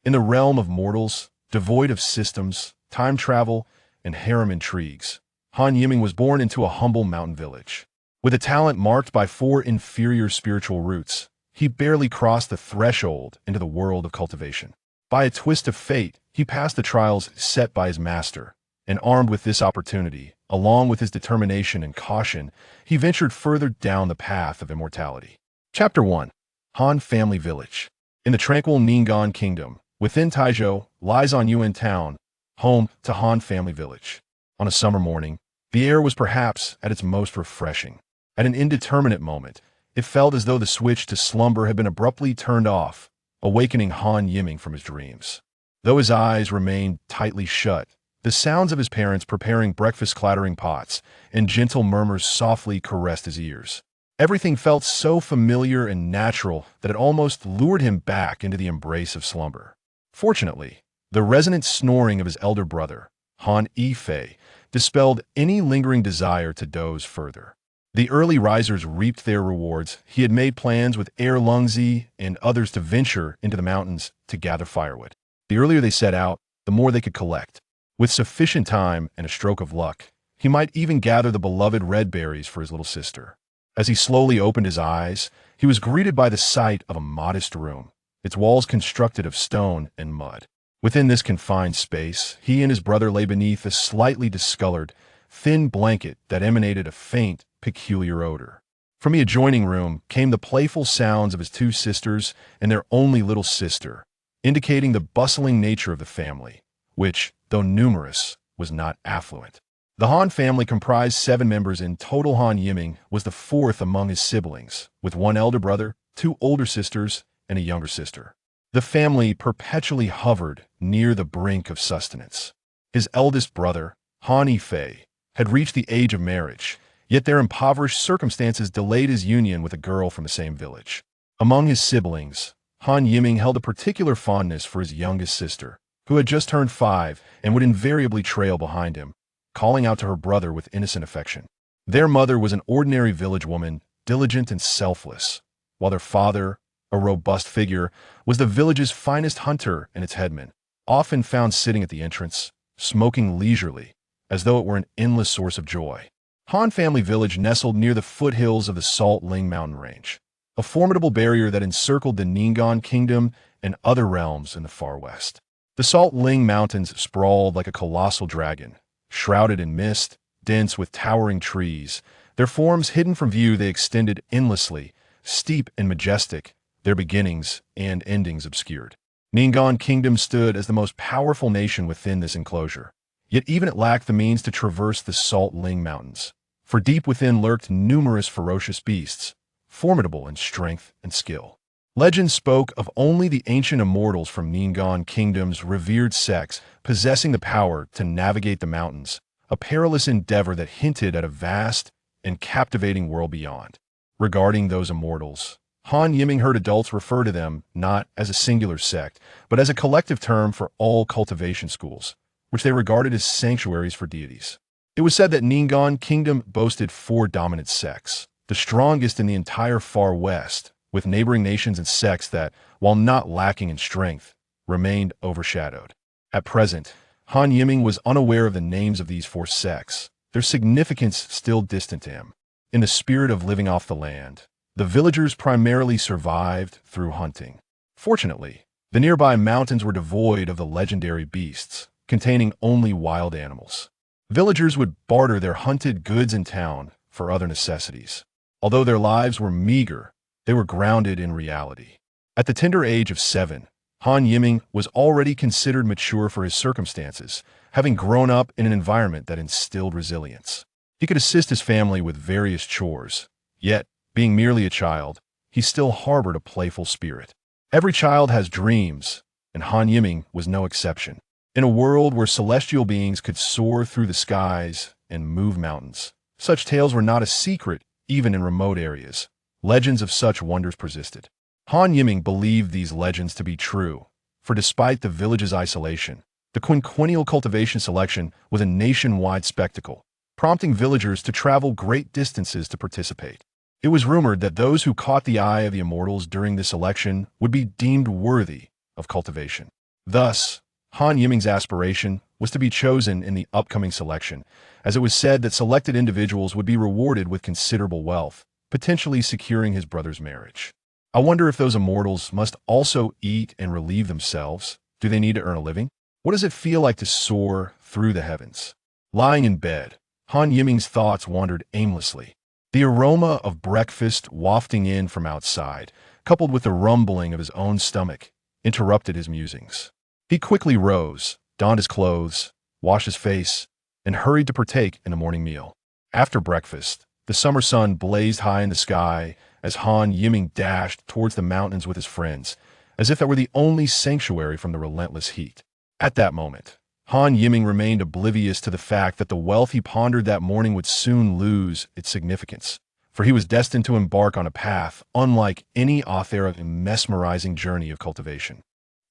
In the realm of mortals, devoid of systems, time travel, and harem intrigues, Han Yiming was born into a humble mountain village. With a talent marked by 4 inferior spiritual roots, he barely crossed the threshold into the world of cultivation. By a twist of fate, he passed the trials set by his master, and armed with this opportunity, along with his determination and caution, he ventured further down the path of immortality. Chapter 1. Han Family Village. In the tranquil Ningguang Kingdom, within Taizhou, lies on Yuan Town, home to Han Family Village. On a summer morning, the air was perhaps at its most refreshing. At an indeterminate moment, it felt as though the switch to slumber had been abruptly turned off, awakening Han Yiming from his dreams. Though his eyes remained tightly shut, the sounds of his parents preparing breakfast, clattering pots, and gentle murmurs softly caressed his ears. Everything felt so familiar and natural that it almost lured him back into the embrace of slumber. Fortunately, the resonant snoring of his elder brother, Han Yifei, dispelled any lingering desire to doze further. The early risers reaped their rewards. He had made plans with Heir Lungzi and others to venture into the mountains to gather firewood. The earlier they set out, the more they could collect. With sufficient time and a stroke of luck, he might even gather the beloved red berries for his little sister. As he slowly opened his eyes, he was greeted by the sight of a modest room, its walls constructed of stone and mud. Within this confined space, he and his brother lay beneath a slightly discolored, thin blanket that emanated a faint, peculiar odor. From the adjoining room came the playful sounds of his 2 sisters and their only little sister, indicating the bustling nature of the family, which, though numerous, was not affluent. The Han family comprised 7 members in total. Han Yiming was the 4th among his siblings, with 1 elder brother, 2 older sisters, and a younger sister. The family perpetually hovered near the brink of sustenance. His eldest brother, Han Yifei, had reached the age of marriage, yet their impoverished circumstances delayed his union with a girl from the same village. Among his siblings, Han Yiming held a particular fondness for his youngest sister, who had just turned 5 and would invariably trail behind him, calling out to her brother with innocent affection. Their mother was an ordinary village woman, diligent and selfless, while their father, a robust figure, was the village's finest hunter and its headman, often found sitting at the entrance, smoking leisurely, as though it were an endless source of joy. Han Family Village nestled near the foothills of the Salt Ling mountain range, a formidable barrier that encircled the Ningguang Kingdom and other realms in the far west. The Salt Ling Mountains sprawled like a colossal dragon, shrouded in mist, dense with towering trees. Their forms hidden from view, they extended endlessly, steep and majestic, their beginnings and endings obscured. Ningguang Kingdom stood as the most powerful nation within this enclosure, yet even it lacked the means to traverse the Salt Ling Mountains, for deep within lurked numerous ferocious beasts, formidable in strength and skill. Legend spoke of only the ancient immortals from Ningguang Kingdom's revered sects possessing the power to navigate the mountains, a perilous endeavor that hinted at a vast and captivating world beyond. Regarding those immortals, Han Yiming heard adults refer to them not as a singular sect, but as a collective term for all cultivation schools, which they regarded as sanctuaries for deities. It was said that Ningguang Kingdom boasted 4 dominant sects, the strongest in the entire far west, with neighboring nations and sects that, while not lacking in strength, remained overshadowed. At present, Han Yiming was unaware of the names of these 4 sects, their significance still distant to him. In the spirit of living off the land, the villagers primarily survived through hunting. Fortunately, the nearby mountains were devoid of the legendary beasts, containing only wild animals. Villagers would barter their hunted goods in town for other necessities. Although their lives were meager, they were grounded in reality. At the tender age of 7, Han Yiming was already considered mature for his circumstances, having grown up in an environment that instilled resilience. He could assist his family with various chores, yet, being merely a child, he still harbored a playful spirit. Every child has dreams, and Han Yiming was no exception. In a world where celestial beings could soar through the skies and move mountains, such tales were not a secret even in remote areas. Legends of such wonders persisted. Han Yiming believed these legends to be true, for despite the village's isolation, the quinquennial cultivation selection was a nationwide spectacle, prompting villagers to travel great distances to participate. It was rumored that those who caught the eye of the immortals during this election would be deemed worthy of cultivation. Thus, Han Yiming's aspiration was to be chosen in the upcoming selection, as it was said that selected individuals would be rewarded with considerable wealth, potentially securing his brother's marriage. I wonder if those immortals must also eat and relieve themselves. Do they need to earn a living? What does it feel like to soar through the heavens? Lying in bed, Han Yiming's thoughts wandered aimlessly. The aroma of breakfast wafting in from outside, coupled with the rumbling of his own stomach, interrupted his musings. He quickly rose, donned his clothes, washed his face, and hurried to partake in a morning meal. After breakfast, the summer sun blazed high in the sky as Han Yiming dashed towards the mountains with his friends, as if that were the only sanctuary from the relentless heat. At that moment, Han Yiming remained oblivious to the fact that the wealth he pondered that morning would soon lose its significance, for he was destined to embark on a path unlike any author of a mesmerizing journey of cultivation.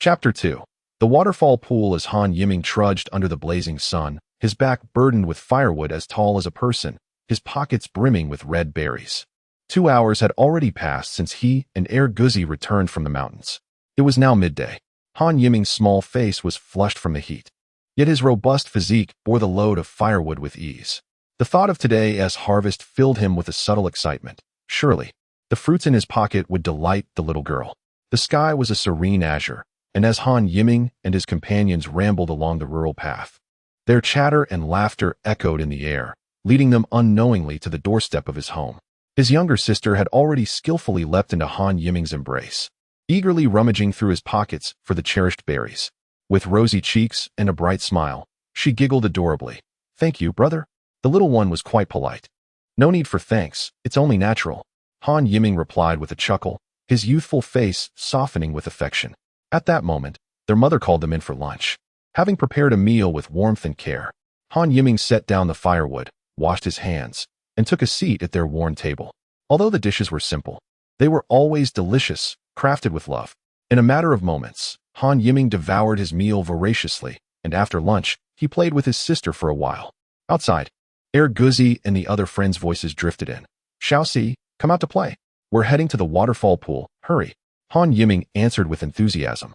Chapter 2. The waterfall pool. As Han Yiming trudged under the blazing sun, his back burdened with firewood as tall as a person, his pockets brimming with red berries. 2 hours had already passed since he and Guzi returned from the mountains. It was now midday. Han Yiming's small face was flushed from the heat, yet his robust physique bore the load of firewood with ease. The thought of today's harvest filled him with a subtle excitement. Surely, the fruits in his pocket would delight the little girl. The sky was a serene azure, and as Han Yiming and his companions rambled along the rural path, their chatter and laughter echoed in the air, leading them unknowingly to the doorstep of his home. His younger sister had already skillfully leapt into Han Yiming's embrace, eagerly rummaging through his pockets for the cherished berries. With rosy cheeks and a bright smile, she giggled adorably. "Thank you, brother." The little one was quite polite. "No need for thanks, it's only natural," Han Yiming replied with a chuckle, his youthful face softening with affection. At that moment, their mother called them in for lunch. Having prepared a meal with warmth and care, Han Yiming set down the firewood, washed his hands, and took a seat at their worn table. Although the dishes were simple, they were always delicious, crafted with love. In a matter of moments, Han Yiming devoured his meal voraciously, and after lunch, he played with his sister for a while. Outside, Guzi and the other friends' voices drifted in. "Xiaoxi, come out to play. We're heading to the waterfall pool, hurry." Han Yiming answered with enthusiasm,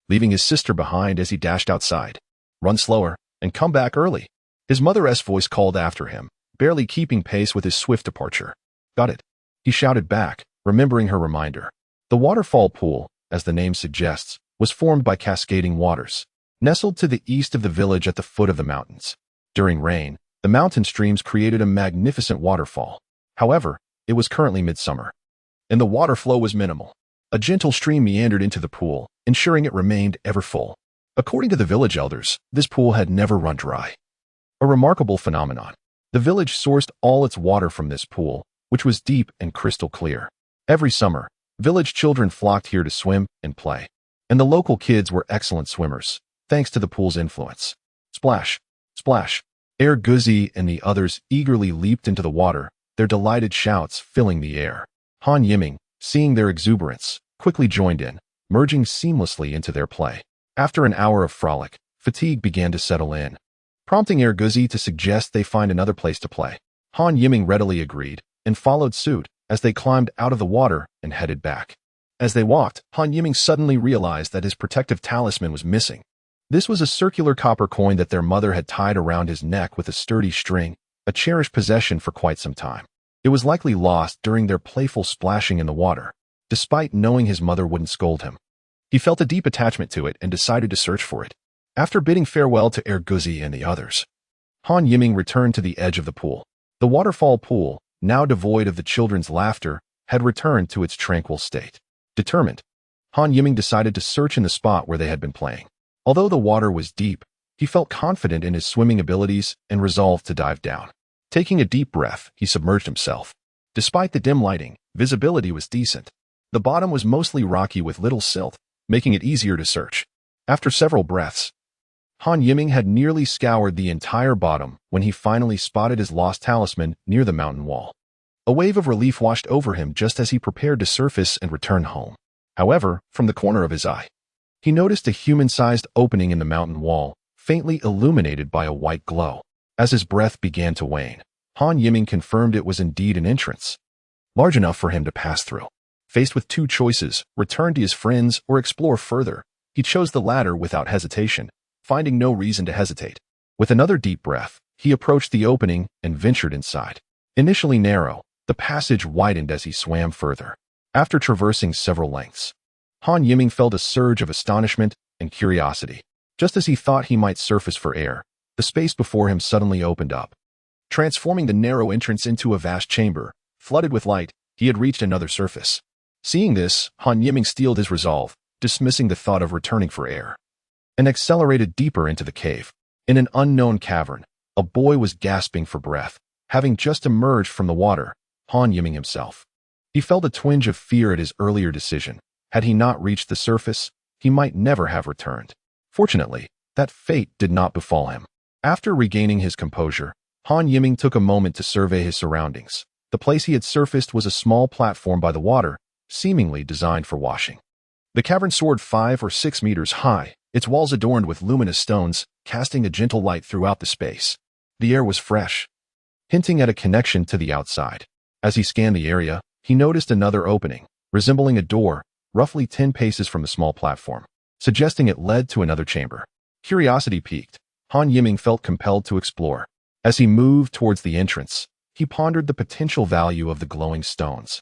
leaving his sister behind as he dashed outside. "Run slower, and come back early." His mother's voice called after him, barely keeping pace with his swift departure. "Got it," he shouted back, remembering her reminder. The waterfall pool, as the name suggests, was formed by cascading waters, nestled to the east of the village at the foot of the mountains. During rain, the mountain streams created a magnificent waterfall. However, it was currently midsummer, and the water flow was minimal. A gentle stream meandered into the pool, ensuring it remained ever full. According to the village elders, this pool had never run dry. A remarkable phenomenon. The village sourced all its water from this pool, which was deep and crystal clear. Every summer, village children flocked here to swim and play, and the local kids were excellent swimmers, thanks to the pool's influence. Splash, splash. Guzi and the others eagerly leaped into the water, their delighted shouts filling the air. Han Yiming, seeing their exuberance, quickly joined in, merging seamlessly into their play. After an hour of frolic, fatigue began to settle in, prompting Guzi to suggest they find another place to play. Han Yiming readily agreed, and followed suit as they climbed out of the water and headed back. As they walked, Han Yiming suddenly realized that his protective talisman was missing. This was a circular copper coin that their mother had tied around his neck with a sturdy string, a cherished possession for quite some time. It was likely lost during their playful splashing in the water, despite knowing his mother wouldn't scold him. He felt a deep attachment to it and decided to search for it. After bidding farewell to Guzi and the others, Han Yiming returned to the edge of the pool. The waterfall pool, now devoid of the children's laughter, had returned to its tranquil state. Determined, Han Yiming decided to search in the spot where they had been playing. Although the water was deep, he felt confident in his swimming abilities and resolved to dive down. Taking a deep breath, he submerged himself. Despite the dim lighting, visibility was decent. The bottom was mostly rocky with little silt, making it easier to search. After several breaths, Han Yiming had nearly scoured the entire bottom when he finally spotted his lost talisman near the mountain wall. A wave of relief washed over him just as he prepared to surface and return home. However, from the corner of his eye, he noticed a human-sized opening in the mountain wall, faintly illuminated by a white glow. As his breath began to wane, Han Yiming confirmed it was indeed an entrance, large enough for him to pass through. Faced with two choices, return to his friends or explore further, He chose the latter without hesitation, finding no reason to hesitate. With another deep breath, he approached the opening and ventured inside. Initially narrow, the passage widened as he swam further. After traversing several lengths, Han Yiming felt a surge of astonishment and curiosity. Just as he thought he might surface for air, the space before him suddenly opened up, transforming the narrow entrance into a vast chamber. Flooded with light, he had reached another surface. Seeing this, Han Yiming steeled his resolve, dismissing the thought of returning for air, and accelerated deeper into the cave. In an unknown cavern, a boy was gasping for breath, having just emerged from the water, Han Yiming himself. He felt a twinge of fear at his earlier decision. Had he not reached the surface, he might never have returned. Fortunately, that fate did not befall him. After regaining his composure, Han Yiming took a moment to survey his surroundings. The place he had surfaced was a small platform by the water, seemingly designed for washing. The cavern soared 5 or 6 meters high, its walls adorned with luminous stones, casting a gentle light throughout the space. The air was fresh, hinting at a connection to the outside. As he scanned the area, he noticed another opening, resembling a door, roughly 10 paces from the small platform, suggesting it led to another chamber. Curiosity piqued, Han Yiming felt compelled to explore. As he moved towards the entrance, he pondered the potential value of the glowing stones,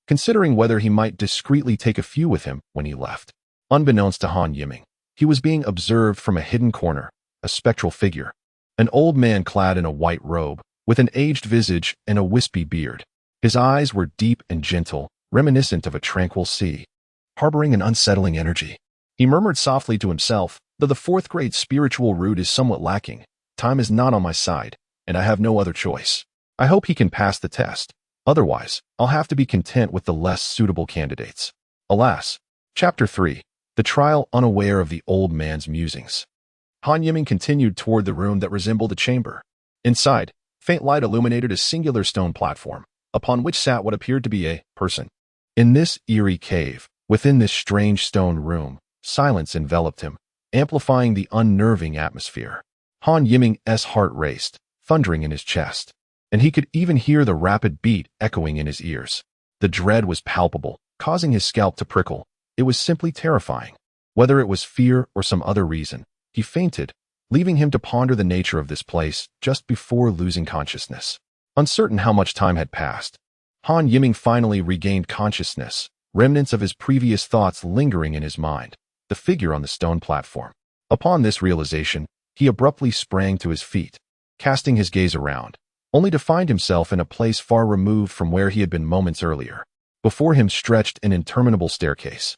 considering whether he might discreetly take a few with him when he left. Unbeknownst to Han Yiming, he was being observed from a hidden corner, a spectral figure, an old man clad in a white robe, with an aged visage and a wispy beard. His eyes were deep and gentle, reminiscent of a tranquil sea, harboring an unsettling energy. He murmured softly to himself, though the 4th grade spiritual root is somewhat lacking, time is not on my side, and I have no other choice. I hope he can pass the test. Otherwise, I'll have to be content with the less suitable candidates. Alas. Chapter 3. The Trial. Unaware of the old man's musings, Han Yiming continued toward the room that resembled a chamber. Inside, faint light illuminated a singular stone platform, upon which sat what appeared to be a person. In this eerie cave, within this strange stone room, silence enveloped him, amplifying the unnerving atmosphere. Han Yiming's heart raced, thundering in his chest, and he could even hear the rapid beat echoing in his ears. The dread was palpable, causing his scalp to prickle. It was simply terrifying. Whether it was fear or some other reason, he fainted, leaving him to ponder the nature of this place just before losing consciousness. Uncertain how much time had passed, Han Yiming finally regained consciousness, remnants of his previous thoughts lingering in his mind. The figure on the stone platform. Upon this realization, he abruptly sprang to his feet, casting his gaze around, only to find himself in a place far removed from where he had been moments earlier. Before him stretched an interminable staircase,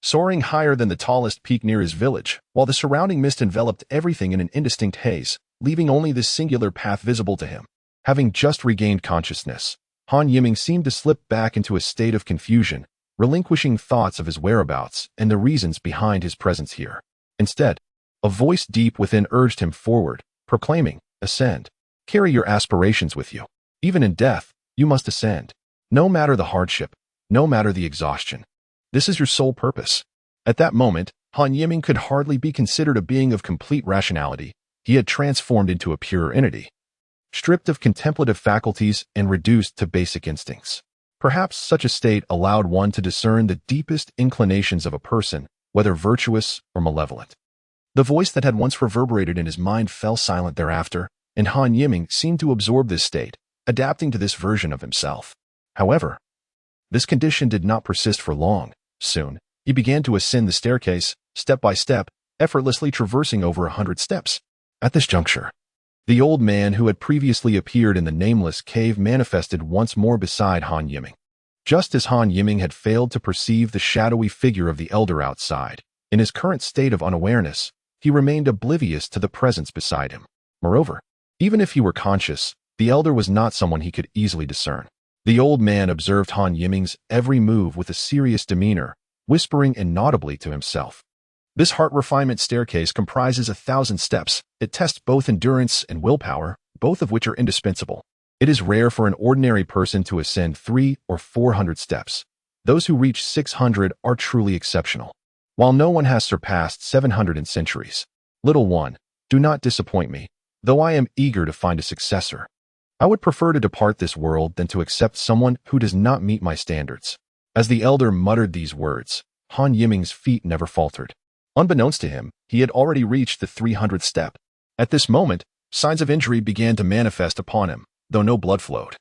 soaring higher than the tallest peak near his village, while the surrounding mist enveloped everything in an indistinct haze, leaving only this singular path visible to him. Having just regained consciousness, Han Yiming seemed to slip back into a state of confusion, relinquishing thoughts of his whereabouts and the reasons behind his presence here. Instead, a voice deep within urged him forward, proclaiming, "Ascend. Carry your aspirations with you. Even in death, you must ascend. No matter the hardship, no matter the exhaustion. This is your sole purpose." At that moment, Han Yiming could hardly be considered a being of complete rationality. He had transformed into a pure entity, stripped of contemplative faculties and reduced to basic instincts. Perhaps such a state allowed one to discern the deepest inclinations of a person, whether virtuous or malevolent. The voice that had once reverberated in his mind fell silent thereafter, and Han Yiming seemed to absorb this state, adapting to this version of himself. However, this condition did not persist for long. Soon, he began to ascend the staircase, step by step, effortlessly traversing over 100 steps. At this juncture, the old man who had previously appeared in the nameless cave manifested once more beside Han Yiming. Just as Han Yiming had failed to perceive the shadowy figure of the elder outside, in his current state of unawareness, he remained oblivious to the presence beside him. Moreover, even if he were conscious, the elder was not someone he could easily discern. The old man observed Han Yiming's every move with a serious demeanor, whispering inaudibly to himself. This heart refinement staircase comprises 1,000 steps. It tests both endurance and willpower, both of which are indispensable. It is rare for an ordinary person to ascend 300 or 400 steps. Those who reach 600 are truly exceptional, while no one has surpassed 700 in centuries. Little one, do not disappoint me, though I am eager to find a successor. I would prefer to depart this world than to accept someone who does not meet my standards. As the elder muttered these words, Han Yiming's feet never faltered. Unbeknownst to him, he had already reached the 300th step. At this moment, signs of injury began to manifest upon him, though no blood flowed.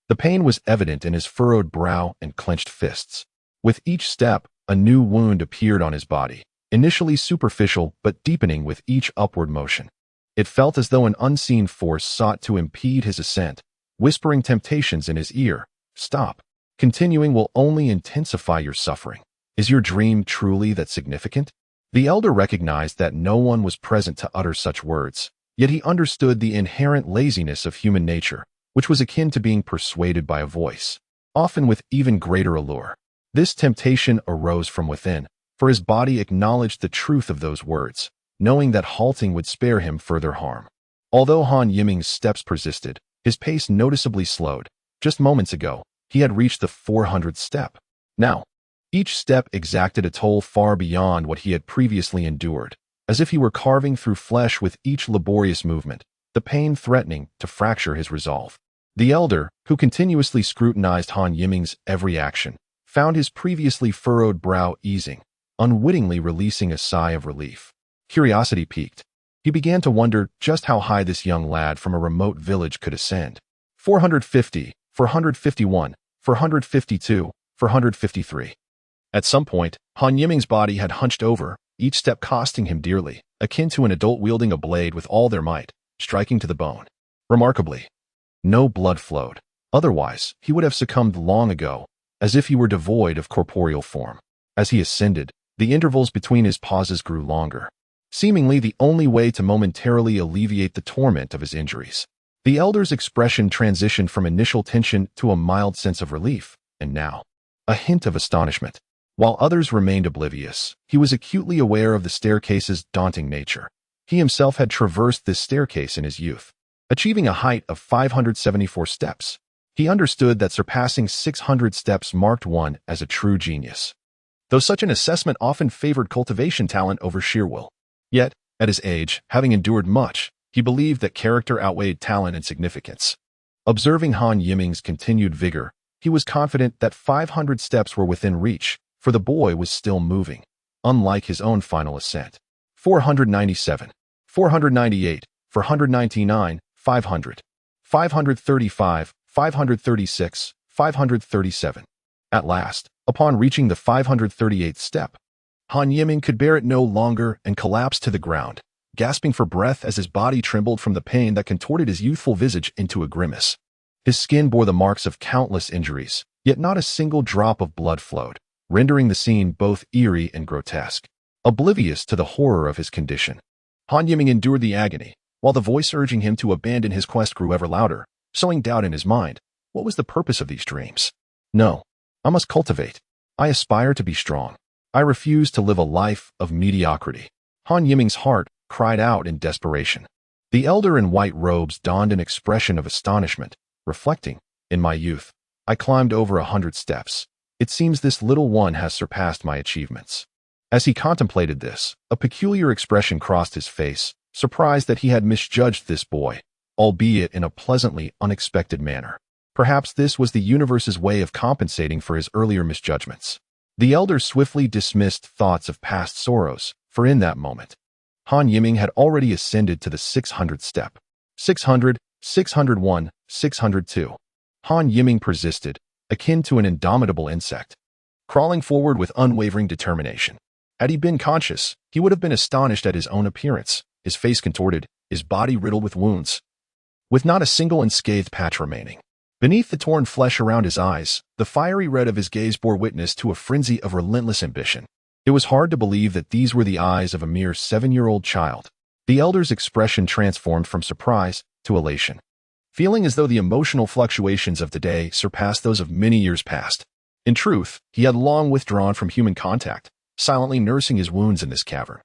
The pain was evident in his furrowed brow and clenched fists. With each step, a new wound appeared on his body, initially superficial but deepening with each upward motion. It felt as though an unseen force sought to impede his ascent, whispering temptations in his ear. Stop. Continuing will only intensify your suffering. Is your dream truly that significant? The elder recognized that no one was present to utter such words, yet he understood the inherent laziness of human nature, which was akin to being persuaded by a voice, often with even greater allure. This temptation arose from within, for his body acknowledged the truth of those words, knowing that halting would spare him further harm. Although Han Yiming's steps persisted, his pace noticeably slowed. Just moments ago, he had reached the 400th step. Now, each step exacted a toll far beyond what he had previously endured, as if he were carving through flesh with each laborious movement, the pain threatening to fracture his resolve. The elder, who continuously scrutinized Han Yiming's every action, found his previously furrowed brow easing, unwittingly releasing a sigh of relief. Curiosity piqued. He began to wonder just how high this young lad from a remote village could ascend. 450, 451, 452, 453. At some point, Han Yiming's body had hunched over, each step costing him dearly, akin to an adult wielding a blade with all their might, striking to the bone. Remarkably, no blood flowed. Otherwise, he would have succumbed long ago, as if he were devoid of corporeal form. As he ascended, the intervals between his pauses grew longer, seemingly the only way to momentarily alleviate the torment of his injuries. The elder's expression transitioned from initial tension to a mild sense of relief, and now, a hint of astonishment. While others remained oblivious, he was acutely aware of the staircase's daunting nature. He himself had traversed this staircase in his youth, achieving a height of 574 steps. He understood that surpassing 600 steps marked one as a true genius, though such an assessment often favored cultivation talent over sheer will. Yet, at his age, having endured much, he believed that character outweighed talent and significance. Observing Han Yiming's continued vigor, he was confident that 500 steps were within reach, for the boy was still moving, unlike his own final ascent. 497, 498, 499, 500, 535, 536, 537. At last, upon reaching the 538th step, Han Yiming could bear it no longer and collapsed to the ground, gasping for breath as his body trembled from the pain that contorted his youthful visage into a grimace. His skin bore the marks of countless injuries, yet not a single drop of blood flowed, rendering the scene both eerie and grotesque. Oblivious to the horror of his condition, Han Yiming endured the agony, while the voice urging him to abandon his quest grew ever louder, sowing doubt in his mind. What was the purpose of these dreams? No, I must cultivate. I aspire to be strong. I refuse to live a life of mediocrity. Han Yiming's heart cried out in desperation. The elder in white robes donned an expression of astonishment, reflecting, in my youth, I climbed over 100 steps. It seems this little one has surpassed my achievements. As he contemplated this, a peculiar expression crossed his face, surprised that he had misjudged this boy, albeit in a pleasantly unexpected manner. Perhaps this was the universe's way of compensating for his earlier misjudgments. The elder swiftly dismissed thoughts of past sorrows, for in that moment, Han Yiming had already ascended to the 600th step. 600, 601, 602. Han Yiming persisted, akin to an indomitable insect, crawling forward with unwavering determination. Had he been conscious, he would have been astonished at his own appearance, his face contorted, his body riddled with wounds, with not a single unscathed patch remaining. Beneath the torn flesh around his eyes, the fiery red of his gaze bore witness to a frenzy of relentless ambition. It was hard to believe that these were the eyes of a mere 7-year-old child. The elder's expression transformed from surprise to elation, feeling as though the emotional fluctuations of today surpassed those of many years past. In truth, he had long withdrawn from human contact, silently nursing his wounds in this cavern,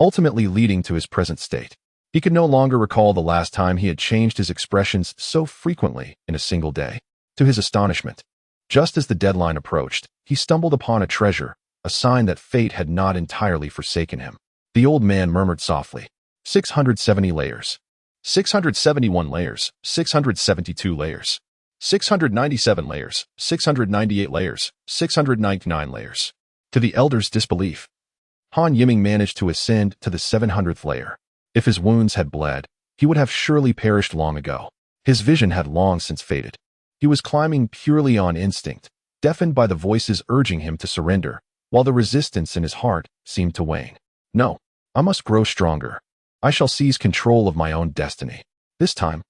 ultimately leading to his present state. He could no longer recall the last time he had changed his expressions so frequently in a single day. To his astonishment, just as the deadline approached, he stumbled upon a treasure, a sign that fate had not entirely forsaken him. The old man murmured softly, 670 layers, 671 layers, 672 layers, 697 layers, 698 layers, 699 layers. To the elder's disbelief, Han Yiming managed to ascend to the 700th layer. If his wounds had bled, he would have surely perished long ago. His vision had long since faded. He was climbing purely on instinct, deafened by the voices urging him to surrender, while the resistance in his heart seemed to wane. No, I must grow stronger. I shall seize control of my own destiny. This time,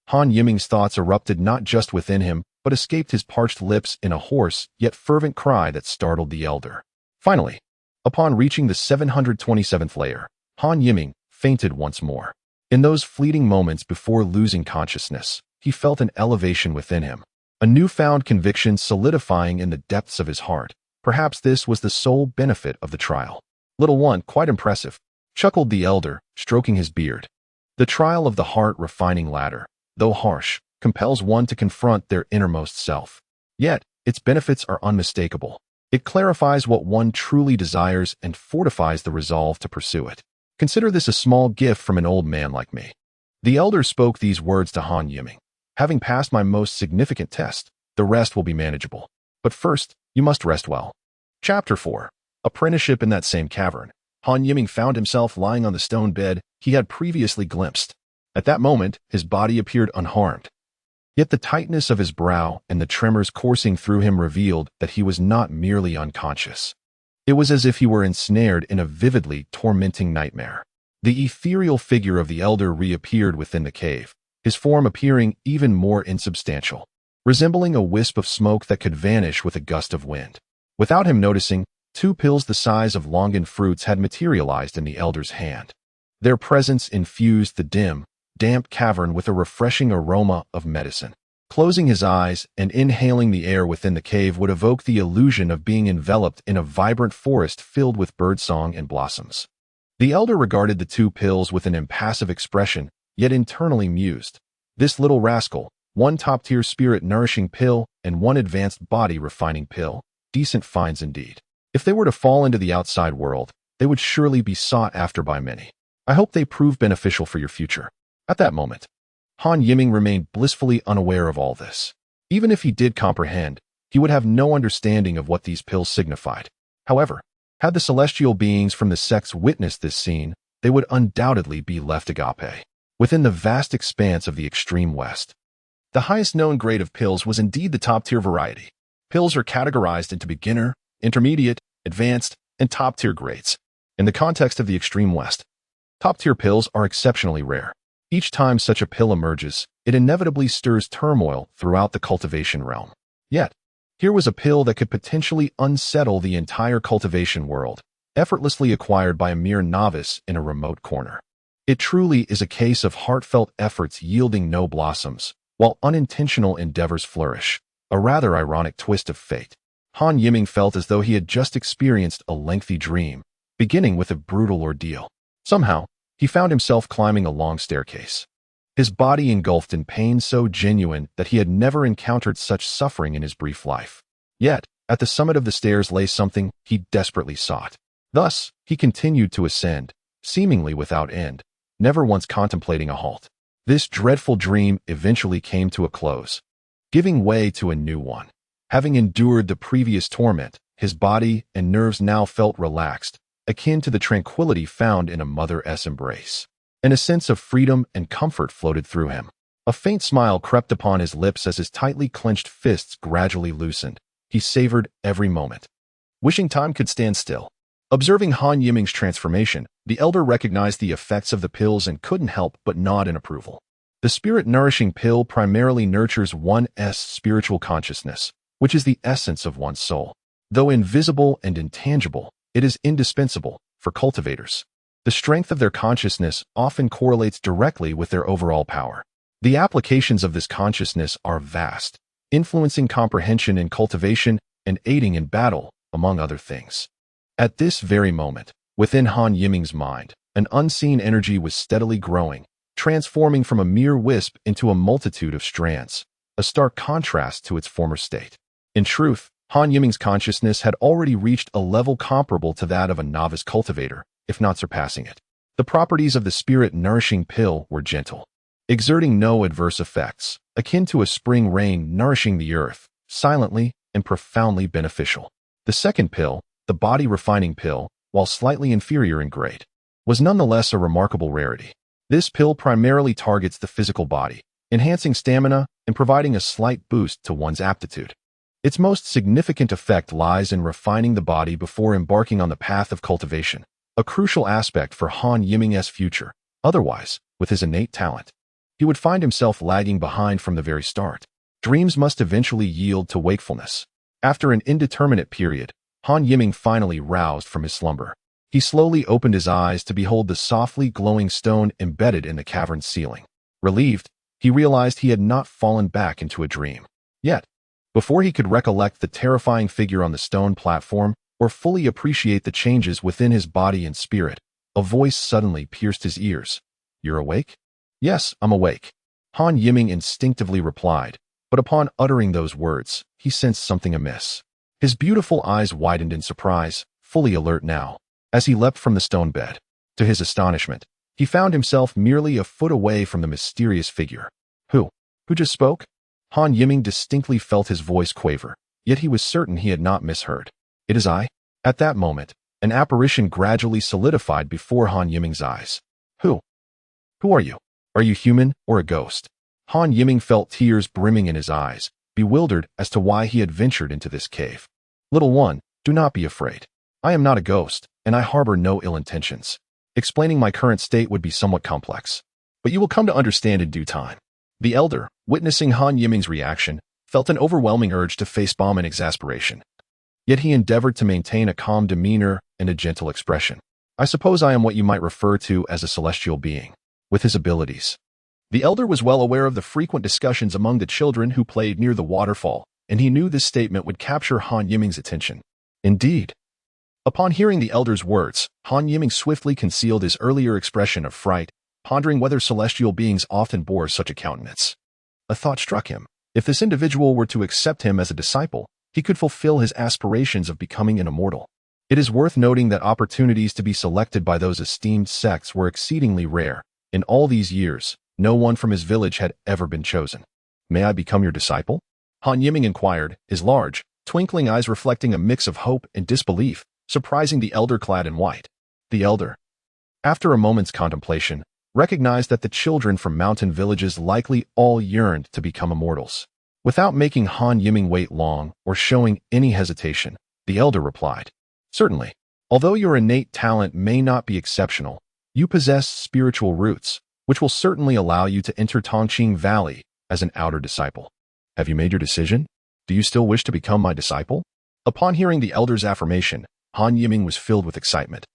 Han Yiming's thoughts erupted not just within him, but escaped his parched lips in a hoarse yet fervent cry that startled the elder. Finally, upon reaching the 727th layer, Han Yiming fainted once more. In those fleeting moments before losing consciousness, he felt an elevation within him, a newfound conviction solidifying in the depths of his heart. Perhaps this was the sole benefit of the trial. Little one, quite impressive, chuckled the elder, stroking his beard. The trial of the heart-refining ladder, though harsh, compels one to confront their innermost self. Yet, its benefits are unmistakable. It clarifies what one truly desires and fortifies the resolve to pursue it. Consider this a small gift from an old man like me. The elder spoke these words to Han Yiming. Having passed my most significant test, the rest will be manageable. But first, you must rest well. Chapter 4. Apprenticeship. In that same cavern, Han Yiming found himself lying on the stone bed he had previously glimpsed. At that moment, his body appeared unharmed. Yet the tightness of his brow and the tremors coursing through him revealed that he was not merely unconscious. It was as if he were ensnared in a vividly tormenting nightmare. The ethereal figure of the elder reappeared within the cave, his form appearing even more insubstantial, resembling a wisp of smoke that could vanish with a gust of wind. Without him noticing, two pills the size of longan fruits had materialized in the elder's hand. Their presence infused the dim, damp cavern with a refreshing aroma of medicine. Closing his eyes and inhaling the air within the cave would evoke the illusion of being enveloped in a vibrant forest filled with birdsong and blossoms. The elder regarded the two pills with an impassive expression, yet internally mused. This little rascal, one top-tier spirit-nourishing pill and one advanced body-refining pill, decent finds indeed. If they were to fall into the outside world, they would surely be sought after by many. I hope they prove beneficial for your future. At that moment, Han Yiming remained blissfully unaware of all this. Even if he did comprehend, he would have no understanding of what these pills signified. However, had the celestial beings from the sects witnessed this scene, they would undoubtedly be left agape, within the vast expanse of the extreme West. The highest known grade of pills was indeed the top-tier variety. Pills are categorized into beginner, intermediate, advanced, and top-tier grades. In the context of the extreme West, top-tier pills are exceptionally rare. Each time such a pill emerges, it inevitably stirs turmoil throughout the cultivation realm. Yet, here was a pill that could potentially unsettle the entire cultivation world, effortlessly acquired by a mere novice in a remote corner. It truly is a case of heartfelt efforts yielding no blossoms, while unintentional endeavors flourish, a rather ironic twist of fate. Han Yiming felt as though he had just experienced a lengthy dream, beginning with a brutal ordeal. Somehow, he found himself climbing a long staircase. His body engulfed in pain so genuine that he had never encountered such suffering in his brief life. Yet, at the summit of the stairs lay something he desperately sought. Thus, he continued to ascend, seemingly without end, never once contemplating a halt. This dreadful dream eventually came to a close, giving way to a new one. Having endured the previous torment, his body and nerves now felt relaxed, akin to the tranquility found in a mother's embrace. And a sense of freedom and comfort floated through him. A faint smile crept upon his lips as his tightly clenched fists gradually loosened. He savored every moment, wishing time could stand still. Observing Han Yiming's transformation, the elder recognized the effects of the pills and couldn't help but nod in approval. The spirit-nourishing pill primarily nurtures one's spiritual consciousness, which is the essence of one's soul. Though invisible and intangible, it is indispensable for cultivators. The strength of their consciousness often correlates directly with their overall power. The applications of this consciousness are vast, influencing comprehension in cultivation and aiding in battle, among other things. At this very moment, within Han Yiming's mind, an unseen energy was steadily growing, transforming from a mere wisp into a multitude of strands, a stark contrast to its former state. In truth, Han Yiming's consciousness had already reached a level comparable to that of a novice cultivator, if not surpassing it. The properties of the spirit-nourishing pill were gentle, exerting no adverse effects, akin to a spring rain nourishing the earth, silently and profoundly beneficial. The second pill, the body-refining pill, while slightly inferior in grade, was nonetheless a remarkable rarity. This pill primarily targets the physical body, enhancing stamina and providing a slight boost to one's aptitude. Its most significant effect lies in refining the body before embarking on the path of cultivation, a crucial aspect for Han Yiming's future. Otherwise, with his innate talent, he would find himself lagging behind from the very start. Dreams must eventually yield to wakefulness. After an indeterminate period, Han Yiming finally roused from his slumber. He slowly opened his eyes to behold the softly glowing stone embedded in the cavern's ceiling. Relieved, he realized he had not fallen back into a dream. Yet, before he could recollect the terrifying figure on the stone platform or fully appreciate the changes within his body and spirit, a voice suddenly pierced his ears. "You're awake?" "Yes, I'm awake," Han Yiming instinctively replied, but upon uttering those words, he sensed something amiss. His beautiful eyes widened in surprise, fully alert now, as he leapt from the stone bed. To his astonishment, he found himself merely a foot away from the mysterious figure. Who just spoke?" Han Yiming distinctly felt his voice quaver, yet he was certain he had not misheard. "It is I." At that moment, an apparition gradually solidified before Han Yiming's eyes. Who are you? Are you human or a ghost?" Han Yiming felt tears brimming in his eyes, bewildered as to why he had ventured into this cave. "Little one, do not be afraid. I am not a ghost, and I harbor no ill intentions. Explaining my current state would be somewhat complex, but you will come to understand in due time." The elder, witnessing Han Yiming's reaction, felt an overwhelming urge to facepalm in exasperation. Yet he endeavored to maintain a calm demeanor and a gentle expression. "I suppose I am what you might refer to as a celestial being, with his abilities." The elder was well aware of the frequent discussions among the children who played near the waterfall, and he knew this statement would capture Han Yiming's attention. Indeed. Upon hearing the elder's words, Han Yiming swiftly concealed his earlier expression of fright, pondering whether celestial beings often bore such a countenance. A thought struck him. If this individual were to accept him as a disciple, he could fulfill his aspirations of becoming an immortal. It is worth noting that opportunities to be selected by those esteemed sects were exceedingly rare. In all these years, no one from his village had ever been chosen. "May I become your disciple?" Han Yiming inquired, his large, twinkling eyes reflecting a mix of hope and disbelief, surprising the elder clad in white. The elder, after a moment's contemplation, recognized that the children from mountain villages likely all yearned to become immortals. Without making Han Yiming wait long or showing any hesitation, the elder replied, "Certainly. Although your innate talent may not be exceptional, you possess spiritual roots, which will certainly allow you to enter Tongqing Valley as an outer disciple. Have you made your decision? Do you still wish to become my disciple?" Upon hearing the elder's affirmation, Han Yiming was filled with excitement.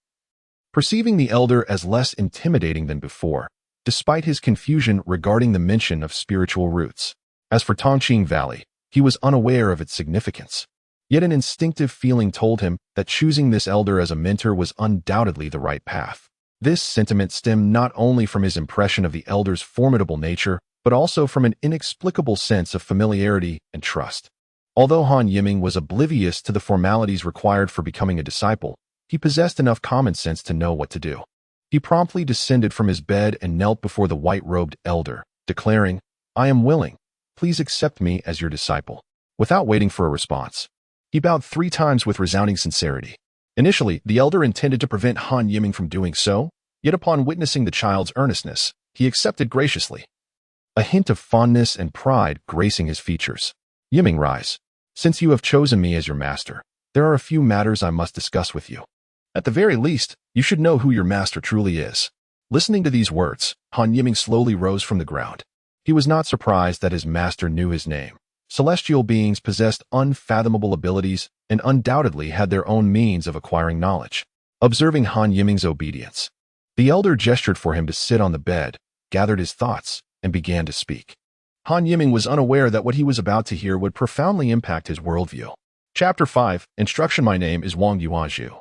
Perceiving the elder as less intimidating than before, despite his confusion regarding the mention of spiritual roots. As for Tongqing Valley, he was unaware of its significance. Yet an instinctive feeling told him that choosing this elder as a mentor was undoubtedly the right path. This sentiment stemmed not only from his impression of the elder's formidable nature, but also from an inexplicable sense of familiarity and trust. Although Han Yiming was oblivious to the formalities required for becoming a disciple, he possessed enough common sense to know what to do. He promptly descended from his bed and knelt before the white-robed elder, declaring, "I am willing. Please accept me as your disciple." Without waiting for a response, he bowed 3 times with resounding sincerity. Initially, the elder intended to prevent Han Yiming from doing so, yet upon witnessing the child's earnestness, he accepted graciously, a hint of fondness and pride gracing his features. "Yiming, rise. Since you have chosen me as your master, there are a few matters I must discuss with you. At the very least, you should know who your master truly is." Listening to these words, Han Yiming slowly rose from the ground. He was not surprised that his master knew his name. Celestial beings possessed unfathomable abilities and undoubtedly had their own means of acquiring knowledge. Observing Han Yiming's obedience, the elder gestured for him to sit on the bed, gathered his thoughts, and began to speak. Han Yiming was unaware that what he was about to hear would profoundly impact his worldview. Chapter 5, Instruction. My name is Wang Yuanzhu,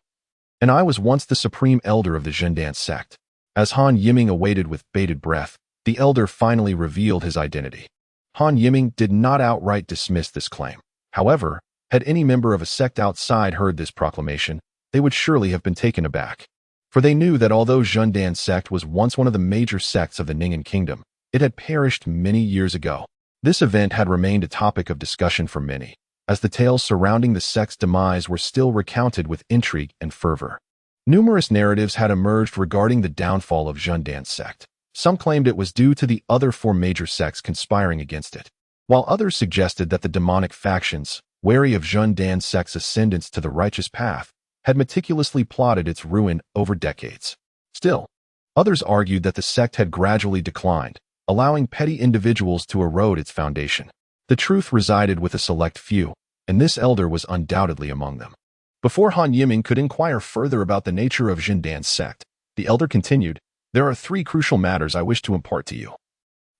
and I was once the supreme elder of the Zhendan sect. As Han Yiming awaited with bated breath, the elder finally revealed his identity. Han Yiming did not outright dismiss this claim. However, had any member of a sect outside heard this proclamation, they would surely have been taken aback. For they knew that although Zhendan sect was once one of the major sects of the Ningen kingdom, it had perished many years ago. This event had remained a topic of discussion for many, as the tales surrounding the sect's demise were still recounted with intrigue and fervor. Numerous narratives had emerged regarding the downfall of Zhendan's sect. Some claimed it was due to the other four major sects conspiring against it, while others suggested that the demonic factions, wary of Zhendan's sect's ascendance to the righteous path, had meticulously plotted its ruin over decades. Still, others argued that the sect had gradually declined, allowing petty individuals to erode its foundation. The truth resided with a select few, and this elder was undoubtedly among them. Before Han Yiming could inquire further about the nature of Zhendan's sect, the elder continued, "There are three crucial matters I wish to impart to you,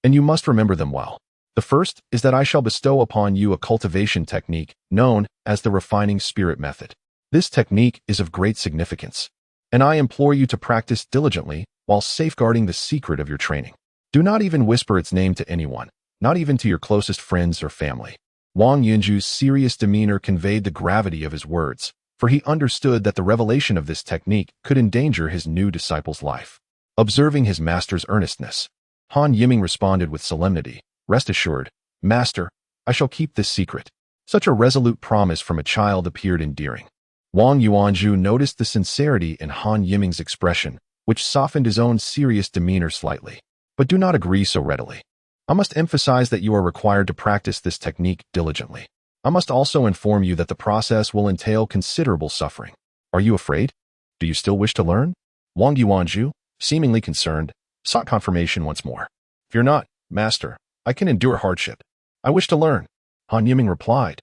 and you must remember them well. The first is that I shall bestow upon you a cultivation technique known as the refining spirit method. This technique is of great significance, and I implore you to practice diligently while safeguarding the secret of your training. Do not even whisper its name to anyone, not even to your closest friends or family." Wang Yunju's serious demeanor conveyed the gravity of his words, for he understood that the revelation of this technique could endanger his new disciple's life. Observing his master's earnestness, Han Yiming responded with solemnity, "Rest assured, Master, I shall keep this secret." Such a resolute promise from a child appeared endearing. Wang Yuanzhu noticed the sincerity in Han Yiming's expression, which softened his own serious demeanor slightly. "But do not agree so readily. I must emphasize that you are required to practice this technique diligently. I must also inform you that the process will entail considerable suffering. Are you afraid? Do you still wish to learn?" Wang Yuanzhu, seemingly concerned, sought confirmation once more. "Fear not, Master. I can endure hardship. I wish to learn," Han Yiming replied,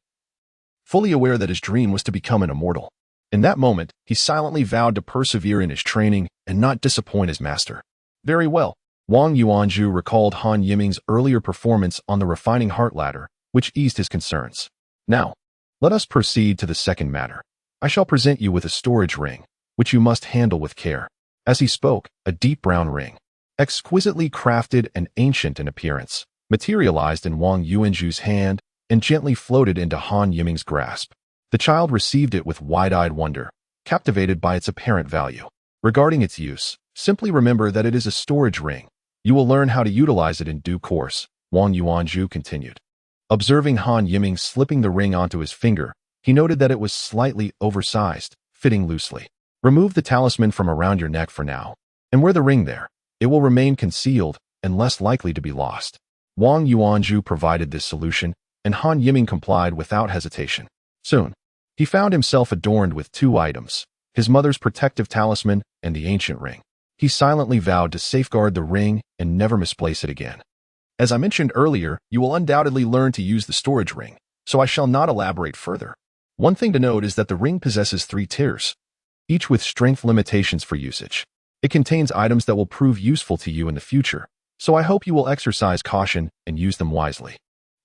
fully aware that his dream was to become an immortal. In that moment, he silently vowed to persevere in his training and not disappoint his master. Very well. Wang Yuanzhu recalled Han Yiming's earlier performance on the refining heart ladder, which eased his concerns. "Now, let us proceed to the second matter. I shall present you with a storage ring, which you must handle with care." As he spoke, a deep brown ring, exquisitely crafted and ancient in appearance, materialized in Wang Yuanzhu's hand and gently floated into Han Yiming's grasp. The child received it with wide-eyed wonder, captivated by its apparent value. Regarding its use, simply remember that it is a storage ring. You will learn how to utilize it in due course, Wang Yuanzhu continued. Observing Han Yiming slipping the ring onto his finger, he noted that it was slightly oversized, fitting loosely. "Remove the talisman from around your neck for now, and wear the ring there. It will remain concealed and less likely to be lost." Wang Yuanzhu provided this solution, and Han Yiming complied without hesitation. Soon, he found himself adorned with two items, his mother's protective talisman and the ancient ring. He silently vowed to safeguard the ring and never misplace it again. As I mentioned earlier, you will undoubtedly learn to use the storage ring, so I shall not elaborate further. One thing to note is that the ring possesses 3 tiers, each with strength limitations for usage. It contains items that will prove useful to you in the future, so I hope you will exercise caution and use them wisely.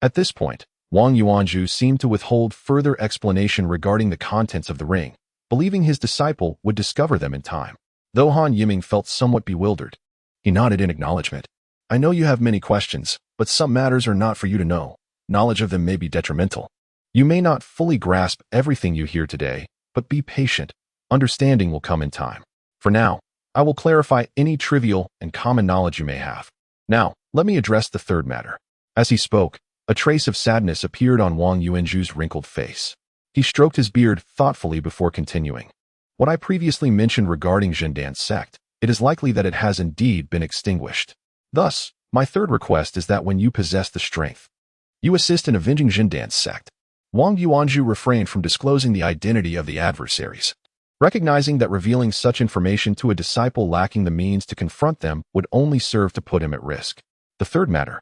At this point, Wang Yuanzhu seemed to withhold further explanation regarding the contents of the ring, believing his disciple would discover them in time. Though Han Yiming felt somewhat bewildered, he nodded in acknowledgement. "I know you have many questions, but some matters are not for you to know. Knowledge of them may be detrimental. You may not fully grasp everything you hear today, but be patient. Understanding will come in time. For now, I will clarify any trivial and common knowledge you may have. Now, let me address the third matter." As he spoke, a trace of sadness appeared on Wang Yuanzhu's wrinkled face. He stroked his beard thoughtfully before continuing. "What I previously mentioned regarding Zhendan's sect, it is likely that it has indeed been extinguished. Thus, my third request is that when you possess the strength, you assist in avenging Zhendan's sect." Wang Yuanzhu refrained from disclosing the identity of the adversaries, recognizing that revealing such information to a disciple lacking the means to confront them would only serve to put him at risk. "The third matter.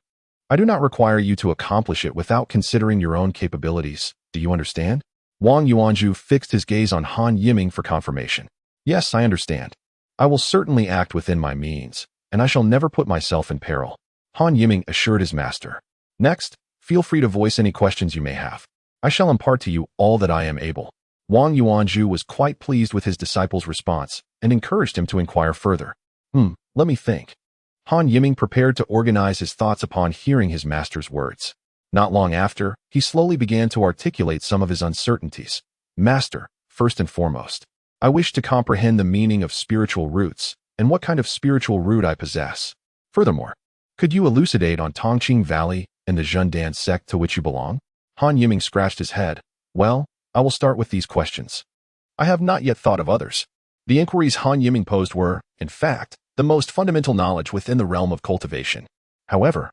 I do not require you to accomplish it without considering your own capabilities. Do you understand?" Wang Yuanzhu fixed his gaze on Han Yiming for confirmation. "Yes, I understand. I will certainly act within my means, and I shall never put myself in peril," Han Yiming assured his master. "Next, feel free to voice any questions you may have. I shall impart to you all that I am able." Wang Yuanzhu was quite pleased with his disciple's response and encouraged him to inquire further. Let me think." Han Yiming prepared to organize his thoughts upon hearing his master's words. Not long after, he slowly began to articulate some of his uncertainties. "Master, first and foremost, I wish to comprehend the meaning of spiritual roots and what kind of spiritual root I possess. Furthermore, could you elucidate on Tongqing Valley and the Zhendan sect to which you belong?" Han Yiming scratched his head. "Well, I will start with these questions. I have not yet thought of others. The inquiries Han Yiming posed were, in fact, the most fundamental knowledge within the realm of cultivation. However,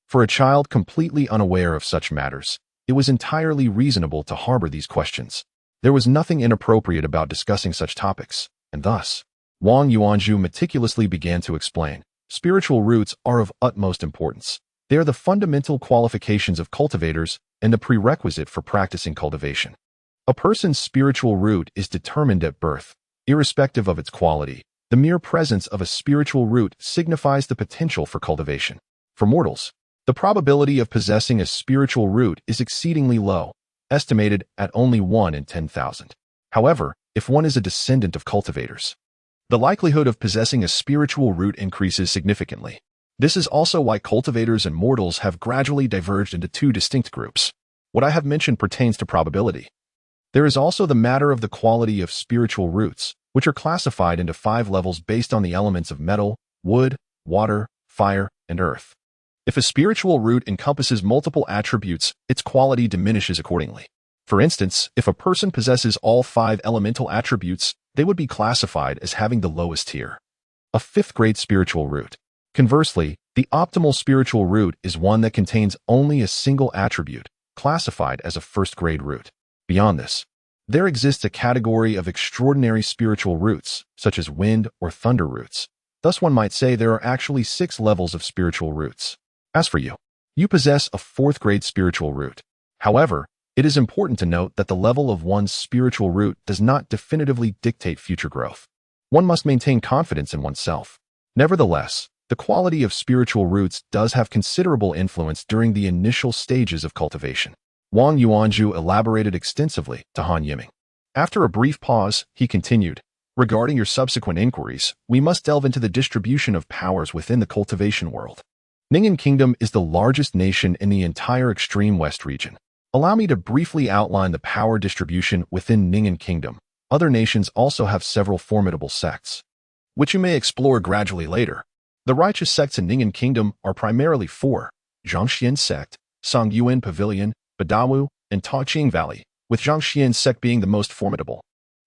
for a child completely unaware of such matters, it was entirely reasonable to harbor these questions. There was nothing inappropriate about discussing such topics, and thus, Wang Yuanzhu meticulously began to explain, spiritual roots are of utmost importance. They are the fundamental qualifications of cultivators and the prerequisite for practicing cultivation. A person's spiritual root is determined at birth, irrespective of its quality. The mere presence of a spiritual root signifies the potential for cultivation. For mortals, the probability of possessing a spiritual root is exceedingly low, estimated at only 1 in 10,000. However, if one is a descendant of cultivators, the likelihood of possessing a spiritual root increases significantly. This is also why cultivators and mortals have gradually diverged into two distinct groups. What I have mentioned pertains to probability. There is also the matter of the quality of spiritual roots, which are classified into 5 levels based on the elements of metal, wood, water, fire, and earth. If a spiritual root encompasses multiple attributes, its quality diminishes accordingly. For instance, if a person possesses all 5 elemental attributes, they would be classified as having the lowest tier, a 5th-grade spiritual root. Conversely, the optimal spiritual root is one that contains only a single attribute, classified as a 1st-grade root. Beyond this, there exists a category of extraordinary spiritual roots, such as wind or thunder roots. Thus one might say there are actually 6 levels of spiritual roots. As for you, you possess a 4th-grade spiritual root. However, it is important to note that the level of one's spiritual root does not definitively dictate future growth. One must maintain confidence in oneself. Nevertheless, the quality of spiritual roots does have considerable influence during the initial stages of cultivation. Wang Yuanzhu elaborated extensively to Han Yiming. After a brief pause, he continued, regarding your subsequent inquiries, we must delve into the distribution of powers within the cultivation world. Ning'an Kingdom is the largest nation in the entire extreme west region. Allow me to briefly outline the power distribution within Ning'an Kingdom. Other nations also have several formidable sects, which you may explore gradually later. The righteous sects in Ning'an Kingdom are primarily 4, Zhangxian sect, Songyuan Pavilion, Badawu, and Taoqing Valley, with Zhangxian sect being the most formidable.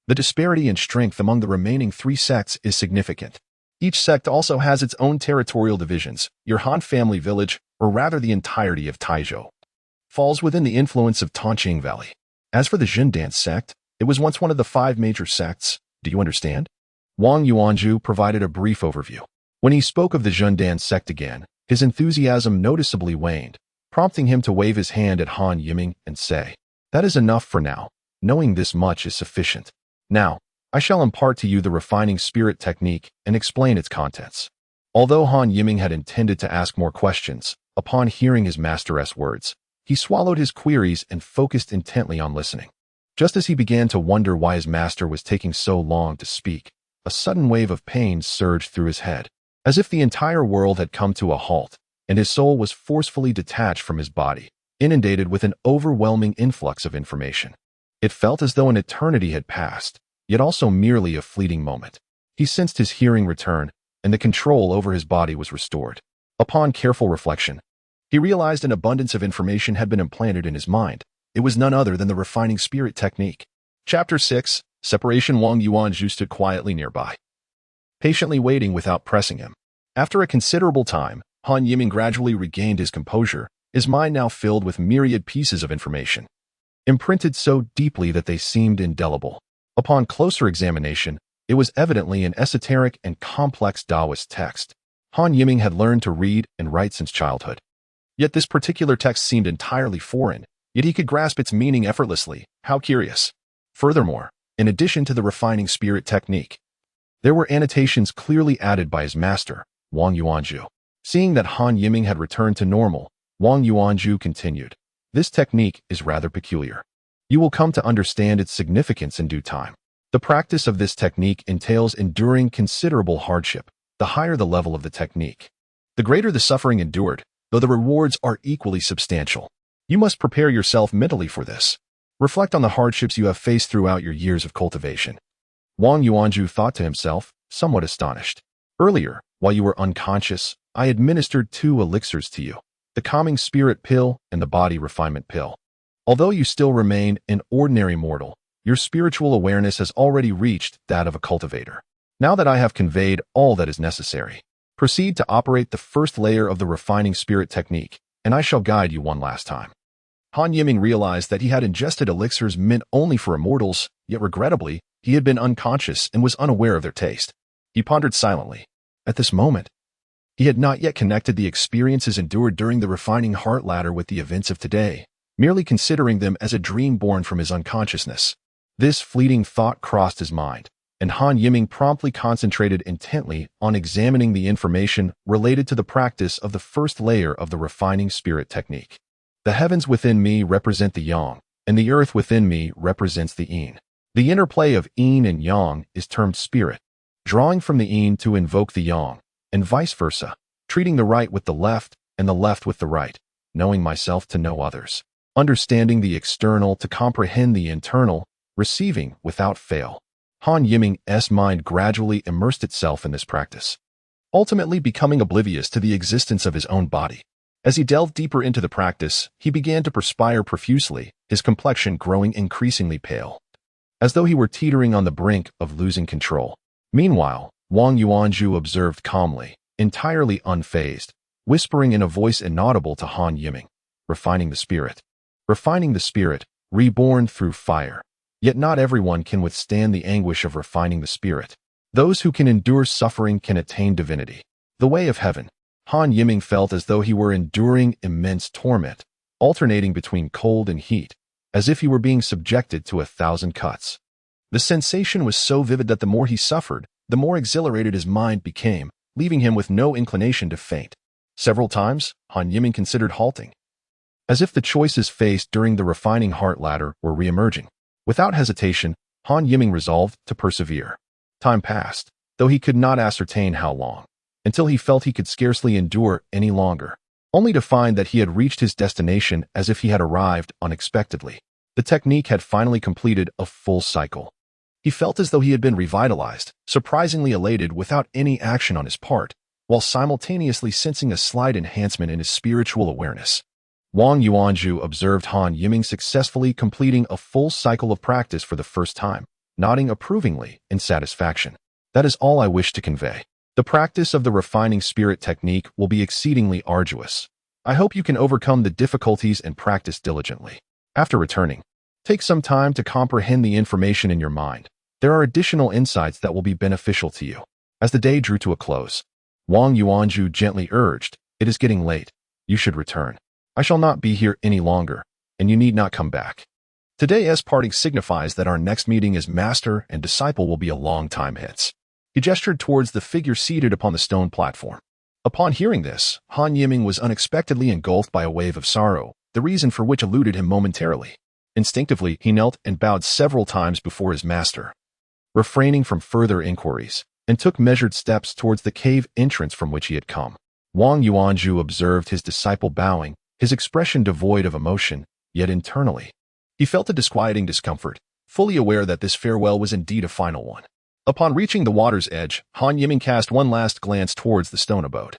The disparity in strength among the remaining 3 sects is significant. Each sect also has its own territorial divisions. Your Han family village, or rather the entirety of Taizhou, falls within the influence of Taoqing Valley. As for the Zhendan sect, it was once one of the 5 major sects. Do you understand? Wang Yuanzhu provided a brief overview. When he spoke of the Zhendan sect again, his enthusiasm noticeably waned, prompting him to wave his hand at Han Yiming and say, "That is enough for now. Knowing this much is sufficient. Now, I shall impart to you the refining spirit technique and explain its contents." Although Han Yiming had intended to ask more questions, upon hearing his master's words, he swallowed his queries and focused intently on listening. Just as he began to wonder why his master was taking so long to speak, a sudden wave of pain surged through his head, as if the entire world had come to a halt, and his soul was forcefully detached from his body, inundated with an overwhelming influx of information. It felt as though an eternity had passed, yet also merely a fleeting moment. He sensed his hearing return, and the control over his body was restored. Upon careful reflection, he realized an abundance of information had been implanted in his mind. It was none other than the refining spirit technique. Chapter 6, Separation. Wang Yuanzhu stood quietly nearby, patiently waiting without pressing him. After a considerable time, Han Yiming gradually regained his composure, his mind now filled with myriad pieces of information, imprinted so deeply that they seemed indelible. Upon closer examination, it was evidently an esoteric and complex Taoist text. Han Yiming had learned to read and write since childhood. Yet this particular text seemed entirely foreign, yet he could grasp its meaning effortlessly. How curious. Furthermore, in addition to the refining spirit technique, there were annotations clearly added by his master, Wang Yuanzhu. Seeing that Han Yiming had returned to normal, Wang Yuanzhu continued, "This technique is rather peculiar. You will come to understand its significance in due time. The practice of this technique entails enduring considerable hardship. The higher the level of the technique, the greater the suffering endured, though the rewards are equally substantial. You must prepare yourself mentally for this. Reflect on the hardships you have faced throughout your years of cultivation." Wang Yuanzhu thought to himself, somewhat astonished. "Earlier, while you were unconscious, I administered 2 elixirs to you, the calming spirit pill and the body refinement pill. Although you still remain an ordinary mortal, Your spiritual awareness has already reached that of a cultivator. Now that I have conveyed all that is necessary, proceed to operate the first layer of the refining spirit technique, and I shall guide you one last time. Han Yiming realized that he had ingested elixirs meant only for immortals, yet regrettably, he had been unconscious and was unaware of their taste. He pondered silently. At this moment, he had not yet connected the experiences endured during the refining heart ladder with the events of today, merely considering them as a dream born from his unconsciousness. This fleeting thought crossed his mind, and Han Yiming promptly concentrated intently on examining the information related to the practice of the first layer of the refining spirit technique. The heavens within me represent the yang, and the earth within me represents the yin. The interplay of yin and yang is termed spirit, drawing from the yin to invoke the yang, and vice versa, treating the right with the left and the left with the right, knowing myself to know others, understanding the external to comprehend the internal, receiving without fail. Han Yiming's mind gradually immersed itself in this practice, ultimately becoming oblivious to the existence of his own body. As he delved deeper into the practice, he began to perspire profusely, his complexion growing increasingly pale, as though he were teetering on the brink of losing control. Meanwhile, Wang Yuanzhu observed calmly, entirely unfazed, whispering in a voice inaudible to Han Yiming, refining the spirit. Refining the spirit, reborn through fire. Yet not everyone can withstand the anguish of refining the spirit. Those who can endure suffering can attain divinity. The way of heaven. Han Yiming felt as though he were enduring immense torment, alternating between cold and heat, as if he were being subjected to 1,000 cuts. The sensation was so vivid that the more he suffered, the more exhilarated his mind became, leaving him with no inclination to faint. Several times, Han Yiming considered halting, as if the choices faced during the refining heart ladder were re-emerging. Without hesitation, Han Yiming resolved to persevere. Time passed, though he could not ascertain how long, until he felt he could scarcely endure any longer, only to find that he had reached his destination as if he had arrived unexpectedly. The technique had finally completed a full cycle. He felt as though he had been revitalized, surprisingly elated without any action on his part, while simultaneously sensing a slight enhancement in his spiritual awareness. Wang Yuanzhu observed Han Yiming successfully completing a full cycle of practice for the first time, nodding approvingly in satisfaction. That is all I wish to convey. The practice of the refining spirit technique will be exceedingly arduous. I hope you can overcome the difficulties and practice diligently. After returning, take some time to comprehend the information in your mind. There are additional insights that will be beneficial to you. As the day drew to a close, Wang Yuanzhu gently urged, "It is getting late. You should return. I shall not be here any longer, and you need not come back." Today's parting signifies that our next meeting as master and disciple will be a long time hence. He gestured towards the figure seated upon the stone platform. Upon hearing this, Han Yiming was unexpectedly engulfed by a wave of sorrow, the reason for which eluded him momentarily. Instinctively, he knelt and bowed several times before his master, refraining from further inquiries, and took measured steps towards the cave entrance from which he had come. Wang Yuanzhu observed his disciple bowing, his expression devoid of emotion, yet internally, he felt a disquieting discomfort, fully aware that this farewell was indeed a final one. Upon reaching the water's edge, Han Yiming cast one last glance towards the stone abode.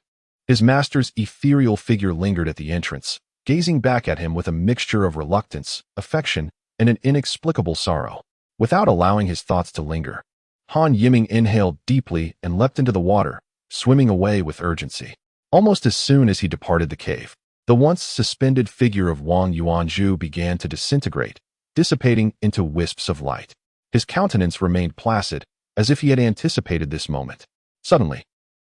His master's ethereal figure lingered at the entrance, gazing back at him with a mixture of reluctance, affection, and an inexplicable sorrow. Without allowing his thoughts to linger, Han Yiming inhaled deeply and leapt into the water, swimming away with urgency. Almost as soon as he departed the cave, the once suspended figure of Wang Yuanzhu began to disintegrate, dissipating into wisps of light. His countenance remained placid, as if he had anticipated this moment. Suddenly,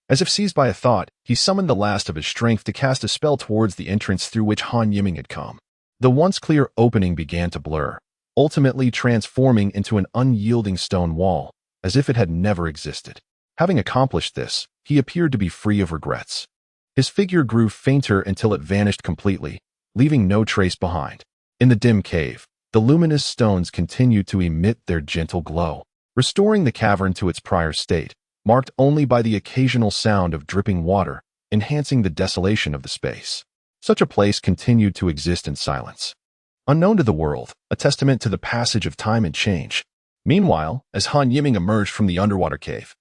as if seized by a thought, he summoned the last of his strength to cast a spell towards the entrance through which Han Yiming had come. The once clear opening began to blur, ultimately transforming into an unyielding stone wall, as if it had never existed. Having accomplished this, he appeared to be free of regrets. His figure grew fainter until it vanished completely, leaving no trace behind. In the dim cave, the luminous stones continued to emit their gentle glow, restoring the cavern to its prior state, marked only by the occasional sound of dripping water, enhancing the desolation of the space. Such a place continued to exist in silence, unknown to the world, a testament to the passage of time and change. Meanwhile, as Han Yiming emerged from the underwater cave,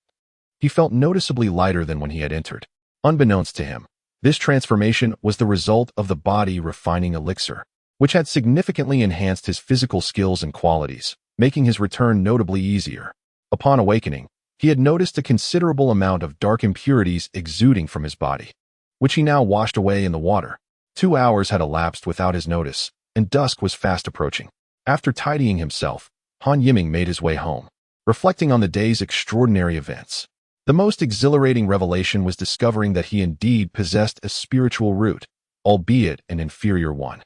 he felt noticeably lighter than when he had entered. Unbeknownst to him, this transformation was the result of the body refining elixir, which had significantly enhanced his physical skills and qualities, making his return notably easier. Upon awakening, he had noticed a considerable amount of dark impurities exuding from his body, which he now washed away in the water. 2 hours had elapsed without his notice, and dusk was fast approaching. After tidying himself, Han Yiming made his way home, reflecting on the day's extraordinary events. The most exhilarating revelation was discovering that he indeed possessed a spiritual root, albeit an inferior one.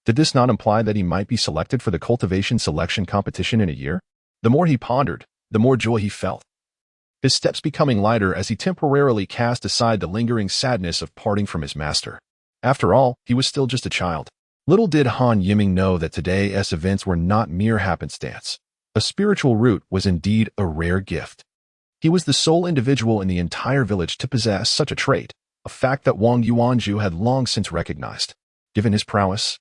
Did this not imply that he might be selected for the cultivation selection competition in a year? The more he pondered, the more joy he felt, his steps becoming lighter as he temporarily cast aside the lingering sadness of parting from his master. After all, he was still just a child. Little did Han Yiming know that today's events were not mere happenstance. A spiritual root was indeed a rare gift. He was the sole individual in the entire village to possess such a trait, a fact that Wang Yuanzhu had long since recognized. Given his prowess,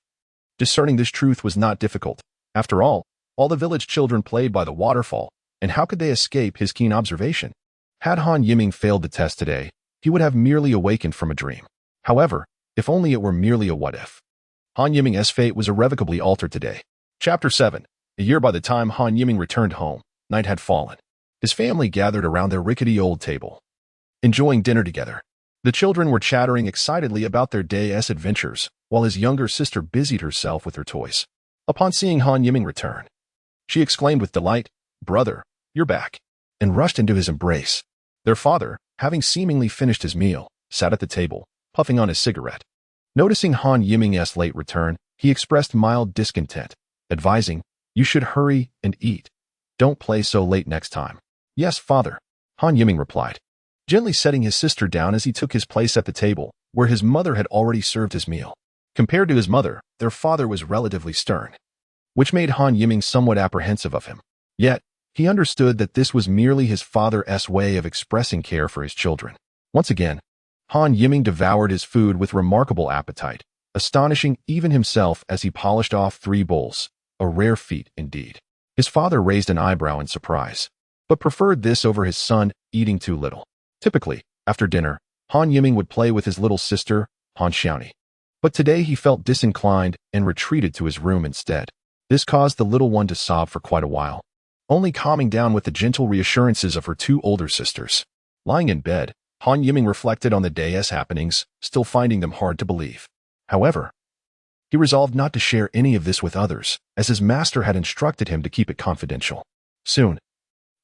discerning this truth was not difficult. After all the village children played by the waterfall, and how could they escape his keen observation? Had Han Yiming failed the test today, he would have merely awakened from a dream. However, if only it were merely a what-if. Han Yiming's fate was irrevocably altered today. Chapter 7. A year by the time Han Yiming returned home, night had fallen. His family gathered around their rickety old table, enjoying dinner together. The children were chattering excitedly about their day's adventures, while his younger sister busied herself with her toys. Upon seeing Han Yiming return, she exclaimed with delight, "Brother, you're back," and rushed into his embrace. Their father, having seemingly finished his meal, sat at the table, puffing on his cigarette. Noticing Han Yiming's late return, he expressed mild discontent, advising, "You should hurry and eat. Don't play so late next time." "Yes, father," Han Yiming replied, gently setting his sister down as he took his place at the table, where his mother had already served his meal. Compared to his mother, their father was relatively stern, which made Han Yiming somewhat apprehensive of him. Yet, he understood that this was merely his father's way of expressing care for his children. Once again, Han Yiming devoured his food with remarkable appetite, astonishing even himself as he polished off 3 bowls, a rare feat indeed. His father raised an eyebrow in surprise, but preferred this over his son eating too little. Typically, after dinner, Han Yiming would play with his little sister, Han Xiaoni. But today he felt disinclined and retreated to his room instead. This caused the little one to sob for quite a while, only calming down with the gentle reassurances of her 2 older sisters. Lying in bed, Han Yiming reflected on the day's happenings, still finding them hard to believe. However, he resolved not to share any of this with others, as his master had instructed him to keep it confidential. Soon,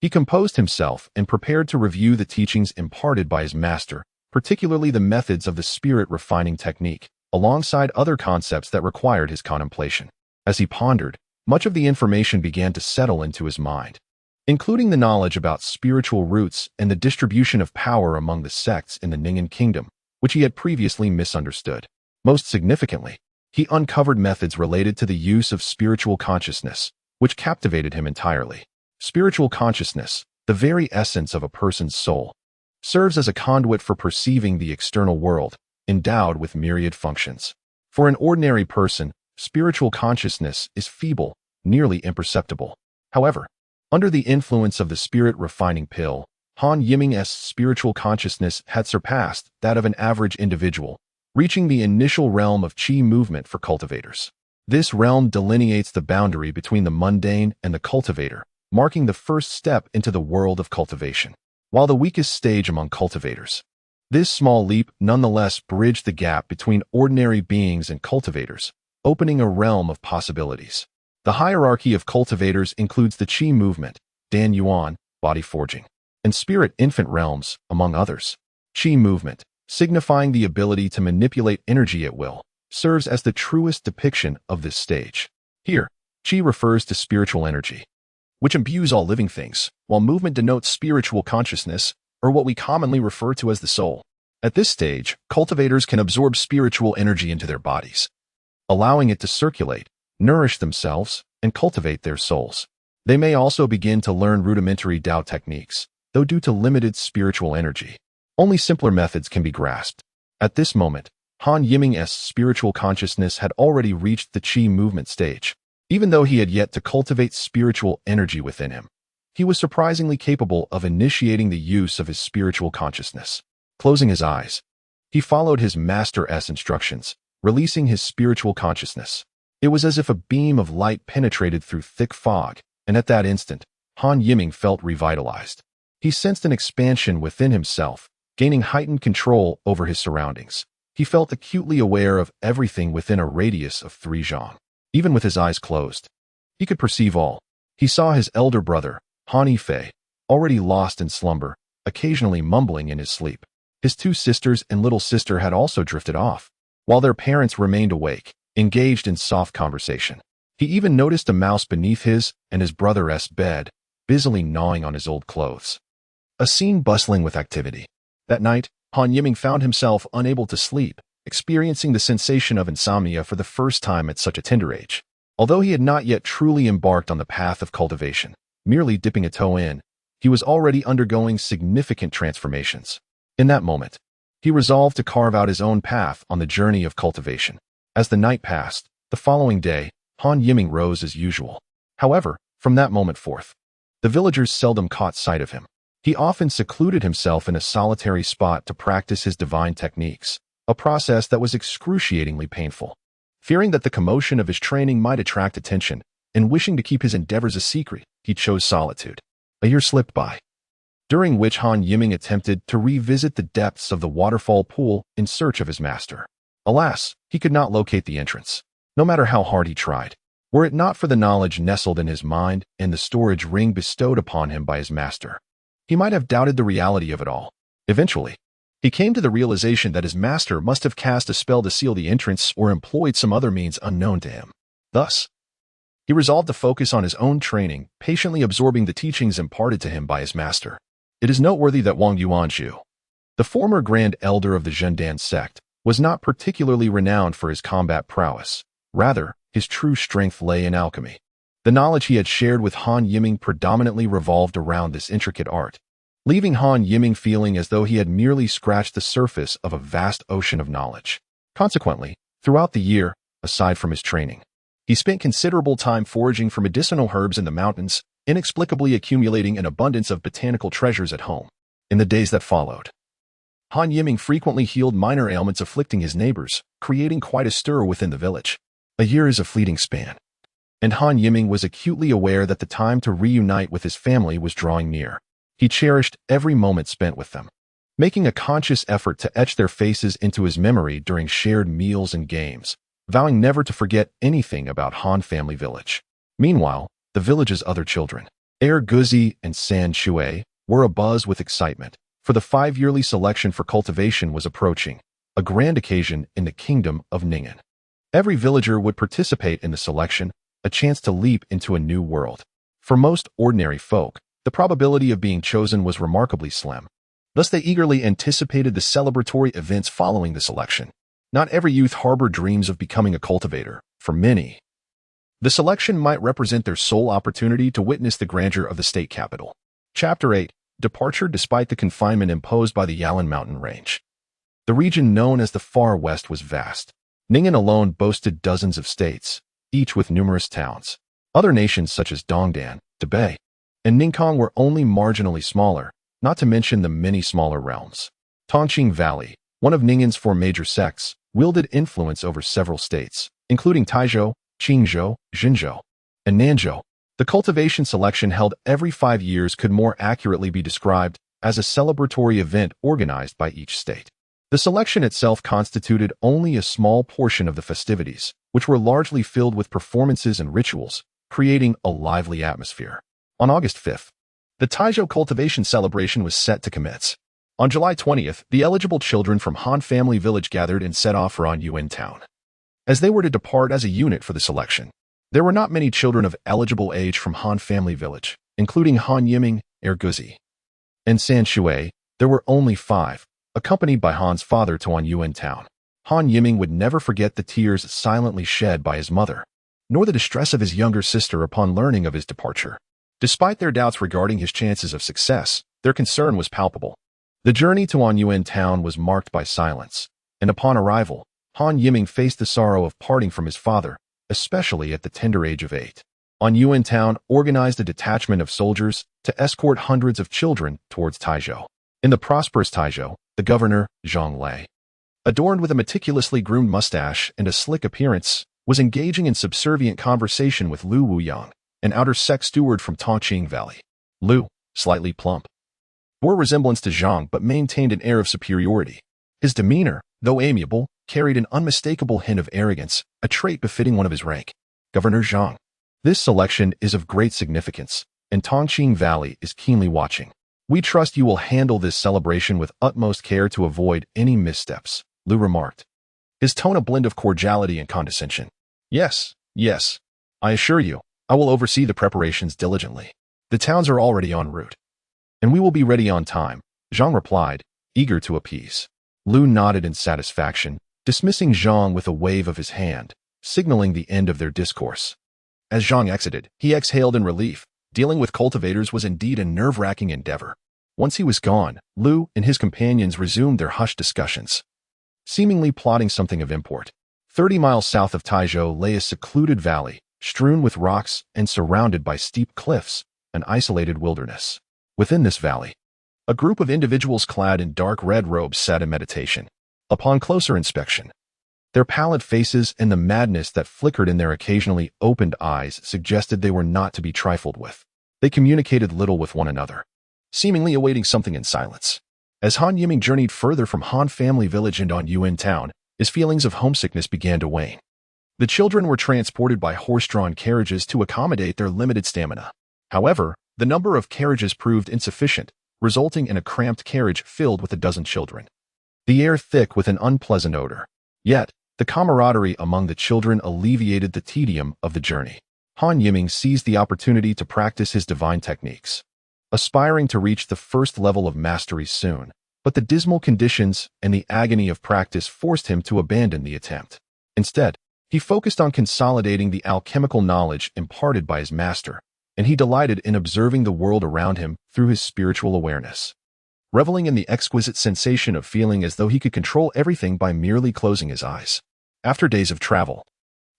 he composed himself and prepared to review the teachings imparted by his master, particularly the methods of the spirit refining technique, alongside other concepts that required his contemplation. As he pondered, much of the information began to settle into his mind, including the knowledge about spiritual roots and the distribution of power among the sects in the Ningen kingdom, which he had previously misunderstood. Most significantly, he uncovered methods related to the use of spiritual consciousness, which captivated him entirely. Spiritual consciousness, the very essence of a person's soul, serves as a conduit for perceiving the external world, endowed with myriad functions. For an ordinary person, spiritual consciousness is feeble, nearly imperceptible. However, under the influence of the spirit refining pill, Han Yiming's spiritual consciousness had surpassed that of an average individual, reaching the initial realm of qi movement for cultivators. This realm delineates the boundary between the mundane and the cultivator, marking the first step into the world of cultivation. While the weakest stage among cultivators, this small leap nonetheless bridged the gap between ordinary beings and cultivators, opening a realm of possibilities. The hierarchy of cultivators includes the qi movement, Dan Yuan, body forging, and spirit infant realms, among others. Qi movement, signifying the ability to manipulate energy at will, serves as the truest depiction of this stage. Here, qi refers to spiritual energy, which imbues all living things, while movement denotes spiritual consciousness, or what we commonly refer to as the soul. At this stage, cultivators can absorb spiritual energy into their bodies, allowing it to circulate, nourish themselves, and cultivate their souls. They may also begin to learn rudimentary Tao techniques, though due to limited spiritual energy, only simpler methods can be grasped. At this moment, Han Yiming's spiritual consciousness had already reached the qi movement stage. Even though he had yet to cultivate spiritual energy within him, he was surprisingly capable of initiating the use of his spiritual consciousness. Closing his eyes, he followed his master's instructions, releasing his spiritual consciousness. It was as if a beam of light penetrated through thick fog, And at that instant, Han Yiming felt revitalized. He sensed an expansion within himself, gaining heightened control over his surroundings. He felt acutely aware of everything within a radius of 3 zhang. Even with his eyes closed, he could perceive all. He saw his elder brother, Han Yifei, already lost in slumber, occasionally mumbling in his sleep. His 2 sisters and little sister had also drifted off, while their parents remained awake, engaged in soft conversation. He even noticed a mouse beneath his and his brother's bed, busily gnawing on his old clothes. A scene bustling with activity. That night, Han Yiming found himself unable to sleep, experiencing the sensation of insomnia for the first time at such a tender age. Although he had not yet truly embarked on the path of cultivation, merely dipping a toe in, he was already undergoing significant transformations. In that moment, he resolved to carve out his own path on the journey of cultivation. As the night passed, the following day, Han Yiming rose as usual. However, from that moment forth, the villagers seldom caught sight of him. He often secluded himself in a solitary spot to practice his divine techniques, a process that was excruciatingly painful. Fearing that the commotion of his training might attract attention, and wishing to keep his endeavors a secret, he chose solitude. A year slipped by, during which Han Yiming attempted to revisit the depths of the waterfall pool in search of his master. Alas, he could not locate the entrance, no matter how hard he tried. Were it not for the knowledge nestled in his mind and the storage ring bestowed upon him by his master, he might have doubted the reality of it all. Eventually, he came to the realization that his master must have cast a spell to seal the entrance or employed some other means unknown to him. Thus, he resolved to focus on his own training, patiently absorbing the teachings imparted to him by his master. It is noteworthy that Wang Yuanzhu, the former Grand Elder of the Zhendan sect, was not particularly renowned for his combat prowess. Rather, his true strength lay in alchemy. The knowledge he had shared with Han Yiming predominantly revolved around this intricate art, leaving Han Yiming feeling as though he had merely scratched the surface of a vast ocean of knowledge. Consequently, throughout the year, aside from his training, he spent considerable time foraging for medicinal herbs in the mountains, inexplicably accumulating an abundance of botanical treasures at home. In the days that followed, Han Yiming frequently healed minor ailments afflicting his neighbors, creating quite a stir within the village. A year is a fleeting span, and Han Yiming was acutely aware that the time to reunite with his family was drawing near. He cherished every moment spent with them, making a conscious effort to etch their faces into his memory during shared meals and games, vowing never to forget anything about Han Family Village. Meanwhile, the village's other children, Guzi and San Shui, were abuzz with excitement, for the 5-yearly selection for cultivation was approaching, a grand occasion in the kingdom of Ning'an. Every villager would participate in the selection, a chance to leap into a new world. For most ordinary folk, the probability of being chosen was remarkably slim. Thus they eagerly anticipated the celebratory events following the selection. Not every youth harbored dreams of becoming a cultivator. For many, the selection might represent their sole opportunity to witness the grandeur of the state capital. Chapter 8. Departure despite the confinement imposed by the Yalan mountain range. The region known as the Far West was vast. Ning'an alone boasted dozens of states, each with numerous towns. Other nations such as Dongdan, Debei, and Ningkong were only marginally smaller, not to mention the many smaller realms. Tongqing Valley, one of Ning'an's 4 major sects, wielded influence over several states, including Taizhou, Qingzhou, Xinzhou, and Nanzhou. The cultivation selection held every 5 years could more accurately be described as a celebratory event organized by each state. The selection itself constituted only a small portion of the festivities, which were largely filled with performances and rituals, creating a lively atmosphere. On August 5th, the Taizhou cultivation celebration was set to commence. On July 20th, the eligible children from Han Family Village gathered and set off for Anyuan Town. As they were to depart as a unit for the selection, there were not many children of eligible age from Han Family Village, including Han Yiming, Guzi, and San Shui. There were only 5, accompanied by Han's father to Anyuan Town. Han Yiming would never forget the tears silently shed by his mother, nor the distress of his younger sister upon learning of his departure. Despite their doubts regarding his chances of success, their concern was palpable. The journey to Anyuan Town was marked by silence, and upon arrival, Han Yiming faced the sorrow of parting from his father, especially at the tender age of 8. Anyuan Town organized a detachment of soldiers to escort hundreds of children towards Taizhou. In the prosperous Taizhou, the governor, Zhang Lei, adorned with a meticulously groomed mustache and a slick appearance, was engaging in subservient conversation with Lu Wuyang, an outer sect steward from Tongqing Valley. Lu, slightly plump, bore resemblance to Zhang but maintained an air of superiority. His demeanor, though amiable, carried an unmistakable hint of arrogance, a trait befitting one of his rank. Governor Zhang. This selection is of great significance, and Tongqing Valley is keenly watching. We trust you will handle this celebration with utmost care to avoid any missteps, Lu remarked, his tone a blend of cordiality and condescension. Yes, yes. I assure you, I will oversee the preparations diligently. The towns are already en route, and we will be ready on time, Zhang replied, eager to appease. Lu nodded in satisfaction, dismissing Zhang with a wave of his hand, signaling the end of their discourse. As Zhang exited, he exhaled in relief. Dealing with cultivators was indeed a nerve-wracking endeavor. Once he was gone, Lu and his companions resumed their hushed discussions, seemingly plotting something of import. 30 miles south of Taizhou lay a secluded valley, strewn with rocks and surrounded by steep cliffs, an isolated wilderness. Within this valley, a group of individuals clad in dark red robes sat in meditation. Upon closer inspection, their pallid faces and the madness that flickered in their occasionally opened eyes suggested they were not to be trifled with. They communicated little with one another, seemingly awaiting something in silence. As Han Yiming journeyed further from Han family village and on Yuan town, his feelings of homesickness began to wane. The children were transported by horse-drawn carriages to accommodate their limited stamina. However, the number of carriages proved insufficient, resulting in a cramped carriage filled with a dozen children. The air thick with an unpleasant odor. Yet, the camaraderie among the children alleviated the tedium of the journey. Han Yiming seized the opportunity to practice his divine techniques, aspiring to reach the first level of mastery soon. But the dismal conditions and the agony of practice forced him to abandon the attempt. Instead, he focused on consolidating the alchemical knowledge imparted by his master, and he delighted in observing the world around him through his spiritual awareness, reveling in the exquisite sensation of feeling as though he could control everything by merely closing his eyes. After days of travel,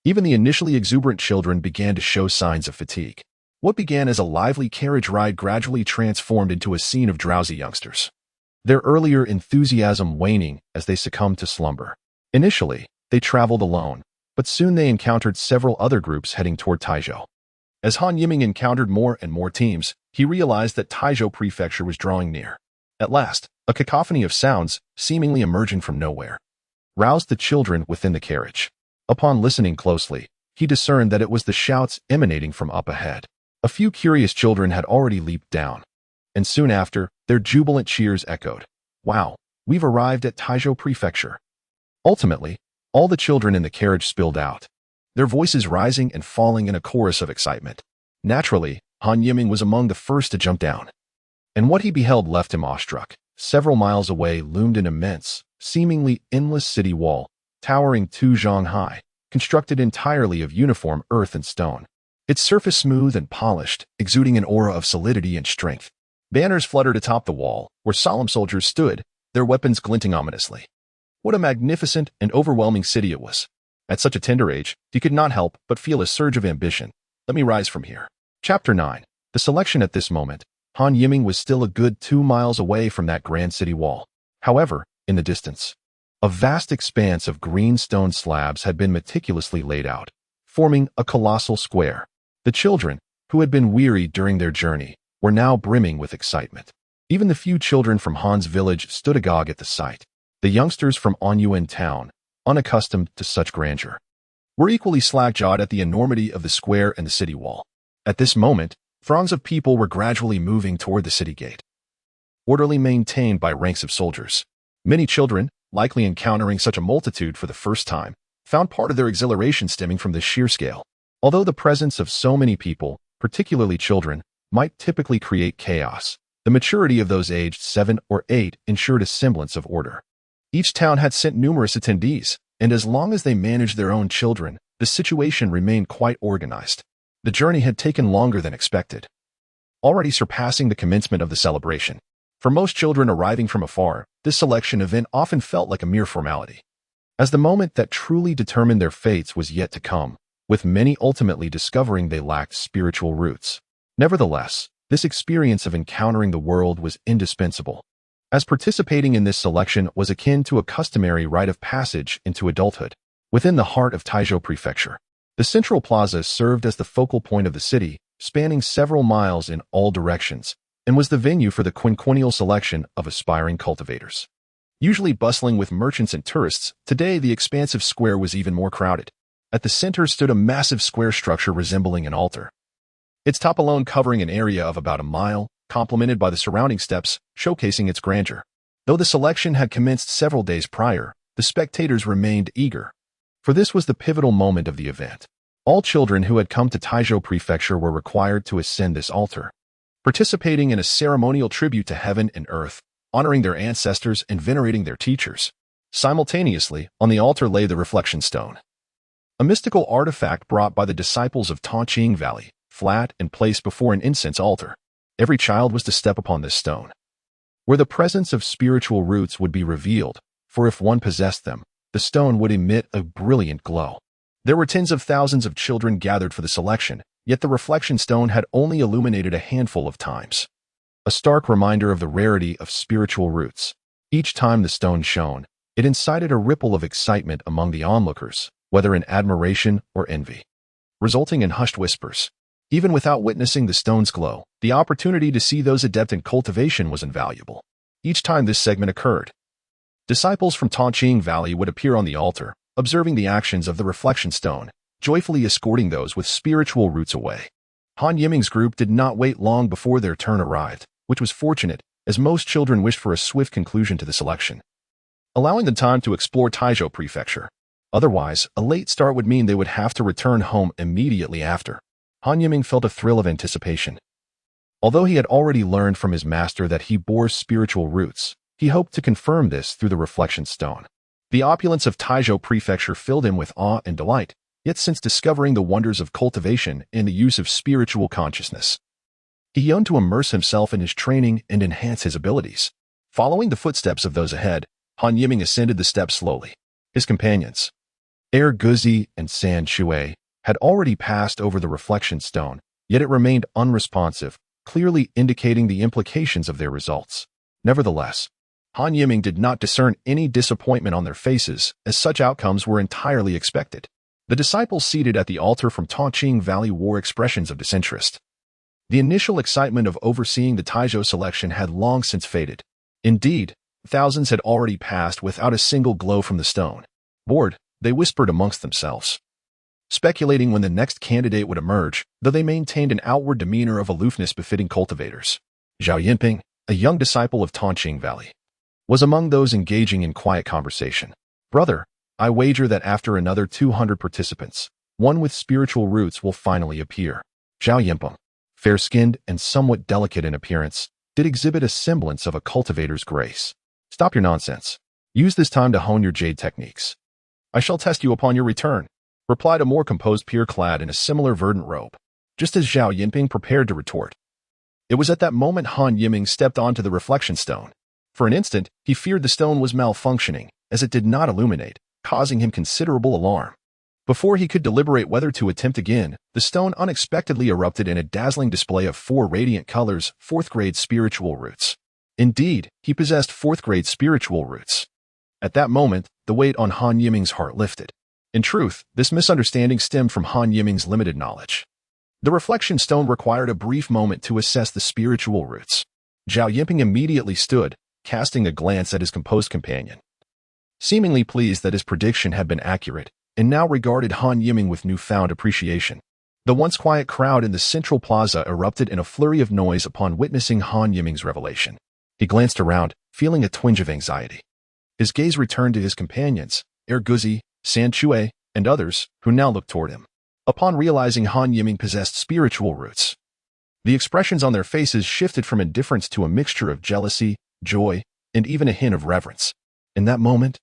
even the initially exuberant children began to show signs of fatigue. What began as a lively carriage ride gradually transformed into a scene of drowsy youngsters, their earlier enthusiasm waning as they succumbed to slumber. Initially, they traveled alone, but soon they encountered several other groups heading toward Taizhou. As Han Yiming encountered more and more teams, he realized that Taizhou Prefecture was drawing near. At last, a cacophony of sounds, seemingly emerging from nowhere, roused the children within the carriage. Upon listening closely, he discerned that it was the shouts emanating from up ahead. A few curious children had already leaped down, and soon after, their jubilant cheers echoed. Wow, we've arrived at Taizhou Prefecture. Ultimately, all the children in the carriage spilled out, their voices rising and falling in a chorus of excitement. Naturally, Han Yiming was among the first to jump down, and what he beheld left him awestruck. Several miles away loomed an immense, seemingly endless city wall, towering 2 zhang high, constructed entirely of uniform earth and stone. Its surface smooth and polished, exuding an aura of solidity and strength. Banners fluttered atop the wall, where solemn soldiers stood, their weapons glinting ominously. What a magnificent and overwhelming city it was. At such a tender age, he could not help but feel a surge of ambition. Let me rise from here. Chapter 9. The selection. At this moment, Han Yiming was still a good 2 miles away from that grand city wall. However, in the distance, a vast expanse of green stone slabs had been meticulously laid out, forming a colossal square. The children, who had been weary during their journey, were now brimming with excitement. Even the few children from Han's village stood agog at the sight. The youngsters from Anyuan town, unaccustomed to such grandeur, were equally slack-jawed at the enormity of the square and the city wall. At this moment, throngs of people were gradually moving toward the city gate, orderly maintained by ranks of soldiers. Many children, likely encountering such a multitude for the first time, found part of their exhilaration stemming from this sheer scale. Although the presence of so many people, particularly children, might typically create chaos, the maturity of those aged 7 or 8 ensured a semblance of order. Each town had sent numerous attendees, and as long as they managed their own children, the situation remained quite organized. The journey had taken longer than expected, already surpassing the commencement of the celebration. For most children arriving from afar, this selection event often felt like a mere formality, as the moment that truly determined their fates was yet to come, with many ultimately discovering they lacked spiritual roots. Nevertheless, this experience of encountering the world was indispensable, as participating in this selection was akin to a customary rite of passage into adulthood. Within the heart of Taizhou Prefecture, the central plaza served as the focal point of the city, spanning several miles in all directions, and was the venue for the quinquennial selection of aspiring cultivators. Usually bustling with merchants and tourists, today the expansive square was even more crowded. At the center stood a massive square structure resembling an altar, its top alone covering an area of about a mile, complemented by the surrounding steps, showcasing its grandeur. Though the selection had commenced several days prior, the spectators remained eager, for this was the pivotal moment of the event. All children who had come to Taizhou Prefecture were required to ascend this altar, participating in a ceremonial tribute to heaven and earth, honoring their ancestors and venerating their teachers. Simultaneously, on the altar lay the reflection stone, a mystical artifact brought by the disciples of Tongqing Valley, flat and placed before an incense altar. Every child was to step upon this stone, where the presence of spiritual roots would be revealed, for if one possessed them, the stone would emit a brilliant glow. There were tens of thousands of children gathered for the selection, yet the reflection stone had only illuminated a handful of times. A stark reminder of the rarity of spiritual roots. Each time the stone shone, it incited a ripple of excitement among the onlookers, whether in admiration or envy, resulting in hushed whispers. Even without witnessing the stone's glow, the opportunity to see those adept in cultivation was invaluable. Each time this segment occurred, disciples from Tongqing Valley would appear on the altar, observing the actions of the reflection stone, joyfully escorting those with spiritual roots away. Han Yiming's group did not wait long before their turn arrived, which was fortunate, as most children wished for a swift conclusion to the selection, allowing them time to explore Taizhou Prefecture. Otherwise, a late start would mean they would have to return home immediately after. Han Yiming felt a thrill of anticipation. Although he had already learned from his master that he bore spiritual roots, he hoped to confirm this through the reflection stone. The opulence of Taizhou Prefecture filled him with awe and delight, yet since discovering the wonders of cultivation and the use of spiritual consciousness, he yearned to immerse himself in his training and enhance his abilities. Following the footsteps of those ahead, Han Yiming ascended the steps slowly. His companions, Guzi and San Shui, had already passed over the reflection stone, yet it remained unresponsive, clearly indicating the implications of their results. Nevertheless, Han Yiming did not discern any disappointment on their faces, as such outcomes were entirely expected. The disciples seated at the altar from Tongqing Valley wore expressions of disinterest. The initial excitement of overseeing the Taizhou selection had long since faded. Indeed, thousands had already passed without a single glow from the stone. Bored, they whispered amongst themselves, speculating when the next candidate would emerge, though they maintained an outward demeanor of aloofness befitting cultivators. Zhao Yinping, a young disciple of Tongqing Valley, was among those engaging in quiet conversation. Brother, I wager that after another 200 participants, one with spiritual roots will finally appear. Zhao Yinping, fair-skinned and somewhat delicate in appearance, did exhibit a semblance of a cultivator's grace. Stop your nonsense. Use this time to hone your jade techniques. I shall test you upon your return, replied a more composed peer clad in a similar verdant robe, just as Zhao Yinping prepared to retort. It was at that moment Han Yiming stepped onto the reflection stone. For an instant, he feared the stone was malfunctioning, as it did not illuminate, causing him considerable alarm. Before he could deliberate whether to attempt again, the stone unexpectedly erupted in a dazzling display of 4 radiant colors, 4th-grade spiritual roots. Indeed, he possessed 4th-grade spiritual roots. At that moment, the weight on Han Yiming's heart lifted. In truth, this misunderstanding stemmed from Han Yiming's limited knowledge. The reflection stone required a brief moment to assess the spiritual roots. Zhao Yinping immediately stood, casting a glance at his composed companion, seemingly pleased that his prediction had been accurate, and now regarded Han Yiming with newfound appreciation. The once quiet crowd in the central plaza erupted in a flurry of noise upon witnessing Han Yiming's revelation. He glanced around, feeling a twinge of anxiety. His gaze returned to his companions, Guzi, San Shui, and others, who now looked toward him. Upon realizing Han Yiming possessed spiritual roots, the expressions on their faces shifted from indifference to a mixture of jealousy, joy, and even a hint of reverence. In that moment,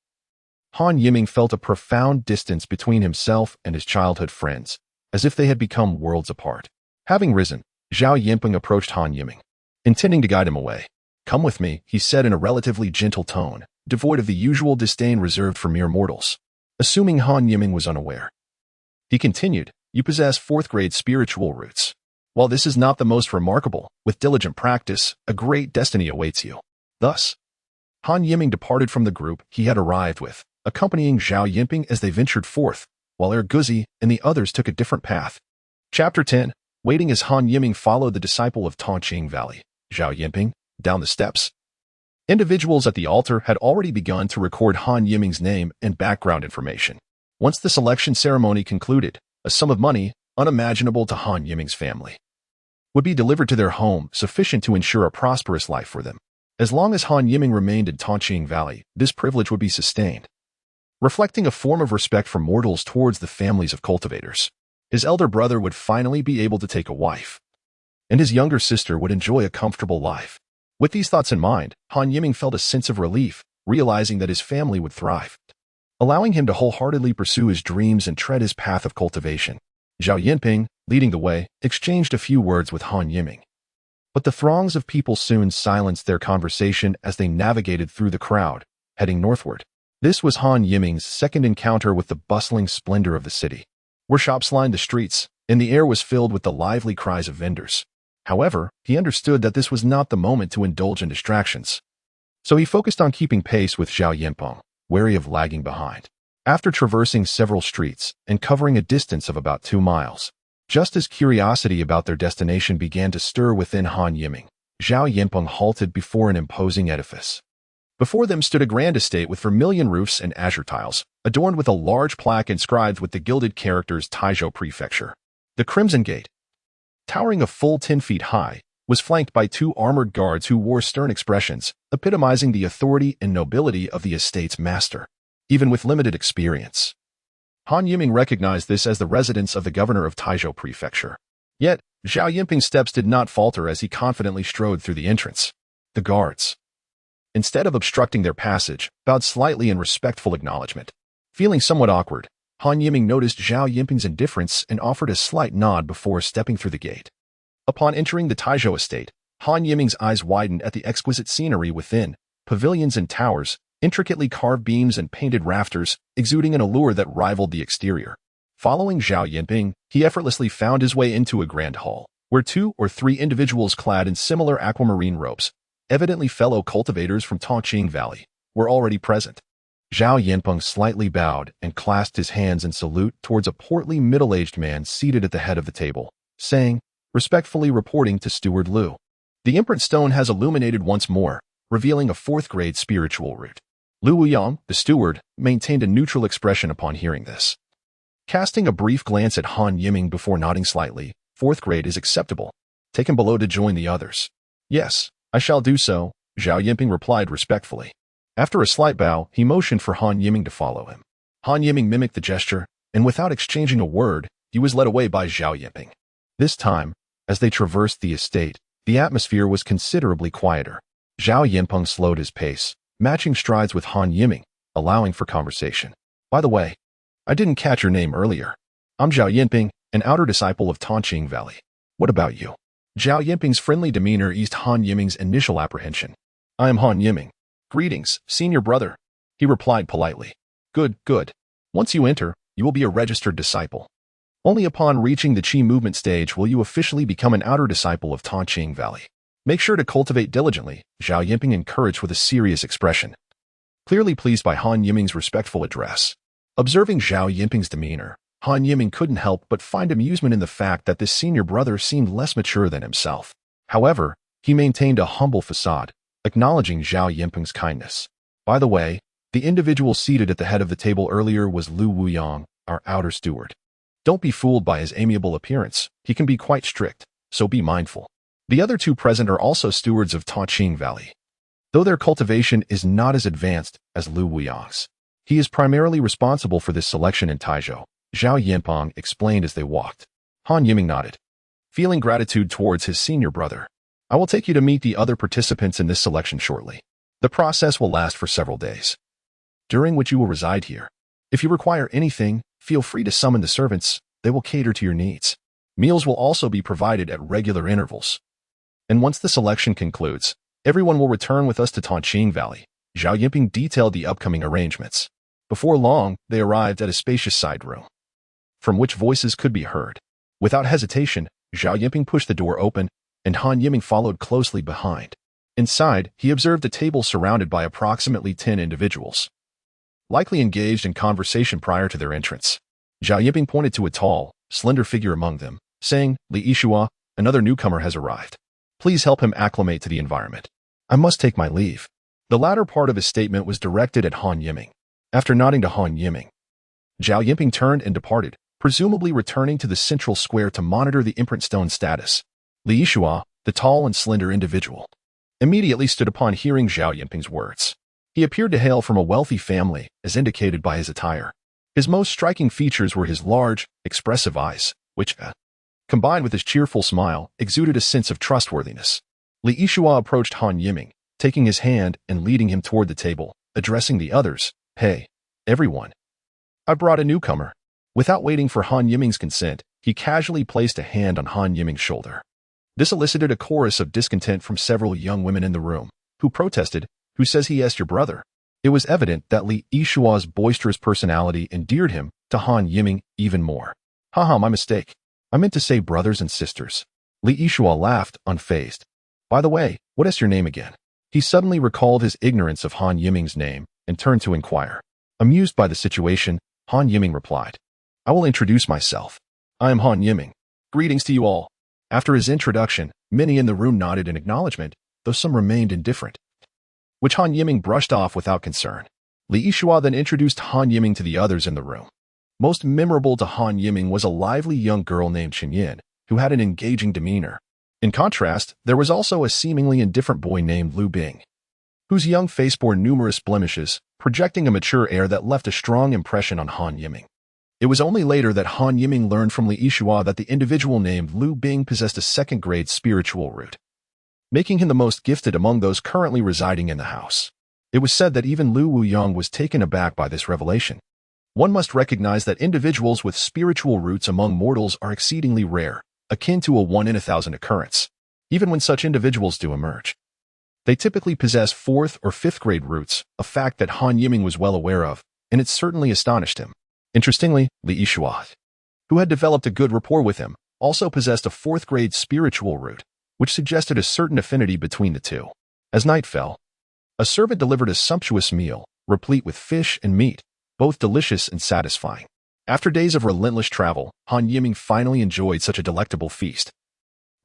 Han Yiming felt a profound distance between himself and his childhood friends, as if they had become worlds apart. Having risen, Zhao Yinping approached Han Yiming, intending to guide him away. Come with me, he said in a relatively gentle tone, devoid of the usual disdain reserved for mere mortals. Assuming Han Yiming was unaware, he continued, you possess 4th-grade spiritual roots. While this is not the most remarkable, with diligent practice, a great destiny awaits you. Thus, Han Yiming departed from the group he had arrived with, accompanying Zhao Yinping as they ventured forth, while Guzi and the others took a different path. Chapter 10. waiting as Han Yiming followed the disciple of Tongqing Valley, Zhao Yinping, down the steps. Individuals at the altar had already begun to record Han Yiming's name and background information. Once the selection ceremony concluded, a sum of money, unimaginable to Han Yiming's family, would be delivered to their home, sufficient to ensure a prosperous life for them. As long as Han Yiming remained in Tongqing Valley, this privilege would be sustained, reflecting a form of respect from mortals towards the families of cultivators. His elder brother would finally be able to take a wife, and his younger sister would enjoy a comfortable life. With these thoughts in mind, Han Yiming felt a sense of relief, realizing that his family would thrive, allowing him to wholeheartedly pursue his dreams and tread his path of cultivation. Zhao Yinping, leading the way, exchanged a few words with Han Yiming. But the throngs of people soon silenced their conversation as they navigated through the crowd, heading northward. This was Han Yiming's second encounter with the bustling splendor of the city, where shops lined the streets, and the air was filled with the lively cries of vendors. However, he understood that this was not the moment to indulge in distractions. So he focused on keeping pace with Zhao Yinpeng, wary of lagging behind. After traversing several streets and covering a distance of about 2 miles, just as curiosity about their destination began to stir within Han Yiming, Zhao Yinpeng halted before an imposing edifice. Before them stood a grand estate with vermilion roofs and azure tiles, adorned with a large plaque inscribed with the gilded characters Taizhou Prefecture. The Crimson Gate, towering a full 10 feet high, was flanked by 2 armored guards who wore stern expressions, epitomizing the authority and nobility of the estate's master, even with limited experience. Han Yiming recognized this as the residence of the governor of Taizhou Prefecture. Yet, Zhao Yinping's steps did not falter as he confidently strode through the entrance. The guards, instead of obstructing their passage, bowed slightly in respectful acknowledgement. Feeling somewhat awkward, Han Yiming noticed Zhao Yinping's indifference and offered a slight nod before stepping through the gate. Upon entering the Taizhou estate, Han Yiming's eyes widened at the exquisite scenery within, pavilions and towers, intricately carved beams and painted rafters, exuding an allure that rivaled the exterior. Following Zhao Yinping, he effortlessly found his way into a grand hall, where 2 or 3 individuals clad in similar aquamarine robes, evidently fellow cultivators from Tongqing Valley, were already present. Zhao Yinpeng slightly bowed and clasped his hands in salute towards a portly middle-aged man seated at the head of the table, saying, respectfully reporting to Steward Lu, "The imprint stone has illuminated once more, revealing a 4th-grade spiritual root." Lu Wuyang, the steward, maintained a neutral expression upon hearing this. Casting a brief glance at Han Yiming before nodding slightly, 4th grade is acceptable. Take him below to join the others. Yes, I shall do so, Zhao Yinping replied respectfully. After a slight bow, he motioned for Han Yiming to follow him. Han Yiming mimicked the gesture, and without exchanging a word, he was led away by Zhao Yinping. This time, as they traversed the estate, the atmosphere was considerably quieter. Zhao Yinpeng slowed his pace, matching strides with Han Yiming, allowing for conversation. By the way, I didn't catch your name earlier. I'm Zhao Yinping, an outer disciple of Tongqing Valley. What about you? Zhao Yinping's friendly demeanor eased Han Yiming's initial apprehension. I am Han Yiming. Greetings, senior brother, he replied politely. Good, good. Once you enter, you will be a registered disciple. Only upon reaching the Qi movement stage will you officially become an outer disciple of Tongqing Valley. Make sure to cultivate diligently, Zhao Yinping encouraged with a serious expression. Clearly pleased by Han Yiming's respectful address. Observing Zhao Yinping's demeanor, Han Yiming couldn't help but find amusement in the fact that this senior brother seemed less mature than himself. However, he maintained a humble facade, acknowledging Zhao Yinping's kindness. By the way, the individual seated at the head of the table earlier was Lu Wuyang, our outer steward. Don't be fooled by his amiable appearance. He can be quite strict, so be mindful. The other 2 present are also stewards of Tongqing Valley. Though their cultivation is not as advanced as Lu Wuyang's, he is primarily responsible for this selection in Taizhou, Zhao Yinpeng explained as they walked. Han Yiming nodded, feeling gratitude towards his senior brother. I will take you to meet the other participants in this selection shortly. The process will last for several days, during which you will reside here. If you require anything, feel free to summon the servants. They will cater to your needs. Meals will also be provided at regular intervals. And once the selection concludes, everyone will return with us to Tongqing Valley. Zhao Yinping detailed the upcoming arrangements. Before long, they arrived at a spacious side room, from which voices could be heard. Without hesitation, Zhao Yinping pushed the door open, and Han Yiming followed closely behind. Inside, he observed a table surrounded by approximately 10 individuals, likely engaged in conversation prior to their entrance. Zhao Yinping pointed to a tall, slender figure among them, saying, "Li Yishua, another newcomer has arrived. Please help him acclimate to the environment. I must take my leave." The latter part of his statement was directed at Han Yiming. After nodding to Han Yiming, Zhao Yinping turned and departed, presumably returning to the central square to monitor the imprint stone status. Li Yishua, the tall and slender individual, immediately stood upon hearing Zhao Yinping's words. He appeared to hail from a wealthy family, as indicated by his attire. His most striking features were his large, expressive eyes, which, combined with his cheerful smile, exuded a sense of trustworthiness. Li Yishua approached Han Yiming, taking his hand and leading him toward the table, addressing the others. "Hey, everyone. I brought a newcomer." Without waiting for Han Yiming's consent, he casually placed a hand on Han Yiming's shoulder. This elicited a chorus of discontent from several young women in the room, who protested, "Who says he is your brother?" It was evident that Li Yishua's boisterous personality endeared him to Han Yiming even more. "Haha, my mistake. I meant to say brothers and sisters." Li Yishua laughed, unfazed. "By the way, what is your name again?" He suddenly recalled his ignorance of Han Yiming's name and turned to inquire. Amused by the situation, Han Yiming replied, "I will introduce myself. I am Han Yiming. Greetings to you all." After his introduction, many in the room nodded in acknowledgement, though some remained indifferent, which Han Yiming brushed off without concern. Li Yishua then introduced Han Yiming to the others in the room. Most memorable to Han Yiming was a lively young girl named Chen Yin, who had an engaging demeanor. In contrast, there was also a seemingly indifferent boy named Lu Bing, whose young face bore numerous blemishes, projecting a mature air that left a strong impression on Han Yiming. It was only later that Han Yiming learned from Li Yishua that the individual named Lu Bing possessed a second-grade spiritual root, making him the most gifted among those currently residing in the house. It was said that even Lu Wuyang was taken aback by this revelation. One must recognize that individuals with spiritual roots among mortals are exceedingly rare, akin to a 1 in 1,000 occurrence. Even when such individuals do emerge, they typically possess 4th or 5th grade roots, a fact that Han Yiming was well aware of, and it certainly astonished him. Interestingly, Li Yishua, who had developed a good rapport with him, also possessed a 4th grade spiritual root, which suggested a certain affinity between the two. As night fell, a servant delivered a sumptuous meal, replete with fish and meat, both delicious and satisfying. After days of relentless travel, Han Yiming finally enjoyed such a delectable feast,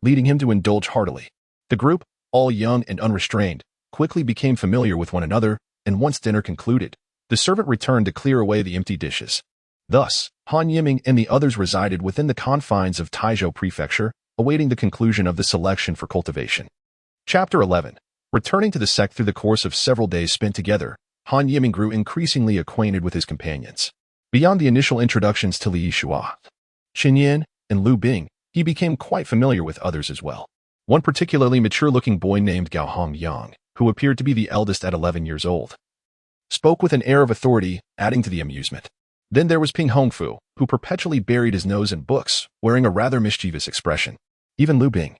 leading him to indulge heartily. The group, all young and unrestrained, quickly became familiar with one another, and once dinner concluded, the servant returned to clear away the empty dishes. Thus, Han Yiming and the others resided within the confines of Taizhou Prefecture, awaiting the conclusion of the selection for cultivation. Chapter 11. Returning to the sect through the course of several days spent together, Han Yiming grew increasingly acquainted with his companions. Beyond the initial introductions to Li Yishua, Chen Yin, and Lu Bing, he became quite familiar with others as well. One particularly mature-looking boy named Gao Hongyang, who appeared to be the eldest at 11 years old, spoke with an air of authority, adding to the amusement. Then there was Ping Hongfu, who perpetually buried his nose in books, wearing a rather mischievous expression. Even Lu Bing,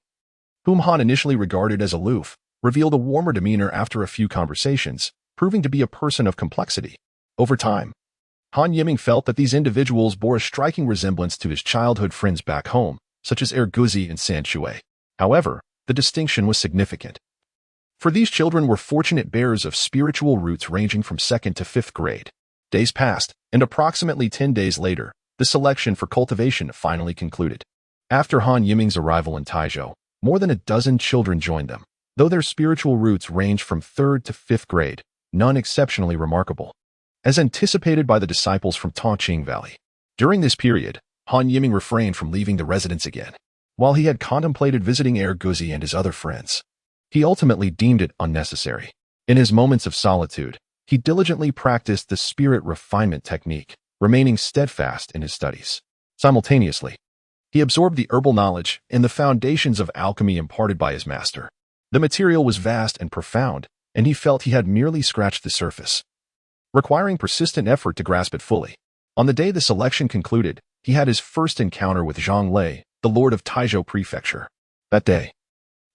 whom Han initially regarded as aloof, revealed a warmer demeanor after a few conversations, proving to be a person of complexity. Over time, Han Yiming felt that these individuals bore a striking resemblance to his childhood friends back home, such as Guzi and San Shui. However, the distinction was significant, for these children were fortunate bearers of spiritual roots ranging from 2nd to 5th grade. Days passed, and approximately 10 days later, the selection for cultivation finally concluded. After Han Yiming's arrival in Taizhou, more than a dozen children joined them. Though their spiritual roots ranged from 3rd to 5th grade, none exceptionally remarkable, as anticipated by the disciples from Tongqing Valley. During this period, Han Yiming refrained from leaving the residence again. While he had contemplated visiting Guzi and his other friends, he ultimately deemed it unnecessary. In his moments of solitude, he diligently practiced the spirit refinement technique, remaining steadfast in his studies. Simultaneously, he absorbed the herbal knowledge and the foundations of alchemy imparted by his master. The material was vast and profound, and he felt he had merely scratched the surface, requiring persistent effort to grasp it fully. On the day the selection concluded, he had his first encounter with Zhang Lei, the lord of Taizhou Prefecture. That day,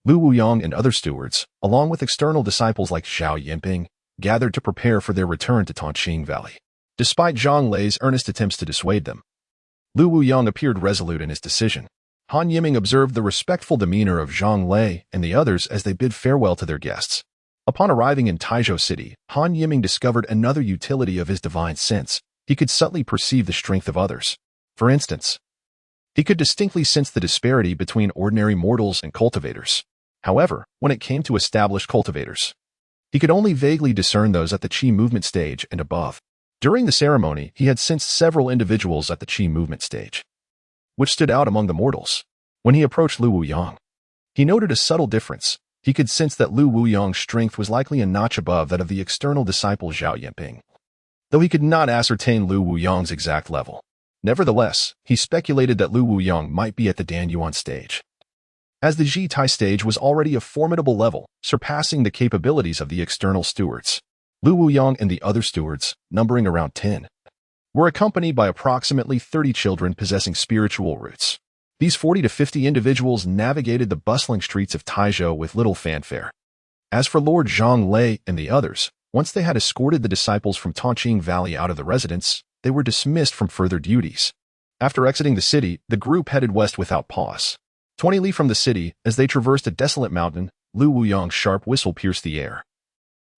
Lu Wuyang and other stewards, along with external disciples like Zhao Yinping, gathered to prepare for their return to Tongqing Valley. Despite Zhang Lei's earnest attempts to dissuade them, Lu Wuyang appeared resolute in his decision. Han Yiming observed the respectful demeanor of Zhang Lei and the others as they bid farewell to their guests. Upon arriving in Taizhou City, Han Yiming discovered another utility of his divine sense. He could subtly perceive the strength of others. For instance, He could distinctly sense the disparity between ordinary mortals and cultivators. However, when it came to established cultivators, he could only vaguely discern those at the Qi movement stage and above. During the ceremony, he had sensed several individuals at the Qi movement stage, which stood out among the mortals. When he approached Lu Wuyang, he noted a subtle difference. He could sense that Lu Wuyang's strength was likely a notch above that of the external disciple Zhao Yinping, though he could not ascertain Lu Wuyang's exact level. Nevertheless, he speculated that Lu Wuyang might be at the Danyuan stage, as the Ji Tai stage was already a formidable level, surpassing the capabilities of the external stewards. Lu Wuyang and the other stewards, numbering around 10, were accompanied by approximately 30 children possessing spiritual roots. These 40 to 50 individuals navigated the bustling streets of Taizhou with little fanfare. As for Lord Zhang Lei and the others, once they had escorted the disciples from Tongqing Valley out of the residence, they were dismissed from further duties. After exiting the city, the group headed west without pause. 20 li from the city, as they traversed a desolate mountain, Lu Wuyang's sharp whistle pierced the air,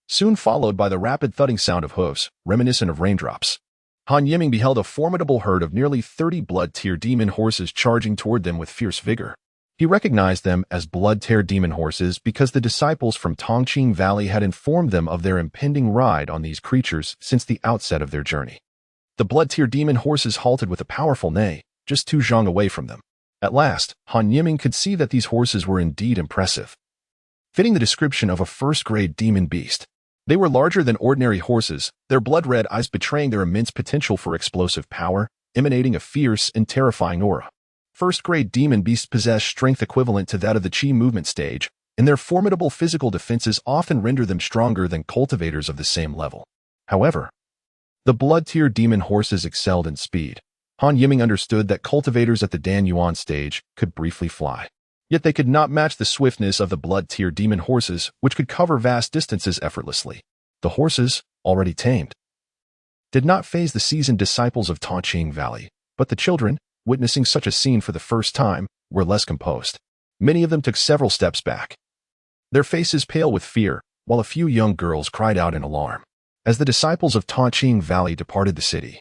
soon followed by the rapid thudding sound of hooves, reminiscent of raindrops. Han Yiming beheld a formidable herd of nearly 30 blood-tear demon horses charging toward them with fierce vigor. He recognized them as blood-tear demon horses because the disciples from Tongqing Valley had informed them of their impending ride on these creatures since the outset of their journey. The blood-tear demon horses halted with a powerful neigh, just 2 zhang away from them. At last, Han Yiming could see that these horses were indeed impressive, fitting the description of a first-grade demon beast. They were larger than ordinary horses, their blood-red eyes betraying their immense potential for explosive power, emanating a fierce and terrifying aura. First-grade demon beasts possess strength equivalent to that of the Qi movement stage, and their formidable physical defenses often render them stronger than cultivators of the same level. However, the blood-tear demon horses excelled in speed. Han Yiming understood that cultivators at the Danyuan stage could briefly fly. Yet they could not match the swiftness of the blood-tear demon horses, which could cover vast distances effortlessly. The horses, already tamed, did not faze the seasoned disciples of Tongqing Valley, but the children, witnessing such a scene for the first time, were less composed. Many of them took several steps back, their faces pale with fear, while a few young girls cried out in alarm. As the disciples of Tongqing Valley departed the city,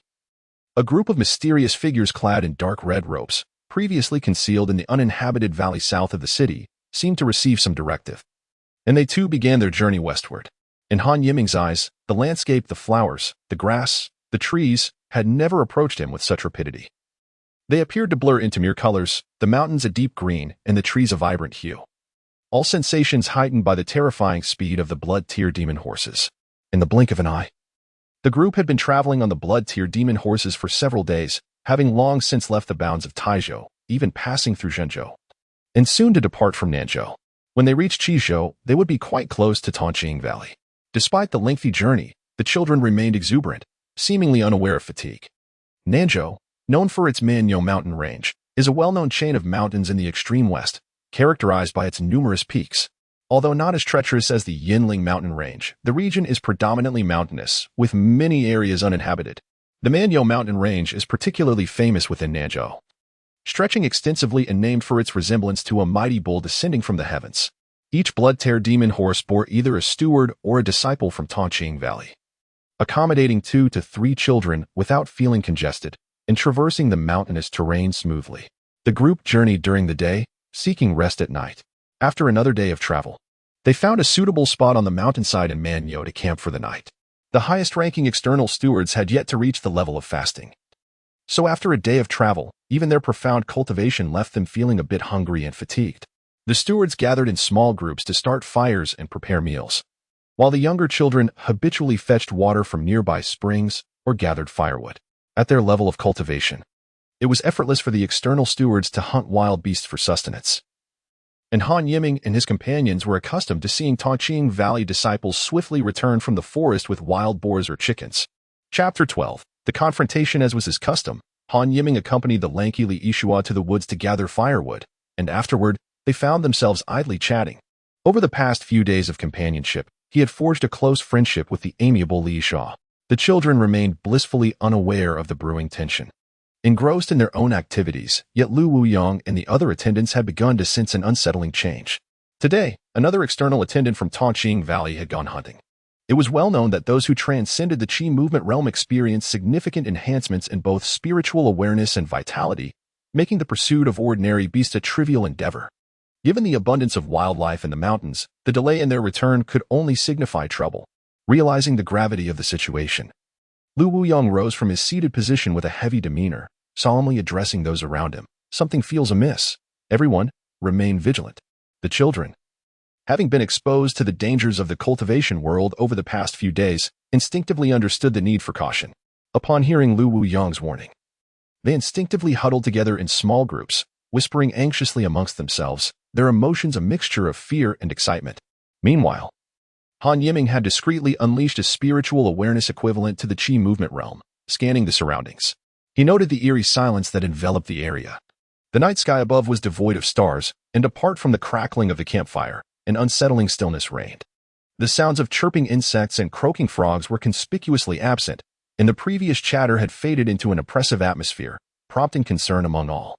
a group of mysterious figures clad in dark red robes, previously concealed in the uninhabited valley south of the city, seemed to receive some directive, and they too began their journey westward. In Han Yiming's eyes, the landscape, the flowers, the grass, the trees, had never approached him with such rapidity. They appeared to blur into mere colors, the mountains a deep green and the trees a vibrant hue. All sensations heightened by the terrifying speed of the blood-tear demon horses. In the blink of an eye, the group had been traveling on the blood-tear demon horses for several days, having long since left the bounds of Taizhou, even passing through Zhenzhou, and soon to depart from Nanzhou. When they reached Qizhou, they would be quite close to Tongqing Valley. Despite the lengthy journey, the children remained exuberant, seemingly unaware of fatigue. Nanzhou, known for its Manyou mountain range, is a well-known chain of mountains in the extreme west, characterized by its numerous peaks. Although not as treacherous as the Yinling mountain range, the region is predominantly mountainous, with many areas uninhabited. The Manyou mountain range is particularly famous within Nanzhou, stretching extensively and named for its resemblance to a mighty bull descending from the heavens. Each blood-tear demon horse bore either a steward or a disciple from Tongqing Valley, accommodating 2 to 3 children without feeling congested and traversing the mountainous terrain smoothly. The group journeyed during the day, seeking rest at night. After another day of travel, they found a suitable spot on the mountainside in Manyou to camp for the night. The highest-ranking external stewards had yet to reach the level of fasting. So after a day of travel, even their profound cultivation left them feeling a bit hungry and fatigued. The stewards gathered in small groups to start fires and prepare meals, while the younger children habitually fetched water from nearby springs or gathered firewood. At their level of cultivation, it was effortless for the external stewards to hunt wild beasts for sustenance. And Han Yiming and his companions were accustomed to seeing Tongqing Valley disciples swiftly return from the forest with wild boars or chickens. Chapter 12. The confrontation. As was his custom, Han Yiming accompanied the lanky Li Yixua to the woods to gather firewood, and afterward, they found themselves idly chatting. Over the past few days of companionship, he had forged a close friendship with the amiable Li Yixua. The children remained blissfully unaware of the brewing tension, engrossed in their own activities, yet Lu Wuyang and the other attendants had begun to sense an unsettling change. Today, another external attendant from Tongqing Valley had gone hunting. It was well known that those who transcended the Qi movement realm experienced significant enhancements in both spiritual awareness and vitality, making the pursuit of ordinary beasts a trivial endeavor. Given the abundance of wildlife in the mountains, the delay in their return could only signify trouble. Realizing the gravity of the situation, Lu Wuyong rose from his seated position with a heavy demeanor, solemnly addressing those around him. Something feels amiss. Everyone, remain vigilant. The children, having been exposed to the dangers of the cultivation world over the past few days, instinctively understood the need for caution. Upon hearing Lu Wuyong's warning, they instinctively huddled together in small groups, whispering anxiously amongst themselves, their emotions a mixture of fear and excitement. Meanwhile, Han Yiming had discreetly unleashed a spiritual awareness equivalent to the Qi movement realm, scanning the surroundings. He noted the eerie silence that enveloped the area. The night sky above was devoid of stars, and apart from the crackling of the campfire, an unsettling stillness reigned. The sounds of chirping insects and croaking frogs were conspicuously absent, and the previous chatter had faded into an oppressive atmosphere, prompting concern among all.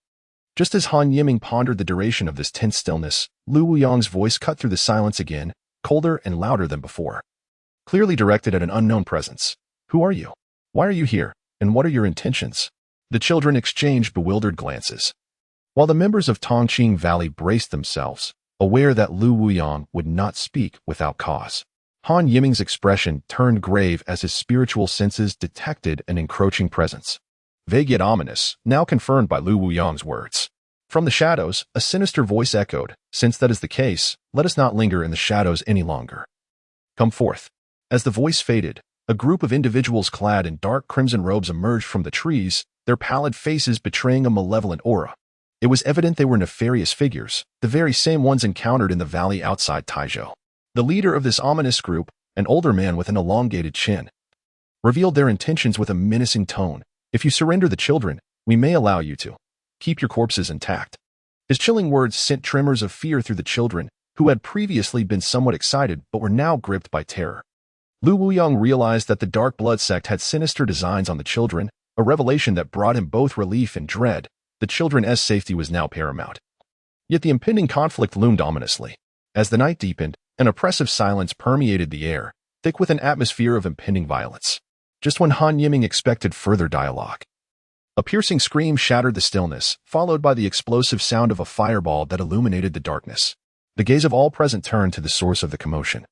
Just as Han Yiming pondered the duration of this tense stillness, Lu Wuyong's voice cut through the silence again, colder and louder than before. Clearly directed at an unknown presence. Who are you? Why are you here? And what are your intentions? The children exchanged bewildered glances, while the members of Tongqing Valley braced themselves, aware that Lu Wuyong would not speak without cause. Han Yiming's expression turned grave as his spiritual senses detected an encroaching presence. Vague yet ominous, now confirmed by Lu Wuyong's words. From the shadows, a sinister voice echoed, "Since that is the case, let us not linger in the shadows any longer. Come forth." As the voice faded, a group of individuals clad in dark crimson robes emerged from the trees, their pallid faces betraying a malevolent aura. It was evident they were nefarious figures, the very same ones encountered in the valley outside Taizhou. The leader of this ominous group, an older man with an elongated chin, revealed their intentions with a menacing tone. "If you surrender the children, we may allow you to keep your corpses intact." His chilling words sent tremors of fear through the children, who had previously been somewhat excited but were now gripped by terror. Lu Wuyong realized that the Dark Blood sect had sinister designs on the children, a revelation that brought him both relief and dread. The children's safety was now paramount. Yet the impending conflict loomed ominously. As the night deepened, an oppressive silence permeated the air, thick with an atmosphere of impending violence. Just when Han Yiming expected further dialogue, a piercing scream shattered the stillness, followed by the explosive sound of a fireball that illuminated the darkness. The gaze of all present turned to the source of the commotion.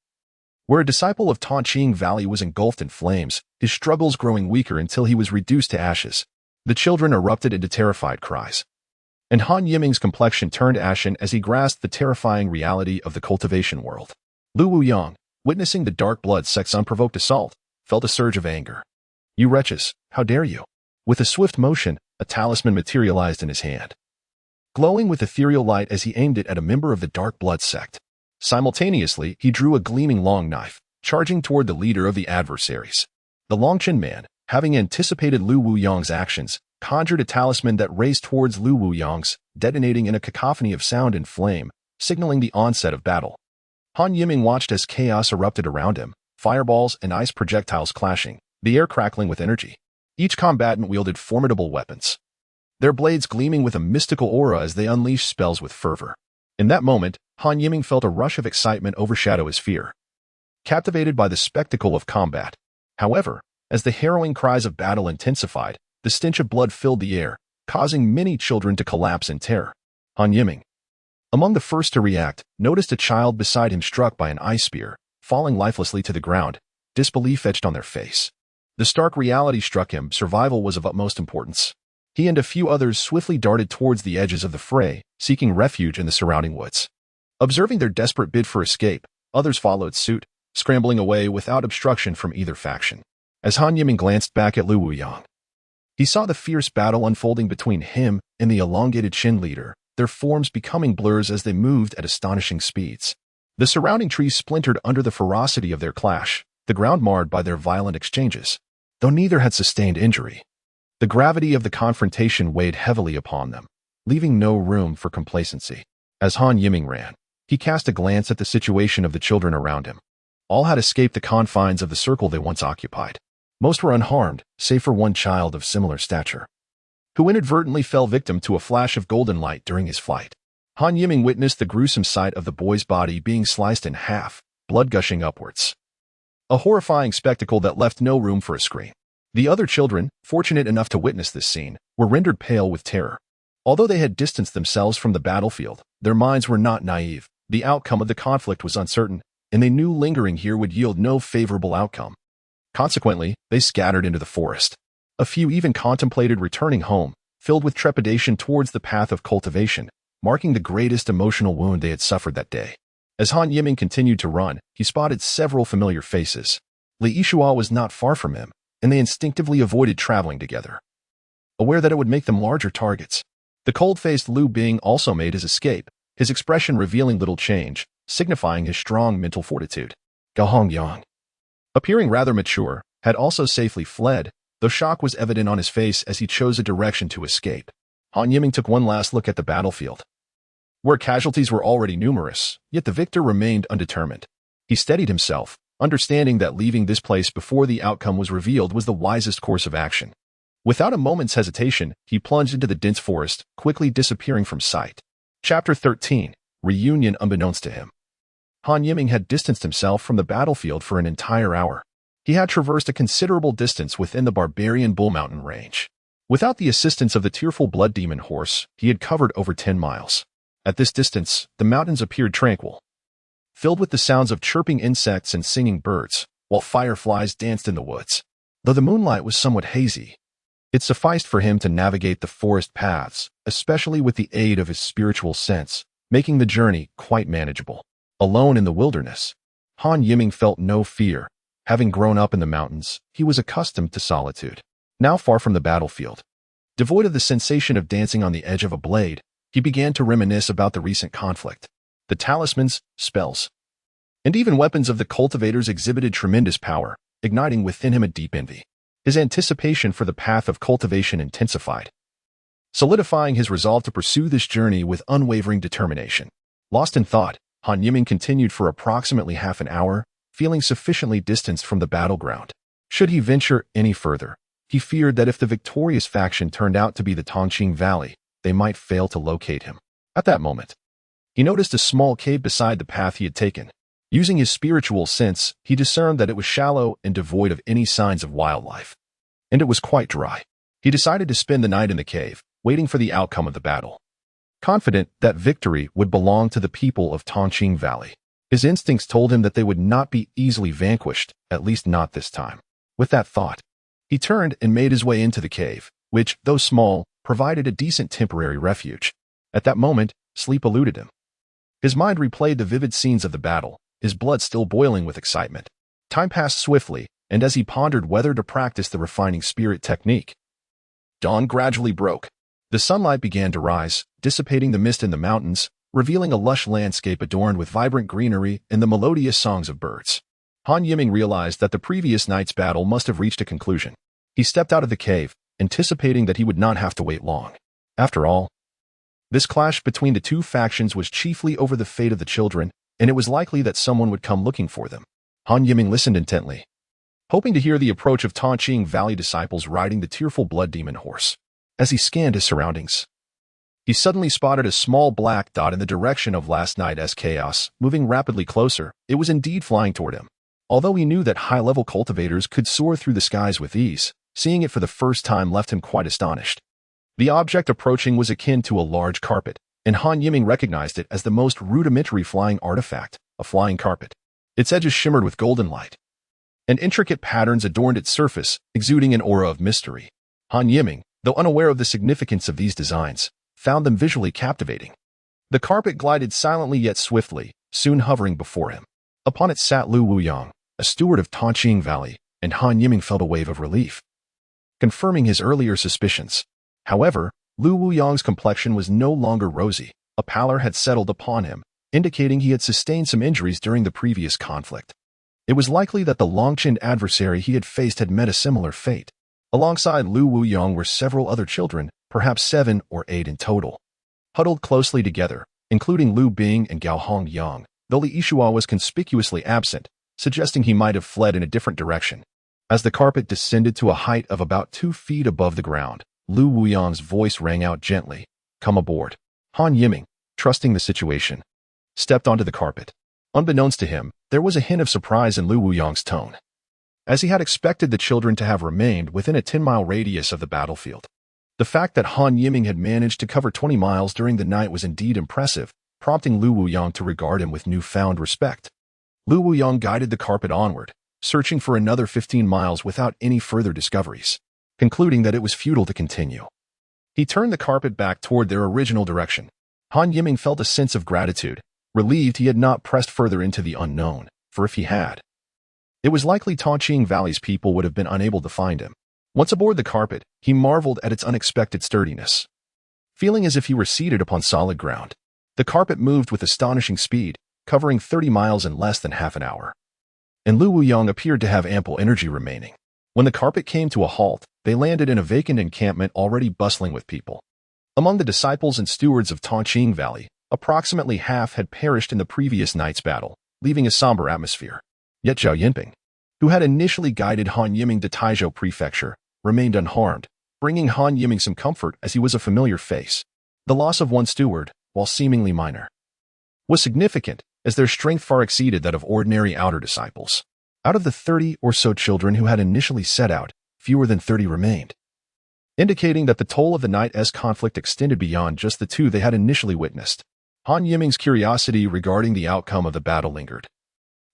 Where a disciple of Tongqing Valley was engulfed in flames, his struggles growing weaker until he was reduced to ashes, the children erupted into terrified cries. And Han Yiming's complexion turned ashen as he grasped the terrifying reality of the cultivation world. Lu Wuyong, witnessing the Dark Blood sect's unprovoked assault, felt a surge of anger. "You wretches, how dare you?" With a swift motion, a talisman materialized in his hand, glowing with ethereal light as he aimed it at a member of the Dark Blood sect. Simultaneously, he drew a gleaming long knife, charging toward the leader of the adversaries. The Longchen man, having anticipated Lu Wuyong's actions, conjured a talisman that raced towards Lu Wuyong's, detonating in a cacophony of sound and flame, signaling the onset of battle. Han Yiming watched as chaos erupted around him, fireballs and ice projectiles clashing, the air crackling with energy. Each combatant wielded formidable weapons, their blades gleaming with a mystical aura as they unleashed spells with fervor. In that moment, Han Yiming felt a rush of excitement overshadow his fear, captivated by the spectacle of combat. However, as the harrowing cries of battle intensified, the stench of blood filled the air, causing many children to collapse in terror. Han Yiming, among the first to react, noticed a child beside him struck by an ice spear, falling lifelessly to the ground, disbelief etched on their face. The stark reality struck him: survival was of utmost importance. He and a few others swiftly darted towards the edges of the fray, seeking refuge in the surrounding woods. Observing their desperate bid for escape, others followed suit, scrambling away without obstruction from either faction. As Han Yiming glanced back at Lu Wuyong, he saw the fierce battle unfolding between him and the elongated Qin leader, their forms becoming blurs as they moved at astonishing speeds. The surrounding trees splintered under the ferocity of their clash, the ground marred by their violent exchanges. Though neither had sustained injury, the gravity of the confrontation weighed heavily upon them, leaving no room for complacency. As Han Yiming ran, he cast a glance at the situation of the children around him. All had escaped the confines of the circle they once occupied. Most were unharmed, save for one child of similar stature, who inadvertently fell victim to a flash of golden light during his flight. Han Yiming witnessed the gruesome sight of the boy's body being sliced in half, blood gushing upwards. A horrifying spectacle that left no room for a scream. The other children, fortunate enough to witness this scene, were rendered pale with terror. Although they had distanced themselves from the battlefield, their minds were not naive. The outcome of the conflict was uncertain, and they knew lingering here would yield no favorable outcome. Consequently, they scattered into the forest. A few even contemplated returning home, filled with trepidation towards the path of cultivation, marking the greatest emotional wound they had suffered that day. As Han Yiming continued to run, he spotted several familiar faces. Li Yishua was not far from him, and they instinctively avoided traveling together, aware that it would make them larger targets. The cold-faced Liu Bing also made his escape, his expression revealing little change, signifying his strong mental fortitude. Gao Hongyang, appearing rather mature, had also safely fled, though shock was evident on his face as he chose a direction to escape. Han Yiming took one last look at the battlefield, where casualties were already numerous, yet the victor remained undetermined. He steadied himself, understanding that leaving this place before the outcome was revealed was the wisest course of action. Without a moment's hesitation, he plunged into the dense forest, quickly disappearing from sight. Chapter 13. Reunion unbeknownst to him. Han Yiming had distanced himself from the battlefield for an entire hour. He had traversed a considerable distance within the barbarian Bull Mountain range. Without the assistance of the tearful blood demon horse, he had covered over 10 miles. At this distance, the mountains appeared tranquil, filled with the sounds of chirping insects and singing birds, while fireflies danced in the woods. Though the moonlight was somewhat hazy, it sufficed for him to navigate the forest paths, especially with the aid of his spiritual sense, making the journey quite manageable. Alone in the wilderness, Han Yiming felt no fear. Having grown up in the mountains, he was accustomed to solitude. Now far from the battlefield, devoid of the sensation of dancing on the edge of a blade, he began to reminisce about the recent conflict. The talismans, spells, and even weapons of the cultivators exhibited tremendous power, igniting within him a deep envy. His anticipation for the path of cultivation intensified, solidifying his resolve to pursue this journey with unwavering determination. Lost in thought, Han Yiming continued for approximately half an hour, feeling sufficiently distanced from the battleground. Should he venture any further, he feared that if the victorious faction turned out to be the Tongqing Valley, they might fail to locate him. At that moment, he noticed a small cave beside the path he had taken. Using his spiritual sense, he discerned that it was shallow and devoid of any signs of wildlife, and it was quite dry. He decided to spend the night in the cave, waiting for the outcome of the battle, confident that victory would belong to the people of Tongqing Valley. His instincts told him that they would not be easily vanquished, at least not this time. With that thought, he turned and made his way into the cave, which, though small, provided a decent temporary refuge. At that moment, sleep eluded him. His mind replayed the vivid scenes of the battle, his blood still boiling with excitement. Time passed swiftly, and as he pondered whether to practice the refining spirit technique, dawn gradually broke. The sunlight began to rise, dissipating the mist in the mountains, revealing a lush landscape adorned with vibrant greenery and the melodious songs of birds. Han Yiming realized that the previous night's battle must have reached a conclusion. He stepped out of the cave, anticipating that he would not have to wait long. After all, this clash between the two factions was chiefly over the fate of the children, and it was likely that someone would come looking for them. Han Yiming listened intently, hoping to hear the approach of Tongqing Valley disciples riding the tearful blood demon horse. As he scanned his surroundings, he suddenly spotted a small black dot in the direction of last night's chaos, moving rapidly closer. It was indeed flying toward him. Although he knew that high-level cultivators could soar through the skies with ease, seeing it for the first time left him quite astonished. The object approaching was akin to a large carpet, and Han Yiming recognized it as the most rudimentary flying artifact, a flying carpet. Its edges shimmered with golden light, and intricate patterns adorned its surface, exuding an aura of mystery. Han Yiming, though unaware of the significance of these designs, found them visually captivating. The carpet glided silently yet swiftly, soon hovering before him. Upon it sat Lu Wuyang, a steward of Tongqing Valley, and Han Yiming felt a wave of relief, confirming his earlier suspicions. However, Lu Wuyang's complexion was no longer rosy. A pallor had settled upon him, indicating he had sustained some injuries during the previous conflict. It was likely that the long-chinned adversary he had faced had met a similar fate. Alongside Lu Wuyang were several other children, perhaps 7 or 8 in total, huddled closely together, including Liu Bing and Gao Hongyang, though Li Yishua was conspicuously absent, suggesting he might have fled in a different direction. As the carpet descended to a height of about 2 feet above the ground, Lu Wuyang's voice rang out gently, "Come aboard." Han Yiming, trusting the situation, stepped onto the carpet. Unbeknownst to him, there was a hint of surprise in Lu Wuyang's tone, as he had expected the children to have remained within a 10-mile radius of the battlefield. The fact that Han Yiming had managed to cover 20 miles during the night was indeed impressive, prompting Lu Wuyang to regard him with newfound respect. Lu Wuyang guided the carpet onward, searching for another 15 miles without any further discoveries, concluding that it was futile to continue. He turned the carpet back toward their original direction. Han Yiming felt a sense of gratitude, relieved he had not pressed further into the unknown, for if he had, it was likely Tongqing Valley's people would have been unable to find him. Once aboard the carpet, he marveled at its unexpected sturdiness. Feeling as if he were seated upon solid ground, the carpet moved with astonishing speed, covering 30 miles in less than half an hour. And Lu Wuyang appeared to have ample energy remaining. When the carpet came to a halt, they landed in a vacant encampment already bustling with people. Among the disciples and stewards of Tongqing Valley, approximately half had perished in the previous night's battle, leaving a somber atmosphere. Yet Zhao Yinping, who had initially guided Han Yiming to Taizhou Prefecture, remained unharmed, bringing Han Yiming some comfort as he was a familiar face. The loss of one steward, while seemingly minor, was significant, as their strength far exceeded that of ordinary outer disciples. Out of the 30 or so children who had initially set out, fewer than 30 remained, indicating that the toll of the night's conflict extended beyond just the two they had initially witnessed. Han Yiming's curiosity regarding the outcome of the battle lingered,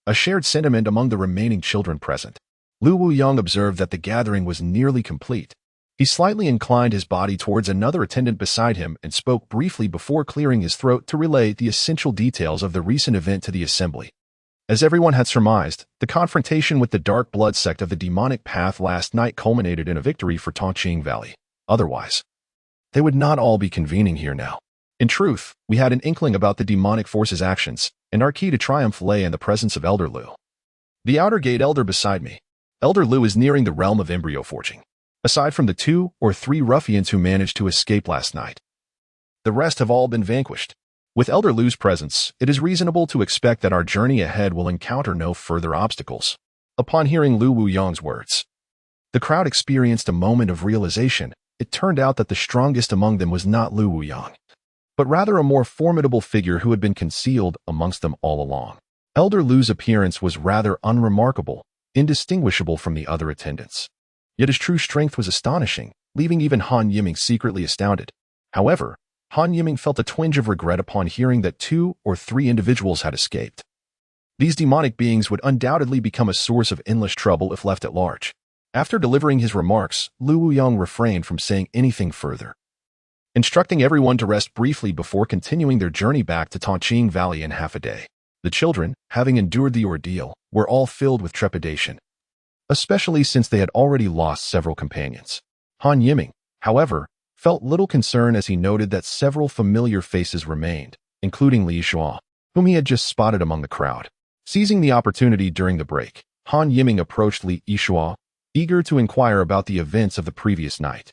a shared sentiment among the remaining children present. Lu Wuyang observed that the gathering was nearly complete. He slightly inclined his body towards another attendant beside him and spoke briefly before clearing his throat to relay the essential details of the recent event to the assembly. As everyone had surmised, the confrontation with the Dark Blood sect of the demonic path last night culminated in a victory for Tongqing Valley. Otherwise, they would not all be convening here now. In truth, we had an inkling about the demonic force's actions, and our key to triumph lay in the presence of Elder Lu. The outer gate elder beside me. Elder Lu is nearing the realm of embryo forging. Aside from the 2 or 3 ruffians who managed to escape last night, the rest have all been vanquished. With Elder Lu's presence, it is reasonable to expect that our journey ahead will encounter no further obstacles. Upon hearing Lu Wuyang's words, the crowd experienced a moment of realization. It turned out that the strongest among them was not Lu Wuyang, but rather a more formidable figure who had been concealed amongst them all along. Elder Lu's appearance was rather unremarkable, indistinguishable from the other attendants. Yet his true strength was astonishing, leaving even Han Yiming secretly astounded. However, Han Yiming felt a twinge of regret upon hearing that 2 or 3 individuals had escaped. These demonic beings would undoubtedly become a source of endless trouble if left at large. After delivering his remarks, Lu Wuyang refrained from saying anything further, instructing everyone to rest briefly before continuing their journey back to Tongqing Valley in half a day. The children, having endured the ordeal, were all filled with trepidation, especially since they had already lost several companions. Han Yiming, however, felt little concern as he noted that several familiar faces remained, including Li Shuo, whom he had just spotted among the crowd. Seizing the opportunity during the break, Han Yiming approached Li Shuo, eager to inquire about the events of the previous night.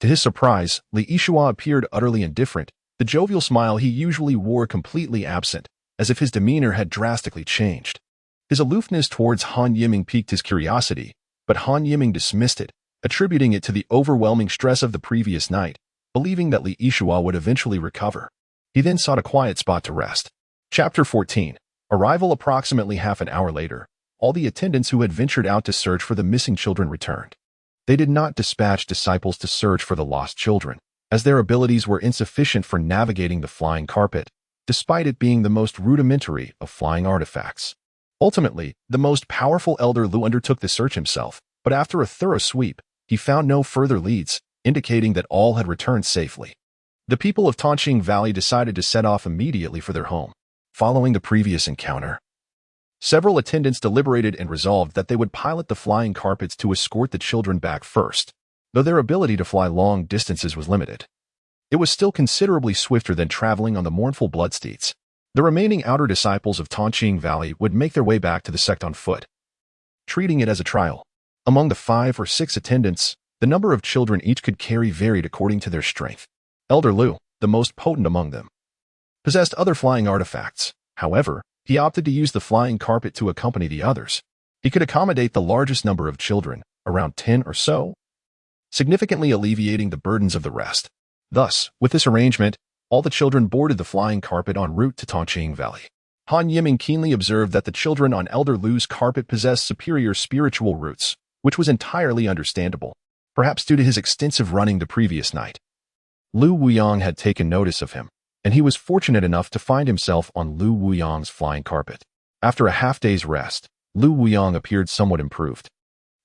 To his surprise, Li Shuo appeared utterly indifferent, the jovial smile he usually wore completely absent, as if his demeanor had drastically changed. His aloofness towards Han Yiming piqued his curiosity, but Han Yiming dismissed it, attributing it to the overwhelming stress of the previous night, believing that Li Shuo would eventually recover. He then sought a quiet spot to rest. Chapter 14. Arrival. Approximately half an hour later, all the attendants who had ventured out to search for the missing children returned. They did not dispatch disciples to search for the lost children, as their abilities were insufficient for navigating the flying carpet, despite it being the most rudimentary of flying artifacts. Ultimately, the most powerful Elder Lu undertook the search himself, but after a thorough sweep, he found no further leads, indicating that all had returned safely. The people of Tongqing Valley decided to set off immediately for their home. Following the previous encounter, several attendants deliberated and resolved that they would pilot the flying carpets to escort the children back first, though their ability to fly long distances was limited. It was still considerably swifter than traveling on the mournful bloodsteeds. The remaining outer disciples of Tongqing Valley would make their way back to the sect on foot, treating it as a trial. Among the 5 or 6 attendants, the number of children each could carry varied according to their strength. Elder Lu, the most potent among them, possessed other flying artifacts. However, he opted to use the flying carpet to accompany the others. He could accommodate the largest number of children, around 10 or so, significantly alleviating the burdens of the rest. Thus, with this arrangement, all the children boarded the flying carpet en route to Tongqing Valley. Han Yiming keenly observed that the children on Elder Lu's carpet possessed superior spiritual roots, which was entirely understandable. perhaps due to his extensive running the previous night. Lu Wuyang had taken notice of him, and he was fortunate enough to find himself on Lu Wuyang's flying carpet. After a half-day's rest, Lu Wuyang appeared somewhat improved.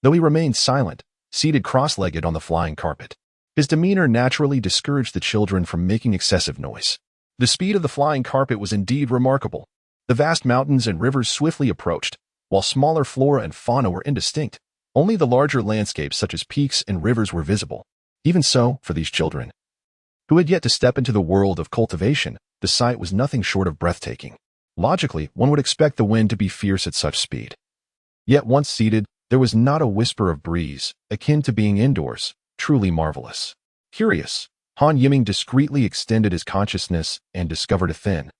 Though he remained silent, seated cross-legged on the flying carpet, his demeanor naturally discouraged the children from making excessive noise. The speed of the flying carpet was indeed remarkable. The vast mountains and rivers swiftly approached, while smaller flora and fauna were indistinct. Only the larger landscapes such as peaks and rivers were visible. Even so, for these children, who had yet to step into the world of cultivation, the sight was nothing short of breathtaking. Logically, one would expect the wind to be fierce at such speed. Yet once seated, there was not a whisper of breeze, akin to being indoors. Truly marvelous. Curious, Han Yiming discreetly extended his consciousness and discovered a thin,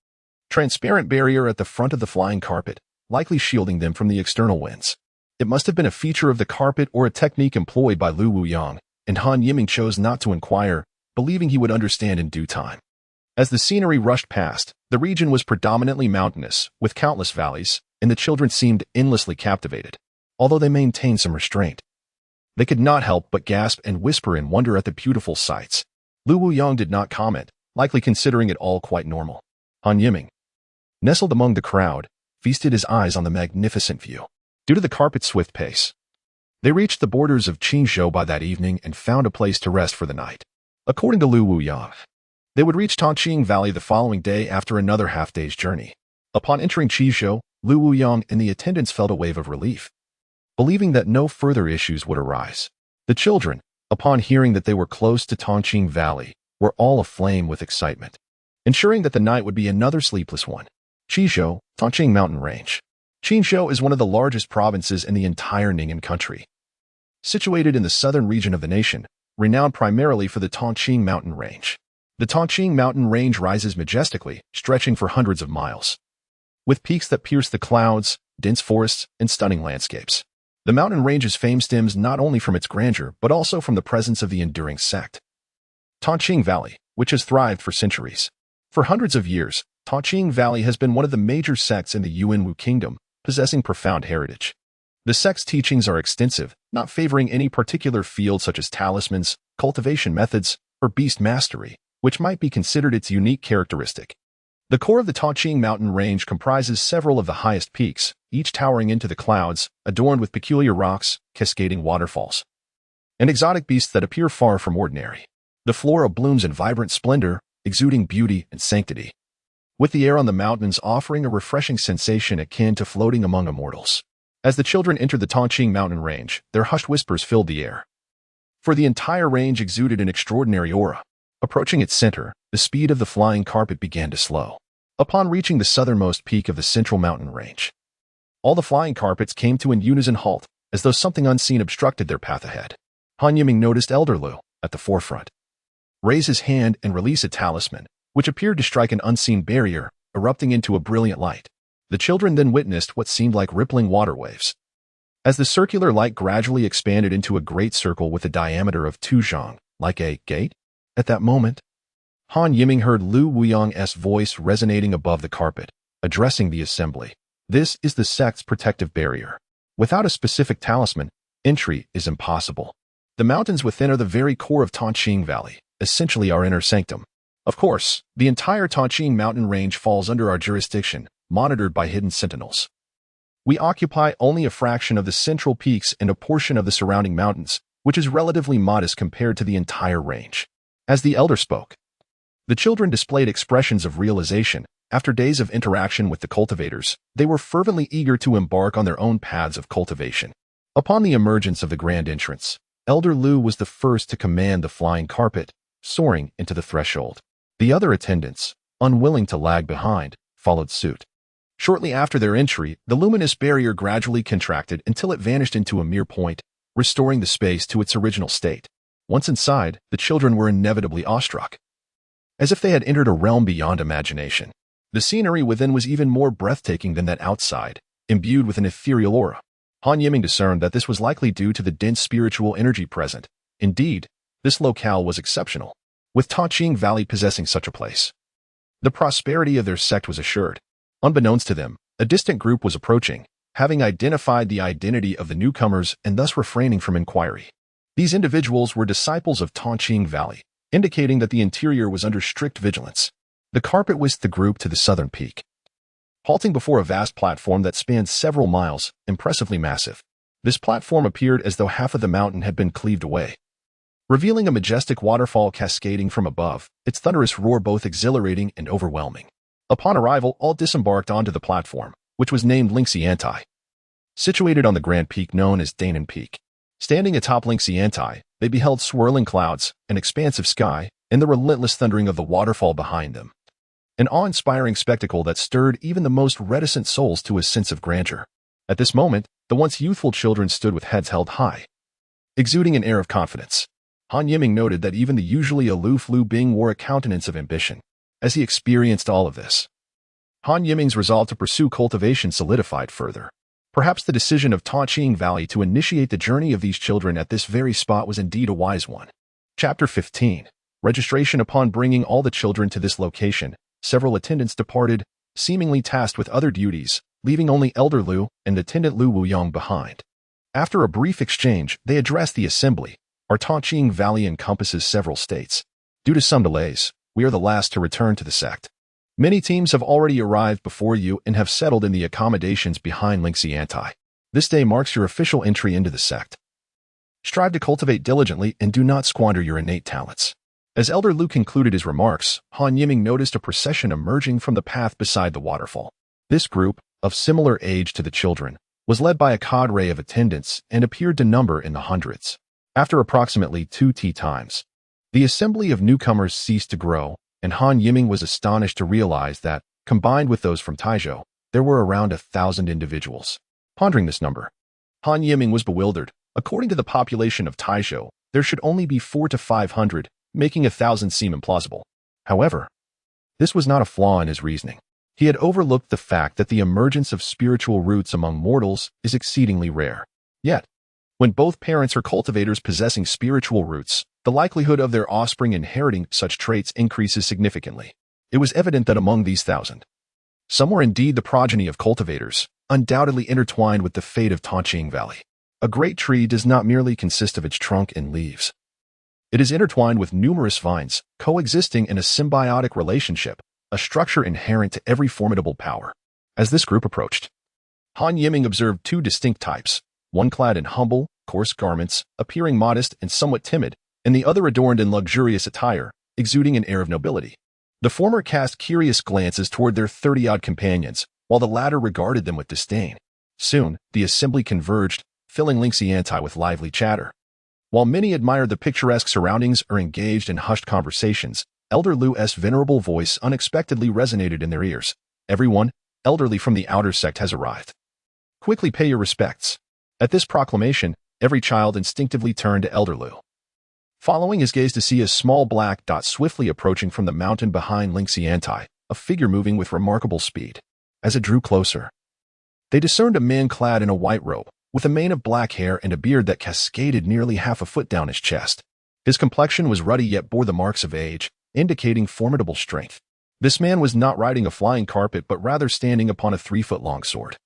transparent barrier at the front of the flying carpet, likely shielding them from the external winds. It must have been a feature of the carpet or a technique employed by Lu Wuyang, and Han Yiming chose not to inquire, believing he would understand in due time. As the scenery rushed past, the region was predominantly mountainous, with countless valleys, and the children seemed endlessly captivated. Although they maintained some restraint, they could not help but gasp and whisper in wonder at the beautiful sights. Lu Wuyang did not comment, likely considering it all quite normal. Han Yiming, nestled among the crowd, feasted his eyes on the magnificent view. Due to the carpet's swift pace, they reached the borders of Qingzhou by that evening and found a place to rest for the night. According to Lu Wuyang, they would reach Tongqing Valley the following day after another half-day's journey. Upon entering Qingzhou, Lu Wuyang and the attendants felt a wave of relief, believing that no further issues would arise. The children, upon hearing that they were close to Tongqing Valley, were all aflame with excitement, ensuring that the night would be another sleepless one. Qizhou, Tongqing Mountain Range. Qingzhou is one of the largest provinces in the entire Ning'an country. Situated in the southern region of the nation, renowned primarily for the Tongqing Mountain Range. The Tongqing Mountain Range rises majestically, stretching for hundreds of miles, with peaks that pierce the clouds, dense forests, and stunning landscapes. The mountain range's fame stems not only from its grandeur, but also from the presence of the enduring sect, Tongqing Valley, which has thrived for centuries. For hundreds of years, Tongqing Valley has been one of the major sects in the Yuanwu Kingdom, possessing profound heritage. The sect's teachings are extensive, not favoring any particular field such as talismans, cultivation methods, or beast mastery, which might be considered its unique characteristic. The core of the Tongqing Mountain Range comprises several of the highest peaks, each towering into the clouds, adorned with peculiar rocks, cascading waterfalls, and exotic beasts that appear far from ordinary. The flora blooms in vibrant splendor, exuding beauty and sanctity, with the air on the mountains offering a refreshing sensation akin to floating among immortals. As the children entered the Tongqing Mountain Range, their hushed whispers filled the air, for the entire range exuded an extraordinary aura. Approaching its center, the speed of the flying carpet began to slow. Upon reaching the southernmost peak of the central mountain range, all the flying carpets came to an unison halt, as though something unseen obstructed their path ahead. Han Yiming noticed Elder Lu, at the forefront, raise his hand and release a talisman, which appeared to strike an unseen barrier, erupting into a brilliant light. The children then witnessed what seemed like rippling water waves, as the circular light gradually expanded into a great circle with a diameter of 2 zhang, like a gate. At that moment, Han Yiming heard Lu Wuyang's voice resonating above the carpet, addressing the assembly. This is the sect's protective barrier. Without a specific talisman, entry is impossible. The mountains within are the very core of Tongqing Valley, essentially our inner sanctum. Of course, the entire Tongqing mountain range falls under our jurisdiction, monitored by hidden sentinels. We occupy only a fraction of the central peaks and a portion of the surrounding mountains, which is relatively modest compared to the entire range. As the elder spoke, the children displayed expressions of realization. After days of interaction with the cultivators, they were fervently eager to embark on their own paths of cultivation. Upon the emergence of the grand entrance, Elder Lu was the first to command the flying carpet, soaring into the threshold. The other attendants, unwilling to lag behind, followed suit. Shortly after their entry, the luminous barrier gradually contracted until it vanished into a mere point, restoring the space to its original state. Once inside, the children were inevitably awestruck, as if they had entered a realm beyond imagination. The scenery within was even more breathtaking than that outside, imbued with an ethereal aura. Han Yiming discerned that this was likely due to the dense spiritual energy present. Indeed, this locale was exceptional, with Tongqing Valley possessing such a place. The prosperity of their sect was assured. Unbeknownst to them, a distant group was approaching, having identified the identity of the newcomers and thus refraining from inquiry. These individuals were disciples of Tongqing Valley, indicating that the interior was under strict vigilance. The carpet whisked the group to the southern peak, halting before a vast platform that spanned several miles, impressively massive. This platform appeared as though half of the mountain had been cleaved away, revealing a majestic waterfall cascading from above, its thunderous roar both exhilarating and overwhelming. Upon arrival, all disembarked onto the platform, which was named Lingxiantai, situated on the grand peak known as Danan Peak. Standing atop Lingxiantai, they beheld swirling clouds, an expansive sky, and the relentless thundering of the waterfall behind them. An awe-inspiring spectacle that stirred even the most reticent souls to a sense of grandeur. At this moment, the once youthful children stood with heads held high, exuding an air of confidence. Han Yiming noted that even the usually aloof Lu Bing wore a countenance of ambition. As he experienced all of this, Han Yiming's resolve to pursue cultivation solidified further. Perhaps the decision of Tongqing Valley to initiate the journey of these children at this very spot was indeed a wise one. Chapter 15. Registration. Upon bringing all the children to this location, several attendants departed, seemingly tasked with other duties, leaving only Elder Lu and Attendant Lu Wuyong behind. After a brief exchange, they addressed the assembly. Our Tongqing Valley encompasses several states. Due to some delays, we are the last to return to the sect. Many teams have already arrived before you and have settled in the accommodations behind Lingxiantai. This day marks your official entry into the sect. Strive to cultivate diligently and do not squander your innate talents. As Elder Lu concluded his remarks, Han Yiming noticed a procession emerging from the path beside the waterfall. This group, of similar age to the children, was led by a cadre of attendants and appeared to number in the hundreds. After approximately 2 tea times, the assembly of newcomers ceased to grow, and Han Yiming was astonished to realize that, combined with those from Taizhou, there were around 1,000 individuals. Pondering this number, Han Yiming was bewildered. According to the population of Taizhou, there should only be 400 to 500, making 1,000 seem implausible. However, this was not a flaw in his reasoning. He had overlooked the fact that the emergence of spiritual roots among mortals is exceedingly rare. Yet, when both parents are cultivators possessing spiritual roots, the likelihood of their offspring inheriting such traits increases significantly. It was evident that among these 1,000, some were indeed the progeny of cultivators, undoubtedly intertwined with the fate of Tongqing Valley. A great tree does not merely consist of its trunk and leaves. It is intertwined with numerous vines, coexisting in a symbiotic relationship, a structure inherent to every formidable power. As this group approached, Han Yiming observed 2 distinct types, one clad in humble, coarse garments, appearing modest and somewhat timid, and the other adorned in luxurious attire, exuding an air of nobility. The former cast curious glances toward their 30-odd companions, while the latter regarded them with disdain. Soon, the assembly converged, filling Lingxiantai with lively chatter. While many admired the picturesque surroundings or engaged in hushed conversations, Elder Lu's venerable voice unexpectedly resonated in their ears. Everyone, elderly from the outer sect has arrived. Quickly pay your respects. At this proclamation, every child instinctively turned to Elder Lu, following his gaze to see a small black dot swiftly approaching from the mountain behind Lingxiantai, a figure moving with remarkable speed. As it drew closer, they discerned a man clad in a white robe, with a mane of black hair and a beard that cascaded nearly half a foot down his chest. His complexion was ruddy yet bore the marks of age, indicating formidable strength. This man was not riding a flying carpet but rather standing upon a 3-foot-long sword,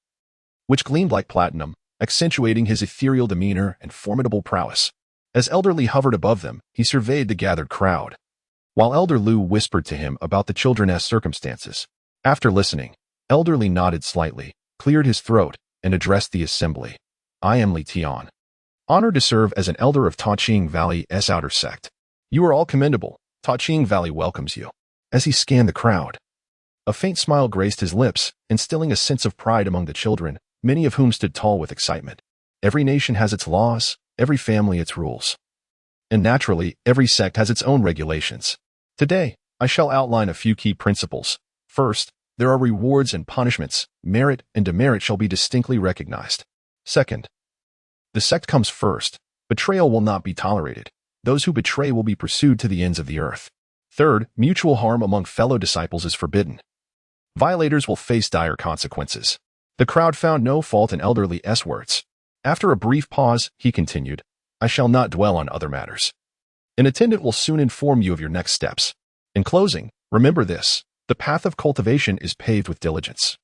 which gleamed like platinum, accentuating his ethereal demeanor and formidable prowess. As Elder Lu hovered above them, he surveyed the gathered crowd, while Elder Lu whispered to him about the children's circumstances. After listening, Elder Lu nodded slightly, cleared his throat, and addressed the assembly. I am Li Tian, honored to serve as an elder of Tongqing Valley's outer sect. You are all commendable. Tongqing Valley welcomes you. As he scanned the crowd, a faint smile graced his lips, instilling a sense of pride among the children, many of whom stood tall with excitement. Every nation has its laws, every family its rules. And naturally, every sect has its own regulations. Today, I shall outline a few key principles. First, there are rewards and punishments. Merit and demerit shall be distinctly recognized. Second, the sect comes first. Betrayal will not be tolerated. Those who betray will be pursued to the ends of the earth. Third, mutual harm among fellow disciples is forbidden. Violators will face dire consequences. The crowd found no fault in Elder Lu's words. After a brief pause, he continued, I shall not dwell on other matters. An attendant will soon inform you of your next steps. In closing, remember this, the path of cultivation is paved with diligence,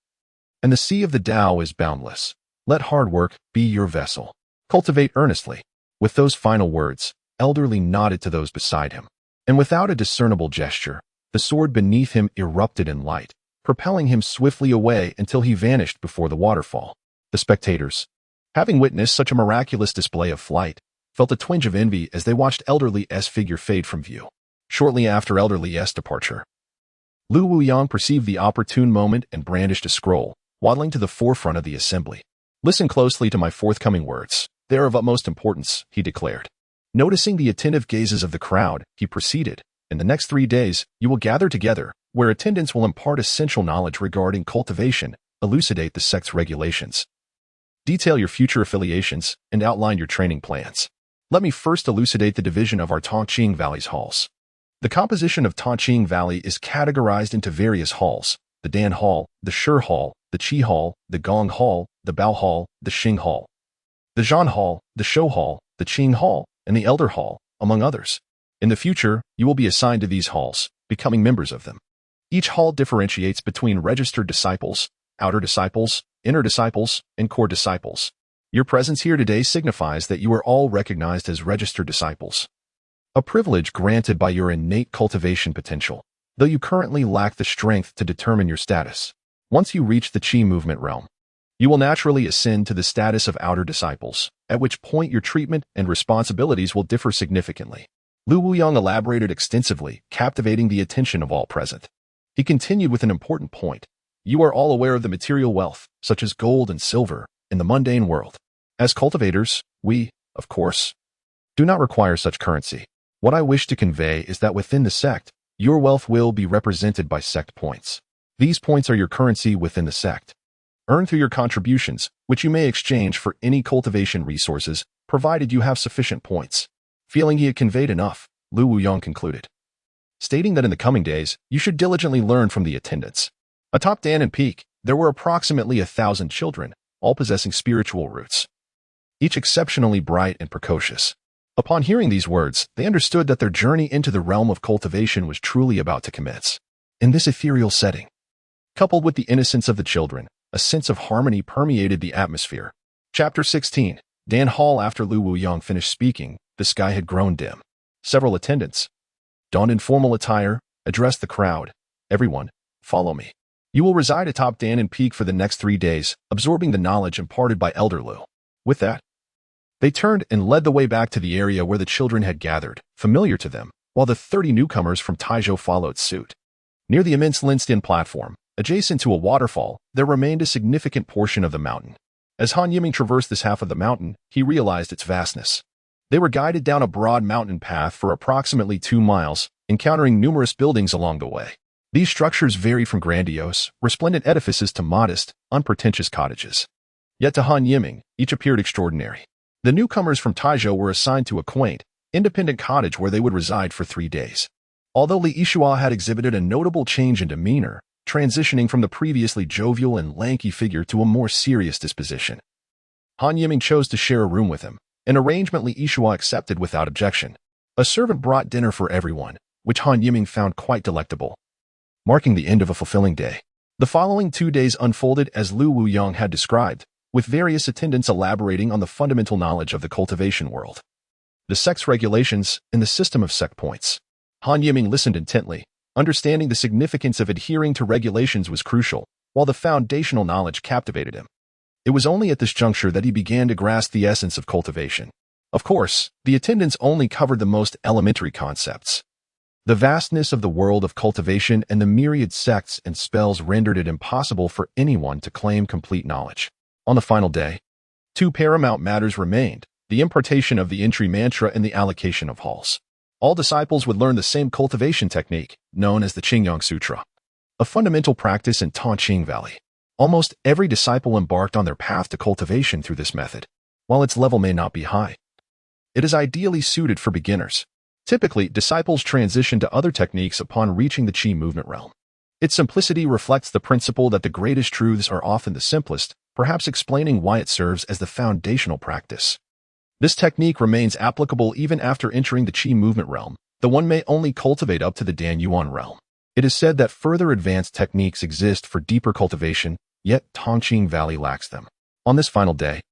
and the sea of the Tao is boundless. Let hard work be your vessel. Cultivate earnestly. With those final words, Elderly nodded to those beside him, and without a discernible gesture, the sword beneath him erupted in light, propelling him swiftly away until he vanished before the waterfall. The spectators, having witnessed such a miraculous display of flight, felt a twinge of envy as they watched Elderly's figure fade from view. Shortly after Elderly's departure, Lu Wuyang perceived the opportune moment and brandished a scroll, waddling to the forefront of the assembly. "Listen closely to my forthcoming words. They are of utmost importance," he declared. Noticing the attentive gazes of the crowd, he proceeded, "In the next 3 days, you will gather together, where attendants will impart essential knowledge regarding cultivation, elucidate the sect's regulations, detail your future affiliations, and outline your training plans. Let me first elucidate the division of our Tongqing Valley's halls. The composition of Tongqing Valley is categorized into various halls: the Dan Hall, the Shi Hall, the Qi Hall, the Gong Hall, the Bao Hall, the Xing Hall, the Zhan Hall, the Shou Hall, the Qing Hall, and the Elder Hall, among others. In the future, you will be assigned to these halls, becoming members of them. Each hall differentiates between registered disciples, outer disciples, inner disciples, and core disciples. Your presence here today signifies that you are all recognized as registered disciples, a privilege granted by your innate cultivation potential, though you currently lack the strength to determine your status. Once you reach the Qi movement realm, you will naturally ascend to the status of outer disciples, at which point your treatment and responsibilities will differ significantly. Lu Wuyang elaborated extensively, captivating the attention of all present. He continued with an important point. You are all aware of the material wealth, such as gold and silver, in the mundane world. As cultivators, we, of course, do not require such currency. What I wish to convey is that within the sect, your wealth will be represented by sect points. These points are your currency within the sect, earned through your contributions, which you may exchange for any cultivation resources, provided you have sufficient points. Feeling he had conveyed enough, Lu Wuyang concluded, stating that in the coming days, you should diligently learn from the attendants. Atop Danan Peak, there were approximately 1,000 children, all possessing spiritual roots, each exceptionally bright and precocious. Upon hearing these words, they understood that their journey into the realm of cultivation was truly about to commence. In this ethereal setting, coupled with the innocence of the children, a sense of harmony permeated the atmosphere. Chapter 16. Dan Hall. After Lu Wuyang finished speaking, the sky had grown dim. Several attendants, donned in formal attire, addressed the crowd. "Everyone, follow me. You will reside atop Danan Peak for the next 3 days, absorbing the knowledge imparted by Elder Lu." With that, they turned and led the way back to the area where the children had gathered, familiar to them, while the 30 newcomers from Taizhou followed suit. Near the immense Linstin platform, adjacent to a waterfall, there remained a significant portion of the mountain. As Han Yiming traversed this half of the mountain, he realized its vastness. They were guided down a broad mountain path for approximately 2 miles, encountering numerous buildings along the way. These structures varied from grandiose, resplendent edifices to modest, unpretentious cottages. Yet to Han Yiming, each appeared extraordinary. The newcomers from Taizhou were assigned to a quaint, independent cottage where they would reside for 3 days. Although Li Yixuo had exhibited a notable change in demeanor, transitioning from the previously jovial and lanky figure to a more serious disposition, Han Yiming chose to share a room with him, an arrangement Li Yixuo accepted without objection. A servant brought dinner for everyone, which Han Yiming found quite delectable, marking the end of a fulfilling day. The following 2 days unfolded as Lu Wuyang had described, with various attendants elaborating on the fundamental knowledge of the cultivation world, the sect's regulations, and the system of sect points. Han Yiming listened intently, understanding the significance of adhering to regulations was crucial, while the foundational knowledge captivated him. It was only at this juncture that he began to grasp the essence of cultivation. Of course, the attendants only covered the most elementary concepts. The vastness of the world of cultivation and the myriad sects and spells rendered it impossible for anyone to claim complete knowledge. On the final day, 2 paramount matters remained: the impartation of the entry mantra and the allocation of halls. All disciples would learn the same cultivation technique, known as the Qingyang Sutra, a fundamental practice in Tongqing Valley. Almost every disciple embarked on their path to cultivation through this method. While its level may not be high, it is ideally suited for beginners. Typically, disciples transition to other techniques upon reaching the Qi movement realm. Its simplicity reflects the principle that the greatest truths are often the simplest, perhaps explaining why it serves as the foundational practice. This technique remains applicable even after entering the Qi movement realm, though one may only cultivate up to the Dan Yuan realm. It is said that further advanced techniques exist for deeper cultivation, yet Tongqing Valley lacks them. On this final day,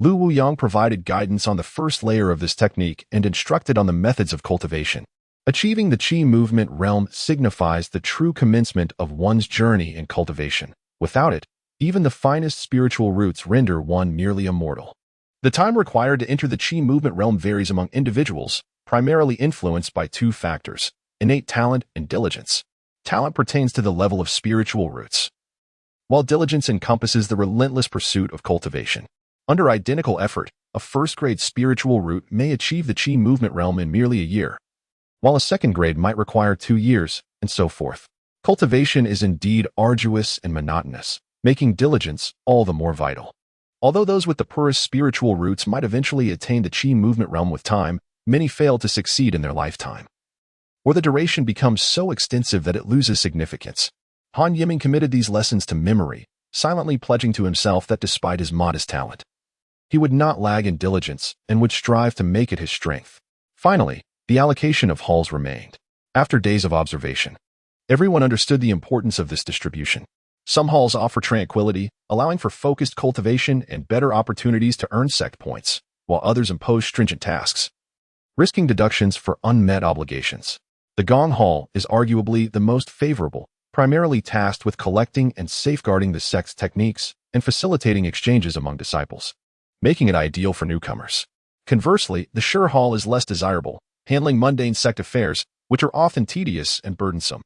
Lu Wuyang provided guidance on the first layer of this technique and instructed on the methods of cultivation. Achieving the Qi movement realm signifies the true commencement of one's journey in cultivation. Without it, even the finest spiritual roots render one merely immortal. The time required to enter the Qi movement realm varies among individuals, primarily influenced by two factors: innate talent and diligence. Talent pertains to the level of spiritual roots, while diligence encompasses the relentless pursuit of cultivation. Under identical effort, a first-grade spiritual root may achieve the Qi movement realm in merely a year, while a second grade might require 2 years, and so forth. Cultivation is indeed arduous and monotonous, making diligence all the more vital. Although those with the purest spiritual roots might eventually attain the Qi movement realm with time, many fail to succeed in their lifetime, or the duration becomes so extensive that it loses significance. Han Yiming committed these lessons to memory, silently pledging to himself that despite his modest talent, he would not lag in diligence and would strive to make it his strength. Finally, the allocation of halls remained. After days of observation, everyone understood the importance of this distribution. Some halls offer tranquility, allowing for focused cultivation and better opportunities to earn sect points, while others impose stringent tasks, risking deductions for unmet obligations. The Gong Hall is arguably the most favorable, primarily tasked with collecting and safeguarding the sect's techniques and facilitating exchanges among disciples, making it ideal for newcomers. Conversely, the Sure Hall is less desirable, handling mundane sect affairs, which are often tedious and burdensome.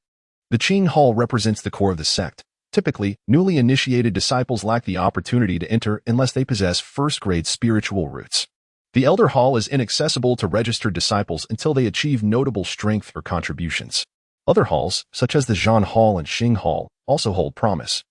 The Qing Hall represents the core of the sect. Typically, newly initiated disciples lack the opportunity to enter unless they possess first-grade spiritual roots. The Elder Hall is inaccessible to registered disciples until they achieve notable strength or contributions. Other halls, such as the Zhan Hall and Xing Hall, also hold promise,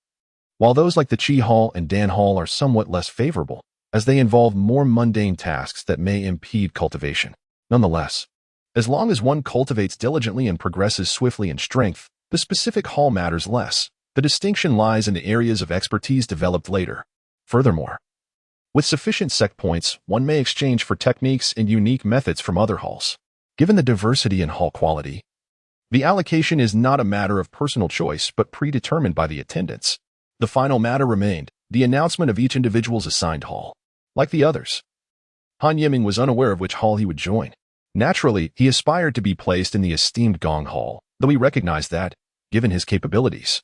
while those like the Qi Hall and Dan Hall are somewhat less favorable, as they involve more mundane tasks that may impede cultivation. Nonetheless, as long as one cultivates diligently and progresses swiftly in strength, the specific hall matters less. The distinction lies in the areas of expertise developed later. Furthermore, with sufficient sect points, one may exchange for techniques and unique methods from other halls. Given the diversity in hall quality, the allocation is not a matter of personal choice but predetermined by the attendants. The final matter remained, the announcement of each individual's assigned hall. Like the others, Han Yiming was unaware of which hall he would join. Naturally, he aspired to be placed in the esteemed Gong Hall, though he recognized that, given his capabilities,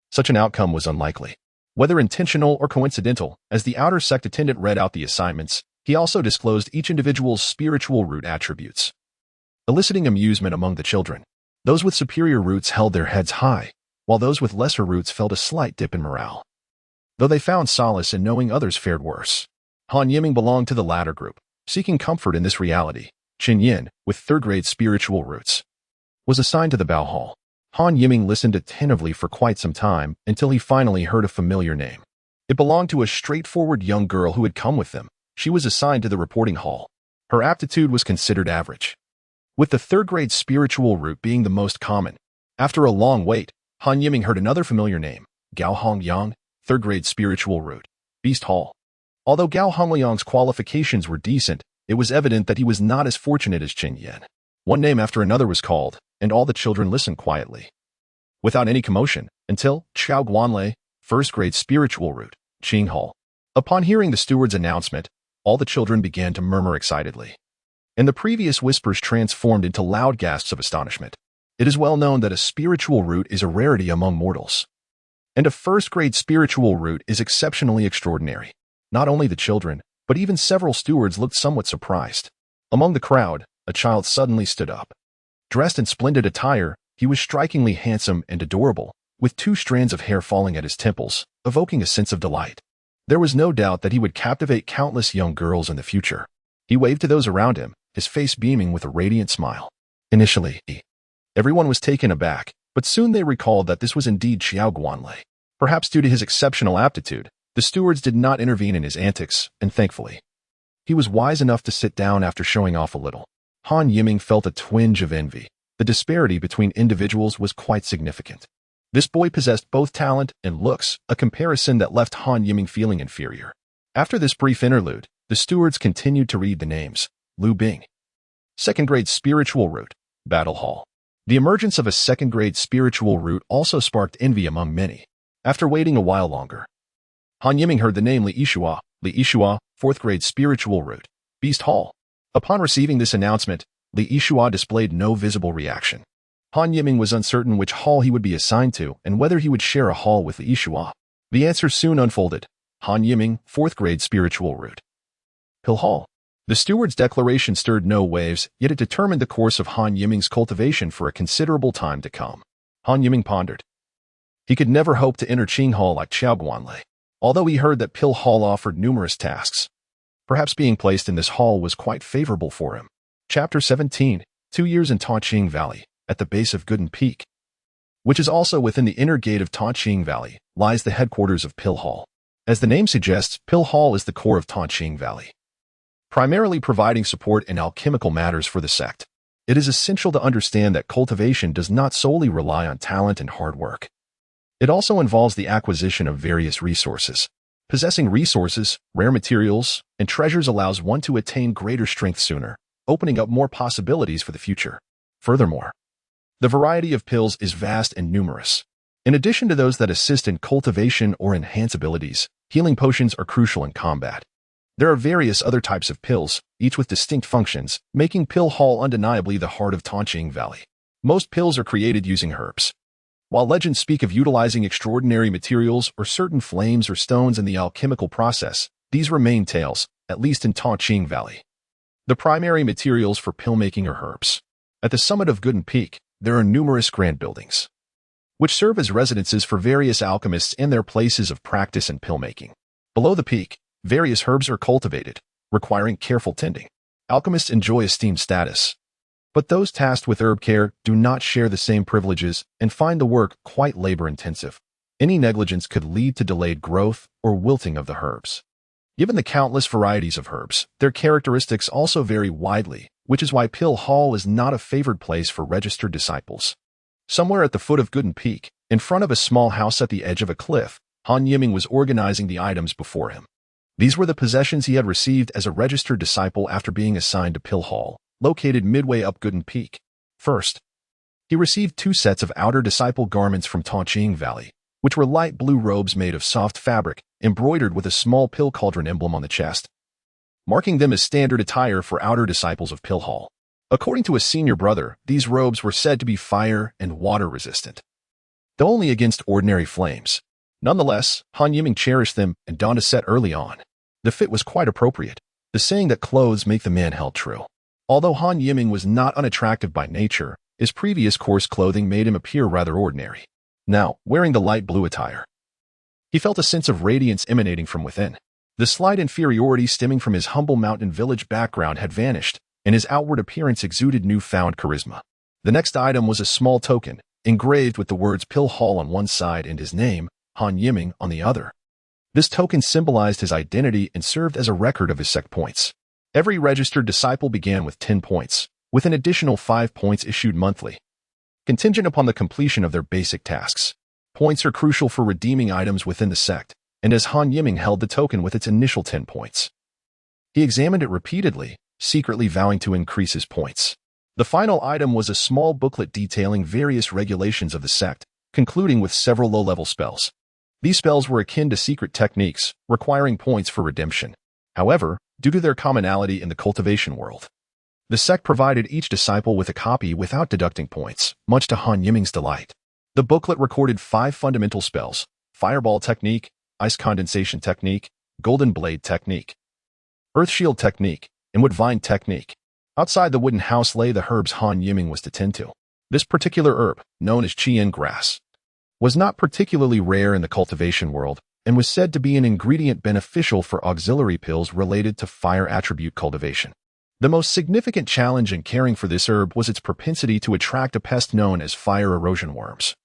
such an outcome was unlikely. Whether intentional or coincidental, as the outer sect attendant read out the assignments, he also disclosed each individual's spiritual root attributes, eliciting amusement among the children. Those with superior roots held their heads high, while those with lesser roots felt a slight dip in morale, though they found solace in knowing others fared worse. Han Yiming belonged to the latter group, seeking comfort in this reality. Qin Yin, with third-grade spiritual roots, was assigned to the Bao Hall. Han Yiming listened attentively for quite some time until he finally heard a familiar name. It belonged to a straightforward young girl who had come with them. She was assigned to the reporting hall. Her aptitude was considered average, with the third-grade spiritual root being the most common. After a long wait, Han Yiming heard another familiar name, Gao Hongyang, third-grade spiritual root, Beast Hall. Although Gao Hongyang's qualifications were decent, it was evident that he was not as fortunate as Qin Yin. One name after another was called, and all the children listened quietly, without any commotion, until Xiao Guanlei, first-grade spiritual root, Qing Hall. Upon hearing the steward's announcement, all the children began to murmur excitedly, and the previous whispers transformed into loud gasps of astonishment. It is well known that a spiritual root is a rarity among mortals, and a first-grade spiritual root is exceptionally extraordinary. Not only the children, but even several stewards looked somewhat surprised. Among the crowd, a child suddenly stood up. Dressed in splendid attire, he was strikingly handsome and adorable, with 2 strands of hair falling at his temples, evoking a sense of delight. There was no doubt that he would captivate countless young girls in the future. He waved to those around him, his face beaming with a radiant smile. Initially, everyone was taken aback, but soon they recalled that this was indeed Xiao Guanlei. Perhaps due to his exceptional aptitude, the stewards did not intervene in his antics, and thankfully, he was wise enough to sit down after showing off a little. Han Yiming felt a twinge of envy. The disparity between individuals was quite significant. This boy possessed both talent and looks, a comparison that left Han Yiming feeling inferior. After this brief interlude, the stewards continued to read the names. Lu Bing, second-grade spiritual root, Battle Hall. The emergence of a second-grade spiritual root also sparked envy among many. After waiting a while longer, Han Yiming heard the name Li Yishua, 4th grade spiritual root, Beast Hall. Upon receiving this announcement, Li Yishua displayed no visible reaction. Han Yiming was uncertain which hall he would be assigned to and whether he would share a hall with Li Yishua. The answer soon unfolded. Han Yiming, 4th grade spiritual root, Pill Hall. The steward's declaration stirred no waves, yet it determined the course of Han Yiming's cultivation for a considerable time to come. Han Yiming pondered. He could never hope to enter Qing Hall like Qiao Guanlei, although he heard that Pill Hall offered numerous tasks. Perhaps being placed in this hall was quite favorable for him. Chapter 17, 2 years in Tongqing Valley, at the base of Gooden Peak, which is also within the inner gate of Tongqing Valley, lies the headquarters of Pill Hall. As the name suggests, Pill Hall is the core of Tongqing Valley, primarily providing support in alchemical matters for the sect. It is essential to understand that cultivation does not solely rely on talent and hard work. It also involves the acquisition of various resources. Possessing resources, rare materials, and treasures allows one to attain greater strength sooner, opening up more possibilities for the future. Furthermore, the variety of pills is vast and numerous. In addition to those that assist in cultivation or enhance abilities, healing potions are crucial in combat. There are various other types of pills, each with distinct functions, making Pill Hall undeniably the heart of Tongqing Valley. Most pills are created using herbs. While legends speak of utilizing extraordinary materials or certain flames or stones in the alchemical process, these remain tales, at least in Tongqing Valley. The primary materials for pill making are herbs. At the summit of Gooden Peak, there are numerous grand buildings, which serve as residences for various alchemists and their places of practice in pill making. Below the peak, various herbs are cultivated, requiring careful tending. Alchemists enjoy esteemed status, but those tasked with herb care do not share the same privileges and find the work quite labor-intensive. Any negligence could lead to delayed growth or wilting of the herbs. Given the countless varieties of herbs, their characteristics also vary widely, which is why Pill Hall is not a favored place for registered disciples. Somewhere at the foot of Gooden Peak, in front of a small house at the edge of a cliff, Han Yiming was organizing the items before him. These were the possessions he had received as a registered disciple after being assigned to Pill Hall, located midway up Gooden Peak. First, he received 2 sets of outer disciple garments from Tongqing Valley, which were light blue robes made of soft fabric, embroidered with a small pill cauldron emblem on the chest, marking them as standard attire for outer disciples of Pill Hall. According to a senior brother, these robes were said to be fire and water resistant, though only against ordinary flames. Nonetheless, Han Yiming cherished them and donned a set early on. The fit was quite appropriate. The saying that clothes make the man held true. Although Han Yiming was not unattractive by nature, his previous coarse clothing made him appear rather ordinary. Now, wearing the light blue attire, he felt a sense of radiance emanating from within. The slight inferiority stemming from his humble mountain village background had vanished, and his outward appearance exuded newfound charisma. The next item was a small token, engraved with the words Pill Hall on one side and his name, Han Yiming, on the other. This token symbolized his identity and served as a record of his sect points. Every registered disciple began with 10 points, with an additional 5 points issued monthly, contingent upon the completion of their basic tasks. Points are crucial for redeeming items within the sect, and as Han Yiming held the token with its initial 10 points, he examined it repeatedly, secretly vowing to increase his points. The final item was a small booklet detailing various regulations of the sect, concluding with several low-level spells. These spells were akin to secret techniques, requiring points for redemption. However, due to their commonality in the cultivation world, the sect provided each disciple with a copy without deducting points, much to Han Yiming's delight. The booklet recorded 5 fundamental spells: Fireball Technique, Ice Condensation Technique, Golden Blade Technique, Earth Shield Technique, and Wood Vine Technique. Outside the wooden house lay the herbs Han Yiming was to tend to. This particular herb, known as Qian grass, was not particularly rare in the cultivation world and was said to be an ingredient beneficial for auxiliary pills related to fire attribute cultivation. The most significant challenge in caring for this herb was its propensity to attract a pest known as fire erosion worms,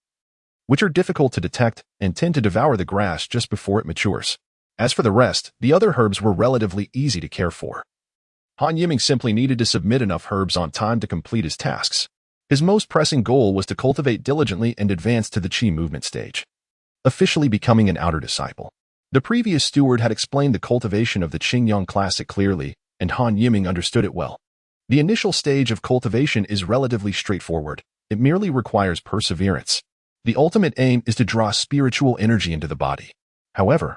which are difficult to detect and tend to devour the grass just before it matures. As for the rest, the other herbs were relatively easy to care for. Han Yiming simply needed to submit enough herbs on time to complete his tasks. His most pressing goal was to cultivate diligently and advance to the Qi movement stage, officially becoming an outer disciple. The previous steward had explained the cultivation of the Qingyang Classic clearly, and Han Yiming understood it well. The initial stage of cultivation is relatively straightforward. It merely requires perseverance. The ultimate aim is to draw spiritual energy into the body. However,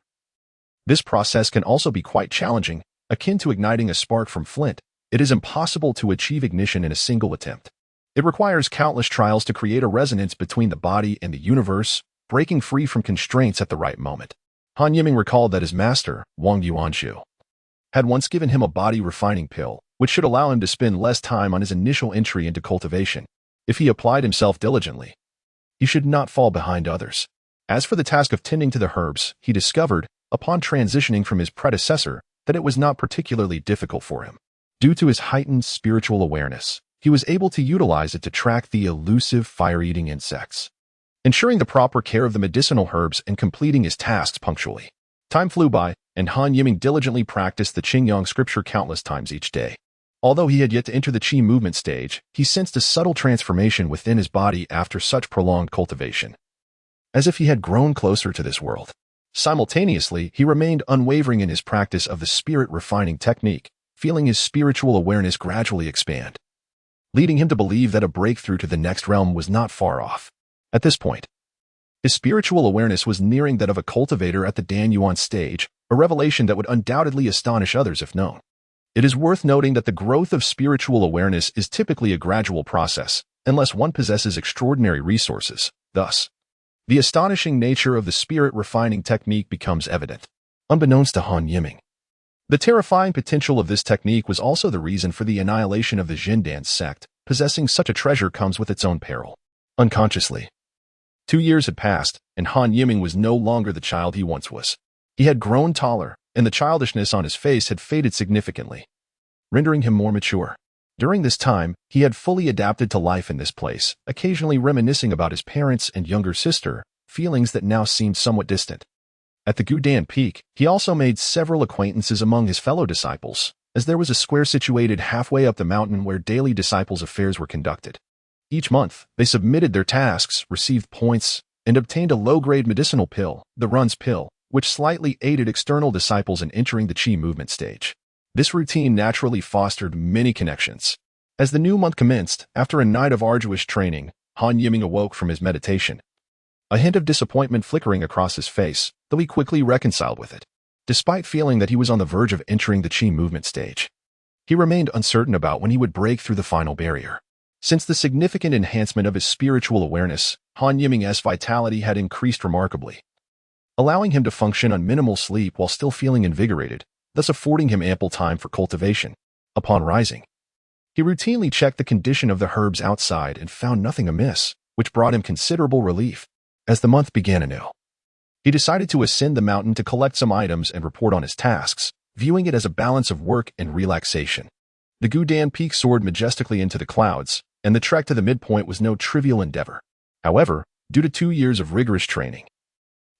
This process can also be quite challenging, akin to igniting a spark from flint. It is impossible to achieve ignition in a single attempt. It requires countless trials to create a resonance between the body and the universe, breaking free from constraints at the right moment. Han Yiming recalled that his master, Wang Yuanshu, had once given him a body-refining pill, which should allow him to spend less time on his initial entry into cultivation. If he applied himself diligently, he should not fall behind others. As for the task of tending to the herbs, he discovered, upon transitioning from his predecessor, that it was not particularly difficult for him. Due to his heightened spiritual awareness, he was able to utilize it to track the elusive fire-eating insects, ensuring the proper care of the medicinal herbs and completing his tasks punctually. Time flew by, and Han Yiming diligently practiced the Qingyang scripture countless times each day. Although he had yet to enter the Qi movement stage, he sensed a subtle transformation within his body after such prolonged cultivation, as if he had grown closer to this world. Simultaneously, he remained unwavering in his practice of the spirit-refining technique, feeling his spiritual awareness gradually expand, leading him to believe that a breakthrough to the next realm was not far off. At this point, his spiritual awareness was nearing that of a cultivator at the Danyuan stage, a revelation that would undoubtedly astonish others if known. It is worth noting that the growth of spiritual awareness is typically a gradual process, unless one possesses extraordinary resources. Thus, the astonishing nature of the spirit-refining technique becomes evident. Unbeknownst to Han Yiming, the terrifying potential of this technique was also the reason for the annihilation of the Jindan sect. Possessing such a treasure comes with its own peril. Unconsciously, 2 years had passed, and Han Yiming was no longer the child he once was. He had grown taller, and the childishness on his face had faded significantly, rendering him more mature. During this time, he had fully adapted to life in this place, occasionally reminiscing about his parents and younger sister, feelings that now seemed somewhat distant. At the Gudan Peak, he also made several acquaintances among his fellow disciples, as there was a square situated halfway up the mountain where daily disciples' affairs were conducted. Each month, they submitted their tasks, received points, and obtained a low-grade medicinal pill, the Run's pill, which slightly aided external disciples in entering the Qi movement stage. This routine naturally fostered many connections. As the new month commenced, after a night of arduous training, Han Yiming awoke from his meditation, a hint of disappointment flickering across his face, though he quickly reconciled with it. Despite feeling that he was on the verge of entering the Qi movement stage, he remained uncertain about when he would break through the final barrier. Since the significant enhancement of his spiritual awareness, Han Yiming's vitality had increased remarkably, allowing him to function on minimal sleep while still feeling invigorated, thus affording him ample time for cultivation. Upon rising, he routinely checked the condition of the herbs outside and found nothing amiss, which brought him considerable relief. As the month began anew, he decided to ascend the mountain to collect some items and report on his tasks, viewing it as a balance of work and relaxation. The Gudan Peak soared majestically into the clouds, and the trek to the midpoint was no trivial endeavor. However, due to 2 years of rigorous training,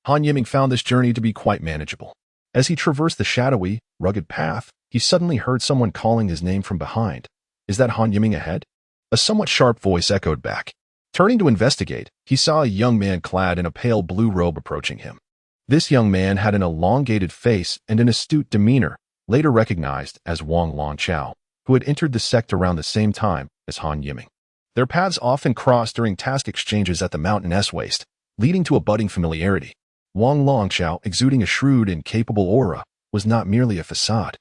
Han Yiming found this journey to be quite manageable. As he traversed the shadowy, rugged path, he suddenly heard someone calling his name from behind. "Is that Han Yiming ahead?" A somewhat sharp voice echoed back. Turning to investigate, he saw a young man clad in a pale blue robe approaching him. This young man had an elongated face and an astute demeanor, later recognized as Wang Longqiao, who had entered the sect around the same time as Han Yiming. Their paths often crossed during task exchanges at the mountain's waste, leading to a budding familiarity. Wang Longqiao, exuding a shrewd and capable aura, was not merely a facade.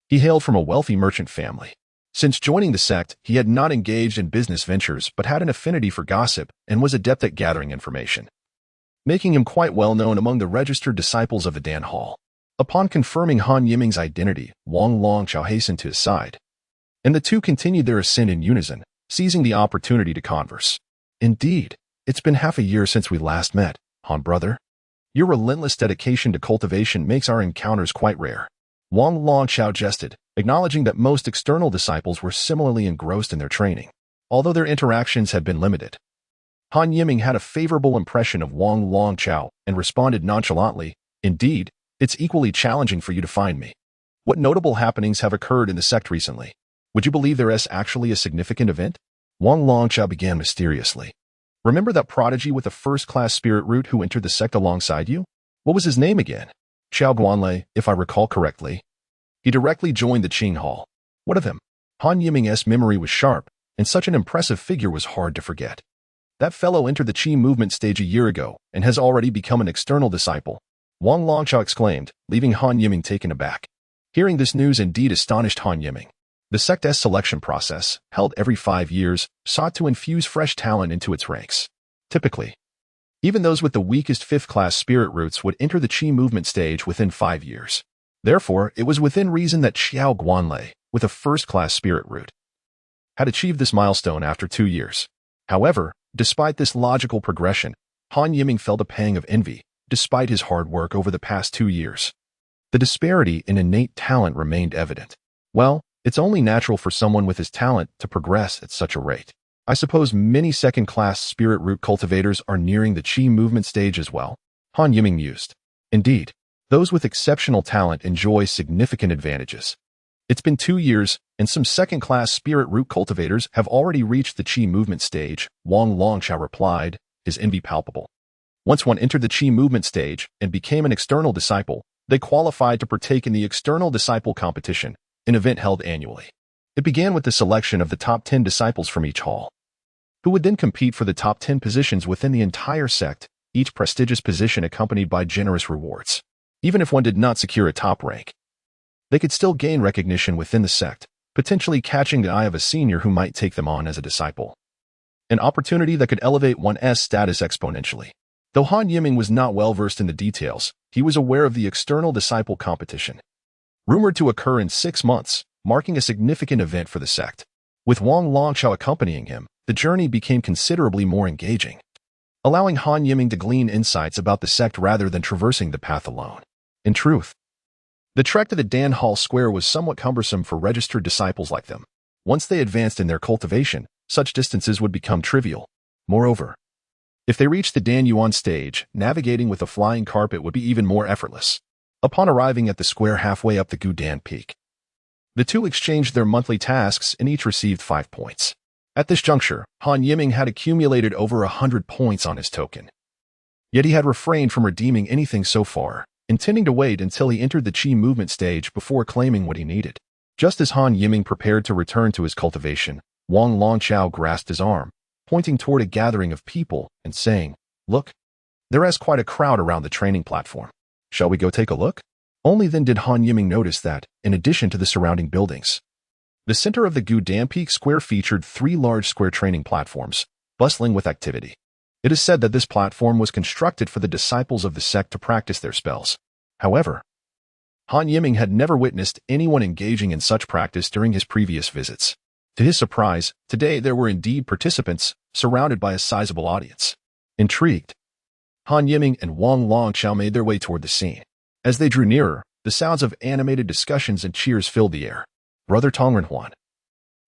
He hailed from a wealthy merchant family. Since joining the sect, he had not engaged in business ventures but had an affinity for gossip and was adept at gathering information, making him quite well known among the registered disciples of the Dan Hall. Upon confirming Han Yiming's identity, Wang Longqiao hastened to his side, and the two continued their ascent in unison, seizing the opportunity to converse. "Indeed, it's been half a year since we last met, Han brother. Your relentless dedication to cultivation makes our encounters quite rare." Wang Longqiao jested, acknowledging that most external disciples were similarly engrossed in their training, although their interactions had been limited. Han Yiming had a favorable impression of Wang Longqiao and responded nonchalantly, "Indeed, it's equally challenging for you to find me. What notable happenings have occurred in the sect recently? Would you believe there is actually a significant event?" Wang Longqiao began mysteriously. "Remember that prodigy with a first-class spirit root who entered the sect alongside you? What was his name again?" "Qiao Guanlei, if I recall correctly. He directly joined the Qing Hall." "What of him?" Han Yiming's memory was sharp, and such an impressive figure was hard to forget. "That fellow entered the Qi movement stage a year ago and has already become an external disciple. Wang Longchao exclaimed, leaving Han Yiming taken aback. Hearing this news indeed astonished Han Yiming. The sect's selection process, held every 5 years, sought to infuse fresh talent into its ranks. Typically, even those with the weakest 5th-class spirit roots would enter the Qi movement stage within 5 years. Therefore, it was within reason that Xiao Guanlei, with a 1st-class spirit root, had achieved this milestone after 2 years. However, despite this logical progression, Han Yiming felt a pang of envy, despite his hard work over the past 2 years. The disparity in innate talent remained evident. Well, it's only natural for someone with his talent to progress at such a rate. I suppose many 2nd-class spirit root cultivators are nearing the Qi movement stage as well, Han Yiming mused. Indeed, those with exceptional talent enjoy significant advantages. It's been 2 years, and some 2nd-class spirit root cultivators have already reached the Qi movement stage, Wang Longchao replied, his envy palpable. Once one entered the Qi movement stage and became an external disciple, they qualified to partake in the external disciple competition, an event held annually. It began with the selection of the top 10 disciples from each hall, who would then compete for the top 10 positions within the entire sect, each prestigious position accompanied by generous rewards. Even if one did not secure a top rank, they could still gain recognition within the sect, potentially catching the eye of a senior who might take them on as a disciple. An opportunity that could elevate one's status exponentially. Though Han Yiming was not well versed in the details, he was aware of the external disciple competition, rumored to occur in 6 months, marking a significant event for the sect. With Wang Longchao accompanying him, the journey became considerably more engaging, allowing Han Yiming to glean insights about the sect rather than traversing the path alone. In truth, the trek to the Dan Hall Square was somewhat cumbersome for registered disciples like them. Once they advanced in their cultivation, such distances would become trivial. Moreover, if they reached the Dan Yuan stage, navigating with a flying carpet would be even more effortless. Upon arriving at the square halfway up the Gudan Peak, the two exchanged their monthly tasks and each received 5 points. At this juncture, Han Yiming had accumulated over 100 points on his token. Yet he had refrained from redeeming anything so far, intending to wait until he entered the Qi movement stage before claiming what he needed. Just as Han Yiming prepared to return to his cultivation, Wang Longchao grasped his arm, pointing toward a gathering of people and saying, "Look, there is quite a crowd around the training platform. Shall we go take a look?" Only then did Han Yiming notice that, in addition to the surrounding buildings, the center of the Gudan Peak Square featured 3 large square training platforms, bustling with activity. It is said that this platform was constructed for the disciples of the sect to practice their spells. However, Han Yiming had never witnessed anyone engaging in such practice during his previous visits. To his surprise, today there were indeed participants, surrounded by a sizable audience. Intrigued, Han Yiming and Wang Longchao made their way toward the scene. As they drew nearer, the sounds of animated discussions and cheers filled the air. "Brother Tongrenhuan,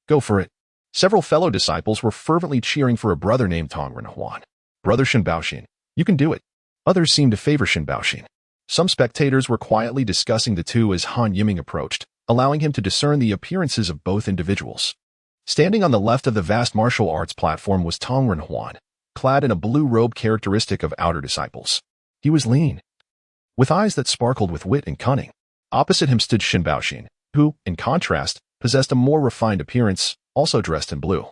go for it." Several fellow disciples were fervently cheering for a brother named Tongrenhuan. "Brother Shinbaoxin, you can do it." Others seemed to favor Shinbaoxin. Some spectators were quietly discussing the two as Han Yiming approached, allowing him to discern the appearances of both individuals. Standing on the left of the vast martial arts platform was Tongrenhuan, clad in a blue robe characteristic of outer disciples. He was lean, with eyes that sparkled with wit and cunning. Opposite him stood Shinbaoxin, who, in contrast, possessed a more refined appearance, also dressed in blue,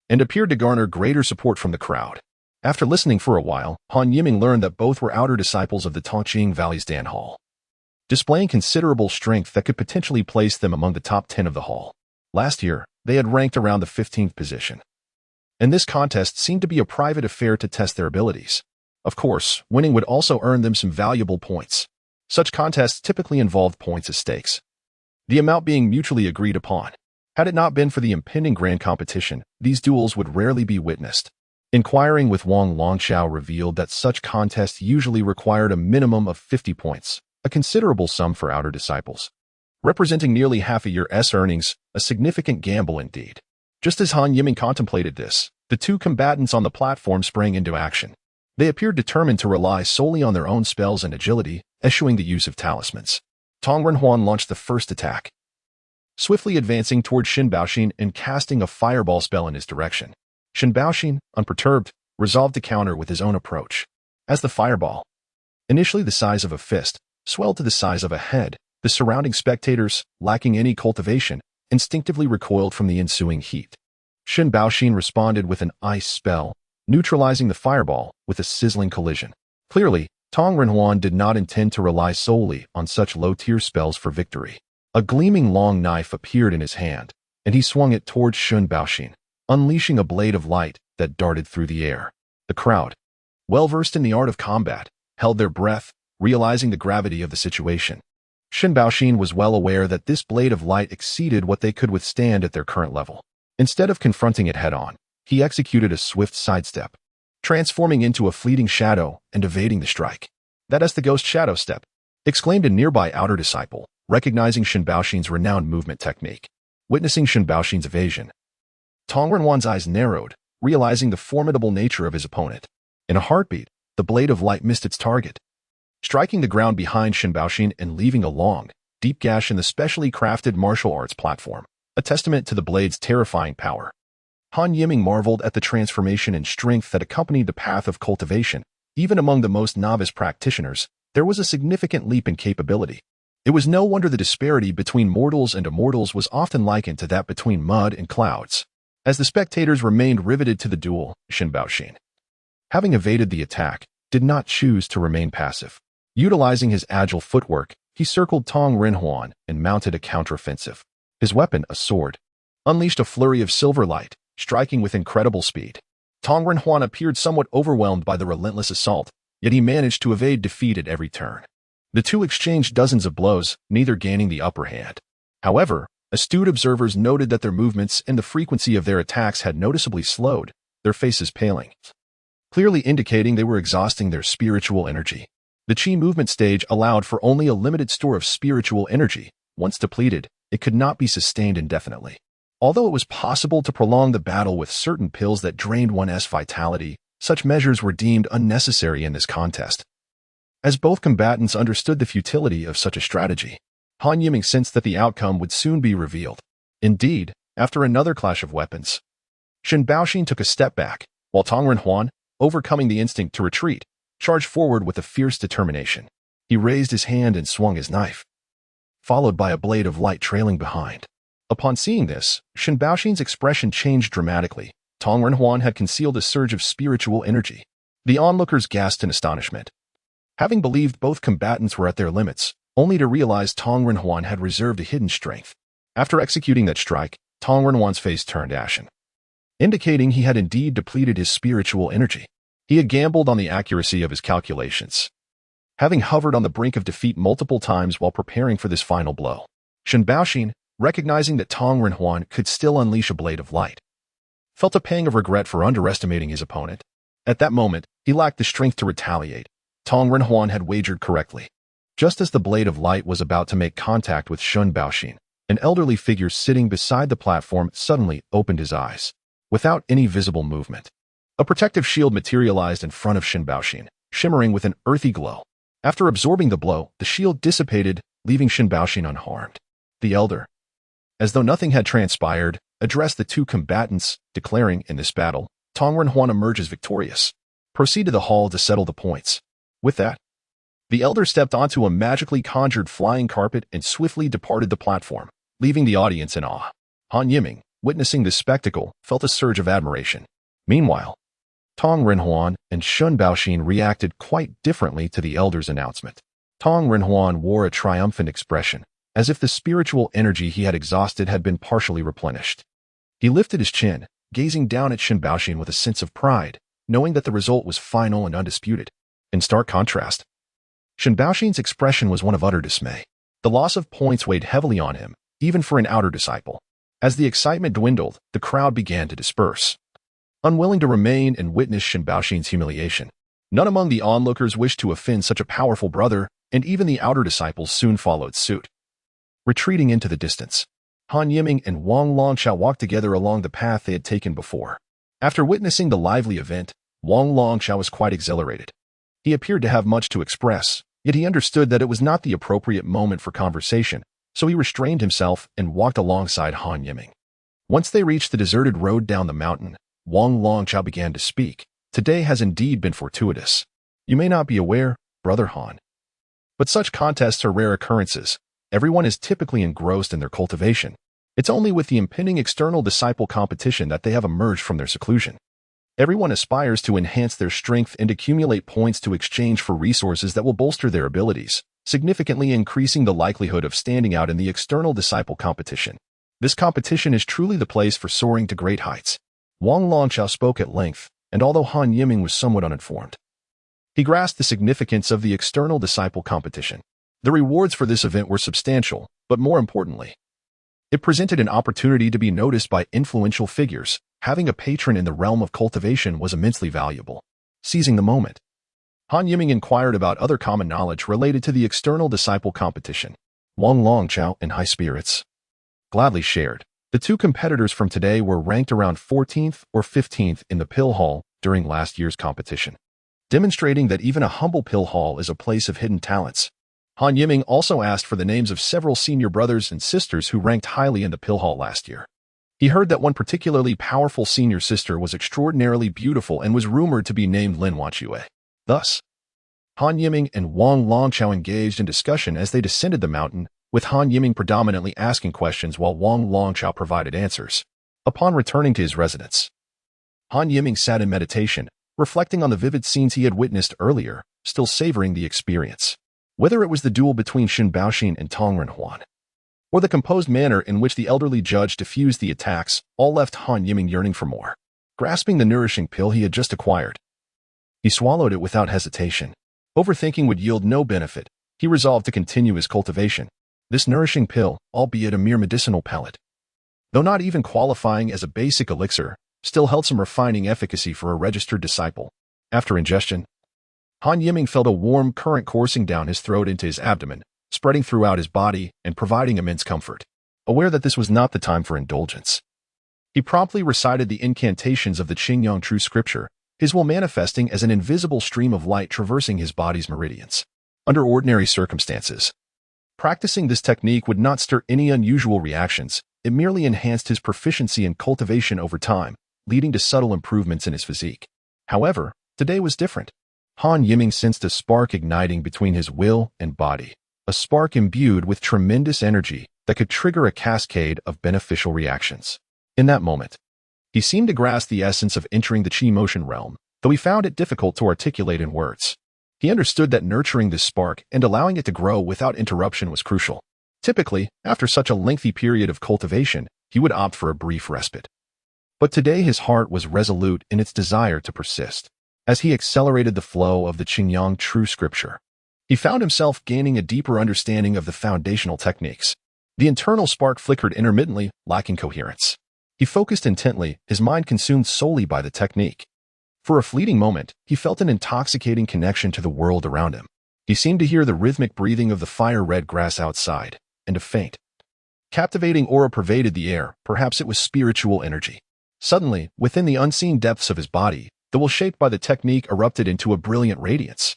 and appeared to garner greater support from the crowd. After listening for a while, Han Yiming learned that both were outer disciples of the Tongqing Valley's Dan Hall, displaying considerable strength that could potentially place them among the top 10 of the hall. Last year, they had ranked around the 15th position, and this contest seemed to be a private affair to test their abilities. Of course, winning would also earn them some valuable points. Such contests typically involved points as stakes, the amount being mutually agreed upon. Had it not been for the impending grand competition, these duels would rarely be witnessed. Inquiring with Wang Longchao revealed that such contests usually required a minimum of 50 points, a considerable sum for outer disciples, representing nearly half a year's earnings, a significant gamble indeed. Just as Han Yiming contemplated this, the two combatants on the platform sprang into action. They appeared determined to rely solely on their own spells and agility, eschewing the use of talismans. Tongrenhuan launched the first attack, swiftly advancing toward Shinbaoxin and casting a fireball spell in his direction. Shinbaoxin, unperturbed, resolved to counter with his own approach. As the fireball, initially the size of a fist, swelled to the size of a head, the surrounding spectators, lacking any cultivation, instinctively recoiled from the ensuing heat. Shinbaoxin responded with an ice spell, neutralizing the fireball with a sizzling collision. Clearly, Tong Renhuan did not intend to rely solely on such low-tier spells for victory. A gleaming long knife appeared in his hand, and he swung it towards Shun Baoxin, unleashing a blade of light that darted through the air. The crowd, well-versed in the art of combat, held their breath, realizing the gravity of the situation. Shun Baoxin was well aware that this blade of light exceeded what they could withstand at their current level. Instead of confronting it head-on, he executed a swift sidestep, transforming into a fleeting shadow and evading the strike. "That is the ghost shadow step," exclaimed a nearby outer disciple, recognizing Shun Baoxin's renowned movement technique. Witnessing Shun Baoxin's evasion, Tong Renhuan's eyes narrowed, realizing the formidable nature of his opponent. In a heartbeat, the blade of light missed its target, striking the ground behind Shun Baoxin and leaving a long, deep gash in the specially crafted martial arts platform, a testament to the blade's terrifying power. Han Yiming marveled at the transformation and strength that accompanied the path of cultivation. Even among the most novice practitioners, there was a significant leap in capability. It was no wonder the disparity between mortals and immortals was often likened to that between mud and clouds. As the spectators remained riveted to the duel, Shun Baoxin, having evaded the attack, did not choose to remain passive. Utilizing his agile footwork, he circled Tong Renhuan and mounted a counteroffensive. His weapon, a sword, unleashed a flurry of silver light, striking with incredible speed. Tong Renhuan appeared somewhat overwhelmed by the relentless assault, yet he managed to evade defeat at every turn. The two exchanged dozens of blows, neither gaining the upper hand. However, astute observers noted that their movements and the frequency of their attacks had noticeably slowed, their faces paling, clearly indicating they were exhausting their spiritual energy. The Qi movement stage allowed for only a limited store of spiritual energy. Once depleted, it could not be sustained indefinitely. Although it was possible to prolong the battle with certain pills that drained one's vitality, such measures were deemed unnecessary in this contest. As both combatants understood the futility of such a strategy, Han Yiming sensed that the outcome would soon be revealed. Indeed, after another clash of weapons, Shun Baoxin took a step back, while Tong Renhuan, overcoming the instinct to retreat, charged forward with a fierce determination. He raised his hand and swung his knife, followed by a blade of light trailing behind. Upon seeing this, Shun Baoxin's expression changed dramatically. Tong Renhuan had concealed a surge of spiritual energy. The onlookers gasped in astonishment, having believed both combatants were at their limits, only to realize Tong Renhuan had reserved a hidden strength. After executing that strike, Tong Renhuan's face turned ashen, indicating he had indeed depleted his spiritual energy. He had gambled on the accuracy of his calculations, having hovered on the brink of defeat multiple times while preparing for this final blow. Shun Baoxin, recognizing that Tong Renhuan could still unleash a blade of light, felt a pang of regret for underestimating his opponent. At that moment, he lacked the strength to retaliate. Tong Renhuan had wagered correctly. Just as the blade of light was about to make contact with Shun Baoxin, an elderly figure sitting beside the platform suddenly opened his eyes. Without any visible movement, a protective shield materialized in front of Shun Baoxin, shimmering with an earthy glow. After absorbing the blow, the shield dissipated, leaving Shun Baoxin unharmed. The elder, as though nothing had transpired, addressed the two combatants, declaring, "In this battle, Tong Renhuan emerges victorious. Proceed to the hall to settle the points." With that, the elder stepped onto a magically conjured flying carpet and swiftly departed the platform, leaving the audience in awe. Han Yiming, witnessing this spectacle, felt a surge of admiration. Meanwhile, Tong Renhuan and Shun Baoxin reacted quite differently to the elder's announcement. Tong Renhuan wore a triumphant expression, as if the spiritual energy he had exhausted had been partially replenished. He lifted his chin, gazing down at Shun Baoxin with a sense of pride, knowing that the result was final and undisputed. In stark contrast, Shun Baoxin's expression was one of utter dismay. The loss of points weighed heavily on him, even for an outer disciple. As the excitement dwindled, the crowd began to disperse, unwilling to remain and witness Shun Baoxin's humiliation. None among the onlookers wished to offend such a powerful brother, and even the outer disciples soon followed suit. Retreating into the distance, Han Yiming and Wang Longqiao walked together along the path they had taken before. After witnessing the lively event, Wang Longqiao was quite exhilarated. He appeared to have much to express, yet he understood that it was not the appropriate moment for conversation, so he restrained himself and walked alongside Han Yiming. Once they reached the deserted road down the mountain, Wang Longqiao began to speak. "Today has indeed been fortuitous. You may not be aware, Brother Han, but such contests are rare occurrences. Everyone is typically engrossed in their cultivation. It's only with the impending external disciple competition that they have emerged from their seclusion. Everyone aspires to enhance their strength and accumulate points to exchange for resources that will bolster their abilities, significantly increasing the likelihood of standing out in the external disciple competition. This competition is truly the place for soaring to great heights. Wang Longqiao spoke at length, and although Han Yiming was somewhat uninformed, he grasped the significance of the external disciple competition. The rewards for this event were substantial, but more importantly, it presented an opportunity to be noticed by influential figures. Having a patron in the realm of cultivation was immensely valuable. Seizing the moment, Han Yiming inquired about other common knowledge related to the external disciple competition. Wang Longqiao, in high spirits, gladly shared. The two competitors from today were ranked around 14th or 15th in the pill hall during last year's competition, demonstrating that even a humble pill hall is a place of hidden talents. Han Yiming also asked for the names of several senior brothers and sisters who ranked highly in the pill hall last year. He heard that one particularly powerful senior sister was extraordinarily beautiful and was rumored to be named Lin Wanchue. Thus, Han Yiming and Wang Longqiao engaged in discussion as they descended the mountain, with Han Yiming predominantly asking questions while Wang Longqiao provided answers. Upon returning to his residence, Han Yiming sat in meditation, reflecting on the vivid scenes he had witnessed earlier, still savoring the experience. Whether it was the duel between Shen Baoxin and Tong Renhuan, or the composed manner in which the elderly judge diffused the attacks, all left Han Yiming yearning for more. Grasping the nourishing pill he had just acquired, he swallowed it without hesitation. Overthinking would yield no benefit. He resolved to continue his cultivation. This nourishing pill, albeit a mere medicinal pellet, though not even qualifying as a basic elixir, still held some refining efficacy for a registered disciple. After ingestion, Han Yiming felt a warm current coursing down his throat into his abdomen, spreading throughout his body and providing immense comfort. Aware that this was not the time for indulgence, he promptly recited the incantations of the Qingyang True Scripture, his will manifesting as an invisible stream of light traversing his body's meridians. Under ordinary circumstances, practicing this technique would not stir any unusual reactions. It merely enhanced his proficiency in cultivation over time, leading to subtle improvements in his physique. However, today was different. Han Yiming sensed a spark igniting between his will and body, a spark imbued with tremendous energy that could trigger a cascade of beneficial reactions. In that moment, he seemed to grasp the essence of entering the Qi motion realm, though he found it difficult to articulate in words. He understood that nurturing this spark and allowing it to grow without interruption was crucial. Typically, after such a lengthy period of cultivation, he would opt for a brief respite. But today his heart was resolute in its desire to persist. As he accelerated the flow of the Qingyang True Scripture, he found himself gaining a deeper understanding of the foundational techniques. The internal spark flickered intermittently, lacking coherence. He focused intently, his mind consumed solely by the technique. For a fleeting moment, he felt an intoxicating connection to the world around him. He seemed to hear the rhythmic breathing of the fire-red grass outside, and a faint, captivating aura pervaded the air. Perhaps it was spiritual energy. Suddenly, within the unseen depths of his body, the will shaped by the technique erupted into a brilliant radiance.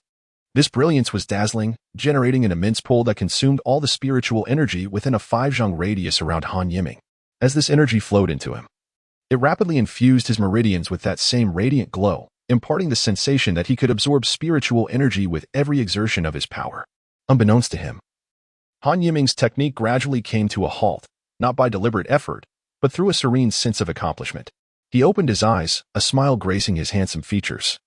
This brilliance was dazzling, generating an immense pull that consumed all the spiritual energy within a 5-zhang radius around Han Yiming. As this energy flowed into him, it rapidly infused his meridians with that same radiant glow, imparting the sensation that he could absorb spiritual energy with every exertion of his power. Unbeknownst to him, Han Yiming's technique gradually came to a halt, not by deliberate effort, but through a serene sense of accomplishment. He opened his eyes, a smile gracing his handsome features,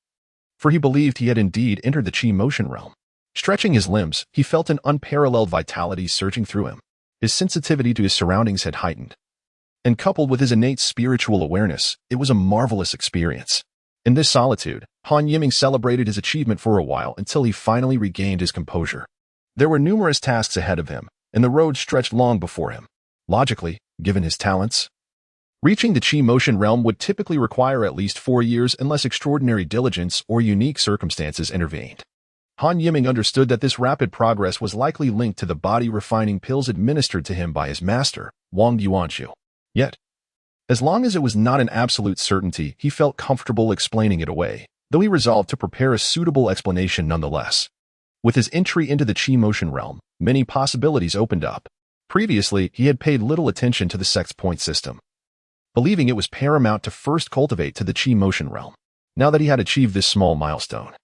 for he believed he had indeed entered the Qi motion realm. Stretching his limbs, he felt an unparalleled vitality surging through him. His sensitivity to his surroundings had heightened, and coupled with his innate spiritual awareness, it was a marvelous experience. In this solitude, Han Yiming celebrated his achievement for a while until he finally regained his composure. There were numerous tasks ahead of him, and the road stretched long before him. Logically, given his talents, reaching the Qi motion realm would typically require at least 4 years unless extraordinary diligence or unique circumstances intervened. Han Yiming understood that this rapid progress was likely linked to the body-refining pills administered to him by his master, Wang Yuanqiu. Yet, as long as it was not an absolute certainty, he felt comfortable explaining it away, though he resolved to prepare a suitable explanation nonetheless. With his entry into the Qi motion realm, many possibilities opened up. Previously, he had paid little attention to the sex point system, believing it was paramount to first cultivate to the Qi motion realm. Now that he had achieved this small milestone,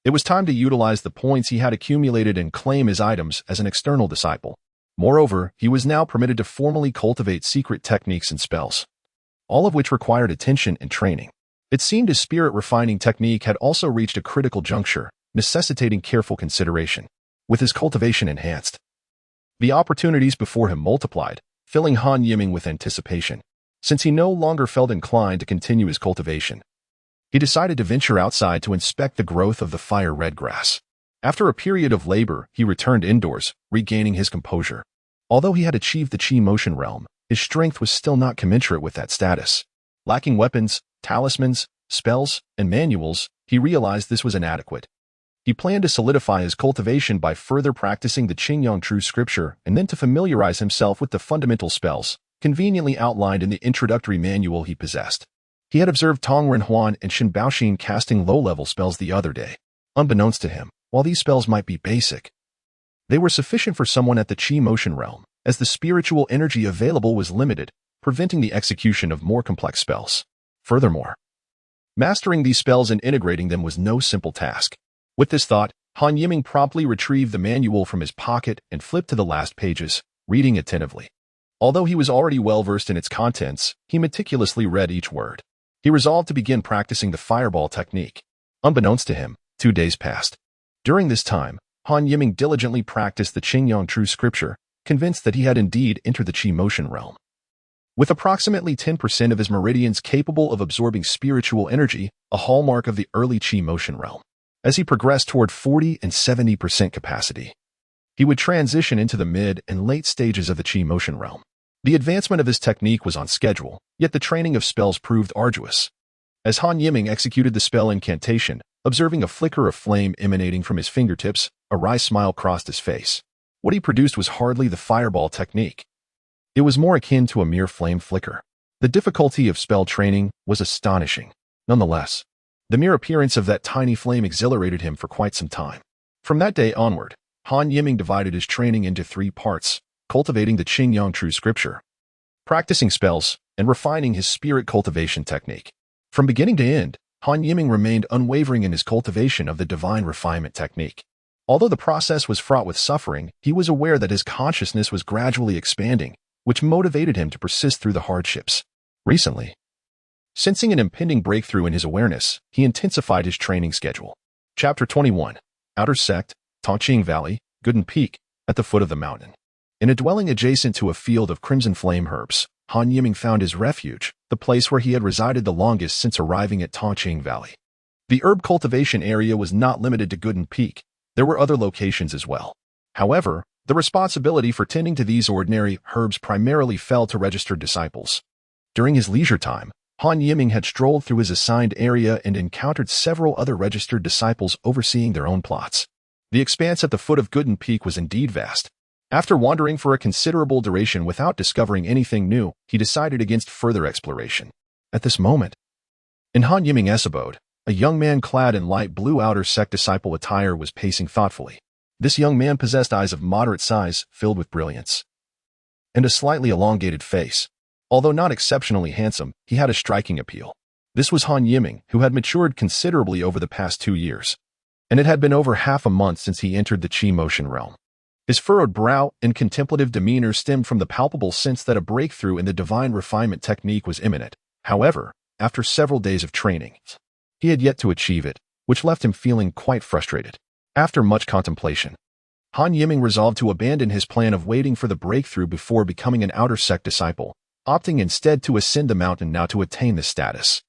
it was time to utilize the points he had accumulated and claim his items as an external disciple. Moreover, he was now permitted to formally cultivate secret techniques and spells, all of which required attention and training. It seemed his spirit-refining technique had also reached a critical juncture, necessitating careful consideration. With his cultivation enhanced, the opportunities before him multiplied, filling Han Yiming with anticipation. Since he no longer felt inclined to continue his cultivation, he decided to venture outside to inspect the growth of the fire-red grass. After a period of labor, he returned indoors, regaining his composure. Although he had achieved the Qi motion realm, his strength was still not commensurate with that status. Lacking weapons, talismans, spells, and manuals, he realized this was inadequate. He planned to solidify his cultivation by further practicing the Qingyang True Scripture and then to familiarize himself with the fundamental spells, conveniently outlined in the introductory manual he possessed. He had observed Tong Renhuan and Shen Baoxin casting low-level spells the other day. Unbeknownst to him, while these spells might be basic, they were sufficient for someone at the Qi motion realm, as the spiritual energy available was limited, preventing the execution of more complex spells. Furthermore, mastering these spells and integrating them was no simple task. With this thought, Han Yiming promptly retrieved the manual from his pocket and flipped to the last pages, reading attentively. Although he was already well-versed in its contents, he meticulously read each word. He resolved to begin practicing the fireball technique. Unbeknownst to him, 2 days passed. During this time, Han Yiming diligently practiced the Qingyang True Scripture, convinced that he had indeed entered the Qi motion realm. With approximately 10% of his meridians capable of absorbing spiritual energy, a hallmark of the early Qi motion realm. As he progressed toward 40 and 70% capacity, he would transition into the mid and late stages of the Qi motion realm. The advancement of his technique was on schedule, yet the training of spells proved arduous. As Han Yiming executed the spell incantation, observing a flicker of flame emanating from his fingertips, a wry smile crossed his face. What he produced was hardly the fireball technique. It was more akin to a mere flame flicker. The difficulty of spell training was astonishing. Nonetheless, the mere appearance of that tiny flame exhilarated him for quite some time. From that day onward, Han Yiming divided his training into 3 parts, cultivating the Qingyang True Scripture, practicing spells, and refining his spirit cultivation technique. From beginning to end, Han Yiming remained unwavering in his cultivation of the divine refinement technique. Although the process was fraught with suffering, he was aware that his consciousness was gradually expanding, which motivated him to persist through the hardships. Recently, sensing an impending breakthrough in his awareness, he intensified his training schedule. Chapter 21. Outer Sect, Tongqing Valley, Gooden Peak, at the foot of the mountain. In a dwelling adjacent to a field of crimson flame herbs, Han Yiming found his refuge, the place where he had resided the longest since arriving at Tongqing Valley. The herb cultivation area was not limited to Gooden Peak. There were other locations as well. However, the responsibility for tending to these ordinary herbs primarily fell to registered disciples. During his leisure time, Han Yiming had strolled through his assigned area and encountered several other registered disciples overseeing their own plots. The expanse at the foot of Gooden Peak was indeed vast. After wandering for a considerable duration without discovering anything new, he decided against further exploration. At this moment, in Han Yiming's abode, a young man clad in light blue outer sect disciple attire was pacing thoughtfully. This young man possessed eyes of moderate size, filled with brilliance, and a slightly elongated face. Although not exceptionally handsome, he had a striking appeal. This was Han Yiming, who had matured considerably over the past 2 years, and it had been over half a month since he entered the Qi motion realm. His furrowed brow and contemplative demeanor stemmed from the palpable sense that a breakthrough in the divine refinement technique was imminent. However, after several days of training, he had yet to achieve it, which left him feeling quite frustrated. After much contemplation, Han Yiming resolved to abandon his plan of waiting for the breakthrough before becoming an outer sect disciple, opting instead to ascend the mountain now to attain this status.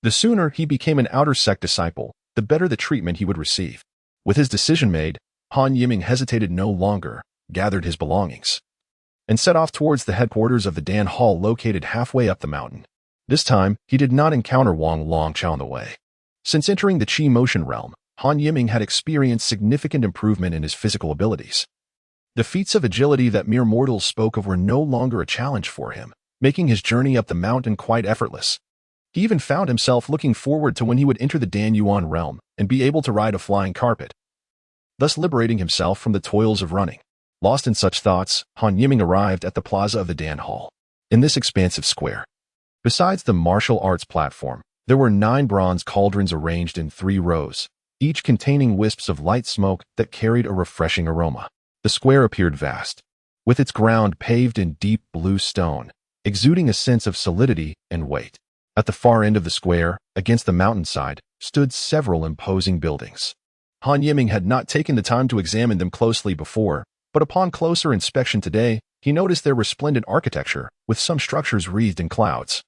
The sooner he became an outer sect disciple, the better the treatment he would receive. With his decision made, Han Yiming hesitated no longer, gathered his belongings, and set off towards the headquarters of the Dan Hall located halfway up the mountain. This time, he did not encounter Wang Longqiao on the way. Since entering the Qi motion realm, Han Yiming had experienced significant improvement in his physical abilities. The feats of agility that mere mortals spoke of were no longer a challenge for him, making his journey up the mountain quite effortless. He even found himself looking forward to when he would enter the Dan Yuan realm and be able to ride a flying carpet, thus liberating himself from the toils of running. Lost in such thoughts, Han Yiming arrived at the plaza of the Dan Hall. In this expansive square, besides the martial arts platform, there were 9 bronze cauldrons arranged in 3 rows, each containing wisps of light smoke that carried a refreshing aroma. The square appeared vast, with its ground paved in deep blue stone, exuding a sense of solidity and weight. At the far end of the square, against the mountainside, stood several imposing buildings. Han Yiming had not taken the time to examine them closely before, but upon closer inspection today, he noticed their resplendent architecture, with some structures wreathed in clouds,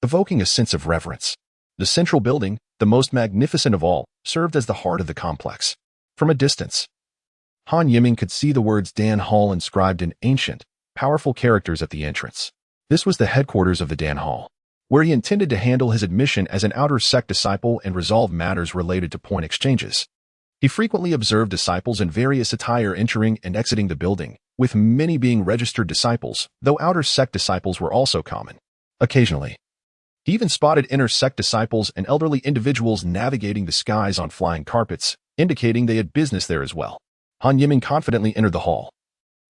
evoking a sense of reverence. The central building, the most magnificent of all, served as the heart of the complex. From a distance, Han Yiming could see the words Dan Hall inscribed in ancient, powerful characters at the entrance. This was the headquarters of the Dan Hall, where he intended to handle his admission as an outer sect disciple and resolve matters related to point exchanges. He frequently observed disciples in various attire entering and exiting the building, with many being registered disciples, though outer sect disciples were also common. Occasionally, he even spotted inner sect disciples and elderly individuals navigating the skies on flying carpets, indicating they had business there as well. Han Yiming confidently entered the hall,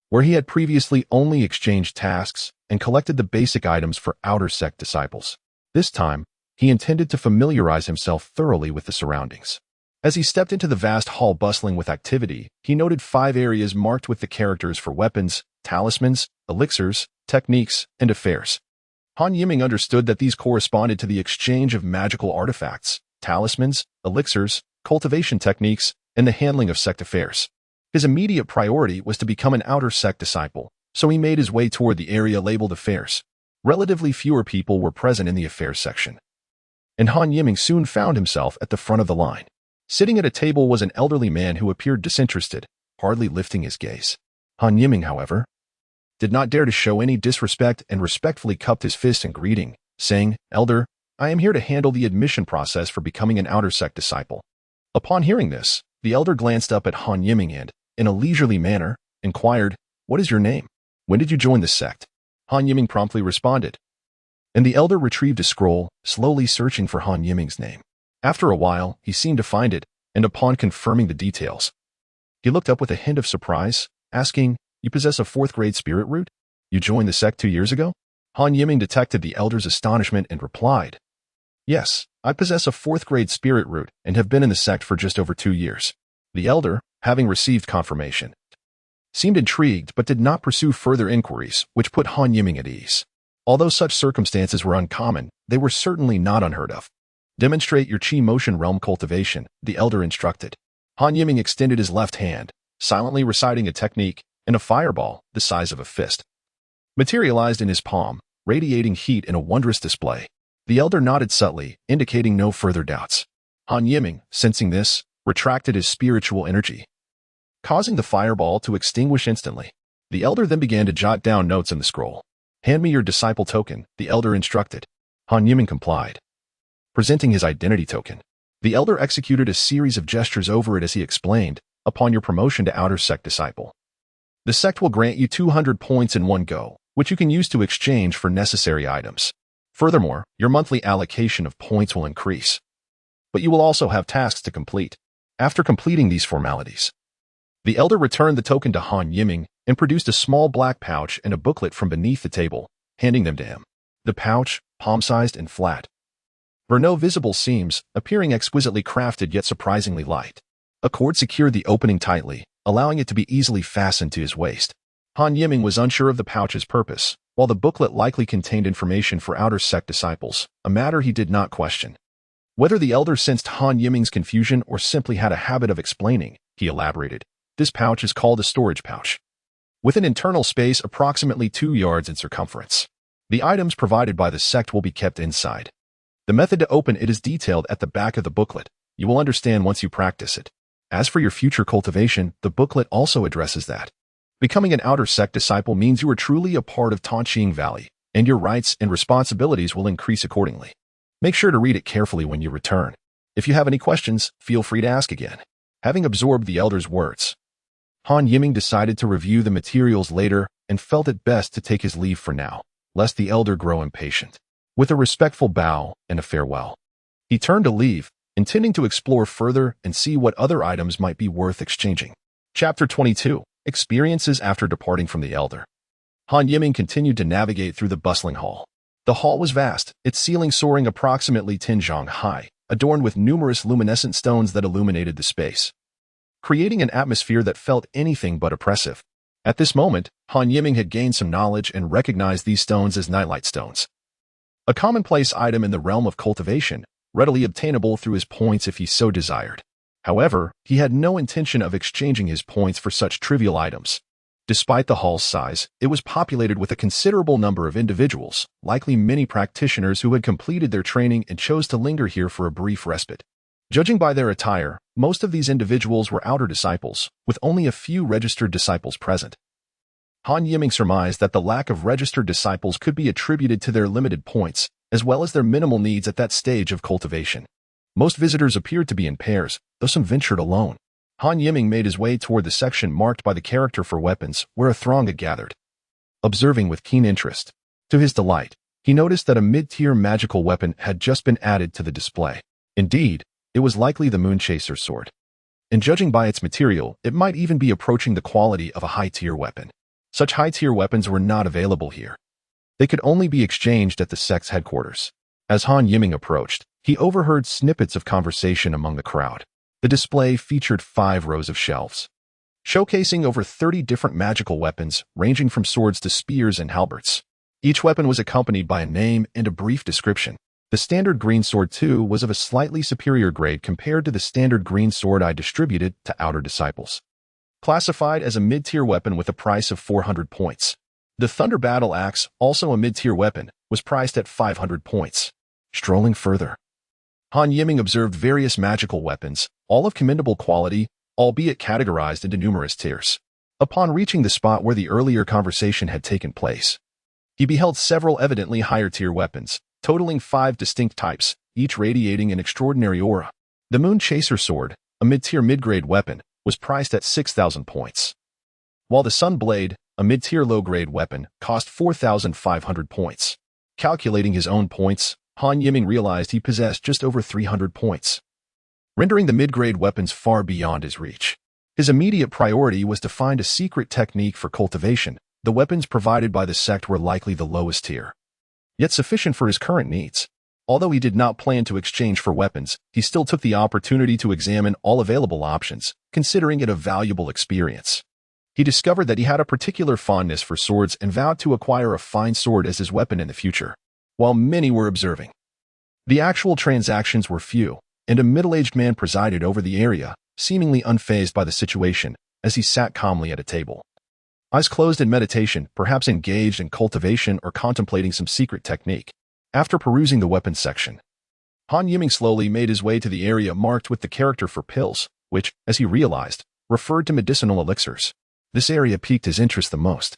where he had previously only exchanged tasks and collected the basic items for outer sect disciples. This time, he intended to familiarize himself thoroughly with the surroundings. As he stepped into the vast hall bustling with activity, he noted 5 areas marked with the characters for weapons, talismans, elixirs, techniques, and affairs. Han Yiming understood that these corresponded to the exchange of magical artifacts, talismans, elixirs, cultivation techniques, and the handling of sect affairs. His immediate priority was to become an outer sect disciple, so he made his way toward the area labeled affairs. Relatively fewer people were present in the affairs section, and Han Yiming soon found himself at the front of the line. Sitting at a table was an elderly man who appeared disinterested, hardly lifting his gaze. Han Yiming, however, did not dare to show any disrespect and respectfully cupped his fist in greeting, saying, "Elder, I am here to handle the admission process for becoming an outer sect disciple." Upon hearing this, the elder glanced up at Han Yiming and, in a leisurely manner, inquired, "What is your name? When did you join this sect?" Han Yiming promptly responded, and the elder retrieved a scroll, slowly searching for Han Yiming's name. After a while, he seemed to find it, and upon confirming the details, he looked up with a hint of surprise, asking, "You possess a 4th-grade spirit root? You joined the sect 2 years ago?" Han Yiming detected the elder's astonishment and replied, "Yes, I possess a 4th-grade spirit root and have been in the sect for just over 2 years." The elder, having received confirmation, seemed intrigued but did not pursue further inquiries, which put Han Yiming at ease. Although such circumstances were uncommon, they were certainly not unheard of. "Demonstrate your Qi motion realm cultivation," the elder instructed. Han Yiming extended his left hand, silently reciting a technique, and a fireball, the size of a fist, materialized in his palm, radiating heat in a wondrous display. The elder nodded subtly, indicating no further doubts. Han Yiming, sensing this, retracted his spiritual energy, causing the fireball to extinguish instantly. The elder then began to jot down notes in the scroll. "Hand me your disciple token," the elder instructed. Han Yiming complied, presenting his identity token. The elder executed a series of gestures over it as he explained, "Upon your promotion to outer sect disciple, the sect will grant you 200 points in one go, which you can use to exchange for necessary items. Furthermore, your monthly allocation of points will increase, but you will also have tasks to complete." After completing these formalities, the elder returned the token to Han Yiming and produced a small black pouch and a booklet from beneath the table, handing them to him. The pouch, palm-sized and flat, bore no visible seams, appearing exquisitely crafted yet surprisingly light. A cord secured the opening tightly, allowing it to be easily fastened to his waist. Han Yiming was unsure of the pouch's purpose, while the booklet likely contained information for outer sect disciples, a matter he did not question. Whether the elder sensed Han Yiming's confusion or simply had a habit of explaining, he elaborated, "This pouch is called a storage pouch, with an internal space approximately 2 yards in circumference. The items provided by the sect will be kept inside. The method to open it is detailed at the back of the booklet. You will understand once you practice it. As for your future cultivation, the booklet also addresses that. Becoming an outer sect disciple means you are truly a part of Tonching Valley, and your rights and responsibilities will increase accordingly. Make sure to read it carefully when you return. If you have any questions, feel free to ask again." Having absorbed the elder's words, Han Yiming decided to review the materials later and felt it best to take his leave for now, lest the elder grow impatient. With a respectful bow and a farewell, he turned to leave, intending to explore further and see what other items might be worth exchanging. Chapter 22. Experiences after departing from the elder. Han Yiming continued to navigate through the bustling hall. The hall was vast, its ceiling soaring approximately 10 zhang high, adorned with numerous luminescent stones that illuminated the space, creating an atmosphere that felt anything but oppressive. At this moment, Han Yiming had gained some knowledge and recognized these stones as nightlight stones. a commonplace item in the realm of cultivation, readily obtainable through his points if he so desired. However, he had no intention of exchanging his points for such trivial items. Despite the hall's size, it was populated with a considerable number of individuals, likely many practitioners who had completed their training and chose to linger here for a brief respite. Judging by their attire, most of these individuals were outer disciples, with only a few registered disciples present. Han Yiming surmised that the lack of registered disciples could be attributed to their limited points, as well as their minimal needs at that stage of cultivation. Most visitors appeared to be in pairs, though some ventured alone. Han Yiming made his way toward the section marked by the character for weapons, where a throng had gathered. Observing with keen interest, to his delight, he noticed that a mid-tier magical weapon had just been added to the display. Indeed, it was likely the Moonchaser's sword. And judging by its material, it might even be approaching the quality of a high-tier weapon. Such high-tier weapons were not available here. They could only be exchanged at the sect's headquarters. As Han Yiming approached, he overheard snippets of conversation among the crowd. The display featured 5 rows of shelves, showcasing over 30 different magical weapons, ranging from swords to spears and halberds. Each weapon was accompanied by a name and a brief description. The standard green sword, too, was of a slightly superior grade compared to the standard green sword I distributed to outer disciples. Classified as a mid-tier weapon with a price of 400 points. The Thunder Battle Axe, also a mid-tier weapon, was priced at 500 points. Strolling further, Han Yiming observed various magical weapons, all of commendable quality, albeit categorized into numerous tiers. Upon reaching the spot where the earlier conversation had taken place, he beheld several evidently higher-tier weapons, totaling 5 distinct types, each radiating an extraordinary aura. The Moonchaser sword, a mid-tier mid-grade weapon, was priced at 6,000 points, while the Sun Blade, a mid-tier low-grade weapon, cost 4,500 points. Calculating his own points, Han Yiming realized he possessed just over 300 points, rendering the mid-grade weapons far beyond his reach. His immediate priority was to find a secret technique for cultivation. The weapons provided by the sect were likely the lowest tier, yet sufficient for his current needs. Although he did not plan to exchange for weapons, he still took the opportunity to examine all available options, considering it a valuable experience. He discovered that he had a particular fondness for swords and vowed to acquire a fine sword as his weapon in the future. While many were observing, the actual transactions were few, and a middle-aged man presided over the area, seemingly unfazed by the situation, as he sat calmly at a table. Eyes closed in meditation, perhaps engaged in cultivation or contemplating some secret technique. After perusing the weapons section, Han Yiming slowly made his way to the area marked with the character for pills, which, as he realized, referred to medicinal elixirs. This area piqued his interest the most,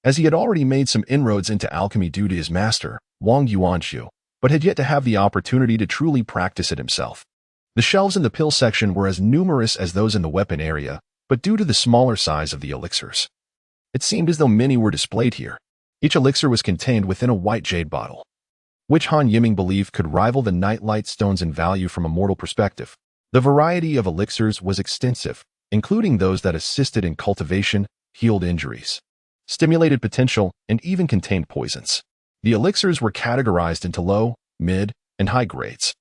as he had already made some inroads into alchemy due to his master, Wang Yuanxiu, but had yet to have the opportunity to truly practice it himself. The shelves in the pill section were as numerous as those in the weapon area, but due to the smaller size of the elixirs, it seemed as though many were displayed here. Each elixir was contained within a white jade bottle, which Han Yiming believed could rival the nightlight stones in value from a mortal perspective. The variety of elixirs was extensive, including those that assisted in cultivation, healed injuries, stimulated potential, and even contained poisons. The elixirs were categorized into low, mid, and high grades,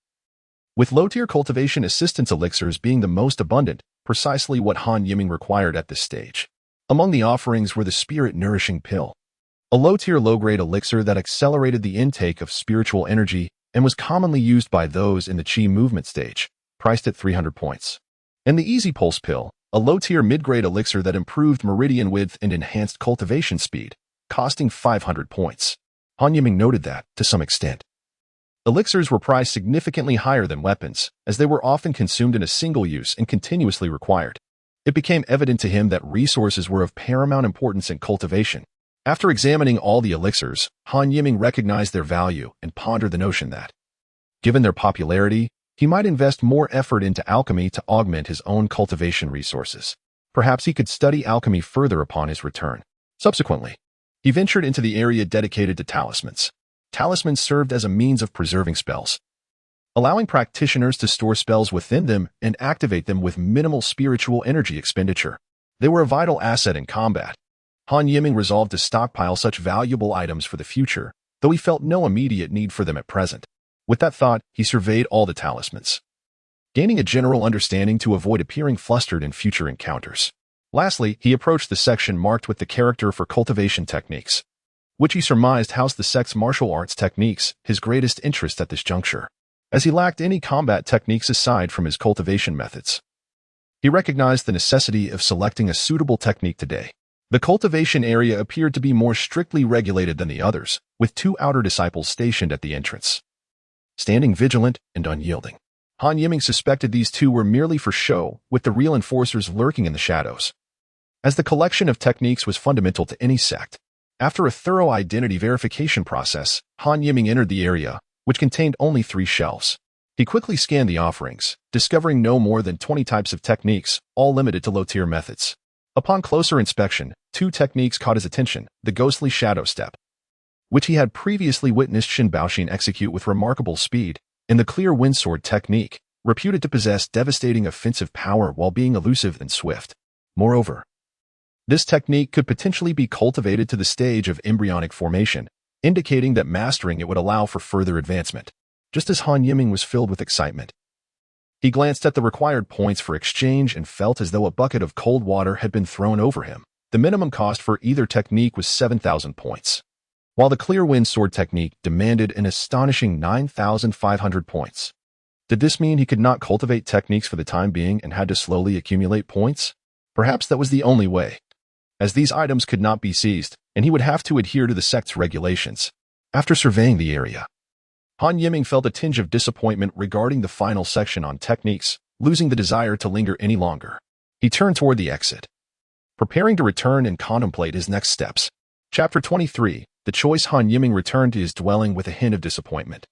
with low-tier cultivation assistance elixirs being the most abundant, precisely what Han Yiming required at this stage. Among the offerings were the spirit-nourishing pill, a low-tier low-grade elixir that accelerated the intake of spiritual energy and was commonly used by those in the Qi movement stage, priced at 300 points. And the Easy Pulse pill, a low-tier mid-grade elixir that improved meridian width and enhanced cultivation speed, costing 500 points. Han Yiming noted that, to some extent, elixirs were priced significantly higher than weapons, as they were often consumed in a single use and continuously required. It became evident to him that resources were of paramount importance in cultivation. After examining all the elixirs, Han Yiming recognized their value and pondered the notion that, given their popularity, he might invest more effort into alchemy to augment his own cultivation resources. Perhaps he could study alchemy further upon his return. Subsequently, he ventured into the area dedicated to talismans. Talismans served as a means of preserving spells, allowing practitioners to store spells within them and activate them with minimal spiritual energy expenditure. They were a vital asset in combat. Han Yiming resolved to stockpile such valuable items for the future, though he felt no immediate need for them at present. With that thought, he surveyed all the talismans, gaining a general understanding to avoid appearing flustered in future encounters. Lastly, he approached the section marked with the character for cultivation techniques. which he surmised housed the sect's martial arts techniques, his greatest interest at this juncture, as he lacked any combat techniques aside from his cultivation methods. He recognized the necessity of selecting a suitable technique today. The cultivation area appeared to be more strictly regulated than the others, with 2 outer disciples stationed at the entrance, standing vigilant and unyielding. Han Yiming suspected these 2 were merely for show, with the real enforcers lurking in the shadows. As the collection of techniques was fundamental to any sect, after a thorough identity verification process, Han Yiming entered the area, which contained only 3 shelves. He quickly scanned the offerings, discovering no more than 20 types of techniques, all limited to low-tier methods. Upon closer inspection, 2 techniques caught his attention: the ghostly shadow step, which he had previously witnessed Shin Baoxin execute with remarkable speed, and the clear windsword technique, reputed to possess devastating offensive power while being elusive and swift. Moreover, this technique could potentially be cultivated to the stage of embryonic formation, indicating that mastering it would allow for further advancement. Just as Han Yiming was filled with excitement, he glanced at the required points for exchange and felt as though a bucket of cold water had been thrown over him. The minimum cost for either technique was 7,000 points, while the clear wind sword technique demanded an astonishing 9,500 points. Did this mean he could not cultivate techniques for the time being and had to slowly accumulate points? Perhaps that was the only way, as these items could not be seized, and he would have to adhere to the sect's regulations. After surveying the area, Han Yiming felt a tinge of disappointment regarding the final section on techniques, losing the desire to linger any longer. He turned toward the exit, preparing to return and contemplate his next steps. Chapter 23. The choice. Han Yiming returned to his dwelling with a hint of disappointment.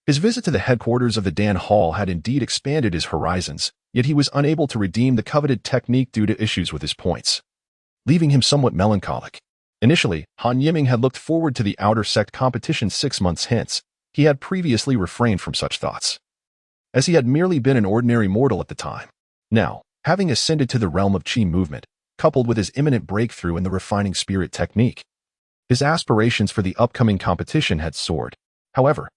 His visit to the headquarters of the Dan Hall had indeed expanded his horizons, yet he was unable to redeem the coveted technique due to issues with his points, leaving him somewhat melancholic. Initially, Han Yiming had looked forward to the outer sect competition 6 months hence. He had previously refrained from such thoughts, as he had merely been an ordinary mortal at the time. Now, having ascended to the realm of Qi movement, coupled with his imminent breakthrough in the refining spirit technique, his aspirations for the upcoming competition had soared. However,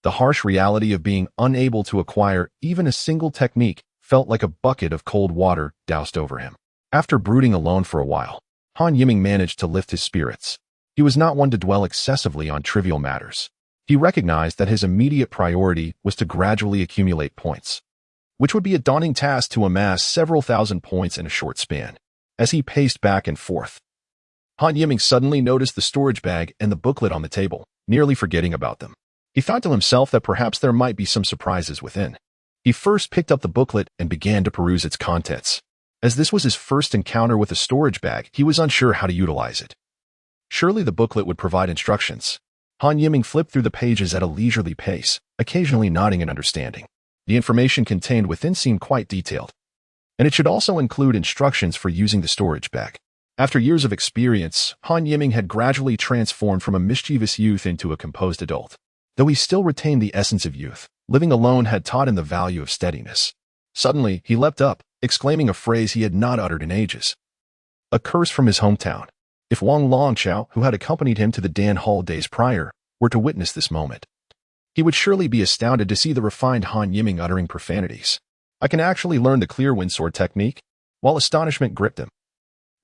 the harsh reality of being unable to acquire even a single technique felt like a bucket of cold water doused over him. After brooding alone for a while, Han Yiming managed to lift his spirits. He was not one to dwell excessively on trivial matters. He recognized that his immediate priority was to gradually accumulate points, which would be a daunting task to amass several thousand points in a short span. As he paced back and forth, Han Yiming suddenly noticed the storage bag and the booklet on the table, nearly forgetting about them. He thought to himself that perhaps there might be some surprises within. He first picked up the booklet and began to peruse its contents. As this was his first encounter with a storage bag, he was unsure how to utilize it. Surely the booklet would provide instructions. Han Yiming flipped through the pages at a leisurely pace, occasionally nodding in understanding. The information contained within seemed quite detailed, and it should also include instructions for using the storage bag. After years of experience, Han Yiming had gradually transformed from a mischievous youth into a composed adult. Though he still retained the essence of youth, living alone had taught him the value of steadiness. Suddenly, he leapt up, exclaiming a phrase he had not uttered in ages. A curse from his hometown. If Wang Longqiao, who had accompanied him to the Dan Hall days prior, were to witness this moment, he would surely be astounded to see the refined Han Yiming uttering profanities. I can actually learn the clear windsword technique? While astonishment gripped him,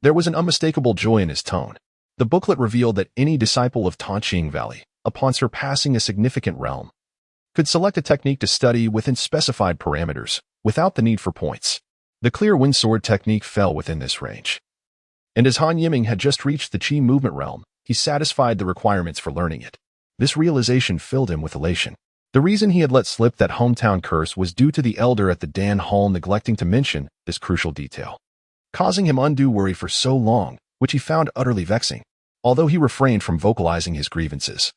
there was an unmistakable joy in his tone. The booklet revealed that any disciple of Tanqing Valley, upon surpassing a significant realm, could select a technique to study within specified parameters, without the need for points. The clear windsword technique fell within this range. And as Han Yiming had just reached the Qi movement realm, he satisfied the requirements for learning it. This realization filled him with elation. The reason he had let slip that hometown curse was due to the elder at the Dan Hall neglecting to mention this crucial detail, causing him undue worry for so long, which he found utterly vexing. Although he refrained from vocalizing his grievances,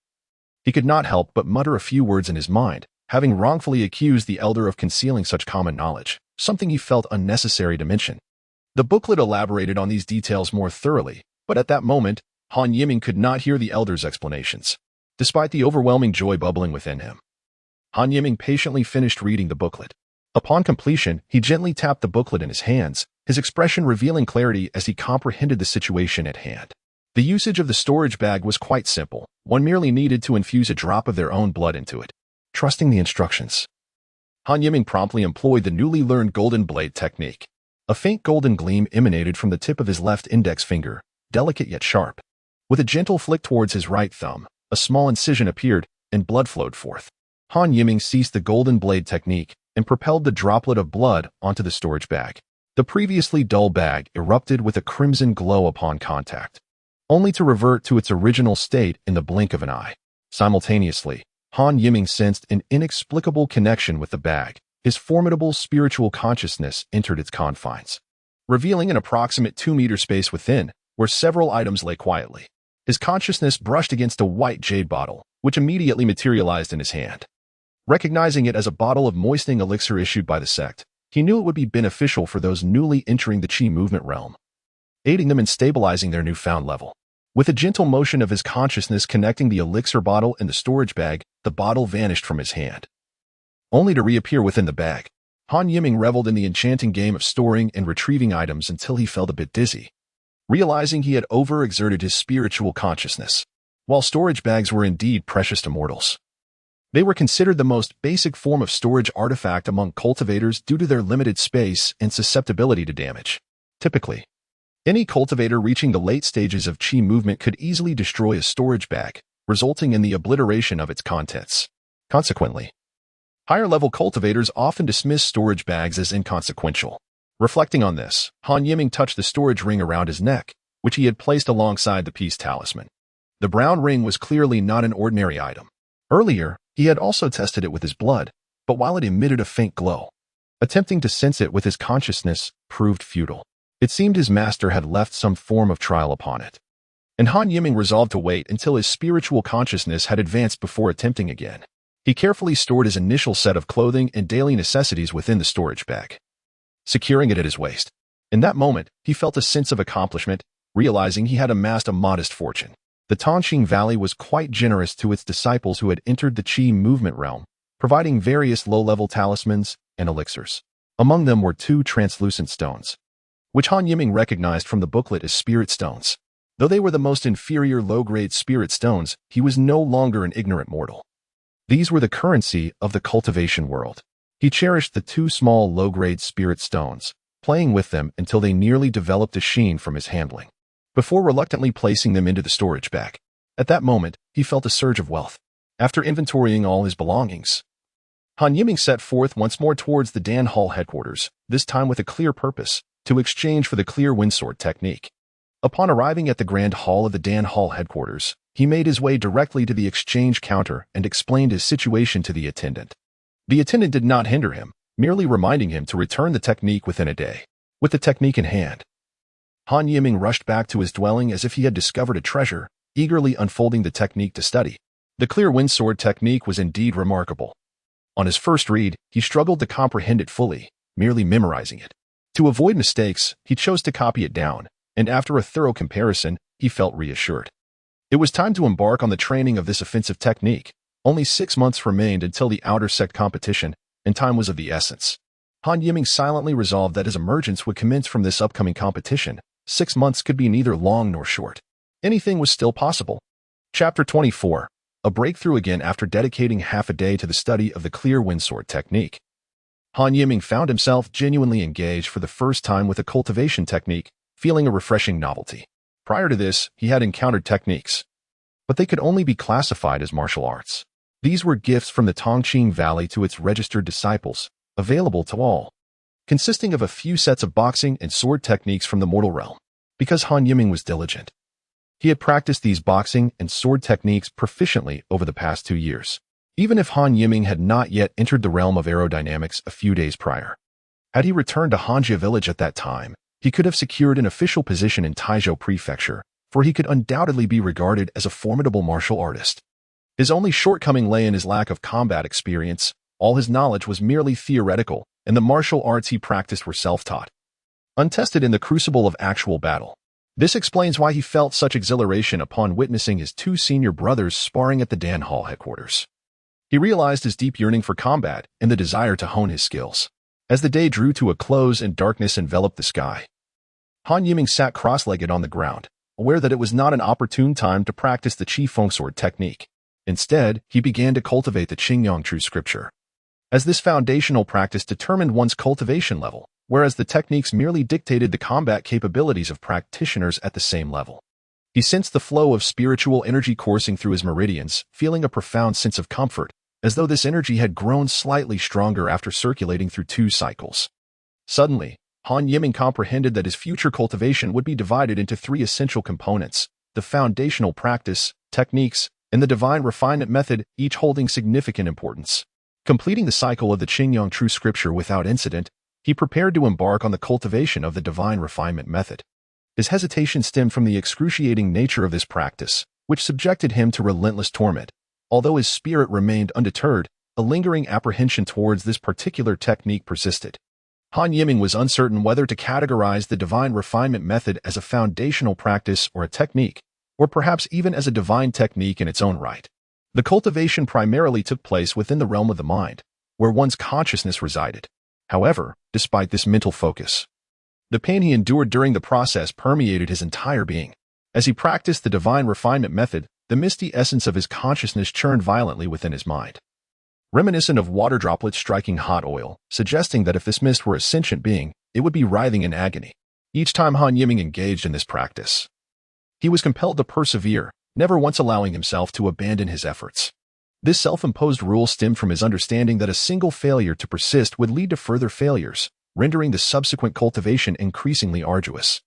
he could not help but mutter a few words in his mind, having wrongfully accused the elder of concealing such common knowledge, something he felt unnecessary to mention. The booklet elaborated on these details more thoroughly, but at that moment, Han Yiming could not hear the elder's explanations, despite the overwhelming joy bubbling within him. Han Yiming patiently finished reading the booklet. Upon completion, he gently tapped the booklet in his hands, his expression revealing clarity as he comprehended the situation at hand. The usage of the storage bag was quite simple. One merely needed to infuse a drop of their own blood into it. Trusting the instructions, Han Yiming promptly employed the newly learned golden blade technique. A faint golden gleam emanated from the tip of his left index finger, delicate yet sharp. With a gentle flick towards his right thumb, a small incision appeared, and blood flowed forth. Han Yiming ceased the golden blade technique and propelled the droplet of blood onto the storage bag. The previously dull bag erupted with a crimson glow upon contact, only to revert to its original state in the blink of an eye. Simultaneously, Han Yiming sensed an inexplicable connection with the bag. His formidable spiritual consciousness entered its confines, revealing an approximate 2-meter space within, where several items lay quietly. His consciousness brushed against a white jade bottle, which immediately materialized in his hand. Recognizing it as a bottle of moistening elixir issued by the sect, he knew it would be beneficial for those newly entering the Qi movement realm, aiding them in stabilizing their newfound level. With a gentle motion of his consciousness connecting the elixir bottle and the storage bag, the bottle vanished from his hand, only to reappear within the bag. Han Yiming reveled in the enchanting game of storing and retrieving items until he felt a bit dizzy, realizing he had overexerted his spiritual consciousness. While storage bags were indeed precious to mortals, they were considered the most basic form of storage artifact among cultivators due to their limited space and susceptibility to damage. Typically, any cultivator reaching the late stages of Qi movement could easily destroy a storage bag, resulting in the obliteration of its contents. Consequently, higher-level cultivators often dismiss storage bags as inconsequential. Reflecting on this, Han Yiming touched the storage ring around his neck, which he had placed alongside the peace talisman. The brown ring was clearly not an ordinary item. Earlier, he had also tested it with his blood, but while it emitted a faint glow, attempting to sense it with his consciousness proved futile. It seemed his master had left some form of trial upon it, and Han Yiming resolved to wait until his spiritual consciousness had advanced before attempting again. He carefully stored his initial set of clothing and daily necessities within the storage bag, securing it at his waist. In that moment, he felt a sense of accomplishment, realizing he had amassed a modest fortune. The Tongqing Valley was quite generous to its disciples who had entered the Qi movement realm, providing various low-level talismans and elixirs. Among them were 2 translucent stones, which Han Yiming recognized from the booklet as spirit stones. Though they were the most inferior low-grade spirit stones, he was no longer an ignorant mortal. These were the currency of the cultivation world. He cherished the 2 small low-grade spirit stones, playing with them until they nearly developed a sheen from his handling, before reluctantly placing them into the storage bag. At that moment, he felt a surge of wealth. After inventorying all his belongings, Han Yiming set forth once more towards the Dan Hall headquarters, this time with a clear purpose, to exchange for the clear windsword technique. Upon arriving at the Grand Hall of the Dan Hall headquarters, he made his way directly to the exchange counter and explained his situation to the attendant. The attendant did not hinder him, merely reminding him to return the technique within a day. With the technique in hand, Han Yiming rushed back to his dwelling as if he had discovered a treasure, eagerly unfolding the technique to study. The clear windsword technique was indeed remarkable. On his first read, he struggled to comprehend it fully, merely memorizing it. To avoid mistakes, he chose to copy it down, and after a thorough comparison, he felt reassured. It was time to embark on the training of this offensive technique. Only 6 months remained until the outer sect competition, and time was of the essence. Han Yiming silently resolved that his emergence would commence from this upcoming competition. 6 months could be neither long nor short. Anything was still possible. Chapter 24. A breakthrough again after dedicating half a day to the study of the clear windsword technique. Han Yiming found himself genuinely engaged for the first time with a cultivation technique, feeling a refreshing novelty. Prior to this, he had encountered techniques, but they could only be classified as martial arts. These were gifts from the Tongqing Valley to its registered disciples, available to all, consisting of a few sets of boxing and sword techniques from the mortal realm. Because Han Yiming was diligent, he had practiced these boxing and sword techniques proficiently over the past 2 years. Even if Han Yiming had not yet entered the realm of aerodynamics a few days prior, had he returned to Hanjia village at that time, he could have secured an official position in Taizhou Prefecture, for he could undoubtedly be regarded as a formidable martial artist. His only shortcoming lay in his lack of combat experience. All his knowledge was merely theoretical, and the martial arts he practiced were self-taught, untested in the crucible of actual battle. This explains why he felt such exhilaration upon witnessing his 2 senior brothers sparring at the Dan Hall headquarters. He realized his deep yearning for combat and the desire to hone his skills. As the day drew to a close and darkness enveloped the sky, Han Yiming sat cross-legged on the ground, aware that it was not an opportune time to practice the Qi Fengsword technique. Instead, he began to cultivate the Qingyang True Scripture, as this foundational practice determined one's cultivation level, whereas the techniques merely dictated the combat capabilities of practitioners at the same level. He sensed the flow of spiritual energy coursing through his meridians, feeling a profound sense of comfort, as though this energy had grown slightly stronger after circulating through 2 cycles. Suddenly, Han Yiming comprehended that his future cultivation would be divided into 3 essential components: the foundational practice, techniques, and the divine refinement method, each holding significant importance. Completing the cycle of the Qingyang True Scripture without incident, he prepared to embark on the cultivation of the divine refinement method. His hesitation stemmed from the excruciating nature of this practice, which subjected him to relentless torment. Although his spirit remained undeterred, a lingering apprehension towards this particular technique persisted. Han Yiming was uncertain whether to categorize the divine refinement method as a foundational practice or a technique, or perhaps even as a divine technique in its own right. The cultivation primarily took place within the realm of the mind, where one's consciousness resided. However, despite this mental focus, the pain he endured during the process permeated his entire being. As he practiced the divine refinement method, the misty essence of his consciousness churned violently within his mind. Reminiscent of water droplets striking hot oil, suggesting that if this mist were a sentient being, it would be writhing in agony. Each time Han Yiming engaged in this practice, he was compelled to persevere, never once allowing himself to abandon his efforts. This self-imposed rule stemmed from his understanding that a single failure to persist would lead to further failures, rendering the subsequent cultivation increasingly arduous.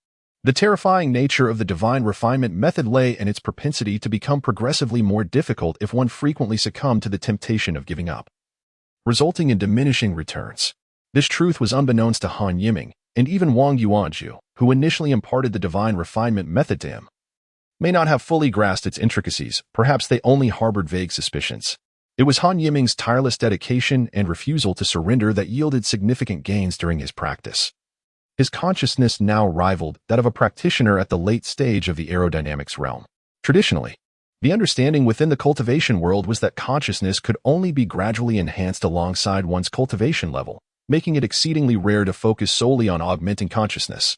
The terrifying nature of the divine refinement method lay in its propensity to become progressively more difficult if one frequently succumbed to the temptation of giving up, resulting in diminishing returns. This truth was unbeknownst to Han Yiming, and even Wang Yuanzhu, who initially imparted the divine refinement method to him, may not have fully grasped its intricacies. Perhaps they only harbored vague suspicions. It was Han Yiming's tireless dedication and refusal to surrender that yielded significant gains during his practice. His consciousness now rivaled that of a practitioner at the late stage of the aerodynamics realm. Traditionally, the understanding within the cultivation world was that consciousness could only be gradually enhanced alongside one's cultivation level, making it exceedingly rare to focus solely on augmenting consciousness,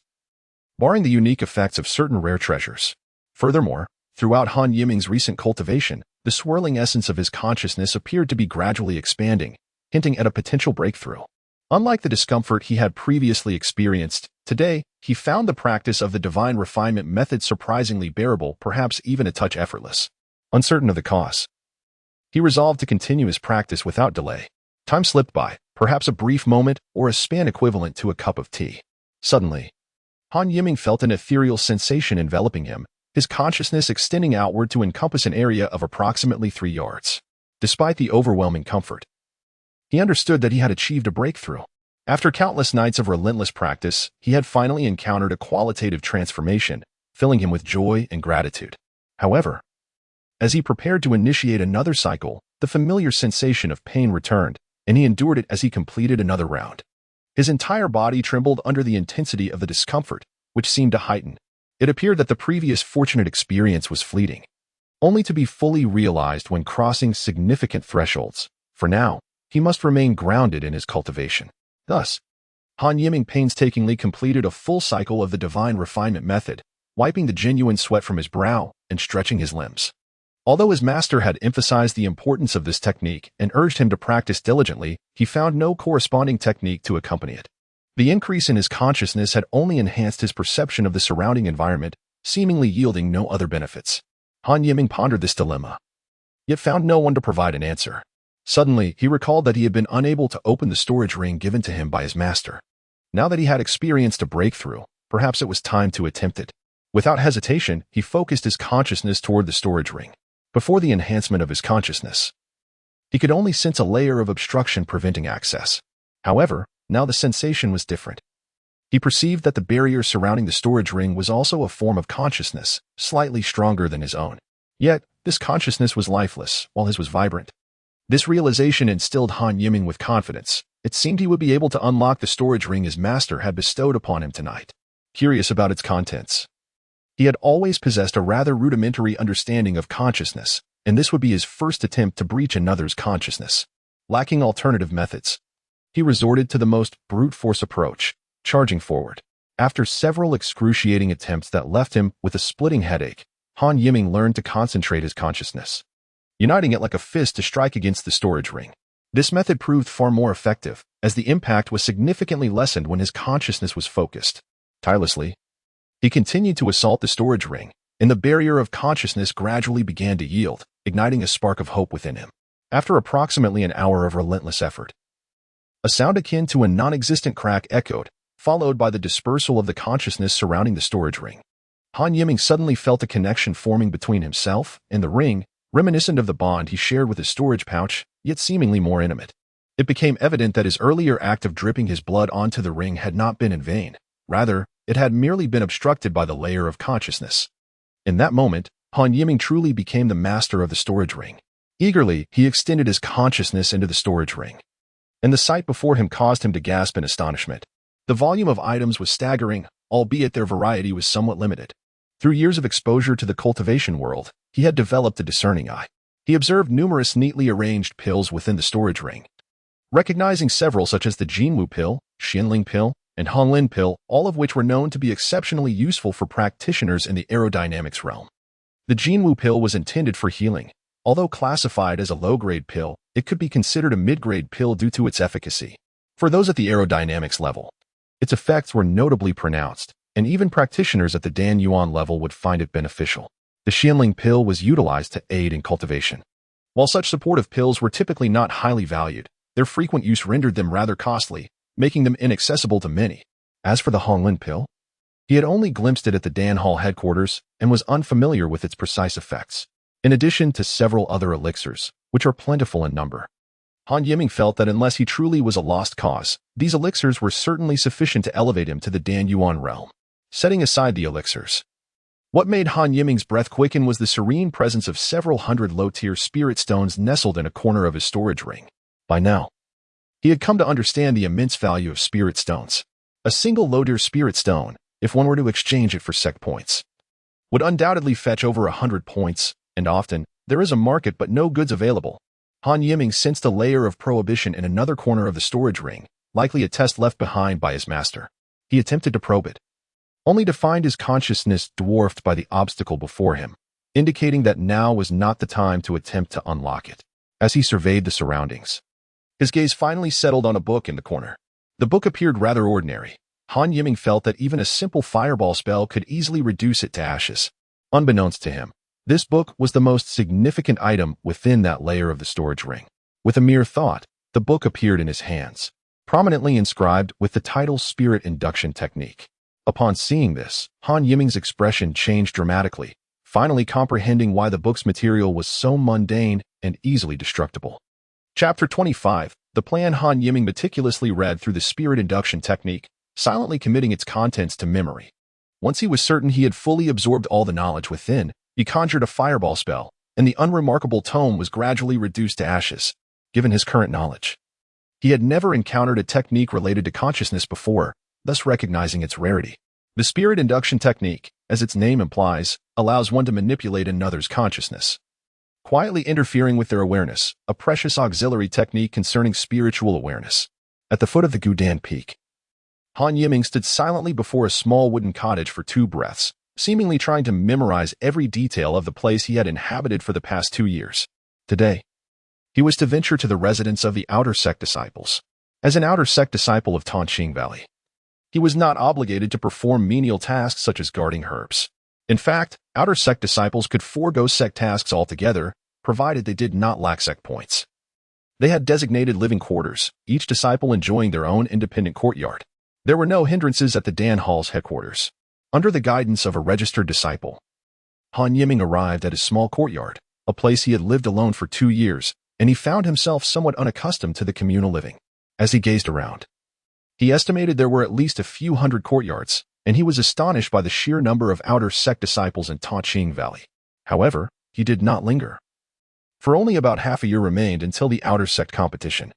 barring the unique effects of certain rare treasures. Furthermore, throughout Han Yiming's recent cultivation, the swirling essence of his consciousness appeared to be gradually expanding, hinting at a potential breakthrough. Unlike the discomfort he had previously experienced, today, he found the practice of the divine refinement method surprisingly bearable, perhaps even a touch effortless. Uncertain of the cause, he resolved to continue his practice without delay. Time slipped by, perhaps a brief moment or a span equivalent to a cup of tea. Suddenly, Han Yiming felt an ethereal sensation enveloping him, his consciousness extending outward to encompass an area of approximately 3 yards. Despite the overwhelming comfort, he understood that he had achieved a breakthrough. After countless nights of relentless practice, he had finally encountered a qualitative transformation, filling him with joy and gratitude. However, as he prepared to initiate another cycle, the familiar sensation of pain returned, and he endured it as he completed another round. His entire body trembled under the intensity of the discomfort, which seemed to heighten. It appeared that the previous fortunate experience was fleeting, only to be fully realized when crossing significant thresholds. For now, he must remain grounded in his cultivation. Thus, Han Yiming painstakingly completed a full cycle of the divine refinement method, wiping the genuine sweat from his brow and stretching his limbs. Although his master had emphasized the importance of this technique and urged him to practice diligently, he found no corresponding technique to accompany it. The increase in his consciousness had only enhanced his perception of the surrounding environment, seemingly yielding no other benefits. Han Yiming pondered this dilemma, yet found no one to provide an answer. Suddenly, he recalled that he had been unable to open the storage ring given to him by his master. Now that he had experienced a breakthrough, perhaps it was time to attempt it. Without hesitation, he focused his consciousness toward the storage ring. Before the enhancement of his consciousness, he could only sense a layer of obstruction preventing access. However, now the sensation was different. He perceived that the barrier surrounding the storage ring was also a form of consciousness, slightly stronger than his own. Yet, this consciousness was lifeless, while his was vibrant. This realization instilled Han Yiming with confidence. It seemed he would be able to unlock the storage ring his master had bestowed upon him tonight. Curious about its contents, he had always possessed a rather rudimentary understanding of consciousness, and this would be his first attempt to breach another's consciousness. Lacking alternative methods, he resorted to the most brute force approach, charging forward. After several excruciating attempts that left him with a splitting headache, Han Yiming learned to concentrate his consciousness, uniting it like a fist to strike against the storage ring. This method proved far more effective, as the impact was significantly lessened when his consciousness was focused. Tirelessly, he continued to assault the storage ring, and the barrier of consciousness gradually began to yield, igniting a spark of hope within him. After approximately an hour of relentless effort, a sound akin to a non-existent crack echoed, followed by the dispersal of the consciousness surrounding the storage ring. Han Yiming suddenly felt a connection forming between himself and the ring, reminiscent of the bond he shared with his storage pouch, yet seemingly more intimate. It became evident that his earlier act of dripping his blood onto the ring had not been in vain. Rather, it had merely been obstructed by the layer of consciousness. In that moment, Han Yiming truly became the master of the storage ring. Eagerly, he extended his consciousness into the storage ring, and the sight before him caused him to gasp in astonishment. The volume of items was staggering, albeit their variety was somewhat limited. Through years of exposure to the cultivation world, he had developed a discerning eye. He observed numerous neatly arranged pills within the storage ring, recognizing several such as the Jinwu pill, Xianling pill, and Honglin pill, all of which were known to be exceptionally useful for practitioners in the aerodynamics realm. The Jinwu pill was intended for healing. Although classified as a low-grade pill, it could be considered a mid-grade pill due to its efficacy. For those at the aerodynamics level, its effects were notably pronounced, and even practitioners at the Dan Yuan level would find it beneficial. The Xianling pill was utilized to aid in cultivation. While such supportive pills were typically not highly valued, their frequent use rendered them rather costly, making them inaccessible to many. As for the Honglin pill, he had only glimpsed it at the Dan Hall headquarters and was unfamiliar with its precise effects. In addition to several other elixirs, which are plentiful in number, Han Yiming felt that unless he truly was a lost cause, these elixirs were certainly sufficient to elevate him to the Dan Yuan realm. Setting aside the elixirs, what made Han Yiming's breath quicken was the serene presence of several hundred low-tier spirit stones nestled in a corner of his storage ring. By now, he had come to understand the immense value of spirit stones. A single low-tier spirit stone, if one were to exchange it for sect points, would undoubtedly fetch over 100 points, and often, there is a market but no goods available. Han Yiming sensed a layer of prohibition in another corner of the storage ring, likely a test left behind by his master. He attempted to probe it, only to find his consciousness dwarfed by the obstacle before him, indicating that now was not the time to attempt to unlock it. As he surveyed the surroundings, his gaze finally settled on a book in the corner. The book appeared rather ordinary. Han Yiming felt that even a simple fireball spell could easily reduce it to ashes. Unbeknownst to him, this book was the most significant item within that layer of the storage ring. With a mere thought, the book appeared in his hands, prominently inscribed with the title Spirit Induction Technique. Upon seeing this, Han Yiming's expression changed dramatically, finally comprehending why the book's material was so mundane and easily destructible. Chapter 25. The plan. Han Yiming meticulously read through the Spirit Induction Technique, silently committing its contents to memory. Once he was certain he had fully absorbed all the knowledge within, he conjured a fireball spell, and the unremarkable tome was gradually reduced to ashes. Given his current knowledge, he had never encountered a technique related to consciousness before, thus recognizing its rarity. The Spirit Induction Technique, as its name implies, allows one to manipulate another's consciousness, quietly interfering with their awareness, a precious auxiliary technique concerning spiritual awareness. At the foot of the Gudan Peak, Han Yiming stood silently before a small wooden cottage for 2 breaths, seemingly trying to memorize every detail of the place he had inhabited for the past 2 years. Today, he was to venture to the residence of the Outer Sect disciples. As an Outer Sect disciple of Tanqing Valley, he was not obligated to perform menial tasks such as guarding herbs. In fact, Outer Sect disciples could forego sect tasks altogether, provided they did not lack sect points. They had designated living quarters, each disciple enjoying their own independent courtyard. There were no hindrances at the Dan Hall's headquarters. Under the guidance of a registered disciple, Han Yiming arrived at his small courtyard, a place he had lived alone for 2 years, and he found himself somewhat unaccustomed to the communal living. As he gazed around, he estimated there were at least a few hundred courtyards, and he was astonished by the sheer number of Outer Sect disciples in Tanqing Valley. However, he did not linger, for only about half a year remained until the Outer Sect competition,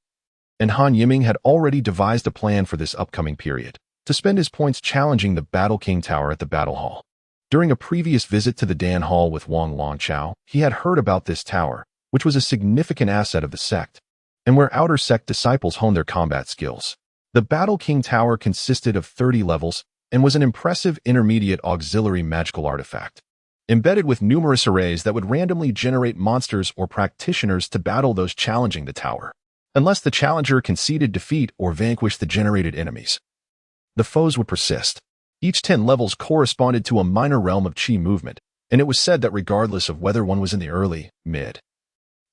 and Han Yiming had already devised a plan for this upcoming period, to spend his points challenging the Battle King Tower at the Battle Hall. During a previous visit to the Dan Hall with Wang Longchao, he had heard about this tower, which was a significant asset of the sect, and where Outer Sect disciples honed their combat skills. The Battle King Tower consisted of 30 levels and was an impressive intermediate auxiliary magical artifact, embedded with numerous arrays that would randomly generate monsters or practitioners to battle those challenging the tower. Unless the challenger conceded defeat or vanquished the generated enemies, the foes would persist. Each 10 levels corresponded to a minor realm of chi movement, and it was said that regardless of whether one was in the early, mid,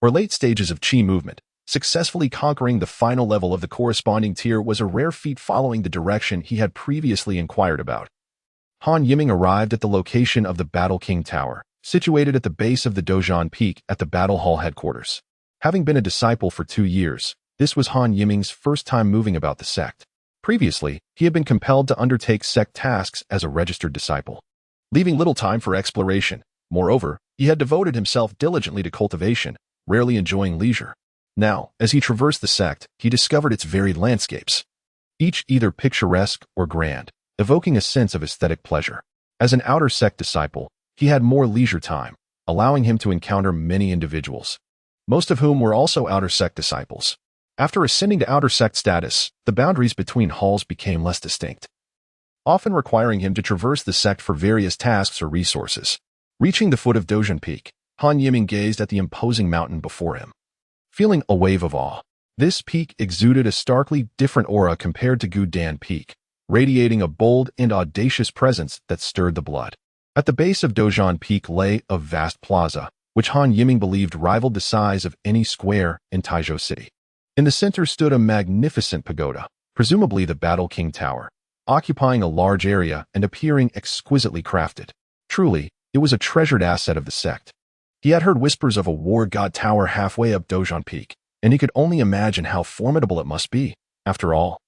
or late stages of Qi movement, successfully conquering the final level of the corresponding tier was a rare feat following the direction he had previously inquired about. Han Yiming arrived at the location of the Battle King Tower, situated at the base of the Dozhan Peak at the Battle Hall headquarters. Having been a disciple for 2 years, this was Han Yiming's first time moving about the sect. Previously, he had been compelled to undertake sect tasks as a registered disciple, leaving little time for exploration. Moreover, he had devoted himself diligently to cultivation, rarely enjoying leisure. Now, as he traversed the sect, he discovered its varied landscapes, each either picturesque or grand, evoking a sense of aesthetic pleasure. As an outer sect disciple, he had more leisure time, allowing him to encounter many individuals, most of whom were also outer sect disciples. After ascending to outer sect status, the boundaries between halls became less distinct, often requiring him to traverse the sect for various tasks or resources. Reaching the foot of Dozhan Peak, Han Yiming gazed at the imposing mountain before him, feeling a wave of awe. This peak exuded a starkly different aura compared to Gudan Peak, radiating a bold and audacious presence that stirred the blood. At the base of Dozhan Peak lay a vast plaza, which Han Yiming believed rivaled the size of any square in Taizhou City. In the center stood a magnificent pagoda, presumably the Battle King Tower, occupying a large area and appearing exquisitely crafted. Truly, it was a treasured asset of the sect. He had heard whispers of a war god tower halfway up Dozhan Peak, and he could only imagine how formidable it must be. After all,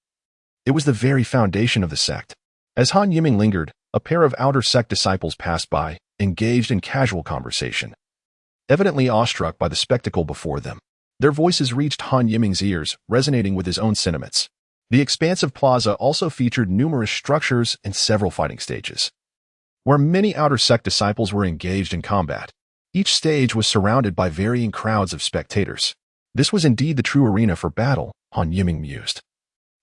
it was the very foundation of the sect. As Han Yiming lingered, a pair of outer sect disciples passed by, engaged in casual conversation, evidently awestruck by the spectacle before them. Their voices reached Han Yiming's ears, resonating with his own sentiments. The expansive plaza also featured numerous structures and several fighting stages, where many outer sect disciples were engaged in combat. Each stage was surrounded by varying crowds of spectators. This was indeed the true arena for battle, Han Yiming mused.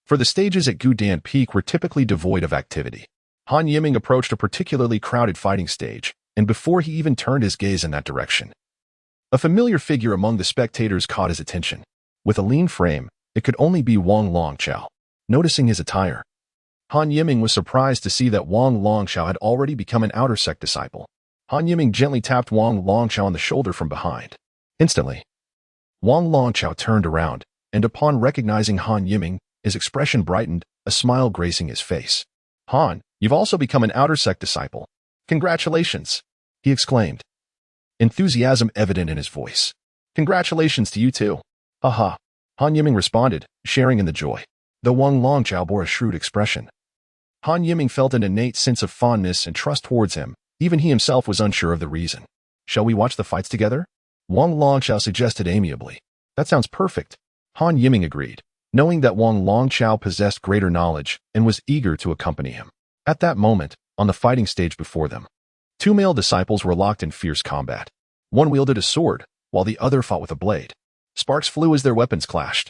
For the stages at Gudan Peak were typically devoid of activity. Han Yiming approached a particularly crowded fighting stage, and before he even turned his gaze in that direction, a familiar figure among the spectators caught his attention. With a lean frame, it could only be Wang Longqiao. Noticing his attire, Han Yiming was surprised to see that Wang Longqiao had already become an outer sect disciple. Han Yiming gently tapped Wang Longqiao on the shoulder from behind. Instantly, Wang Longqiao turned around, and upon recognizing Han Yiming, his expression brightened, a smile gracing his face. Han, you've also become an outer sect disciple. Congratulations, he exclaimed, enthusiasm evident in his voice. Congratulations to you too. Haha, Han Yiming responded, sharing in the joy. Though Wang Longqiao bore a shrewd expression, Han Yiming felt an innate sense of fondness and trust towards him. Even he himself was unsure of the reason. Shall we watch the fights together? Wang Longqiao suggested amiably. That sounds perfect. Han Yiming agreed, knowing that Wang Longqiao possessed greater knowledge and was eager to accompany him. At that moment, on the fighting stage before them, 2 male disciples were locked in fierce combat. One wielded a sword, while the other fought with a blade. Sparks flew as their weapons clashed,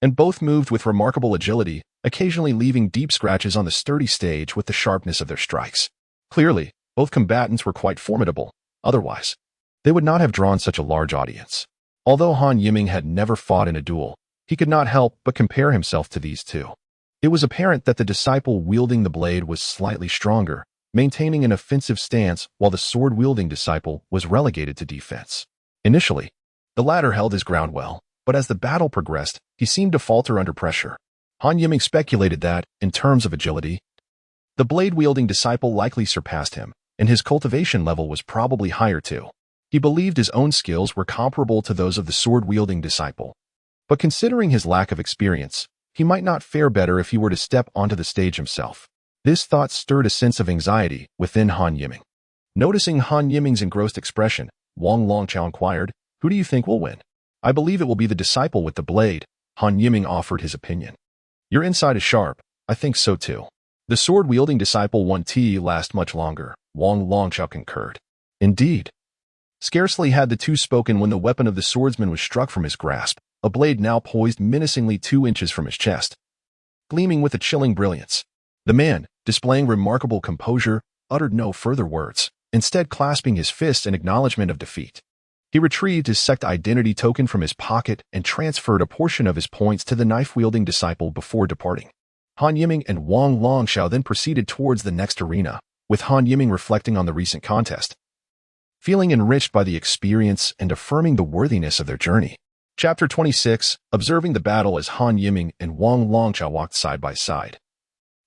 and both moved with remarkable agility, occasionally leaving deep scratches on the sturdy stage with the sharpness of their strikes. Clearly, both combatants were quite formidable. Otherwise, they would not have drawn such a large audience. Although Han Yiming had never fought in a duel, he could not help but compare himself to these two. It was apparent that the disciple wielding the blade was slightly stronger, maintaining an offensive stance while the sword-wielding disciple was relegated to defense. Initially, the latter held his ground well, but as the battle progressed, he seemed to falter under pressure. Han Yiming speculated that, in terms of agility, the blade-wielding disciple likely surpassed him, and his cultivation level was probably higher too. He believed his own skills were comparable to those of the sword-wielding disciple. But considering his lack of experience, he might not fare better if he were to step onto the stage himself. This thought stirred a sense of anxiety within Han Yiming. Noticing Han Yiming's engrossed expression, Wang Longqiao inquired, "Who do you think will win?" "I believe it will be the disciple with the blade," Han Yiming offered his opinion. "Your insight is sharp. I think so too." "The sword-wielding disciple won't last much longer," Wang Longqiao concurred. Indeed. Scarcely had the two spoken when the weapon of the swordsman was struck from his grasp, a blade now poised menacingly 2 inches from his chest, gleaming with a chilling brilliance. The man, displaying remarkable composure, uttered no further words, instead clasping his fists in acknowledgement of defeat. He retrieved his sect identity token from his pocket and transferred a portion of his points to the knife-wielding disciple before departing. Han Yiming and Wang Longqiao then proceeded towards the next arena, with Han Yiming reflecting on the recent contest. feeling enriched by the experience and affirming the worthiness of their journey. Chapter 26, Observing the Battle as Han Yiming and Wang Longqiao walked side by side.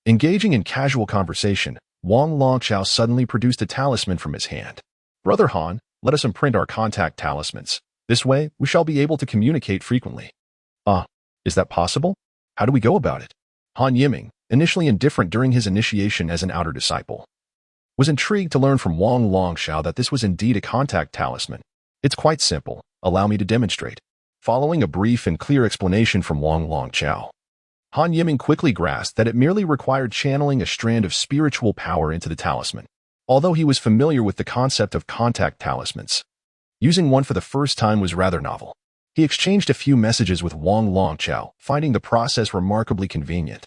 Engaging in casual conversation, Wang Longqiao suddenly produced a talisman from his hand. "Brother Han, let us imprint our contact talismans. This way, we shall be able to communicate frequently." Is that possible? How do we go about it?" Han Yiming, initially indifferent during his initiation as an outer disciple, was intrigued to learn from Wang Longqiao that this was indeed a contact talisman. "It's quite simple. Allow me to demonstrate." Following a brief and clear explanation from Wang Longqiao, Han Yiming quickly grasped that it merely required channeling a strand of spiritual power into the talisman. Although he was familiar with the concept of contact talismans, using one for the first time was rather novel. He exchanged a few messages with Wang Longqiao, finding the process remarkably convenient.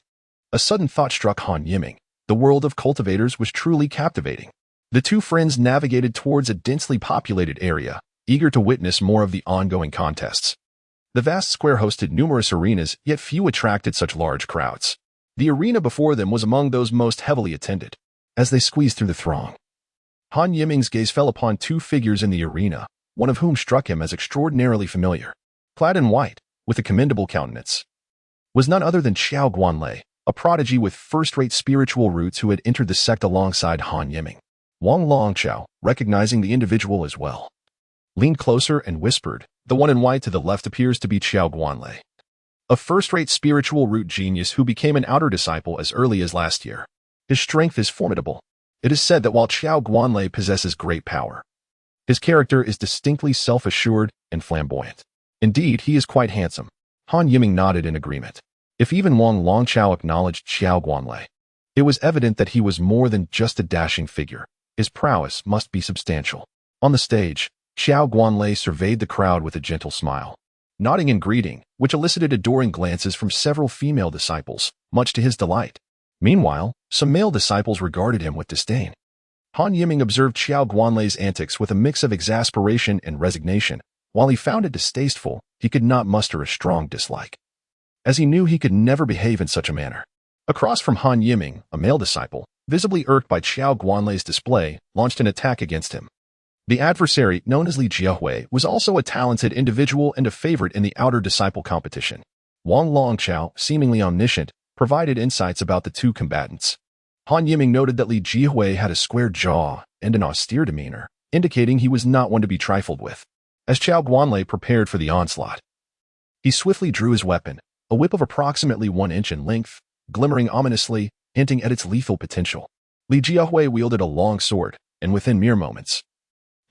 A sudden thought struck Han Yiming. The world of cultivators was truly captivating. The two friends navigated towards a densely populated area, eager to witness more of the ongoing contests. The vast square hosted numerous arenas, yet few attracted such large crowds. The arena before them was among those most heavily attended. As they squeezed through the throng, Han Yiming's gaze fell upon two figures in the arena, one of whom struck him as extraordinarily familiar. Clad in white, with a commendable countenance, was none other than Xiao Guanlei, a prodigy with first-rate spiritual roots who had entered the sect alongside Han Yiming. Wang Longqiao, recognizing the individual as well, leaned closer and whispered, "The one in white to the left appears to be Xiao Guanlei, a first-rate spiritual root genius who became an outer disciple as early as last year. His strength is formidable. It is said that while Xiao Guanlei possesses great power, his character is distinctly self-assured and flamboyant. Indeed, he is quite handsome." Han Yiming nodded in agreement. If even Wang Longqiao acknowledged Xiao Guanlei, it was evident that he was more than just a dashing figure. His prowess must be substantial. On the stage, Xiao Guanlei surveyed the crowd with a gentle smile, nodding in greeting, which elicited adoring glances from several female disciples, much to his delight. Meanwhile, some male disciples regarded him with disdain. Han Yiming observed Xiao Guanlei's antics with a mix of exasperation and resignation. While he found it distasteful, he could not muster a strong dislike, as he knew he could never behave in such a manner. Across from Han Yiming, a male disciple, visibly irked by Xiao Guanlei's display, launched an attack against him. The adversary, known as Li Jiahui, was also a talented individual and a favorite in the outer disciple competition. Wang Longqiao, seemingly omniscient, provided insights about the two combatants. Han Yiming noted that Li Jiahui had a square jaw and an austere demeanor, indicating he was not one to be trifled with. As Xiao Guanlei prepared for the onslaught, he swiftly drew his weapon, a whip of approximately 1 inch in length, glimmering ominously, hinting at its lethal potential. Li Jiahui wielded a long sword, and within mere moments,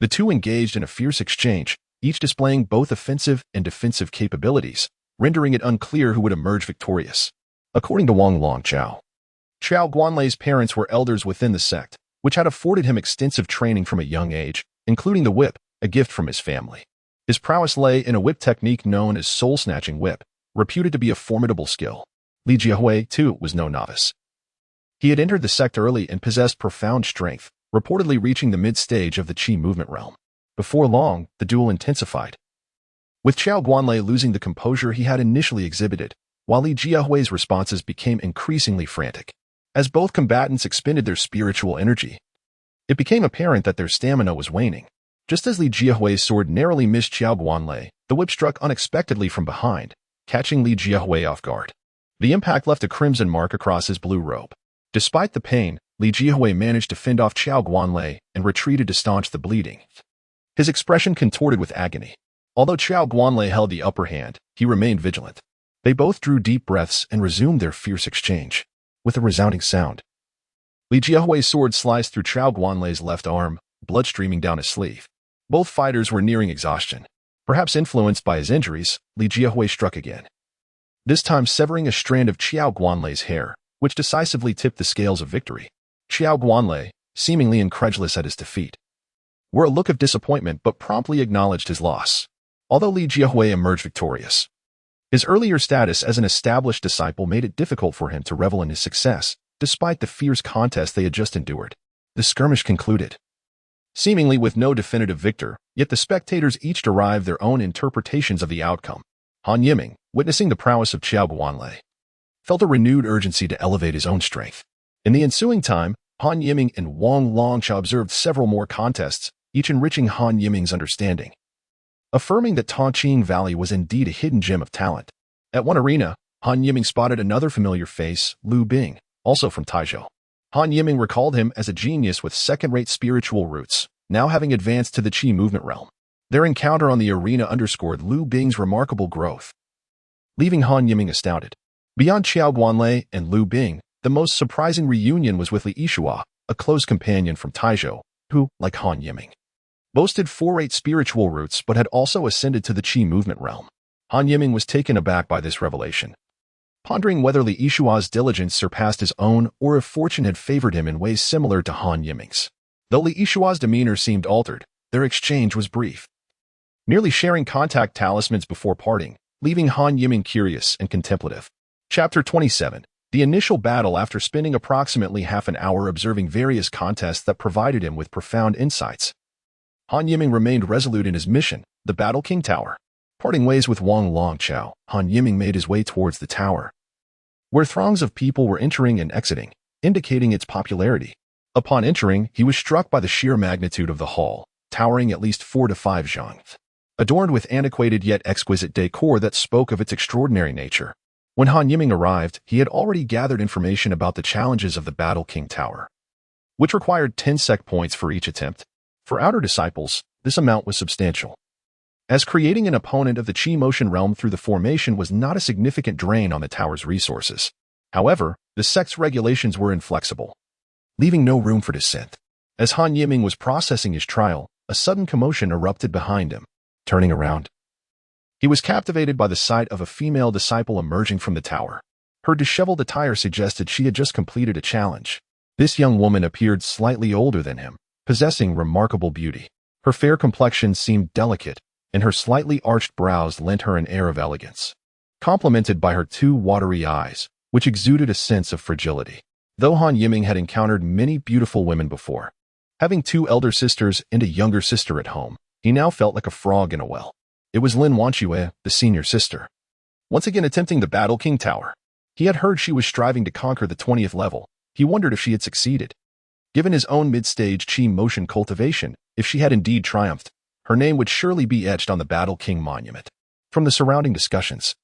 the two engaged in a fierce exchange, each displaying both offensive and defensive capabilities, rendering it unclear who would emerge victorious. According to Wang Longqiao, Xiao Guanlei's parents were elders within the sect, which had afforded him extensive training from a young age, including the whip, a gift from his family. His prowess lay in a whip technique known as soul-snatching whip, reputed to be a formidable skill. Li Jiahui, too, was no novice. He had entered the sect early and possessed profound strength, reportedly reaching the mid-stage of the Qi movement realm. Before long, the duel intensified, with Xiao Guanlei losing the composure he had initially exhibited, while Li Jiahui's responses became increasingly frantic. As both combatants expended their spiritual energy, it became apparent that their stamina was waning. Just as Li Jiahui's sword narrowly missed Xiao Guanlei, the whip struck unexpectedly from behind, catching Li Jiahui off guard. The impact left a crimson mark across his blue robe. Despite the pain, Li Jiahui managed to fend off Xiao Guanlei and retreated to staunch the bleeding. His expression contorted with agony. Although Xiao Guanlei held the upper hand, he remained vigilant. They both drew deep breaths and resumed their fierce exchange. With a resounding sound, Li Jiahui's sword sliced through Xiao Guanlei's left arm, blood streaming down his sleeve. Both fighters were nearing exhaustion. Perhaps influenced by his injuries, Li Jiahui struck again, this time severing a strand of Xiao Guanlei's hair, which decisively tipped the scales of victory. Xiao Guanlei, seemingly incredulous at his defeat, wore a look of disappointment but promptly acknowledged his loss. Although Li Jiahui emerged victorious, his earlier status as an established disciple made it difficult for him to revel in his success, despite the fierce contest they had just endured. The skirmish concluded, seemingly with no definitive victor, yet the spectators each derived their own interpretations of the outcome. Han Yiming, witnessing the prowess of Xiao Guanlei, felt a renewed urgency to elevate his own strength. In the ensuing time, Han Yiming and Wang Longqiao observed several more contests, each enriching Han Yiming's understanding, affirming that Tongqing Valley was indeed a hidden gem of talent. At one arena, Han Yiming spotted another familiar face, Liu Bing, also from Taizhou. Han Yiming recalled him as a genius with second-rate spiritual roots, now having advanced to the Qi movement realm. Their encounter on the arena underscored Liu Bing's remarkable growth, leaving Han Yiming astounded. Beyond Xiao Guanlei and Liu Bing, the most surprising reunion was with Li Yixua, a close companion from Taizhou, who, like Han Yiming, boasted four-rate spiritual roots but had also ascended to the Qi movement realm. Han Yiming was taken aback by this revelation, pondering whether Li Yixua's diligence surpassed his own or if fortune had favored him in ways similar to Han Yiming's. Though Li Yixua's demeanor seemed altered, their exchange was brief, merely sharing contact talismans before parting, leaving Han Yiming curious and contemplative. Chapter 27. The initial battle. After spending approximately half an hour observing various contests that provided him with profound insights, Han Yiming remained resolute in his mission, the Battle King Tower. Parting ways with Wang Longqiao, Han Yiming made his way towards the tower, where throngs of people were entering and exiting, indicating its popularity. Upon entering, he was struck by the sheer magnitude of the hall, towering at least 4 to 5 zhang, adorned with antiquated yet exquisite decor that spoke of its extraordinary nature. When Han Yiming arrived, he had already gathered information about the challenges of the Battle King Tower, which required 10 sec points for each attempt. For outer disciples, this amount was substantial, as creating an opponent of the Qi motion realm through the formation was not a significant drain on the tower's resources. However, the sect's regulations were inflexible, leaving no room for dissent. As Han Yiming was processing his trial, a sudden commotion erupted behind him. Turning around, he was captivated by the sight of a female disciple emerging from the tower. Her disheveled attire suggested she had just completed a challenge. This young woman appeared slightly older than him, possessing remarkable beauty. Her fair complexion seemed delicate, and her slightly arched brows lent her an air of elegance, complemented by her 2 watery eyes, which exuded a sense of fragility. Though Han Yiming had encountered many beautiful women before, having 2 elder sisters and a younger sister at home, he now felt like a frog in a well. It was Lin Wanque, the senior sister, once again attempting the Battle King Tower. He had heard she was striving to conquer the 20th level. He wondered if she had succeeded. Given his own mid-stage Qi motion cultivation, if she had indeed triumphed, her name would surely be etched on the Battle King monument. From the surrounding discussions,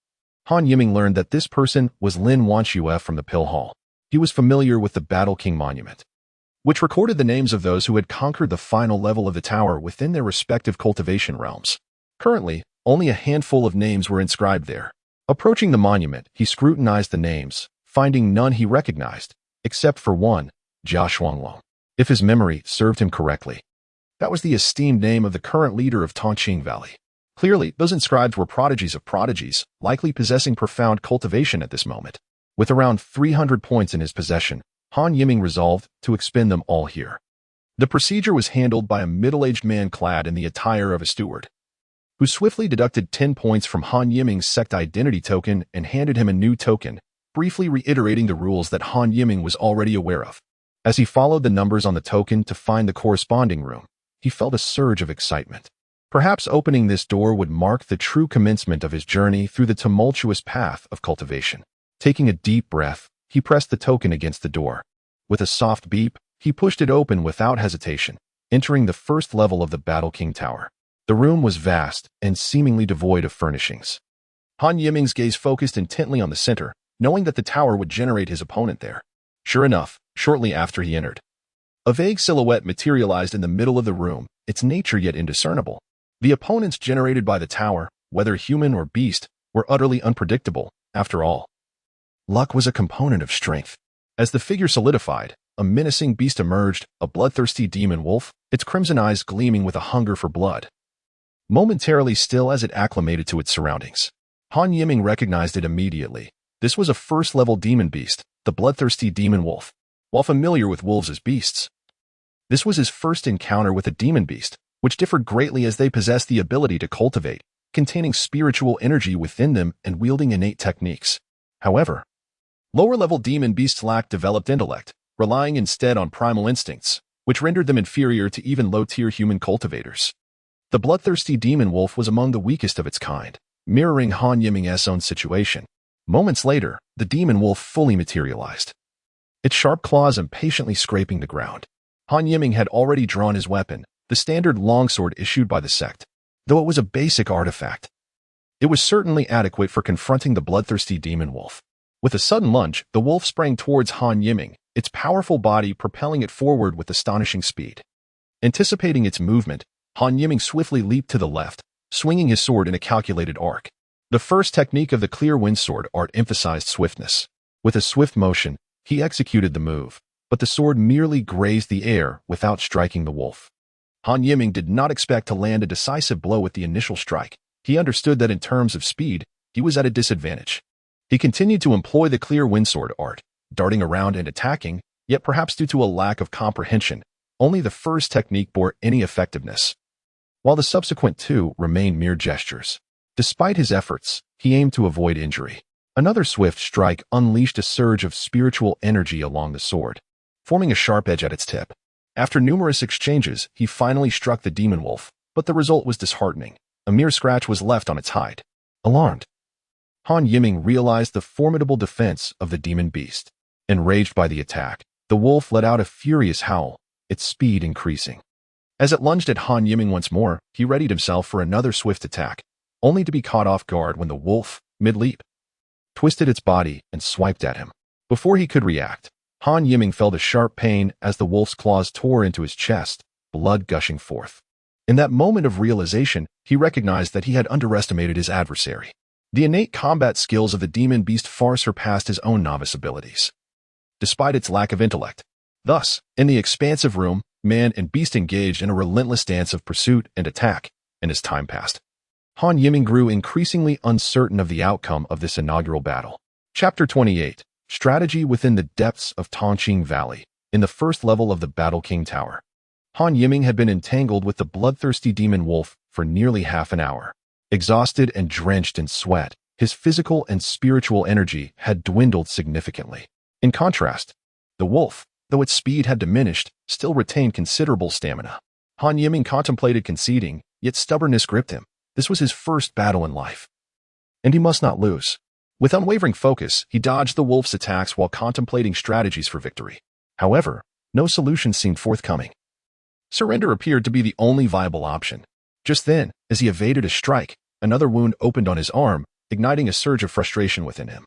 Han Yiming learned that this person was Lin Wanque from the Pill Hall. He was familiar with the Battle King monument, which recorded the names of those who had conquered the final level of the tower within their respective cultivation realms. Currently, only a handful of names were inscribed there. Approaching the monument, he scrutinized the names, finding none he recognized, except for one, Jia Shuanglong. If his memory served him correctly, that was the esteemed name of the current leader of Tongqing Valley. Clearly, those inscribed were prodigies of prodigies, likely possessing profound cultivation at this moment. With around 300 points in his possession, Han Yiming resolved to expend them all here. The procedure was handled by a middle-aged man clad in the attire of a steward, who swiftly deducted 10 points from Han Yiming's sect identity token and handed him a new token, briefly reiterating the rules that Han Yiming was already aware of. As he followed the numbers on the token to find the corresponding room, he felt a surge of excitement. Perhaps opening this door would mark the true commencement of his journey through the tumultuous path of cultivation. Taking a deep breath, he pressed the token against the door. With a soft beep, he pushed it open without hesitation, entering the first level of the Battle King Tower. The room was vast and seemingly devoid of furnishings. Han Yiming's gaze focused intently on the center, knowing that the tower would generate his opponent there. Sure enough, shortly after he entered, a vague silhouette materialized in the middle of the room, its nature yet indiscernible. The opponents generated by the tower, whether human or beast, were utterly unpredictable. After all, luck was a component of strength. As the figure solidified, a menacing beast emerged, a bloodthirsty demon wolf, its crimson eyes gleaming with a hunger for blood. Momentarily still as it acclimated to its surroundings, Han Yiming recognized it immediately. This was a first-level demon beast, the bloodthirsty demon wolf. While familiar with wolves as beasts, this was his first encounter with a demon beast, which differed greatly as they possessed the ability to cultivate, containing spiritual energy within them and wielding innate techniques. However, lower-level demon beasts lacked developed intellect, relying instead on primal instincts, which rendered them inferior to even low-tier human cultivators. The bloodthirsty demon wolf was among the weakest of its kind, mirroring Han Yiming's own situation. Moments later, the demon wolf fully materialized, its sharp claws impatiently scraping the ground. Han Yiming had already drawn his weapon, the standard longsword issued by the sect. Though it was a basic artifact, it was certainly adequate for confronting the bloodthirsty demon wolf. With a sudden lunge, the wolf sprang towards Han Yiming, its powerful body propelling it forward with astonishing speed. Anticipating its movement, Han Yiming swiftly leaped to the left, swinging his sword in a calculated arc. The first technique of the clear wind sword art emphasized swiftness. With a swift motion, he executed the move, but the sword merely grazed the air without striking the wolf. Han Yiming did not expect to land a decisive blow with the initial strike. He understood that in terms of speed, he was at a disadvantage. He continued to employ the clear wind sword art, darting around and attacking, yet perhaps due to a lack of comprehension, only the first technique bore any effectiveness, while the subsequent two remained mere gestures. Despite his efforts, he aimed to avoid injury. Another swift strike unleashed a surge of spiritual energy along the sword, forming a sharp edge at its tip. After numerous exchanges, he finally struck the demon wolf, but the result was disheartening. A mere scratch was left on its hide. Alarmed, Han Yiming realized the formidable defense of the demon beast. Enraged by the attack, the wolf let out a furious howl, its speed increasing. As it lunged at Han Yiming once more, he readied himself for another swift attack, only to be caught off guard when the wolf, mid-leap, twisted its body and swiped at him. Before he could react, Han Yiming felt a sharp pain as the wolf's claws tore into his chest, blood gushing forth. In that moment of realization, he recognized that he had underestimated his adversary. The innate combat skills of the demon beast far surpassed his own novice abilities, despite its lack of intellect. Thus, in the expansive room, man and beast engaged in a relentless dance of pursuit and attack, and as time passed, Han Yiming grew increasingly uncertain of the outcome of this inaugural battle. Chapter 28. Strategy within the depths of Tongqing Valley. In the first level of the Battle King Tower, Han Yiming had been entangled with the bloodthirsty demon wolf for nearly half an hour. Exhausted and drenched in sweat, his physical and spiritual energy had dwindled significantly. In contrast, the wolf, though its speed had diminished, still retained considerable stamina. Han Yiming contemplated conceding, yet stubbornness gripped him. This was his first battle in life, and he must not lose. With unwavering focus, he dodged the wolf's attacks while contemplating strategies for victory. However, no solution seemed forthcoming. Surrender appeared to be the only viable option. Just then, as he evaded a strike, another wound opened on his arm, igniting a surge of frustration within him.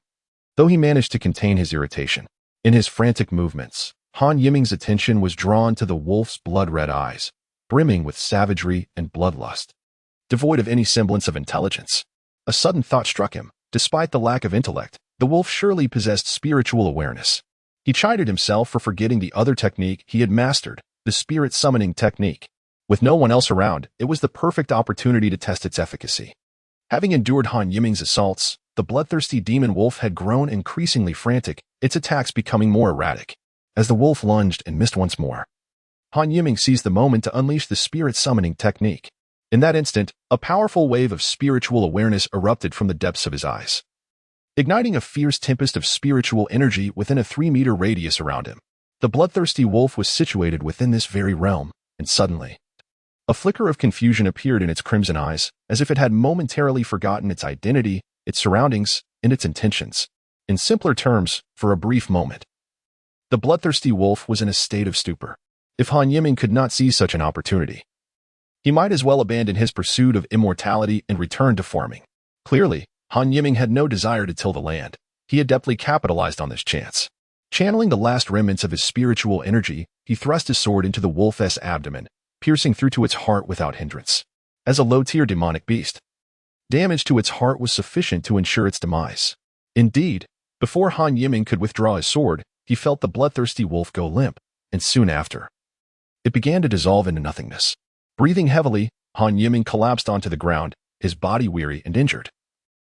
Though he managed to contain his irritation, in his frantic movements, Han Yiming's attention was drawn to the wolf's blood-red eyes, brimming with savagery and bloodlust. Devoid of any semblance of intelligence, a sudden thought struck him. Despite the lack of intellect, the wolf surely possessed spiritual awareness. He chided himself for forgetting the other technique he had mastered, the spirit summoning technique. With no one else around, it was the perfect opportunity to test its efficacy. Having endured Han Yiming's assaults, the bloodthirsty demon wolf had grown increasingly frantic, its attacks becoming more erratic. As the wolf lunged and missed once more, Han Yiming seized the moment to unleash the spirit summoning technique. In that instant, a powerful wave of spiritual awareness erupted from the depths of his eyes, igniting a fierce tempest of spiritual energy within a 3-meter radius around him. The bloodthirsty wolf was situated within this very realm, and suddenly, a flicker of confusion appeared in its crimson eyes, as if it had momentarily forgotten its identity, its surroundings, and its intentions. In simpler terms, for a brief moment, the bloodthirsty wolf was in a state of stupor. If Han Yiming could not seize such an opportunity, he might as well abandon his pursuit of immortality and return to farming. Clearly, Han Yiming had no desire to till the land. He adeptly capitalized on this chance. Channeling the last remnants of his spiritual energy, he thrust his sword into the wolf's abdomen, piercing through to its heart without hindrance. As a low-tier demonic beast, damage to its heart was sufficient to ensure its demise. Indeed, before Han Yiming could withdraw his sword, he felt the bloodthirsty wolf go limp, and soon after, it began to dissolve into nothingness. Breathing heavily, Han Yiming collapsed onto the ground, his body weary and injured,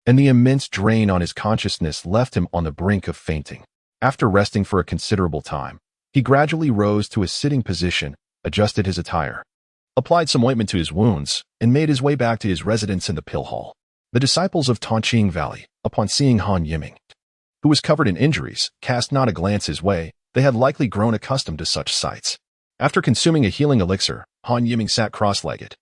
and the immense drain on his consciousness left him on the brink of fainting. After resting for a considerable time, he gradually rose to a sitting position, adjusted his attire, applied some ointment to his wounds, and made his way back to his residence in the pill hall. The disciples of Tongqing Valley, upon seeing Han Yiming, who was covered in injuries, cast not a glance his way. They had likely grown accustomed to such sights. After consuming a healing elixir, Han Yiming sat cross-legged,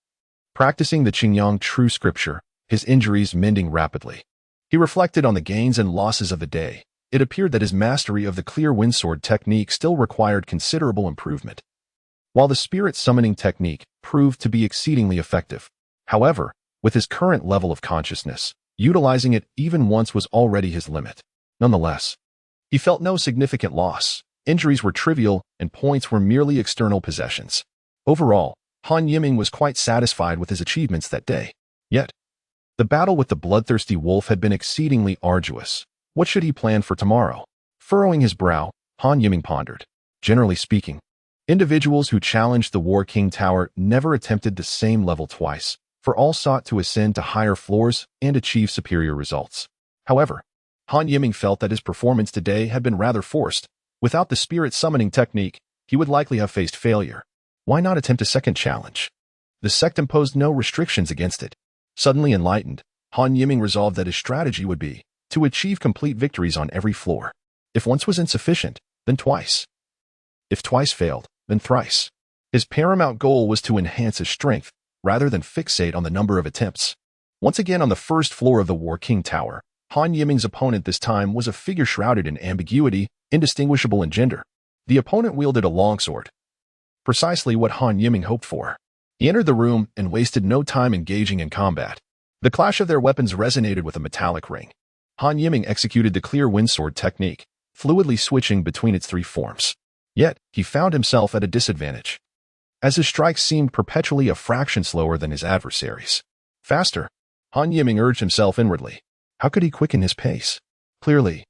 practicing the Qingyang true scripture, his injuries mending rapidly. He reflected on the gains and losses of the day. It appeared that his mastery of the clear windsword technique still required considerable improvement. while the spirit summoning technique proved to be exceedingly effective. However, with his current level of consciousness, utilizing it even once was already his limit. Nonetheless, he felt no significant loss. Injuries were trivial, and points were merely external possessions. Overall, Han Yiming was quite satisfied with his achievements that day. Yet, the battle with the bloodthirsty wolf had been exceedingly arduous. What should he plan for tomorrow? Furrowing his brow, Han Yiming pondered. Generally speaking, individuals who challenged the War King Tower never attempted the same level twice, for all sought to ascend to higher floors and achieve superior results. However, Han Yiming felt that his performance today had been rather forced. Without the spirit summoning technique, he would likely have faced failure. Why not attempt a second challenge? The sect imposed no restrictions against it. Suddenly enlightened, Han Yiming resolved that his strategy would be to achieve complete victories on every floor. If once was insufficient, then twice. If twice failed, then thrice. His paramount goal was to enhance his strength, rather than fixate on the number of attempts. Once again on the first floor of the War King Tower, Han Yiming's opponent this time was a figure shrouded in ambiguity, indistinguishable in gender. The opponent wielded a longsword. Precisely what Han Yiming hoped for. He entered the room and wasted no time engaging in combat. The clash of their weapons resonated with a metallic ring. Han Yiming executed the clear windsword technique, fluidly switching between its three forms. Yet, he found himself at a disadvantage, as his strikes seemed perpetually a fraction slower than his adversaries. Faster, Han Yiming urged himself inwardly. How could he quicken his pace? Clearly,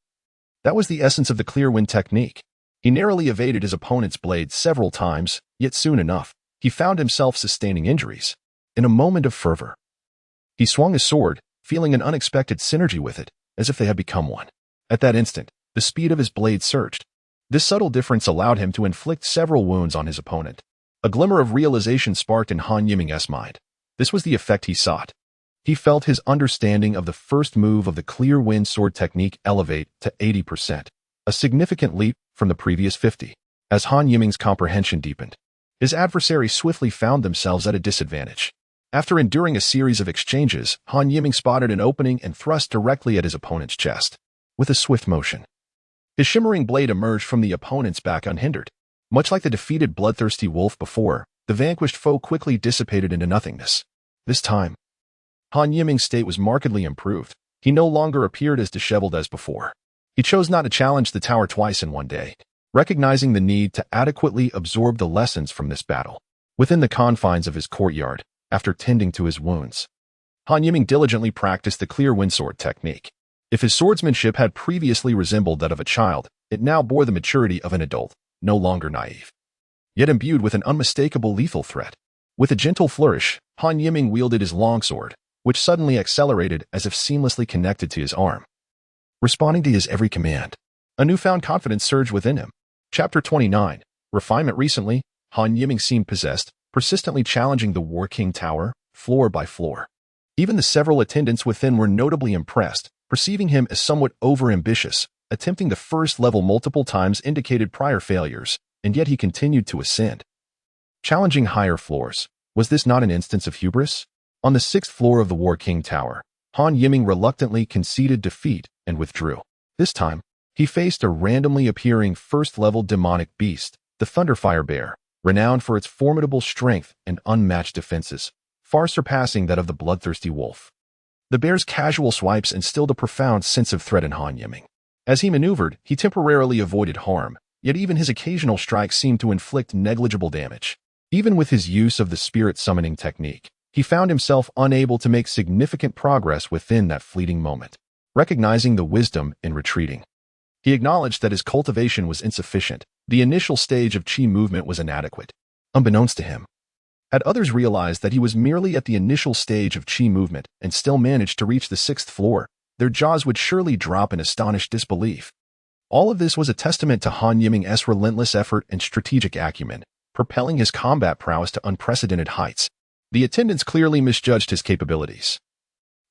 that was the essence of the clear wind technique. He narrowly evaded his opponent's blade several times, yet soon enough, he found himself sustaining injuries. In a moment of fervor, he swung his sword, feeling an unexpected synergy with it, as if they had become one. At that instant, the speed of his blade surged. This subtle difference allowed him to inflict several wounds on his opponent. A glimmer of realization sparked in Han Yiming's mind. This was the effect he sought. He felt his understanding of the first move of the clear wind sword technique elevate to 80%, a significant leap from the previous 50. As Han Yiming's comprehension deepened, his adversaries swiftly found themselves at a disadvantage. After enduring a series of exchanges, Han Yiming spotted an opening and thrust directly at his opponent's chest. With a swift motion, his shimmering blade emerged from the opponent's back unhindered. Much like the defeated bloodthirsty wolf before, the vanquished foe quickly dissipated into nothingness. This time, Han Yiming's state was markedly improved. He no longer appeared as disheveled as before. He chose not to challenge the tower twice in one day, recognizing the need to adequately absorb the lessons from this battle. Within the confines of his courtyard, after tending to his wounds, Han Yiming diligently practiced the clear windsword technique. If his swordsmanship had previously resembled that of a child, it now bore the maturity of an adult, no longer naive, yet imbued with an unmistakable lethal threat. With a gentle flourish, Han Yiming wielded his longsword, which suddenly accelerated as if seamlessly connected to his arm. Responding to his every command, a newfound confidence surged within him. Chapter 29. Refinement. Recently, Han Yiming seemed possessed, persistently challenging the War King Tower, floor by floor. Even the several attendants within were notably impressed, perceiving him as somewhat overambitious. Attempting the first level multiple times indicated prior failures, and yet he continued to ascend, challenging higher floors. Was this not an instance of hubris? On the 6th floor of the War King Tower, Han Yiming reluctantly conceded defeat and withdrew. This time, he faced a randomly appearing first-level demonic beast, the Thunderfire Bear, renowned for its formidable strength and unmatched defenses, far surpassing that of the bloodthirsty wolf. The bear's casual swipes instilled a profound sense of threat in Han Yiming. As he maneuvered, he temporarily avoided harm, yet even his occasional strikes seemed to inflict negligible damage. Even with his use of the spirit summoning technique, he found himself unable to make significant progress within that fleeting moment. Recognizing the wisdom in retreating, he acknowledged that his cultivation was insufficient. The initial stage of chi movement was inadequate. Unbeknownst to him, had others realized that he was merely at the initial stage of chi movement and still managed to reach the 6th floor, their jaws would surely drop in astonished disbelief. All of this was a testament to Han Yiming's relentless effort and strategic acumen, propelling his combat prowess to unprecedented heights. The attendants clearly misjudged his capabilities.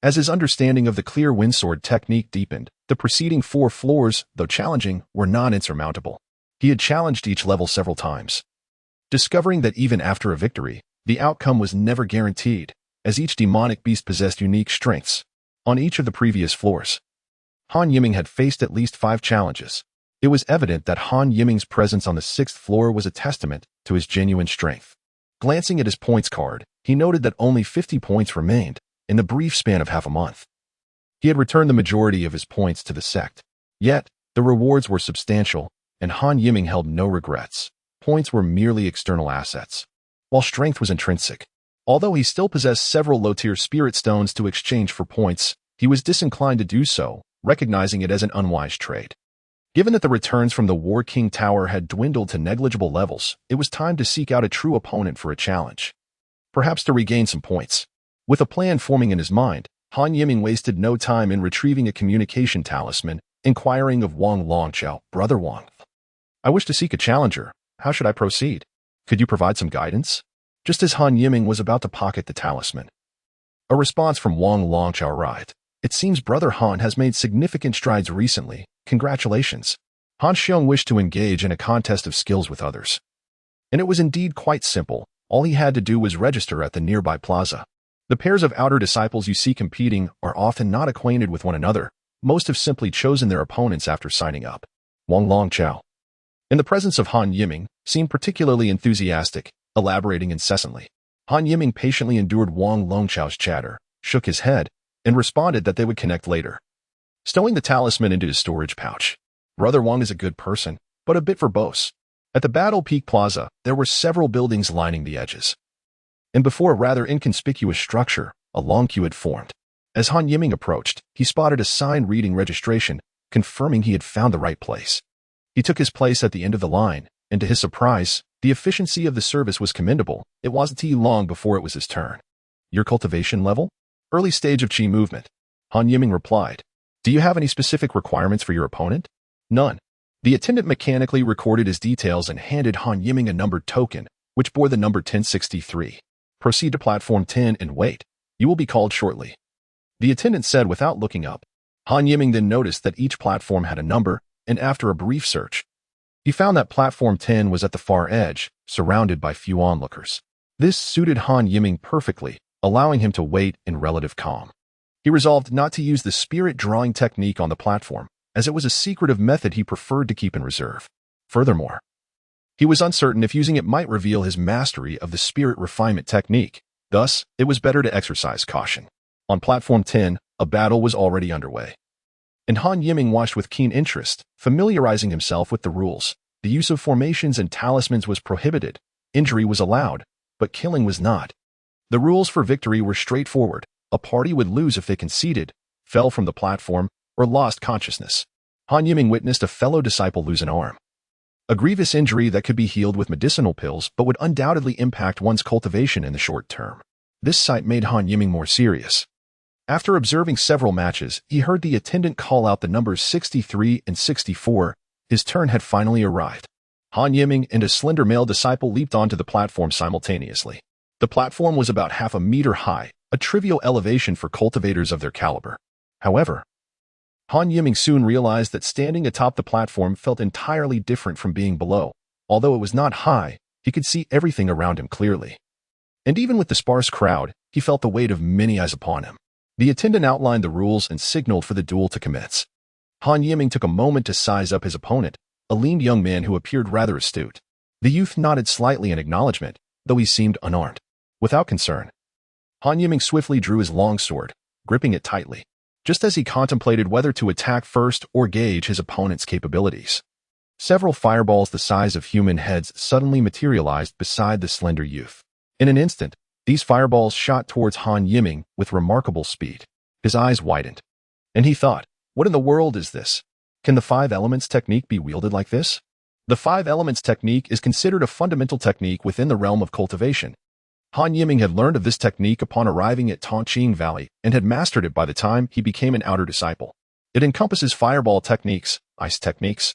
As his understanding of the clear windsword technique deepened, the preceding 4 floors, though challenging, were non-insurmountable. He had challenged each level several times, discovering that even after a victory, the outcome was never guaranteed, as each demonic beast possessed unique strengths. On each of the previous floors, Han Yiming had faced at least 5 challenges. It was evident that Han Yiming's presence on the 6th floor was a testament to his genuine strength. Glancing at his points card, he noted that only 50 points remained in the brief span of half a month. He had returned the majority of his points to the sect. Yet, the rewards were substantial, and Han Yiming held no regrets. Points were merely external assets, while strength was intrinsic. Although he still possessed several low-tier spirit stones to exchange for points, he was disinclined to do so, recognizing it as an unwise trade. Given that the returns from the War King Tower had dwindled to negligible levels, it was time to seek out a true opponent for a challenge. Perhaps to regain some points. With a plan forming in his mind, Han Yiming wasted no time in retrieving a communication talisman, inquiring of Wang Longqiao, Brother Wang. I wish to seek a challenger. How should I proceed? Could you provide some guidance? Just as Han Yiming was about to pocket the talisman, a response from Wang Longqiao arrived. It seems Brother Han has made significant strides recently. Congratulations. Han Xiong wished to engage in a contest of skills with others. And it was indeed quite simple. All he had to do was register at the nearby plaza. The pairs of outer disciples you see competing are often not acquainted with one another. Most have simply chosen their opponents after signing up. Wang Longqiao, in the presence of Han Yiming, seemed particularly enthusiastic, elaborating incessantly. Han Yiming patiently endured Wang Longqiao's chatter, shook his head, and responded that they would connect later. Stowing the talisman into his storage pouch. Brother Wang is a good person, but a bit verbose. At the Battle Peak Plaza, there were several buildings lining the edges. And before a rather inconspicuous structure, a long queue had formed. As Han Yiming approached, he spotted a sign reading registration, confirming he had found the right place. He took his place at the end of the line, and to his surprise, the efficiency of the service was commendable. It wasn't long before it was his turn. Your cultivation level? Early stage of Qi movement. Han Yiming replied. Do you have any specific requirements for your opponent? None. The attendant mechanically recorded his details and handed Han Yiming a numbered token, which bore the number 1063. Proceed to platform 10 and wait. You will be called shortly. The attendant said without looking up. Han Yiming then noticed that each platform had a number, and after a brief search, he found that platform 10 was at the far edge, surrounded by few onlookers. This suited Han Yiming perfectly, allowing him to wait in relative calm. He resolved not to use the spirit drawing technique on the platform, as it was a secretive method he preferred to keep in reserve. Furthermore, he was uncertain if using it might reveal his mastery of the spirit refinement technique. Thus, it was better to exercise caution. On platform 10, a battle was already underway. And Han Yiming watched with keen interest, familiarizing himself with the rules. The use of formations and talismans was prohibited. Injury was allowed, but killing was not. The rules for victory were straightforward. A party would lose if they conceded, fell from the platform, or lost consciousness. Han Yiming witnessed a fellow disciple lose an arm. A grievous injury that could be healed with medicinal pills but would undoubtedly impact one's cultivation in the short term. This sight made Han Yiming more serious. After observing several matches, he heard the attendant call out the numbers 63 and 64. His turn had finally arrived. Han Yiming and a slender male disciple leaped onto the platform simultaneously. The platform was about half a meter high, a trivial elevation for cultivators of their caliber. However, Han Yiming soon realized that standing atop the platform felt entirely different from being below. Although it was not high, he could see everything around him clearly. And even with the sparse crowd, he felt the weight of many eyes upon him. The attendant outlined the rules and signaled for the duel to commence. Han Yiming took a moment to size up his opponent, a lean young man who appeared rather astute. The youth nodded slightly in acknowledgement, though he seemed unarmed. Without concern, Han Yiming swiftly drew his longsword, gripping it tightly, just as he contemplated whether to attack first or gauge his opponent's capabilities. Several fireballs the size of human heads suddenly materialized beside the slender youth. In an instant, these fireballs shot towards Han Yiming with remarkable speed. His eyes widened, and he thought, what in the world is this? Can the 5 elements technique be wielded like this? The 5 elements technique is considered a fundamental technique within the realm of cultivation. Han Yiming had learned of this technique upon arriving at Tongqing Valley and had mastered it by the time he became an outer disciple. It encompasses fireball techniques, ice techniques,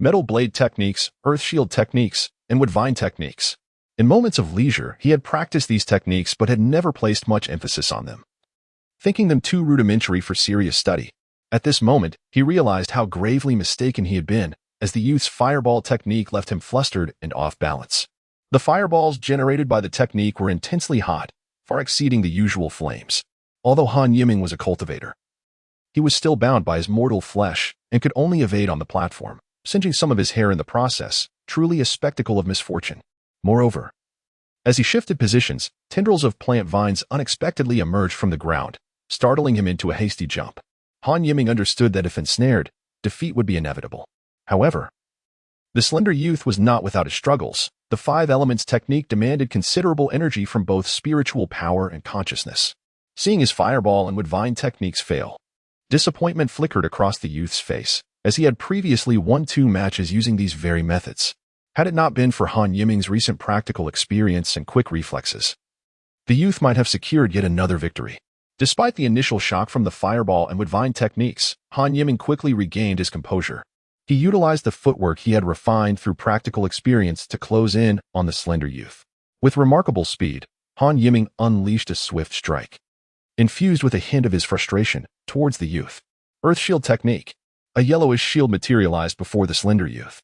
metal blade techniques, earth shield techniques, and woodvine techniques. In moments of leisure, he had practiced these techniques but had never placed much emphasis on them, thinking them too rudimentary for serious study. At this moment, he realized how gravely mistaken he had been, as the youth's fireball technique left him flustered and off balance. The fireballs generated by the technique were intensely hot, far exceeding the usual flames. Although Han Yiming was a cultivator, he was still bound by his mortal flesh and could only evade on the platform, singeing some of his hair in the process, truly a spectacle of misfortune. Moreover, as he shifted positions, tendrils of plant vines unexpectedly emerged from the ground, startling him into a hasty jump. Han Yiming understood that if ensnared, defeat would be inevitable. However, the slender youth was not without his struggles. The five elements technique demanded considerable energy from both spiritual power and consciousness. Seeing his fireball and divine techniques fail, disappointment flickered across the youth's face, as he had previously won 2 matches using these very methods. Had it not been for Han Yiming's recent practical experience and quick reflexes, the youth might have secured yet another victory. Despite the initial shock from the fireball and divine techniques, Han Yiming quickly regained his composure. He utilized the footwork he had refined through practical experience to close in on the slender youth. With remarkable speed, Han Yiming unleashed a swift strike, infused with a hint of his frustration, towards the youth. Earth Shield Technique. A yellowish shield materialized before the slender youth,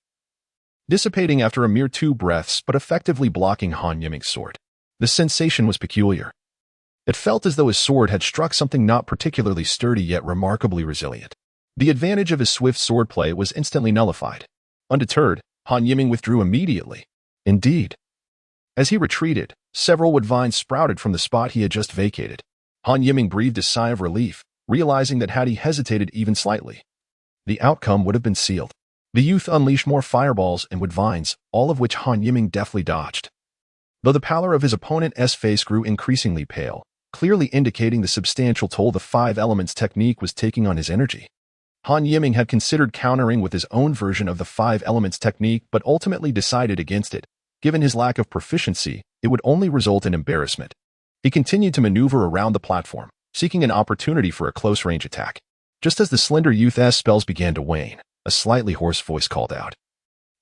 dissipating after a mere 2 breaths but effectively blocking Han Yiming's sword. The sensation was peculiar. It felt as though his sword had struck something not particularly sturdy yet remarkably resilient. The advantage of his swift swordplay was instantly nullified. Undeterred, Han Yiming withdrew immediately. Indeed, as he retreated, several wood vines sprouted from the spot he had just vacated. Han Yiming breathed a sigh of relief, realizing that had he hesitated even slightly, the outcome would have been sealed. The youth unleashed more fireballs and wood vines, all of which Han Yiming deftly dodged. Though the pallor of his opponent's face grew increasingly pale, clearly indicating the substantial toll the five elements technique was taking on his energy, Han Yiming had considered countering with his own version of the five elements technique but ultimately decided against it. Given his lack of proficiency, it would only result in embarrassment. He continued to maneuver around the platform, seeking an opportunity for a close-range attack. Just as the slender youth's spells began to wane, a slightly hoarse voice called out,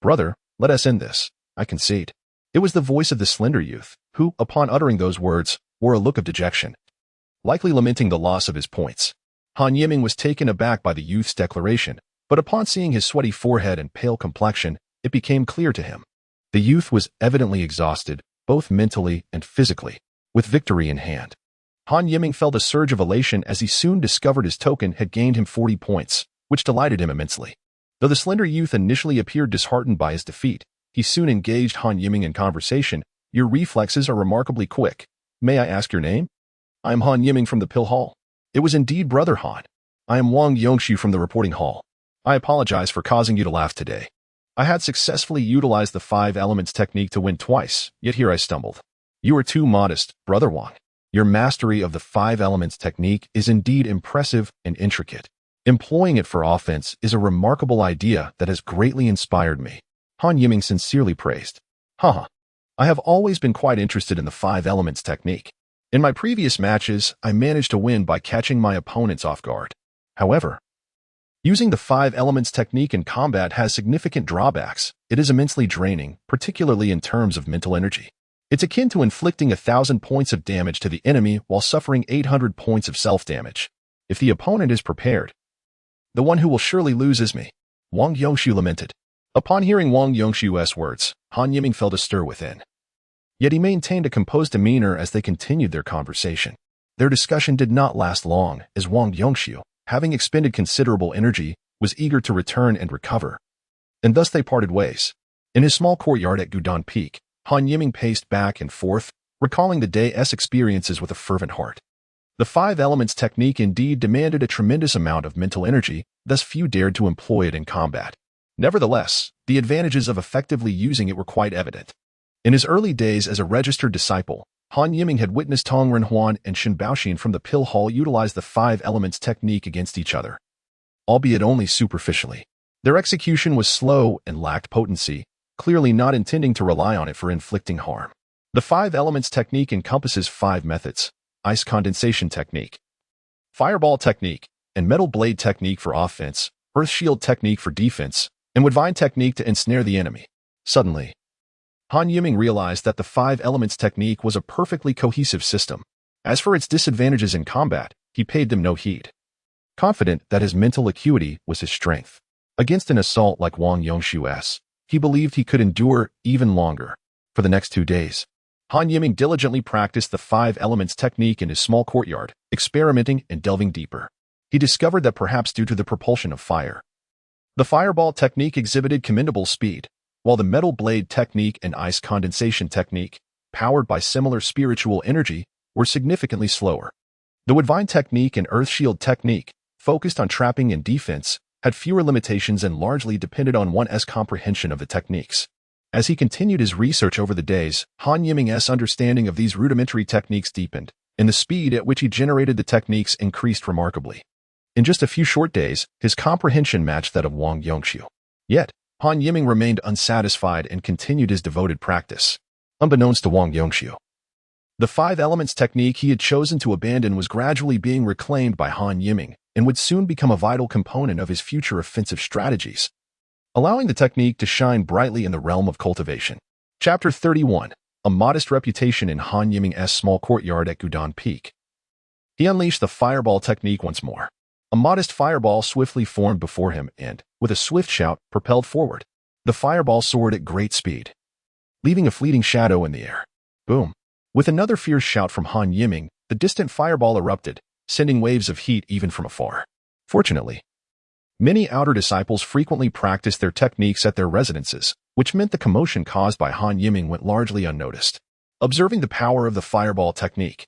"Brother, let us end this. I concede." It was the voice of the slender youth, who, upon uttering those words, wore a look of dejection, likely lamenting the loss of his points. Han Yiming was taken aback by the youth's declaration, but upon seeing his sweaty forehead and pale complexion, it became clear to him. The youth was evidently exhausted, both mentally and physically. With victory in hand, Han Yiming felt a surge of elation as he soon discovered his token had gained him 40 points, which delighted him immensely. Though the slender youth initially appeared disheartened by his defeat, he soon engaged Han Yiming in conversation. "Your reflexes are remarkably quick. May I ask your name?" "I am Han Yiming from the Pill Hall." "It was indeed Brother Han. I am Wang Yongshu from the reporting hall. I apologize for causing you to laugh today. I had successfully utilized the five elements technique to win twice, yet here I stumbled." "You are too modest, Brother Wang. Your mastery of the five elements technique is indeed impressive and intricate. Employing it for offense is a remarkable idea that has greatly inspired me," Han Yiming sincerely praised. "Haha. I have always been quite interested in the five elements technique. In my previous matches, I managed to win by catching my opponents off guard. However, using the five elements technique in combat has significant drawbacks. It is immensely draining, particularly in terms of mental energy. It's akin to inflicting 1,000 points of damage to the enemy while suffering 800 points of self-damage. If the opponent is prepared, the one who will surely lose is me," Wang Yongshu lamented. Upon hearing Wang Yongshu's words, Han Yiming felt a stir within. Yet he maintained a composed demeanor as they continued their conversation. Their discussion did not last long, as Wang Yongshu, having expended considerable energy, was eager to return and recover. And thus they parted ways. In his small courtyard at Gudan Peak, Han Yiming paced back and forth, recalling the day's experiences with a fervent heart. The five elements technique indeed demanded a tremendous amount of mental energy, thus few dared to employ it in combat. Nevertheless, the advantages of effectively using it were quite evident. In his early days as a registered disciple, Han Yiming had witnessed Tong Renhuan and Shen Baoxin from the Pill Hall utilize the five elements technique against each other, albeit only superficially. Their execution was slow and lacked potency, clearly not intending to rely on it for inflicting harm. The five elements technique encompasses 5 methods: ice condensation technique, fireball technique, and metal blade technique for offense, earth shield technique for defense, and divine technique to ensnare the enemy. Suddenly, Han Yiming realized that the five elements technique was a perfectly cohesive system. As for its disadvantages in combat, he paid them no heed, confident that his mental acuity was his strength. Against an assault like Wang Yongshu's, he believed he could endure even longer. For the next 2 days, Han Yiming diligently practiced the five elements technique in his small courtyard, experimenting and delving deeper. He discovered that perhaps due to the propulsion of fire, the fireball technique exhibited commendable speed. while the metal blade technique and ice condensation technique, powered by similar spiritual energy, were significantly slower. The Divine technique and earth shield technique, focused on trapping and defense, had fewer limitations and largely depended on one's comprehension of the techniques. As he continued his research over the days, Han Yiming's understanding of these rudimentary techniques deepened, and the speed at which he generated the techniques increased remarkably. In just a few short days, his comprehension matched that of Wang Yongxiu. Yet, Han Yiming remained unsatisfied and continued his devoted practice. Unbeknownst to Wang Yongxiu, the five elements technique he had chosen to abandon was gradually being reclaimed by Han Yiming and would soon become a vital component of his future offensive strategies, allowing the technique to shine brightly in the realm of cultivation. Chapter 31. A modest reputation in Han Yiming's small courtyard at Gudan Peak. He unleashed the fireball technique once more. A modest fireball swiftly formed before him and, with a swift shout, propelled forward. The fireball soared at great speed, leaving a fleeting shadow in the air. Boom! With another fierce shout from Han Yiming, the distant fireball erupted, sending waves of heat even from afar. Fortunately, many outer disciples frequently practiced their techniques at their residences, which meant the commotion caused by Han Yiming went largely unnoticed. Observing the power of the fireball technique,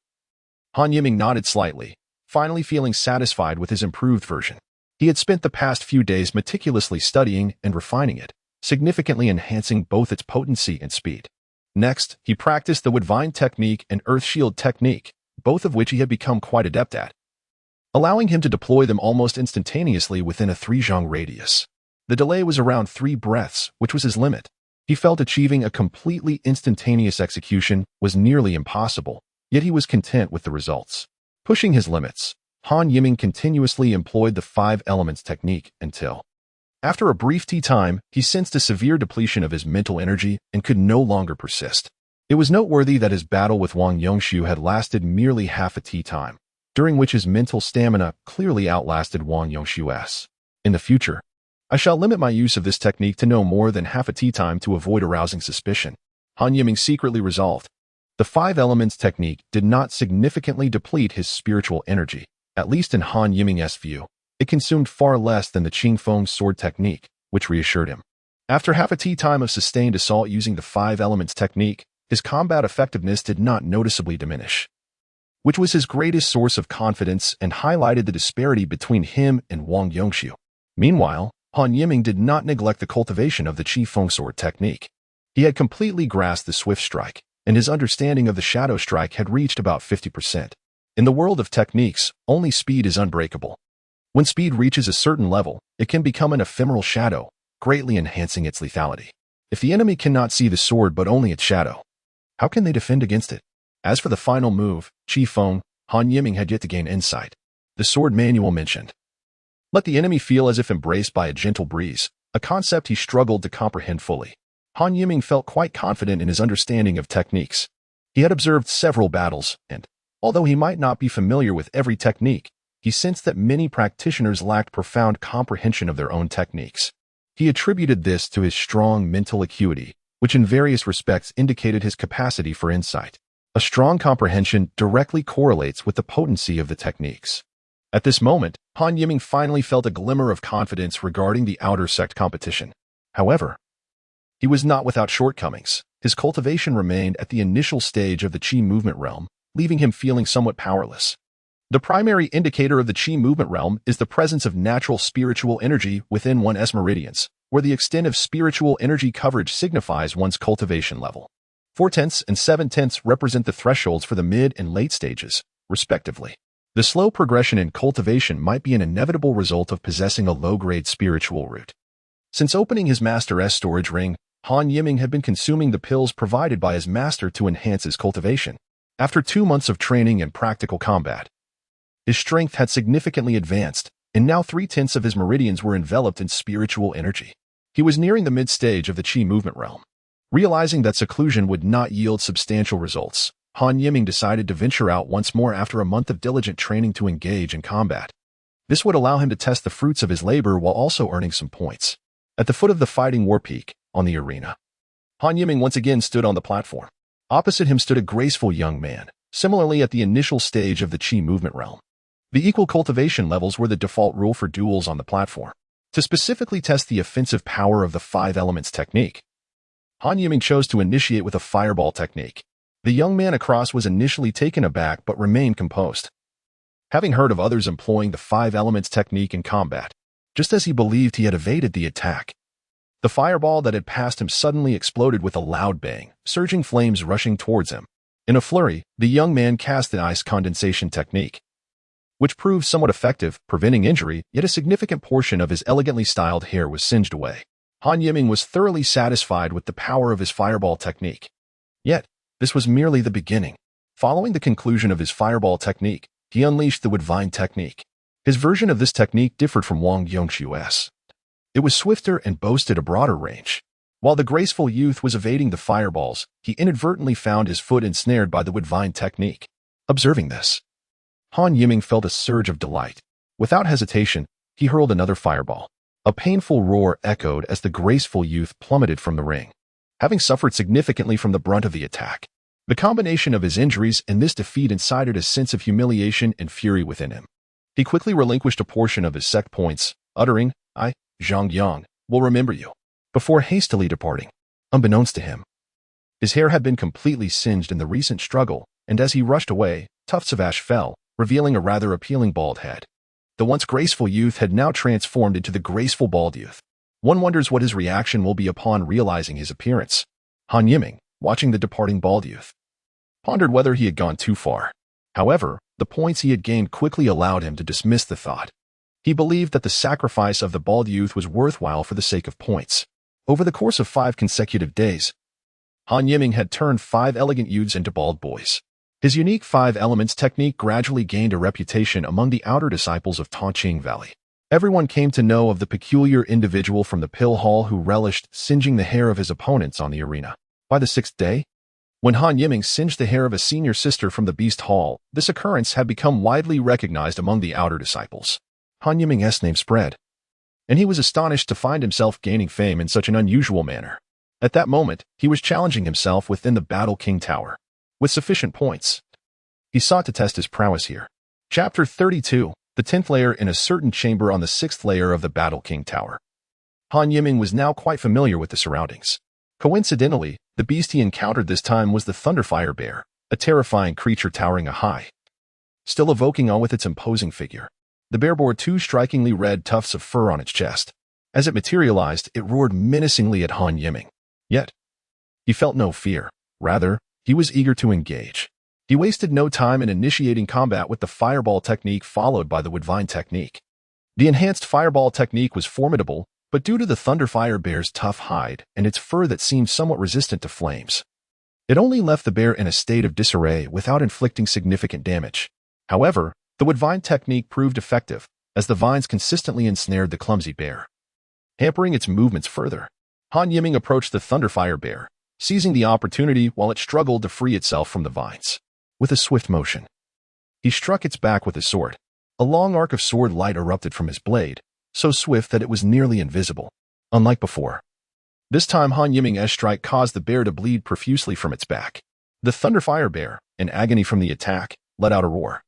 Han Yiming nodded slightly, finally feeling satisfied with his improved version. He had spent the past few days meticulously studying and refining it, significantly enhancing both its potency and speed. Next, he practiced the Divine technique and earth shield technique, both of which he had become quite adept at, allowing him to deploy them almost instantaneously within a 3-zhang radius. The delay was around 3 breaths, which was his limit. He felt achieving a completely instantaneous execution was nearly impossible, yet he was content with the results. Pushing his limits, Han Yiming continuously employed the 5 elements technique until, after a brief tea time, he sensed a severe depletion of his mental energy and could no longer persist. It was noteworthy that his battle with Wang Yongxiu had lasted merely half a tea time, during which his mental stamina clearly outlasted Wang Yongxiu's. In the future, I shall limit my use of this technique to no more than half a tea time to avoid arousing suspicion, Han Yiming secretly resolved. The 5 elements technique did not significantly deplete his spiritual energy, at least in Han Yiming's view. It consumed far less than the Qingfeng sword technique, which reassured him. After half a tea time of sustained assault using the 5 elements technique, his combat effectiveness did not noticeably diminish, which was his greatest source of confidence and highlighted the disparity between him and Wang Yongxiu. Meanwhile, Han Yiming did not neglect the cultivation of the Qingfeng sword technique. He had completely grasped the swift strike, and his understanding of the shadow strike had reached about 50%. In the world of techniques, only speed is unbreakable. When speed reaches a certain level, it can become an ephemeral shadow, greatly enhancing its lethality. If the enemy cannot see the sword but only its shadow, how can they defend against it? As for the final move, Qifeng, Han Yiming had yet to gain insight. The sword manual mentioned, let the enemy feel as if embraced by a gentle breeze, a concept he struggled to comprehend fully. Han Yiming felt quite confident in his understanding of techniques. He had observed several battles, and, although he might not be familiar with every technique, he sensed that many practitioners lacked profound comprehension of their own techniques. He attributed this to his strong mental acuity, which in various respects indicated his capacity for insight. A strong comprehension directly correlates with the potency of the techniques. At this moment, Han Yiming finally felt a glimmer of confidence regarding the outer sect competition. However, he was not without shortcomings. His cultivation remained at the initial stage of the Qi movement realm, leaving him feeling somewhat powerless. The primary indicator of the Qi movement realm is the presence of natural spiritual energy within one's meridians, where the extent of spiritual energy coverage signifies one's cultivation level. 4/10 and 7/10 represent the thresholds for the mid and late stages, respectively. The slow progression in cultivation might be an inevitable result of possessing a low-grade spiritual root. Since opening his master's storage ring, Han Yiming had been consuming the pills provided by his master to enhance his cultivation. After 2 months of training and practical combat, his strength had significantly advanced, and now 3/10 of his meridians were enveloped in spiritual energy. He was nearing the mid-stage of the Qi movement realm. Realizing that seclusion would not yield substantial results, Han Yiming decided to venture out once more after a month of diligent training to engage in combat. This would allow him to test the fruits of his labor while also earning some points. At the foot of the Fighting War Peak, on the arena, Han Yiming once again stood on the platform. Opposite him stood a graceful young man, similarly at the initial stage of the Qi movement realm. The equal cultivation levels were the default rule for duels on the platform. To specifically test the offensive power of the 5 elements technique, Han Yiming chose to initiate with a fireball technique. The young man across was initially taken aback but remained composed. Having heard of others employing the 5 elements technique in combat, just as he believed he had evaded the attack, the fireball that had passed him suddenly exploded with a loud bang, surging flames rushing towards him. In a flurry, the young man cast the ice condensation technique, which proved somewhat effective, preventing injury, yet a significant portion of his elegantly styled hair was singed away. Han Yiming was thoroughly satisfied with the power of his fireball technique. Yet, this was merely the beginning. Following the conclusion of his fireball technique, he unleashed the Divine technique. His version of this technique differed from Wang Yongxu's. It was swifter and boasted a broader range. While the graceful youth was evading the fireballs, he inadvertently found his foot ensnared by the Divine technique. Observing this, Han Yiming felt a surge of delight. Without hesitation, he hurled another fireball. A painful roar echoed as the graceful youth plummeted from the ring, having suffered significantly from the brunt of the attack. The combination of his injuries and this defeat incited a sense of humiliation and fury within him. He quickly relinquished a portion of his sect points, uttering, "I, Zhang Yang, will remember you," before hastily departing. Unbeknownst to him, his hair had been completely singed in the recent struggle, and as he rushed away, tufts of ash fell, revealing a rather appealing bald head. The once graceful youth had now transformed into the graceful bald youth. One wonders what his reaction will be upon realizing his appearance. Han Yiming, watching the departing bald youth, pondered whether he had gone too far. However, the points he had gained quickly allowed him to dismiss the thought. He believed that the sacrifice of the bald youth was worthwhile for the sake of points. Over the course of 5 consecutive days, Han Yiming had turned 5 elegant youths into bald boys. His unique 5 elements technique gradually gained a reputation among the outer disciples of Tongqing Valley. Everyone came to know of the peculiar individual from the pill hall who relished singeing the hair of his opponents on the arena. By the 6th day, when Han Yiming singed the hair of a senior sister from the Beast Hall, this occurrence had become widely recognized among the outer disciples. Han Yiming's name spread, and he was astonished to find himself gaining fame in such an unusual manner. At that moment, he was challenging himself within the Battle King Tower. With sufficient points, he sought to test his prowess here. Chapter 32, the 10th layer in a certain chamber on the 6th layer of the Battle King Tower. Han Yiming was now quite familiar with the surroundings. Coincidentally, the beast he encountered this time was the Thunderfire Bear, a terrifying creature towering a high, still evoking awe with its imposing figure. The bear bore 2 strikingly red tufts of fur on its chest. As it materialized, it roared menacingly at Han Yiming. Yet, he felt no fear. Rather, he was eager to engage. He wasted no time in initiating combat with the fireball technique followed by the Divine technique. The enhanced fireball technique was formidable, but due to the Thunderfire Bear's tough hide and its fur that seemed somewhat resistant to flames, it only left the bear in a state of disarray without inflicting significant damage. However, the Divine technique proved effective, as the vines consistently ensnared the clumsy bear, hampering its movements further. Han Yiming approached the Thunderfire Bear, seizing the opportunity while it struggled to free itself from the vines. With a swift motion, he struck its back with his sword. A long arc of sword light erupted from his blade, so swift that it was nearly invisible. Unlike before, this time Han Yiming's strike caused the bear to bleed profusely from its back. The Thunderfire Bear, in agony from the attack, let out a roar,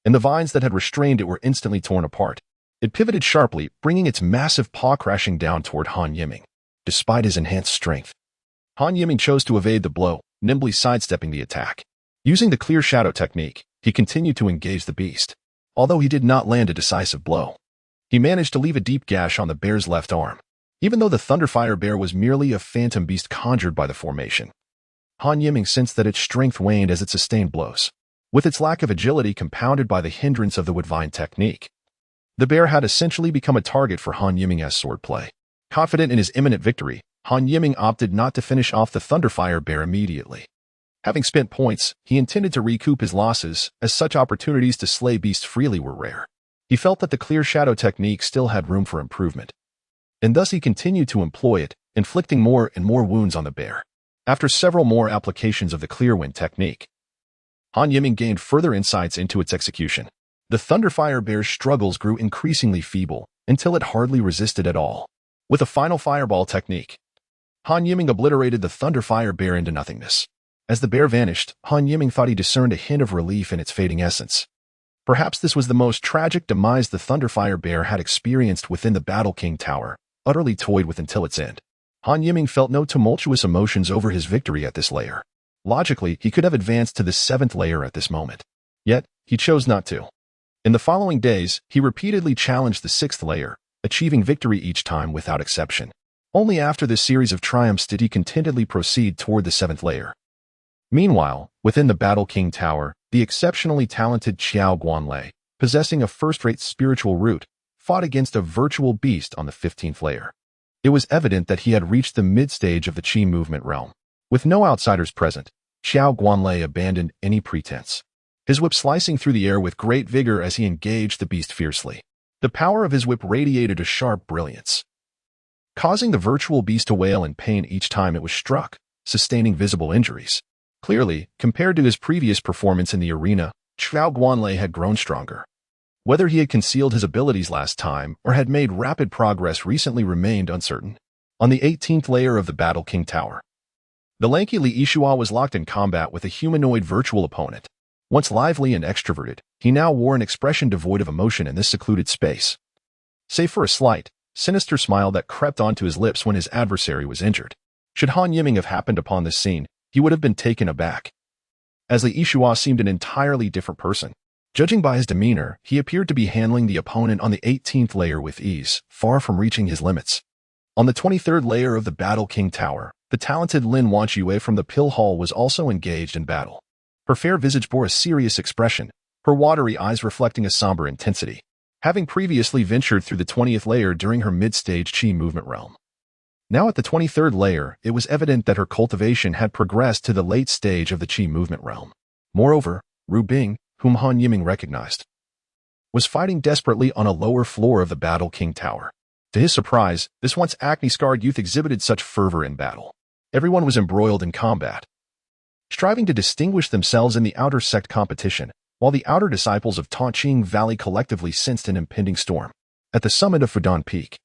and the vines that had restrained it were instantly torn apart. It pivoted sharply, bringing its massive paw crashing down toward Han Yiming. Despite his enhanced strength, Han Yiming chose to evade the blow, nimbly sidestepping the attack. Using the clear shadow technique, he continued to engage the beast. Although he did not land a decisive blow, he managed to leave a deep gash on the bear's left arm. Even though the Thunderfire Bear was merely a phantom beast conjured by the formation, Han Yiming sensed that its strength waned as it sustained blows. With its lack of agility compounded by the hindrance of the Divine technique, the bear had essentially become a target for Han Yiming's swordplay. Confident in his imminent victory, Han Yiming opted not to finish off the Thunderfire Bear immediately. Having spent points, he intended to recoup his losses, as such opportunities to slay beasts freely were rare. He felt that the clear shadow technique still had room for improvement, and thus he continued to employ it, inflicting more and more wounds on the bear. After several more applications of the clear wind technique, Han Yiming gained further insights into its execution. The Thunderfire Bear's struggles grew increasingly feeble, until it hardly resisted at all. With a final fireball technique, Han Yiming obliterated the Thunderfire Bear into nothingness. As the bear vanished, Han Yiming thought he discerned a hint of relief in its fading essence. Perhaps this was the most tragic demise the Thunderfire Bear had experienced within the Battle King Tower, utterly toyed with until its end. Han Yiming felt no tumultuous emotions over his victory at this layer. Logically, he could have advanced to the 7th layer at this moment. Yet, he chose not to. In the following days, he repeatedly challenged the 6th layer, achieving victory each time without exception. Only after this series of triumphs did he contentedly proceed toward the 7th layer. Meanwhile, within the Battle King Tower, the exceptionally talented Xiao Guanlei, possessing a first-rate spiritual root, fought against a virtual beast on the 15th layer. It was evident that he had reached the mid-stage of the Qi movement realm. With no outsiders present, Xiao Guanlei abandoned any pretense, his whip slicing through the air with great vigor as he engaged the beast fiercely. The power of his whip radiated a sharp brilliance, causing the virtual beast to wail in pain each time it was struck, sustaining visible injuries. Clearly, compared to his previous performance in the arena, Xiao Guanlei had grown stronger. Whether he had concealed his abilities last time or had made rapid progress recently remained uncertain. On the 18th layer of the Battle King Tower, the lanky Li Yixua was locked in combat with a humanoid virtual opponent. Once lively and extroverted, he now wore an expression devoid of emotion in this secluded space, save for a slight, sinister smile that crept onto his lips when his adversary was injured. Should Han Yiming have happened upon this scene, he would have been taken aback, as Li Yixua seemed an entirely different person. Judging by his demeanor, he appeared to be handling the opponent on the 18th layer with ease, far from reaching his limits. On the 23rd layer of the Battle King Tower, the talented Lin Wanqiyue from the Pill Hall was also engaged in battle. Her fair visage bore a serious expression, her watery eyes reflecting a somber intensity, having previously ventured through the 20th layer during her mid-stage Qi movement realm. Now at the 23rd layer, it was evident that her cultivation had progressed to the late stage of the Qi movement realm. Moreover, Ru Bing, whom Han Yiming recognized, was fighting desperately on a lower floor of the Battle King Tower. To his surprise, this once acne-scarred youth exhibited such fervor in battle. Everyone was embroiled in combat, striving to distinguish themselves in the outer sect competition, while the outer disciples of Tongqing Valley collectively sensed an impending storm. At the summit of Fudan Peak,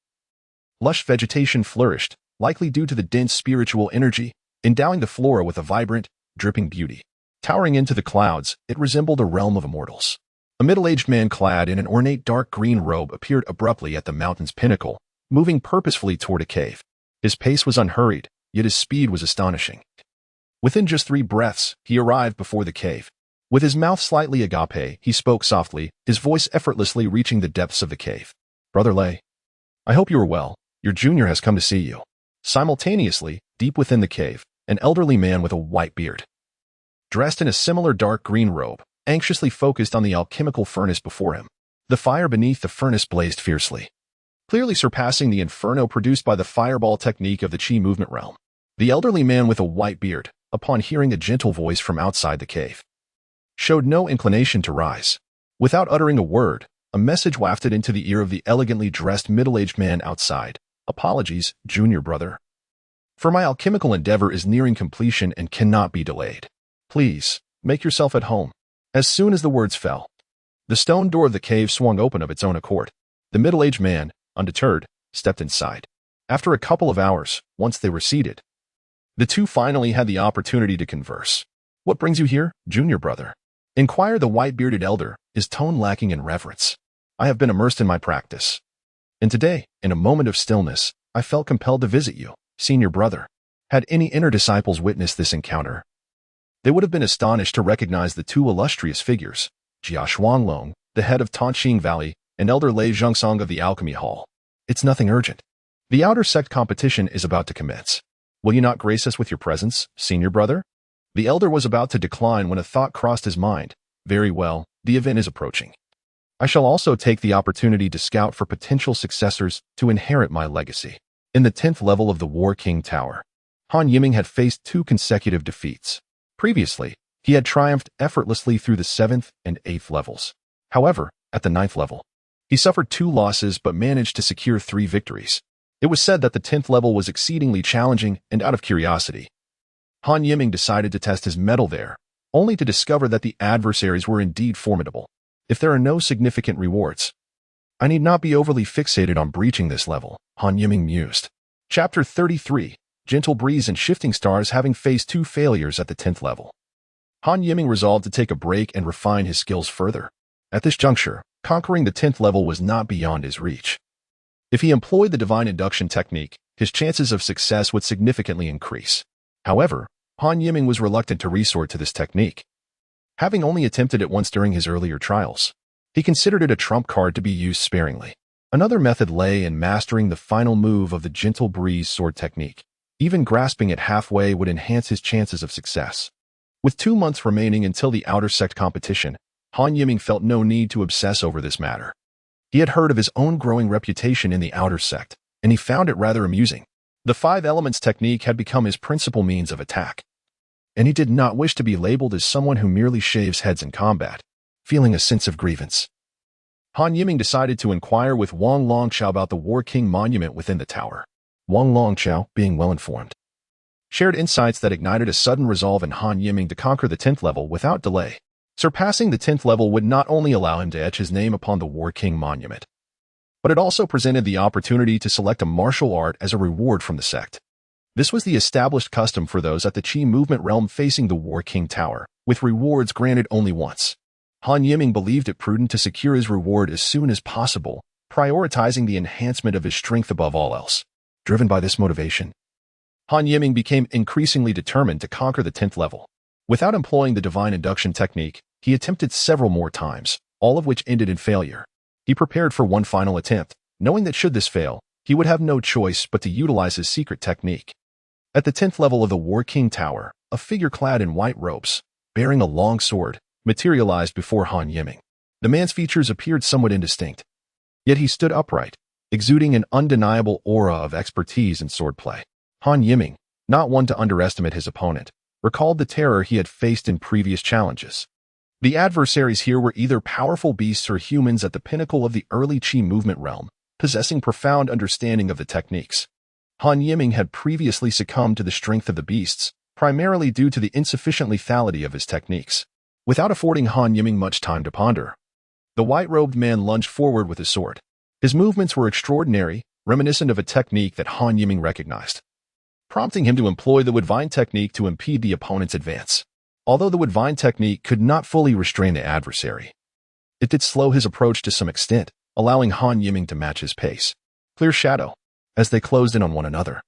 lush vegetation flourished, likely due to the dense spiritual energy, endowing the flora with a vibrant, dripping beauty. Towering into the clouds, it resembled a realm of immortals. A middle-aged man clad in an ornate dark green robe appeared abruptly at the mountain's pinnacle, moving purposefully toward a cave. His pace was unhurried, yet his speed was astonishing. Within just 3 breaths, he arrived before the cave. With his mouth slightly agape, he spoke softly, his voice effortlessly reaching the depths of the cave. "Brother Lei, I hope you are well. Your junior has come to see you." Simultaneously, deep within the cave, an elderly man with a white beard, dressed in a similar dark green robe, anxiously focused on the alchemical furnace before him. The fire beneath the furnace blazed fiercely, clearly surpassing the inferno produced by the fireball technique of the Qi movement realm. The elderly man with a white beard, upon hearing a gentle voice from outside the cave, showed no inclination to rise. Without uttering a word, a message wafted into the ear of the elegantly dressed middle-aged man outside. "Apologies, junior brother, for my alchemical endeavor is nearing completion and cannot be delayed. Please, make yourself at home." As soon as the words fell, the stone door of the cave swung open of its own accord. The middle-aged man, undeterred, stepped inside. After a couple of hours, once they were seated, the two finally had the opportunity to converse. "What brings you here, junior brother?" inquired the white-bearded elder, his tone lacking in reverence. "I have been immersed in my practice, and today, in a moment of stillness, I felt compelled to visit you, senior brother." Had any inner disciples witnessed this encounter, they would have been astonished to recognize the 2 illustrious figures, Jia Xuanglong, the head of Tongqing Valley, and Elder Lei Zhongsong of the Alchemy Hall. "It's nothing urgent. The outer sect competition is about to commence. Will you not grace us with your presence, senior brother?" The elder was about to decline when a thought crossed his mind. "Very well, the event is approaching. I shall also take the opportunity to scout for potential successors to inherit my legacy." In the 10th level of the War King Tower, Han Yiming had faced 2 consecutive defeats. Previously, he had triumphed effortlessly through the 7th and 8th levels. However, at the 9th level, he suffered 2 losses but managed to secure 3 victories. It was said that the 10th level was exceedingly challenging, and out of curiosity, Han Yiming decided to test his mettle there, only to discover that the adversaries were indeed formidable. If there are no significant rewards, I need not be overly fixated on breaching this level, Han Yiming mused. Chapter 33, Gentle Breeze and Shifting Stars. Having faced 2 failures at the 10th level, Han Yiming resolved to take a break and refine his skills further. At this juncture, conquering the 10th level was not beyond his reach. If he employed the divine induction technique, his chances of success would significantly increase. However, Han Yiming was reluctant to resort to this technique. Having only attempted it once during his earlier trials, he considered it a trump card to be used sparingly. Another method lay in mastering the final move of the gentle breeze sword technique. Even grasping it halfway would enhance his chances of success. With 2 months remaining until the outer sect competition, Han Yiming felt no need to obsess over this matter. He had heard of his own growing reputation in the outer sect, and he found it rather amusing. The 5 elements technique had become his principal means of attack, and he did not wish to be labeled as someone who merely shaves heads in combat. Feeling a sense of grievance, Han Yiming decided to inquire with Wang Longqiao about the War King monument within the tower. Wang Longqiao, being well-informed, shared insights that ignited a sudden resolve in Han Yiming to conquer the 10th level without delay. Surpassing the 10th level would not only allow him to etch his name upon the War King monument, but it also presented the opportunity to select a martial art as a reward from the sect. This was the established custom for those at the Qi movement realm facing the War King Tower, with rewards granted only once. Han Yiming believed it prudent to secure his reward as soon as possible, prioritizing the enhancement of his strength above all else. Driven by this motivation, Han Yiming became increasingly determined to conquer the 10th level. Without employing the divine induction technique, he attempted several more times, all of which ended in failure. He prepared for one final attempt, knowing that should this fail, he would have no choice but to utilize his secret technique. At the 10th level of the War King Tower, a figure clad in white robes, bearing a long sword, materialized before Han Yiming. The man's features appeared somewhat indistinct, yet he stood upright, exuding an undeniable aura of expertise in swordplay. Han Yiming, not one to underestimate his opponent, recalled the terror he had faced in previous challenges. The adversaries here were either powerful beasts or humans at the pinnacle of the early Qi movement realm, possessing profound understanding of the techniques. Han Yiming had previously succumbed to the strength of the beasts, primarily due to the insufficient lethality of his techniques. Without affording Han Yiming much time to ponder, the white-robed man lunged forward with his sword. His movements were extraordinary, reminiscent of a technique that Han Yiming recognized, prompting him to employ the Divine technique to impede the opponent's advance. Although the Divine technique could not fully restrain the adversary, it did slow his approach to some extent, allowing Han Yiming to match his pace. Clear shadow. As they closed in on one another,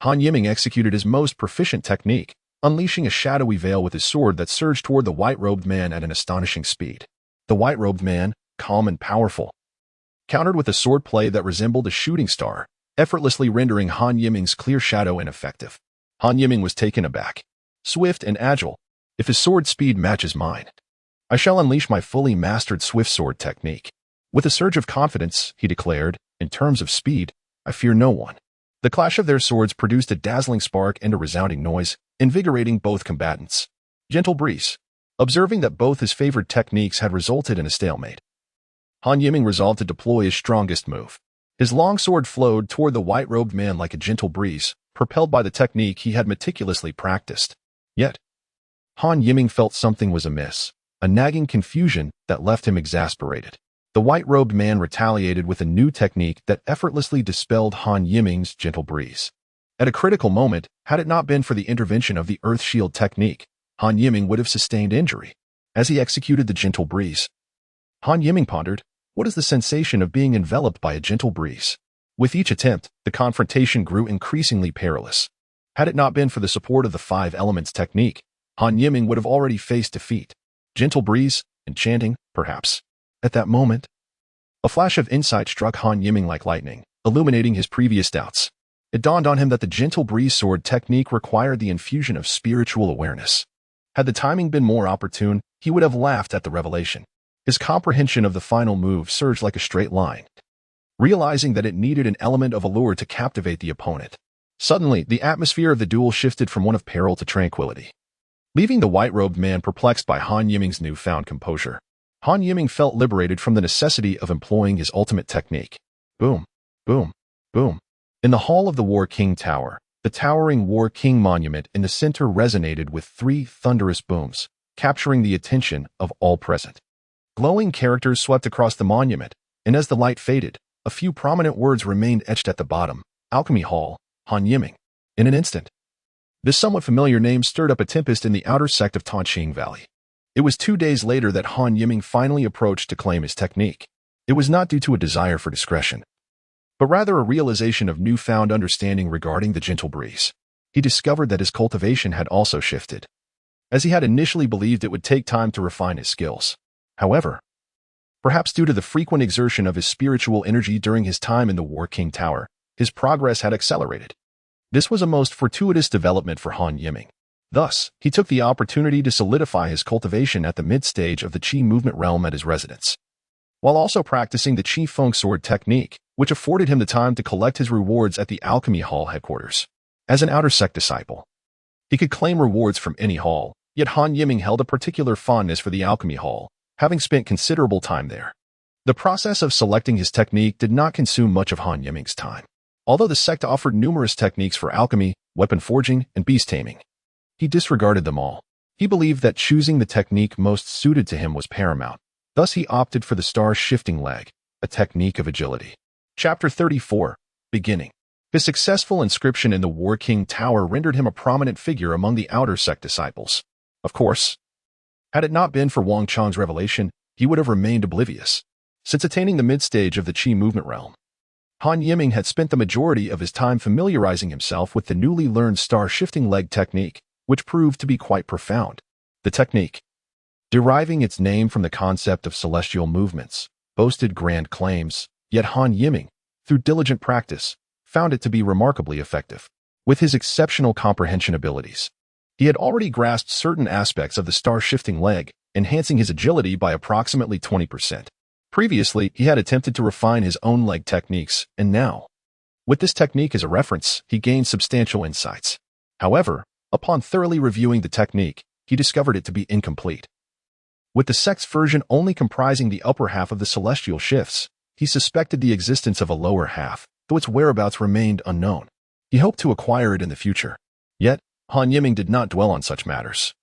Han Yiming executed his most proficient technique, unleashing a shadowy veil with his sword that surged toward the white-robed man at an astonishing speed. The white-robed man, calm and powerful, countered with a swordplay that resembled a shooting star, effortlessly rendering Han Yiming's clear shadow ineffective. Han Yiming was taken aback. Swift and agile, if his sword speed matches mine, I shall unleash my fully mastered swift sword technique. With a surge of confidence, he declared, in terms of speed, I fear no one. The clash of their swords produced a dazzling spark and a resounding noise, invigorating both combatants. Gentle breeze. Observing that both his favored techniques had resulted in a stalemate, Han Yiming resolved to deploy his strongest move. His long sword flowed toward the white-robed man like a gentle breeze, propelled by the technique he had meticulously practiced. Yet, Han Yiming felt something was amiss, a nagging confusion that left him exasperated. The white-robed man retaliated with a new technique that effortlessly dispelled Han Yiming's gentle breeze. At a critical moment, had it not been for the intervention of the earth shield technique, Han Yiming would have sustained injury. As he executed the gentle breeze, Han Yiming pondered, what is the sensation of being enveloped by a gentle breeze? With each attempt, the confrontation grew increasingly perilous. Had it not been for the support of the 5 elements technique, Han Yiming would have already faced defeat. Gentle breeze, enchanting, perhaps. At that moment, a flash of insight struck Han Yiming like lightning, illuminating his previous doubts. It dawned on him that the gentle breeze sword technique required the infusion of spiritual awareness. Had the timing been more opportune, he would have laughed at the revelation. His comprehension of the final move surged like a straight line, realizing that it needed an element of allure to captivate the opponent. Suddenly, the atmosphere of the duel shifted from one of peril to tranquility, leaving the white-robed man perplexed by Han Yiming's newfound composure. Han Yiming felt liberated from the necessity of employing his ultimate technique. Boom, boom, boom. In the hall of the War King Tower, the towering War King monument in the center resonated with 3 thunderous booms, capturing the attention of all present. Glowing characters swept across the monument, and as the light faded, a few prominent words remained etched at the bottom. Alchemy Hall, Han Yiming. In an instant, this somewhat familiar name stirred up a tempest in the outer sect of Tanqing Valley. It was 2 days later that Han Yiming finally approached to claim his technique. It was not due to a desire for discretion. but rather a realization of newfound understanding regarding the gentle breeze. He discovered that his cultivation had also shifted, as he had initially believed it would take time to refine his skills. However, perhaps due to the frequent exertion of his spiritual energy during his time in the War King Tower, his progress had accelerated. This was a most fortuitous development for Han Yiming. Thus, he took the opportunity to solidify his cultivation at the mid-stage of the Qi movement realm at his residence, while also practicing the Qi Feng sword technique, which afforded him the time to collect his rewards at the Alchemy Hall headquarters. As an outer sect disciple, he could claim rewards from any hall, yet Han Yiming held a particular fondness for the Alchemy Hall, having spent considerable time there. The process of selecting his technique did not consume much of Han Yiming's time. Although the sect offered numerous techniques for alchemy, weapon forging, and beast taming, he disregarded them all. He believed that choosing the technique most suited to him was paramount. Thus he opted for the star-shifting leg, a technique of agility. Chapter 34. Beginning. His successful inscription in the War King Tower rendered him a prominent figure among the outer sect disciples. Of course, had it not been for Wang Chang's revelation, he would have remained oblivious. Since attaining the mid-stage of the Qi movement realm, Han Yiming had spent the majority of his time familiarizing himself with the newly learned star-shifting leg technique, which proved to be quite profound. The technique, deriving its name from the concept of celestial movements, boasted grand claims, yet Han Yiming, through diligent practice, found it to be remarkably effective. With his exceptional comprehension abilities, he had already grasped certain aspects of the star-shifting leg, enhancing his agility by approximately 20%. Previously, he had attempted to refine his own leg techniques, and now, with this technique as a reference, he gained substantial insights. However, upon thoroughly reviewing the technique, he discovered it to be incomplete. With the sect's version only comprising the upper half of the celestial shifts, he suspected the existence of a lower half, though its whereabouts remained unknown. He hoped to acquire it in the future. Yet, Han Yiming did not dwell on such matters,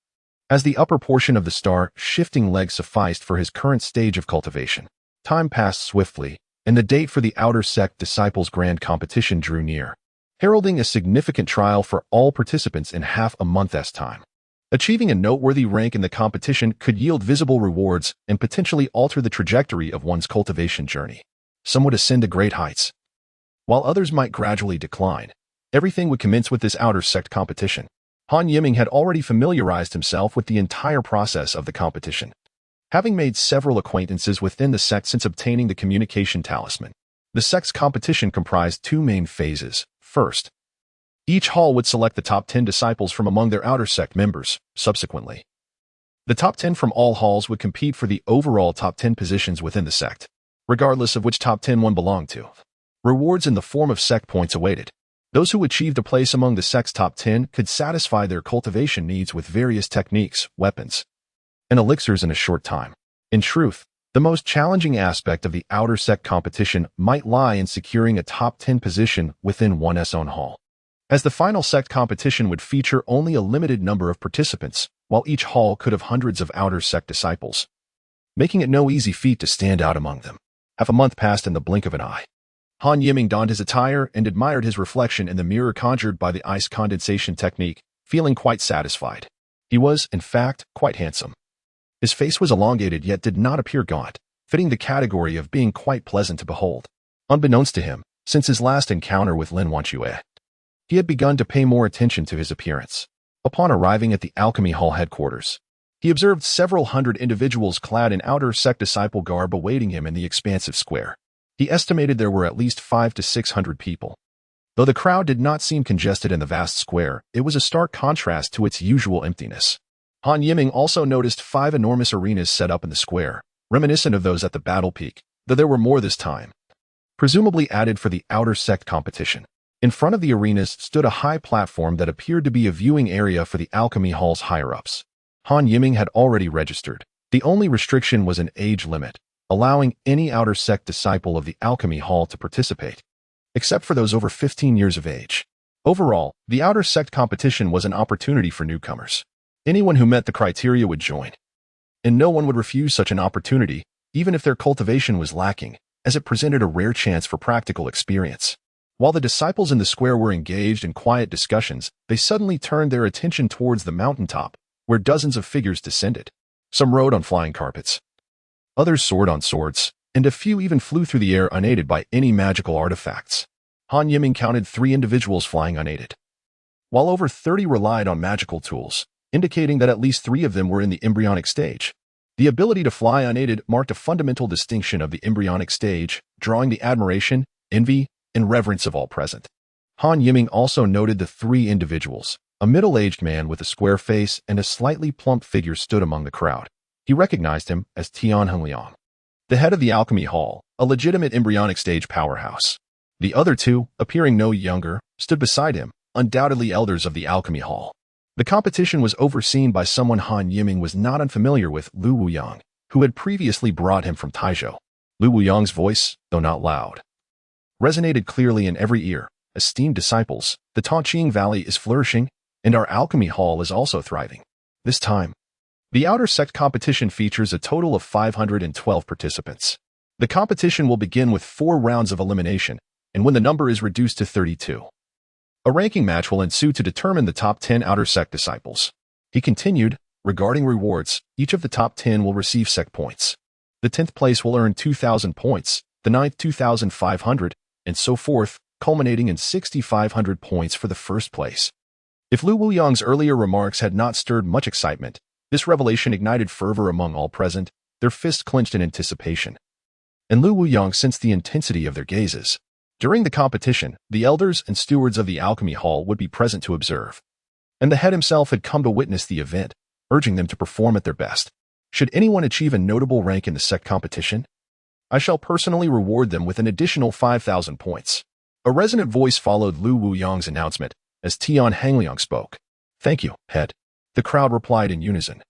as the upper portion of the star-shifting leg sufficed for his current stage of cultivation. Time passed swiftly, and the date for the outer sect disciples' grand competition drew near, heralding a significant trial for all participants in half a month's time. Achieving a noteworthy rank in the competition could yield visible rewards and potentially alter the trajectory of one's cultivation journey. Some would ascend to great heights, while others might gradually decline. Everything would commence with this outer sect competition. Han Yiming had already familiarized himself with the entire process of the competition, having made several acquaintances within the sect since obtaining the communication talisman. The sect's competition comprised two main phases. First, each hall would select the top 10 disciples from among their outer sect members. Subsequently, the top 10 from all halls would compete for the overall top 10 positions within the sect, regardless of which top 10 one belonged to. Rewards in the form of sect points awaited. Those who achieved a place among the sect's top 10 could satisfy their cultivation needs with various techniques, weapons, and elixirs in a short time. In truth, the most challenging aspect of the outer sect competition might lie in securing a top 10 position within one's own hall, as the final sect competition would feature only a limited number of participants, while each hall could have hundreds of outer sect disciples, making it no easy feat to stand out among them. Half a month passed in the blink of an eye. Han Yiming donned his attire and admired his reflection in the mirror conjured by the ice condensation technique, feeling quite satisfied. He was, in fact, quite handsome. His face was elongated yet did not appear gaunt, fitting the category of being quite pleasant to behold. Unbeknownst to him, since his last encounter with Lin Wanchue, he had begun to pay more attention to his appearance. Upon arriving at the Alchemy Hall headquarters, he observed several hundred individuals clad in outer sect disciple garb awaiting him in the expansive square. He estimated there were at least 500 to 600 people. Though the crowd did not seem congested in the vast square, it was a stark contrast to its usual emptiness. Han Yiming also noticed 5 enormous arenas set up in the square, reminiscent of those at the battle peak, though there were more this time, presumably added for the outer sect competition. In front of the arenas stood a high platform that appeared to be a viewing area for the Alchemy Hall's higher-ups. Han Yiming had already registered. The only restriction was an age limit, allowing any outer sect disciple of the Alchemy Hall to participate, except for those over 15 years of age. Overall, the outer sect competition was an opportunity for newcomers. Anyone who met the criteria would join, and no one would refuse such an opportunity, even if their cultivation was lacking, as it presented a rare chance for practical experience. While the disciples in the square were engaged in quiet discussions, they suddenly turned their attention towards the mountaintop, where dozens of figures descended. Some rode on flying carpets, others soared on swords, and a few even flew through the air unaided by any magical artifacts. Han Yiming counted 3 individuals flying unaided, while over 30 relied on magical tools, indicating that at least 3 of them were in the embryonic stage. The ability to fly unaided marked a fundamental distinction of the embryonic stage, drawing the admiration, envy, and reverence of all present. Han Yiming also noted the 3 individuals. A middle-aged man with a square face and a slightly plump figure stood among the crowd. He recognized him as Tian Hengliang, the head of the Alchemy Hall, a legitimate embryonic stage powerhouse. The other 2, appearing no younger, stood beside him, undoubtedly elders of the Alchemy Hall. The competition was overseen by someone Han Yiming was not unfamiliar with, Lu Wuyang, who had previously brought him from Taizhou. Lu Wuyang's voice, though not loud, resonated clearly in every ear. Esteemed disciples, the Tongqing Valley is flourishing, and our Alchemy Hall is also thriving. This time, the Outer Sect competition features a total of 512 participants. The competition will begin with 4 rounds of elimination, and when the number is reduced to 32, a ranking match will ensue to determine the top 10 Outer Sect disciples. He continued, regarding rewards, each of the top 10 will receive Sect points. The 10th place will earn 2,000 points, the 9th 2,500, and so forth, culminating in 6,500 points for the first place. If Lu Wuyang's earlier remarks had not stirred much excitement, this revelation ignited fervor among all present, their fists clenched in anticipation. And Lu Wuyang sensed the intensity of their gazes. During the competition, the elders and stewards of the Alchemy Hall would be present to observe. And the head himself had come to witness the event, urging them to perform at their best. Should anyone achieve a notable rank in the sect competition, I shall personally reward them with an additional 5,000 points. A resonant voice followed Lu Wuyang's announcement, as Tian Hengliang spoke. Thank you, head. The crowd replied in unison,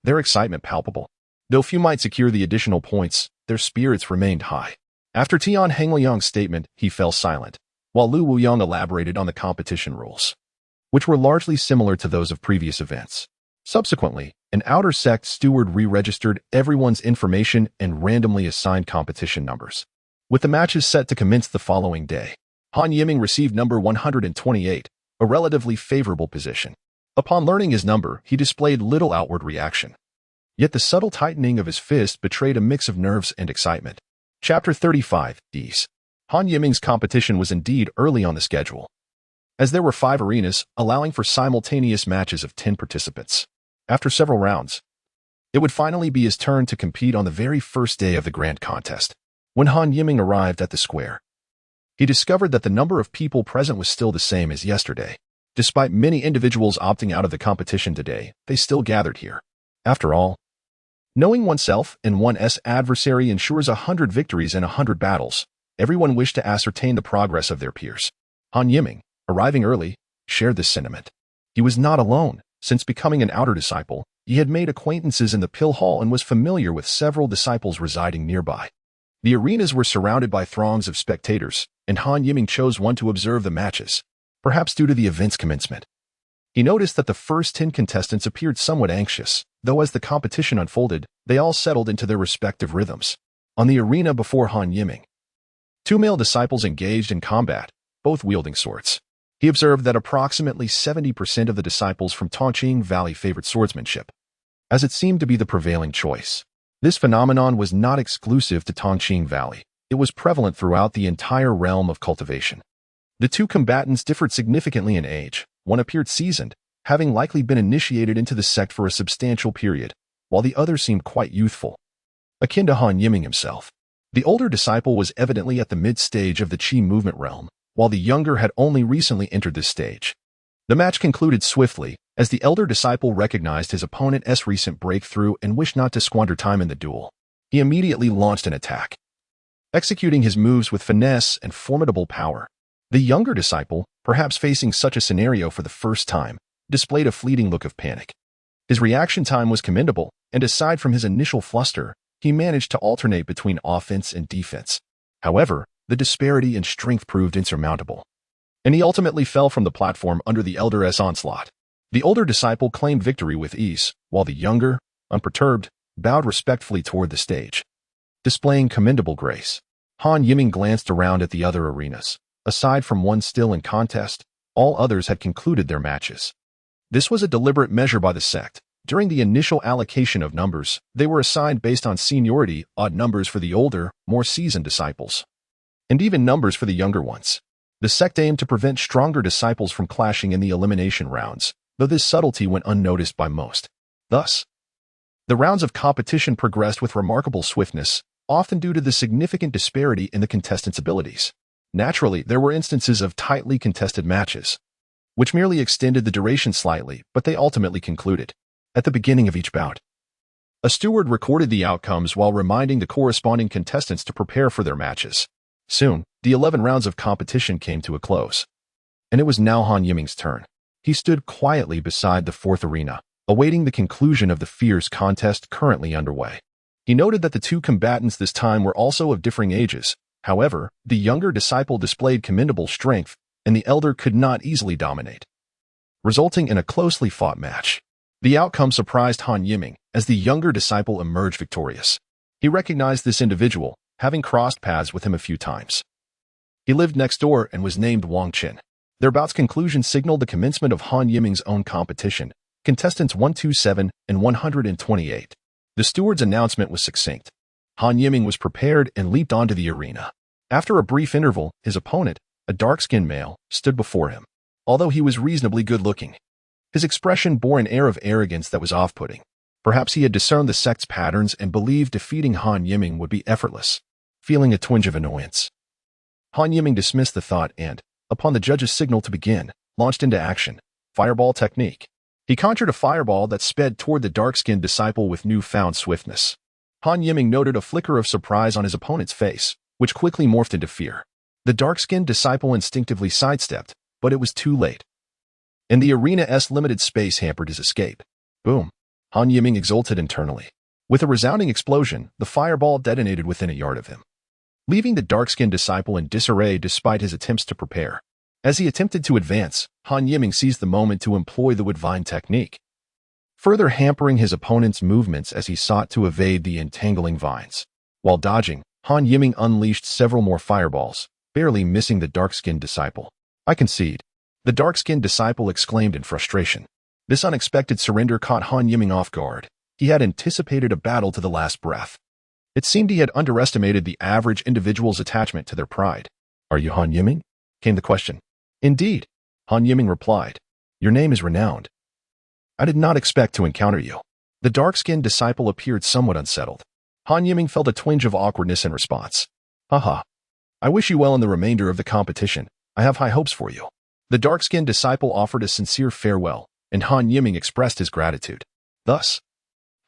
their excitement palpable. Though few might secure the additional points, their spirits remained high. After Tian Hengliang's statement, he fell silent, while Lu Wuyang elaborated on the competition rules, which were largely similar to those of previous events. Subsequently, an Outer Sect steward re-registered everyone's information and randomly assigned competition numbers. With the matches set to commence the following day, Han Yiming received number 128, a relatively favorable position. Upon learning his number, he displayed little outward reaction. Yet the subtle tightening of his fist betrayed a mix of nerves and excitement. Chapter 35, Ease. Han Yiming's competition was indeed early on the schedule, as there were 5 arenas, allowing for simultaneous matches of 10 participants. After several rounds, it would finally be his turn to compete on the very first day of the grand contest. When Han Yiming arrived at the square, he discovered that the number of people present was still the same as yesterday. Despite many individuals opting out of the competition today, they still gathered here. After all, knowing oneself and one's adversary ensures 100 victories in 100 battles. Everyone wished to ascertain the progress of their peers. Han Yiming, arriving early, shared this sentiment. He was not alone. Since becoming an outer disciple, he had made acquaintances in the Pill Hall and was familiar with several disciples residing nearby. The arenas were surrounded by throngs of spectators, and Han Yiming chose one to observe the matches, perhaps due to the event's commencement. He noticed that the first 10 contestants appeared somewhat anxious, though as the competition unfolded, they all settled into their respective rhythms. On the arena before Han Yiming, 2 male disciples engaged in combat, both wielding swords. He observed that approximately 70% of the disciples from Tongqing Valley favored swordsmanship, as it seemed to be the prevailing choice. This phenomenon was not exclusive to Tongqing Valley. It was prevalent throughout the entire realm of cultivation. The 2 combatants differed significantly in age. One appeared seasoned, having likely been initiated into the sect for a substantial period, while the other seemed quite youthful, akin to Han Yiming himself. The older disciple was evidently at the mid-stage of the Qi movement realm, while the younger had only recently entered this stage. The match concluded swiftly, as the elder disciple recognized his opponent's recent breakthrough and wished not to squander time in the duel. He immediately launched an attack, executing his moves with finesse and formidable power. The younger disciple, perhaps facing such a scenario for the first time, displayed a fleeting look of panic. His reaction time was commendable, and aside from his initial fluster, he managed to alternate between offense and defense. However, the disparity in strength proved insurmountable, and he ultimately fell from the platform under the elder's onslaught. The older disciple claimed victory with ease, while the younger, unperturbed, bowed respectfully toward the stage, displaying commendable grace. Han Yiming glanced around at the other arenas. Aside from one still in contest, all others had concluded their matches. This was a deliberate measure by the sect, During the initial allocation of numbers, they were assigned based on seniority, odd numbers for the older, more seasoned disciples, and even numbers for the younger ones. The sect aimed to prevent stronger disciples from clashing in the elimination rounds, though this subtlety went unnoticed by most. Thus, the rounds of competition progressed with remarkable swiftness, often due to the significant disparity in the contestants' abilities. Naturally, there were instances of tightly contested matches, which merely extended the duration slightly, but they ultimately concluded. At the beginning of each bout, a steward recorded the outcomes while reminding the corresponding contestants to prepare for their matches. Soon, the 11 rounds of competition came to a close, and it was now Han Yiming's turn. He stood quietly beside the fourth arena, awaiting the conclusion of the fierce contest currently underway. He noted that the two combatants this time were also of differing ages. However, the younger disciple displayed commendable strength, and the elder could not easily dominate, resulting in a closely fought match. The outcome surprised Han Yiming, as the younger disciple emerged victorious. He recognized this individual, having crossed paths with him a few times. He lived next door and was named Wang Qin. Their bout's conclusion signaled the commencement of Han Yiming's own competition, contestants 127 and 128. The steward's announcement was succinct. Han Yiming was prepared and leaped onto the arena. After a brief interval, his opponent, a dark-skinned male, stood before him. Although he was reasonably good-looking, his expression bore an air of arrogance that was off-putting. Perhaps he had discerned the sect's patterns and believed defeating Han Yiming would be effortless. Feeling a twinge of annoyance, Han Yiming dismissed the thought and, upon the judge's signal to begin, launched into action. Fireball technique. He conjured a fireball that sped toward the dark-skinned disciple with newfound swiftness. Han Yiming noted a flicker of surprise on his opponent's face, which quickly morphed into fear. The dark-skinned disciple instinctively sidestepped, but it was too late, and the arena's limited space hampered his escape. Boom! Han Yiming exulted internally. With a resounding explosion, the fireball detonated within a yard of him, leaving the dark-skinned disciple in disarray despite his attempts to prepare. As he attempted to advance, Han Yiming seized the moment to employ the divine technique, further hampering his opponent's movements as he sought to evade the entangling vines. While dodging, Han Yiming unleashed several more fireballs, barely missing the dark-skinned disciple. I concede, the dark-skinned disciple exclaimed in frustration. This unexpected surrender caught Han Yiming off guard. He had anticipated a battle to the last breath. It seemed he had underestimated the average individual's attachment to their pride. "Are you Han Yiming?" came the question. "Indeed," Han Yiming replied. "Your name is renowned. I did not expect to encounter you." The dark-skinned disciple appeared somewhat unsettled. Han Yiming felt a twinge of awkwardness in response. "Haha. I wish you well in the remainder of the competition. I have high hopes for you." The dark-skinned disciple offered a sincere farewell, and Han Yiming expressed his gratitude. Thus,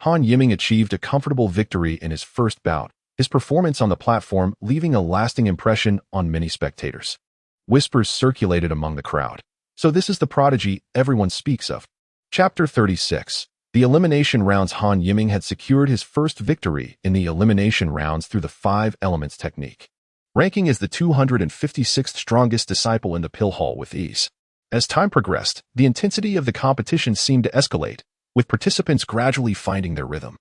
Han Yiming achieved a comfortable victory in his first bout, his performance on the platform leaving a lasting impression on many spectators. Whispers circulated among the crowd. So this is the prodigy everyone speaks of. Chapter 36. The elimination rounds. Han Yiming had secured his first victory in the elimination rounds through the 5 elements technique, ranking as the 256th strongest disciple in the pill hall with ease. As time progressed, the intensity of the competition seemed to escalate, with participants gradually finding their rhythm.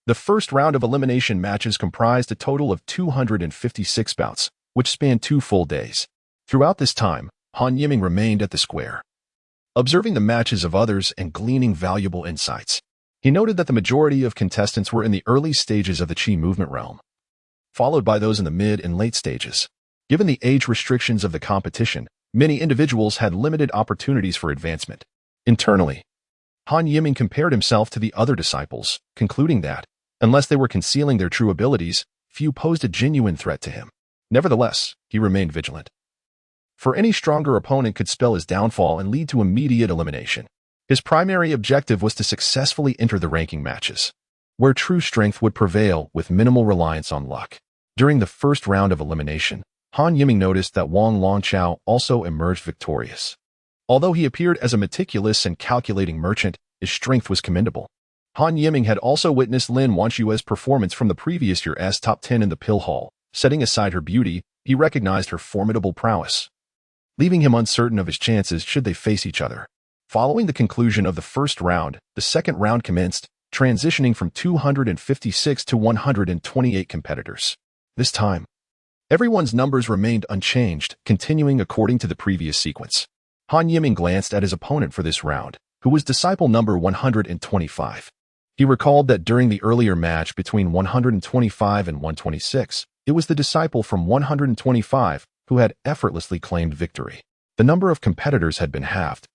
The first round of elimination matches comprised a total of 256 bouts, which spanned 2 full days. Throughout this time, Han Yiming remained at the square, observing the matches of others and gleaning valuable insights. He noted that the majority of contestants were in the early stages of the Qi movement realm, followed by those in the mid and late stages. Given the age restrictions of the competition, many individuals had limited opportunities for advancement. Internally, Han Yiming compared himself to the other disciples, concluding that, unless they were concealing their true abilities, few posed a genuine threat to him. Nevertheless, he remained vigilant, for any stronger opponent could spell his downfall and lead to immediate elimination. His primary objective was to successfully enter the ranking matches, where true strength would prevail with minimal reliance on luck. During the first round of elimination, Han Yiming noticed that Wang Longchao also emerged victorious. Although he appeared as a meticulous and calculating merchant, his strength was commendable. Han Yiming had also witnessed Lin Wanshue's performance from the previous year's top 10 in the pill hall. Setting aside her beauty, he recognized her formidable prowess, leaving him uncertain of his chances should they face each other. Following the conclusion of the first round, the second round commenced, transitioning from 256 to 128 competitors. This time, everyone's numbers remained unchanged, continuing according to the previous sequence. Han Yiming glanced at his opponent for this round, who was disciple number 125. He recalled that during the earlier match between 125 and 126, it was the disciple from 125 who had effortlessly claimed victory. The number of competitors had been halved,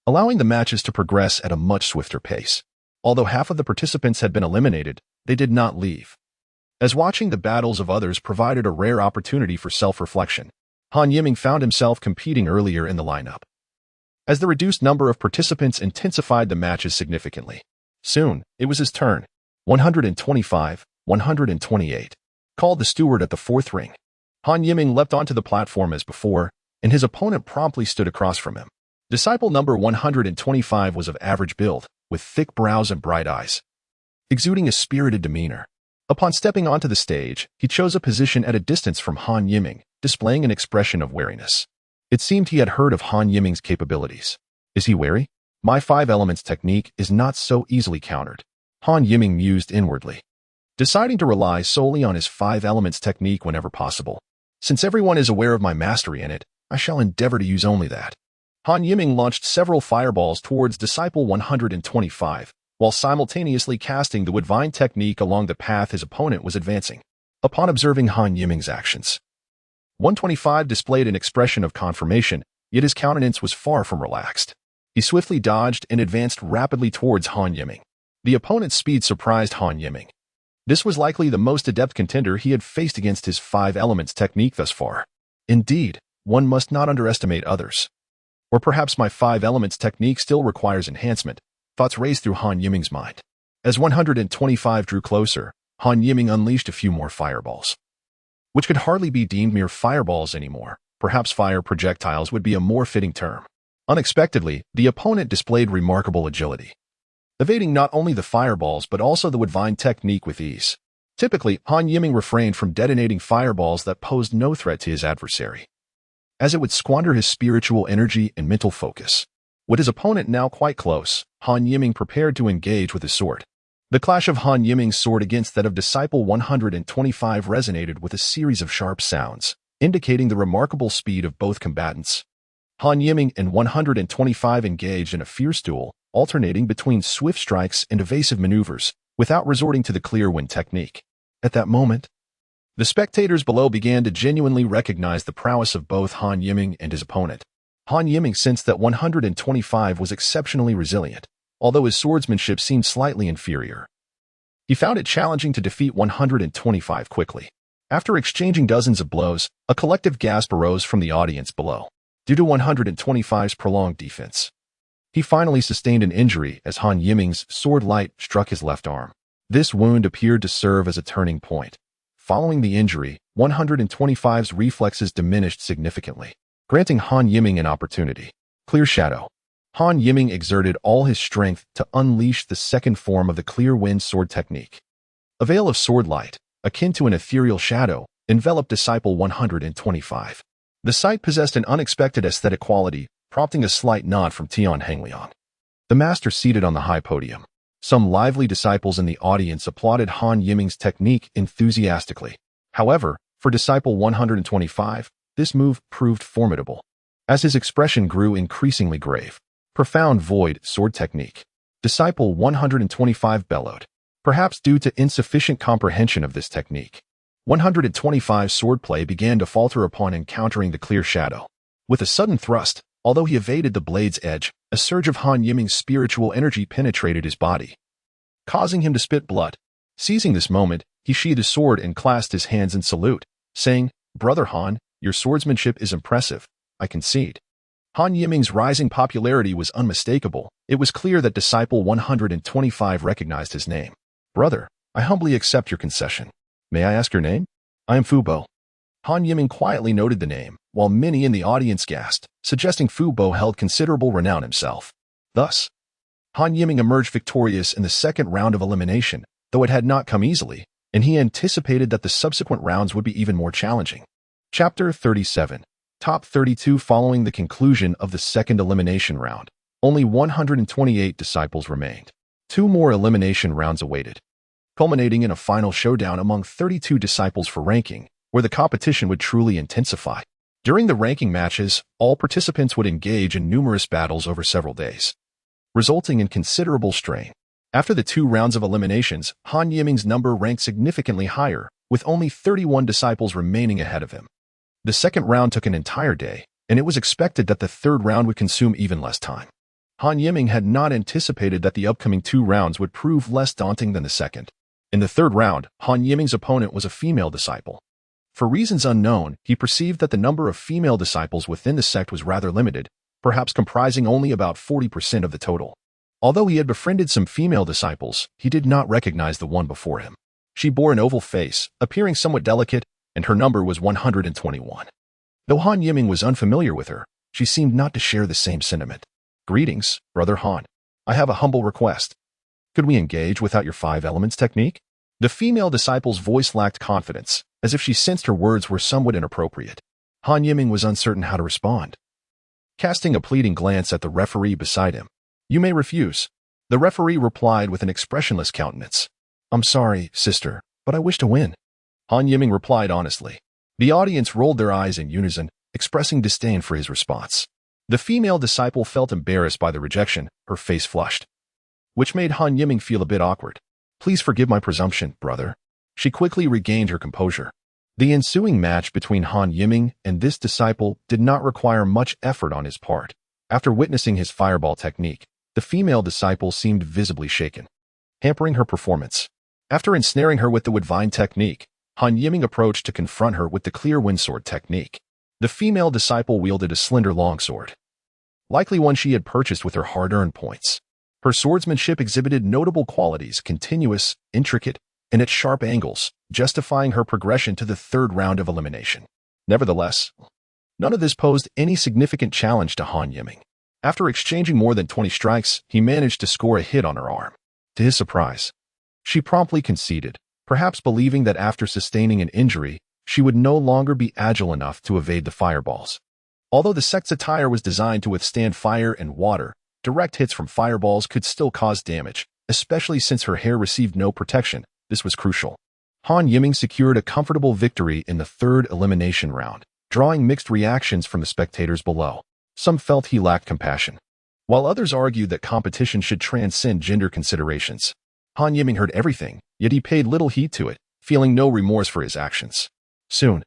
allowing the matches to progress at a much swifter pace. Although half of the participants had been eliminated, they did not leave, as watching the battles of others provided a rare opportunity for self-reflection. Han Yiming found himself competing earlier in the lineup, as the reduced number of participants intensified the matches significantly. Soon, it was his turn. 125, 128. Called the steward at the fourth ring. Han Yiming leapt onto the platform as before, and his opponent promptly stood across from him. Disciple number 125 was of average build, with thick brows and bright eyes, exuding a spirited demeanor. Upon stepping onto the stage, he chose a position at a distance from Han Yiming, displaying an expression of wariness. It seemed he had heard of Han Yiming's capabilities. Is he wary? My five elements technique is not so easily countered. Han Yiming mused inwardly, deciding to rely solely on his five elements technique whenever possible. Since everyone is aware of my mastery in it, I shall endeavor to use only that. Han Yiming launched several fireballs towards disciple 125, while simultaneously casting the Divine technique along the path his opponent was advancing. Upon observing Han Yiming's actions, 125 displayed an expression of confirmation, yet his countenance was far from relaxed. He swiftly dodged and advanced rapidly towards Han Yiming. The opponent's speed surprised Han Yiming. This was likely the most adept contender he had faced against his five elements technique thus far. Indeed, one must not underestimate others. Or perhaps my five elements technique still requires enhancement, thoughts raced through Han Yiming's mind. As 125 drew closer, Han Yiming unleashed a few more fireballs, which could hardly be deemed mere fireballs anymore. Perhaps fire projectiles would be a more fitting term. Unexpectedly, the opponent displayed remarkable agility, evading not only the fireballs but also the Divine technique with ease. Typically, Han Yiming refrained from detonating fireballs that posed no threat to his adversary, as it would squander his spiritual energy and mental focus. With his opponent now quite close, Han Yiming prepared to engage with his sword. The clash of Han Yiming's sword against that of disciple 125 resonated with a series of sharp sounds, indicating the remarkable speed of both combatants. Han Yiming and 125 engaged in a fierce duel, alternating between swift strikes and evasive maneuvers, without resorting to the clear wind technique. At that moment, the spectators below began to genuinely recognize the prowess of both Han Yiming and his opponent. Han Yiming sensed that 125 was exceptionally resilient, although his swordsmanship seemed slightly inferior. He found it challenging to defeat 125 quickly. After exchanging dozens of blows, a collective gasp arose from the audience below, due to 125's prolonged defense. He finally sustained an injury as Han Yiming's sword light struck his left arm. This wound appeared to serve as a turning point. Following the injury, 125's reflexes diminished significantly, granting Han Yiming an opportunity. Clear Shadow. Han Yiming exerted all his strength to unleash the second form of the clear wind sword technique. A veil of sword light, akin to an ethereal shadow, enveloped disciple 125. The sight possessed an unexpected aesthetic quality, prompting a slight nod from Tian Hengliang, the master seated on the high podium. Some lively disciples in the audience applauded Han Yiming's technique enthusiastically. However, for disciple 125, this move proved formidable, as his expression grew increasingly grave. Profound void sword technique. Disciple 125 bellowed, perhaps due to insufficient comprehension of this technique. 125's swordplay began to falter upon encountering the clear shadow. With a sudden thrust, although he evaded the blade's edge, a surge of Han Yiming's spiritual energy penetrated his body, causing him to spit blood. Seizing this moment, he sheathed his sword and clasped his hands in salute, saying, "Brother Han, your swordsmanship is impressive, I concede." Han Yiming's rising popularity was unmistakable. It was clear that disciple 125 recognized his name. "Brother, I humbly accept your concession. May I ask your name?" "I am Fu Bo." Han Yiming quietly noted the name, while many in the audience gasped, suggesting Fu Bo held considerable renown himself. Thus, Han Yiming emerged victorious in the second round of elimination, though it had not come easily, and he anticipated that the subsequent rounds would be even more challenging. Chapter 37. Top 32. Following the conclusion of the second elimination round, only 128 disciples remained. 2 more elimination rounds awaited, culminating in a final showdown among 32 disciples for ranking, where the competition would truly intensify. During the ranking matches, all participants would engage in numerous battles over several days. resulting in considerable strain. After the 2 rounds of eliminations, Han Yiming's number ranked significantly higher, with only 31 disciples remaining ahead of him. The second round took an entire day, and it was expected that the third round would consume even less time. Han Yiming had not anticipated that the upcoming 2 rounds would prove less daunting than the second. In the third round, Han Yiming's opponent was a female disciple. For reasons unknown, he perceived that the number of female disciples within the sect was rather limited, perhaps comprising only about 40% of the total. Although he had befriended some female disciples, he did not recognize the one before him. She bore an oval face, appearing somewhat delicate, and her number was 121. Though Han Yiming was unfamiliar with her, she seemed not to share the same sentiment. "Greetings, Brother Han. I have a humble request. Could we engage without your 5 elements technique?" The female disciple's voice lacked confidence, as if she sensed her words were somewhat inappropriate. Han Yiming was uncertain how to respond. Casting a pleading glance at the referee beside him, "You may refuse." The referee replied with an expressionless countenance. "I'm sorry, sister, but I wish to win." Han Yiming replied honestly. The audience rolled their eyes in unison, expressing disdain for his response. The female disciple felt embarrassed by the rejection, her face flushed, which made Han Yiming feel a bit awkward. "Please forgive my presumption, brother." She quickly regained her composure. The ensuing match between Han Yiming and this disciple did not require much effort on his part. After witnessing his fireball technique, the female disciple seemed visibly shaken, hampering her performance. After ensnaring her with the Divine technique, Han Yiming approached to confront her with the clear windsword technique. The female disciple wielded a slender longsword, likely one she had purchased with her hard-earned points. Her swordsmanship exhibited notable qualities, continuous, intricate, and at sharp angles, justifying her progression to the third round of elimination. Nevertheless, none of this posed any significant challenge to Han Yiming. After exchanging more than 20 strikes, he managed to score a hit on her arm. To his surprise, she promptly conceded, perhaps believing that after sustaining an injury, she would no longer be agile enough to evade the fireballs. Although the sect's attire was designed to withstand fire and water, direct hits from fireballs could still cause damage, especially since her hair received no protection. This was crucial. Han Yiming secured a comfortable victory in the third elimination round, drawing mixed reactions from the spectators below. Some felt he lacked compassion, while others argued that competition should transcend gender considerations. Han Yiming heard everything, yet he paid little heed to it, feeling no remorse for his actions. Soon,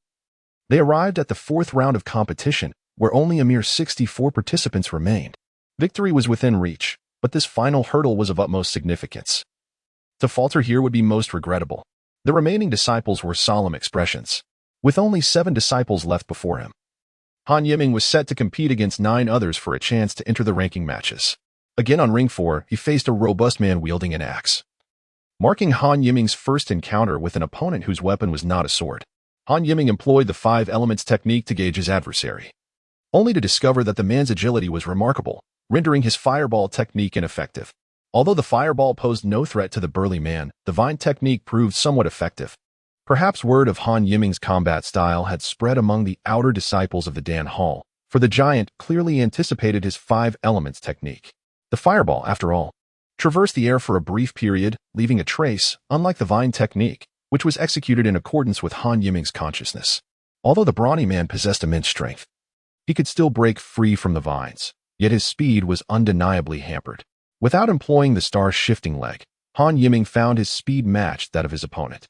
they arrived at the 4th round of competition, where only a mere 64 participants remained. Victory was within reach, but this final hurdle was of utmost significance. To falter here would be most regrettable. The remaining disciples were solemn expressions, with only 7 disciples left before him. Han Yiming was set to compete against 9 others for a chance to enter the ranking matches. Again on Ring 4, he faced a robust man wielding an axe, marking Han Yiming's first encounter with an opponent whose weapon was not a sword. Han Yiming employed the 5 elements technique to gauge his adversary, only to discover that the man's agility was remarkable, rendering his fireball technique ineffective. Although the fireball posed no threat to the burly man, Divine technique proved somewhat effective. Perhaps word of Han Yiming's combat style had spread among the outer disciples of the Dan Hall, for the giant clearly anticipated his 5 elements technique. The fireball, after all, traversed the air for a brief period, leaving a trace, unlike the Divine technique, which was executed in accordance with Han Yiming's consciousness. Although the brawny man possessed immense strength, he could still break free from the vines, yet his speed was undeniably hampered. Without employing the star-shifting leg, Han Yiming found his speed matched that of his opponent.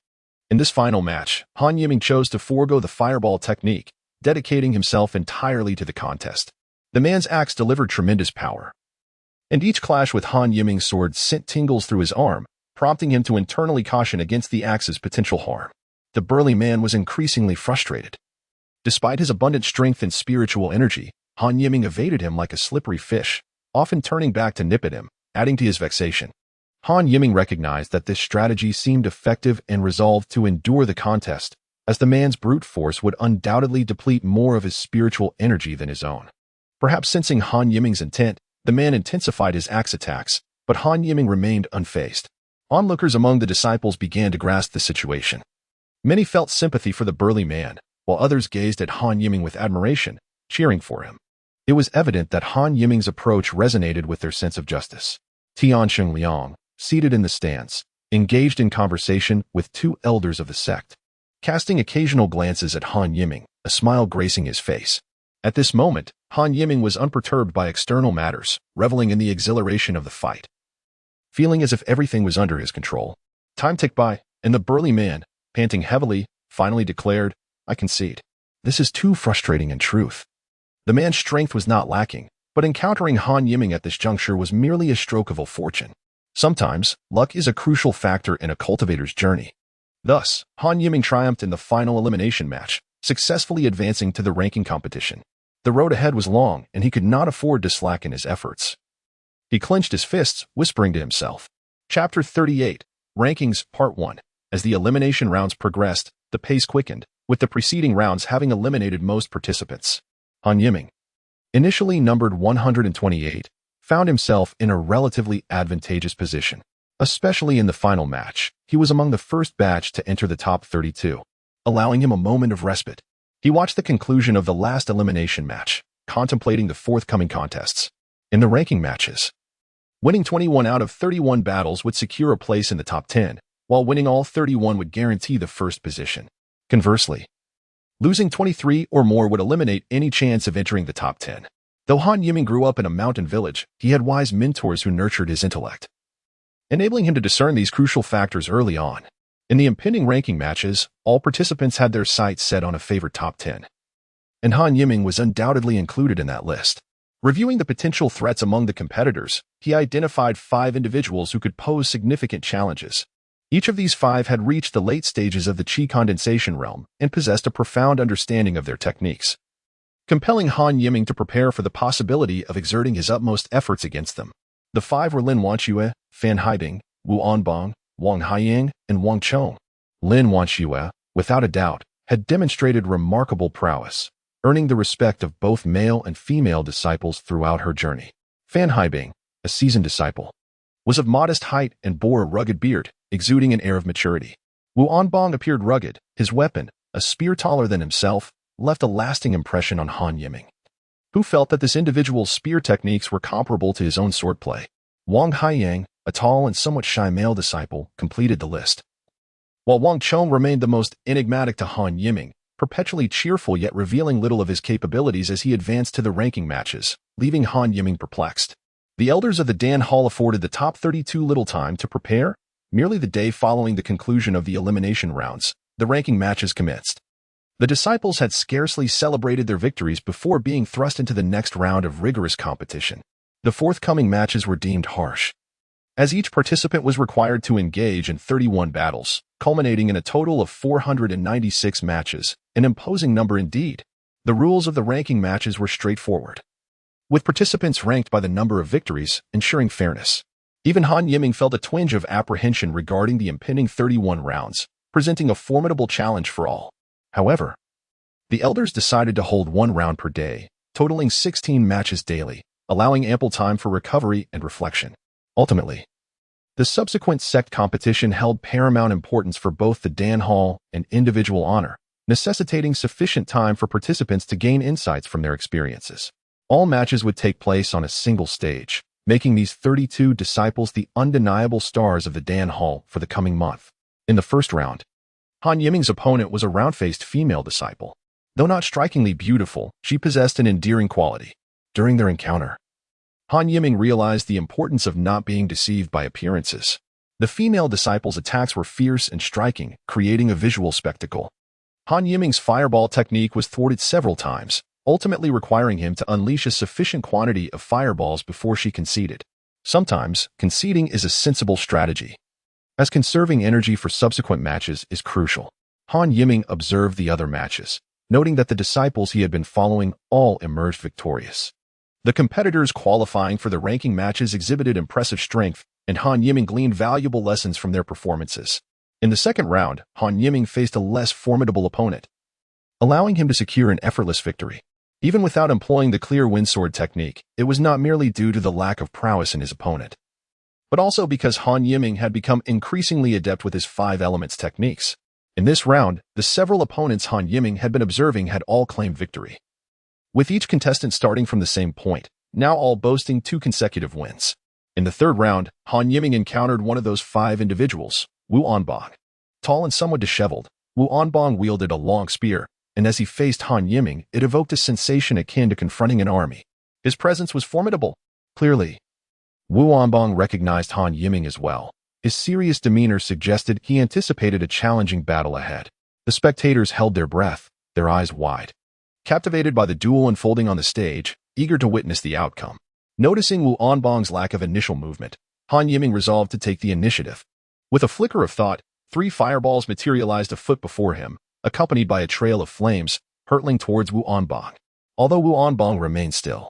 In this final match, Han Yiming chose to forego the fireball technique, dedicating himself entirely to the contest. The man's axe delivered tremendous power, and each clash with Han Yiming's sword sent tingles through his arm, prompting him to internally caution against the axe's potential harm. The burly man was increasingly frustrated. Despite his abundant strength and spiritual energy, Han Yiming evaded him like a slippery fish, often turning back to nip at him, adding to his vexation. Han Yiming recognized that this strategy seemed effective and resolved to endure the contest, as the man's brute force would undoubtedly deplete more of his spiritual energy than his own. Perhaps sensing Han Yiming's intent, the man intensified his axe attacks, but Han Yiming remained unfazed. Onlookers among the disciples began to grasp the situation. Many felt sympathy for the burly man, while others gazed at Han Yiming with admiration, cheering for him. It was evident that Han Yiming's approach resonated with their sense of justice. Tiansheng Liang, seated in the stands, engaged in conversation with 2 elders of the sect, casting occasional glances at Han Yiming, a smile gracing his face. At this moment, Han Yiming was unperturbed by external matters, reveling in the exhilaration of the fight. Feeling as if everything was under his control. Time ticked by, and the burly man, panting heavily, finally declared, "I concede. This is too frustrating in truth." The man's strength was not lacking, but encountering Han Yiming at this juncture was merely a stroke of ill fortune. Sometimes, luck is a crucial factor in a cultivator's journey. Thus, Han Yiming triumphed in the final elimination match, successfully advancing to the ranking competition. The road ahead was long, and he could not afford to slacken his efforts. He clenched his fists, whispering to himself. Chapter 38, Rankings, Part 1. As the elimination rounds progressed, the pace quickened, with the preceding rounds having eliminated most participants. Han Yiming, initially numbered 128, found himself in a relatively advantageous position. Especially in the final match, he was among the first batch to enter the top 32, allowing him a moment of respite. He watched the conclusion of the last elimination match, contemplating the forthcoming contests. In the ranking matches, winning 21 out of 31 battles would secure a place in the top 10, while winning all 31 would guarantee the first position. Conversely, losing 23 or more would eliminate any chance of entering the top 10. Though Han Yiming grew up in a mountain village, he had wise mentors who nurtured his intellect, enabling him to discern these crucial factors early on. In the impending ranking matches, all participants had their sights set on a favored top 10. And Han Yiming was undoubtedly included in that list. Reviewing the potential threats among the competitors, he identified 5 individuals who could pose significant challenges. Each of these 5 had reached the late stages of the Qi condensation realm and possessed a profound understanding of their techniques, compelling Han Yiming to prepare for the possibility of exerting his utmost efforts against them. The 5 were Lin Wanxue, Fan Haibing, Wu Anbang, Wang Haiying, and Wang Chong. Lin Wanxue, without a doubt, had demonstrated remarkable prowess, earning the respect of both male and female disciples throughout her journey. Fan Haibing, a seasoned disciple, was of modest height and bore a rugged beard, exuding an air of maturity. Wu Anbang appeared rugged. His weapon, a spear taller than himself, left a lasting impression on Han Yiming, who felt that this individual's spear techniques were comparable to his own swordplay. Wang Haiying, a tall and somewhat shy male disciple, completed the list, while Wang Chong remained the most enigmatic to Han Yiming, perpetually cheerful yet revealing little of his capabilities as he advanced to the ranking matches, leaving Han Yiming perplexed. The elders of the Dan Hall afforded the top 32 little time to prepare. Merely the day following the conclusion of the elimination rounds, the ranking matches commenced. The disciples had scarcely celebrated their victories before being thrust into the next round of rigorous competition. The forthcoming matches were deemed harsh, as each participant was required to engage in 31 battles, culminating in a total of 496 matches, an imposing number indeed. The rules of the ranking matches were straightforward, with participants ranked by the number of victories, ensuring fairness. Even Han Yiming felt a twinge of apprehension regarding the impending 31 rounds, presenting a formidable challenge for all. However, the elders decided to hold 1 round per day, totaling 16 matches daily, allowing ample time for recovery and reflection. Ultimately, the subsequent sect competition held paramount importance for both the Dan Hall and individual honor, necessitating sufficient time for participants to gain insights from their experiences. All matches would take place on a single stage, making these 32 disciples the undeniable stars of the Dan Hall for the coming month. In the first round, Han Yiming's opponent was a round-faced female disciple. Though not strikingly beautiful, she possessed an endearing quality. During their encounter, Han Yiming realized the importance of not being deceived by appearances. The female disciple's attacks were fierce and striking, creating a visual spectacle. Han Yiming's fireball technique was thwarted several times, ultimately requiring him to unleash a sufficient quantity of fireballs before she conceded. Sometimes, conceding is a sensible strategy, as conserving energy for subsequent matches is crucial. Han Yiming observed the other matches, noting that the disciples he had been following all emerged victorious. The competitors qualifying for the ranking matches exhibited impressive strength, and Han Yiming gleaned valuable lessons from their performances. In the second round, Han Yiming faced a less formidable opponent, allowing him to secure an effortless victory. Even without employing the clear windsword technique, it was not merely due to the lack of prowess in his opponent, but also because Han Yiming had become increasingly adept with his 5 elements techniques. In this round, the several opponents Han Yiming had been observing had all claimed victory, with each contestant starting from the same point, now all boasting 2 consecutive wins. In the third round, Han Yiming encountered one of those 5 individuals, Wu Anbang. Tall and somewhat disheveled, Wu Anbang wielded a long spear, and as he faced Han Yiming, it evoked a sensation akin to confronting an army. His presence was formidable. Clearly, Wu Anbang recognized Han Yiming as well. His serious demeanor suggested he anticipated a challenging battle ahead. The spectators held their breath, their eyes wide, captivated by the duel unfolding on the stage, eager to witness the outcome. Noticing Wu Anbang's lack of initial movement, Han Yiming resolved to take the initiative. With a flicker of thought, 3 fireballs materialized a foot before him, accompanied by a trail of flames, hurtling towards Wu Anbang. Although Wu Anbang remained still,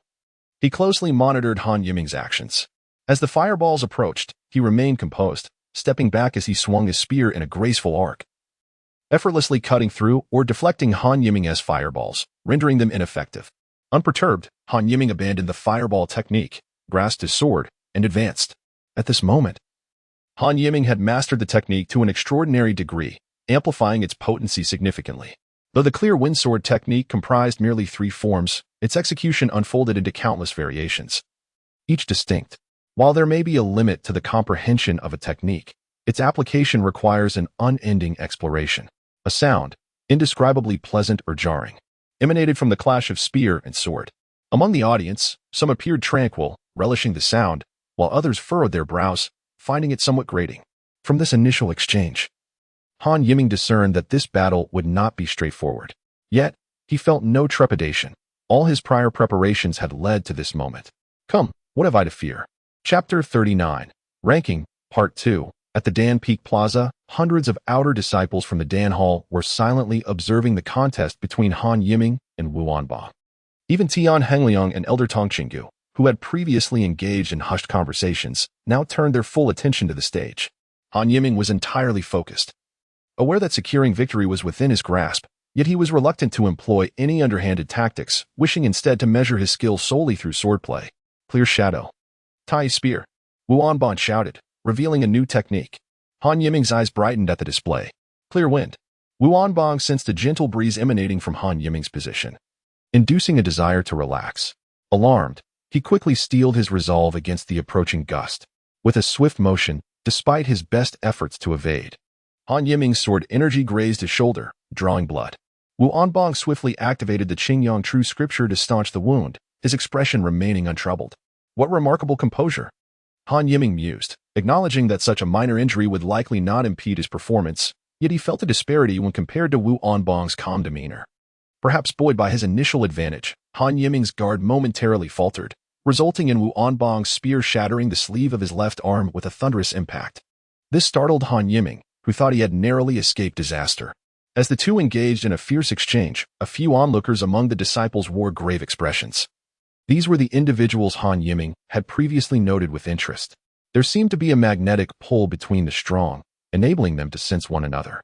he closely monitored Han Yiming's actions. As the fireballs approached, he remained composed, stepping back as he swung his spear in a graceful arc, effortlessly cutting through or deflecting Han Yiming's fireballs, rendering them ineffective. Unperturbed, Han Yiming abandoned the fireball technique, grasped his sword, and advanced. At this moment, Han Yiming had mastered the technique to an extraordinary degree, amplifying its potency significantly. Though the clear windsword technique comprised merely 3 forms, its execution unfolded into countless variations, each distinct. While there may be a limit to the comprehension of a technique, its application requires an unending exploration. A sound, indescribably pleasant or jarring, emanated from the clash of spear and sword. Among the audience, some appeared tranquil, relishing the sound, while others furrowed their brows, finding it somewhat grating. From this initial exchange, Han Yiming discerned that this battle would not be straightforward. Yet, he felt no trepidation. All his prior preparations had led to this moment. Come, what have I to fear? Chapter 39. Ranking, Part 2. At the Dan Peak Plaza, hundreds of outer disciples from the Dan Hall were silently observing the contest between Han Yiming and Wu Anbang. Even Tian Hengliang and Elder Tong Qinggu, who had previously engaged in hushed conversations, now turned their full attention to the stage. Han Yiming was entirely focused. Aware that securing victory was within his grasp, yet he was reluctant to employ any underhanded tactics, wishing instead to measure his skill solely through swordplay. Clear shadow. Tai spear. Wu Anbang shouted, revealing a new technique. Han Yiming's eyes brightened at the display. Clear wind. Wu Anbang sensed a gentle breeze emanating from Han Yiming's position, inducing a desire to relax. Alarmed, he quickly steeled his resolve against the approaching gust. With a swift motion, despite his best efforts to evade, Han Yiming's sword energy grazed his shoulder, drawing blood. Wu Anbang swiftly activated the Qingyang True Scripture to staunch the wound, his expression remaining untroubled. What remarkable composure! Han Yiming mused, acknowledging that such a minor injury would likely not impede his performance, yet he felt a disparity when compared to Wu Anbang's calm demeanor. Perhaps buoyed by his initial advantage, Han Yiming's guard momentarily faltered, resulting in Wu Anbang's spear shattering the sleeve of his left arm with a thunderous impact. This startled Han Yiming, who thought he had narrowly escaped disaster. As the two engaged in a fierce exchange, a few onlookers among the disciples wore grave expressions. These were the individuals Han Yiming had previously noted with interest. There seemed to be a magnetic pull between the strong, enabling them to sense one another.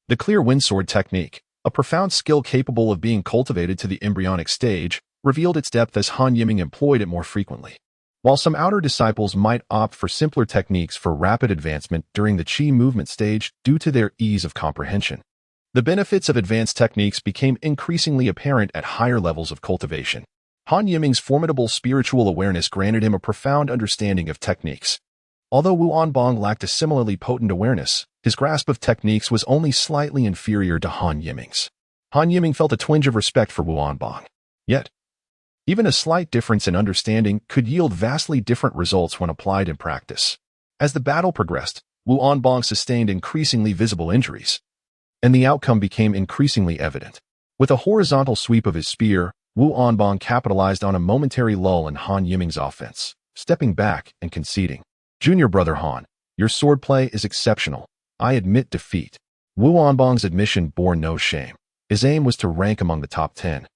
The clear windsword technique, a profound skill capable of being cultivated to the embryonic stage, revealed its depth as Han Yiming employed it more frequently. While some outer disciples might opt for simpler techniques for rapid advancement during the Qi movement stage due to their ease of comprehension, the benefits of advanced techniques became increasingly apparent at higher levels of cultivation. Han Yiming's formidable spiritual awareness granted him a profound understanding of techniques. Although Wu Anbang lacked a similarly potent awareness, his grasp of techniques was only slightly inferior to Han Yiming's. Han Yiming felt a twinge of respect for Wu Anbang. Yet, even a slight difference in understanding could yield vastly different results when applied in practice. As the battle progressed, Wu Anbang sustained increasingly visible injuries, and the outcome became increasingly evident. With a horizontal sweep of his spear, Wu Anbang capitalized on a momentary lull in Han Yiming's offense, stepping back and conceding. Junior brother Han, your swordplay is exceptional. I admit defeat. Wu Anbang's admission bore no shame. His aim was to rank among the top 10,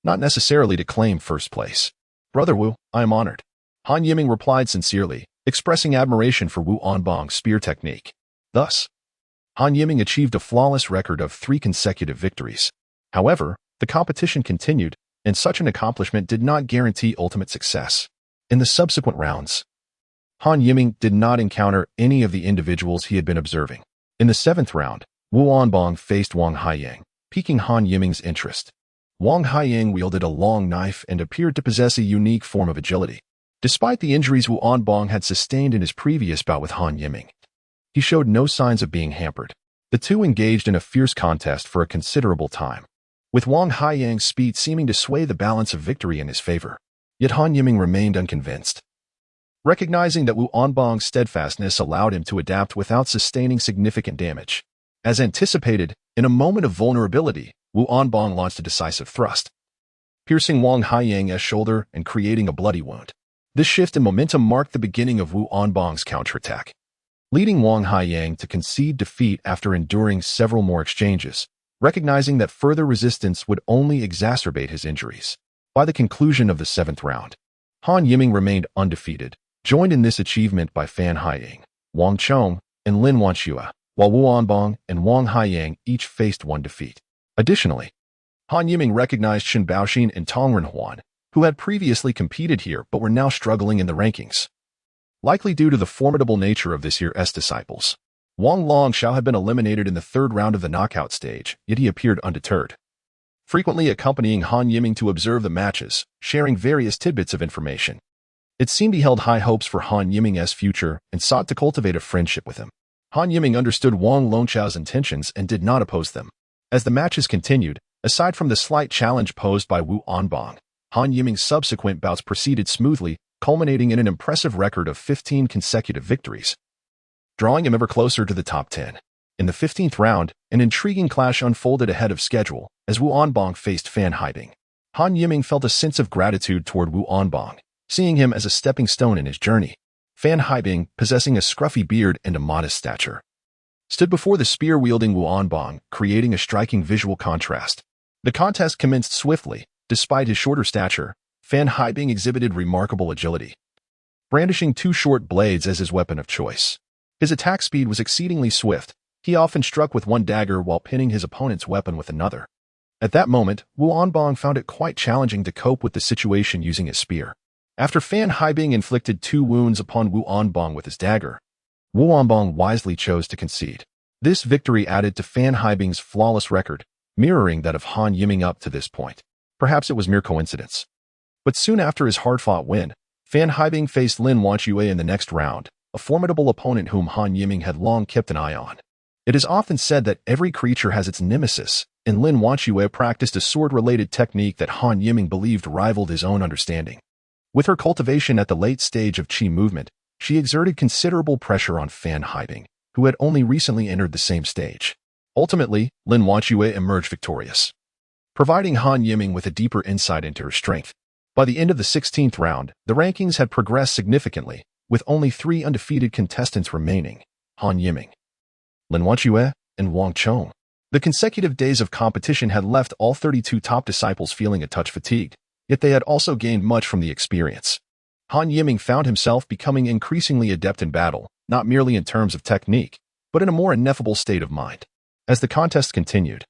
not necessarily to claim first place. Brother Wu, I am honored. Han Yiming replied sincerely, expressing admiration for Wu Anbang's spear technique. Thus, Han Yiming achieved a flawless record of 3 consecutive victories. However, the competition continued, and such an accomplishment did not guarantee ultimate success. In the subsequent rounds, Han Yiming did not encounter any of the individuals he had been observing. In the 7th round, Wu Anbang faced Wang Haiyang, piquing Han Yiming's interest. Wang Haiyang wielded a long knife and appeared to possess a unique form of agility. Despite the injuries Wu Anbang had sustained in his previous bout with Han Yiming, he showed no signs of being hampered. The two engaged in a fierce contest for a considerable time. with Wang Haiyang's speed seeming to sway the balance of victory in his favor. Yet Han Yiming remained unconvinced. Recognizing that Wu Anbang's steadfastness allowed him to adapt without sustaining significant damage. As anticipated, in a moment of vulnerability, Wu Anbang launched a decisive thrust, piercing Wang Haiyang's shoulder and creating a bloody wound. This shift in momentum marked the beginning of Wu Anbang's counterattack, leading Wang Haiyang to concede defeat after enduring several more exchanges, recognizing that further resistance would only exacerbate his injuries. By the conclusion of the 7th round, Han Yiming remained undefeated, joined in this achievement by Fan Haiyang, Wang Chong, and Lin Wanxue, while Wu Anbang and Wang Haiyang each faced one defeat. Additionally, Han Yiming recognized Shen Baoxin and Tong Renhuan, who had previously competed here but were now struggling in the rankings. Likely due to the formidable nature of this year's disciples, Wang Longxiao had been eliminated in the 3rd round of the knockout stage, yet he appeared undeterred, frequently accompanying Han Yiming to observe the matches, sharing various tidbits of information. It seemed he held high hopes for Han Yiming's future and sought to cultivate a friendship with him. Han Yiming understood Wang Longxiao's intentions and did not oppose them. As the matches continued, aside from the slight challenge posed by Wu Anbang, Han Yiming's subsequent bouts proceeded smoothly, culminating in an impressive record of 15 consecutive victories, drawing him ever closer to the top 10. In the 15th round, an intriguing clash unfolded ahead of schedule as Wu Anbang faced Fan Haibing. Han Yiming felt a sense of gratitude toward Wu Anbang, seeing him as a stepping stone in his journey. Fan Haibing, possessing a scruffy beard and a modest stature, stood before the spear-wielding Wu Anbang, creating a striking visual contrast. The contest commenced swiftly. Despite his shorter stature, Fan Haibing exhibited remarkable agility, brandishing 2 short blades as his weapon of choice. His attack speed was exceedingly swift. He often struck with one dagger while pinning his opponent's weapon with another. At that moment, Wu Anbang found it quite challenging to cope with the situation using his spear. After Fan Haibing inflicted 2 wounds upon Wu Anbang with his dagger, Wu Anbang wisely chose to concede. This victory added to Fan Haibing's flawless record, mirroring that of Han Yiming up to this point. Perhaps it was mere coincidence. But soon after his hard-fought win, Fan Haibing faced Lin Wanxue in the next round, a formidable opponent whom Han Yiming had long kept an eye on. It is often said that every creature has its nemesis, and Lin Wanxue practiced a sword-related technique that Han Yiming believed rivaled his own understanding. With her cultivation at the late stage of Qi movement, she exerted considerable pressure on Fan Haibing, who had only recently entered the same stage. Ultimately, Lin Wanxue emerged victorious, providing Han Yiming with a deeper insight into her strength. By the end of the 16th round, the rankings had progressed significantly, with only 3 undefeated contestants remaining: Han Yiming, Lin Wanxue, and Wang Chong. The consecutive days of competition had left all 32 top disciples feeling a touch fatigued, yet they had also gained much from the experience. Han Yiming found himself becoming increasingly adept in battle, not merely in terms of technique, but in a more ineffable state of mind. As the contest continued,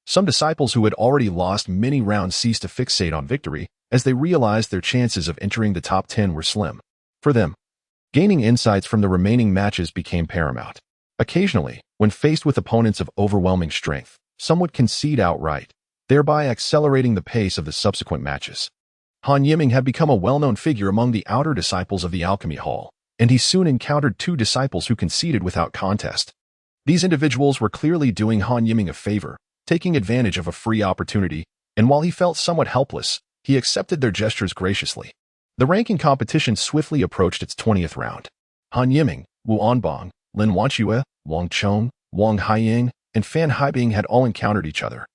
some disciples who had already lost many rounds ceased to fixate on victory, as they realized their chances of entering the top 10 were slim. For them, gaining insights from the remaining matches became paramount. Occasionally, when faced with opponents of overwhelming strength, some would concede outright, thereby accelerating the pace of the subsequent matches. Han Yiming had become a well-known figure among the outer disciples of the Alchemy Hall, and he soon encountered 2 disciples who conceded without contest. These individuals were clearly doing Han Yiming a favor, taking advantage of a free opportunity, and while he felt somewhat helpless, he accepted their gestures graciously. The ranking competition swiftly approached its 20th round. Han Yiming, Wu Anbang, Lin Wanxue, Wang Chong, Wang Haiyang, and Fan Haibing had all encountered each other,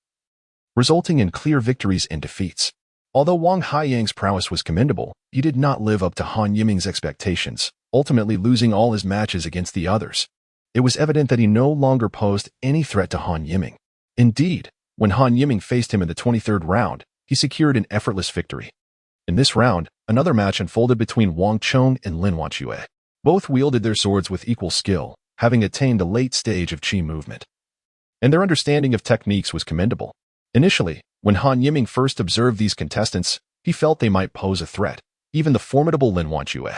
resulting in clear victories and defeats. Although Wang Haiyang's prowess was commendable, he did not live up to Han Yiming's expectations, ultimately losing all his matches against the others. It was evident that he no longer posed any threat to Han Yiming. Indeed, when Han Yiming faced him in the 23rd round, he secured an effortless victory. In this round, another match unfolded between Wang Chong and Lin Wanxue. Both wielded their swords with equal skill, having attained the late stage of Qi movement, and their understanding of techniques was commendable. Initially, when Han Yiming first observed these contestants, he felt they might pose a threat, even the formidable Lin Wanxue.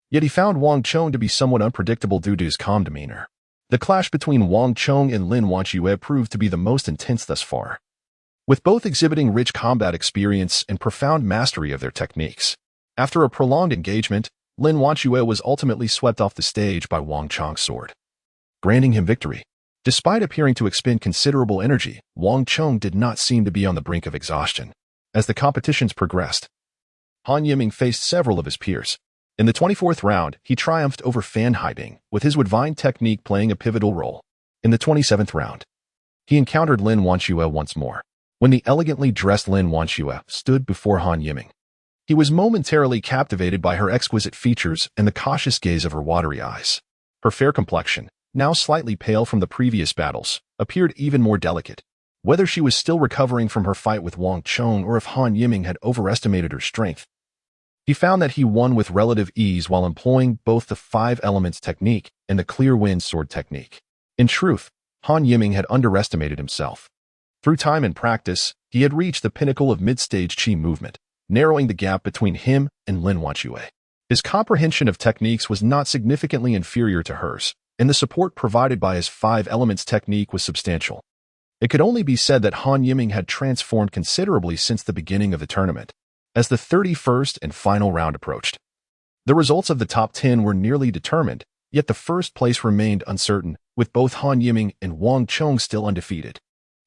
Yet he found Wang Chong to be somewhat unpredictable due to his calm demeanor. The clash between Wang Chong and Lin Wanxue proved to be the most intense thus far, with both exhibiting rich combat experience and profound mastery of their techniques. After a prolonged engagement, Lin Wanxue was ultimately swept off the stage by Wang Chong's sword, granting him victory. Despite appearing to expend considerable energy, Wang Chong did not seem to be on the brink of exhaustion. As the competitions progressed, Han Yiming faced several of his peers. In the 24th round, he triumphed over Fan Haibing, with his Divine technique playing a pivotal role. In the 27th round, he encountered Lin Wanxue once more, when the elegantly dressed Lin Wanxue stood before Han Yiming. He was momentarily captivated by her exquisite features and the cautious gaze of her watery eyes. Her fair complexion, now slightly pale from the previous battles, appeared even more delicate. Whether she was still recovering from her fight with Wang Chong or if Han Yiming had overestimated her strength, he found that he won with relative ease while employing both the 5 elements technique and the clear wind sword technique. In truth, Han Yiming had underestimated himself. Through time and practice, he had reached the pinnacle of mid-stage Qi movement, narrowing the gap between him and Lin Wanxue. His comprehension of techniques was not significantly inferior to hers, and the support provided by his 5 elements technique was substantial. It could only be said that Han Yiming had transformed considerably since the beginning of the tournament. As the 31st and final round approached, the results of the top 10 were nearly determined, yet the first place remained uncertain, with both Han Yiming and Wang Chong still undefeated.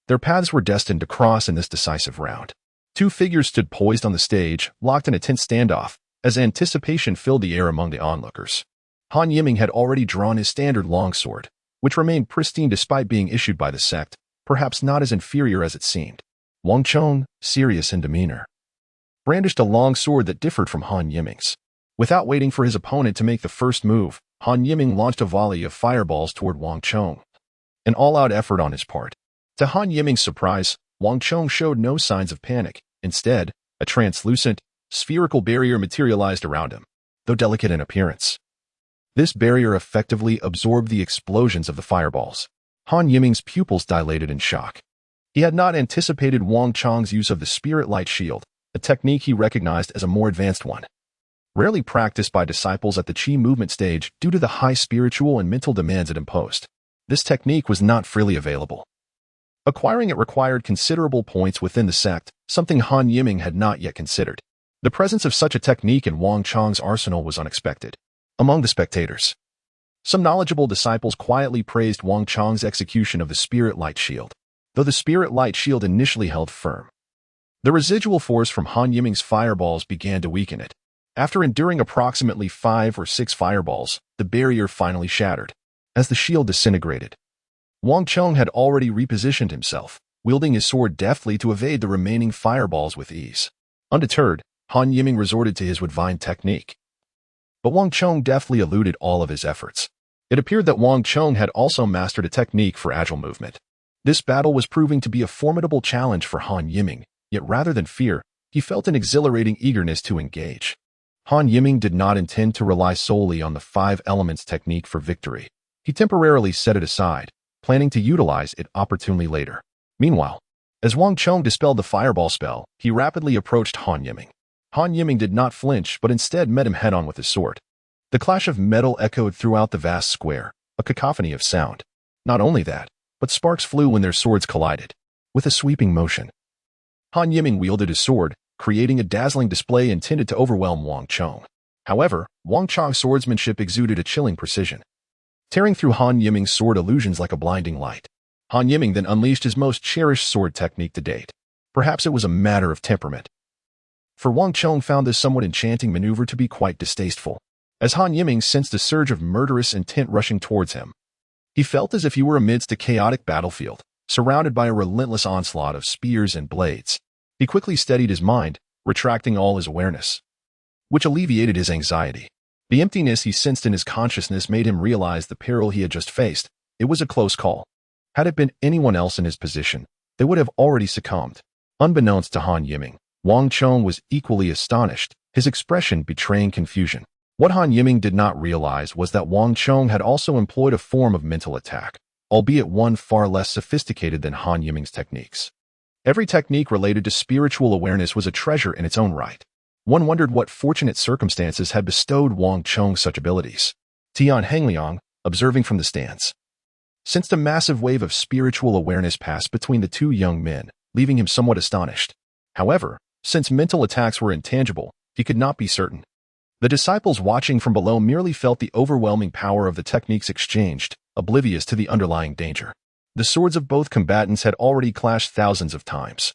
Their paths were destined to cross in this decisive round. 2 figures stood poised on the stage, locked in a tense standoff, as anticipation filled the air among the onlookers. Han Yiming had already drawn his standard longsword, which remained pristine despite being issued by the sect, perhaps not as inferior as it seemed. Wang Chong, serious in demeanor, brandished a long sword that differed from Han Yiming's. Without waiting for his opponent to make the first move, Han Yiming launched a volley of fireballs toward Wang Chong. An all-out effort on his part. To Han Yiming's surprise, Wang Chong showed no signs of panic. Instead, a translucent, spherical barrier materialized around him, though delicate in appearance. This barrier effectively absorbed the explosions of the fireballs. Han Yiming's pupils dilated in shock. He had not anticipated Wang Chong's use of the Spirit Light Shield, a technique he recognized as a more advanced one. Rarely practiced by disciples at the Qi movement stage due to the high spiritual and mental demands it imposed. This technique was not freely available. Acquiring it required considerable points within the sect, something Han Yiming had not yet considered. The presence of such a technique in Wang Chong's arsenal was unexpected. Among the spectators, some knowledgeable disciples quietly praised Wang Chong's execution of the Spirit Light Shield, though the Spirit Light Shield initially held firm. The residual force from Han Yiming's fireballs began to weaken it. After enduring approximately 5 or 6 fireballs, the barrier finally shattered. As the shield disintegrated, Wang Chong had already repositioned himself, wielding his sword deftly to evade the remaining fireballs with ease. Undeterred, Han Yiming resorted to his Divine technique. But Wang Chong deftly eluded all of his efforts. It appeared that Wang Chong had also mastered a technique for agile movement. This battle was proving to be a formidable challenge for Han Yiming, yet rather than fear, he felt an exhilarating eagerness to engage. Han Yiming did not intend to rely solely on the 5 elements technique for victory. He temporarily set it aside, planning to utilize it opportunely later. Meanwhile, as Wang Chong dispelled the fireball spell, he rapidly approached Han Yiming. Han Yiming did not flinch but instead met him head-on with his sword. The clash of metal echoed throughout the vast square, a cacophony of sound. Not only that, but sparks flew when their swords collided. With a sweeping motion, Han Yiming wielded his sword, creating a dazzling display intended to overwhelm Wang Chong. However, Wang Chong's swordsmanship exuded a chilling precision, tearing through Han Yiming's sword illusions like a blinding light. Han Yiming then unleashed his most cherished sword technique to date. Perhaps it was a matter of temperament, for Wang Chong found this somewhat enchanting maneuver to be quite distasteful. As Han Yiming sensed a surge of murderous intent rushing towards him, he felt as if he were amidst a chaotic battlefield, surrounded by a relentless onslaught of spears and blades. He quickly steadied his mind, retracting all his awareness, which alleviated his anxiety. The emptiness he sensed in his consciousness made him realize the peril he had just faced. It was a close call. Had it been anyone else in his position, they would have already succumbed. Unbeknownst to Han Yiming, Wang Chong was equally astonished, his expression betraying confusion. What Han Yiming did not realize was that Wang Chong had also employed a form of mental attack, albeit one far less sophisticated than Han Yiming's techniques. Every technique related to spiritual awareness was a treasure in its own right. One wondered what fortunate circumstances had bestowed Wang Chong such abilities. Tian Hengliang, observing from the stands, sensed a massive wave of spiritual awareness pass between the 2 young men, leaving him somewhat astonished. However, since mental attacks were intangible, he could not be certain. The disciples watching from below merely felt the overwhelming power of the techniques exchanged, oblivious to the underlying danger. The swords of both combatants had already clashed thousands of times,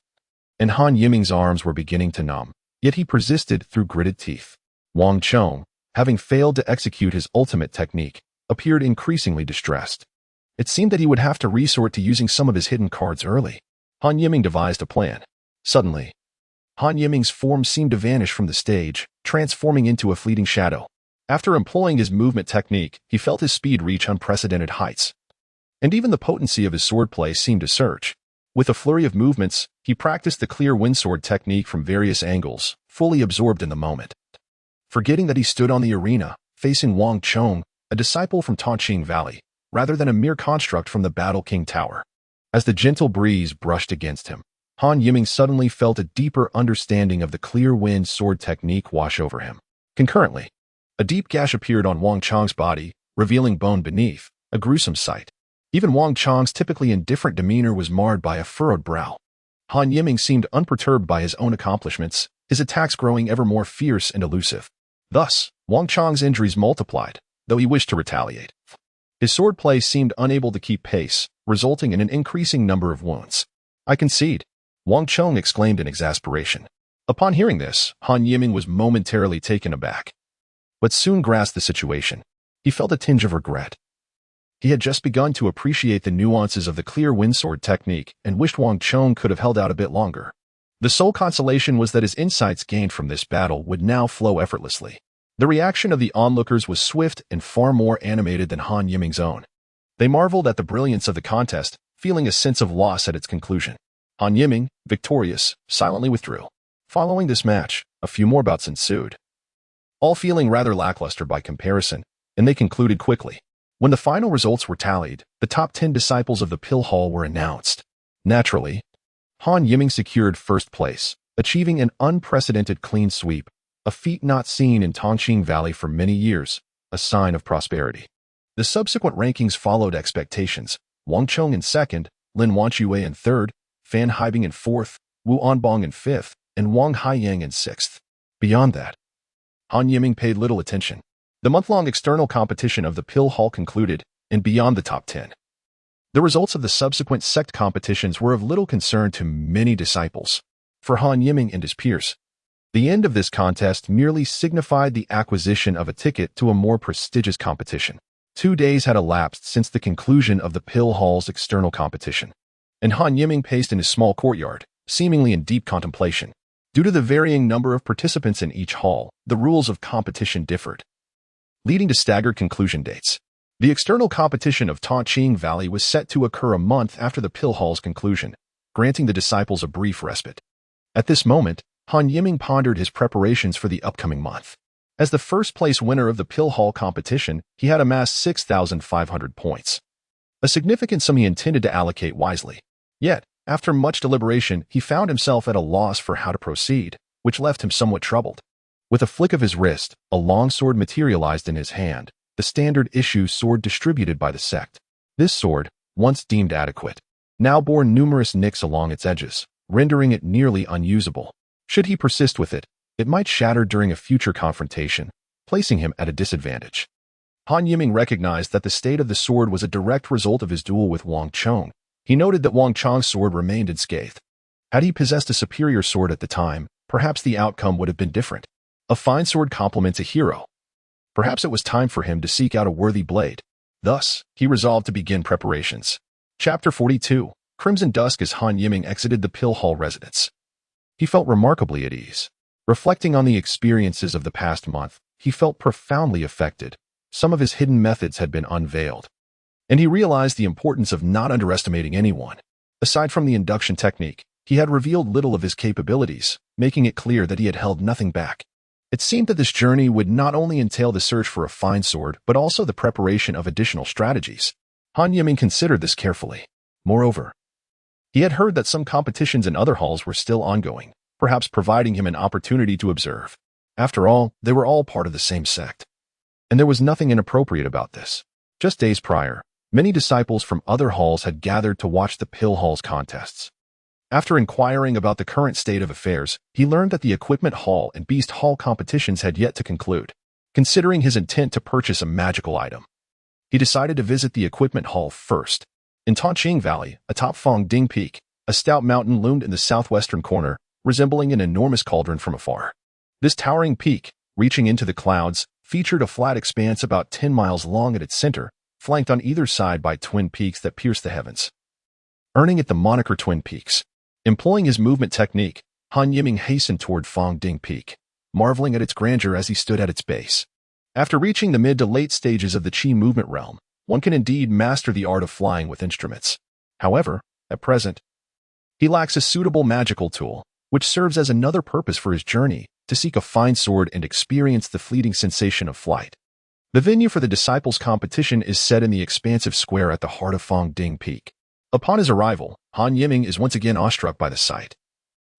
and Han Yiming's arms were beginning to numb, yet he persisted through gritted teeth. Wang Chong, having failed to execute his ultimate technique, appeared increasingly distressed. It seemed that he would have to resort to using some of his hidden cards early. Han Yiming devised a plan. Suddenly, Han Yiming's form seemed to vanish from the stage, transforming into a fleeting shadow. After employing his movement technique, he felt his speed reach unprecedented heights. And even the potency of his swordplay seemed to surge. With a flurry of movements, he practiced the clear windsword technique from various angles, fully absorbed in the moment. Forgetting that he stood on the arena, facing Wang Chong, a disciple from Tongqing Valley, rather than a mere construct from the Battle King Tower. As the gentle breeze brushed against him, Han Yiming suddenly felt a deeper understanding of the clear wind sword technique wash over him. Concurrently, a deep gash appeared on Wang Chong's body, revealing bone beneath, a gruesome sight. Even Wang Chong's typically indifferent demeanor was marred by a furrowed brow. Han Yiming seemed unperturbed by his own accomplishments, his attacks growing ever more fierce and elusive. Thus, Wang Chong's injuries multiplied, though he wished to retaliate. His swordplay seemed unable to keep pace, resulting in an increasing number of wounds. "I concede," Wang Chong exclaimed in exasperation. Upon hearing this, Han Yiming was momentarily taken aback, but soon grasped the situation. He felt a tinge of regret. He had just begun to appreciate the nuances of the clear windsword technique and wished Wang Chong could have held out a bit longer. The sole consolation was that his insights gained from this battle would now flow effortlessly. The reaction of the onlookers was swift and far more animated than Han Yiming's own. They marveled at the brilliance of the contest, feeling a sense of loss at its conclusion. Han Yiming, victorious, silently withdrew. Following this match, a few more bouts ensued, all feeling rather lackluster by comparison, and they concluded quickly. When the final results were tallied, the top 10 disciples of the Pill Hall were announced. Naturally, Han Yiming secured first place, achieving an unprecedented clean sweep, a feat not seen in Tongqing Valley for many years, a sign of prosperity. The subsequent rankings followed expectations: Wang Chong in second, Lin Wanchue in third, Fan Haibing in fourth, Wu Anbong in fifth, and Wang Haiyang in sixth. Beyond that, Han Yiming paid little attention. The month-long external competition of the Pill Hall concluded, and beyond the top 10. The results of the subsequent sect competitions were of little concern to many disciples. For Han Yiming and his peers, the end of this contest merely signified the acquisition of a ticket to a more prestigious competition. 2 days had elapsed since the conclusion of the Pill Hall's external competition, and Han Yiming paced in his small courtyard, seemingly in deep contemplation. Due to the varying number of participants in each hall, the rules of competition differed, leading to staggered conclusion dates. The external competition of Tongqing Valley was set to occur a month after the Pill Hall's conclusion, granting the disciples a brief respite. At this moment, Han Yiming pondered his preparations for the upcoming month. As the first-place winner of the Pill Hall competition, he had amassed 6,500 points, a significant sum he intended to allocate wisely. Yet, after much deliberation, he found himself at a loss for how to proceed, which left him somewhat troubled. With a flick of his wrist, a long sword materialized in his hand, the standard-issue sword distributed by the sect. This sword, once deemed adequate, now bore numerous nicks along its edges, rendering it nearly unusable. Should he persist with it, it might shatter during a future confrontation, placing him at a disadvantage. Han Yiming recognized that the state of the sword was a direct result of his duel with Wang Chong. He noted that Wang Chong's sword remained unscathed. Had he possessed a superior sword at the time, perhaps the outcome would have been different. A fine sword complements a hero. Perhaps it was time for him to seek out a worthy blade. Thus, he resolved to begin preparations. Chapter 42. Crimson Dusk. As Han Yiming exited the Pill Hall residence, he felt remarkably at ease. Reflecting on the experiences of the past month, he felt profoundly affected. Some of his hidden methods had been unveiled, and he realized the importance of not underestimating anyone. Aside from the induction technique, he had revealed little of his capabilities, making it clear that he had held nothing back. It seemed that this journey would not only entail the search for a fine sword, but also the preparation of additional strategies. Han Yiming considered this carefully. Moreover, he had heard that some competitions in other halls were still ongoing, perhaps providing him an opportunity to observe. After all, they were all part of the same sect, and there was nothing inappropriate about this. Just days prior, many disciples from other halls had gathered to watch the Pill Hall's contests. After inquiring about the current state of affairs, he learned that the Equipment Hall and Beast Hall competitions had yet to conclude. Considering his intent to purchase a magical item, he decided to visit the Equipment Hall first. In Tongqing Valley, atop Fong Ding Peak, a stout mountain loomed in the southwestern corner, resembling an enormous cauldron from afar. This towering peak, reaching into the clouds, featured a flat expanse about 10 miles long at its center, flanked on either side by twin peaks that pierced the heavens. Earning it the moniker Twin Peaks. Employing his movement technique, Han Yiming hastened toward Fong Ding Peak, marveling at its grandeur as he stood at its base. After reaching the mid to late stages of the Qi movement realm, one can indeed master the art of flying with instruments. However, at present, he lacks a suitable magical tool, which serves as another purpose for his journey, to seek a fine sword and experience the fleeting sensation of flight. The venue for the disciples' competition is set in the expansive square at the heart of Fong Ding Peak. Upon his arrival, Han Yiming is once again awestruck by the sight.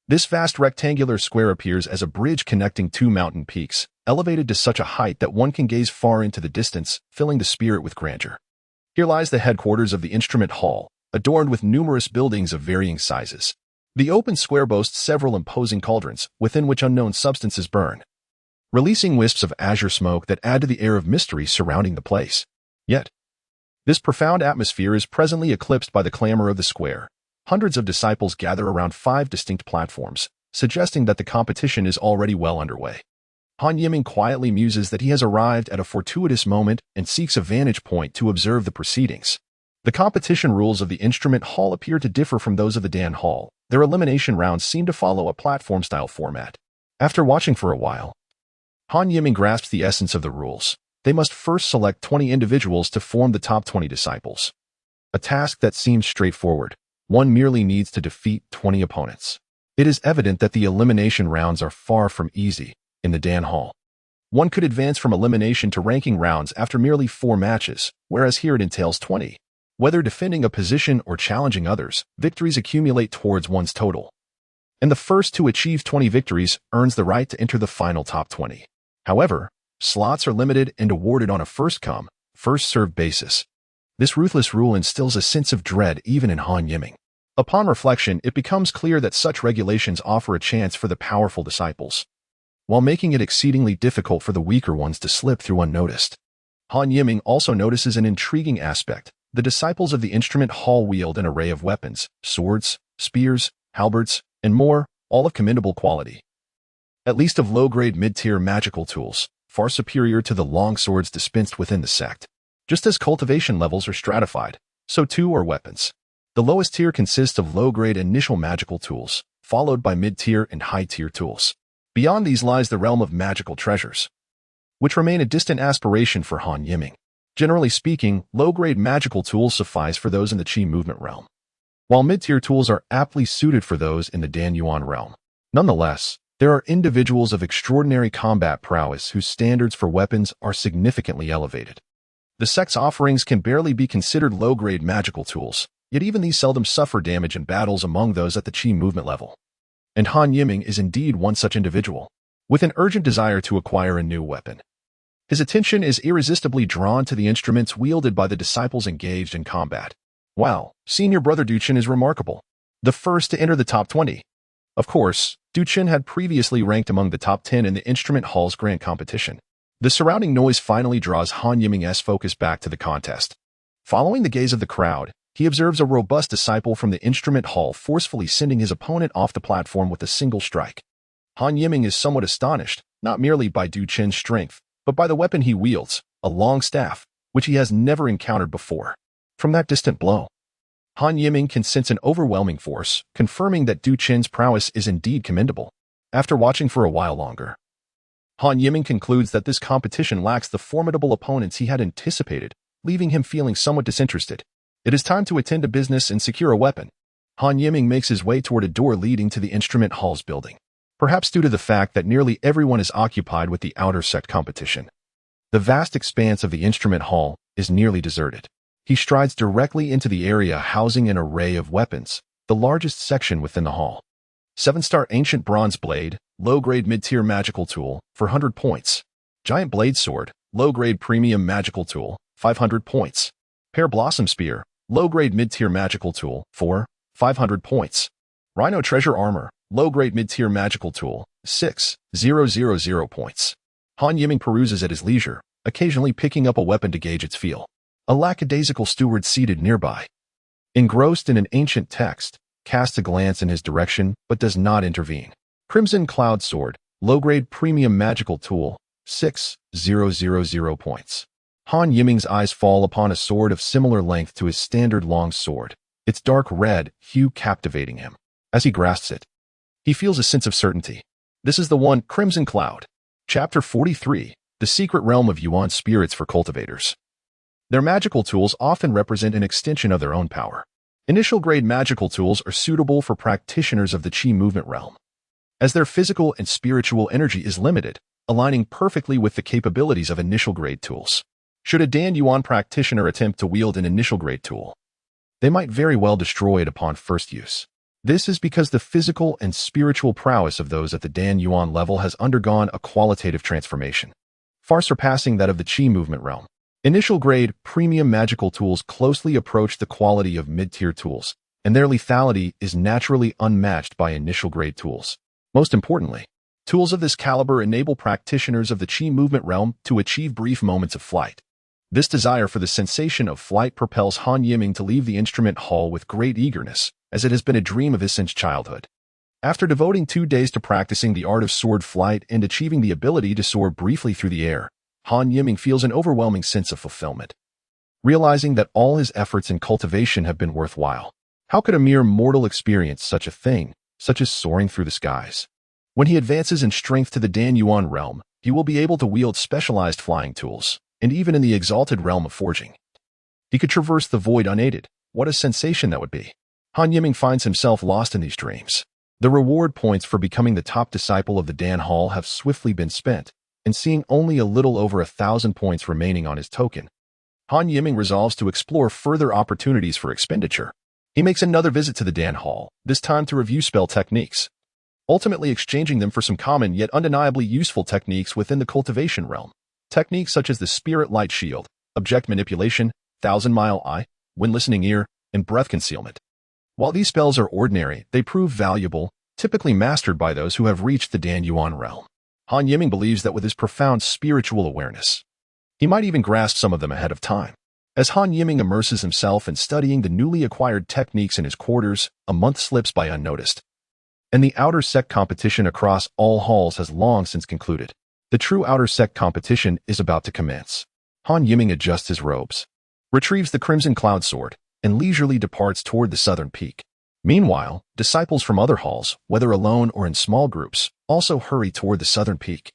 This vast rectangular square appears as a bridge connecting two mountain peaks, elevated to such a height that one can gaze far into the distance, filling the spirit with grandeur. Here lies the headquarters of the instrument hall, adorned with numerous buildings of varying sizes. The open square boasts several imposing cauldrons, within which unknown substances burn, releasing wisps of azure smoke that add to the air of mystery surrounding the place. Yet, this profound atmosphere is presently eclipsed by the clamor of the square. Hundreds of disciples gather around 5 distinct platforms, suggesting that the competition is already well underway. Han Yiming quietly muses that he has arrived at a fortuitous moment and seeks a vantage point to observe the proceedings. The competition rules of the instrument hall appear to differ from those of the Dan Hall. Their elimination rounds seem to follow a platform-style format. After watching for a while, Han Yiming grasps the essence of the rules. They must first select 20 individuals to form the top 20 disciples. A task that seems straightforward. One merely needs to defeat 20 opponents. It is evident that the elimination rounds are far from easy in the Dan Hall. One could advance from elimination to ranking rounds after merely 4 matches, whereas here it entails 20. Whether defending a position or challenging others, victories accumulate towards one's total. And the first to achieve 20 victories earns the right to enter the final top 20. However, slots are limited and awarded on a first-come, first-served basis. This ruthless rule instills a sense of dread even in Han Yiming. Upon reflection, it becomes clear that such regulations offer a chance for the powerful disciples, while making it exceedingly difficult for the weaker ones to slip through unnoticed. Han Yiming also notices an intriguing aspect. The disciples of the instrument hall wield an array of weapons, swords, spears, halberds, and more, all of commendable quality. At least of low-grade mid-tier magical tools, far superior to the long swords dispensed within the sect. Just as cultivation levels are stratified, so too are weapons. The lowest tier consists of low-grade initial magical tools, followed by mid-tier and high-tier tools. Beyond these lies the realm of magical treasures, which remain a distant aspiration for Han Yiming. Generally speaking, low-grade magical tools suffice for those in the Qi movement realm, while mid-tier tools are aptly suited for those in the Dan Yuan realm. Nonetheless, there are individuals of extraordinary combat prowess whose standards for weapons are significantly elevated. The sect's offerings can barely be considered low-grade magical tools, yet even these seldom suffer damage in battles among those at the Qi movement level. And Han Yiming is indeed one such individual, with an urgent desire to acquire a new weapon. His attention is irresistibly drawn to the instruments wielded by the disciples engaged in combat. Wow, senior brother Du Chen is remarkable. The first to enter the top 20. Of course, Du Chen had previously ranked among the top 10 in the instrument hall's grand competition. The surrounding noise finally draws Han Yiming's focus back to the contest. Following the gaze of the crowd, he observes a robust disciple from the instrument hall forcefully sending his opponent off the platform with a single strike. Han Yiming is somewhat astonished, not merely by Du Chen's strength, but by the weapon he wields, a long staff, which he has never encountered before. From that distant blow, Han Yiming can sense an overwhelming force, confirming that Du Chen's prowess is indeed commendable. After watching for a while longer, Han Yiming concludes that this competition lacks the formidable opponents he had anticipated, leaving him feeling somewhat disinterested. It is time to attend to business and secure a weapon. Han Yiming makes his way toward a door leading to the instrument hall's building, perhaps due to the fact that nearly everyone is occupied with the outer sect competition. The vast expanse of the instrument hall is nearly deserted. He strides directly into the area housing an array of weapons, the largest section within the hall. 7-star Ancient Bronze Blade, low-grade mid-tier magical tool, for 100 points. Giant Blade Sword, low-grade premium magical tool, 500 points. Pear Blossom Spear, low-grade mid-tier magical tool, for 500 points. Rhino Treasure Armor, low-grade mid-tier magical tool, 6,000 points. Han Yiming peruses at his leisure, occasionally picking up a weapon to gauge its feel. A lackadaisical steward seated nearby Engrossed in an ancient text, casts a glance in his direction but does not intervene. Crimson Cloud Sword, low-grade premium magical tool, 6,000 points. Han Yiming's eyes fall upon a sword of similar length to his standard long sword, its dark red hue captivating him. As he grasps it, he feels a sense of certainty. This is the one, Crimson Cloud. Chapter 43, The Secret Realm of Yuan Spirits for Cultivators. Their magical tools often represent an extension of their own power. Initial-grade magical tools are suitable for practitioners of the Qi movement realm, as their physical and spiritual energy is limited, aligning perfectly with the capabilities of initial-grade tools. Should a Dan Yuan practitioner attempt to wield an initial-grade tool, they might very well destroy it upon first use. This is because the physical and spiritual prowess of those at the Dan Yuan level has undergone a qualitative transformation, far surpassing that of the Qi movement realm. Initial-grade, premium magical tools closely approach the quality of mid-tier tools, and their lethality is naturally unmatched by initial-grade tools. Most importantly, tools of this caliber enable practitioners of the Qi movement realm to achieve brief moments of flight. This desire for the sensation of flight propels Han Yiming to leave the instrument hall with great eagerness, as it has been a dream of his since childhood. After devoting 2 days to practicing the art of sword flight and achieving the ability to soar briefly through the air, Han Yiming feels an overwhelming sense of fulfillment, realizing that all his efforts in cultivation have been worthwhile. How could a mere mortal experience such a thing, such as soaring through the skies? When he advances in strength to the Dan Yuan realm, he will be able to wield specialized flying tools, and even in the exalted realm of forging, he could traverse the void unaided. What a sensation that would be! Han Yiming finds himself lost in these dreams. The reward points for becoming the top disciple of the Dan Hall have swiftly been spent, and seeing only a little over 1,000 points remaining on his token, Han Yiming resolves to explore further opportunities for expenditure. He makes another visit to the Dan Hall, this time to review spell techniques, ultimately exchanging them for some common yet undeniably useful techniques within the cultivation realm. Techniques such as the Spirit Light Shield, Object Manipulation, Thousand-Mile Eye, Wind-Listening Ear, and Breath Concealment. While these spells are ordinary, they prove valuable, typically mastered by those who have reached the Dan Yuan realm. Han Yiming believes that with his profound spiritual awareness, he might even grasp some of them ahead of time. As Han Yiming immerses himself in studying the newly acquired techniques in his quarters, a month slips by unnoticed, and the outer sect competition across all halls has long since concluded. The true outer sect competition is about to commence. Han Yiming adjusts his robes, retrieves the Crimson Cloud Sword, and leisurely departs toward the southern peak. Meanwhile, disciples from other halls, whether alone or in small groups, also hurry toward the southern peak.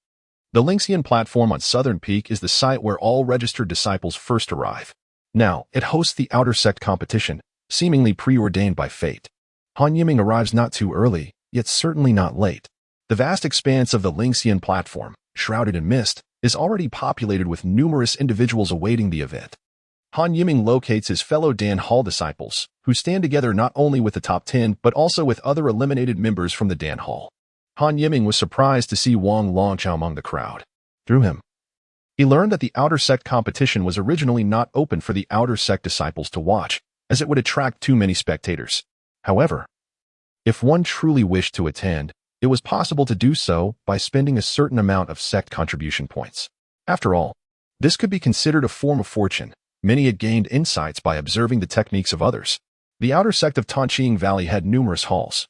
The Lingxian platform on Southern Peak is the site where all registered disciples first arrive. Now, it hosts the outer sect competition, seemingly preordained by fate. Han Yiming arrives not too early, yet certainly not late. The vast expanse of the Lingxian platform, shrouded in mist, is already populated with numerous individuals awaiting the event. Han Yiming locates his fellow Dan Hall disciples, who stand together not only with the top 10 but also with other eliminated members from the Dan Hall. Han Yiming was surprised to see Wang Longqiao among the crowd. Through him, he learned that the outer sect competition was originally not open for the outer sect disciples to watch, as it would attract too many spectators. However, if one truly wished to attend, it was possible to do so by spending a certain amount of sect contribution points. After all, this could be considered a form of fortune. Many had gained insights by observing the techniques of others. The outer sect of Tanqing Valley had numerous halls,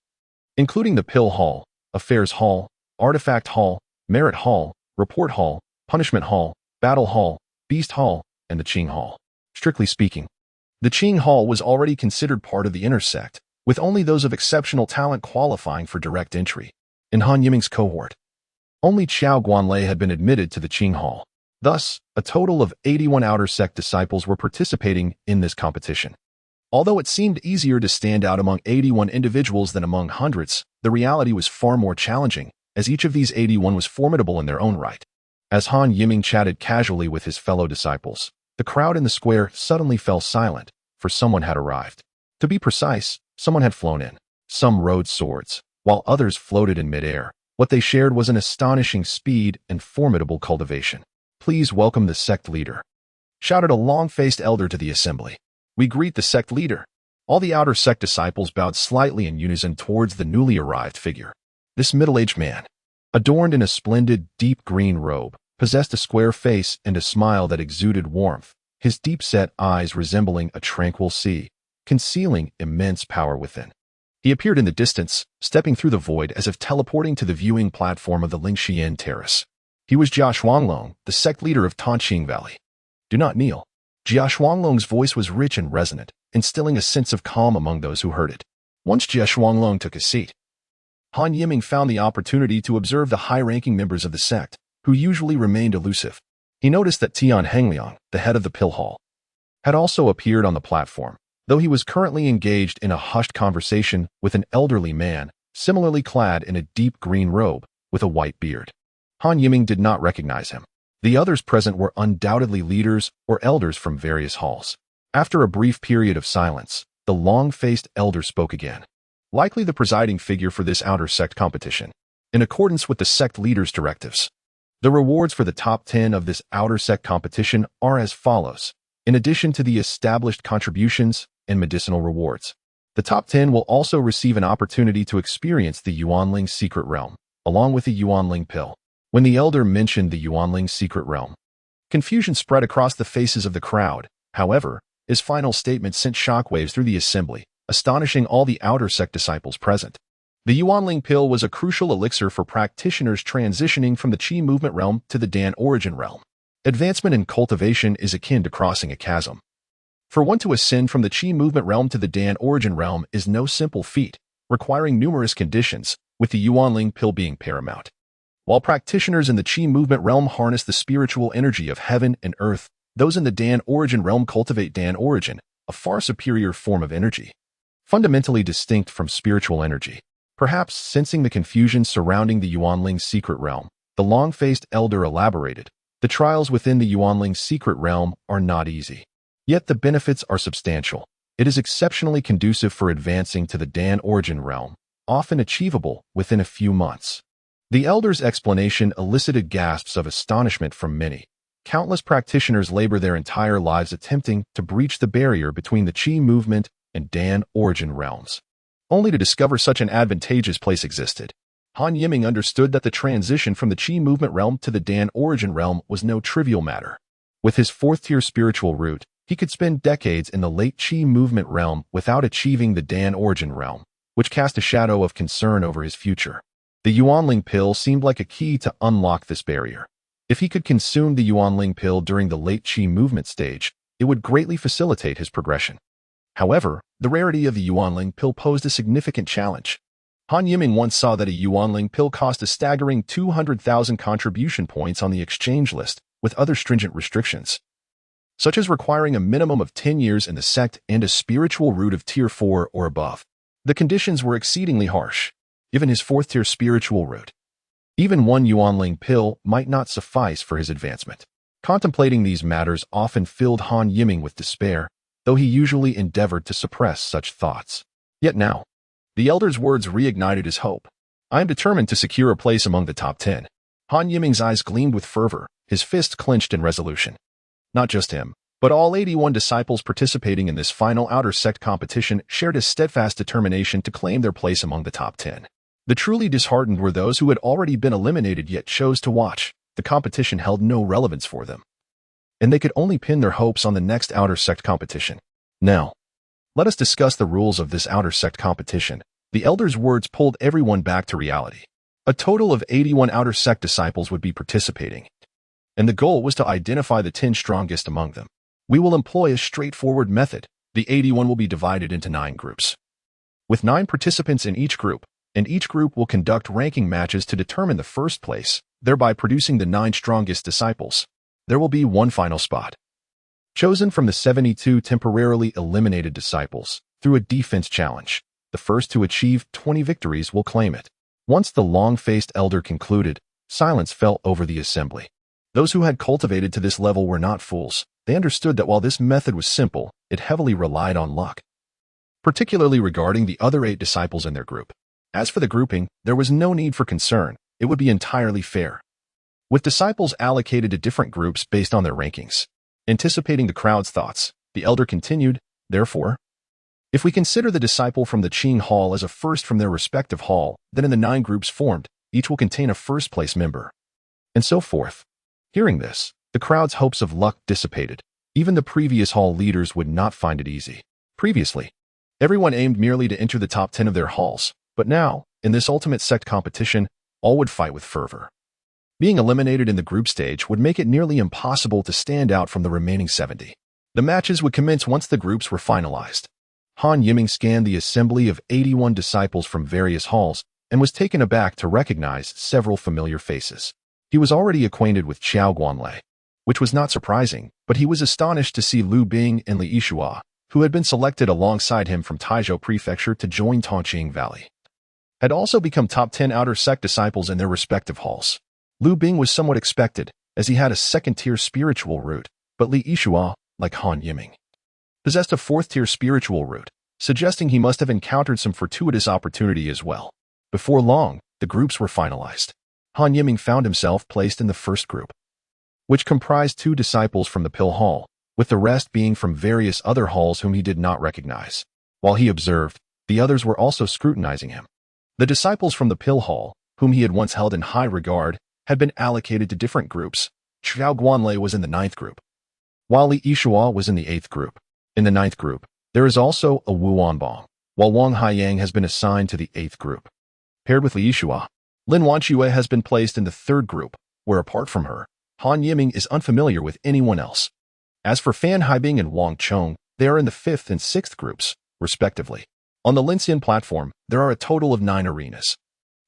including the Pill Hall, Affairs Hall, Artifact Hall, Merit Hall, Report Hall, Punishment Hall, Battle Hall, Beast Hall, and the Qing Hall. Strictly speaking, the Qing Hall was already considered part of the inner sect, with only those of exceptional talent qualifying for direct entry. In Han Yiming's cohort, only Qiao Guanlei had been admitted to the Qing Hall. Thus, a total of 81 outer sect disciples were participating in this competition. Although it seemed easier to stand out among 81 individuals than among hundreds, the reality was far more challenging, as each of these 81 was formidable in their own right. As Han Yiming chatted casually with his fellow disciples, the crowd in the square suddenly fell silent, for someone had arrived. To be precise, someone had flown in. Some rode swords, while others floated in midair. What they shared was an astonishing speed and formidable cultivation. "Please welcome the sect leader," shouted a long-faced elder to the assembly. "We greet the sect leader." All the outer sect disciples bowed slightly in unison towards the newly arrived figure. This middle-aged man, adorned in a splendid, deep green robe, possessed a square face and a smile that exuded warmth, his deep-set eyes resembling a tranquil sea, concealing immense power within. He appeared in the distance, stepping through the void as if teleporting to the viewing platform of the Lingxian Terrace. He was Jia Shuanglong, the sect leader of Tanqing Valley. Do not kneel. Jia Shuanglong's voice was rich and resonant, instilling a sense of calm among those who heard it. Once Jia Shuanglong took his seat, Han Yiming found the opportunity to observe the high-ranking members of the sect, who usually remained elusive. He noticed that Tian Hengliang, the head of the Pill Hall, had also appeared on the platform, though he was currently engaged in a hushed conversation with an elderly man, similarly clad in a deep green robe, with a white beard. Han Yiming did not recognize him. The others present were undoubtedly leaders or elders from various halls. After a brief period of silence, the long-faced elder spoke again. Likely the presiding figure for this outer sect competition. In accordance with the sect leader's directives, the rewards for the top 10 of this outer sect competition are as follows. In addition to the established contributions and medicinal rewards, the top 10 will also receive an opportunity to experience the Yuanling secret realm, along with the Yuanling pill. When the elder mentioned the Yuanling secret realm, confusion spread across the faces of the crowd. However, his final statement sent shockwaves through the assembly, astonishing all the outer sect disciples present. The Yuanling pill was a crucial elixir for practitioners transitioning from the Qi movement realm to the Dan origin realm. Advancement in cultivation is akin to crossing a chasm. For one to ascend from the Qi movement realm to the Dan origin realm is no simple feat, requiring numerous conditions, with the Yuanling pill being paramount. While practitioners in the Qi movement realm harness the spiritual energy of heaven and earth, those in the Dan origin realm cultivate Dan origin, a far superior form of energy, fundamentally distinct from spiritual energy. Perhaps sensing the confusion surrounding the Yuanling secret realm, the long-faced elder elaborated, the trials within the Yuanling secret realm are not easy. Yet the benefits are substantial. It is exceptionally conducive for advancing to the Dan origin realm, often achievable within a few months. The elder's explanation elicited gasps of astonishment from many. Countless practitioners labor their entire lives attempting to breach the barrier between the Qi movement and Dan origin realms, only to discover such an advantageous place existed. Han Yiming understood that the transition from the Qi movement realm to the Dan origin realm was no trivial matter. With his fourth-tier spiritual root, he could spend decades in the late Qi movement realm without achieving the Dan origin realm, which cast a shadow of concern over his future. The Yuanling pill seemed like a key to unlock this barrier. If he could consume the Yuanling pill during the late Qi movement stage, it would greatly facilitate his progression. However, the rarity of the Yuanling pill posed a significant challenge. Han Yiming once saw that a Yuanling pill cost a staggering 200,000 contribution points on the exchange list, with other stringent restrictions, such as requiring a minimum of 10 years in the sect and a spiritual root of Tier 4 or above. The conditions were exceedingly harsh. Given his fourth-tier spiritual root, even one Yuanling pill might not suffice for his advancement. Contemplating these matters often filled Han Yiming with despair, though he usually endeavored to suppress such thoughts. Yet now, the elder's words reignited his hope. I am determined to secure a place among the top 10. Han Yiming's eyes gleamed with fervor, his fists clenched in resolution. Not just him, but all 81 disciples participating in this final outer sect competition shared a steadfast determination to claim their place among the top 10. The truly disheartened were those who had already been eliminated yet chose to watch. The competition held no relevance for them, and they could only pin their hopes on the next outer sect competition. Now, let us discuss the rules of this outer sect competition. The elder's words pulled everyone back to reality. A total of 81 outer sect disciples would be participating, and the goal was to identify the 10 strongest among them. We will employ a straightforward method. The 81 will be divided into 9 groups, with 9 participants in each group, and each group will conduct ranking matches to determine the first place, thereby producing the 9 strongest disciples. There will be one final spot, chosen from the 72 temporarily eliminated disciples, through a defense challenge. The first to achieve 20 victories will claim it. Once the long-faced elder concluded, silence fell over the assembly. Those who had cultivated to this level were not fools. They understood that while this method was simple, it heavily relied on luck, particularly regarding the other 8 disciples in their group. As for the grouping, there was no need for concern. It would be entirely fair, with disciples allocated to different groups based on their rankings. Anticipating the crowd's thoughts, the elder continued, therefore, if we consider the disciple from the Qing Hall as a first from their respective hall, then in the 9 groups formed, each will contain a first-place member, and so forth. Hearing this, the crowd's hopes of luck dissipated. Even the previous hall leaders would not find it easy. Previously, everyone aimed merely to enter the top 10 of their halls, but now, in this ultimate sect competition, all would fight with fervor. Being eliminated in the group stage would make it nearly impossible to stand out from the remaining 70. The matches would commence once the groups were finalized. Han Yiming scanned the assembly of 81 disciples from various halls and was taken aback to recognize several familiar faces. He was already acquainted with Qiao Guanlei, which was not surprising, but he was astonished to see Liu Bing and Li Yixua, who had been selected alongside him from Taizhou Prefecture to join Tongqing Valley, had also become top 10 outer sect disciples in their respective halls. Liu Bing was somewhat expected, as he had a second-tier spiritual root, but Li Yixua, like Han Yiming, possessed a fourth-tier spiritual root, suggesting he must have encountered some fortuitous opportunity as well. Before long, the groups were finalized. Han Yiming found himself placed in the first group, which comprised 2 disciples from the Pill Hall, with the rest being from various other halls whom he did not recognize. While he observed, the others were also scrutinizing him. The disciples from the Pill Hall, whom he had once held in high regard, had been allocated to different groups. Qiao Guanlei was in the 9th group, while Li Yixua was in the 8th group. In the 9th group, there is also a Wu Wanbong, while Wang Haiyang has been assigned to the 8th group. Paired with Li Yixua, Lin Wanque has been placed in the 3rd group, where apart from her, Han Yiming is unfamiliar with anyone else. As for Fan Haibing and Wang Chong, they are in the 5th and 6th groups, respectively. On the Linxian platform, there are a total of 9 arenas,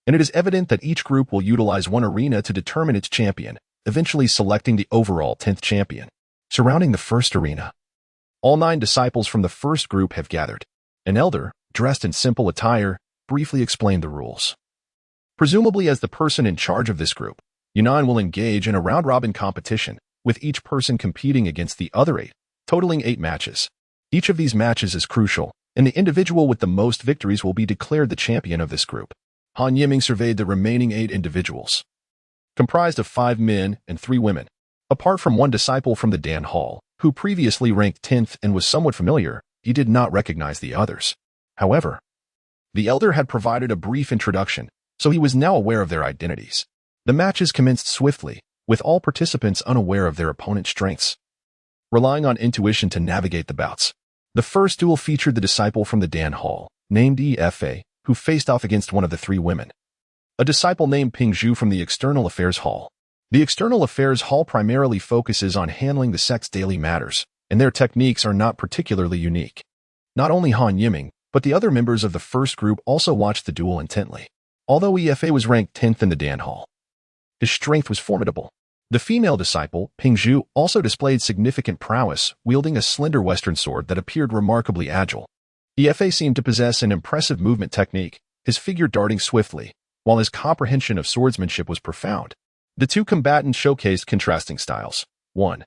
and it is evident that each group will utilize one arena to determine its champion, eventually selecting the overall 10th champion. Surrounding the first arena, all 9 disciples from the first group have gathered. An elder, dressed in simple attire, briefly explained the rules. Presumably as the person in charge of this group, Yunnan will engage in a round-robin competition, with each person competing against the other 8, totaling 8 matches. Each of these matches is crucial, and the individual with the most victories will be declared the champion of this group. Han Yiming surveyed the remaining 8 individuals, comprised of 5 men and 3 women. Apart from one disciple from the Dan Hall, who previously ranked 10th and was somewhat familiar, he did not recognize the others. However, the elder had provided a brief introduction, so he was now aware of their identities. The matches commenced swiftly, with all participants unaware of their opponent's strengths, relying on intuition to navigate the bouts. The first duel featured the disciple from the Dan Hall, named Efa, who faced off against one of the 3 women, a disciple named Ping Zhu from the External Affairs Hall. The External Affairs Hall primarily focuses on handling the sect's daily matters, and their techniques are not particularly unique. Not only Han Yiming, but the other members of the first group also watched the duel intently. Although Efa was ranked 10th in the Dan Hall, his strength was formidable. The female disciple, Ping Zhu, also displayed significant prowess, wielding a slender Western sword that appeared remarkably agile. Efa seemed to possess an impressive movement technique, his figure darting swiftly, while his comprehension of swordsmanship was profound. The 2 combatants showcased contrasting styles, one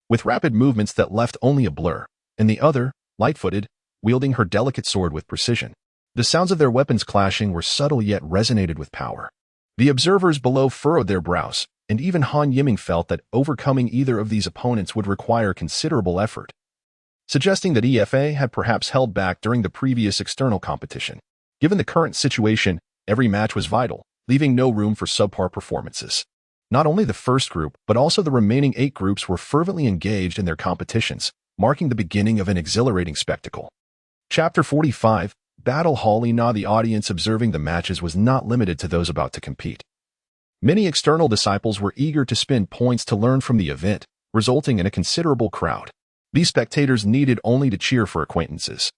with rapid movements that left only a blur, and the other, light-footed, wielding her delicate sword with precision. The sounds of their weapons clashing were subtle yet resonated with power. The observers below furrowed their brows, and even Han Yiming felt that overcoming either of these opponents would require considerable effort, suggesting that Efa had perhaps held back during the previous external competition. Given the current situation, every match was vital, leaving no room for subpar performances. Not only the first group, but also the remaining 8 groups were fervently engaged in their competitions, marking the beginning of an exhilarating spectacle. Chapter 45, Battle Hall. The audience observing the matches was not limited to those about to compete. Many external disciples were eager to spend points to learn from the event, resulting in a considerable crowd. These spectators needed only to cheer for acquaintances,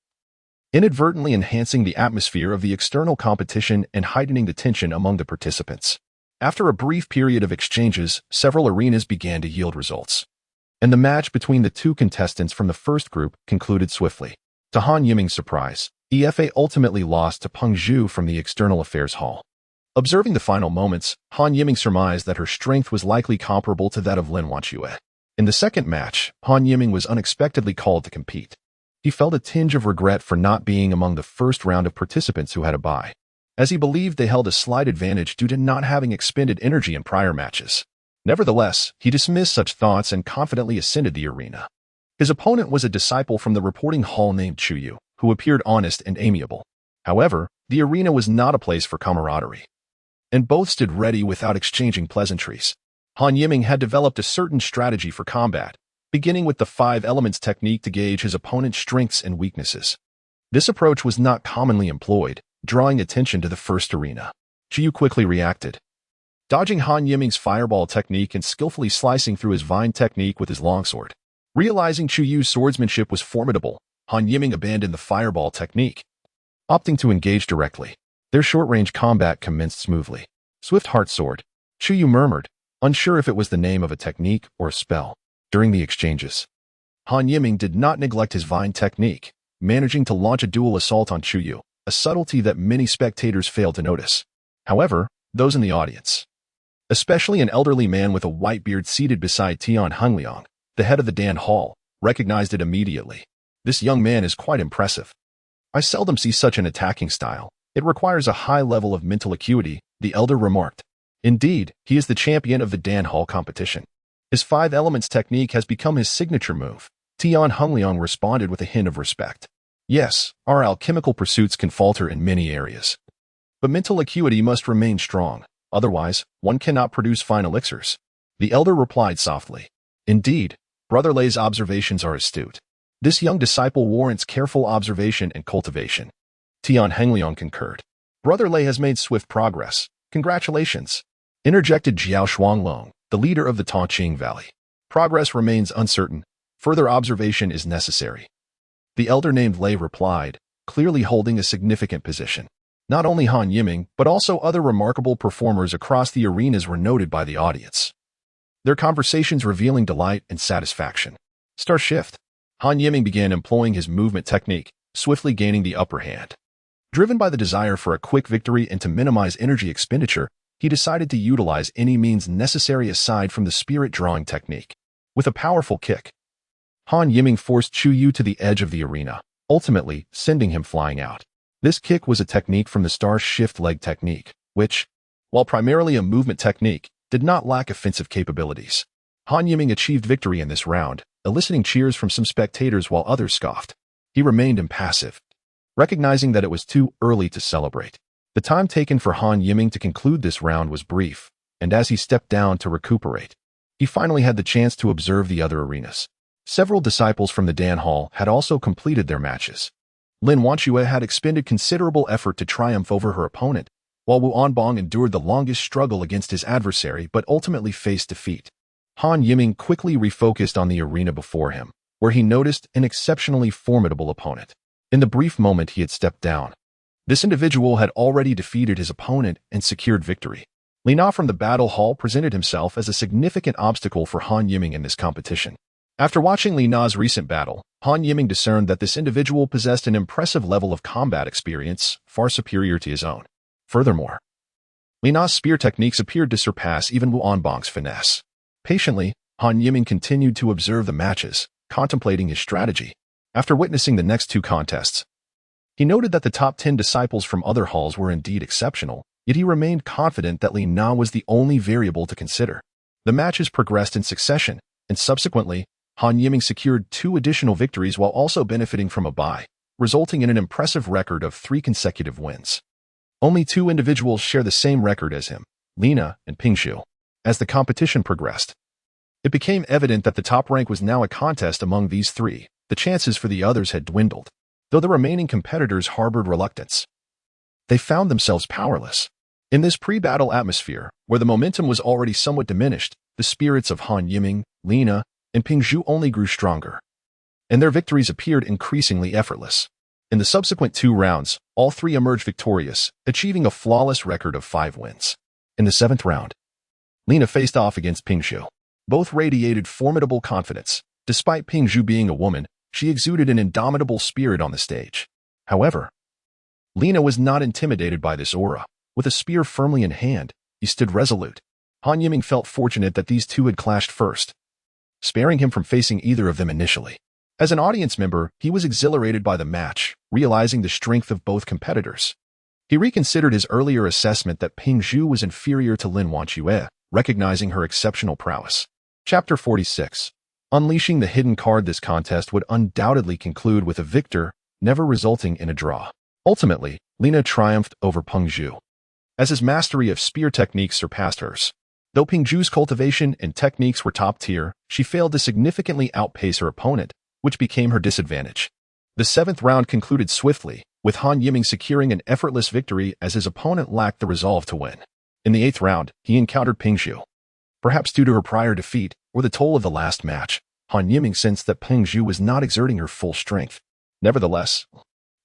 inadvertently enhancing the atmosphere of the external competition and heightening the tension among the participants. After a brief period of exchanges, several arenas began to yield results, and the match between the 2 contestants from the first group concluded swiftly. To Han Yiming's surprise, Efa ultimately lost to Peng Zhu from the External Affairs Hall. Observing the final moments, Han Yiming surmised that her strength was likely comparable to that of Lin Wanque. In the second match, Han Yiming was unexpectedly called to compete. He felt a tinge of regret for not being among the first round of participants who had a bye, as he believed they held a slight advantage due to not having expended energy in prior matches. Nevertheless, he dismissed such thoughts and confidently ascended the arena. His opponent was a disciple from the reporting hall named Chuyu, who appeared honest and amiable. However, the arena was not a place for camaraderie, and both stood ready without exchanging pleasantries. Han Yiming had developed a certain strategy for combat, beginning with the 5 elements technique to gauge his opponent's strengths and weaknesses. This approach was not commonly employed, drawing attention to the first arena. Chu Yu quickly reacted, dodging Han Yiming's fireball technique and skillfully slicing through his vine technique with his longsword. Realizing Chu Yu's swordsmanship was formidable, Han Yiming abandoned the fireball technique, opting to engage directly. Their short-range combat commenced smoothly. Swift Heart Sword, Chu Yu murmured, unsure if it was the name of a technique or a spell. During the exchanges, Han Yiming did not neglect his vine technique, managing to launch a dual assault on Chu Yu, a subtlety that many spectators failed to notice. However, those in the audience, especially an elderly man with a white beard seated beside Tian Hongliang, the head of the Dan Hall, recognized it immediately. This young man is quite impressive. I seldom see such an attacking style. It requires a high level of mental acuity, the elder remarked. Indeed, he is the champion of the Dan Hall competition. His 5 elements technique has become his signature move. Tian Hongliang responded with a hint of respect. Yes, our alchemical pursuits can falter in many areas. But mental acuity must remain strong, otherwise, one cannot produce fine elixirs. The elder replied softly. Indeed, Brother Lei's observations are astute. This young disciple warrants careful observation and cultivation. Tian Hongliang concurred. Brother Lei has made swift progress. Congratulations, interjected Jiao Shuanglong, the leader of the Tongqing Valley. Progress remains uncertain. Further observation is necessary. The elder named Lei replied, clearly holding a significant position. Not only Han Yiming, but also other remarkable performers across the arenas were noted by the audience, their conversations revealing delight and satisfaction. Star Shift. Han Yiming began employing his movement technique, swiftly gaining the upper hand. Driven by the desire for a quick victory and to minimize energy expenditure, he decided to utilize any means necessary aside from the spirit drawing technique. With a powerful kick, Han Yiming forced Chu Yu to the edge of the arena, ultimately sending him flying out. This kick was a technique from the Star Shift leg technique, which, while primarily a movement technique, did not lack offensive capabilities. Han Yiming achieved victory in this round, eliciting cheers from some spectators while others scoffed. He remained impassive, recognizing that it was too early to celebrate. The time taken for Han Yiming to conclude this round was brief, and as he stepped down to recuperate, he finally had the chance to observe the other arenas. Several disciples from the Dan Hall had also completed their matches. Lin Wanchue had expended considerable effort to triumph over her opponent, while Wu Anbong endured the longest struggle against his adversary but ultimately faced defeat. Han Yiming quickly refocused on the arena before him, where he noticed an exceptionally formidable opponent. In the brief moment he had stepped down, this individual had already defeated his opponent and secured victory. Li Na from the battle hall presented himself as a significant obstacle for Han Yiming in this competition. After watching Li Na's recent battle, Han Yiming discerned that this individual possessed an impressive level of combat experience, far superior to his own. Furthermore, Li Na's spear techniques appeared to surpass even Wu Anbong's finesse. Patiently, Han Yiming continued to observe the matches, contemplating his strategy. After witnessing the next 2 contests, he noted that the top 10 disciples from other halls were indeed exceptional, yet he remained confident that Li Na was the only variable to consider. The matches progressed in succession, and subsequently, Han Yiming secured 2 additional victories while also benefiting from a bye, resulting in an impressive record of 3 consecutive wins. Only 2 individuals share the same record as him, Lina and Pingshu. As the competition progressed, it became evident that the top rank was now a contest among these 3. The chances for the others had dwindled, though the remaining competitors harbored reluctance. They found themselves powerless. In this pre-battle atmosphere, where the momentum was already somewhat diminished, the spirits of Han Yiming, Lina, and Pingshu only grew stronger, and their victories appeared increasingly effortless. In the subsequent 2 rounds, all 3 emerged victorious, achieving a flawless record of 5 wins. In the 7th round, Lina faced off against Pingshu. Both radiated formidable confidence. Despite Pingshu being a woman, she exuded an indomitable spirit on the stage. However, Lina was not intimidated by this aura. With a spear firmly in hand, he stood resolute. Han Yiming felt fortunate that these 2 had clashed first, sparing him from facing either of them initially. As an audience member, he was exhilarated by the match, realizing the strength of both competitors. He reconsidered his earlier assessment that Pingshu was inferior to Lin Wanchue, recognizing her exceptional prowess. Chapter 46. Unleashing the hidden card. This contest would undoubtedly conclude with a victor, never resulting in a draw. Ultimately, Lina triumphed over Pingshu, as his mastery of spear techniques surpassed hers. Though Pingju's cultivation and techniques were top tier, she failed to significantly outpace her opponent, which became her disadvantage. The 7th round concluded swiftly, with Han Yiming securing an effortless victory as his opponent lacked the resolve to win. In the 8th round, he encountered Pingju. Perhaps due to her prior defeat or the toll of the last match, Han Yiming sensed that Pingju was not exerting her full strength. Nevertheless,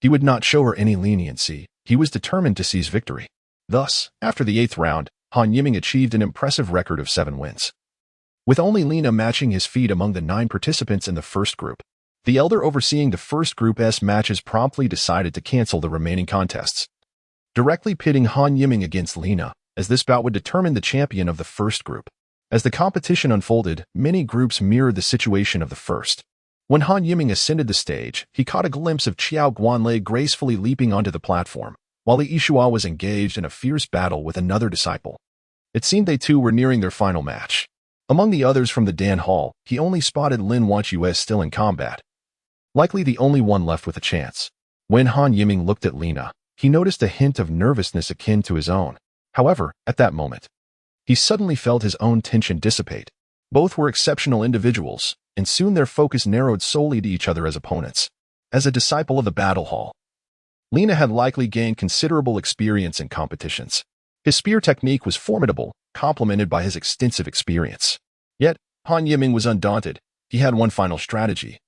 he would not show her any leniency. He was determined to seize victory. Thus, after the 8th round, Han Yiming achieved an impressive record of 7 wins. With only Lina matching his feat among the 9 participants in the first group, the elder overseeing the first Group S matches promptly decided to cancel the remaining contests, directly pitting Han Yiming against Lina, as this bout would determine the champion of the first group. As the competition unfolded, many groups mirrored the situation of the first. When Han Yiming ascended the stage, he caught a glimpse of Qiao Guanlei gracefully leaping onto the platform, while Li Yixuo was engaged in a fierce battle with another disciple. It seemed they too were nearing their final match. Among the others from the Dan Hall, he only spotted Lin Wanchue still in combat, likely the only one left with a chance. When Han Yiming looked at Lina, he noticed a hint of nervousness akin to his own. However, at that moment, he suddenly felt his own tension dissipate. Both were exceptional individuals, and soon their focus narrowed solely to each other as opponents. As a disciple of the Battle Hall, Lina had likely gained considerable experience in competitions. His spear technique was formidable, complemented by his extensive experience. Yet, Han Yiming was undaunted. He had one final strategy.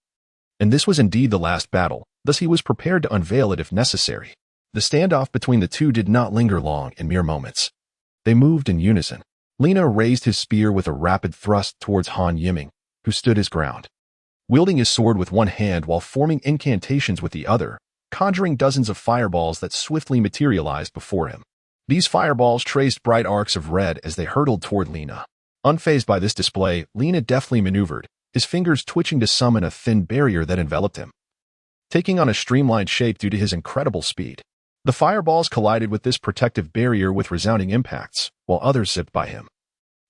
And this was indeed the last battle, thus he was prepared to unveil it if necessary. The standoff between the two did not linger long in mere moments. They moved in unison. Lina raised his spear with a rapid thrust towards Han Yiming, who stood his ground, wielding his sword with one hand while forming incantations with the other, conjuring dozens of fireballs that swiftly materialized before him. These fireballs traced bright arcs of red as they hurtled toward Lina. Unfazed by this display, Lina deftly maneuvered, his fingers twitching to summon a thin barrier that enveloped him, taking on a streamlined shape due to his incredible speed. The fireballs collided with this protective barrier with resounding impacts, while others zipped by him,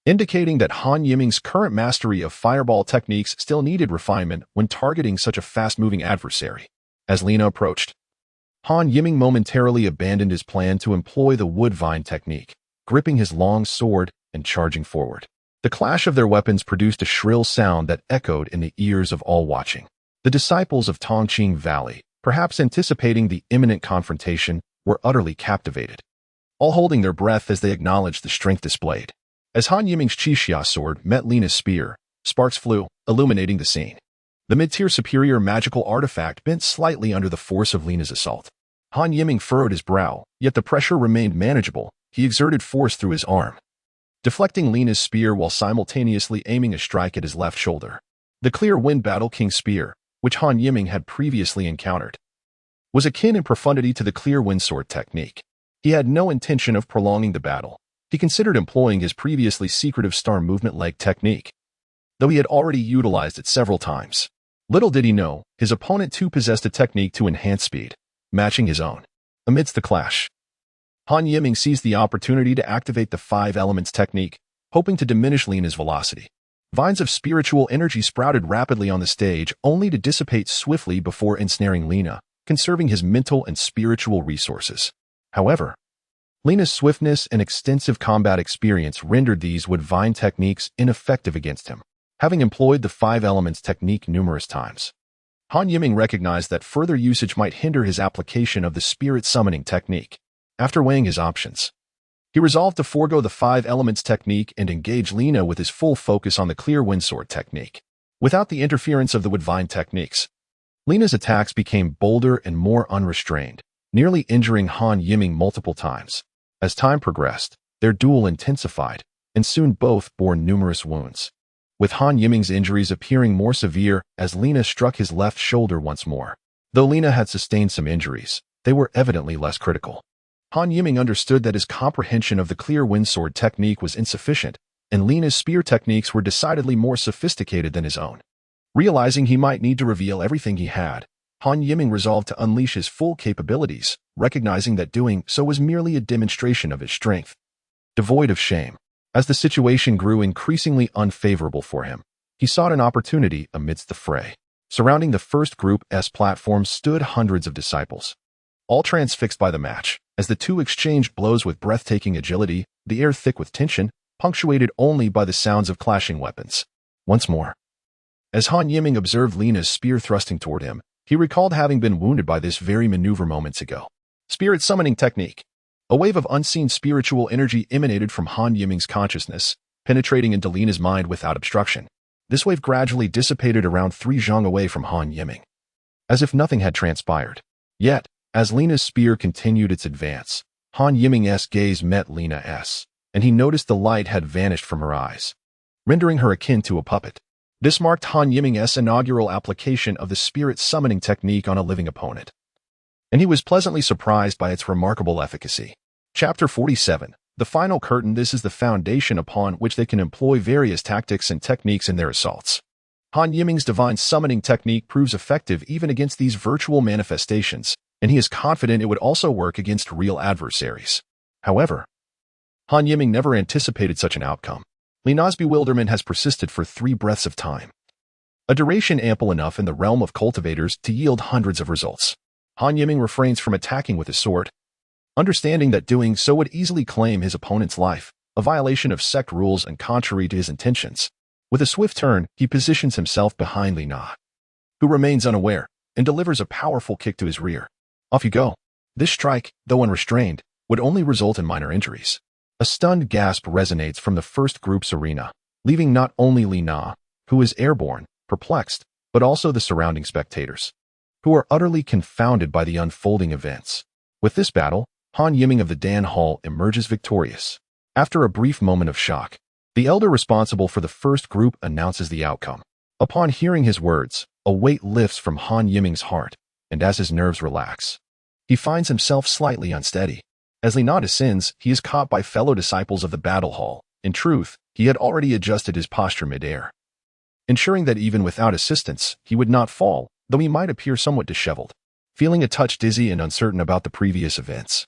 indicating that Han Yiming's current mastery of fireball techniques still needed refinement when targeting such a fast-moving adversary. As Lina approached, Han Yiming momentarily abandoned his plan to employ the wood vine technique, gripping his long sword and charging forward. The clash of their weapons produced a shrill sound that echoed in the ears of all watching. The disciples of Tongqing Valley, perhaps anticipating the imminent confrontation, were utterly captivated, all holding their breath as they acknowledged the strength displayed. As Han Yiming's Qixia sword met Lina's spear, sparks flew, illuminating the scene. The mid-tier superior magical artifact bent slightly under the force of Lina's assault. Han Yiming furrowed his brow, yet the pressure remained manageable. He exerted force through his arm, deflecting Lina's spear while simultaneously aiming a strike at his left shoulder. The clear wind Battle King spear, which Han Yiming had previously encountered, was akin in profundity to the clear wind sword technique. He had no intention of prolonging the battle. He considered employing his previously secretive star movement leg technique, though he had already utilized it several times. Little did he know, his opponent too possessed a technique to enhance speed, matching his own. Amidst the clash, Han Yiming seized the opportunity to activate the 5 elements technique, hoping to diminish Lina's velocity. Vines of spiritual energy sprouted rapidly on the stage, only to dissipate swiftly before ensnaring Lina, conserving his mental and spiritual resources. However, Lina's swiftness and extensive combat experience rendered these wood vine techniques ineffective against him. Having employed the 5 elements technique numerous times, Han Yiming recognized that further usage might hinder his application of the spirit summoning technique. After weighing his options, he resolved to forego the 5 elements technique and engage Lina with his full focus on the clear wind sword technique. Without the interference of the wood vine techniques, Lina's attacks became bolder and more unrestrained, nearly injuring Han Yiming multiple times. As time progressed, their duel intensified, and soon both bore numerous wounds, with Han Yiming's injuries appearing more severe as Lina struck his left shoulder once more. Though Lina had sustained some injuries, they were evidently less critical. Han Yiming understood that his comprehension of the clear wind sword technique was insufficient, and Lina's spear techniques were decidedly more sophisticated than his own. Realizing he might need to reveal everything he had, Han Yiming resolved to unleash his full capabilities, recognizing that doing so was merely a demonstration of his strength. Devoid of shame, as the situation grew increasingly unfavorable for him, he sought an opportunity amidst the fray. Surrounding the first Group S platform stood hundreds of disciples, all transfixed by the match. As the two exchanged blows with breathtaking agility, the air thick with tension, punctuated only by the sounds of clashing weapons. Once more, as Han Yiming observed Lina's spear thrusting toward him, he recalled having been wounded by this very maneuver moments ago. Spirit summoning technique. A wave of unseen spiritual energy emanated from Han Yiming's consciousness, penetrating into Lina's mind without obstruction. This wave gradually dissipated around 3 zhang away from Han Yiming, as if nothing had transpired. Yet, as Lina's spear continued its advance, Han Yiming's gaze met Lina's, and he noticed the light had vanished from her eyes, rendering her akin to a puppet. This marked Han Yiming's inaugural application of the spirit summoning technique on a living opponent, and he was pleasantly surprised by its remarkable efficacy. Chapter 47. The final curtain. This is the foundation upon which they can employ various tactics and techniques in their assaults. Han Yiming's divine summoning technique proves effective even against these virtual manifestations, and he is confident it would also work against real adversaries. However, Han Yiming never anticipated such an outcome. Lina's bewilderment has persisted for 3 breaths of time, a duration ample enough in the realm of cultivators to yield hundreds of results. Han Yiming refrains from attacking with his sword, understanding that doing so would easily claim his opponent's life, a violation of sect rules and contrary to his intentions. With a swift turn, he positions himself behind Lina, who remains unaware, and delivers a powerful kick to his rear. Off you go. This strike, though unrestrained, would only result in minor injuries. A stunned gasp resonates from the first group's arena, leaving not only Lina, who is airborne, perplexed, but also the surrounding spectators, who are utterly confounded by the unfolding events. With this battle, Han Yiming of the Dan Hall emerges victorious. After a brief moment of shock, the elder responsible for the first group announces the outcome. Upon hearing his words, a weight lifts from Han Yiming's heart, and as his nerves relax, he finds himself slightly unsteady. As Lina descends, he is caught by fellow disciples of the battle hall. In truth, he had already adjusted his posture mid-air, ensuring that even without assistance, he would not fall, though he might appear somewhat disheveled. Feeling a touch dizzy and uncertain about the previous events,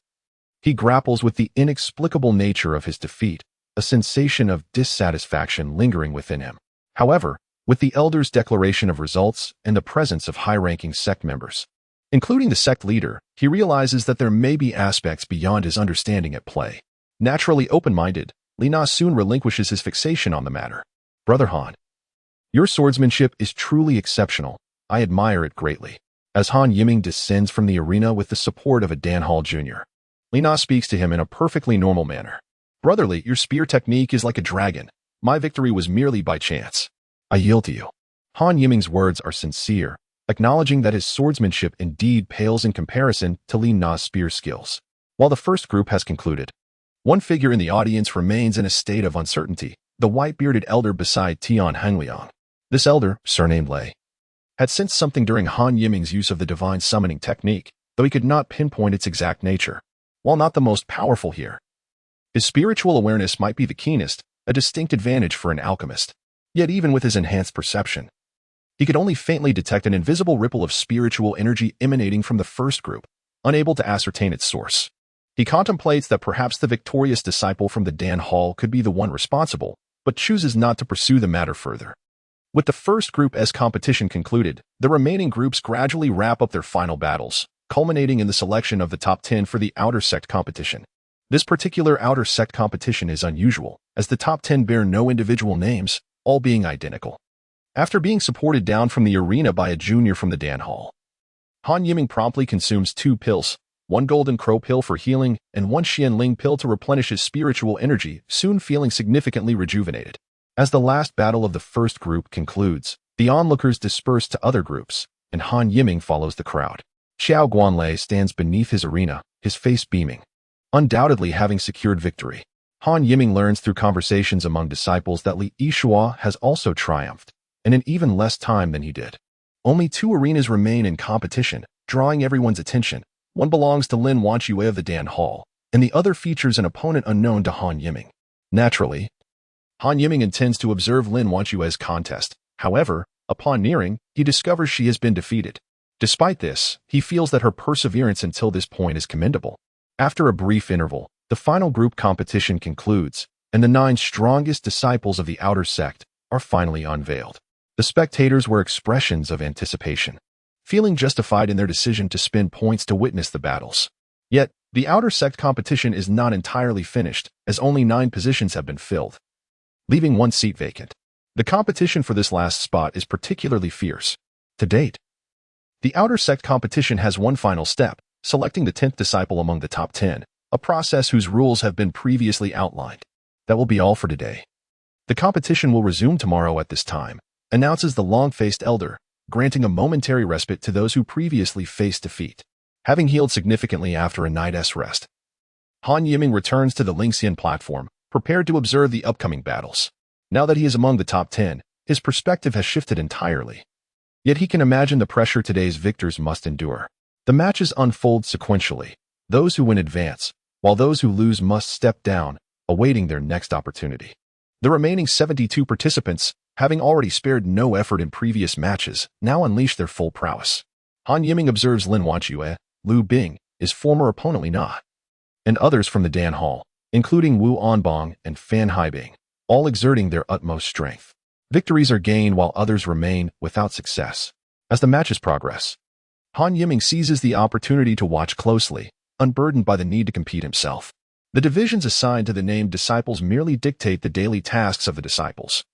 he grapples with the inexplicable nature of his defeat, a sensation of dissatisfaction lingering within him. However, with the elder's declaration of results and the presence of high-ranking sect members, including the sect leader, he realizes that there may be aspects beyond his understanding at play. Naturally open-minded, Lina soon relinquishes his fixation on the matter. Brother Han, your swordsmanship is truly exceptional. I admire it greatly. As Han Yiming descends from the arena with the support of a Dan Hall Jr., Lina speaks to him in a perfectly normal manner. Brotherly, your spear technique is like a dragon. My victory was merely by chance. I yield to you. Han Yiming's words are sincere, acknowledging that his swordsmanship indeed pales in comparison to Lina's spear skills. While the first group has concluded, one figure in the audience remains in a state of uncertainty, the white-bearded elder beside Tian Hengliang. This elder, surnamed Lei, had sensed something during Han Yiming's use of the divine summoning technique, though he could not pinpoint its exact nature. While not the most powerful here, his spiritual awareness might be the keenest, a distinct advantage for an alchemist. Yet even with his enhanced perception, he could only faintly detect an invisible ripple of spiritual energy emanating from the first group, unable to ascertain its source. He contemplates that perhaps the victorious disciple from the Dan Hall could be the one responsible, but chooses not to pursue the matter further. With the first group's competition concluded, the remaining groups gradually wrap up their final battles, culminating in the selection of the top 10 for the outer sect competition. This particular outer sect competition is unusual, as the top 10 bear no individual names, all being identical. After being supported down from the arena by a junior from the Dan Hall, Han Yiming promptly consumes 2 pills, 1 golden crow pill for healing and 1 Xianling pill to replenish his spiritual energy, soon feeling significantly rejuvenated. As the last battle of the first group concludes, the onlookers disperse to other groups, and Han Yiming follows the crowd. Xiao Guanlei stands beneath his arena, his face beaming, undoubtedly having secured victory. Han Yiming learns through conversations among disciples that Li Yishua has also triumphed, and in even less time than he did. Only 2 arenas remain in competition, drawing everyone's attention. One belongs to Lin Wanchue of the Dan Hall, and the other features an opponent unknown to Han Yiming. Naturally, Han Yiming intends to observe Lin Wanchue's contest. However, upon nearing, he discovers she has been defeated. Despite this, he feels that her perseverance until this point is commendable. After a brief interval, the final group competition concludes, and the 9 strongest disciples of the outer sect are finally unveiled. The spectators were expressions of anticipation, feeling justified in their decision to spend points to witness the battles. Yet, The outer sect competition is not entirely finished, as only 9 positions have been filled, leaving 1 seat vacant. The competition for this last spot is particularly fierce. To date, the outer sect competition has one final step, selecting the 10th disciple among the top 10, a process whose rules have been previously outlined. That will be all for today. The competition will resume tomorrow at this time, announces the long-faced elder, granting a momentary respite to those who previously faced defeat, having healed significantly after a night's rest. Han Yiming returns to the Lingxian platform, prepared to observe the upcoming battles. Now that he is among the top 10, his perspective has shifted entirely. Yet he can imagine the pressure today's victors must endure. The matches unfold sequentially. Those who win advance, while those who lose must step down, awaiting their next opportunity. The remaining 72 participants, having already spared no effort in previous matches, now unleash their full prowess. Han Yiming observes Lin Wanchue, Liu Bing, his former opponent Li Na, and others from the Dan Hall, including Wu Anbang and Fan Haibing, all exerting their utmost strength. Victories are gained while others remain without success. As the matches progress, Han Yiming seizes the opportunity to watch closely, unburdened by the need to compete himself. The divisions assigned to the named disciples merely dictate the daily tasks of the disciples.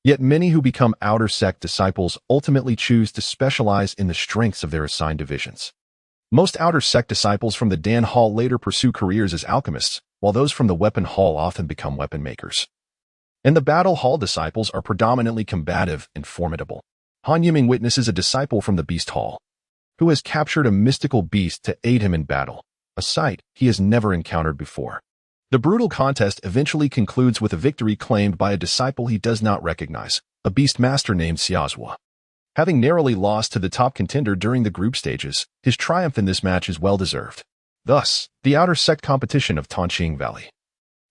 Yet many who become outer sect disciples ultimately choose to specialize in the strengths of their assigned divisions. Most outer sect disciples from the Dan Hall later pursue careers as alchemists, while those from the Weapon Hall often become weapon makers. And the Battle Hall disciples are predominantly combative and formidable. Han Yiming witnesses a disciple from the Beast Hall, who has captured a mystical beast to aid him in battle, a sight he has never encountered before. The brutal contest eventually concludes with a victory claimed by a disciple he does not recognize, a beast master named Xiazhua. Having narrowly lost to the top contender during the group stages, his triumph in this match is well-deserved. Thus, the outer sect competition of Tanqing Valley,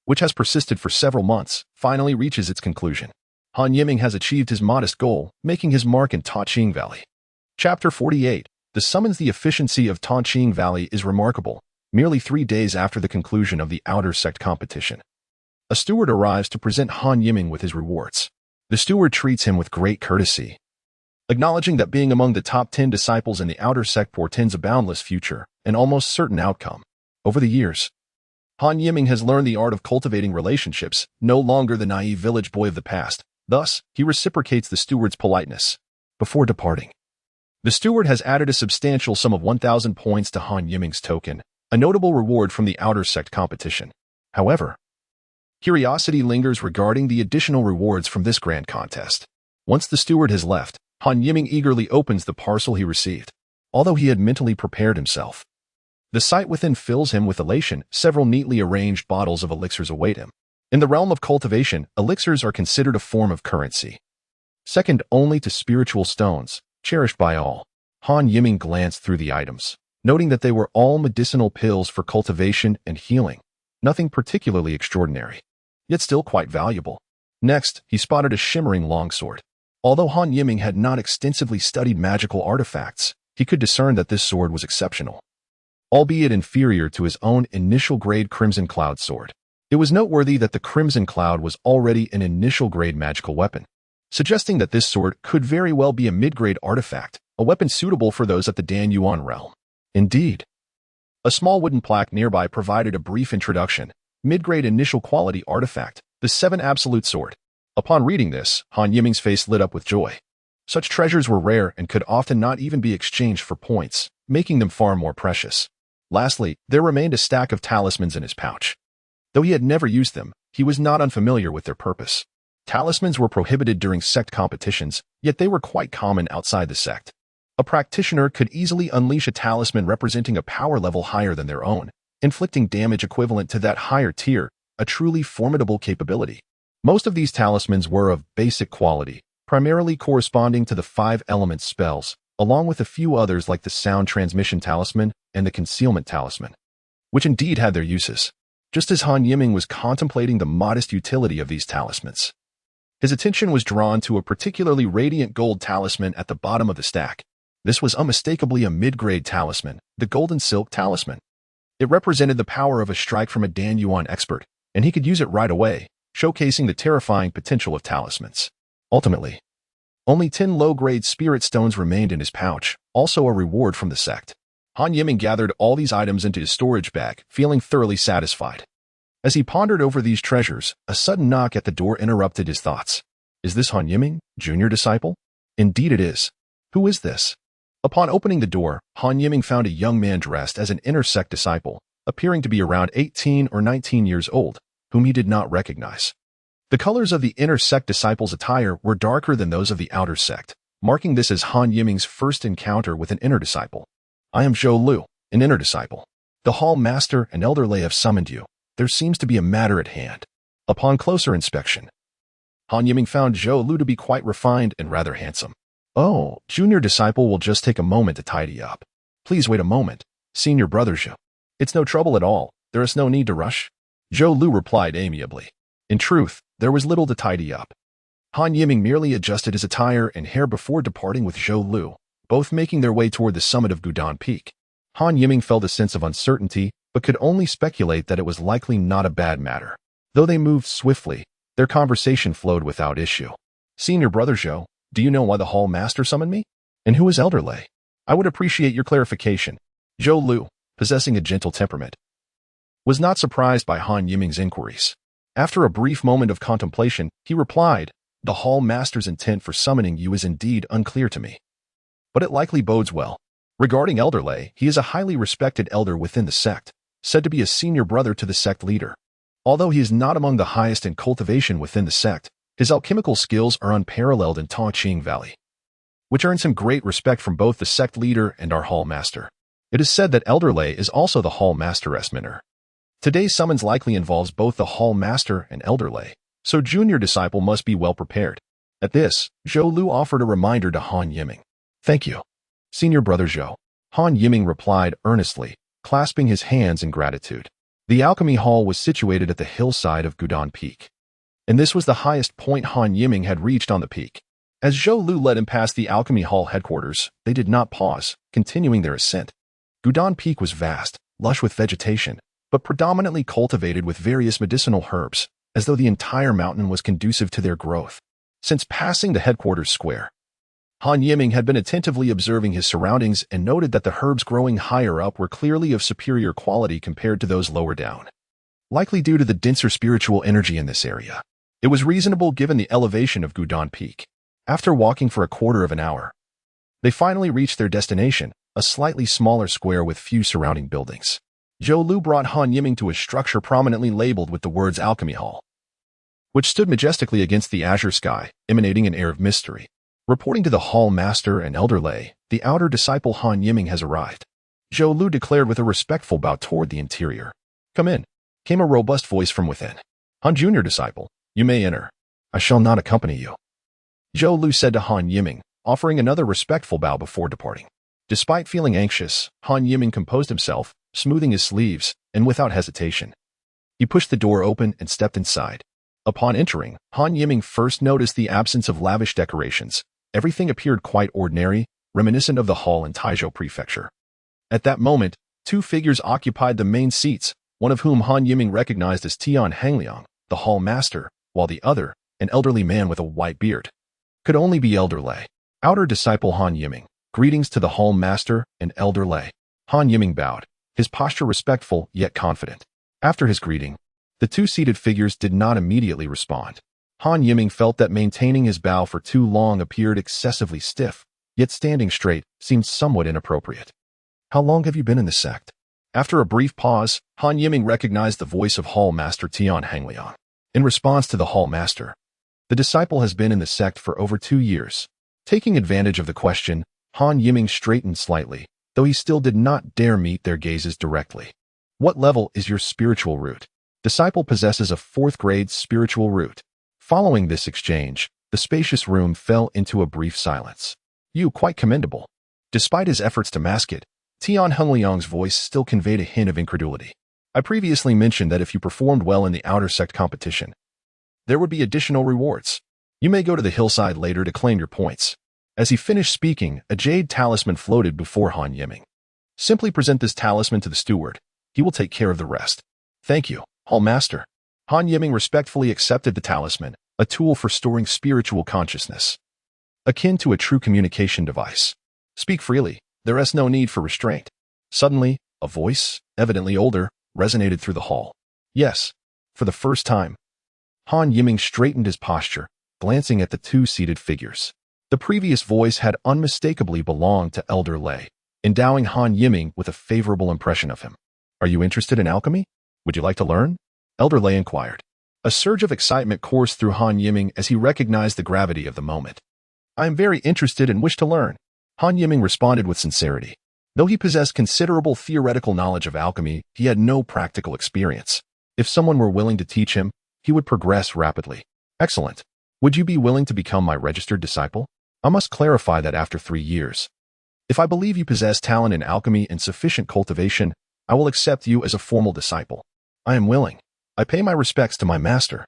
which has persisted for several months, finally reaches its conclusion. Han Yiming has achieved his modest goal, making his mark in Tanqing Valley. Chapter 48. The efficiency of Tanqing Valley is remarkable. Merely 3 days after the conclusion of the outer sect competition, a steward arrives to present Han Yiming with his rewards. The steward treats him with great courtesy, acknowledging that being among the top 10 disciples in the outer sect portends a boundless future, an almost certain outcome. Over the years, Han Yiming has learned the art of cultivating relationships, no longer the naive village boy of the past. Thus, he reciprocates the steward's politeness. Before departing, the steward has added a substantial sum of 1,000 points to Han Yiming's token, a notable reward from the outer sect competition. However, curiosity lingers regarding the additional rewards from this grand contest. Once the steward has left, Han Yiming eagerly opens the parcel he received. Although he had mentally prepared himself, the sight within fills him with elation. Several neatly arranged bottles of elixirs await him. In the realm of cultivation, elixirs are considered a form of currency, second only to spiritual stones, cherished by all. Han Yiming glanced through the items, noting that they were all medicinal pills for cultivation and healing, nothing particularly extraordinary, yet still quite valuable. Next, he spotted a shimmering longsword. Although Han Yiming had not extensively studied magical artifacts, he could discern that this sword was exceptional, albeit inferior to his own initial-grade Crimson Cloud sword. It was noteworthy that the Crimson Cloud was already an initial-grade magical weapon, suggesting that this sword could very well be a mid-grade artifact, a weapon suitable for those at the Dan Yuan realm. Indeed, a small wooden plaque nearby provided a brief introduction. Mid-grade initial quality artifact, the 7 Absolute Sword. Upon reading this, Han Yiming's face lit up with joy. Such treasures were rare and could often not even be exchanged for points, making them far more precious. Lastly, there remained a stack of talismans in his pouch. Though he had never used them, he was not unfamiliar with their purpose. Talismans were prohibited during sect competitions, yet they were quite common outside the sect. A practitioner could easily unleash a talisman representing a power level higher than their own, inflicting damage equivalent to that higher tier, a truly formidable capability. Most of these talismans were of basic quality, primarily corresponding to the 5 element spells, along with a few others like the Sound Transmission Talisman and the Concealment Talisman, which indeed had their uses. Just as Han Yiming was contemplating the modest utility of these talismans, his attention was drawn to a particularly radiant gold talisman at the bottom of the stack. This was unmistakably a mid-grade talisman, the Golden Silk Talisman. It represented the power of a strike from a Dan Yuan expert, and he could use it right away, showcasing the terrifying potential of talismans. Ultimately, only 10 low-grade spirit stones remained in his pouch, also a reward from the sect. Han Yiming gathered all these items into his storage bag, feeling thoroughly satisfied. As he pondered over these treasures, a sudden knock at the door interrupted his thoughts. Is this Han Yiming, junior disciple? Indeed it is. Who is this? Upon opening the door, Han Yiming found a young man dressed as an inner sect disciple, appearing to be around 18 or 19 years old, whom he did not recognize. The colors of the inner sect disciple's attire were darker than those of the outer sect, marking this as Han Yiming's first encounter with an inner disciple. I am Zhou Lu, an inner disciple. The Hall Master and Elder Lei have summoned you. There seems to be a matter at hand. Upon closer inspection, Han Yiming found Zhou Lu to be quite refined and rather handsome. Oh, junior disciple will just take a moment to tidy up. Please wait a moment, senior brother Zhou. It's no trouble at all. There is no need to rush. Zhou Lu replied amiably. In truth, there was little to tidy up. Han Yiming merely adjusted his attire and hair before departing with Zhou Lu, both making their way toward the summit of Gudan Peak. Han Yiming felt a sense of uncertainty, but could only speculate that it was likely not a bad matter. Though they moved swiftly, their conversation flowed without issue. Senior brother Zhou, do you know why the Hall Master summoned me? And who is Elder Lei? I would appreciate your clarification. Zhou Lu, possessing a gentle temperament, was not surprised by Han Yiming's inquiries. After a brief moment of contemplation, he replied, the Hall Master's intent for summoning you is indeed unclear to me. But it likely bodes well. Regarding Elder Lei, he is a highly respected elder within the sect, said to be a senior brother to the sect leader. Although he is not among the highest in cultivation within the sect, his alchemical skills are unparalleled in Tongqing Valley, which earns him great respect from both the sect leader and our Hall Master. It is said that Elder Lei is also the Hall Master's mentor. Today's summons likely involves both the Hall Master and Elder Lei, so junior disciple must be well prepared. At this, Zhou Lu offered a reminder to Han Yiming. Thank you, senior brother Zhou. Han Yiming replied earnestly, clasping his hands in gratitude. The alchemy hall was situated at the hillside of Gudan Peak, and this was the highest point Han Yiming had reached on the peak. As Zhou Lu led him past the alchemy hall headquarters, they did not pause, continuing their ascent. Gudan Peak was vast, lush with vegetation, but predominantly cultivated with various medicinal herbs, as though the entire mountain was conducive to their growth. Since passing the headquarters square, Han Yiming had been attentively observing his surroundings and noted that the herbs growing higher up were clearly of superior quality compared to those lower down, likely due to the denser spiritual energy in this area. It was reasonable given the elevation of Gudan Peak. After walking for a quarter of an hour, they finally reached their destination, a slightly smaller square with few surrounding buildings. Zhou Lu brought Han Yiming to a structure prominently labeled with the words Alchemy Hall, which stood majestically against the azure sky, emanating an air of mystery. Reporting to the Hall Master and Elder Lei, the outer disciple Han Yiming has arrived. Zhou Lu declared with a respectful bow toward the interior. Come in, came a robust voice from within. Han Junior disciple, you may enter. I shall not accompany you, Zhou Lu said to Han Yiming, offering another respectful bow before departing. Despite feeling anxious, Han Yiming composed himself, smoothing his sleeves, and without hesitation, he pushed the door open and stepped inside. Upon entering, Han Yiming first noticed the absence of lavish decorations. Everything appeared quite ordinary, reminiscent of the hall in Taizhou Prefecture. At that moment, two figures occupied the main seats, one of whom Han Yiming recognized as Tian Hangliang, the Hall Master, while the other, an elderly man with a white beard, could only be Elder Lei. Outer disciple Han Yiming, greetings to the Hall Master and Elder Lei. Han Yiming bowed, his posture respectful yet confident. After his greeting, the two seated figures did not immediately respond. Han Yiming felt that maintaining his bow for too long appeared excessively stiff, yet standing straight seemed somewhat inappropriate. How long have you been in the sect? After a brief pause, Han Yiming recognized the voice of Hall Master Tian Hangliang. In response to the Hall Master, the disciple has been in the sect for over 2 years. Taking advantage of the question, Han Yiming straightened slightly, though he still did not dare meet their gazes directly. What level is your spiritual root? Disciple possesses a 4th grade spiritual root. Following this exchange, the spacious room fell into a brief silence. You quite commendable. Despite his efforts to mask it, Tian Hangliang's voice still conveyed a hint of incredulity. I previously mentioned that if you performed well in the outer sect competition, there would be additional rewards. You may go to the hillside later to claim your points. As he finished speaking, a jade talisman floated before Han Yiming. Simply present this talisman to the steward. He will take care of the rest. Thank you, Hall Master. Han Yiming respectfully accepted the talisman, a tool for storing spiritual consciousness, akin to a true communication device. Speak freely, there is no need for restraint. Suddenly, a voice, evidently older, resonated through the hall. Yes. For the first time, Han Yiming straightened his posture, glancing at the two seated figures. The previous voice had unmistakably belonged to Elder Lei, endowing Han Yiming with a favorable impression of him. Are you interested in alchemy? Would you like to learn? Elder Lei inquired. A surge of excitement coursed through Han Yiming as he recognized the gravity of the moment. I am very interested and wish to learn. Han Yiming responded with sincerity. Though he possessed considerable theoretical knowledge of alchemy, he had no practical experience. If someone were willing to teach him, he would progress rapidly. Excellent. Would you be willing to become my registered disciple? I must clarify that after 3 years. If I believe you possess talent in alchemy and sufficient cultivation, I will accept you as a formal disciple. I am willing. I pay my respects to my master.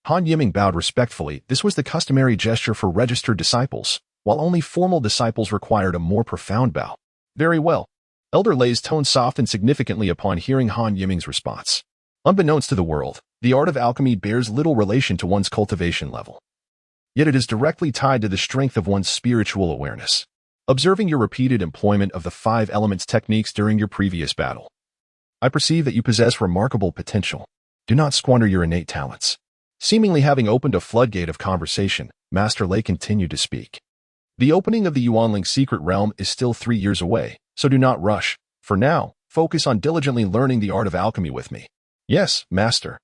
Han Yiming bowed respectfully. This was the customary gesture for registered disciples, while only formal disciples required a more profound bow. Very well. Elder Lei's tone softened significantly upon hearing Han Yiming's response. Unbeknownst to the world, the art of alchemy bears little relation to one's cultivation level. Yet it is directly tied to the strength of one's spiritual awareness. Observing your repeated employment of the 5 elements techniques during your previous battle, I perceive that you possess remarkable potential. Do not squander your innate talents. Seemingly having opened a floodgate of conversation, Master Lei continued to speak. The opening of the Yuanling secret realm is still 3 years away, so do not rush. For now, focus on diligently learning the art of alchemy with me. Yes, Master.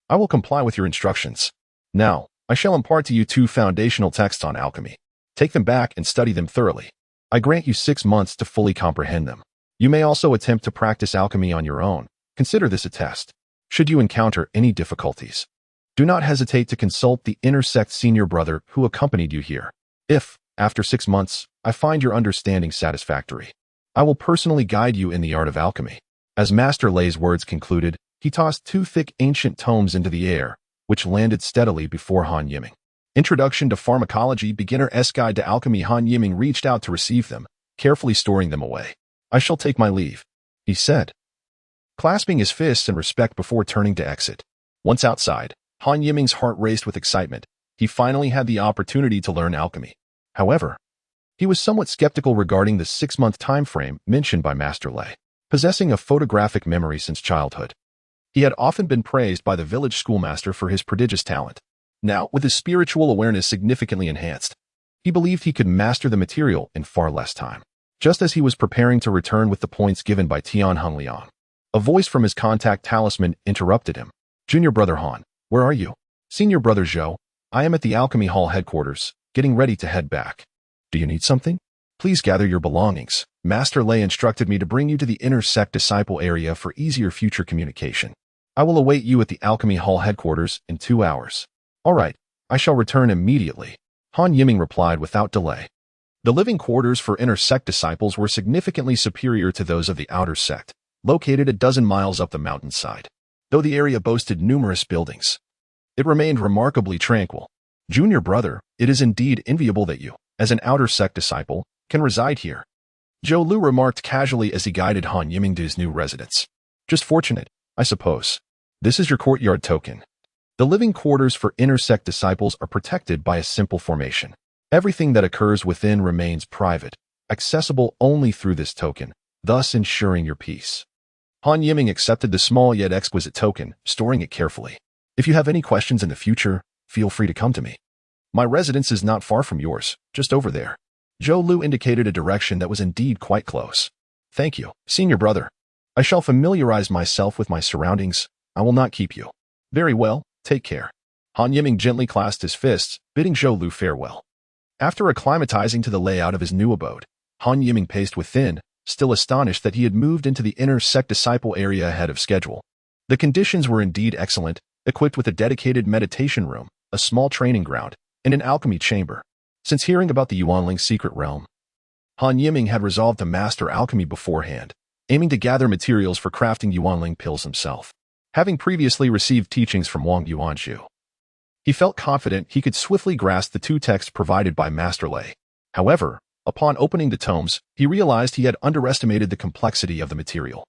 I will comply with your instructions. Now, I shall impart to you 2 foundational texts on alchemy. Take them back and study them thoroughly. I grant you 6 months to fully comprehend them. You may also attempt to practice alchemy on your own. Consider this a test. Should you encounter any difficulties, do not hesitate to consult the inner sect senior brother who accompanied you here. If, after 6 months, I find your understanding satisfactory, I will personally guide you in the art of alchemy. As Master Lei's words concluded, he tossed 2 thick ancient tomes into the air, which landed steadily before Han Yiming. Introduction to Pharmacology, Beginner's Guide to Alchemy. Han Yiming reached out to receive them, carefully storing them away. I shall take my leave, he said, clasping his fists in respect before turning to exit. Once outside, Han Yiming's heart raced with excitement. He finally had the opportunity to learn alchemy. However, he was somewhat skeptical regarding the 6-month time frame mentioned by Master Lei. Possessing a photographic memory since childhood, he had often been praised by the village schoolmaster for his prodigious talent. Now, with his spiritual awareness significantly enhanced, he believed he could master the material in far less time. Just as he was preparing to return with the points given by Tian Hongliang, a voice from his contact talisman interrupted him. Junior Brother Han, where are you? Senior Brother Zhou, I am at the Alchemy Hall headquarters, getting ready to head back. Do you need something? Please gather your belongings. Master Lei instructed me to bring you to the inner sect disciple area for easier future communication. I will await you at the Alchemy Hall headquarters in 2 hours. All right, I shall return immediately. Han Yiming replied without delay. The living quarters for inner sect disciples were significantly superior to those of the outer sect, located a dozen miles up the mountainside. Though the area boasted numerous buildings, it remained remarkably tranquil. Junior brother, it is indeed enviable that you, as an outer sect disciple, can reside here. Zhou Lu remarked casually as he guided Han Yiming to his new residence. Just fortunate, I suppose. This is your courtyard token. The living quarters for inner sect disciples are protected by a simple formation. Everything that occurs within remains private, accessible only through this token, thus ensuring your peace. Han Yiming accepted the small yet exquisite token, storing it carefully. If you have any questions in the future, feel free to come to me. My residence is not far from yours, just over there. Zhou Lu indicated a direction that was indeed quite close. Thank you, senior brother. I shall familiarize myself with my surroundings. I will not keep you. Very well, take care. Han Yiming gently clasped his fists, bidding Zhou Lu farewell. After acclimatizing to the layout of his new abode, Han Yiming paced within, still astonished that he had moved into the inner sect disciple area ahead of schedule. The conditions were indeed excellent, equipped with a dedicated meditation room, a small training ground, and an alchemy chamber. Since hearing about the Yuanling secret realm, Han Yiming had resolved to master alchemy beforehand, aiming to gather materials for crafting Yuanling pills himself. Having previously received teachings from Wang Yuanzhu, he felt confident he could swiftly grasp the 2 texts provided by Master Lei. However, upon opening the tomes, he realized he had underestimated the complexity of the material.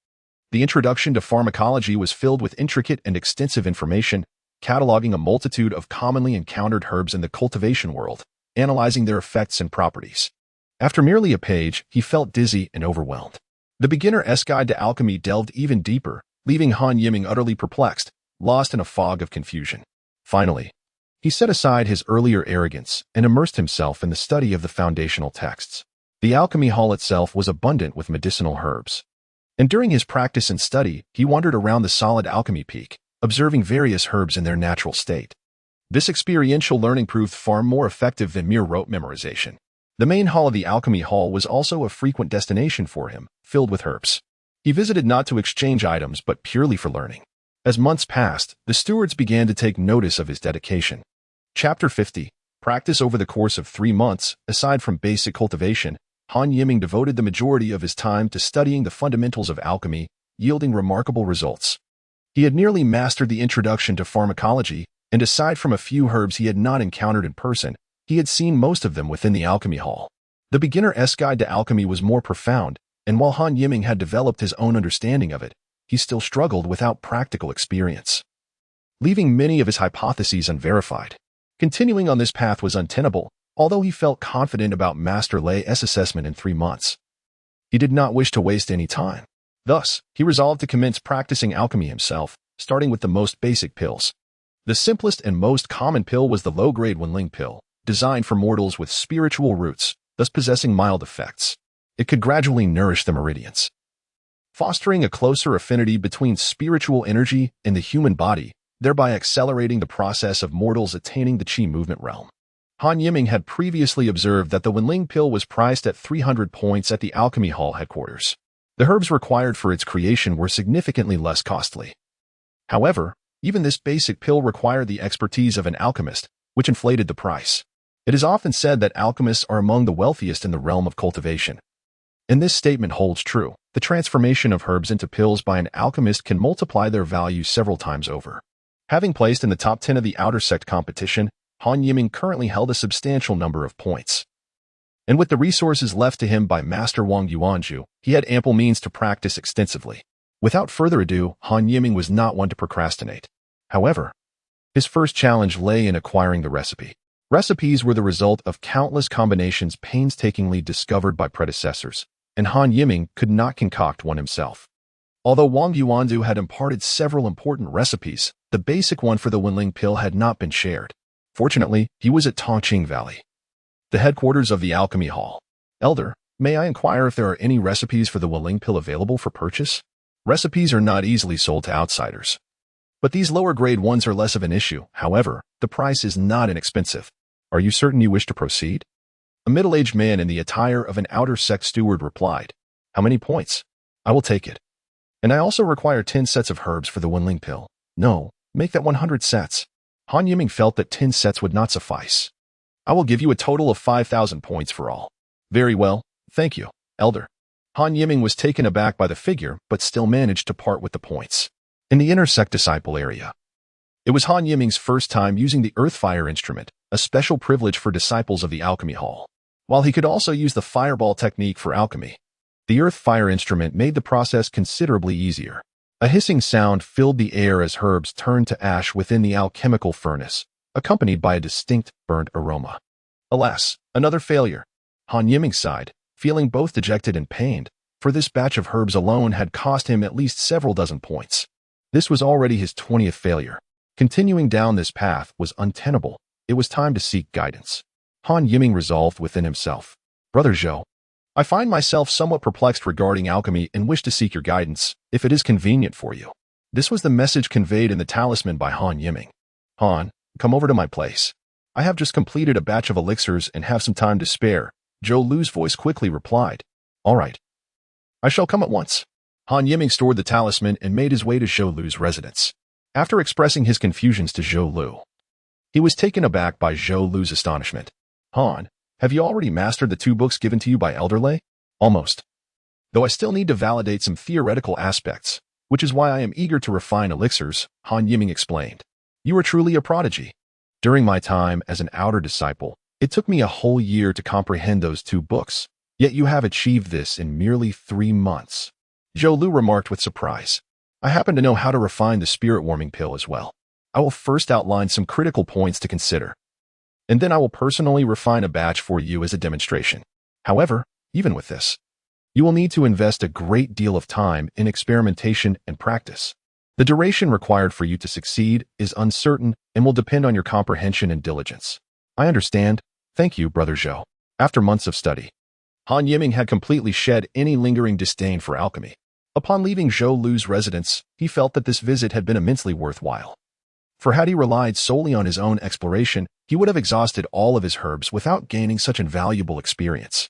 The introduction to pharmacology was filled with intricate and extensive information, cataloging a multitude of commonly encountered herbs in the cultivation world, analyzing their effects and properties. After merely a page, he felt dizzy and overwhelmed. The beginner's guide to alchemy delved even deeper, leaving Han Yiming utterly perplexed, lost in a fog of confusion. Finally, he set aside his earlier arrogance and immersed himself in the study of the foundational texts. The alchemy hall itself was abundant with medicinal herbs. And during his practice and study, he wandered around the solid alchemy peak, observing various herbs in their natural state. This experiential learning proved far more effective than mere rote memorization. The main hall of the alchemy hall was also a frequent destination for him, filled with herbs. He visited not to exchange items but purely for learning. As months passed, the stewards began to take notice of his dedication. Chapter 50. Practice. Over the course of 3 months, aside from basic cultivation, Han Yiming devoted the majority of his time to studying the fundamentals of alchemy, yielding remarkable results. He had nearly mastered the introduction to pharmacology, and aside from a few herbs he had not encountered in person, he had seen most of them within the alchemy hall. The beginner's guide to alchemy was more profound, and while Han Yiming had developed his own understanding of it, he still struggled without practical experience, leaving many of his hypotheses unverified. Continuing on this path was untenable, although he felt confident about Master Lei's assessment in 3 months. He did not wish to waste any time. Thus, he resolved to commence practicing alchemy himself, starting with the most basic pills. The simplest and most common pill was the low-grade Wenling pill, designed for mortals with spiritual roots, thus possessing mild effects. It could gradually nourish the meridians, fostering a closer affinity between spiritual energy and the human body, thereby accelerating the process of mortals attaining the Qi movement realm. Han Yiming had previously observed that the Wenling pill was priced at 300 points at the Alchemy Hall headquarters. The herbs required for its creation were significantly less costly. However, even this basic pill required the expertise of an alchemist, which inflated the price. It is often said that alchemists are among the wealthiest in the realm of cultivation. And this statement holds true. The transformation of herbs into pills by an alchemist can multiply their value several times over. Having placed in the top 10 of the outer sect competition, Han Yiming currently held a substantial number of points. And with the resources left to him by Master Wang Yuanzhu, he had ample means to practice extensively. Without further ado, Han Yiming was not one to procrastinate. However, his first challenge lay in acquiring the recipe. Recipes were the result of countless combinations painstakingly discovered by predecessors, and Han Yiming could not concoct one himself. Although Wang Yuanzhu had imparted several important recipes, the basic one for the Wenling pill had not been shared. Fortunately, he was at Tongqing Valley, the headquarters of the Alchemy Hall. Elder, may I inquire if there are any recipes for the Wenling pill available for purchase? Recipes are not easily sold to outsiders, but these lower-grade ones are less of an issue. However, the price is not inexpensive. Are you certain you wish to proceed? A middle-aged man in the attire of an outer sect steward replied. How many points? I will take it. And I also require 10 sets of herbs for the Wenling pill. No, make that 100 sets. Han Yiming felt that 10 sets would not suffice. I will give you a total of 5,000 points for all. Very well, thank you, Elder. Han Yiming was taken aback by the figure, but still managed to part with the points. In the inner sect disciple area, it was Han Yiming's first time using the earth-fire instrument, a special privilege for disciples of the Alchemy Hall. While he could also use the fireball technique for alchemy, the earth-fire instrument made the process considerably easier. A hissing sound filled the air as herbs turned to ash within the alchemical furnace, accompanied by a distinct, burnt aroma. Alas, another failure. Han Yiming sighed, feeling both dejected and pained, for this batch of herbs alone had cost him at least several dozen points. This was already his 20th failure. Continuing down this path was untenable. It was time to seek guidance. Han Yiming resolved within himself. Brother Zhou, I find myself somewhat perplexed regarding alchemy and wish to seek your guidance, if it is convenient for you. This was the message conveyed in the talisman by Han Yiming. Han, come over to my place. I have just completed a batch of elixirs and have some time to spare. Zhou Lu's voice quickly replied. All right. I shall come at once. Han Yiming stored the talisman and made his way to Zhou Lu's residence. After expressing his confusions to Zhou Lu, he was taken aback by Zhou Lu's astonishment. Han, have you already mastered the 2 books given to you by Elder Lei? Almost. Though I still need to validate some theoretical aspects, which is why I am eager to refine elixirs, Han Yiming explained. You are truly a prodigy. During my time as an outer disciple, it took me a whole year to comprehend those 2 books, yet you have achieved this in merely 3 months. Zhou Lu remarked with surprise. I happen to know how to refine the spirit-warming pill as well. I will first outline some critical points to consider, and then I will personally refine a batch for you as a demonstration. However, even with this, You will need to invest a great deal of time in experimentation and practice. The duration required for you to succeed is uncertain and will depend on your comprehension and diligence. I understand. Thank you, Brother Zhou. After months of study, Han Yiming had completely shed any lingering disdain for alchemy. Upon leaving Zhou Lu's residence, he felt that this visit had been immensely worthwhile. For had he relied solely on his own exploration, he would have exhausted all of his herbs without gaining such invaluable experience.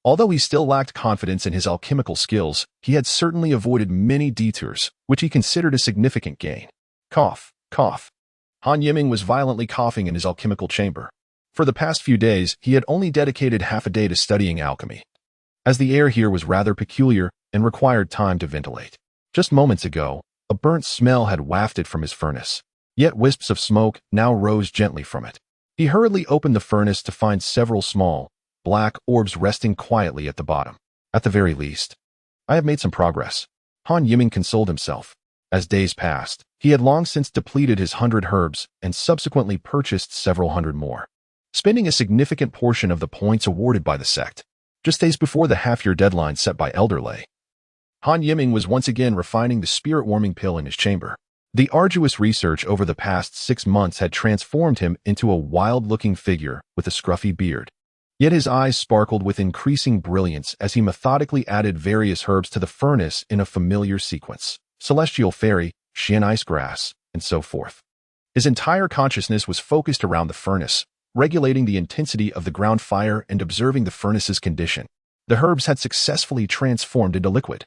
Although he still lacked confidence in his alchemical skills, he had certainly avoided many detours, which he considered a significant gain. Cough, cough. Han Yiming was violently coughing in his alchemical chamber. For the past few days, he had only dedicated half a day to studying alchemy, as the air here was rather peculiar and required time to ventilate. Just moments ago, a burnt smell had wafted from his furnace, yet wisps of smoke now rose gently from it. He hurriedly opened the furnace to find several small, black orbs resting quietly at the bottom. At the very least, I have made some progress. Han Yiming consoled himself. As days passed, he had long since depleted his 100 herbs and subsequently purchased several hundred more, spending a significant portion of the points awarded by the sect, just days before the half-year deadline set by Elder Lei. Han Yiming was once again refining the spirit-warming pill in his chamber. The arduous research over the past 6 months had transformed him into a wild-looking figure with a scruffy beard. Yet his eyes sparkled with increasing brilliance as he methodically added various herbs to the furnace in a familiar sequence: celestial fairy, Xian ice grass, and so forth. His entire consciousness was focused around the furnace, regulating the intensity of the ground fire and observing the furnace's condition. The herbs had successfully transformed into liquid.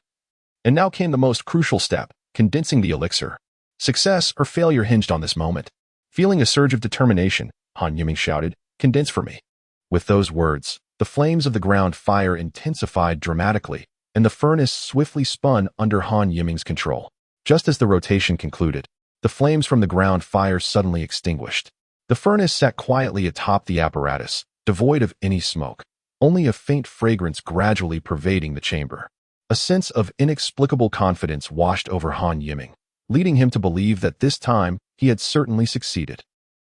And now came the most crucial step: condensing the elixir. Success or failure hinged on this moment. Feeling a surge of determination, Han Yiming shouted, "Condense for me." With those words, the flames of the ground fire intensified dramatically, and the furnace swiftly spun under Han Yiming's control. Just as the rotation concluded, the flames from the ground fire suddenly extinguished. The furnace sat quietly atop the apparatus, devoid of any smoke, only a faint fragrance gradually pervading the chamber. A sense of inexplicable confidence washed over Han Yiming, leading him to believe that this time he had certainly succeeded.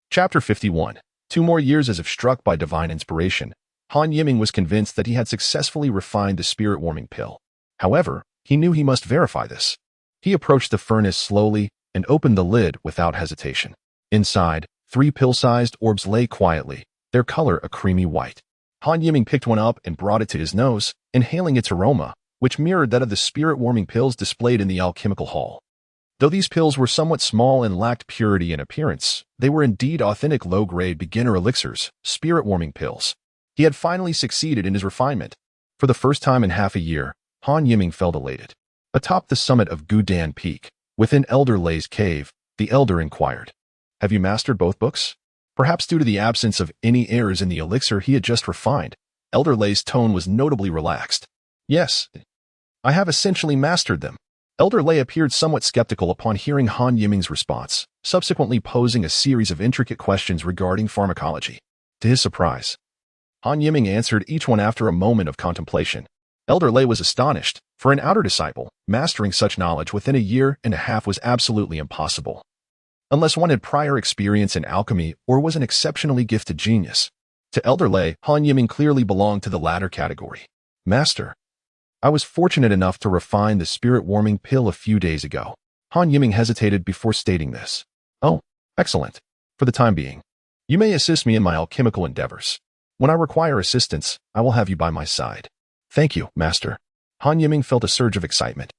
Chapter 51. 2 more years as if struck by divine inspiration, Han Yiming was convinced that he had successfully refined the spirit-warming pill. However, he knew he must verify this. He approached the furnace slowly and opened the lid without hesitation. Inside, 3 pill-sized orbs lay quietly, their color a creamy white. Han Yiming picked one up and brought it to his nose, inhaling its aroma, which mirrored that of the spirit-warming pills displayed in the alchemical hall. Though these pills were somewhat small and lacked purity in appearance, they were indeed authentic low-grade beginner elixirs, spirit-warming pills. He had finally succeeded in his refinement. For the first time in half a year, Han Yiming felt elated. Atop the summit of Gudan Peak, within Elder Lei's cave, the elder inquired, "Have you mastered both books?" Perhaps due to the absence of any errors in the elixir he had just refined, Elder Lei's tone was notably relaxed. "Yes, I have essentially mastered them." Elder Lei appeared somewhat skeptical upon hearing Han Yiming's response, subsequently posing a series of intricate questions regarding pharmacology. To his surprise, Han Yiming answered each one after a moment of contemplation. Elder Lei was astonished. For an outer disciple, mastering such knowledge within a year and a half was absolutely impossible, unless one had prior experience in alchemy or was an exceptionally gifted genius. To Elder Lei, Han Yiming clearly belonged to the latter category. "Master, I was fortunate enough to refine the spirit-warming pill a few days ago." Han Yiming hesitated before stating this. "Oh, excellent. For the time being, you may assist me in my alchemical endeavors. When I require assistance, I will have you by my side." "Thank you, Master." Han Yiming felt a surge of excitement.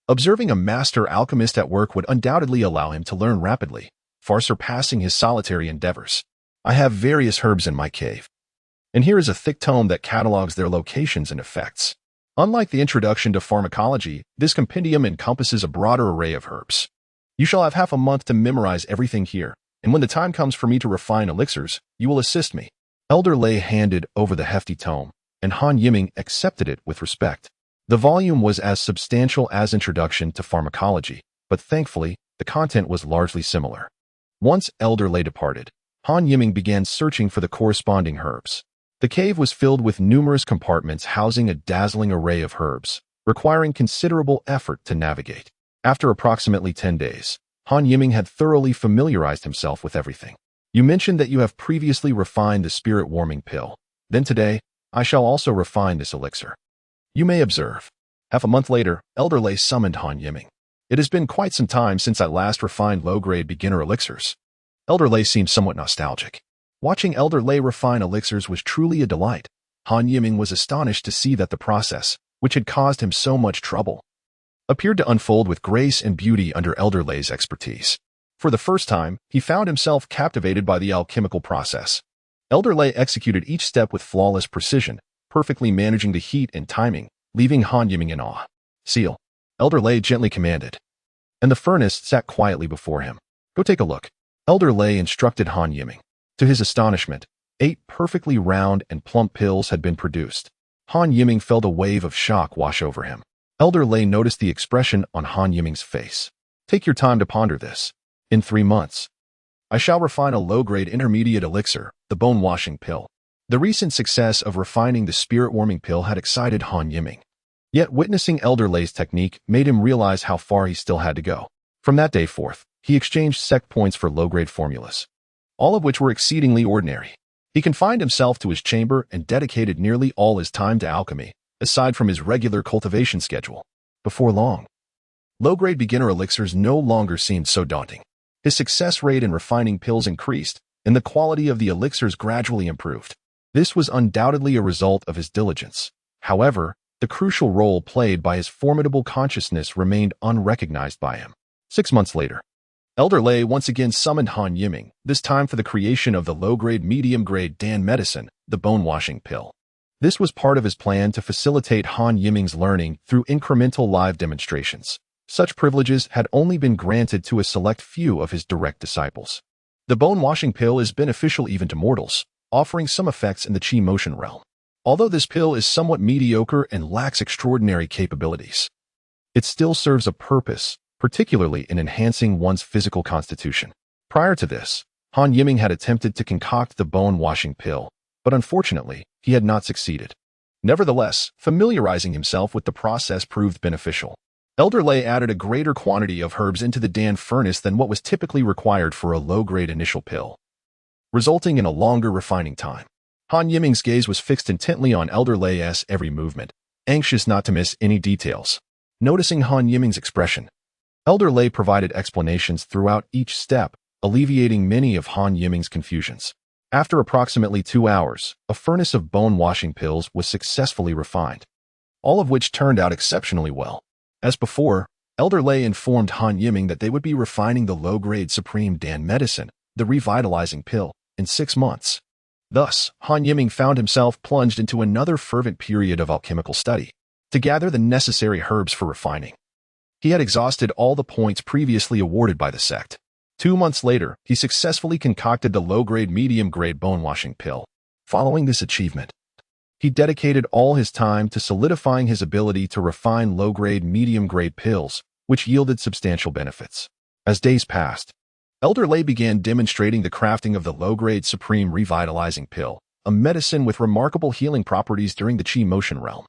Observing a master alchemist at work would undoubtedly allow him to learn rapidly, far surpassing his solitary endeavors. "I have various herbs in my cave, and here is a thick tome that catalogs their locations and effects. Unlike the introduction to pharmacology, this compendium encompasses a broader array of herbs. You shall have half a month to memorize everything here, and when the time comes for me to refine elixirs, you will assist me." Elder Lei handed over the hefty tome, and Han Yiming accepted it with respect. The volume was as substantial as Introduction to Pharmacology, but thankfully, the content was largely similar. Once Elder Lei departed, Han Yiming began searching for the corresponding herbs. The cave was filled with numerous compartments housing a dazzling array of herbs, requiring considerable effort to navigate. After approximately 10 days, Han Yiming had thoroughly familiarized himself with everything. "You mentioned that you have previously refined the spirit-warming pill. Then today, I shall also refine this elixir." You may observe. Half a month later, Elder Lei summoned Han Yiming. It has been quite some time since I last refined low-grade beginner elixirs. Elder Lei seemed somewhat nostalgic. Watching Elder Lei refine elixirs was truly a delight. Han Yiming was astonished to see that the process, which had caused him so much trouble, appeared to unfold with grace and beauty under Elder Lei's expertise. For the first time, he found himself captivated by the alchemical process. Elder Lei executed each step with flawless precision, perfectly managing the heat and timing, leaving Han Yiming in awe. Seal, Elder Lei gently commanded. And the furnace sat quietly before him. Go take a look. Elder Lei instructed Han Yiming. To his astonishment, 8 perfectly round and plump pills had been produced. Han Yiming felt a wave of shock wash over him. Elder Lei noticed the expression on Han Yiming's face. Take your time to ponder this. In 3 months, I shall refine a low-grade intermediate elixir, the bone-washing pill. The recent success of refining the spirit-warming pill had excited Han Yiming. Yet witnessing Elder Lei's technique made him realize how far he still had to go. From that day forth, he exchanged sect points for low-grade formulas, all of which were exceedingly ordinary. He confined himself to his chamber and dedicated nearly all his time to alchemy, aside from his regular cultivation schedule. Before long, low-grade beginner elixirs no longer seemed so daunting. His success rate in refining pills increased, and the quality of the elixirs gradually improved. This was undoubtedly a result of his diligence. However, the crucial role played by his formidable consciousness remained unrecognized by him. 6 months later, Elder Lei once again summoned Han Yiming, this time for the creation of the low-grade medium-grade Dan medicine, the bone-washing pill. This was part of his plan to facilitate Han Yiming's learning through incremental live demonstrations. Such privileges had only been granted to a select few of his direct disciples. The bone-washing pill is beneficial even to mortals, offering some effects in the chi motion realm. Although this pill is somewhat mediocre and lacks extraordinary capabilities, it still serves a purpose, particularly in enhancing one's physical constitution. Prior to this, Han Yiming had attempted to concoct the bone-washing pill, but unfortunately, he had not succeeded. Nevertheless, familiarizing himself with the process proved beneficial. Elder Lei added a greater quantity of herbs into the Dan furnace than what was typically required for a low-grade initial pill, resulting in a longer refining time. Han Yiming's gaze was fixed intently on Elder Lei's every movement, anxious not to miss any details. Noticing Han Yiming's expression, Elder Lei provided explanations throughout each step, alleviating many of Han Yiming's confusions. After approximately 2 hours, a furnace of bone-washing pills was successfully refined, all of which turned out exceptionally well. As before, Elder Lei informed Han Yiming that they would be refining the low-grade Supreme Dan medicine, the revitalizing pill, in 6 months. Thus, Han Yiming found himself plunged into another fervent period of alchemical study, to gather the necessary herbs for refining. He had exhausted all the points previously awarded by the sect. 2 months later, he successfully concocted the low-grade medium-grade bone-washing pill. Following this achievement, he dedicated all his time to solidifying his ability to refine low-grade medium-grade pills, which yielded substantial benefits. As days passed, Elder Lei began demonstrating the crafting of the low-grade Supreme Revitalizing Pill, a medicine with remarkable healing properties during the chi motion realm.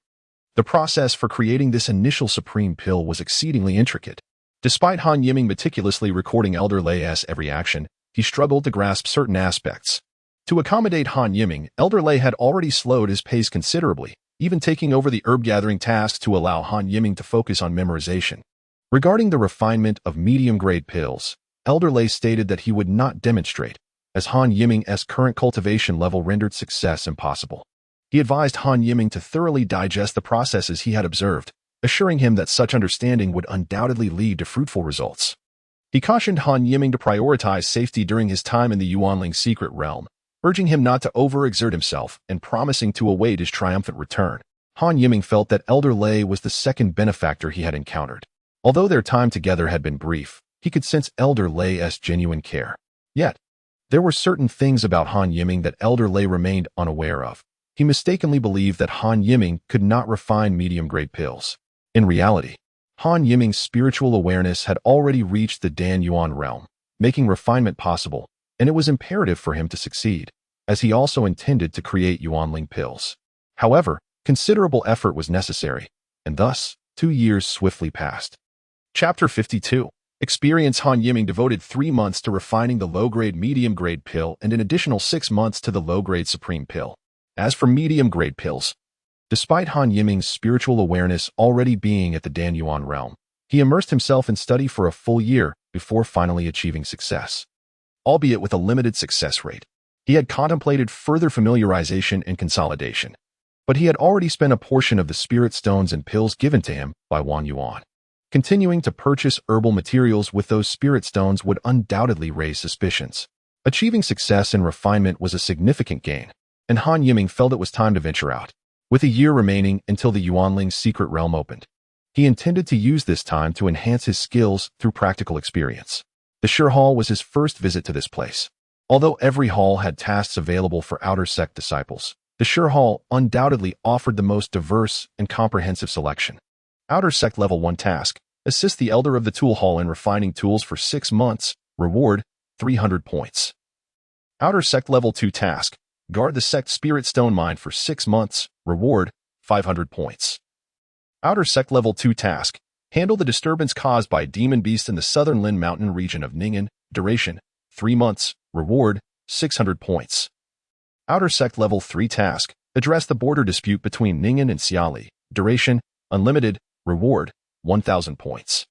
The process for creating this initial Supreme Pill was exceedingly intricate. Despite Han Yiming meticulously recording Elder Lei's every action, he struggled to grasp certain aspects. To accommodate Han Yiming, Elder Lei had already slowed his pace considerably, even taking over the herb-gathering task to allow Han Yiming to focus on memorization. Regarding the refinement of medium-grade pills, Elder Lei stated that he would not demonstrate, as Han Yiming's current cultivation level rendered success impossible. He advised Han Yiming to thoroughly digest the processes he had observed, assuring him that such understanding would undoubtedly lead to fruitful results. He cautioned Han Yiming to prioritize safety during his time in the Yuanling secret realm, urging him not to overexert himself and promising to await his triumphant return. Han Yiming felt that Elder Lei was the second benefactor he had encountered. Although their time together had been brief, he could sense Elder Lei's genuine care. Yet, there were certain things about Han Yiming that Elder Lei remained unaware of. He mistakenly believed that Han Yiming could not refine medium-grade pills. In reality, Han Yiming's spiritual awareness had already reached the Dan Yuan realm, making refinement possible, and it was imperative for him to succeed, as he also intended to create Yuanling pills. However, considerable effort was necessary, and thus, 2 years swiftly passed. Chapter 52. Experience. Han Yiming devoted 3 months to refining the low-grade medium-grade pill and an additional 6 months to the low-grade supreme pill. As for medium-grade pills, Despite Han Yiming's spiritual awareness already being at the Danyuan realm, he immersed himself in study for a full year before finally achieving success. Albeit with a limited success rate, he had contemplated further familiarization and consolidation, but he had already spent a portion of the spirit stones and pills given to him by Wang Yuan. Continuing to purchase herbal materials with those spirit stones would undoubtedly raise suspicions. Achieving success and refinement was a significant gain, and Han Yiming felt it was time to venture out. With a year remaining until the Yuanling's secret realm opened, he intended to use this time to enhance his skills through practical experience. The Shi Hall was his first visit to this place. Although every hall had tasks available for outer sect disciples, the Shi Hall undoubtedly offered the most diverse and comprehensive selection. Outer Sect Level 1 Task: Assist the Elder of the Tool Hall in refining tools for 6 months. Reward: 300 points. Outer Sect Level 2 Task: Guard the Sect Spirit Stone Mine for 6 months. Reward: 500 points. Outer Sect Level 2 Task: Handle the disturbance caused by Demon Beast in the Southern Lin Mountain region of Ning'an. Duration: 3 months. Reward: 600 points. Outer Sect Level 3 Task: Address the border dispute between Ning'an and Xiali. Duration: Unlimited. Reward: 1,000 points.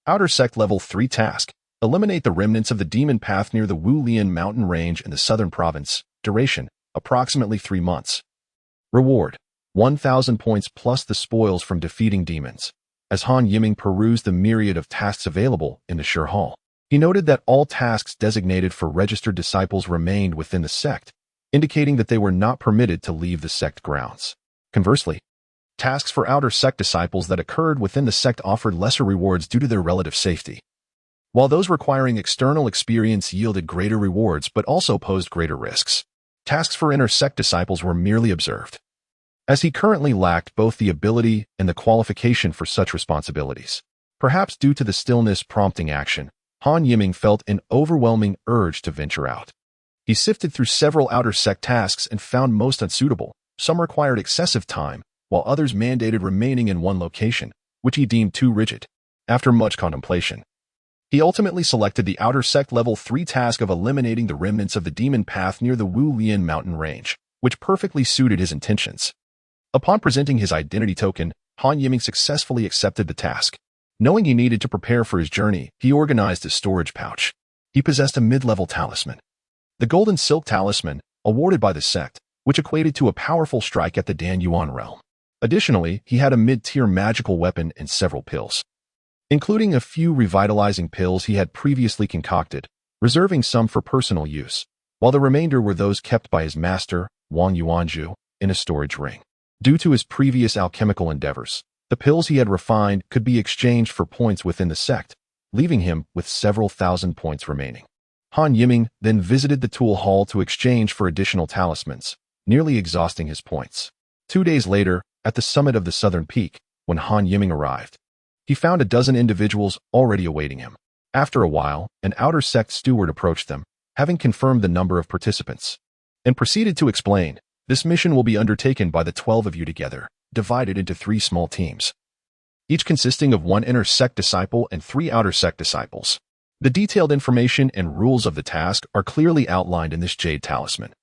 Outer Sect Level 3 Task: Eliminate the remnants of the demon path near the Wu Lian mountain range in the southern province. Duration: approximately 3 months. Reward: 1,000 points plus the spoils from defeating demons. As Han Yiming perused the myriad of tasks available in the Shi Hall, he noted that all tasks designated for registered disciples remained within the sect, indicating that they were not permitted to leave the sect grounds. Conversely, tasks for outer sect disciples that occurred within the sect offered lesser rewards due to their relative safety, while those requiring external experience yielded greater rewards but also posed greater risks. Tasks for inner sect disciples were merely observed, as he currently lacked both the ability and the qualification for such responsibilities. Perhaps due to the stillness prompting action, Han Yiming felt an overwhelming urge to venture out. He sifted through several outer sect tasks and found most unsuitable. Some required excessive time, while others mandated remaining in one location, which he deemed too rigid. After much contemplation, he ultimately selected the Outer Sect Level 3 task of eliminating the remnants of the demon path near the Wu Lian mountain range, which perfectly suited his intentions. Upon presenting his identity token, Han Yiming successfully accepted the task. Knowing he needed to prepare for his journey, he organized his storage pouch. He possessed a mid-level talisman, the Golden Silk Talisman, awarded by the sect, which equated to a powerful strike at the Danyuan realm. Additionally, he had a mid-tier magical weapon and several pills, including a few revitalizing pills he had previously concocted, reserving some for personal use, while the remainder were those kept by his master, Wang Yuanzhu, in a storage ring. Due to his previous alchemical endeavors, the pills he had refined could be exchanged for points within the sect, leaving him with several thousand points remaining. Han Yiming then visited the tool hall to exchange for additional talismans, nearly exhausting his points. 2 days later, at the summit of the southern peak, when Han Yiming arrived, he found a dozen individuals already awaiting him. After a while, an outer sect steward approached them, having confirmed the number of participants, and proceeded to explain, "This mission will be undertaken by the 12 of you together, divided into 3 small teams, each consisting of 1 inner sect disciple and 3 outer sect disciples. The detailed information and rules of the task are clearly outlined in this jade talisman.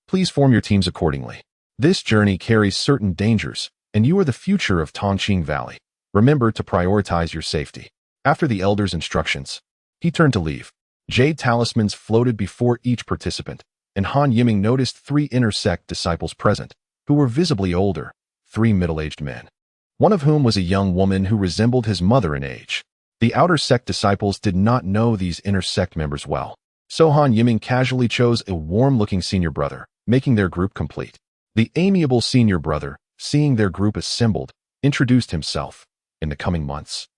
Please form your teams accordingly. This journey carries certain dangers, and you are the future of Tongqing Valley. Remember to prioritize your safety." After the elder's instructions, he turned to leave. Jade talismans floated before each participant, and Han Yiming noticed 3 inner sect disciples present, who were visibly older, 3 middle-aged men, one of whom was a young woman who resembled his mother in age. The outer sect disciples did not know these inner sect members well, so Han Yiming casually chose a warm-looking senior brother, making their group complete. The amiable senior brother, seeing their group assembled, introduced himself. "In the coming months,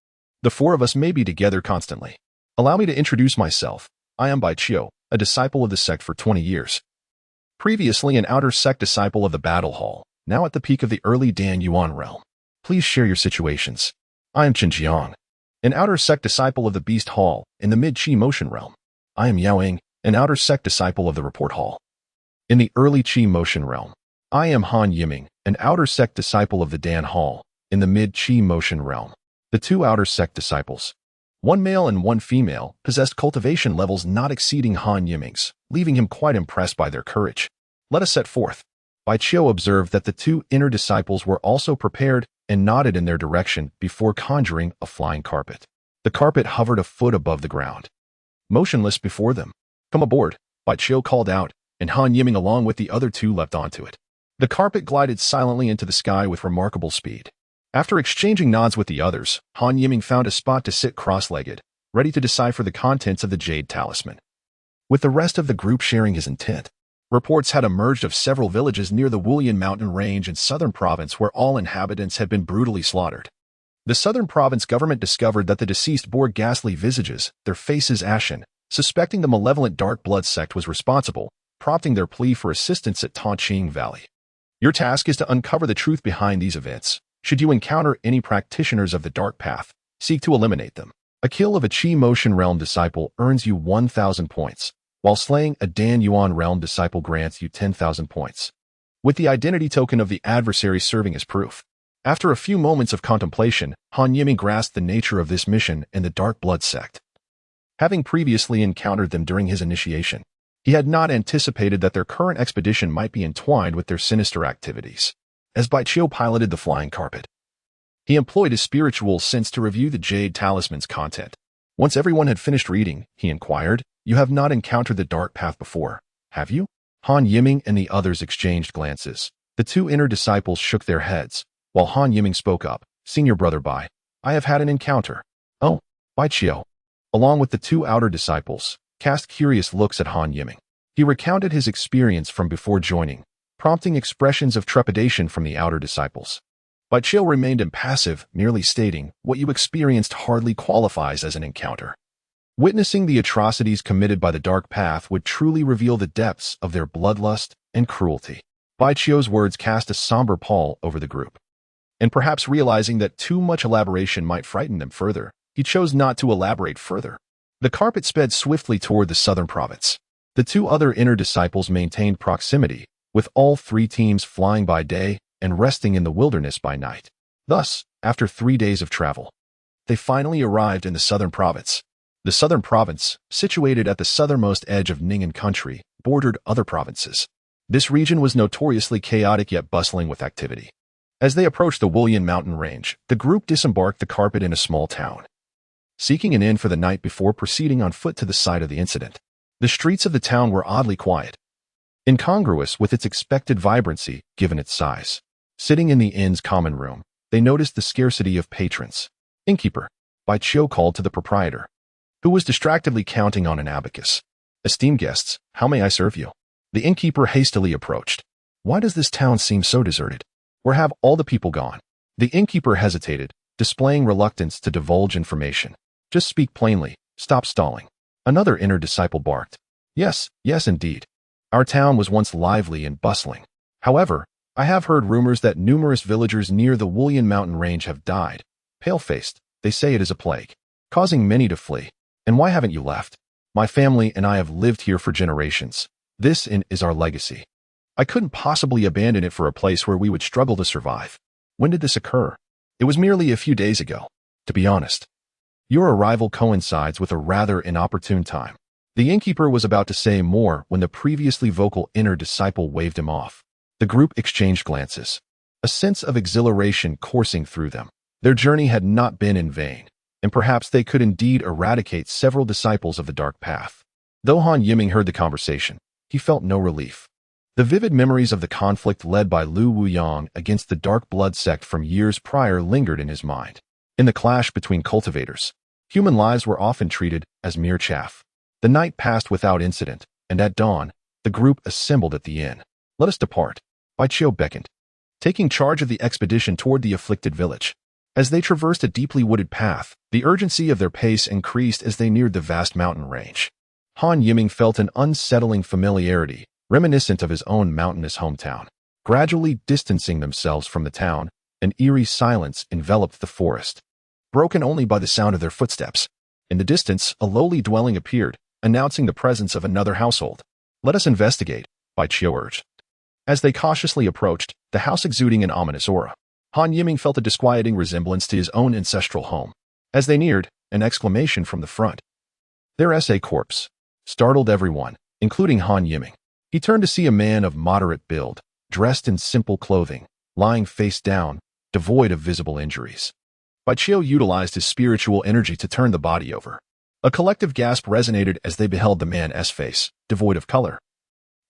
the 4 of us may be together constantly. Allow me to introduce myself. I am Bai Chiu, a disciple of the sect for 20 years. Previously an outer sect disciple of the Battle Hall, now at the peak of the early Danyuan realm. Please share your situations. I am Chen Jiang, an outer sect disciple of the Beast Hall in the mid-Qi Motion realm. I am Yao Ying, an outer sect disciple of the Report Hall in the early Qi Motion realm. I am Han Yiming, an outer sect disciple of the Dan Hall in the mid-Qi Motion realm. The 2 outer sect disciples, 1 male and 1 female, possessed cultivation levels not exceeding Han Yiming's, leaving him quite impressed by their courage. "Let us set forth. Bai Qiu observed that the two inner disciples were also prepared and nodded in their direction before conjuring a flying carpet. The carpet hovered a foot above the ground, motionless before them. "Come aboard," Bai Qiu called out, and Han Yiming along with the other two leapt onto it. The carpet glided silently into the sky with remarkable speed. After exchanging nods with the others, Han Yiming found a spot to sit cross-legged, ready to decipher the contents of the jade talisman. With the rest of the group sharing his intent, reports had emerged of several villages near the Wulian mountain range in southern province where all inhabitants had been brutally slaughtered. The southern province government discovered that the deceased bore ghastly visages, their faces ashen, suspecting the malevolent dark blood sect was responsible, prompting their plea for assistance at Tonqing Valley. Your task is to uncover the truth behind these events. Should you encounter any practitioners of the dark path, seek to eliminate them. A kill of a Qi Motion Realm disciple earns you 1,000 points, while slaying a Dan Yuan Realm disciple grants you 10,000 points, with the identity token of the adversary serving as proof. After a few moments of contemplation, Han Yiming grasped the nature of this mission and the dark blood sect. Having previously encountered them during his initiation, he had not anticipated that their current expedition might be entwined with their sinister activities. As Bai Qiu piloted the flying carpet, he employed his spiritual sense to review the jade talisman's content. Once everyone had finished reading, he inquired, "You have not encountered the dark path before, have you?" Han Yiming and the others exchanged glances. The two inner disciples shook their heads, while Han Yiming spoke up, "Senior brother Bai, I have had an encounter." "Oh," Bai Qiu, along with the two outer disciples, cast curious looks at Han Yiming. He recounted his experience from before joining, prompting expressions of trepidation from the outer disciples. Bai Qiu remained impassive, merely stating, "What you experienced hardly qualifies as an encounter." Witnessing the atrocities committed by the dark path would truly reveal the depths of their bloodlust and cruelty. Bai Qiu's words cast a somber pall over the group. And perhaps realizing that too much elaboration might frighten them further, he chose not to elaborate further. The carpet sped swiftly toward the southern province. The two other inner disciples maintained proximity, with all three teams flying by day and resting in the wilderness by night. Thus, after 3 days of travel, they finally arrived in the southern province. The southern province, situated at the southernmost edge of Ning'an country, bordered other provinces. This region was notoriously chaotic yet bustling with activity. As they approached the Wulian mountain range, the group disembarked the carpet in a small town, seeking an inn for the night before proceeding on foot to the site of the incident. The streets of the town were oddly quiet, incongruous with its expected vibrancy given its size. Sitting in the inn's common room, they noticed the scarcity of patrons. "Innkeeper," Bai Qiu called to the proprietor, who was distractedly counting on an abacus. "Esteemed guests, how may I serve you?" The innkeeper hastily approached. "Why does this town seem so deserted? Where have all the people gone?" The innkeeper hesitated, displaying reluctance to divulge information. "Just speak plainly, stop stalling." Another inner disciple barked. Yes, indeed. Our town was once lively and bustling. However, I have heard rumors that numerous villagers near the Wulian mountain range have died. Pale-faced, they say it is a plague, causing many to flee. And why haven't you left? My family and I have lived here for generations. This is our legacy. I couldn't possibly abandon it for a place where we would struggle to survive. When did this occur? It was merely a few days ago, to be honest. Your arrival coincides with a rather inopportune time. The innkeeper was about to say more when the previously vocal inner disciple waved him off. The group exchanged glances, a sense of exhilaration coursing through them. Their journey had not been in vain, and perhaps they could indeed eradicate several disciples of the dark path. Though Han Yiming heard the conversation, he felt no relief. The vivid memories of the conflict led by Lu Wuyang against the dark blood sect from years prior lingered in his mind. In the clash between cultivators, human lives were often treated as mere chaff. The night passed without incident, and at dawn, the group assembled at the inn. "Let us depart," Bai Qiu beckoned, taking charge of the expedition toward the afflicted village. As they traversed a deeply wooded path, the urgency of their pace increased as they neared the vast mountain range. Han Yiming felt an unsettling familiarity, reminiscent of his own mountainous hometown. Gradually distancing themselves from the town, an eerie silence enveloped the forest, broken only by the sound of their footsteps. In the distance, a lowly dwelling appeared, announcing the presence of another household. "Let us investigate," Bai Qiu urged. As they cautiously approached, the house exuding an ominous aura, Han Yiming felt a disquieting resemblance to his own ancestral home. As they neared, an exclamation from the front, "There's a corpse," startled everyone, including Han Yiming. He turned to see a man of moderate build, dressed in simple clothing, lying face down, devoid of visible injuries. Baiqiu utilized his spiritual energy to turn the body over. A collective gasp resonated as they beheld the man's face, devoid of color,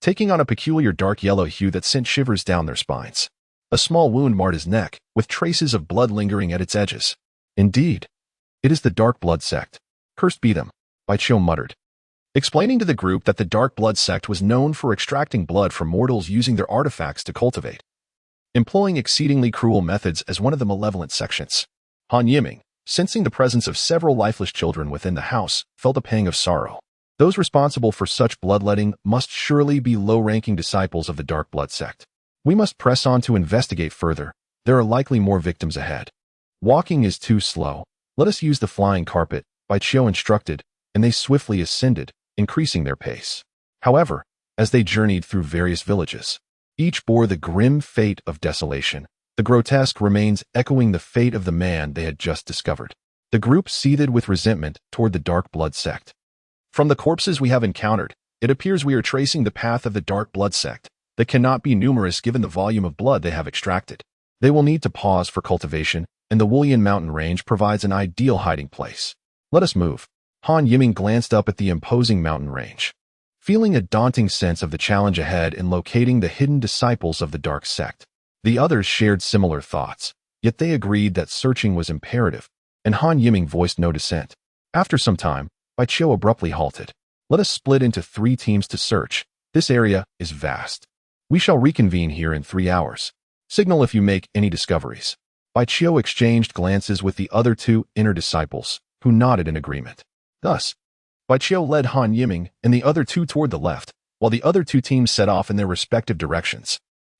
taking on a peculiar dark yellow hue that sent shivers down their spines. A small wound marred his neck, with traces of blood lingering at its edges. Indeed, it is the Dark Blood Sect. Cursed be them, Baiqiu muttered, explaining to the group that the Dark Blood Sect was known for extracting blood from mortals using their artifacts to cultivate, employing exceedingly cruel methods as one of the malevolent sections. Han Yiming, sensing the presence of several lifeless children within the house, felt a pang of sorrow. Those responsible for such bloodletting must surely be low-ranking disciples of the Dark Blood Sect. We must press on to investigate further. There are likely more victims ahead. Walking is too slow. Let us use the flying carpet, Baiqiu instructed, and they swiftly ascended, increasing their pace. However, as they journeyed through various villages, each bore the grim fate of desolation. The grotesque remains echoing the fate of the man they had just discovered. The group seethed with resentment toward the Dark Blood Sect. From the corpses we have encountered, it appears we are tracing the path of the Dark Blood Sect. That cannot be numerous given the volume of blood they have extracted. They will need to pause for cultivation, and the Wulian mountain range provides an ideal hiding place. Let us move. Han Yiming glanced up at the imposing mountain range, feeling a daunting sense of the challenge ahead in locating the hidden disciples of the Dark Sect. The others shared similar thoughts, yet they agreed that searching was imperative, and Han Yiming voiced no dissent. After some time, Baiqiu abruptly halted. Let us split into 3 teams to search. This area is vast. We shall reconvene here in 3 hours. Signal if you make any discoveries. Baiqiu exchanged glances with the other 2 inner disciples, who nodded in agreement. Thus, Baiqiu led Han Yiming and the other 2 toward the left, while the other 2 teams set off in their respective directions.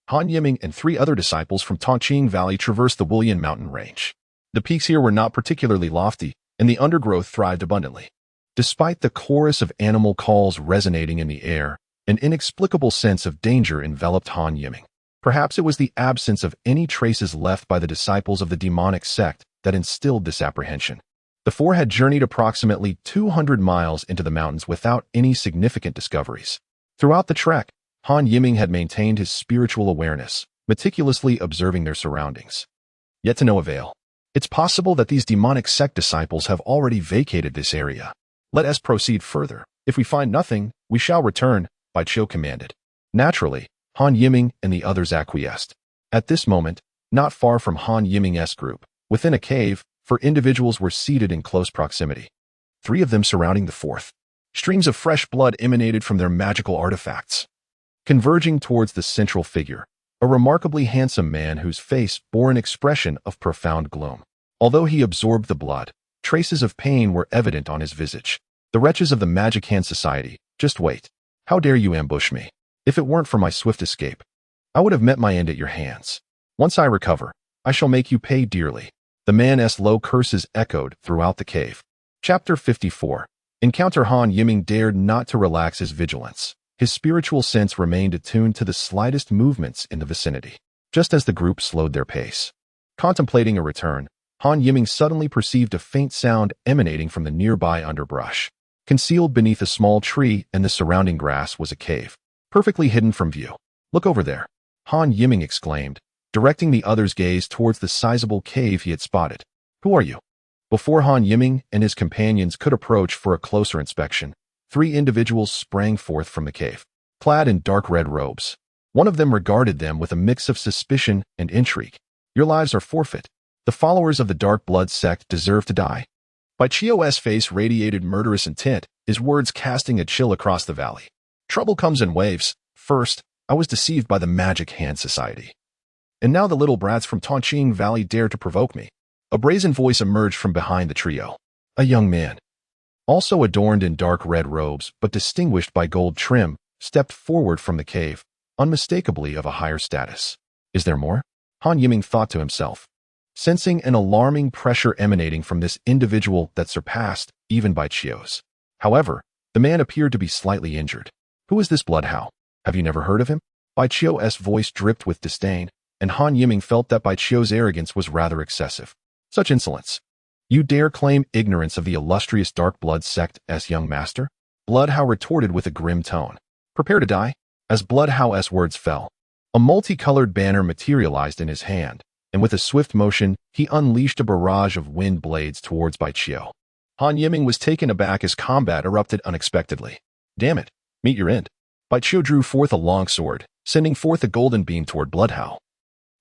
Han Yiming and 3 other disciples from Tongqing Valley traversed the Wulian mountain range. The peaks here were not particularly lofty, and the undergrowth thrived abundantly. Despite the chorus of animal calls resonating in the air, an inexplicable sense of danger enveloped Han Yiming. Perhaps it was the absence of any traces left by the disciples of the demonic sect that instilled this apprehension. The 4 had journeyed approximately 200 miles into the mountains without any significant discoveries. Throughout the trek, Han Yiming had maintained his spiritual awareness, meticulously observing their surroundings. Yet to no avail. It's possible that these demonic sect disciples have already vacated this area. Let us proceed further. If we find nothing, we shall return, Baiqiu commanded. Naturally, Han Yiming and the others acquiesced. At this moment, not far from Han Yiming's group, within a cave, 4 individuals were seated in close proximity, 3 of them surrounding the 4th. Streams of fresh blood emanated from their magical artifacts, converging towards the central figure, a remarkably handsome man whose face bore an expression of profound gloom. Although he absorbed the blood, traces of pain were evident on his visage. The wretches of the Magic Hand Society, just wait. How dare you ambush me? If it weren't for my swift escape, I would have met my end at your hands. Once I recover, I shall make you pay dearly. The man's low curses echoed throughout the cave. Chapter 54. Encounter. Han Yiming dared not to relax his vigilance. His spiritual sense remained attuned to the slightest movements in the vicinity. Just as the group slowed their pace, contemplating a return, Han Yiming suddenly perceived a faint sound emanating from the nearby underbrush. Concealed beneath a small tree and the surrounding grass was a cave, perfectly hidden from view. Look over there, Han Yiming exclaimed, directing the other's gaze towards the sizable cave he had spotted. Who are you? Before Han Yiming and his companions could approach for a closer inspection, 3 individuals sprang forth from the cave, clad in dark red robes. One of them regarded them with a mix of suspicion and intrigue. Your lives are forfeit. The followers of the Dark Blood Sect deserve to die. Baiqiu's face radiated murderous intent, his words casting a chill across the valley. Trouble comes in waves. First, I was deceived by the Magic Hand Society. And now the little brats from Tongqing Valley dare to provoke me. A brazen voice emerged from behind the trio. A young man, also adorned in dark red robes but distinguished by gold trim, stepped forward from the cave, unmistakably of a higher status. Is there more? Han Yiming thought to himself, sensing an alarming pressure emanating from this individual that surpassed even Baiqiu's. However, the man appeared to be slightly injured. Who is this bloodhound? Have you never heard of him? Baiqiu's voice dripped with disdain, and Han Yiming felt that Baiqiu's arrogance was rather excessive. Such insolence! You dare claim ignorance of the illustrious Dark Blood Sect as young master? Bloodhound retorted with a grim tone. Prepare to die. As Bloodhound's words fell, A multicolored banner materialized in his hand, and with a swift motion, he unleashed a barrage of wind blades towards Bai Qiu. Han Yiming was taken aback as combat erupted unexpectedly. Damn it, meet your end. Bai Qiu drew forth a long sword, sending forth a golden beam toward Bloodhowl.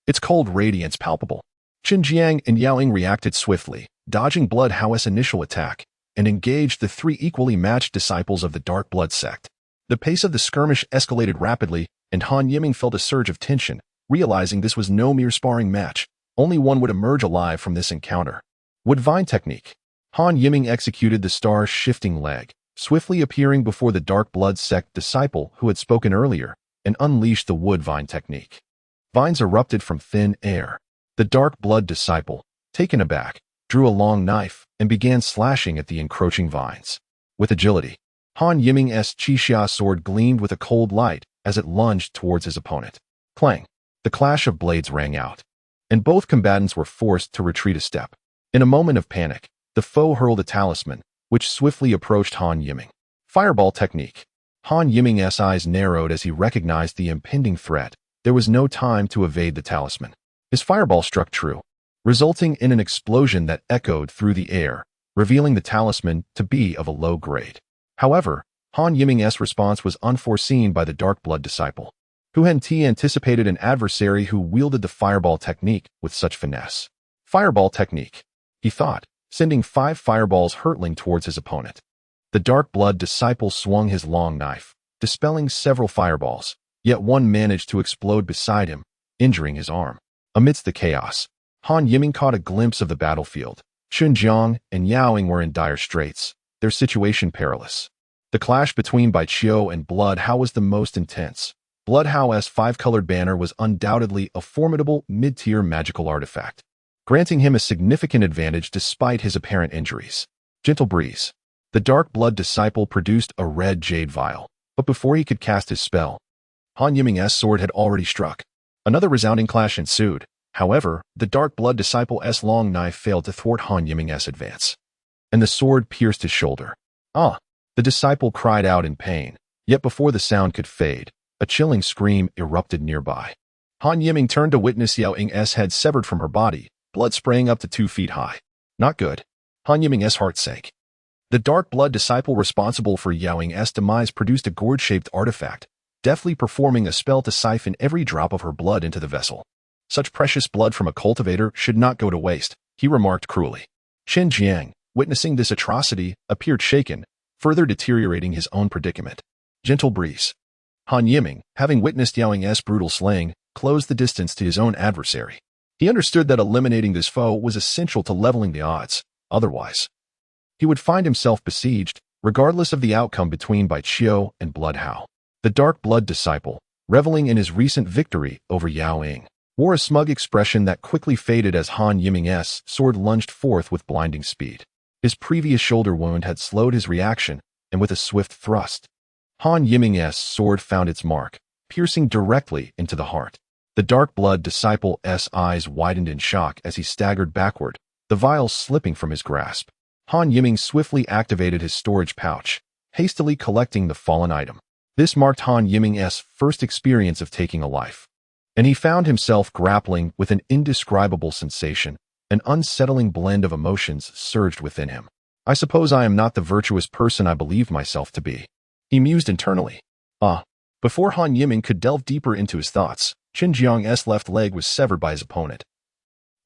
Its cold radiance palpable. Qin Jiang and Yao Ying reacted swiftly, dodging Bloodhowl's initial attack, and engaged the three equally matched disciples of the Dark Blood sect. The pace of the skirmish escalated rapidly, and Han Yiming felt a surge of tension, realizing this was no mere sparring match. Only one would emerge alive from this encounter. Divine technique. Han Yiming executed the star's shifting leg, swiftly appearing before the Dark Blood sect disciple who had spoken earlier, and unleashed the wood vine technique. Vines erupted from thin air. The Dark Blood disciple, taken aback, drew a long knife and began slashing at the encroaching vines. With agility, Han Yiming's Qixia sword gleamed with a cold light as it lunged towards his opponent. Clang! The clash of blades rang out, and both combatants were forced to retreat a step. In a moment of panic, the foe hurled a talisman, which swiftly approached Han Yiming. Fireball technique. Han Yiming's eyes narrowed as he recognized the impending threat. There was no time to evade the talisman. His fireball struck true, resulting in an explosion that echoed through the air, revealing the talisman to be of a low grade. However, Han Yiming's response was unforeseen by the Dark Blood disciple, who had anticipated an adversary who wielded the fireball technique with such finesse. Fireball technique, he thought, sending 5 fireballs hurtling towards his opponent. The Dark Blood disciple swung his long knife, dispelling several fireballs, yet one managed to explode beside him, injuring his arm. Amidst the chaos, Han Yiming caught a glimpse of the battlefield. Xinjiang and Yao Ying were in dire straits, their situation perilous. The clash between Bai Qiu and Bloodhowl was the most intense. Bloodhowl's 5-colored banner was undoubtedly a formidable mid-tier magical artifact, granting him a significant advantage despite his apparent injuries. Gentle breeze. The Dark Blood disciple produced a red jade vial, but before he could cast his spell, Han Yiming's sword had already struck. Another resounding clash ensued. However, the Dark Blood disciple's long knife failed to thwart Han Yiming's advance, and the sword pierced his shoulder. Ah! The disciple cried out in pain, yet before the sound could fade, a chilling scream erupted nearby. Han Yiming turned to witness Yao Ying's head severed from her body, blood spraying up to 2 feet high. Not good. Han Yiming's heart sank. The Dark Blood disciple responsible for Yao Ying's demise produced a gourd-shaped artifact, deftly performing a spell to siphon every drop of her blood into the vessel. Such precious blood from a cultivator should not go to waste, he remarked cruelly. Qin Jiang, witnessing this atrocity, appeared shaken, further deteriorating his own predicament. Gentle breeze. Han Yiming, having witnessed Yao Ying's brutal slaying, closed the distance to his own adversary. He understood that eliminating this foe was essential to leveling the odds. Otherwise, he would find himself besieged, regardless of the outcome between Bai Qiu and Bloodhowl. The Dark Blood disciple, reveling in his recent victory over Yao Ying, wore a smug expression that quickly faded as Han Yiming's sword lunged forth with blinding speed. His previous shoulder wound had slowed his reaction, and with a swift thrust, Han Yiming's sword found its mark, piercing directly into the heart. The Dark Blood disciple's eyes widened in shock as he staggered backward, the vial slipping from his grasp. Han Yiming swiftly activated his storage pouch, hastily collecting the fallen item. This marked Han Yiming's first experience of taking a life, and he found himself grappling with an indescribable sensation. An unsettling blend of emotions surged within him. I suppose I am not the virtuous person I believed myself to be, he mused internally. Before Han Yiming could delve deeper into his thoughts, Qin Jiang's left leg was severed by his opponent,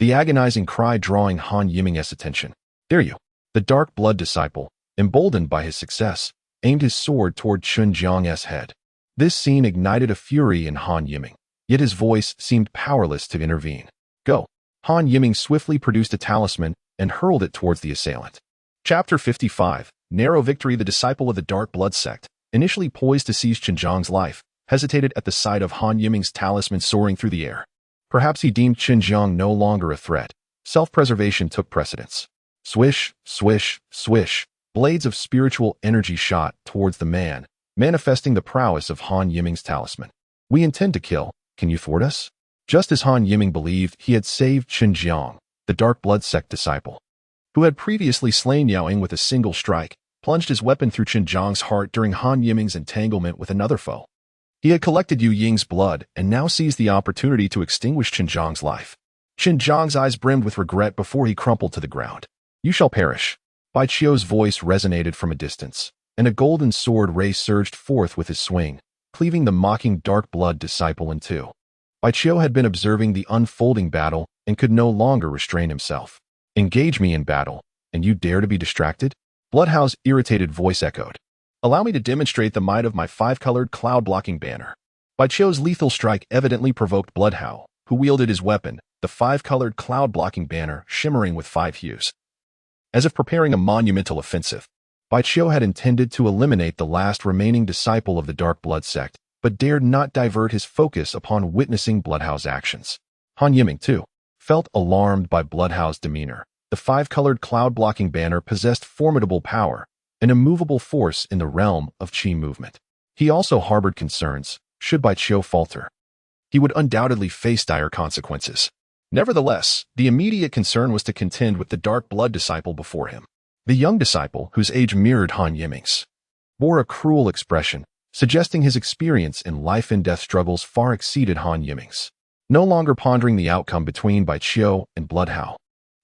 the agonizing cry drawing Han Yiming's attention. Dare you! The Dark Blood disciple, emboldened by his success, aimed his sword toward Qin Jiang's head. This scene ignited a fury in Han Yiming, yet his voice seemed powerless to intervene. Go! Han Yiming swiftly produced a talisman and hurled it towards the assailant. Chapter 55. Narrow victory. The disciple of the Dark Blood sect, initially poised to seize Xinjiang's life, hesitated at the sight of Han Yiming's talisman soaring through the air. Perhaps he deemed Xinjiang no longer a threat. Self-preservation took precedence. Swish, swish, swish. Blades of spiritual energy shot towards the man, manifesting the prowess of Han Yiming's talisman. We intend to kill. Can you thwart us? Just as Han Yiming believed, he had saved Xinjiang, the Dark Blood sect disciple, who had previously slain Yao Ying with a single strike, plunged his weapon through Xinjiang's heart during Han Yiming's entanglement with another foe. He had collected Yu Ying's blood and now seized the opportunity to extinguish Xinjiang's life. Xinjiang's eyes brimmed with regret before he crumpled to the ground. "You shall perish." Bai Qiu's voice resonated from a distance, and a golden sword ray surged forth with his swing, cleaving the mocking dark blood disciple in two. Bai Qiu had been observing the unfolding battle and could no longer restrain himself. "Engage me in battle, and you dare to be distracted?" Bloodhow's irritated voice echoed. "Allow me to demonstrate the might of my five-colored cloud-blocking banner." Bai Qiu's lethal strike evidently provoked Bloodhow, who wielded his weapon, the five-colored cloud-blocking banner shimmering with 5 hues. As if preparing a monumental offensive, Bai Qiu had intended to eliminate the last remaining disciple of the Dark Blood sect, but dared not divert his focus upon witnessing Bloodhow's actions. Han Yiming, too, felt alarmed by Bloodhow's demeanor. The five-colored cloud-blocking banner possessed formidable power, an immovable force in the realm of Qi movement. He also harbored concerns, should Bai Qiu falter, he would undoubtedly face dire consequences. Nevertheless, the immediate concern was to contend with the Dark Blood disciple before him. The young disciple, whose age mirrored Han Yiming's, bore a cruel expression, suggesting his experience in life-and-death struggles far exceeded Han Yiming's. No longer pondering the outcome between Bai Qiu and Bloodhow,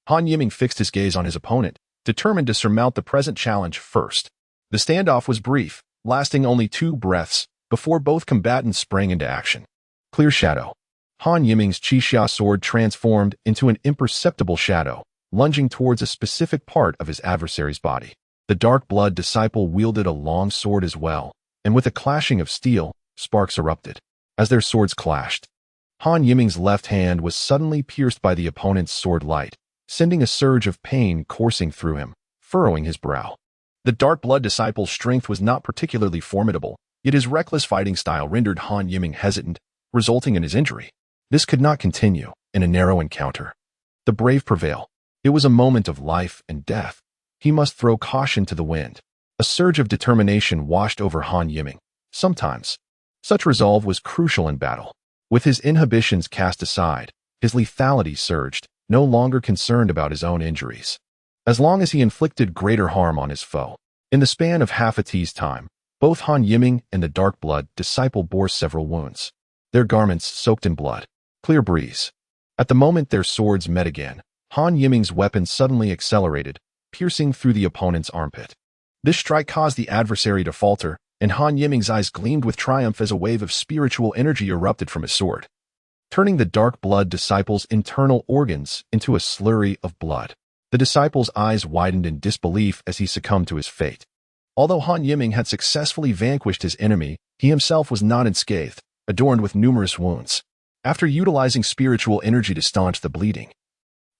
Han Yiming fixed his gaze on his opponent, determined to surmount the present challenge first. The standoff was brief, lasting only 2 breaths, before both combatants sprang into action. Clear shadow. Han Yiming's Qixia sword transformed into an imperceptible shadow, lunging towards a specific part of his adversary's body. The Dark Blood disciple wielded a long sword as well, and with a clashing of steel, sparks erupted. As their swords clashed, Han Yiming's left hand was suddenly pierced by the opponent's sword light, sending a surge of pain coursing through him, furrowing his brow. The Dark Blood disciple's strength was not particularly formidable, yet his reckless fighting style rendered Han Yiming hesitant, resulting in his injury. This could not continue in a narrow encounter. The brave prevail. It was a moment of life and death. He must throw caution to the wind. A surge of determination washed over Han Yiming. Sometimes, such resolve was crucial in battle. With his inhibitions cast aside, his lethality surged, no longer concerned about his own injuries. As long as he inflicted greater harm on his foe. In the span of half a tea's time, both Han Yiming and the Dark Blood disciple bore several wounds, their garments soaked in blood. Clear breeze. At the moment their swords met again, Han Yiming's weapon suddenly accelerated, piercing through the opponent's armpit. This strike caused the adversary to falter, and Han Yiming's eyes gleamed with triumph as a wave of spiritual energy erupted from his sword, turning the Dark Blood disciple's internal organs into a slurry of blood. The disciple's eyes widened in disbelief as he succumbed to his fate. Although Han Yiming had successfully vanquished his enemy, he himself was not unscathed, adorned with numerous wounds. After utilizing spiritual energy to staunch the bleeding,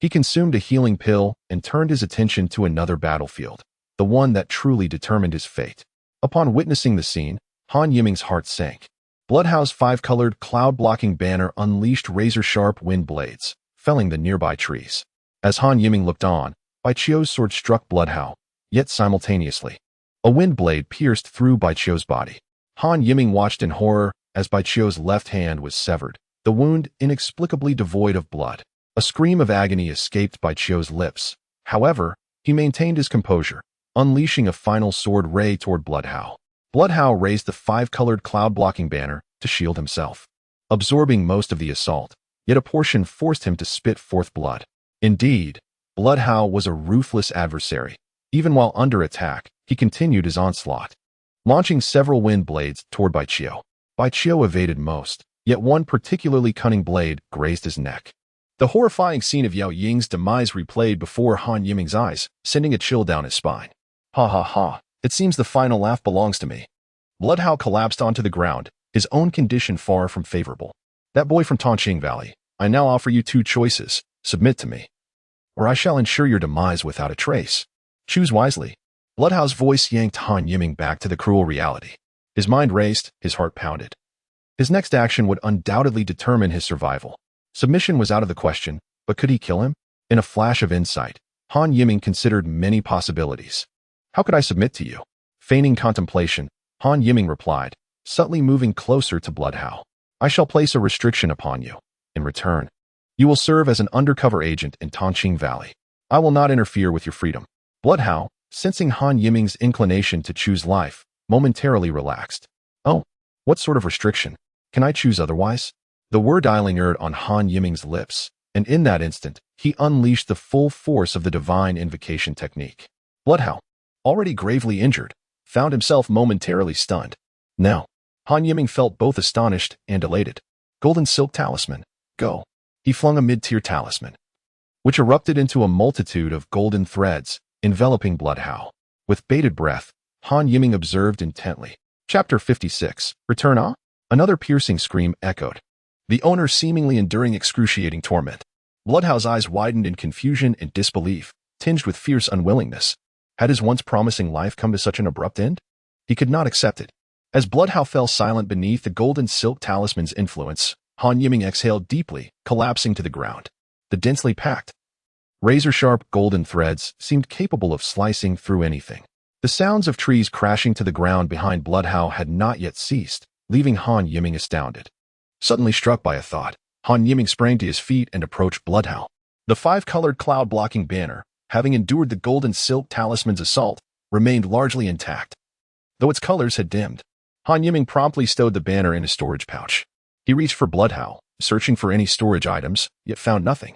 he consumed a healing pill and turned his attention to another battlefield, the one that truly determined his fate. Upon witnessing the scene, Han Yiming's heart sank. Bloodhow's 5-colored cloud-blocking banner unleashed razor-sharp wind blades, felling the nearby trees. As Han Yiming looked on, Bai Qiu's sword struck Bloodhow, yet simultaneously, a wind blade pierced through Bai Qiu's body. Han Yiming watched in horror as Bai Qiu's left hand was severed, the wound inexplicably devoid of blood. A scream of agony escaped Bai Qiu's lips. However, he maintained his composure, unleashing a final sword ray toward Bloodhow. Bloodhow raised the 5-colored cloud-blocking banner to shield himself, absorbing most of the assault, yet a portion forced him to spit forth blood. Indeed, Bloodhow was a ruthless adversary. Even while under attack, he continued his onslaught, launching several wind blades toward Bai Qiu. Bai Qiu evaded most, yet one particularly cunning blade grazed his neck. The horrifying scene of Yao Ying's demise replayed before Han Yiming's eyes, sending a chill down his spine. "Ha ha ha, it seems the final laugh belongs to me." Bloodhow collapsed onto the ground, his own condition far from favorable. "That boy from Tongqing Valley, I now offer you 2 choices. Submit to me, or I shall ensure your demise without a trace. Choose wisely." Bloodhow's voice yanked Han Yiming back to the cruel reality. His mind raced, his heart pounded. His next action would undoubtedly determine his survival. Submission was out of the question, but could he kill him? In a flash of insight, Han Yiming considered many possibilities. "How could I submit to you?" Feigning contemplation, Han Yiming replied, subtly moving closer to Bloodhow. "I shall place a restriction upon you. In return, you will serve as an undercover agent in Tongqing Valley. I will not interfere with your freedom." Bloodhow, sensing Han Yiming's inclination to choose life, momentarily relaxed. "Oh, What sort of restriction? Can I choose otherwise? The word dialing erred on Han Yiming's lips, and in that instant, he unleashed the full force of the divine invocation technique. Bloodhound, already gravely injured, found himself momentarily stunned. Now, Han Yiming felt both astonished and elated. Golden Silk Talisman, go. He flung a mid-tier talisman, which erupted into a multitude of golden threads, enveloping Bloodhound. With bated breath, Han Yiming observed intently. Chapter 56, Return Ah? Another piercing scream echoed, the owner seemingly enduring excruciating torment. Bloodhound's eyes widened in confusion and disbelief, tinged with fierce unwillingness. Had his once promising life come to such an abrupt end? He could not accept it. As Bloodhound fell silent beneath the golden silk talisman's influence, Han Yiming exhaled deeply, collapsing to the ground. The densely packed, razor-sharp golden threads seemed capable of slicing through anything. The sounds of trees crashing to the ground behind Bloodhound had not yet ceased, leaving Han Yiming astounded. Suddenly struck by a thought, Han Yiming sprang to his feet and approached Bloodhound. The five-colored cloud-blocking banner, having endured the golden silk talisman's assault, remained largely intact, though its colors had dimmed. Han Yiming promptly stowed the banner in his storage pouch. He reached for Bloodhound, searching for any storage items, yet found nothing.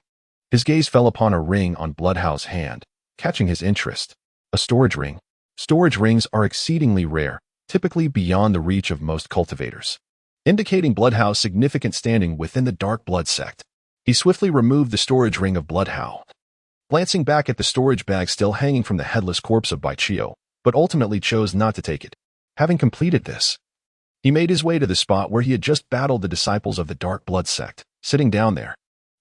His gaze fell upon a ring on Bloodhound's hand, catching his interest. A storage ring. Storage rings are exceedingly rare, typically beyond the reach of most cultivators, indicating Bloodhound's significant standing within the Dark Blood sect. He swiftly removed the storage ring of Bloodhound, glancing back at the storage bag still hanging from the headless corpse of Baichio, but ultimately chose not to take it. Having completed this, he made his way to the spot where he had just battled the disciples of the Dark Blood sect. Sitting down there,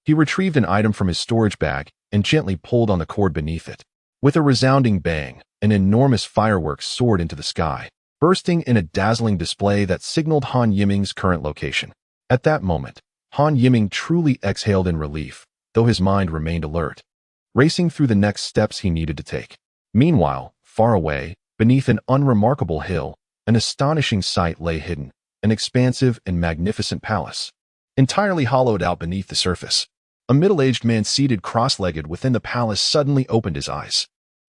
he retrieved an item from his storage bag and gently pulled on the cord beneath it. With a resounding bang, an enormous firework soared into the sky, bursting in a dazzling display that signaled Han Yiming's current location. At that moment, Han Yiming truly exhaled in relief, though his mind remained alert, racing through the next steps he needed to take. Meanwhile, far away, beneath an unremarkable hill, an astonishing sight lay hidden, an expansive and magnificent palace, entirely hollowed out beneath the surface. A middle-aged man seated cross-legged within the palace suddenly opened his eyes.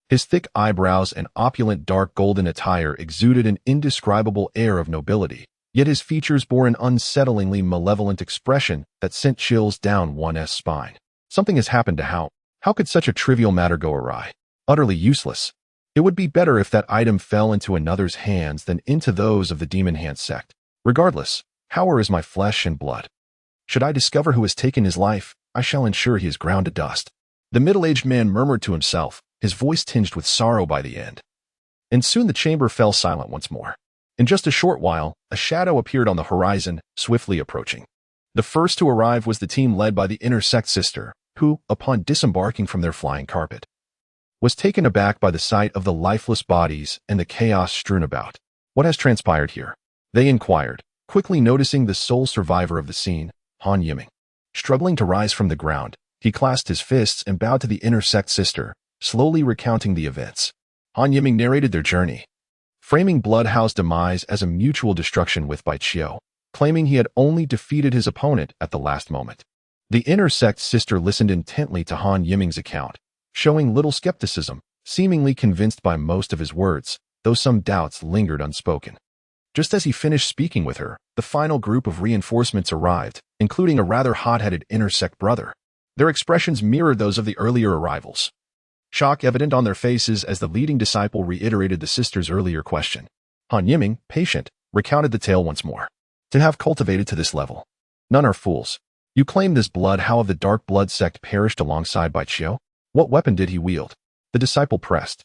His thick eyebrows and opulent dark golden attire exuded an indescribable air of nobility, yet his features bore an unsettlingly malevolent expression that sent chills down one's spine. Something has happened to How. How could such a trivial matter go awry? Utterly useless. It would be better if that item fell into another's hands than into those of the Demon Hand sect. Regardless, Hauer is my flesh and blood. Should I discover who has taken his life, I shall ensure he is ground to dust. The middle-aged man murmured to himself, his voice tinged with sorrow by the end. And soon the chamber fell silent once more. In just a short while, a shadow appeared on the horizon, swiftly approaching. The first to arrive was the team led by the Intersect Sister, who, upon disembarking from their flying carpet, was taken aback by the sight of the lifeless bodies and the chaos strewn about. What has transpired here? They inquired, quickly noticing the sole survivor of the scene, Han Yiming. Struggling to rise from the ground, he clasped his fists and bowed to the Intersect Sister, slowly recounting the events. Han Yiming narrated their journey, framing Bloodhound's demise as a mutual destruction with Baichio, claiming he had only defeated his opponent at the last moment. The Intersect Sister listened intently to Han Yiming's account, showing little skepticism, seemingly convinced by most of his words, though some doubts lingered unspoken. Just as he finished speaking with her, the final group of reinforcements arrived, including a rather hot-headed Intersect brother. Their expressions mirrored those of the earlier arrivals, shock evident on their faces as the leading disciple reiterated the sister's earlier question. Han Yiming, patient, recounted the tale once more. To have cultivated to this level, none are fools. You claim this blood, how of the Dark Blood sect perished alongside Baichio? What weapon did he wield? The disciple pressed.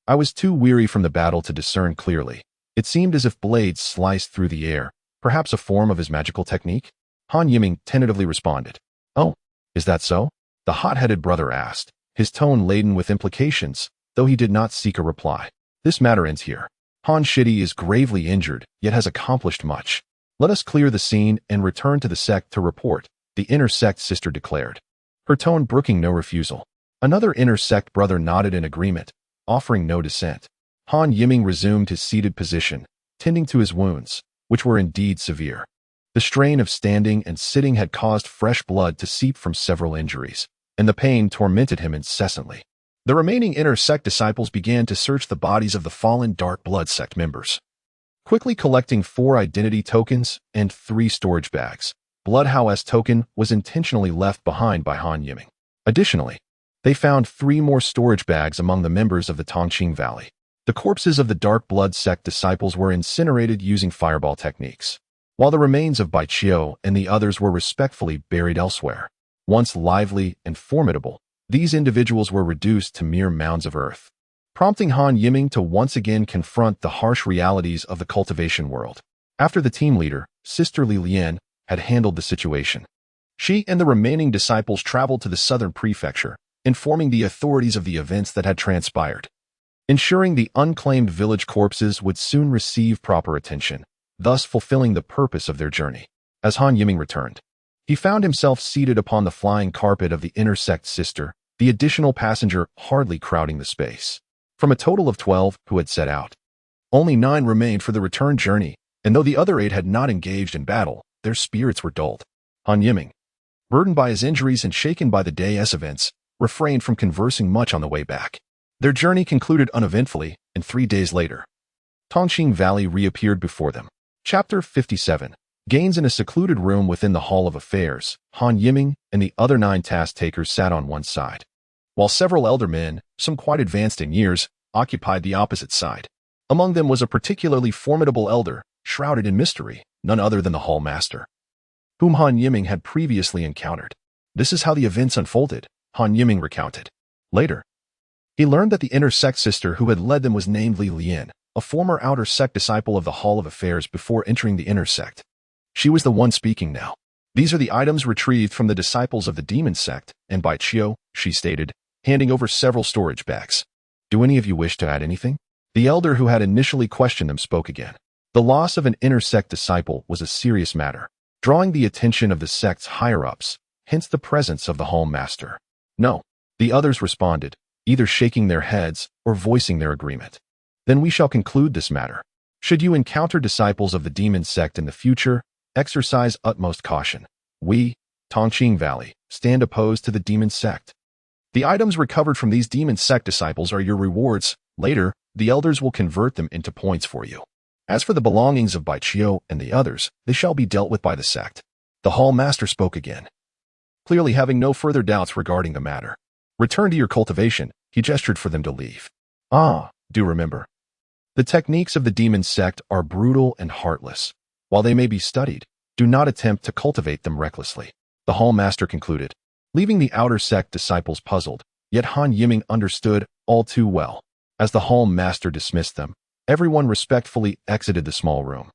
I was too weary from the battle to discern clearly. It seemed as if blades sliced through the air, perhaps a form of his magical technique. Han Yiming tentatively responded. Oh, is that so? The hot-headed brother asked, his tone laden with implications, though he did not seek a reply. This matter ends here. Han Shidi is gravely injured, yet has accomplished much. Let us clear the scene and return to the sect to report, the Intersect Sister declared, her tone brooking no refusal. Another Intersect brother nodded in agreement, offering no dissent. Han Yiming resumed his seated position, tending to his wounds, which were indeed severe. The strain of standing and sitting had caused fresh blood to seep from several injuries, and the pain tormented him incessantly. The remaining Intersect disciples began to search the bodies of the fallen Dark Blood sect members, quickly collecting 4 identity tokens and 3 storage bags. Bloodhouse token was intentionally left behind by Han Yiming. Additionally, they found 3 more storage bags among the members of the Tongqing Valley. The corpses of the Dark Blood sect disciples were incinerated using fireball techniques, while the remains of Bai Qiu and the others were respectfully buried elsewhere. Once lively and formidable, these individuals were reduced to mere mounds of earth, prompting Han Yiming to once again confront the harsh realities of the cultivation world. After the team leader, Sister Li Lian, had handled the situation, she and the remaining disciples traveled to the southern prefecture, informing the authorities of the events that had transpired, ensuring the unclaimed village corpses would soon receive proper attention, thus fulfilling the purpose of their journey. As Han Yiming returned, he found himself seated upon the flying carpet of the inner sect sister, the additional passenger hardly crowding the space. From a total of 12 who had set out, only 9 remained for the return journey, and though the other 8 had not engaged in battle, their spirits were dulled. Han Yiming, burdened by his injuries and shaken by the day's events, refrained from conversing much on the way back. Their journey concluded uneventfully, and 3 days later, Tongqing Valley reappeared before them. Chapter 57. Gains. In a secluded room within the Hall of Affairs, Han Yiming and the other 9 task-takers sat on one side, while several elder men, some quite advanced in years, occupied the opposite side. Among them was a particularly formidable elder, shrouded in mystery, none other than the Hall Master, whom Han Yiming had previously encountered. This is how the events unfolded, Han Yiming recounted. Later, he learned that the inner sect sister who had led them was named Li Lian, a former outer sect disciple of the Hall of Affairs before entering the inner sect. She was the one speaking now. These are the items retrieved from the disciples of the demon sect, and Bai Qiu, she stated, handing over several storage bags. Do any of you wish to add anything? The elder who had initially questioned them spoke again. The loss of an inner sect disciple was a serious matter, drawing the attention of the sect's higher-ups, hence the presence of the Hall Master. No, the others responded, either shaking their heads or voicing their agreement. Then we shall conclude this matter. Should you encounter disciples of the demon sect in the future, exercise utmost caution. We, Tongqing Valley, stand opposed to the demon sect. The items recovered from these demon sect disciples are your rewards. Later, the elders will convert them into points for you. As for the belongings of Bai Qiu and the others, they shall be dealt with by the sect. The Hall Master spoke again, clearly having no further doubts regarding the matter. Return to your cultivation, he gestured for them to leave. Do remember. The techniques of the demon sect are brutal and heartless. While they may be studied, do not attempt to cultivate them recklessly. The Hall Master concluded, leaving the outer sect disciples puzzled, yet Han Yiming understood all too well. As the Hall Master dismissed them, everyone respectfully exited the small room,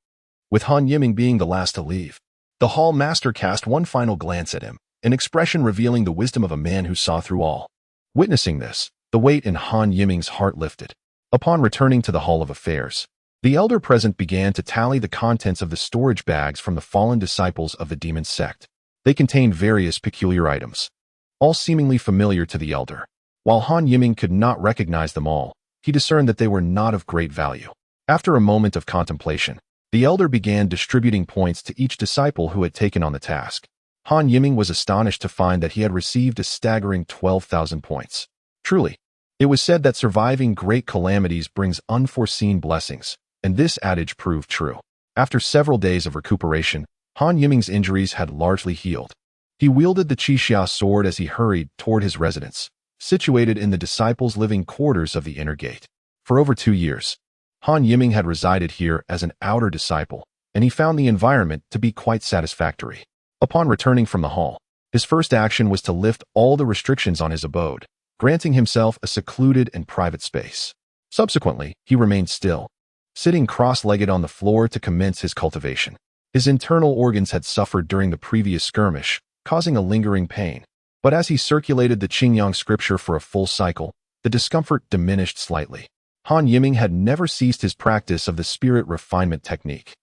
with Han Yiming being the last to leave. The Hall Master cast one final glance at him, an expression revealing the wisdom of a man who saw through all. Witnessing this, the weight in Han Yiming's heart lifted. Upon returning to the Hall of Affairs, the elder present began to tally the contents of the storage bags from the fallen disciples of the demon sect. They contained various peculiar items, all seemingly familiar to the elder. While Han Yiming could not recognize them all, he discerned that they were not of great value. After a moment of contemplation, the elder began distributing points to each disciple who had taken on the task. Han Yiming was astonished to find that he had received a staggering 12,000 points. Truly, it was said that surviving great calamities brings unforeseen blessings, and this adage proved true. After several days of recuperation, Han Yiming's injuries had largely healed. He wielded the Qixia sword as he hurried toward his residence, situated in the disciples' living quarters of the inner gate. For over 2 years, Han Yiming had resided here as an outer disciple, and he found the environment to be quite satisfactory. Upon returning from the hall, his first action was to lift all the restrictions on his abode, granting himself a secluded and private space. Subsequently, he remained still, sitting cross-legged on the floor to commence his cultivation. His internal organs had suffered during the previous skirmish, causing a lingering pain. But as he circulated the Qingyang scripture for a full cycle, the discomfort diminished slightly. Han Yiming had never ceased his practice of the spirit refinement technique.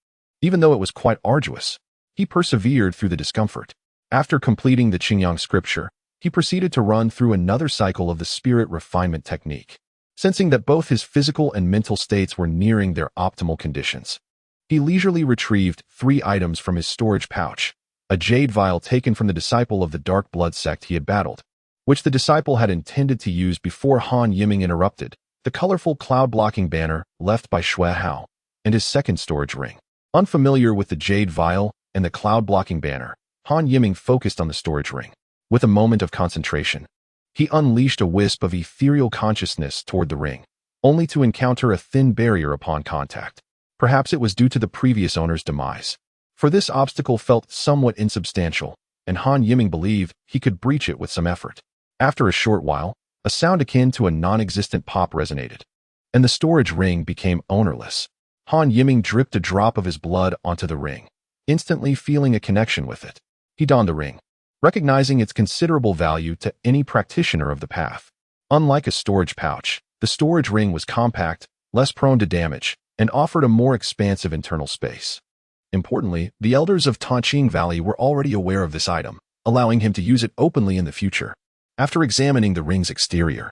Even though it was quite arduous, he persevered through the discomfort. After completing the Qingyang scripture, he proceeded to run through another cycle of the spirit refinement technique. Sensing that both his physical and mental states were nearing their optimal conditions, he leisurely retrieved 3 items from his storage pouch: a jade vial taken from the disciple of the Dark Blood sect he had battled, which the disciple had intended to use before Han Yiming interrupted, the colorful cloud-blocking banner left by Shui Hao, and his second storage ring. Unfamiliar with the jade vial and the cloud-blocking banner, Han Yiming focused on the storage ring. With a moment of concentration, he unleashed a wisp of ethereal consciousness toward the ring, only to encounter a thin barrier upon contact. Perhaps it was due to the previous owner's demise, for this obstacle felt somewhat insubstantial, and Han Yiming believed he could breach it with some effort. After a short while, a sound akin to a non-existent pop resonated, and the storage ring became ownerless. Han Yiming dripped a drop of his blood onto the ring, instantly feeling a connection with it. He donned the ring, recognizing its considerable value to any practitioner of the path. Unlike a storage pouch, the storage ring was compact, less prone to damage, and offered a more expansive internal space. Importantly, the elders of Tanqing Valley were already aware of this item, allowing him to use it openly in the future. After examining the ring's exterior,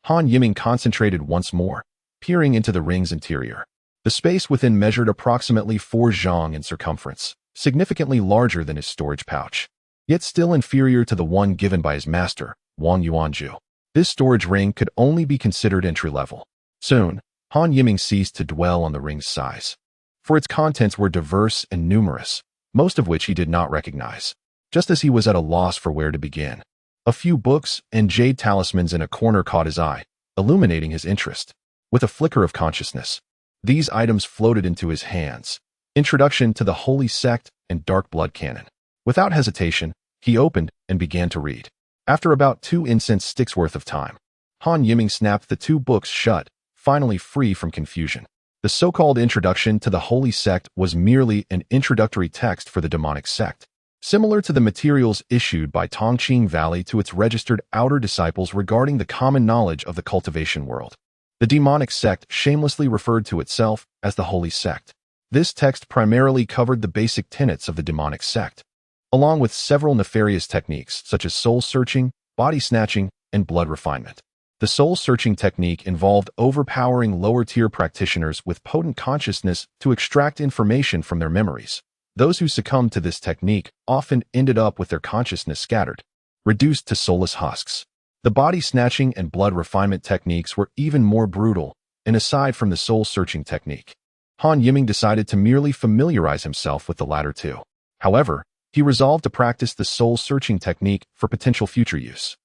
Han Yiming concentrated once more, peering into the ring's interior. The space within measured approximately 4 zhang in circumference, significantly larger than his storage pouch, yet still inferior to the one given by his master, Wang Yuanzhu. This storage ring could only be considered entry-level. Soon, Han Yiming ceased to dwell on the ring's size, for its contents were diverse and numerous, most of which he did not recognize, just as he was at a loss for where to begin. A few books and jade talismans in a corner caught his eye, illuminating his interest. With a flicker of consciousness, these items floated into his hands. Introduction to the Holy Sect and Dark Blood Canon. Without hesitation, he opened and began to read. After about 2 incense sticks worth of time, Han Yiming snapped the 2 books shut, finally free from confusion. The so-called Introduction to the Holy Sect was merely an introductory text for the demonic sect, similar to the materials issued by Tanqing Valley to its registered outer disciples regarding the common knowledge of the cultivation world. The demonic sect shamelessly referred to itself as the Holy Sect. This text primarily covered the basic tenets of the demonic sect, along with several nefarious techniques such as soul-searching, body-snatching, and blood refinement. The soul-searching technique involved overpowering lower-tier practitioners with potent consciousness to extract information from their memories. Those who succumbed to this technique often ended up with their consciousness scattered, reduced to soulless husks. The body-snatching and blood refinement techniques were even more brutal, and aside from the soul-searching technique, Han Yiming decided to merely familiarize himself with the latter two. However, he resolved to practice the soul-searching technique for potential future use.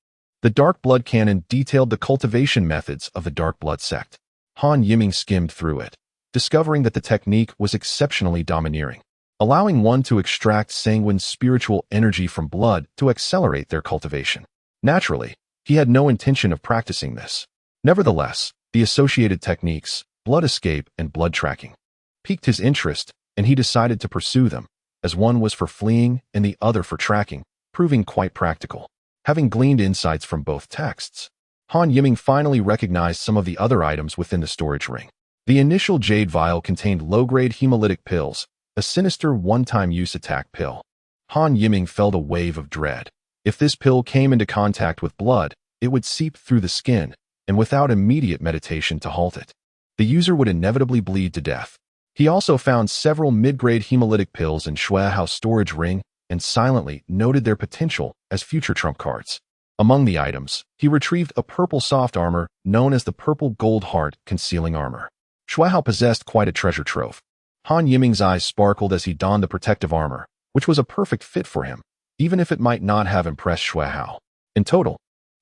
The Dark Blood Canon detailed the cultivation methods of the Dark Blood sect. Han Yiming skimmed through it, discovering that the technique was exceptionally domineering, allowing one to extract sanguine spiritual energy from blood to accelerate their cultivation. Naturally, he had no intention of practicing this. Nevertheless, the associated techniques, blood escape and blood tracking, piqued his interest, and he decided to pursue them, as one was for fleeing and the other for tracking, proving quite practical. Having gleaned insights from both texts, Han Yiming finally recognized some of the other items within the storage ring. The initial jade vial contained low-grade hemolytic pills, a sinister one-time use attack pill. Han Yiming felt a wave of dread. If this pill came into contact with blood, it would seep through the skin, and without immediate meditation to halt it, the user would inevitably bleed to death. He also found several mid-grade hemolytic pills in Shuehao's storage ring and silently noted their potential as future trump cards. Among the items, he retrieved a purple soft armor known as the Purple Gold Heart Concealing Armor. Shuehao possessed quite a treasure trove. Han Yiming's eyes sparkled as he donned the protective armor, which was a perfect fit for him, even if it might not have impressed Shuehao. In total,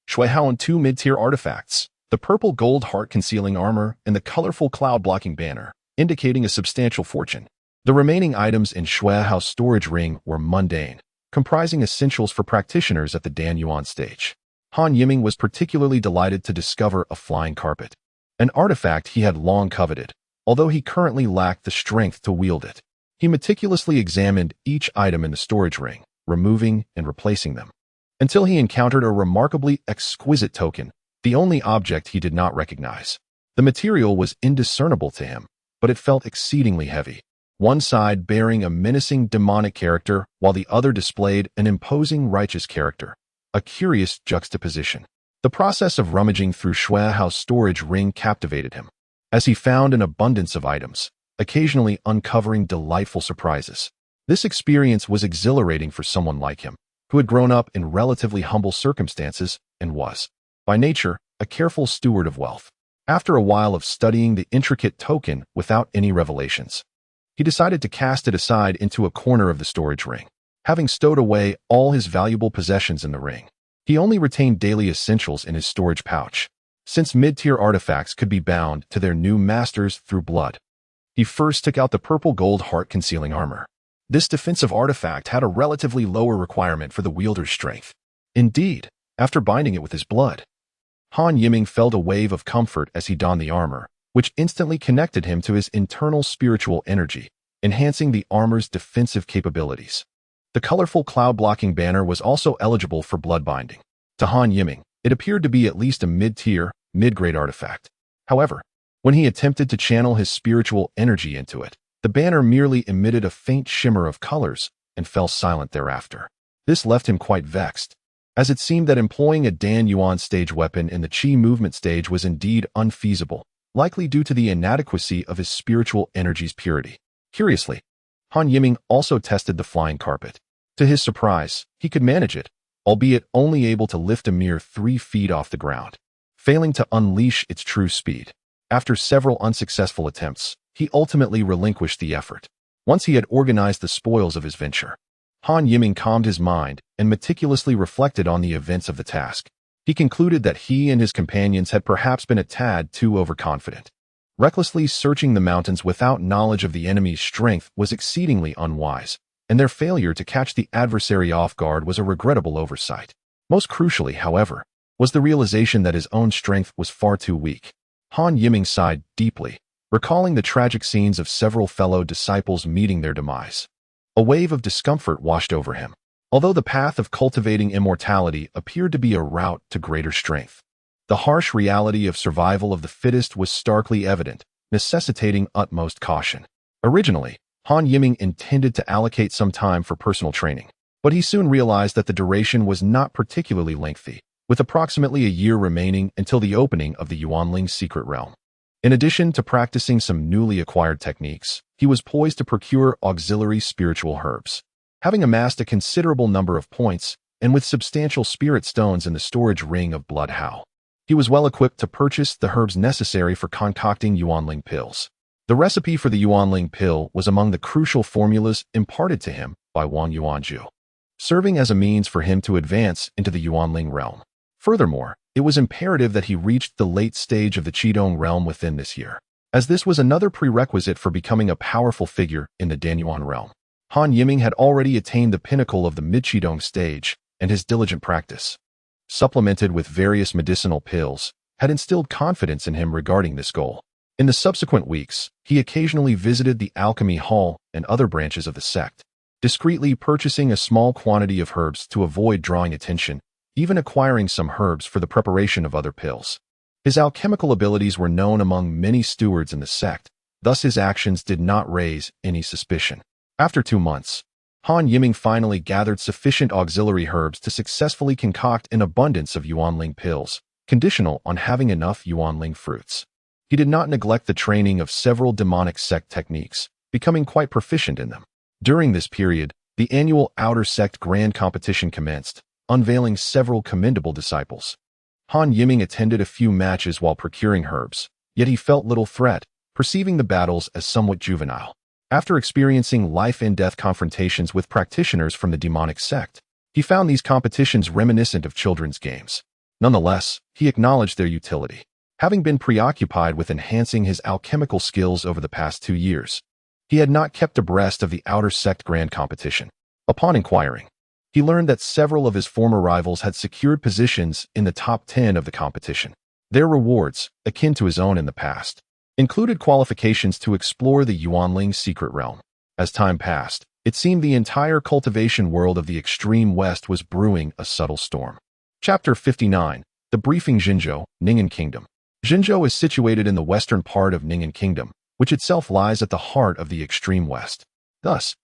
Shuehao owned 2 mid-tier artifacts, the Purple Gold Heart Concealing Armor and the colorful cloud-blocking banner, indicating a substantial fortune. The remaining items in Shuehao's storage ring were mundane, comprising essentials for practitioners at the Dan Yuan stage. Han Yiming was particularly delighted to discover a flying carpet, an artifact he had long coveted, although he currently lacked the strength to wield it. He meticulously examined each item in the storage ring, removing and replacing them, until he encountered a remarkably exquisite token, the only object he did not recognize. The material was indiscernible to him, but it felt exceedingly heavy. One side bearing a menacing demonic character, while the other displayed an imposing righteous character. A curious juxtaposition. The process of rummaging through Shuehao's storage ring captivated him, as he found an abundance of items, occasionally uncovering delightful surprises. This experience was exhilarating for someone like him, who had grown up in relatively humble circumstances and was, by nature, a careful steward of wealth. After a while of studying the intricate token without any revelations, he decided to cast it aside into a corner of the storage ring. Having stowed away all his valuable possessions in the ring, he only retained daily essentials in his storage pouch. Since mid-tier artifacts could be bound to their new masters through blood, he first took out the purple gold heart-concealing armor. This defensive artifact had a relatively lower requirement for the wielder's strength. Indeed, after binding it with his blood, Han Yiming felt a wave of comfort as he donned the armor, which instantly connected him to his internal spiritual energy, enhancing the armor's defensive capabilities. The colorful cloud-blocking banner was also eligible for blood binding. To Han Yiming, it appeared to be at least a mid-tier, mid-grade artifact. However, when he attempted to channel his spiritual energy into it, the banner merely emitted a faint shimmer of colors and fell silent thereafter. This left him quite vexed, as it seemed that employing a Dan Yuan stage weapon in the Qi movement stage was indeed unfeasible, likely due to the inadequacy of his spiritual energy's purity. Curiously, Han Yiming also tested the flying carpet. To his surprise, he could manage it, albeit only able to lift a mere 3 feet off the ground, failing to unleash its true speed. After several unsuccessful attempts, he ultimately relinquished the effort. Once he had organized the spoils of his venture, Han Yiming calmed his mind and meticulously reflected on the events of the task. He concluded that he and his companions had perhaps been a tad too overconfident. Recklessly searching the mountains without knowledge of the enemy's strength was exceedingly unwise, and their failure to catch the adversary off guard was a regrettable oversight. Most crucially, however, was the realization that his own strength was far too weak. Han Yiming sighed deeply, recalling the tragic scenes of several fellow disciples meeting their demise. A wave of discomfort washed over him. Although the path of cultivating immortality appeared to be a route to greater strength, the harsh reality of survival of the fittest was starkly evident, necessitating utmost caution. Originally, Han Yiming intended to allocate some time for personal training, but he soon realized that the duration was not particularly lengthy, with approximately a year remaining until the opening of the Yuanling's secret realm. In addition to practicing some newly acquired techniques, he was poised to procure auxiliary spiritual herbs. Having amassed a considerable number of points, and with substantial spirit stones in the storage ring of Blood How, he was well equipped to purchase the herbs necessary for concocting Yuanling pills. The recipe for the Yuanling pill was among the crucial formulas imparted to him by Wang Yuanzhu, serving as a means for him to advance into the Yuanling realm. Furthermore, it was imperative that he reached the late stage of the Qidong realm within this year, as this was another prerequisite for becoming a powerful figure in the Danyuan realm. Han Yiming had already attained the pinnacle of the mid-Qidong stage, and his diligent practice, supplemented with various medicinal pills, had instilled confidence in him regarding this goal. In the subsequent weeks, he occasionally visited the alchemy hall and other branches of the sect, discreetly purchasing a small quantity of herbs to avoid drawing attention, even acquiring some herbs for the preparation of other pills. His alchemical abilities were known among many stewards in the sect, thus his actions did not raise any suspicion. After 2 months, Han Yiming finally gathered sufficient auxiliary herbs to successfully concoct an abundance of Yuanling pills, conditional on having enough Yuanling fruits. He did not neglect the training of several demonic sect techniques, becoming quite proficient in them. During this period, the annual Outer Sect Grand Competition commenced, unveiling several commendable disciples. Han Yiming attended a few matches while procuring herbs, yet he felt little threat, perceiving the battles as somewhat juvenile. After experiencing life-and-death confrontations with practitioners from the demonic sect, he found these competitions reminiscent of children's games. Nonetheless, he acknowledged their utility. Having been preoccupied with enhancing his alchemical skills over the past 2 years, he had not kept abreast of the Outer Sect Grand Competition. Upon inquiring, he learned that several of his former rivals had secured positions in the top 10 of the competition. Their rewards, akin to his own in the past, included qualifications to explore the Yuanling's secret realm. As time passed, it seemed the entire cultivation world of the extreme west was brewing a subtle storm. Chapter 59. The Briefing. Jinzhou, Ning'an Kingdom. Jinzhou is situated in the western part of Ning'an Kingdom, which itself lies at the heart of the extreme west. Thus,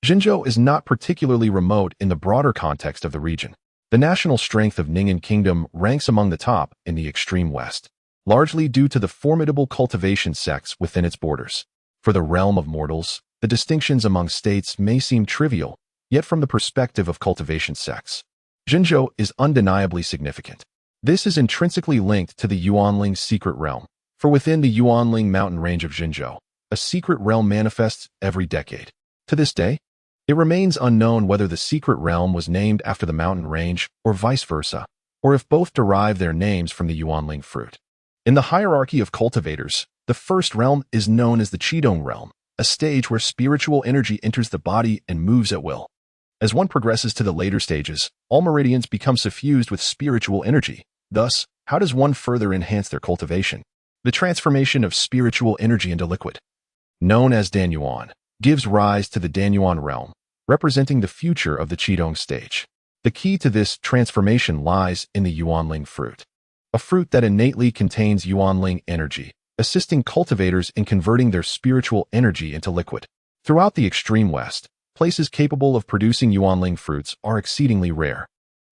Jinzhou is not particularly remote in the broader context of the region. The national strength of Ning'an Kingdom ranks among the top in the extreme west, largely due to the formidable cultivation sects within its borders. For the realm of mortals, the distinctions among states may seem trivial, yet from the perspective of cultivation sects, Jinzhou is undeniably significant. This is intrinsically linked to the Yuanling's secret realm, For within the Yuanling mountain range of Jinzhou, a secret realm manifests every decade. To this day, it remains unknown whether the secret realm was named after the mountain range or vice versa, or if both derive their names from the Yuanling fruit. In the hierarchy of cultivators, the first realm is known as the Qidong realm, a stage where spiritual energy enters the body and moves at will. As one progresses to the later stages, all meridians become suffused with spiritual energy. Thus, how does one further enhance their cultivation? The transformation of spiritual energy into liquid, known as Danyuan, gives rise to the Danyuan realm, representing the future of the Qidong stage. The key to this transformation lies in the Yuanling fruit, a fruit that innately contains Yuanling energy, assisting cultivators in converting their spiritual energy into liquid. Throughout the extreme West, places capable of producing Yuanling fruits are exceedingly rare,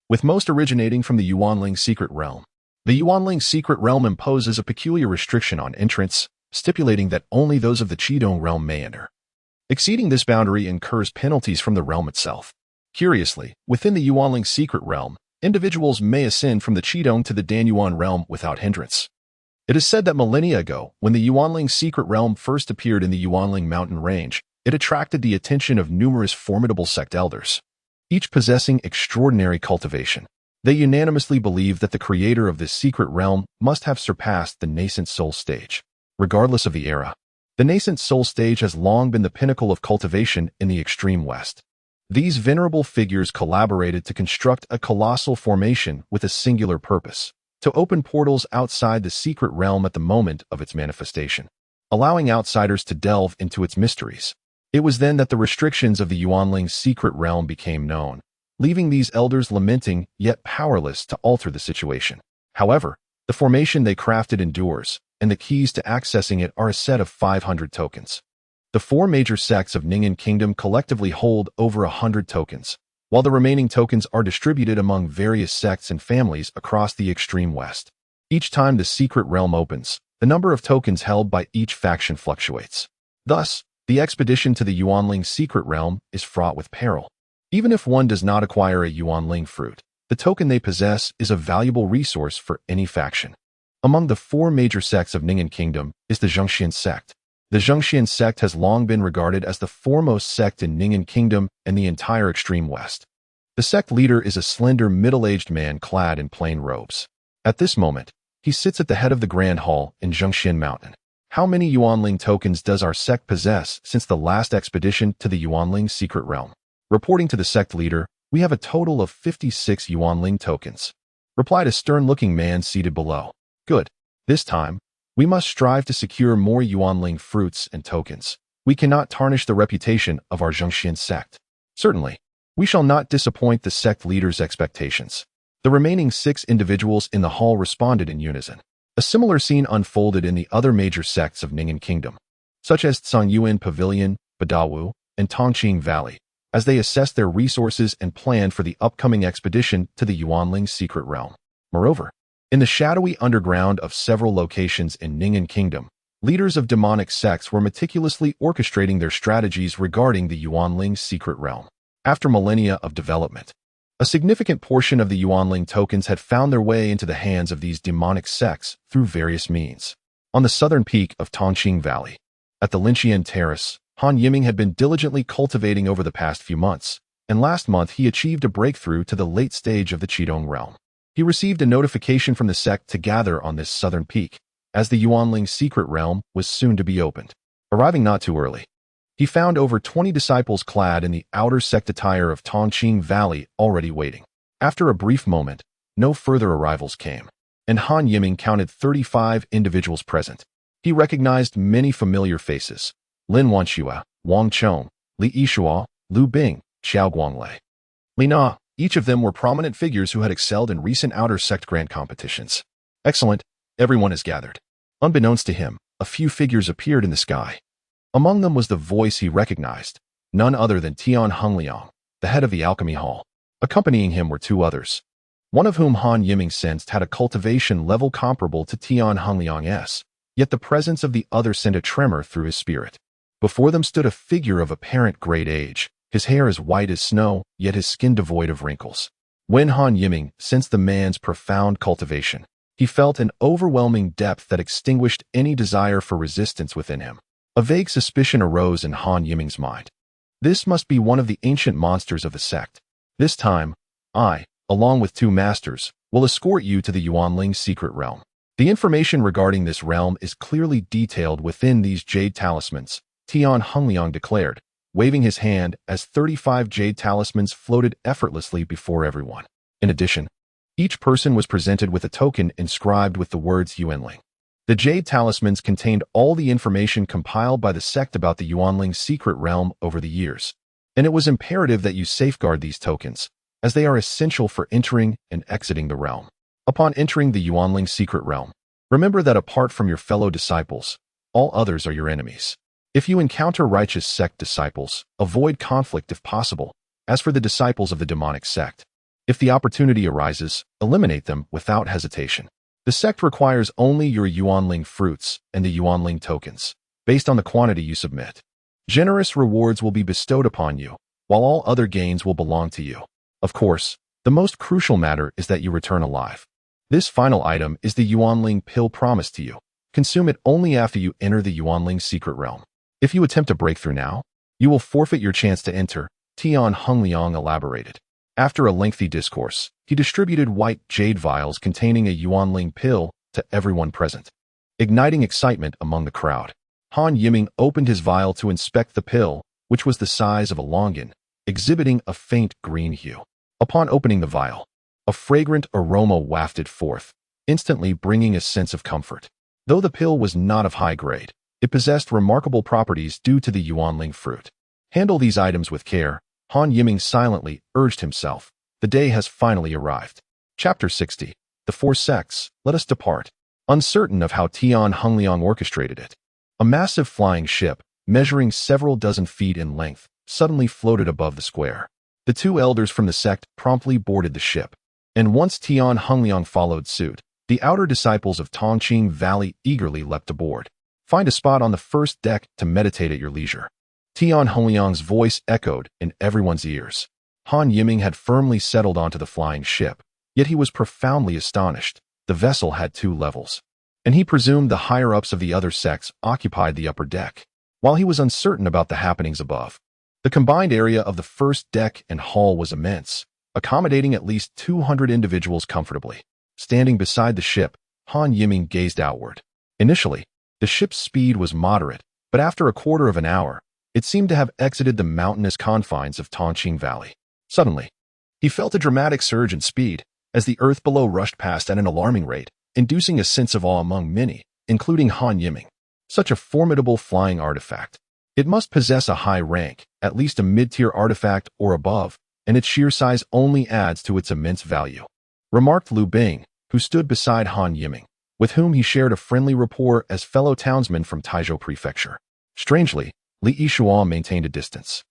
with most originating from the Yuanling secret realm. The Yuanling secret realm imposes a peculiar restriction on entrance, stipulating that only those of the Qidong realm may enter. Exceeding this boundary incurs penalties from the realm itself. Curiously, within the Yuanling secret realm, individuals may ascend from the Qidong to the Danyuan realm without hindrance. It is said that millennia ago, when the Yuanling secret realm first appeared in the Yuanling mountain range, it attracted the attention of numerous formidable sect elders, each possessing extraordinary cultivation. They unanimously believed that the creator of this secret realm must have surpassed the nascent soul stage. Regardless of the era, the nascent soul stage has long been the pinnacle of cultivation in the extreme West. These venerable figures collaborated to construct a colossal formation with a singular purpose: to open portals outside the secret realm at the moment of its manifestation, allowing outsiders to delve into its mysteries. It was then that the restrictions of the Yuanling secret realm became known, leaving these elders lamenting yet powerless to alter the situation. However, the formation they crafted endures, and the keys to accessing it are a set of 500 tokens. The four major sects of Ning'an Kingdom collectively hold over 100 tokens, while the remaining tokens are distributed among various sects and families across the extreme West. Each time the secret realm opens, the number of tokens held by each faction fluctuates. Thus, the expedition to the Yuanling secret realm is fraught with peril. Even if one does not acquire a Yuanling fruit, the token they possess is a valuable resource for any faction. Among the four major sects of Ning'an Kingdom is the Zhengxian sect. The Zhengxian sect has long been regarded as the foremost sect in Ning'an Kingdom and the entire extreme West. The sect leader is a slender, middle-aged man clad in plain robes. At this moment, he sits at the head of the Grand Hall in Zhengxian Mountain. How many Yuanling tokens does our sect possess since the last expedition to the Yuanling secret realm? Reporting to the sect leader, we have a total of 56 Yuanling tokens, replied a stern-looking man seated below. Good. This time, we must strive to secure more Yuanling fruits and tokens. We cannot tarnish the reputation of our Zhengxian sect. Certainly, we shall not disappoint the sect leader's expectations. The remaining 6 individuals in the hall responded in unison. A similar scene unfolded in the other major sects of Ning'an Kingdom, such as Tsangyuan Pavilion, Badawu, and Tongqing Valley, as they assessed their resources and planned for the upcoming expedition to the Yuanling secret realm. Moreover, in the shadowy underground of several locations in Ning'an Kingdom, leaders of demonic sects were meticulously orchestrating their strategies regarding the Yuanling secret realm. After millennia of development, a significant portion of the Yuanling tokens had found their way into the hands of these demonic sects through various means. On the southern peak of Tongqing Valley, at the Linqian Terrace, Han Yiming had been diligently cultivating over the past few months, and last month he achieved a breakthrough to the late stage of the Qidong realm. He received a notification from the sect to gather on this southern peak, as the Yuanling secret realm was soon to be opened. Arriving not too early, he found over 20 disciples clad in the outer sect attire of Tongqing Valley already waiting. After a brief moment, no further arrivals came, and Han Yiming counted 35 individuals present. He recognized many familiar faces: Lin Wanxue, Wang Chong, Li Yishuo, Lu Bing, Xiao Guanglei, Li Na. Each of them were prominent figures who had excelled in recent outer sect grant competitions. Excellent, everyone is gathered. Unbeknownst to him, a few figures appeared in the sky. Among them was the voice he recognized, none other than Tian Hongliang, the head of the alchemy hall. Accompanying him were 2 others, one of whom Han Yiming sensed had a cultivation level comparable to Tian Hongliang's, yet the presence of the other sent a tremor through his spirit. Before them stood a figure of apparent great age, his hair as white as snow, yet his skin devoid of wrinkles. When Han Yiming sensed the man's profound cultivation, He felt an overwhelming depth that extinguished any desire for resistance within him. A vague suspicion arose in Han Yiming's mind. This must be one of the ancient monsters of the sect. This time, I, along with 2 masters, will escort you to the Yuanling's secret realm. The information regarding this realm is clearly detailed within these jade talismans, Tian Hongliang declared, waving his hand as 35 jade talismans floated effortlessly before everyone. In addition, each person was presented with a token inscribed with the words Yuanling. The jade talismans contained all the information compiled by the sect about the Yuanling's secret realm over the years, and it was imperative that you safeguard these tokens, as they are essential for entering and exiting the realm. Upon entering the Yuanling's secret realm, remember that apart from your fellow disciples, all others are your enemies. If you encounter righteous sect disciples, avoid conflict if possible. As for the disciples of the demonic sect, if the opportunity arises, eliminate them without hesitation. The sect requires only your Yuanling fruits and the Yuanling tokens, based on the quantity you submit. Generous rewards will be bestowed upon you, while all other gains will belong to you. Of course, the most crucial matter is that you return alive. This final item is the Yuanling pill promised to you. Consume it only after you enter the Yuanling's secret realm. If you attempt to break through now, you will forfeit your chance to enter, Tian Hongliang elaborated. After a lengthy discourse, he distributed white jade vials containing a Yuanling pill to everyone present, igniting excitement among the crowd. Han Yiming opened his vial to inspect the pill, which was the size of a longan, exhibiting a faint green hue. Upon opening the vial, a fragrant aroma wafted forth, instantly bringing a sense of comfort. Though the pill was not of high grade, it possessed remarkable properties due to the Yuanling fruit. Handle these items with care, Han Yiming silently urged himself. The day has finally arrived. Chapter 60. The 4 sects, let us depart. Uncertain of how Tian Hongliang orchestrated it, a massive flying ship, measuring several dozen feet in length, suddenly floated above the square. The 2 elders from the sect promptly boarded the ship, and once Tian Hongliang followed suit, the outer disciples of Tongqing Valley eagerly leapt aboard. Find a spot on the first deck to meditate at your leisure. Tian Hongliang's voice echoed in everyone's ears. Han Yiming had firmly settled onto the flying ship, yet he was profoundly astonished. The vessel had 2 levels, and he presumed the higher-ups of the other sects occupied the upper deck. While he was uncertain about the happenings above, the combined area of the first deck and hull was immense, accommodating at least 200 individuals comfortably. Standing beside the ship, Han Yiming gazed outward. Initially, the ship's speed was moderate, but after a quarter of an hour, it seemed to have exited the mountainous confines of Tongqing Valley. Suddenly, he felt a dramatic surge in speed as the earth below rushed past at an alarming rate, inducing a sense of awe among many, including Han Yiming. Such a formidable flying artifact. It must possess a high rank, at least a mid-tier artifact or above, and its sheer size only adds to its immense value, remarked Liu Bing, who stood beside Han Yiming, with whom he shared a friendly rapport as fellow townsmen from Taizhou Prefecture. Strangely, Li Yishuan maintained a distance,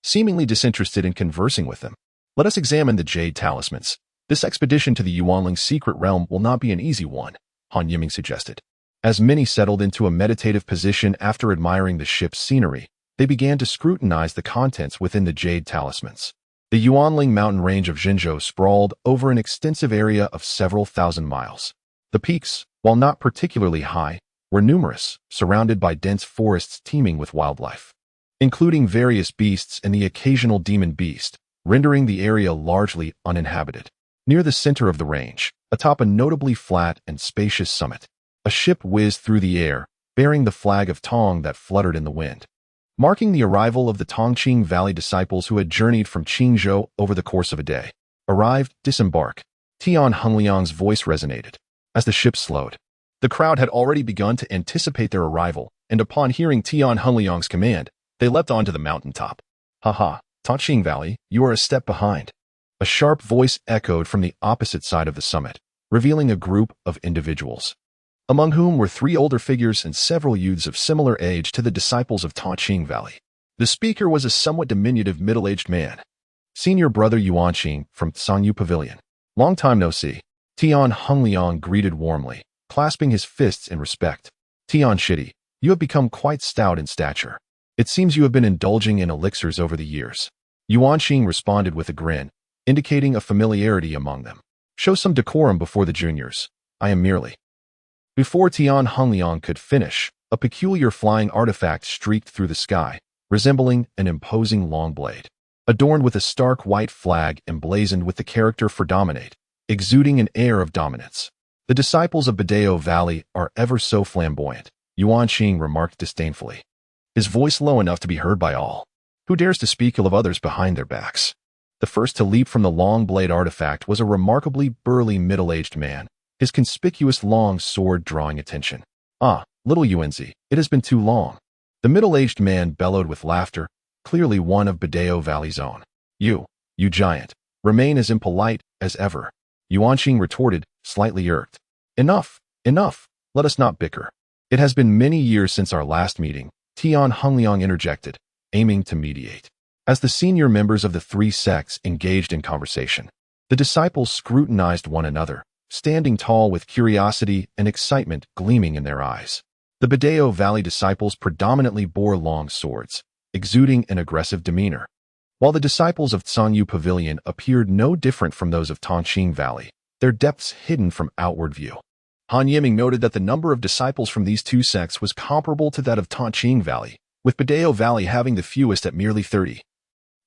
seemingly disinterested in conversing with them. Let us examine the jade talismans. This expedition to the Yuanling's secret realm will not be an easy one, Han Yiming suggested. As many settled into a meditative position after admiring the ship's scenery, they began to scrutinize the contents within the jade talismans. The Yuanling mountain range of Zhenzhou sprawled over an extensive area of several thousand miles. The peaks, while not particularly high, were numerous, surrounded by dense forests teeming with wildlife, including various beasts and the occasional demon beast, rendering the area largely uninhabited. Near the center of the range, atop a notably flat and spacious summit, a ship whizzed through the air, bearing the flag of Tong that fluttered in the wind, marking the arrival of the Tongqing Valley disciples who had journeyed from Qingzhou over the course of a day. Arrived, disembark. Tian Hongliang's voice resonated. As the ship slowed, the crowd had already begun to anticipate their arrival, and upon hearing Tian Hongliang's command, they leapt onto the mountaintop. Haha, Tongqing Valley, you are a step behind. A sharp voice echoed from the opposite side of the summit, revealing a group of individuals, among whom were 3 older figures and several youths of similar age to the disciples of Tongqing Valley. The speaker was a somewhat diminutive middle-aged man, senior brother Yuanqing from Sangyu Pavilion. Long time no see. Tian Hongliang greeted warmly, clasping his fists in respect. Tian Shidi, you have become quite stout in stature. It seems you have been indulging in elixirs over the years. Yuanqing responded with a grin, indicating a familiarity among them. Show some decorum before the juniors. I am merely. Before Tian Hongliang could finish, a peculiar flying artifact streaked through the sky, resembling an imposing long blade, adorned with a stark white flag emblazoned with the character for dominate, exuding an air of dominance. The disciples of Badeo Valley are ever so flamboyant, Yuan Qing remarked disdainfully, his voice low enough to be heard by all. Who dares to speak ill of others behind their backs? The first to leap from the long blade artifact was a remarkably burly middle-aged man, his conspicuous long sword drawing attention. Ah, little Yuanzi, it has been too long. The middle-aged man bellowed with laughter, clearly one of Badeo Valley's own. You giant, remain as impolite as ever. Yuan Qing retorted, slightly irked. Enough, let us not bicker. It has been many years since our last meeting, Tian Hongliang interjected, aiming to mediate. As the senior members of the three sects engaged in conversation, the disciples scrutinized one another, standing tall with curiosity and excitement gleaming in their eyes. The Badeo Valley disciples predominantly bore long swords, exuding an aggressive demeanor, while the disciples of Tsanyu Pavilion appeared no different from those of Tongqing Valley, their depths hidden from outward view. Han Yiming noted that the number of disciples from these two sects was comparable to that of Tongqing Valley, with Badeo Valley having the fewest at merely 30,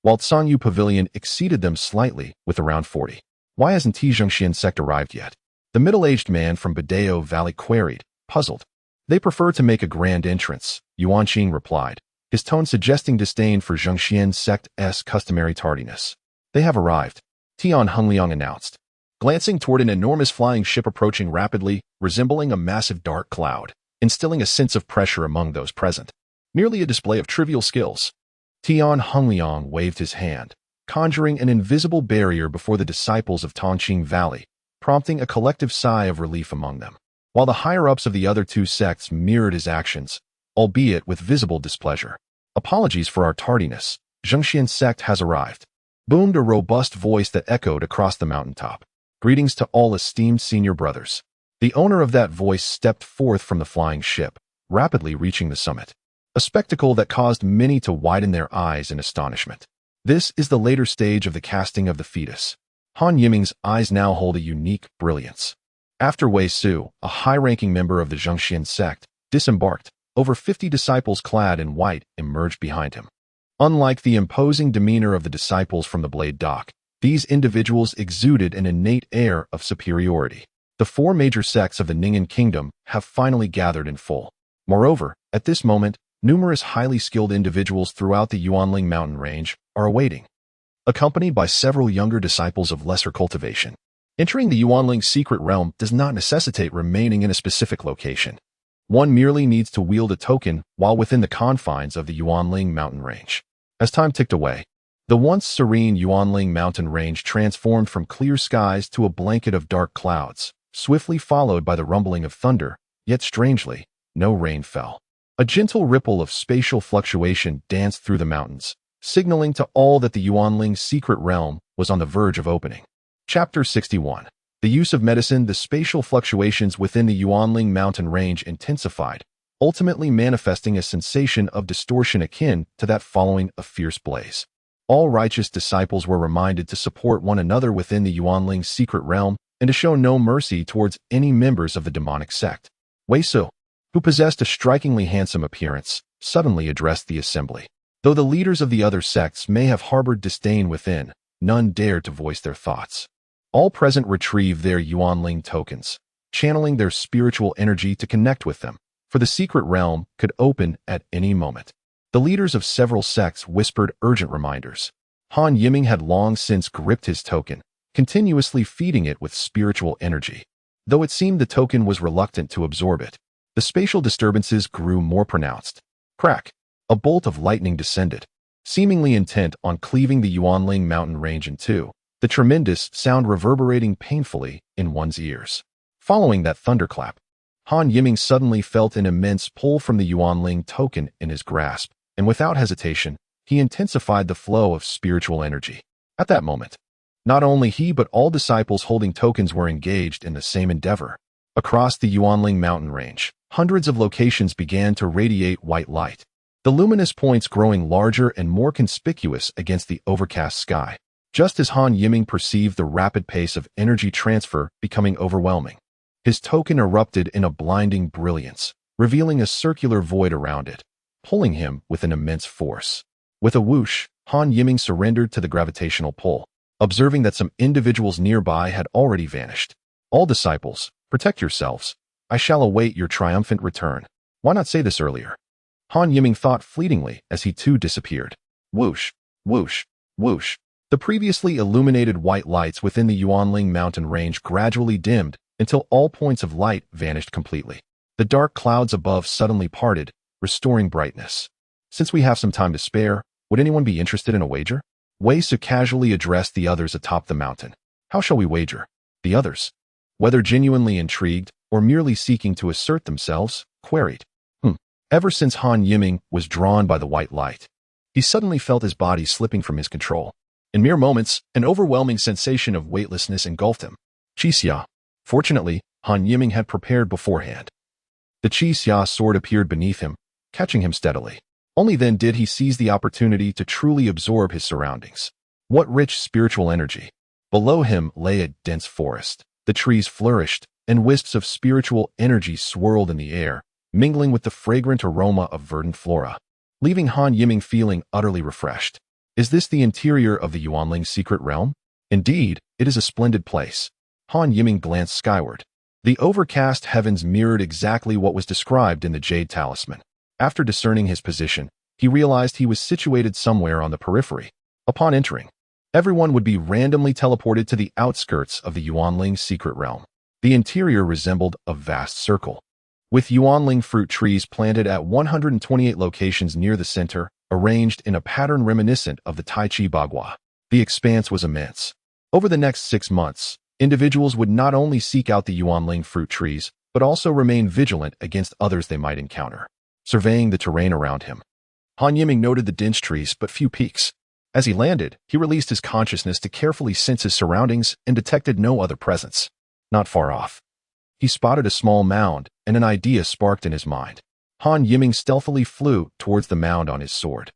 while Tsanyu Pavilion exceeded them slightly with around 40. Why hasn't Zhongxian sect arrived yet? The middle-aged man from Badeo Valley queried, puzzled. They prefer to make a grand entrance, Yuan Qing replied, his tone suggesting disdain for Zhongxian sect's customary tardiness. They have arrived, Tian Hongliang announced, glancing toward an enormous flying ship approaching rapidly, resembling a massive dark cloud, instilling a sense of pressure among those present. Merely a display of trivial skills. Tian Hongliang waved his hand, conjuring an invisible barrier before the disciples of Tongqing Valley, prompting a collective sigh of relief among them, while the higher-ups of the other two sects mirrored his actions, albeit with visible displeasure. Apologies for our tardiness, Zhongxian sect has arrived, boomed a robust voice that echoed across the mountaintop. Greetings to all esteemed senior brothers. The owner of that voice stepped forth from the flying ship, rapidly reaching the summit, a spectacle that caused many to widen their eyes in astonishment. This is the later stage of the casting of the fetus. Han Yiming's eyes now hold a unique brilliance. After Wei Su, a high-ranking member of the Zhongxian sect, disembarked, over 50 disciples clad in white emerged behind him. Unlike the imposing demeanor of the disciples from the Blade Dock, these individuals exuded an innate air of superiority. The four major sects of the Ning'an kingdom have finally gathered in full. Moreover, at this moment, numerous highly skilled individuals throughout the Yuanling mountain range are awaiting, accompanied by several younger disciples of lesser cultivation. Entering the Yuanling secret realm does not necessitate remaining in a specific location. One merely needs to wield a token while within the confines of the Yuanling mountain range. As time ticked away, the once serene Yuanling mountain range transformed from clear skies to a blanket of dark clouds, swiftly followed by the rumbling of thunder, yet strangely, no rain fell. A gentle ripple of spatial fluctuation danced through the mountains, signaling to all that the Yuanling secret realm was on the verge of opening. Chapter 61. The use of medicine. The spatial fluctuations within the Yuanling mountain range intensified, ultimately manifesting a sensation of distortion akin to that following a fierce blaze. All righteous disciples were reminded to support one another within the Yuanling secret realm and to show no mercy towards any members of the demonic sect. Wei Su, who possessed a strikingly handsome appearance, suddenly addressed the assembly. Though the leaders of the other sects may have harbored disdain within, none dared to voice their thoughts. All present retrieved their Yuanling tokens, channeling their spiritual energy to connect with them, for the secret realm could open at any moment. The leaders of several sects whispered urgent reminders. Han Yiming had long since gripped his token, continuously feeding it with spiritual energy. Though it seemed the token was reluctant to absorb it, the spatial disturbances grew more pronounced. Crack! A bolt of lightning descended, seemingly intent on cleaving the Yuanling mountain range in two, the tremendous sound reverberating painfully in one's ears. Following that thunderclap, Han Yiming suddenly felt an immense pull from the Yuanling token in his grasp, and without hesitation, he intensified the flow of spiritual energy. At that moment, not only he but all disciples holding tokens were engaged in the same endeavor. Across the Yuanling mountain range, hundreds of locations began to radiate white light, the luminous points growing larger and more conspicuous against the overcast sky, just as Han Yiming perceived the rapid pace of energy transfer becoming overwhelming. His token erupted in a blinding brilliance, revealing a circular void around it, pulling him with an immense force. With a whoosh, Han Yiming surrendered to the gravitational pull, observing that some individuals nearby had already vanished. All disciples, protect yourselves. I shall await your triumphant return. Why not say this earlier? Han Yiming thought fleetingly as he too disappeared. Whoosh, whoosh, whoosh. The previously illuminated white lights within the Yuanling mountain range gradually dimmed until all points of light vanished completely. The dark clouds above suddenly parted, restoring brightness. Since we have some time to spare, would anyone be interested in a wager? Wei Su casually addressed the others atop the mountain. How shall we wager? The others, whether genuinely intrigued or merely seeking to assert themselves, queried. Ever since Han Yiming was drawn by the white light, he suddenly felt his body slipping from his control. In mere moments, an overwhelming sensation of weightlessness engulfed him. Qixia. Fortunately, Han Yiming had prepared beforehand. The Qixia sword appeared beneath him, catching him steadily. Only then did he seize the opportunity to truly absorb his surroundings. What rich spiritual energy! Below him lay a dense forest. The trees flourished, and wisps of spiritual energy swirled in the air, mingling with the fragrant aroma of verdant flora, leaving Han Yiming feeling utterly refreshed. Is this the interior of the Yuanling secret realm? Indeed, it is a splendid place. Han Yiming glanced skyward. The overcast heavens mirrored exactly what was described in the Jade Talisman. After discerning his position, he realized he was situated somewhere on the periphery. Upon entering, everyone would be randomly teleported to the outskirts of the Yuanling secret realm. The interior resembled a vast circle, with Yuanling fruit trees planted at 128 locations near the center, arranged in a pattern reminiscent of the Tai Chi Bagua. The expanse was immense. Over the next 6 months, individuals would not only seek out the Yuanling fruit trees, but also remain vigilant against others they might encounter. Surveying the terrain around him, Han Yiming noted the dense trees but few peaks. As he landed, he released his consciousness to carefully sense his surroundings and detected no other presence. Not far off, he spotted a small mound, and an idea sparked in his mind. Han Yiming stealthily flew towards the mound on his sword,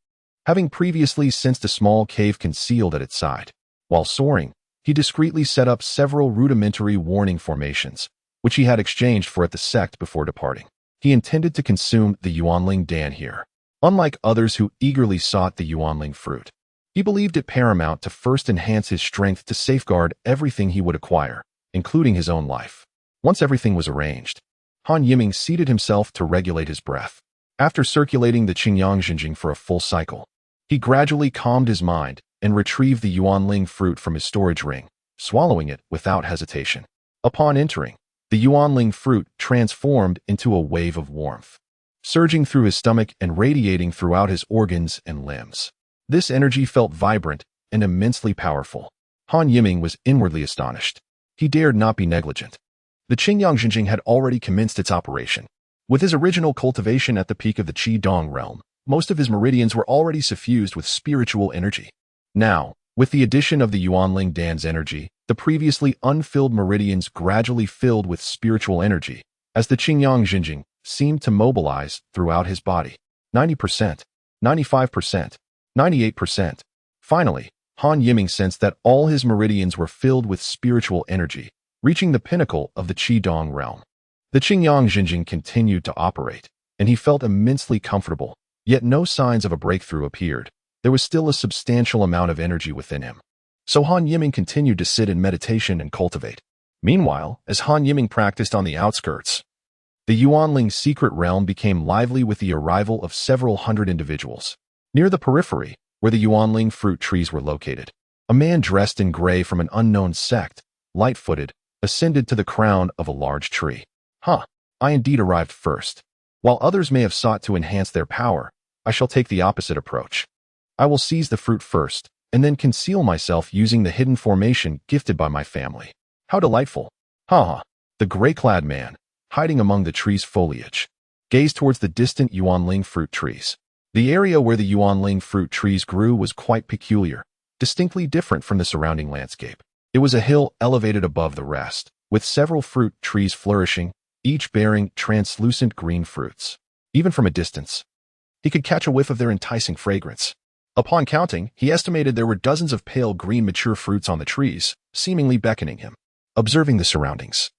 having previously sensed a small cave concealed at its side. While soaring, he discreetly set up several rudimentary warning formations, which he had exchanged for at the sect before departing. He intended to consume the Yuanling Dan here. Unlike others who eagerly sought the Yuanling fruit, he believed it paramount to first enhance his strength to safeguard everything he would acquire, including his own life. Once everything was arranged, Han Yiming seated himself to regulate his breath. After circulating the Qingyang Jinjing for a full cycle, he gradually calmed his mind and retrieved the Yuanling fruit from his storage ring, swallowing it without hesitation. Upon entering, the Yuanling fruit transformed into a wave of warmth, surging through his stomach and radiating throughout his organs and limbs. This energy felt vibrant and immensely powerful. Han Yiming was inwardly astonished. He dared not be negligent. The Qingyang Jinjing had already commenced its operation. With his original cultivation at the peak of the Qi Dong realm, most of his meridians were already suffused with spiritual energy. Now, with the addition of the Yuanling Dan's energy, the previously unfilled meridians gradually filled with spiritual energy, as the Qingyang Jinjing seemed to mobilize throughout his body. 90%, 95%, 98%. Finally, Han Yiming sensed that all his meridians were filled with spiritual energy, reaching the pinnacle of the Qi Dong realm. The Qingyang Jinjing continued to operate, and he felt immensely comfortable, yet no signs of a breakthrough appeared. There was still a substantial amount of energy within him. So Han Yiming continued to sit in meditation and cultivate. Meanwhile, as Han Yiming practiced on the outskirts, the Yuanling secret realm became lively with the arrival of several hundred individuals. Near the periphery, where the Yuanling fruit trees were located, a man dressed in gray from an unknown sect, light-footed, ascended to the crown of a large tree. I indeed arrived first. While others may have sought to enhance their power, I shall take the opposite approach. I will seize the fruit first, and then conceal myself using the hidden formation gifted by my family. How delightful! The gray-clad man, hiding among the tree's foliage, gazed towards the distant Yuanling fruit trees. The area where the Yuanling fruit trees grew was quite peculiar, distinctly different from the surrounding landscape. It was a hill elevated above the rest, with several fruit trees flourishing, each bearing translucent green fruits. Even from a distance, he could catch a whiff of their enticing fragrance. Upon counting, he estimated there were dozens of pale green mature fruits on the trees, seemingly beckoning him. Observing the surroundings,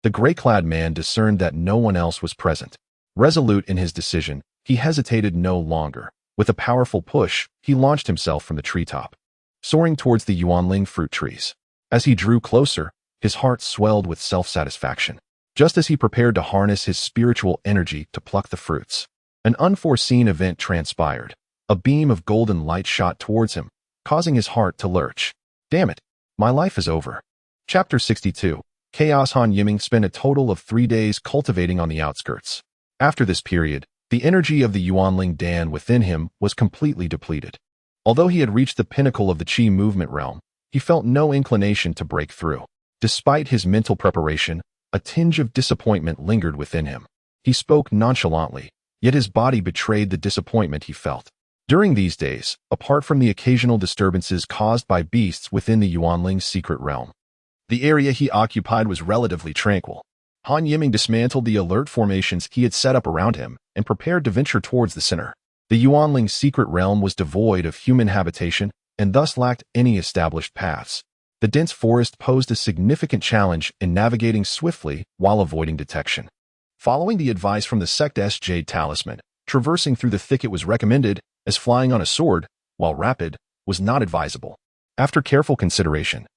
The gray-clad man discerned that no one else was present. Resolute in his decision, he hesitated no longer. With a powerful push, he launched himself from the treetop, soaring towards the Yuanling fruit trees. As he drew closer, his heart swelled with self-satisfaction. Just as he prepared to harness his spiritual energy to pluck the fruits, an unforeseen event transpired. A beam of golden light shot towards him, causing his heart to lurch. Damn it, my life is over. Chapter 62. Chaos. Han Yiming spent a total of 3 days cultivating on the outskirts. After this period, the energy of the Yuanling Dan within him was completely depleted. Although he had reached the pinnacle of the Qi movement realm, he felt no inclination to break through. Despite his mental preparation, a tinge of disappointment lingered within him. He spoke nonchalantly, yet his body betrayed the disappointment he felt. During these days, apart from the occasional disturbances caused by beasts within the Yuanling's secret realm, the area he occupied was relatively tranquil. Han Yiming dismantled the alert formations he had set up around him and prepared to venture towards the center. The Yuanling's secret realm was devoid of human habitation and thus lacked any established paths. The dense forest posed a significant challenge in navigating swiftly while avoiding detection. Following the advice from the sect's Jade Talisman, traversing through the thicket was recommended, as flying on a sword, while rapid, was not advisable. After careful consideration,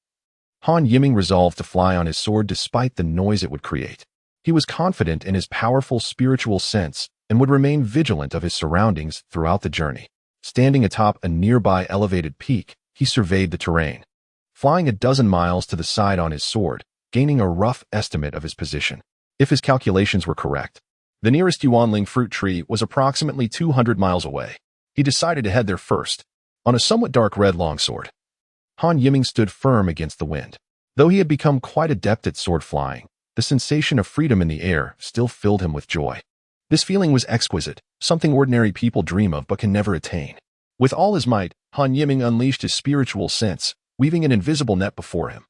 Han Yiming resolved to fly on his sword despite the noise it would create. He was confident in his powerful spiritual sense and would remain vigilant of his surroundings throughout the journey. Standing atop a nearby elevated peak, he surveyed the terrain, flying a dozen miles to the side on his sword, gaining a rough estimate of his position. If his calculations were correct, the nearest Yuanling fruit tree was approximately 200 miles away. He decided to head there first, on a somewhat dark red longsword. Han Yiming stood firm against the wind. Though he had become quite adept at sword flying, the sensation of freedom in the air still filled him with joy. This feeling was exquisite, something ordinary people dream of but can never attain. With all his might, Han Yiming unleashed his spiritual sense, weaving an invisible net before him,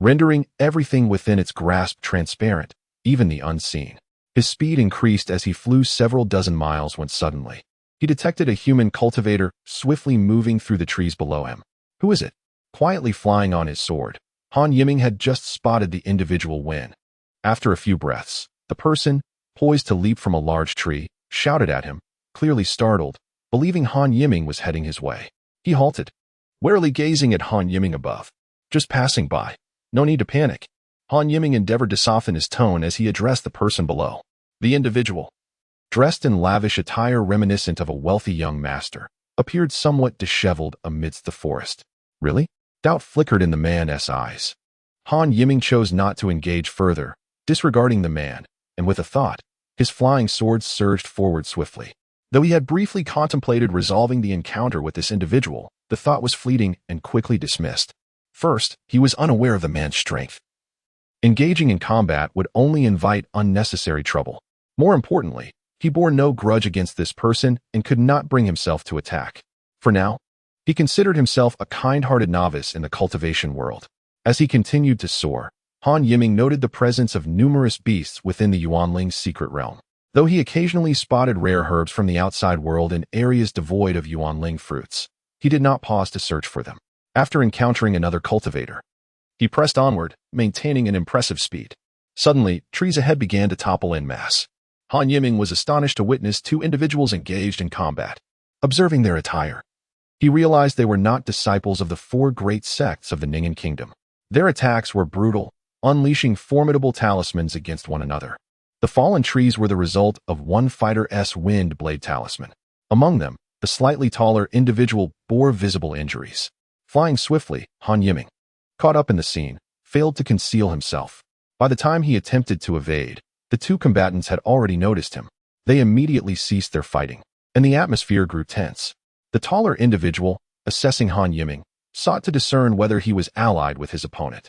rendering everything within its grasp transparent, even the unseen. His speed increased as he flew several dozen miles when suddenly, he detected a human cultivator swiftly moving through the trees below him. Who is it? Quietly flying on his sword, Han Yiming had just spotted the individual when, after a few breaths, the person, poised to leap from a large tree, shouted at him, clearly startled, believing Han Yiming was heading his way. He halted, warily gazing at Han Yiming above. Just passing by. No need to panic. Han Yiming endeavored to soften his tone as he addressed the person below. The individual, dressed in lavish attire reminiscent of a wealthy young master, appeared somewhat disheveled amidst the forest. Really? Doubt flickered in the man's eyes. Han Yiming chose not to engage further, disregarding the man, and with a thought, his flying sword surged forward swiftly. Though he had briefly contemplated resolving the encounter with this individual, the thought was fleeting and quickly dismissed. First, he was unaware of the man's strength. Engaging in combat would only invite unnecessary trouble. More importantly, he bore no grudge against this person and could not bring himself to attack. For now, he considered himself a kind-hearted novice in the cultivation world. As he continued to soar, Han Yiming noted the presence of numerous beasts within the Yuanling's secret realm. Though he occasionally spotted rare herbs from the outside world in areas devoid of Yuanling fruits, he did not pause to search for them. After encountering another cultivator, he pressed onward, maintaining an impressive speed. Suddenly, trees ahead began to topple en masse. Han Yiming was astonished to witness 2 individuals engaged in combat. Observing their attire, he realized they were not disciples of the 4 great sects of the Ningen Kingdom. Their attacks were brutal, unleashing formidable talismans against one another. The fallen trees were the result of one fighter's wind blade talisman. Among them, the slightly taller individual bore visible injuries. Flying swiftly, Han Yiming, caught up in the scene, failed to conceal himself. By the time he attempted to evade, the 2 combatants had already noticed him. They immediately ceased their fighting, and the atmosphere grew tense. The taller individual, assessing Han Yiming, sought to discern whether he was allied with his opponent.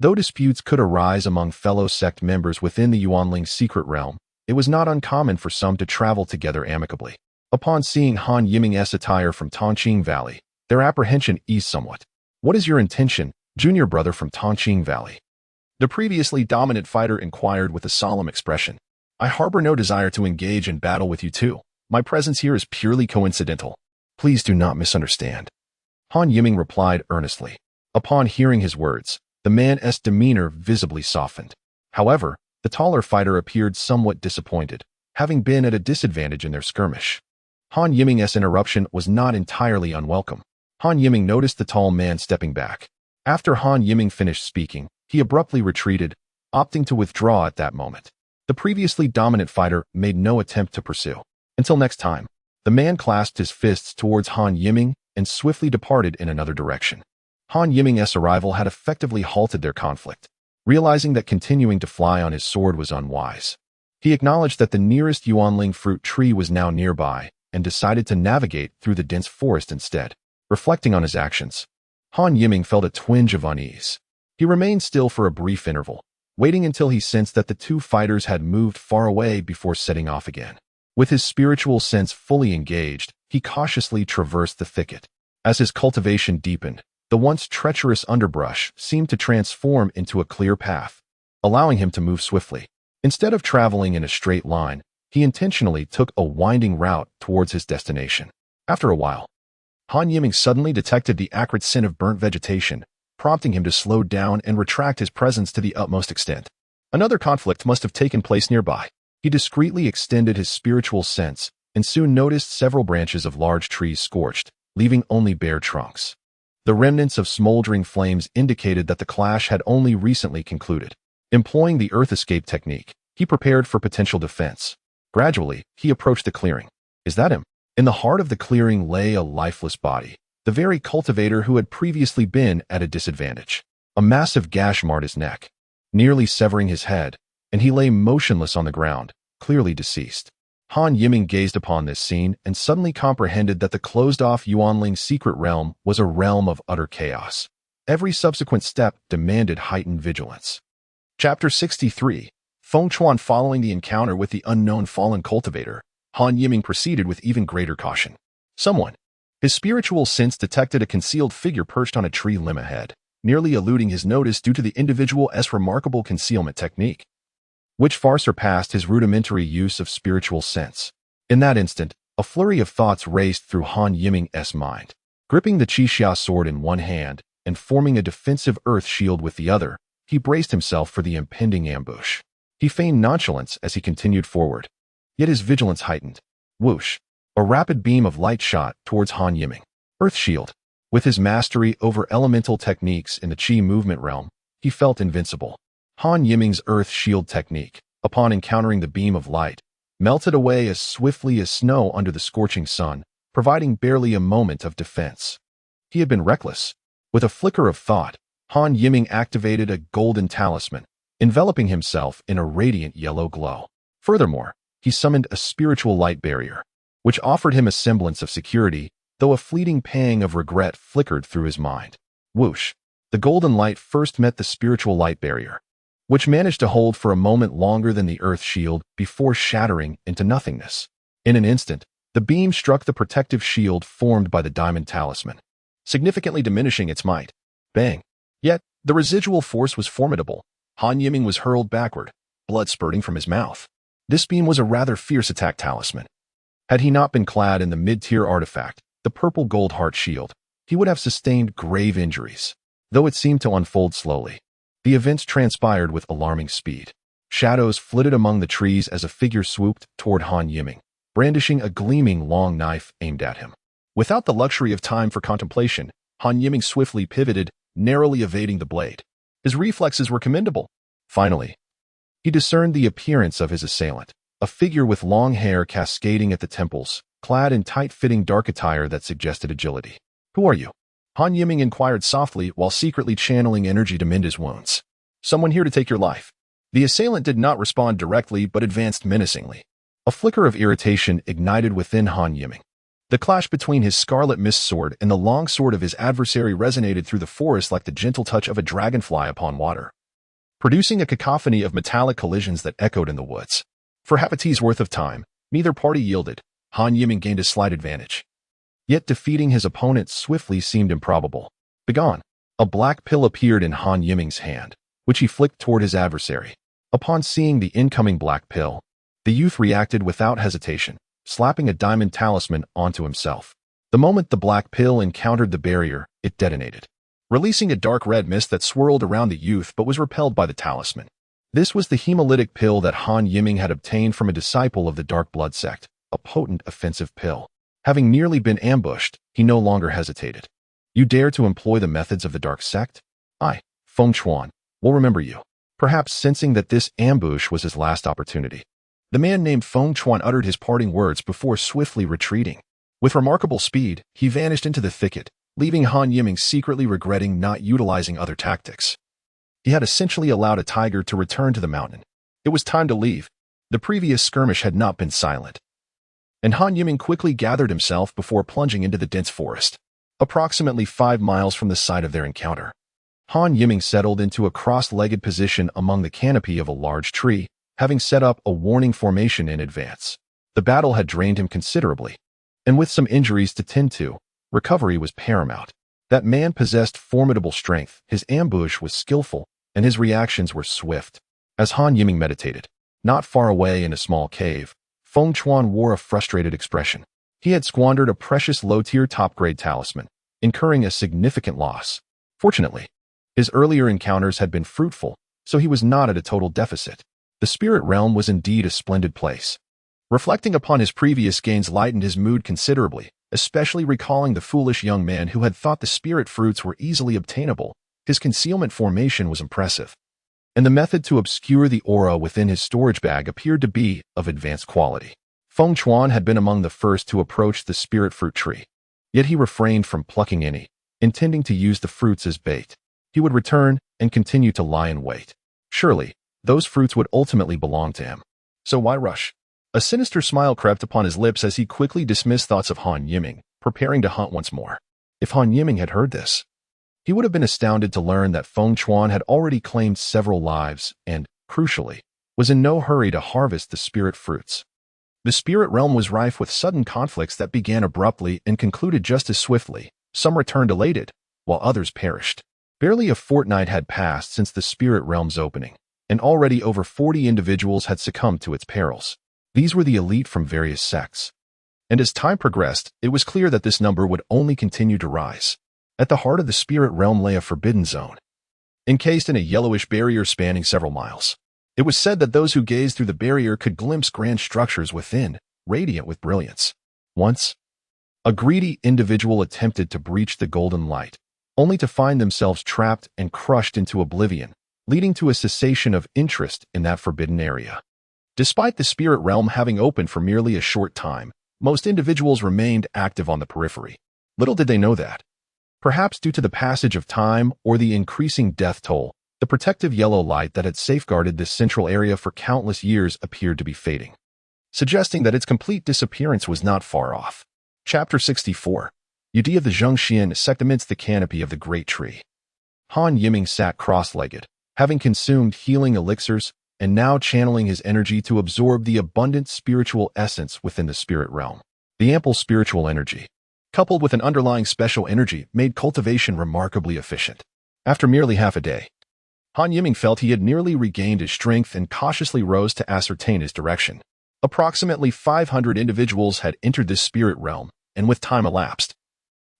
Though disputes could arise among fellow sect members within the Yuanling's secret realm, it was not uncommon for some to travel together amicably. Upon seeing Han Yiming's attire from Tongqing Valley, their apprehension eased somewhat. What is your intention, junior brother from Tongqing Valley? The previously dominant fighter inquired with a solemn expression. I harbor no desire to engage in battle with you two. My presence here is purely coincidental. Please do not misunderstand. Han Yiming replied earnestly. Upon hearing his words, the man's demeanor visibly softened. However, the taller fighter appeared somewhat disappointed, having been at a disadvantage in their skirmish. Han Yiming's interruption was not entirely unwelcome. Han Yiming noticed the tall man stepping back. After Han Yiming finished speaking, he abruptly retreated, opting to withdraw at that moment. The previously dominant fighter made no attempt to pursue. Until next time, the man clasped his fists towards Han Yiming and swiftly departed in another direction. Han Yiming's arrival had effectively halted their conflict. Realizing that continuing to fly on his sword was unwise, he acknowledged that the nearest Yuanling fruit tree was now nearby and decided to navigate through the dense forest instead. Reflecting on his actions, Han Yiming felt a twinge of unease. He remained still for a brief interval, waiting until he sensed that the two fighters had moved far away before setting off again. With his spiritual sense fully engaged, he cautiously traversed the thicket. As his cultivation deepened, the once treacherous underbrush seemed to transform into a clear path, allowing him to move swiftly. Instead of traveling in a straight line, he intentionally took a winding route towards his destination. After a while, Han Yiming suddenly detected the acrid scent of burnt vegetation, prompting him to slow down and retract his presence to the utmost extent. Another conflict must have taken place nearby. He discreetly extended his spiritual sense and soon noticed several branches of large trees scorched, leaving only bare trunks. The remnants of smoldering flames indicated that the clash had only recently concluded. Employing the earth escape technique, he prepared for potential defense. Gradually, he approached the clearing. Is that him? In the heart of the clearing lay a lifeless body, the very cultivator who had previously been at a disadvantage. A massive gash marred his neck, nearly severing his head, and he lay motionless on the ground, clearly deceased. Han Yiming gazed upon this scene and suddenly comprehended that the closed-off Yuanling secret realm was a realm of utter chaos. Every subsequent step demanded heightened vigilance. Chapter 63. Feng Chuan. Following the encounter with the unknown fallen cultivator, Han Yiming proceeded with even greater caution. Someone. His spiritual sense detected a concealed figure perched on a tree limb ahead, nearly eluding his notice due to the individual's remarkable concealment technique, which far surpassed his rudimentary use of spiritual sense. In that instant, a flurry of thoughts raced through Han Yiming's mind. Gripping the Qixia sword in one hand and forming a defensive earth shield with the other, he braced himself for the impending ambush. He feigned nonchalance as he continued forward, yet his vigilance heightened. Whoosh! A rapid beam of light shot towards Han Yiming. Earth shield. With his mastery over elemental techniques in the Qi movement realm, he felt invincible. Han Yiming's earth shield technique, upon encountering the beam of light, melted away as swiftly as snow under the scorching sun, providing barely a moment of defense. He had been reckless. With a flicker of thought, Han Yiming activated a golden talisman, enveloping himself in a radiant yellow glow. Furthermore, he summoned a spiritual light barrier, which offered him a semblance of security, though a fleeting pang of regret flickered through his mind. Whoosh! The golden light first met the spiritual light barrier, which managed to hold for a moment longer than the earth shield before shattering into nothingness. In an instant, the beam struck the protective shield formed by the diamond talisman, significantly diminishing its might. Bang! Yet, the residual force was formidable. Han Yiming was hurled backward, blood spurting from his mouth. This beam was a rather fierce attack talisman. Had he not been clad in the mid-tier artifact, the purple gold heart shield, he would have sustained grave injuries. Though it seemed to unfold slowly, the events transpired with alarming speed. Shadows flitted among the trees as a figure swooped toward Han Yiming, brandishing a gleaming long knife aimed at him. Without the luxury of time for contemplation, Han Yiming swiftly pivoted, narrowly evading the blade. His reflexes were commendable. Finally, he discerned the appearance of his assailant, a figure with long hair cascading at the temples, clad in tight-fitting dark attire that suggested agility. "Who are you?" Han Yiming inquired softly while secretly channeling energy to mend his wounds. "Someone here to take your life." The assailant did not respond directly but advanced menacingly. A flicker of irritation ignited within Han Yiming. The clash between his scarlet mist sword and the long sword of his adversary resonated through the forest like the gentle touch of a dragonfly upon water, producing a cacophony of metallic collisions that echoed in the woods. For half a tea's worth of time, neither party yielded. Han Yiming gained a slight advantage. Yet defeating his opponent swiftly seemed improbable. Begone! A black pill appeared in Han Yiming's hand, which he flicked toward his adversary. Upon seeing the incoming black pill, the youth reacted without hesitation, slapping a diamond talisman onto himself. The moment the black pill encountered the barrier, it detonated, releasing a dark red mist that swirled around the youth but was repelled by the talisman. This was the hemolytic pill that Han Yiming had obtained from a disciple of the Dark Blood sect, a potent offensive pill. Having nearly been ambushed, he no longer hesitated. You dare to employ the methods of the Dark Sect? I, Feng Chuan, will remember you. Perhaps sensing that this ambush was his last opportunity, the man named Feng Chuan uttered his parting words before swiftly retreating. With remarkable speed, he vanished into the thicket, leaving Han Yiming secretly regretting not utilizing other tactics. He had essentially allowed a tiger to return to the mountain. It was time to leave. The previous skirmish had not been silent. And Han Yiming quickly gathered himself before plunging into the dense forest. Approximately 5 miles from the site of their encounter, Han Yiming settled into a cross-legged position among the canopy of a large tree, having set up a warning formation in advance. The battle had drained him considerably, and with some injuries to tend to, recovery was paramount. That man possessed formidable strength, his ambush was skillful, and his reactions were swift. As Han Yiming meditated, not far away in a small cave, Feng Chuan wore a frustrated expression. He had squandered a precious low-tier top-grade talisman, incurring a significant loss. Fortunately, his earlier encounters had been fruitful, so he was not at a total deficit. The spirit realm was indeed a splendid place. Reflecting upon his previous gains lightened his mood considerably, especially recalling the foolish young man who had thought the spirit fruits were easily obtainable. His concealment formation was impressive, and the method to obscure the aura within his storage bag appeared to be of advanced quality. Feng Chuan had been among the first to approach the spirit fruit tree, yet he refrained from plucking any, intending to use the fruits as bait. He would return and continue to lie in wait. Surely, those fruits would ultimately belong to him. So why rush? A sinister smile crept upon his lips as he quickly dismissed thoughts of Han Yiming, preparing to hunt once more. If Han Yiming had heard this, he would have been astounded to learn that Feng Chuan had already claimed several lives and, crucially, was in no hurry to harvest the spirit fruits. The spirit realm was rife with sudden conflicts that began abruptly and concluded just as swiftly. Some returned elated, while others perished. Barely a fortnight had passed since the spirit realm's opening, and already over 40 individuals had succumbed to its perils. These were the elite from various sects. And as time progressed, it was clear that this number would only continue to rise. At the heart of the spirit realm lay a forbidden zone, encased in a yellowish barrier spanning several miles. It was said that those who gazed through the barrier could glimpse grand structures within, radiant with brilliance. Once, a greedy individual attempted to breach the golden light, only to find themselves trapped and crushed into oblivion, leading to a cessation of interest in that forbidden area. Despite the spirit realm having opened for merely a short time, most individuals remained active on the periphery. Little did they know that, perhaps due to the passage of time or the increasing death toll, the protective yellow light that had safeguarded this central area for countless years appeared to be fading, suggesting that its complete disappearance was not far off. Chapter 64. Yudi of the Zhongxian sect amidst the canopy of the great tree. Han Yiming sat cross-legged, having consumed healing elixirs, and now channeling his energy to absorb the abundant spiritual essence within the spirit realm. The ample spiritual energy, coupled with an underlying special energy, made cultivation remarkably efficient. After merely half a day, Han Yiming felt he had nearly regained his strength and cautiously rose to ascertain his direction. Approximately 500 individuals had entered this spirit realm, and with time elapsed,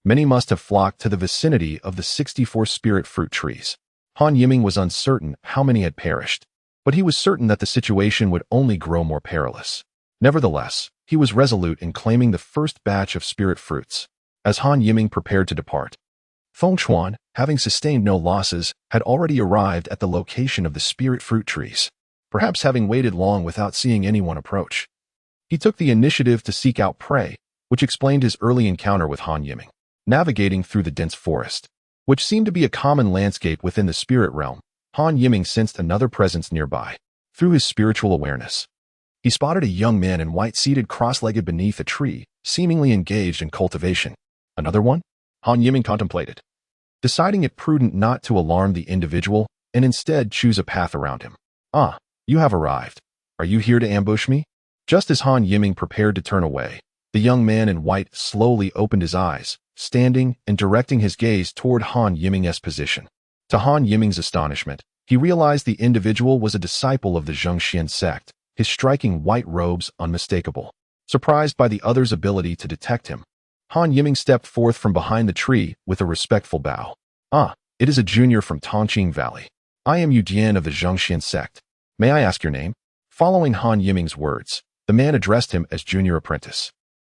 many must have flocked to the vicinity of the 64 spirit fruit trees. Han Yiming was uncertain how many had perished, but he was certain that the situation would only grow more perilous. Nevertheless, he was resolute in claiming the first batch of spirit fruits. As Han Yiming prepared to depart, Feng Chuan, having sustained no losses, had already arrived at the location of the spirit fruit trees, perhaps having waited long without seeing anyone approach. He took the initiative to seek out prey, which explained his early encounter with Han Yiming. Navigating through the dense forest, which seemed to be a common landscape within the spirit realm, Han Yiming sensed another presence nearby. Through his spiritual awareness, he spotted a young man in white seated cross-legged beneath a tree, seemingly engaged in cultivation. Another one? Han Yiming contemplated, deciding it prudent not to alarm the individual and instead choose a path around him. Ah, you have arrived. Are you here to ambush me? Just as Han Yiming prepared to turn away, the young man in white slowly opened his eyes, standing and directing his gaze toward Han Yiming's position. To Han Yiming's astonishment, he realized the individual was a disciple of the Zhongxian sect, his striking white robes unmistakable. Surprised by the other's ability to detect him, Han Yiming stepped forth from behind the tree with a respectful bow. Ah, it is a junior from Tongqing Valley. I am Yu Dian of the Zhongxian sect. May I ask your name? Following Han Yiming's words, the man addressed him as junior apprentice,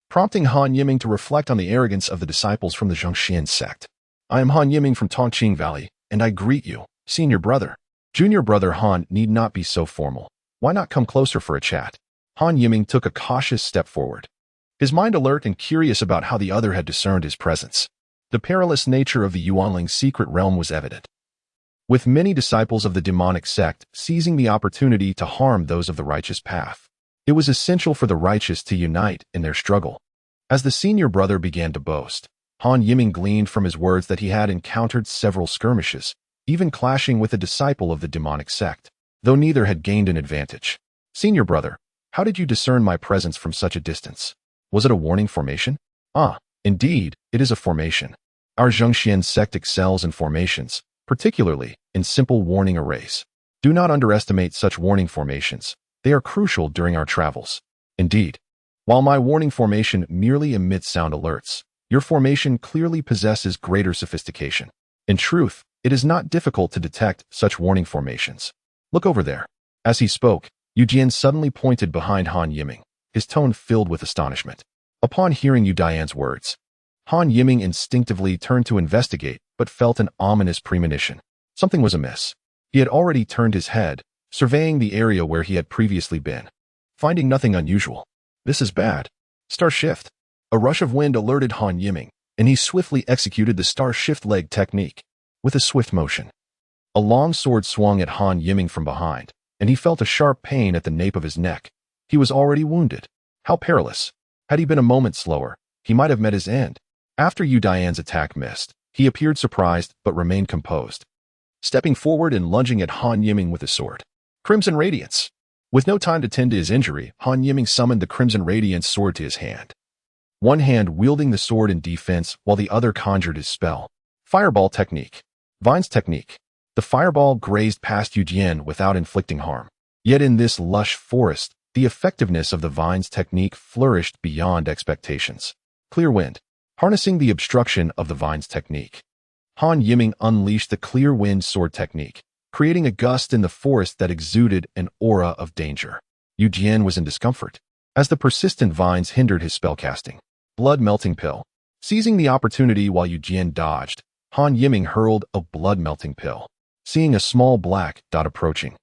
prompting Han Yiming to reflect on the arrogance of the disciples from the Zhongxian sect. I am Han Yiming from Tongqing Valley, and I greet you, senior brother. Junior brother Han need not be so formal. Why not come closer for a chat? Han Yiming took a cautious step forward, his mind alert and curious about how the other had discerned his presence. The perilous nature of the Yuanling's secret realm was evident, with many disciples of the demonic sect seizing the opportunity to harm those of the righteous path. It was essential for the righteous to unite in their struggle. As the senior brother began to boast, Han Yiming gleaned from his words that he had encountered several skirmishes, even clashing with a disciple of the demonic sect, though neither had gained an advantage. Senior brother, how did you discern my presence from such a distance? Was it a warning formation? Ah, indeed, it is a formation. Our Zhongxian sect excels in formations, particularly in simple warning arrays. Do not underestimate such warning formations. They are crucial during our travels. Indeed, while my warning formation merely emits sound alerts, your formation clearly possesses greater sophistication. In truth, it is not difficult to detect such warning formations. Look over there. As he spoke, Yu Jian suddenly pointed behind Han Yiming, his tone filled with astonishment. Upon hearing Yu Dian's words, Han Yiming instinctively turned to investigate, but felt an ominous premonition. Something was amiss. He had already turned his head, surveying the area where he had previously been, finding nothing unusual. This is bad. Star shift. A rush of wind alerted Han Yiming, and he swiftly executed the star shift leg technique. With a swift motion, a long sword swung at Han Yiming from behind, and he felt a sharp pain at the nape of his neck. He was already wounded. How perilous. Had he been a moment slower, he might have met his end. After Yu Dian's attack missed, he appeared surprised but remained composed, stepping forward and lunging at Han Yiming with his sword. Crimson Radiance. With no time to tend to his injury, Han Yiming summoned the Crimson Radiance sword to his hand, one hand wielding the sword in defense while the other conjured his spell. Fireball technique. Vine's technique. The fireball grazed past Yu Jian without inflicting harm. Yet in this lush forest, the effectiveness of the Vine's technique flourished beyond expectations. Clear Wind. Harnessing the obstruction of the Vine's technique, Han Yiming unleashed the Clear Wind sword technique, creating a gust in the forest that exuded an aura of danger. Yu Jian was in discomfort, as the persistent vines hindered his spellcasting. Blood-melting pill. Seizing the opportunity while Yu Jian dodged, Han Yiming hurled a blood-melting pill. Seeing a small black dot approaching,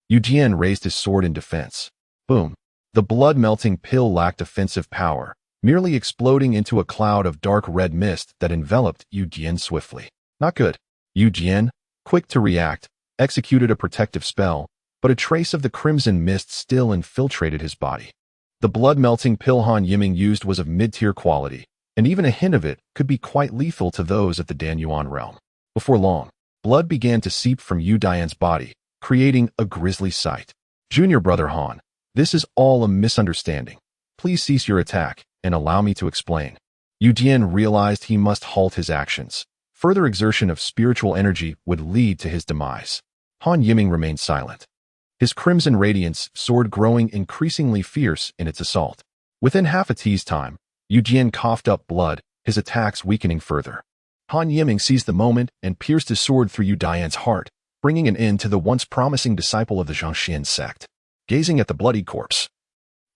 Yu Jian raised his sword in defense. Boom. The blood-melting pill lacked offensive power, merely exploding into a cloud of dark red mist that enveloped Yu Jian swiftly. Not good. Yu Jian, quick to react, executed a protective spell, but a trace of the crimson mist still infiltrated his body. The blood-melting pill Han Yiming used was of mid-tier quality, and even a hint of it could be quite lethal to those of the Danyuan realm. Before long, blood began to seep from Yu Dian's body, creating a grisly sight. Junior brother Han, this is all a misunderstanding. Please cease your attack and allow me to explain. Yu Jian realized he must halt his actions. Further exertion of spiritual energy would lead to his demise. Han Yiming remained silent, his crimson radiance sword growing increasingly fierce in its assault. Within half a tea's time, Yu Jian coughed up blood, his attacks weakening further. Han Yiming seized the moment and pierced his sword through Yu Dian's heart, bringing an end to the once promising disciple of the Zhongxian sect. Gazing at the bloodied corpse,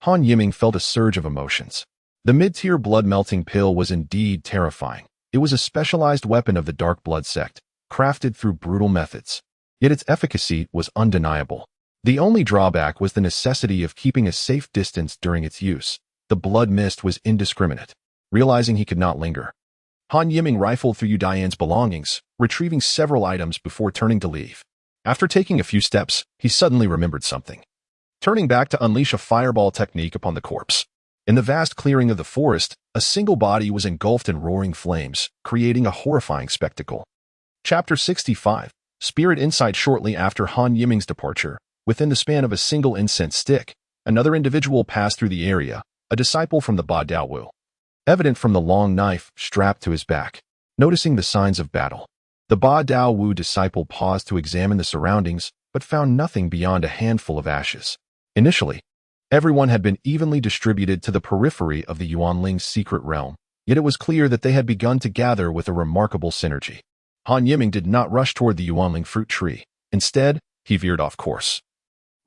Han Yiming felt a surge of emotions. The mid-tier blood-melting pill was indeed terrifying. It was a specialized weapon of the Dark Blood sect, crafted through brutal methods. Yet its efficacy was undeniable. The only drawback was the necessity of keeping a safe distance during its use. The blood mist was indiscriminate. Realizing he could not linger, Han Yiming rifled through Yu Dian's belongings, retrieving several items before turning to leave. After taking a few steps, he suddenly remembered something, turning back to unleash a fireball technique upon the corpse. In the vast clearing of the forest, a single body was engulfed in roaring flames, creating a horrifying spectacle. Chapter 65. Spirit Insight. Shortly after Han Yiming's departure, within the span of a single incense stick, another individual passed through the area, a disciple from the Ba Dao Wu, evident from the long knife strapped to his back. Noticing the signs of battle, the Ba Dao Wu disciple paused to examine the surroundings, but found nothing beyond a handful of ashes. Initially, everyone had been evenly distributed to the periphery of the Yuanling's secret realm, yet it was clear that they had begun to gather with a remarkable synergy. Han Yiming did not rush toward the Yuanling fruit tree. Instead, he veered off course,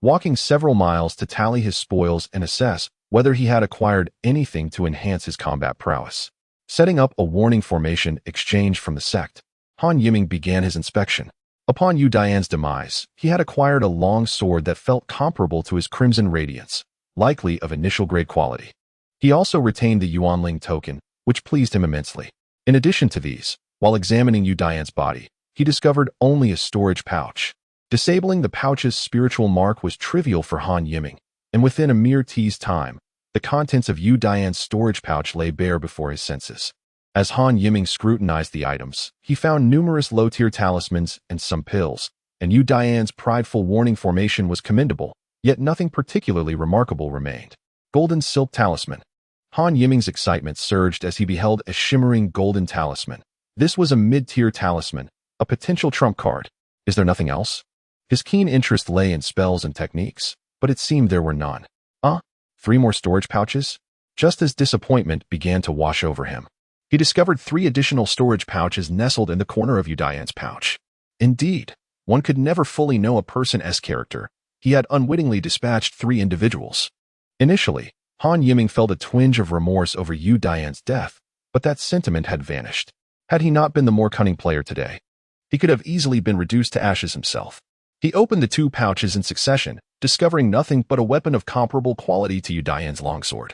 walking several miles to tally his spoils and assess whether he had acquired anything to enhance his combat prowess. Setting up a warning formation exchanged from the sect, Han Yiming began his inspection. Upon Yu Dian's demise, he had acquired a long sword that felt comparable to his Crimson Radiance, likely of initial grade quality. He also retained the Yuanling token, which pleased him immensely. In addition to these, while examining Yu Dian's body, he discovered only a storage pouch. Disabling the pouch's spiritual mark was trivial for Han Yiming, and within a mere T's time, the contents of Yu Dian's storage pouch lay bare before his senses. As Han Yiming scrutinized the items, he found numerous low-tier talismans and some pills, and Yu Dian's prideful warning formation was commendable, yet nothing particularly remarkable remained. Golden Silk Talisman. Han Yiming's excitement surged as he beheld a shimmering golden talisman. This was a mid-tier talisman, a potential trump card. Is there nothing else? His keen interest lay in spells and techniques, but it seemed there were none. 3 more storage pouches? Just as disappointment began to wash over him, he discovered 3 additional storage pouches nestled in the corner of Yu Dian's pouch. Indeed, one could never fully know a person's character. He had unwittingly dispatched 3 individuals. Initially, Han Yiming felt a twinge of remorse over Yu Dian's death, but that sentiment had vanished. Had he not been the more cunning player today, he could have easily been reduced to ashes himself. He opened the 2 pouches in succession, discovering nothing but a weapon of comparable quality to Yu Dian's longsword.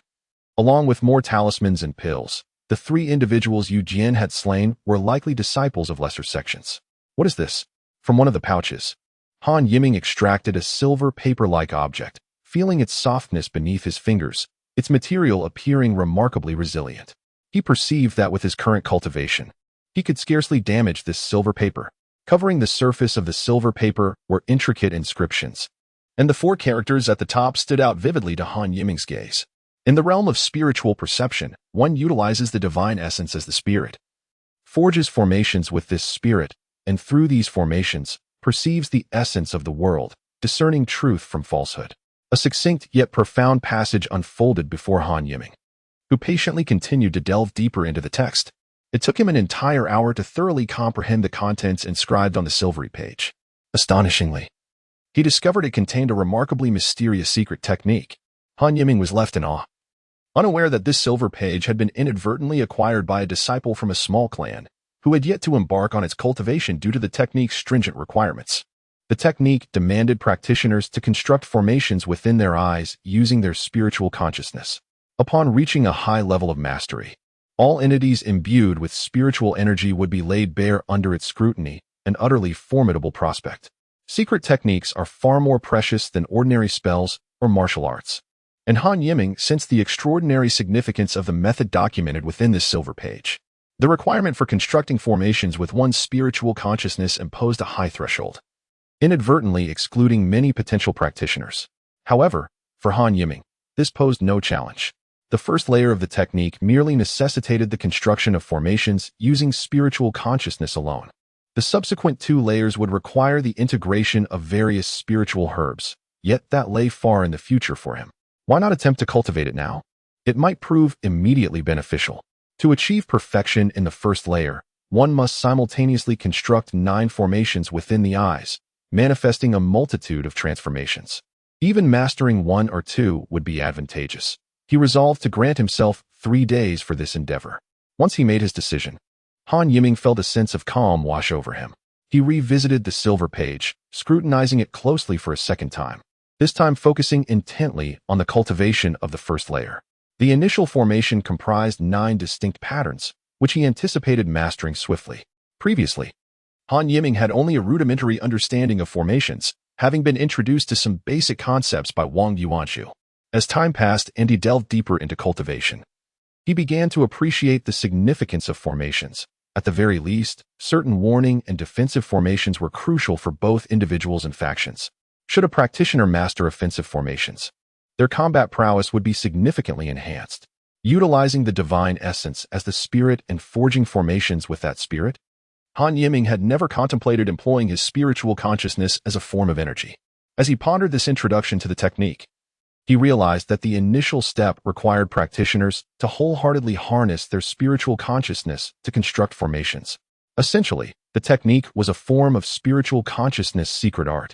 Along with more talismans and pills, the 3 individuals Yu Jian had slain were likely disciples of lesser sections. What is this? From one of the pouches, Han Yiming extracted a silver paper-like object, feeling its softness beneath his fingers, its material appearing remarkably resilient. He perceived that with his current cultivation, he could scarcely damage this silver paper. Covering the surface of the silver paper were intricate inscriptions, and the 4 characters at the top stood out vividly to Han Yiming's gaze. In the realm of spiritual perception, one utilizes the divine essence as the spirit, forges formations with this spirit, and through these formations, perceives the essence of the world, discerning truth from falsehood. A succinct yet profound passage unfolded before Han Yiming, who patiently continued to delve deeper into the text. It took him an entire hour to thoroughly comprehend the contents inscribed on the silvery page. Astonishingly, he discovered it contained a remarkably mysterious secret technique. Han Yiming was left in awe, unaware that this silver page had been inadvertently acquired by a disciple from a small clan, who had yet to embark on its cultivation due to the technique's stringent requirements. The technique demanded practitioners to construct formations within their eyes using their spiritual consciousness. Upon reaching a high level of mastery, all entities imbued with spiritual energy would be laid bare under its scrutiny, an utterly formidable prospect. Secret techniques are far more precious than ordinary spells or martial arts, and Han Yiming sensed the extraordinary significance of the method documented within this silver page. The requirement for constructing formations with one's spiritual consciousness imposed a high threshold, inadvertently excluding many potential practitioners. However, for Han Yiming, this posed no challenge. The first layer of the technique merely necessitated the construction of formations using spiritual consciousness alone. The subsequent 2 layers would require the integration of various spiritual herbs, yet that lay far in the future for him. Why not attempt to cultivate it now? It might prove immediately beneficial. To achieve perfection in the first layer, one must simultaneously construct 9 formations within the eyes, manifesting a multitude of transformations. Even mastering 1 or 2 would be advantageous. He resolved to grant himself 3 days for this endeavor. Once he made his decision, Han Yiming felt a sense of calm wash over him. He revisited the silver page, scrutinizing it closely for a second time, this time focusing intently on the cultivation of the first layer. The initial formation comprised 9 distinct patterns, which he anticipated mastering swiftly. Previously, Han Yiming had only a rudimentary understanding of formations, having been introduced to some basic concepts by Wang Yuanshu. As time passed and he delved deeper into cultivation, he began to appreciate the significance of formations. At the very least, certain warning and defensive formations were crucial for both individuals and factions. Should a practitioner master offensive formations, their combat prowess would be significantly enhanced. Utilizing the divine essence as the spirit and forging formations with that spirit, Han Yiming had never contemplated employing his spiritual consciousness as a form of energy. As he pondered this introduction to the technique, he realized that the initial step required practitioners to wholeheartedly harness their spiritual consciousness to construct formations. Essentially, the technique was a form of spiritual consciousness secret art.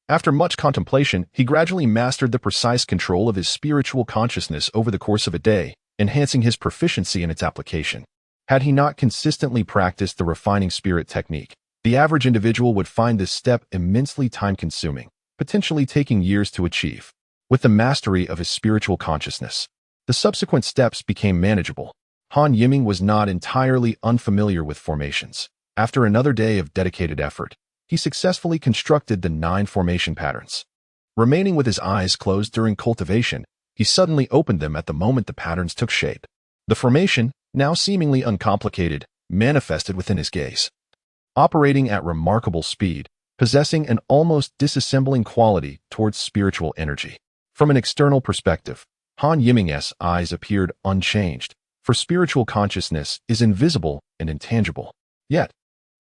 After much contemplation, he gradually mastered the precise control of his spiritual consciousness over the course of a day, enhancing his proficiency in its application. Had he not consistently practiced the refining spirit technique, the average individual would find this step immensely time-consuming, potentially taking years to achieve. With the mastery of his spiritual consciousness, the subsequent steps became manageable. Han Yiming was not entirely unfamiliar with formations. After another day of dedicated effort, he successfully constructed the 9 formation patterns. Remaining with his eyes closed during cultivation, he suddenly opened them at the moment the patterns took shape. The formation, now seemingly uncomplicated, manifested within his gaze. Operating at remarkable speed, possessing an almost disassembling quality towards spiritual energy. From an external perspective, Han Yiming's eyes appeared unchanged, for spiritual consciousness is invisible and intangible. Yet,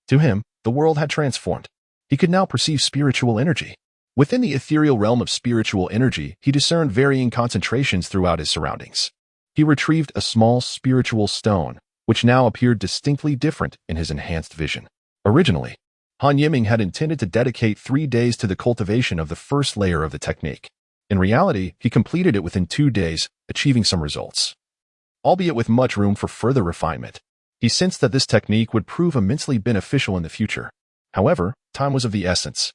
to him, the world had transformed. He could now perceive spiritual energy. Within the ethereal realm of spiritual energy, he discerned varying concentrations throughout his surroundings. He retrieved a small spiritual stone, which now appeared distinctly different in his enhanced vision. Originally, Han Yiming had intended to dedicate 3 days to the cultivation of the first layer of the technique. In reality, he completed it within 2 days, achieving some results. Albeit with much room for further refinement, he sensed that this technique would prove immensely beneficial in the future. However, time was of the essence,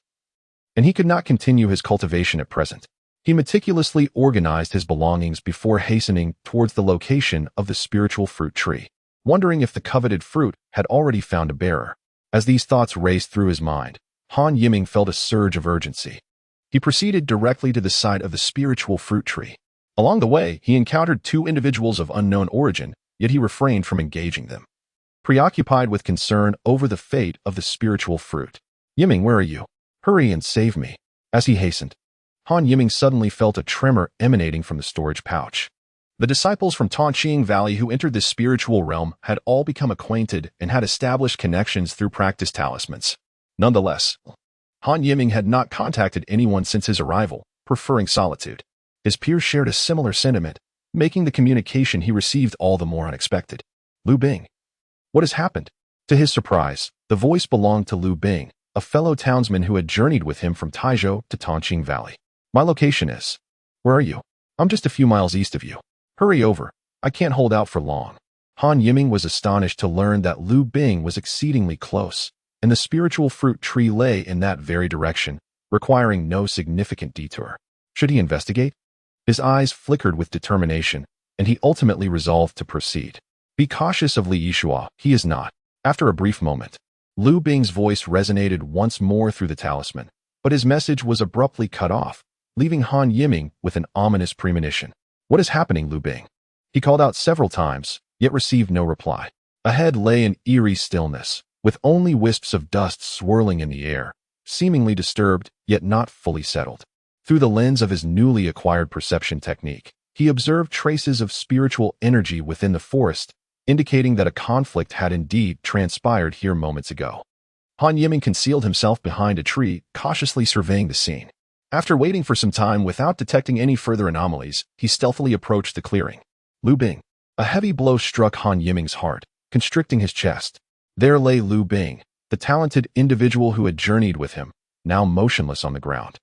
and he could not continue his cultivation at present. He meticulously organized his belongings before hastening towards the location of the spiritual fruit tree, wondering if the coveted fruit had already found a bearer. As these thoughts raced through his mind, Han Yiming felt a surge of urgency. He proceeded directly to the site of the spiritual fruit tree. Along the way, he encountered 2 individuals of unknown origin, yet he refrained from engaging them. Preoccupied with concern over the fate of the spiritual fruit. "Yiming, where are you? Hurry and save me." As he hastened, Han Yiming suddenly felt a tremor emanating from the storage pouch. The disciples from Tongqing Valley who entered this spiritual realm had all become acquainted and had established connections through practice talismans. Nonetheless, Han Yiming had not contacted anyone since his arrival, preferring solitude. His peers shared a similar sentiment, making the communication he received all the more unexpected. "Lu Bing, what has happened?" To his surprise, the voice belonged to Lu Bing, a fellow townsman who had journeyed with him from Taizhou to Tongqing Valley. "My location is. Where are you?" "I'm just a few miles east of you. Hurry over. I can't hold out for long." Han Yiming was astonished to learn that Lu Bing was exceedingly close, and the spiritual fruit tree lay in that very direction, requiring no significant detour. Should he investigate? His eyes flickered with determination, and he ultimately resolved to proceed. "Be cautious of Li Yishua, he is not." After a brief moment, Lu Bing's voice resonated once more through the talisman, but his message was abruptly cut off, leaving Han Yiming with an ominous premonition. "What is happening, Lu Bing?" He called out several times, yet received no reply. Ahead lay an eerie stillness, with only wisps of dust swirling in the air, seemingly disturbed, yet not fully settled. Through the lens of his newly acquired perception technique, he observed traces of spiritual energy within the forest, indicating that a conflict had indeed transpired here moments ago. Han Yiming concealed himself behind a tree, cautiously surveying the scene. After waiting for some time without detecting any further anomalies, he stealthily approached the clearing. Lu Bing. A heavy blow struck Han Yiming's heart, constricting his chest. There lay Lu Bing, the talented individual who had journeyed with him, now motionless on the ground.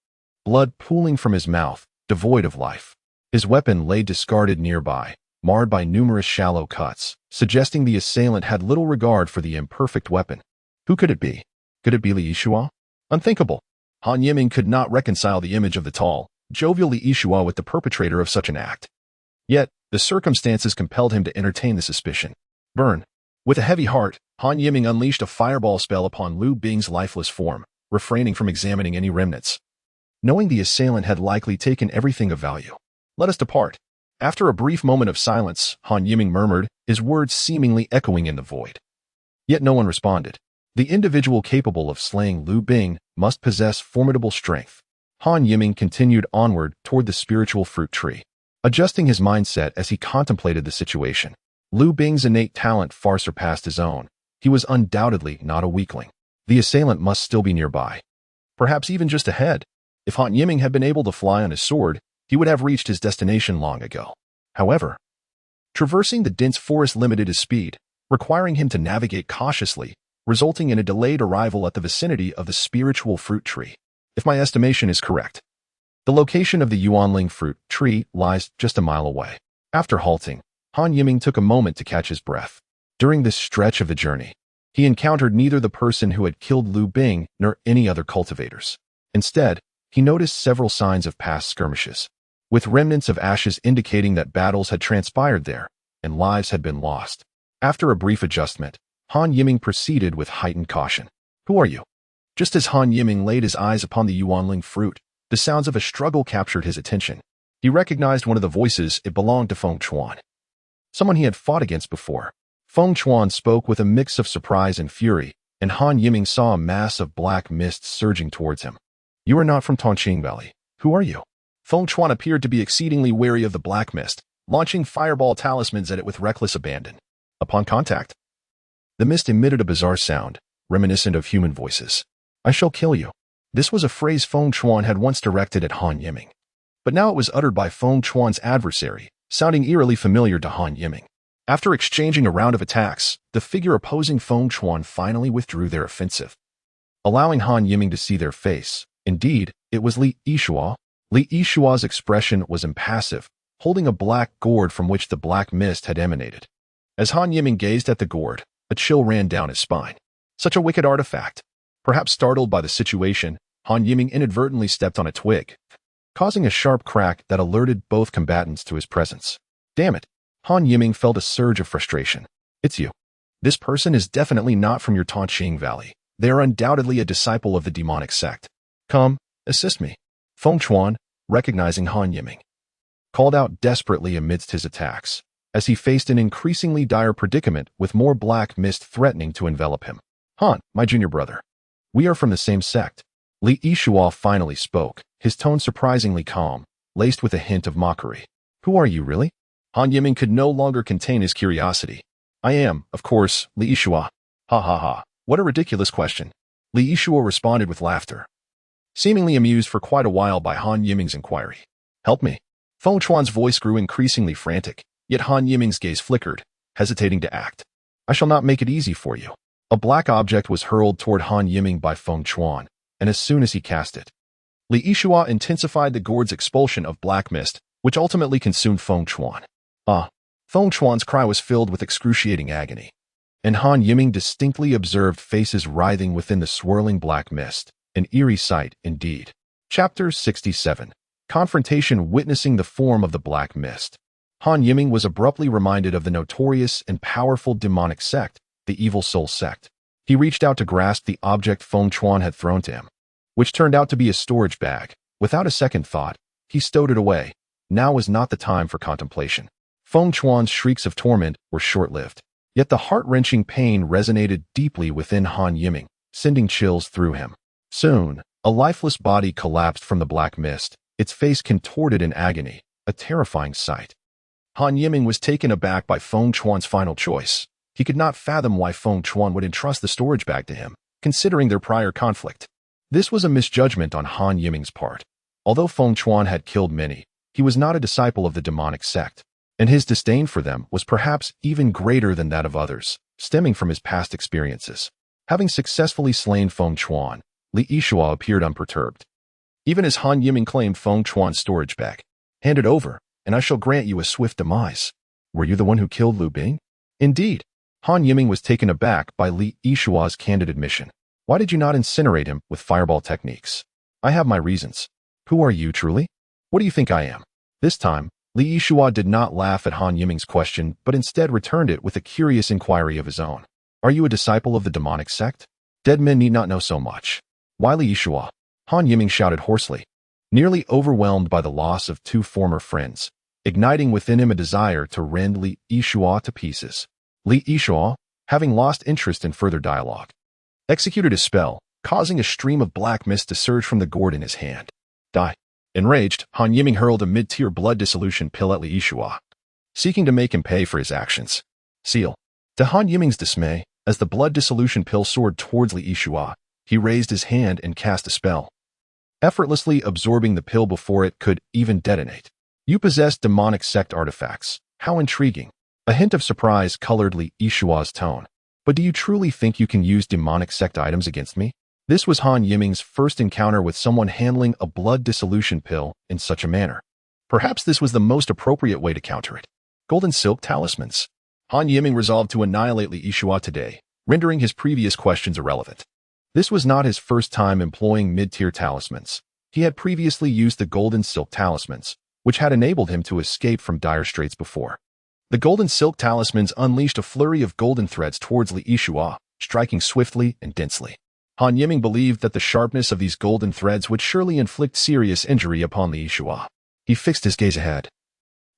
Blood pooling from his mouth, devoid of life. His weapon lay discarded nearby, marred by numerous shallow cuts, suggesting the assailant had little regard for the imperfect weapon. Who could it be? Could it be Li Yishua? Unthinkable. Han Yiming could not reconcile the image of the tall, jovial Li Yishua with the perpetrator of such an act. Yet, the circumstances compelled him to entertain the suspicion. Burn. With a heavy heart, Han Yiming unleashed a fireball spell upon Lu Bing's lifeless form, refraining from examining any remnants. Knowing the assailant had likely taken everything of value. "Let us depart." After a brief moment of silence, Han Yiming murmured, his words seemingly echoing in the void. Yet no one responded. The individual capable of slaying Lu Bing must possess formidable strength. Han Yiming continued onward toward the spiritual fruit tree, adjusting his mindset as he contemplated the situation. Lu Bing's innate talent far surpassed his own. He was undoubtedly not a weakling. The assailant must still be nearby. Perhaps even just ahead. If Han Yiming had been able to fly on his sword, he would have reached his destination long ago. However, traversing the dense forest limited his speed, requiring him to navigate cautiously, resulting in a delayed arrival at the vicinity of the spiritual fruit tree. if my estimation is correct. The location of the Yuanling fruit tree lies just a mile away. After halting, Han Yiming took a moment to catch his breath. During this stretch of the journey, he encountered neither the person who had killed Liu Bing nor any other cultivators. Instead, he noticed several signs of past skirmishes, with remnants of ashes indicating that battles had transpired there and lives had been lost. After a brief adjustment, Han Yiming proceeded with heightened caution. Who are you? Just as Han Yiming laid his eyes upon the Yuanling fruit, the sounds of a struggle captured his attention. He recognized one of the voices. It belonged to Feng Chuan, someone he had fought against before. Feng Chuan spoke with a mix of surprise and fury, and Han Yiming saw a mass of black mist surging towards him. You are not from Tongqing Valley. Who are you? Feng Chuan appeared to be exceedingly wary of the black mist, launching fireball talismans at it with reckless abandon. Upon contact, the mist emitted a bizarre sound, reminiscent of human voices. I shall kill you. This was a phrase Feng Chuan had once directed at Han Yiming, but now it was uttered by Feng Chuan's adversary, sounding eerily familiar to Han Yiming. After exchanging a round of attacks, the figure opposing Feng Chuan finally withdrew their offensive, allowing Han Yiming to see their face. Indeed, it was Li Yishua. Li Yishua's expression was impassive, holding a black gourd from which the black mist had emanated. As Han Yiming gazed at the gourd, a chill ran down his spine. Such a wicked artifact. Perhaps startled by the situation, Han Yiming inadvertently stepped on a twig, causing a sharp crack that alerted both combatants to his presence. Damn it! Han Yiming felt a surge of frustration. It's you. This person is definitely not from your Tongqing Valley. They are undoubtedly a disciple of the demonic sect. Come, assist me. Feng Chuan, recognizing Han Yiming, called out desperately amidst his attacks, as he faced an increasingly dire predicament with more black mist threatening to envelop him. Han, my junior brother. We are from the same sect. Li Yishua finally spoke, his tone surprisingly calm, laced with a hint of mockery. Who are you, really? Han Yiming could no longer contain his curiosity. I am, of course, Li Yishua. Ha ha ha. What a ridiculous question. Li Yishua responded with laughter, seemingly amused for quite a while by Han Yiming's inquiry. Help me. Feng Chuan's voice grew increasingly frantic, yet Han Yiming's gaze flickered, hesitating to act. I shall not make it easy for you. A black object was hurled toward Han Yiming by Feng Chuan, and as soon as he cast it, Li Yishua intensified the gourd's expulsion of black mist, which ultimately consumed Feng Chuan. Feng Chuan's cry was filled with excruciating agony, and Han Yiming distinctly observed faces writhing within the swirling black mist. An eerie sight, indeed. Chapter 67. Confrontation. Witnessing the form of the black mist, Han Yiming was abruptly reminded of the notorious and powerful demonic sect, the Evil Soul Sect. He reached out to grasp the object Feng Chuan had thrown to him, which turned out to be a storage bag. Without a second thought, he stowed it away. Now was not the time for contemplation. Feng Chuan's shrieks of torment were short-lived, yet the heart-wrenching pain resonated deeply within Han Yiming, sending chills through him. Soon, a lifeless body collapsed from the black mist, its face contorted in agony, a terrifying sight. Han Yiming was taken aback by Feng Chuan's final choice. He could not fathom why Feng Chuan would entrust the storage bag to him, considering their prior conflict. This was a misjudgment on Han Yiming's part. Although Feng Chuan had killed many, he was not a disciple of the demonic sect, and his disdain for them was perhaps even greater than that of others, stemming from his past experiences. Having successfully slain Feng Chuan, Li Yishua appeared unperturbed. Even as Han Yiming claimed Feng Chuan's storage bag, hand it over, and I shall grant you a swift demise. Were you the one who killed Liu Bing? Indeed. Han Yiming was taken aback by Li Yishua's candid admission. Why did you not incinerate him with fireball techniques? I have my reasons. Who are you, truly? What do you think I am? This time, Li Yishua did not laugh at Han Yiming's question, but instead returned it with a curious inquiry of his own. Are you a disciple of the demonic sect? Dead men need not know so much. Why Li Yishua? Han Yiming shouted hoarsely, nearly overwhelmed by the loss of two former friends, igniting within him a desire to rend Li Yishua to pieces. Li Yishua, having lost interest in further dialogue, executed a spell, causing a stream of black mist to surge from the gourd in his hand. Die. Enraged, Han Yiming hurled a mid-tier blood dissolution pill at Li Yishua, seeking to make him pay for his actions. Seal. To Han Yiming's dismay, as the blood dissolution pill soared towards Li Yishua, he raised his hand and cast a spell, effortlessly absorbing the pill before it could even detonate. You possess demonic sect artifacts. How intriguing. A hint of surprise colored Li Yishua's tone. But do you truly think you can use demonic sect items against me? This was Han Yiming's first encounter with someone handling a blood dissolution pill in such a manner. Perhaps this was the most appropriate way to counter it. Golden Silk Talismans. Han Yiming resolved to annihilate Li Yixua today, rendering his previous questions irrelevant. This was not his first time employing mid-tier talismans. He had previously used the Golden Silk Talismans, which had enabled him to escape from dire straits before. The Golden Silk Talismans unleashed a flurry of golden threads towards Li Yixua, striking swiftly and densely. Han Yiming believed that the sharpness of these golden threads would surely inflict serious injury upon Li Yixua. He fixed his gaze ahead,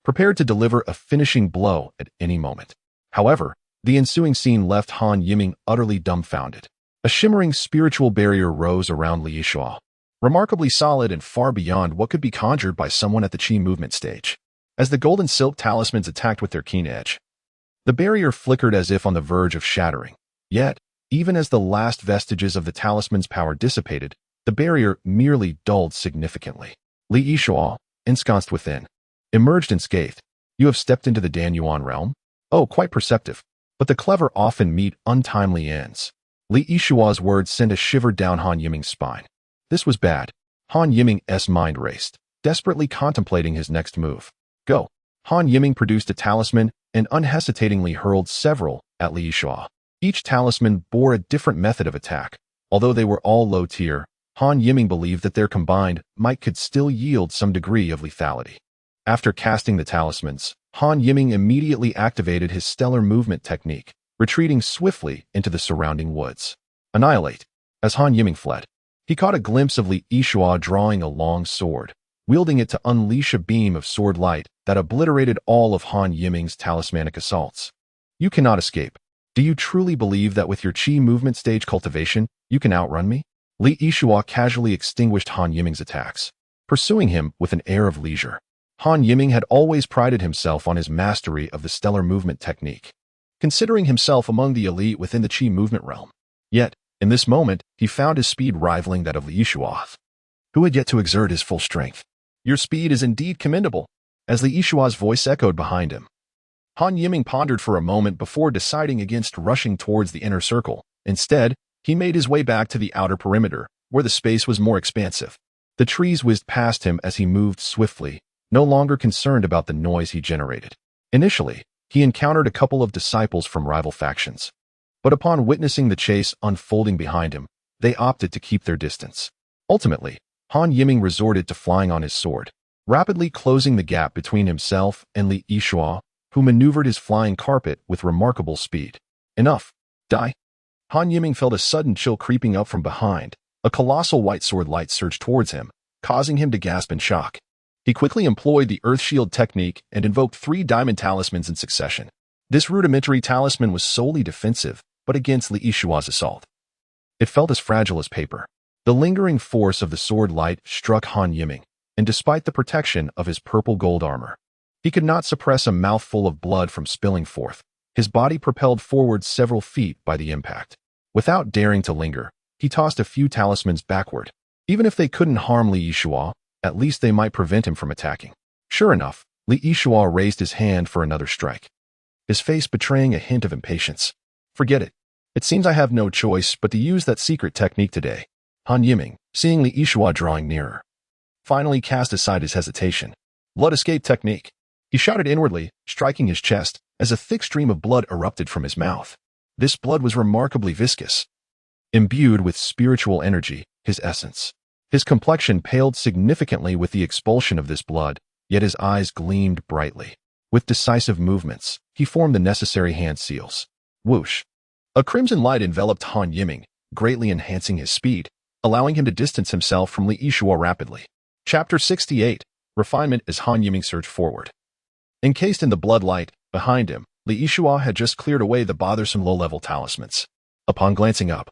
prepared to deliver a finishing blow at any moment. However, the ensuing scene left Han Yiming utterly dumbfounded. A shimmering spiritual barrier rose around Li Yixua, remarkably solid and far beyond what could be conjured by someone at the Qi movement stage. As the Golden Silk Talismans attacked with their keen edge, the barrier flickered as if on the verge of shattering. Yet, even as the last vestiges of the talisman's power dissipated, the barrier merely dulled significantly. Li Yixua, ensconced within, emerged unscathed. You have stepped into the Dan Yuan realm? Oh, quite perceptive. But the clever often meet untimely ends. Li Yixua's words sent a shiver down Han Yiming's spine. This was bad. Han Yiming's mind raced, desperately contemplating his next move. Go. Han Yiming produced a talisman and unhesitatingly hurled several at Li Yixua. Each talisman bore a different method of attack. Although they were all low tier, Han Yiming believed that their combined might could still yield some degree of lethality. After casting the talismans, Han Yiming immediately activated his stellar movement technique, retreating swiftly into the surrounding woods. Annihilate. As Han Yiming fled, he caught a glimpse of Li Yixua drawing a long sword, wielding it to unleash a beam of sword light that obliterated all of Han Yiming's talismanic assaults. You cannot escape. Do you truly believe that with your Qi movement stage cultivation, you can outrun me? Li Yixua casually extinguished Han Yiming's attacks, pursuing him with an air of leisure. Han Yiming had always prided himself on his mastery of the stellar movement technique, considering himself among the elite within the Qi movement realm. Yet, in this moment, he found his speed rivaling that of Li Yixua, who had yet to exert his full strength. Your speed is indeed commendable, as Li Yixua's voice echoed behind him. Han Yiming pondered for a moment before deciding against rushing towards the inner circle. Instead, he made his way back to the outer perimeter, where the space was more expansive. The trees whizzed past him as he moved swiftly, no longer concerned about the noise he generated. Initially, he encountered a couple of disciples from rival factions, but upon witnessing the chase unfolding behind him, they opted to keep their distance. Ultimately, Han Yiming resorted to flying on his sword, rapidly closing the gap between himself and Li Yixua, who maneuvered his flying carpet with remarkable speed. Enough. Die. Han Yiming felt a sudden chill creeping up from behind. A colossal white sword light surged towards him, causing him to gasp in shock. He quickly employed the Earth Shield technique and invoked 3 diamond talismans in succession. This rudimentary talisman was solely defensive, but against Li Yixua's assault, it felt as fragile as paper. The lingering force of the sword light struck Han Yiming, and despite the protection of his purple gold armor, he could not suppress a mouthful of blood from spilling forth. His body propelled forward several feet by the impact. Without daring to linger, he tossed a few talismans backward. Even if they couldn't harm Li Yixua, at least they might prevent him from attacking. Sure enough, Li Yixua raised his hand for another strike, his face betraying a hint of impatience. Forget it. It seems I have no choice but to use that secret technique today. Han Yiming, seeing Li Yixua drawing nearer, finally cast aside his hesitation. Blood escape technique. He shouted inwardly, striking his chest, as a thick stream of blood erupted from his mouth. This blood was remarkably viscous, imbued with spiritual energy, his essence. His complexion paled significantly with the expulsion of this blood, yet his eyes gleamed brightly. With decisive movements, he formed the necessary hand seals. Whoosh! A crimson light enveloped Han Yiming, greatly enhancing his speed, allowing him to distance himself from Li Yixua rapidly. Chapter 68. Refinement as Han Yiming surged forward. Encased in the blood light, behind him, Li Yixua had just cleared away the bothersome low-level talismans. Upon glancing up,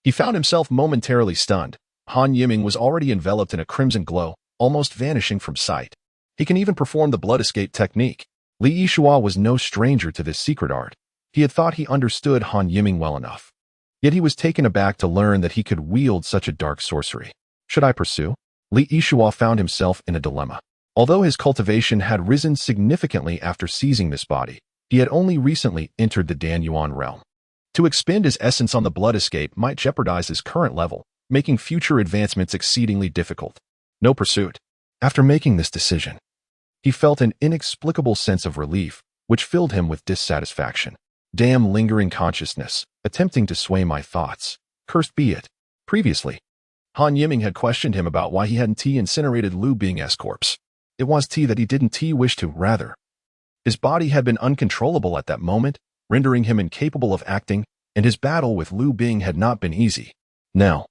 he found himself momentarily stunned. Han Yiming was already enveloped in a crimson glow, almost vanishing from sight. He can even perform the blood escape technique. Li Yixua was no stranger to this secret art. He had thought he understood Han Yiming well enough. Yet he was taken aback to learn that he could wield such a dark sorcery. Should I pursue? Li Yixua found himself in a dilemma. Although his cultivation had risen significantly after seizing this body, he had only recently entered the Dan Yuan realm. To expend his essence on the blood escape might jeopardize his current level, making future advancements exceedingly difficult. No pursuit. After making this decision, he felt an inexplicable sense of relief, which filled him with dissatisfaction. Damn lingering consciousness, attempting to sway my thoughts. Cursed be it. Previously, Han Yiming had questioned him about why he hadn't incinerated Liu Bing's corpse. It was that he didn't wish to, rather. His body had been uncontrollable at that moment, rendering him incapable of acting, and his battle with Liu Bing had not been easy. Now,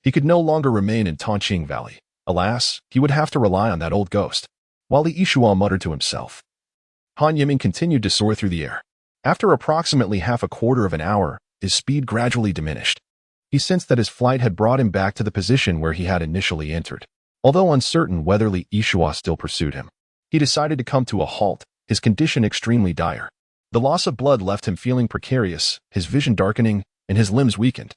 he could no longer remain in Tongqing Valley. Alas, he would have to rely on that old ghost. While Li Yishuo muttered to himself, Han Yiming continued to soar through the air. After approximately half a quarter of an hour, his speed gradually diminished. He sensed that his flight had brought him back to the position where he had initially entered. Although uncertain whether Li Yishuo still pursued him, he decided to come to a halt, his condition extremely dire. The loss of blood left him feeling precarious, his vision darkening, and his limbs weakened.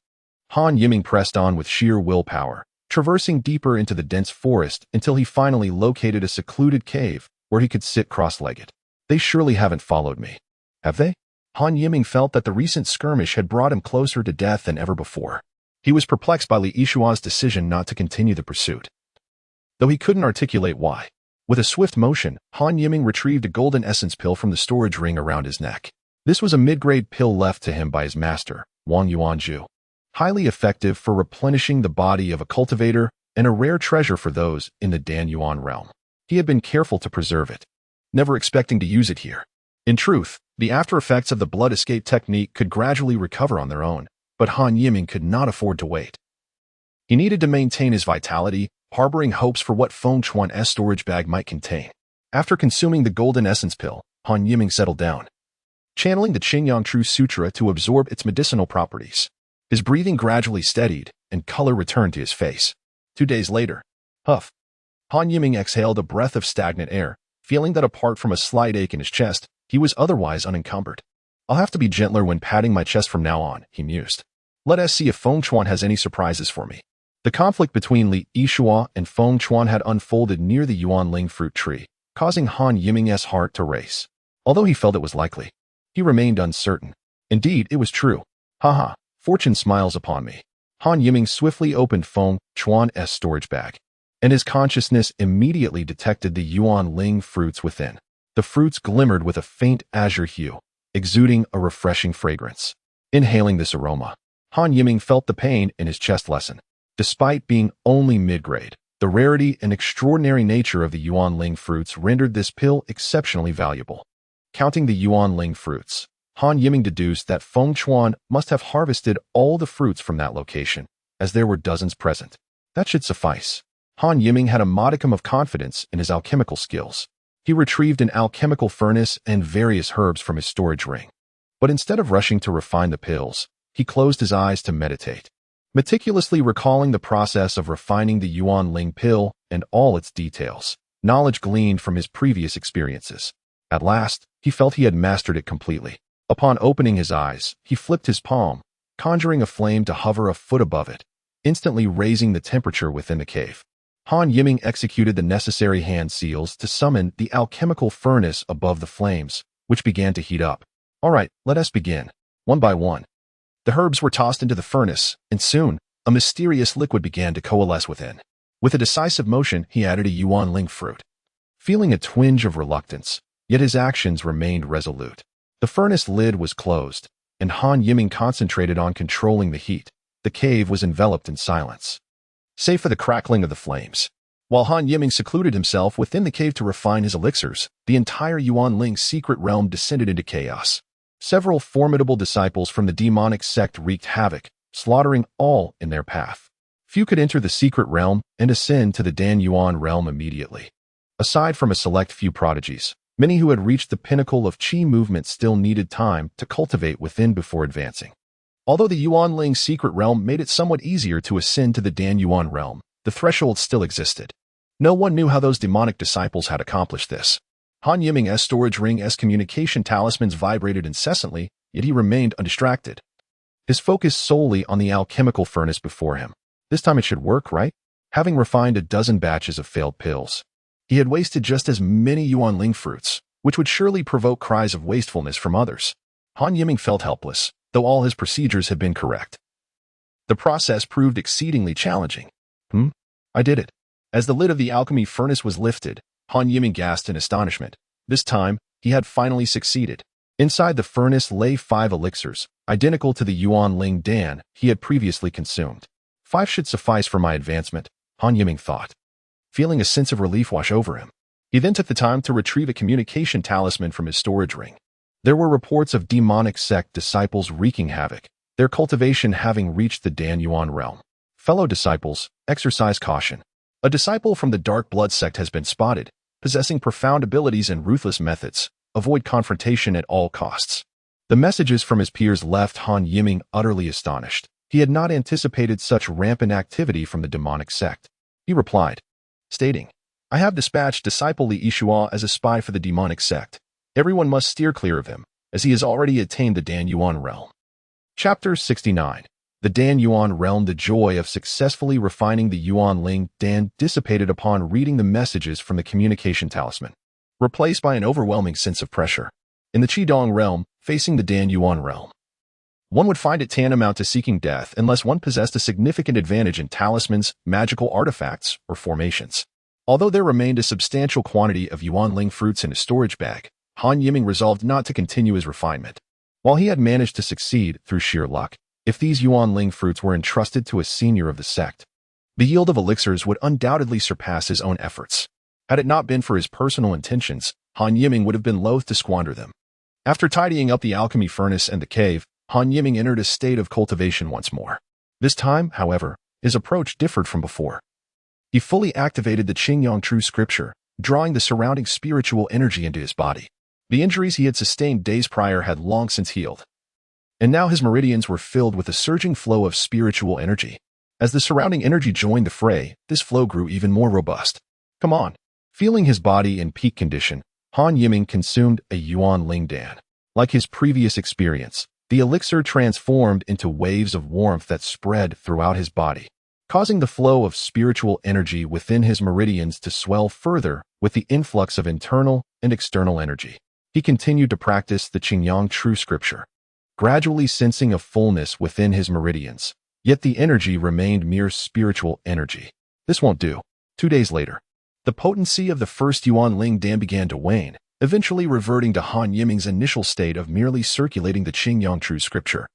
Han Yiming pressed on with sheer willpower, traversing deeper into the dense forest until he finally located a secluded cave where he could sit cross-legged. They surely haven't followed me, have they? Han Yiming felt that the recent skirmish had brought him closer to death than ever before. He was perplexed by Li Yishuo's decision not to continue the pursuit, though he couldn't articulate why. With a swift motion, Han Yiming retrieved a golden essence pill from the storage ring around his neck. This was a mid-grade pill left to him by his master, Wang Yuanzhu. Highly effective for replenishing the body of a cultivator and a rare treasure for those in the Dan Yuan realm. He had been careful to preserve it, never expecting to use it here. In truth, the after effects of the blood escape technique could gradually recover on their own, but Han Yiming could not afford to wait. He needed to maintain his vitality, harboring hopes for what Feng Chuan's storage bag might contain. After consuming the golden essence pill, Han Yiming settled down, channeling the Qingyang True Sutra to absorb its medicinal properties. His breathing gradually steadied, and color returned to his face. 2 days later, huff. Han Yiming exhaled a breath of stagnant air, feeling that apart from a slight ache in his chest, he was otherwise unencumbered. I'll have to be gentler when patting my chest from now on, he mused. Let us see if Feng Chuan has any surprises for me. The conflict between Li Yishuo and Feng Chuan had unfolded near the Yuanling fruit tree, causing Han Yiming's heart to race. Although he felt it was likely, he remained uncertain. Indeed, it was true. Haha, fortune smiles upon me. Han Yiming swiftly opened Feng Chuan's storage bag, and his consciousness immediately detected the Yuanling fruits within. The fruits glimmered with a faint azure hue, exuding a refreshing fragrance. Inhaling this aroma, Han Yiming felt the pain in his chest lessen. Despite being only mid-grade, the rarity and extraordinary nature of the Yuanling fruits rendered this pill exceptionally valuable. Counting the Yuanling fruits, Han Yiming deduced that Feng Chuan must have harvested all the fruits from that location, as there were dozens present. That should suffice. Han Yiming had a modicum of confidence in his alchemical skills. He retrieved an alchemical furnace and various herbs from his storage ring. But instead of rushing to refine the pills, he closed his eyes to meditate, meticulously recalling the process of refining the Yuanling pill and all its details, knowledge gleaned from his previous experiences. At last, he felt he had mastered it completely. Upon opening his eyes, he flipped his palm, conjuring a flame to hover a foot above it, instantly raising the temperature within the cave. Han Yiming executed the necessary hand seals to summon the alchemical furnace above the flames, which began to heat up. All right, let us begin. One by one, the herbs were tossed into the furnace, and soon, a mysterious liquid began to coalesce within. With a decisive motion, he added a Yuanling fruit. Feeling a twinge of reluctance, yet his actions remained resolute. The furnace lid was closed, and Han Yiming concentrated on controlling the heat. The cave was enveloped in silence, save for the crackling of the flames. While Han Yiming secluded himself within the cave to refine his elixirs, the entire Yuanling secret realm descended into chaos. Several formidable disciples from the demonic sect wreaked havoc, slaughtering all in their path. Few could enter the secret realm and ascend to the Dan Yuan realm immediately. Aside from a select few prodigies, many who had reached the pinnacle of Qi movement still needed time to cultivate within before advancing. Although the Yuanling secret realm made it somewhat easier to ascend to the Dan Yuan realm, the threshold still existed. No one knew how those demonic disciples had accomplished this. Han Yiming's storage ring's communication talismans vibrated incessantly, yet he remained undistracted. His focus solely on the alchemical furnace before him. This time it should work, right? Having refined a dozen batches of failed pills, he had wasted just as many Yuanling fruits, which would surely provoke cries of wastefulness from others. Han Yiming felt helpless, though all his procedures had been correct. The process proved exceedingly challenging. I did it. As the lid of the alchemy furnace was lifted, Han Yiming gasped in astonishment. This time, he had finally succeeded. Inside the furnace lay 5 elixirs, identical to the Yuan Ling Dan he had previously consumed. 5 should suffice for my advancement, Han Yiming thought, feeling a sense of relief wash over him. He then took the time to retrieve a communication talisman from his storage ring. There were reports of demonic sect disciples wreaking havoc, their cultivation having reached the Dan Yuan realm. Fellow disciples, exercise caution. A disciple from the Dark Blood sect has been spotted, possessing profound abilities and ruthless methods. Avoid confrontation at all costs. The messages from his peers left Han Yiming utterly astonished. He had not anticipated such rampant activity from the demonic sect. He replied, stating, I have dispatched disciple Li Yishua as a spy for the demonic sect. Everyone must steer clear of him, as he has already attained the Dan Yuan realm. Chapter 69. The Dan Yuan realm. The joy of successfully refining the Yuan Ling Dan dissipated upon reading the messages from the communication talisman, replaced by an overwhelming sense of pressure. In the Qidong realm, facing the Dan Yuan realm, one would find it tantamount to seeking death unless one possessed a significant advantage in talismans, magical artifacts, or formations. Although there remained a substantial quantity of Yuan Ling fruits in his storage bag, Han Yiming resolved not to continue his refinement. While he had managed to succeed through sheer luck, if these Yuan Ling fruits were entrusted to a senior of the sect, the yield of elixirs would undoubtedly surpass his own efforts. Had it not been for his personal intentions, Han Yiming would have been loath to squander them. After tidying up the alchemy furnace and the cave, Han Yiming entered a state of cultivation once more. This time, however, his approach differed from before. He fully activated the Qingyang True Scripture, drawing the surrounding spiritual energy into his body. The injuries he had sustained days prior had long since healed, and now his meridians were filled with a surging flow of spiritual energy. As the surrounding energy joined the fray, this flow grew even more robust. Come on. Feeling his body in peak condition, Han Yiming consumed a Yuan Ling Dan. Like his previous experience, the elixir transformed into waves of warmth that spread throughout his body, causing the flow of spiritual energy within his meridians to swell further with the influx of internal and external energy. He continued to practice the Qingyang True Scripture, gradually sensing a fullness within his meridians, yet the energy remained mere spiritual energy. This won't do. 2 days later, the potency of the first Yuan Ling Dan began to wane, eventually reverting to Han Yiming's initial state of merely circulating the Qingyang True Scripture,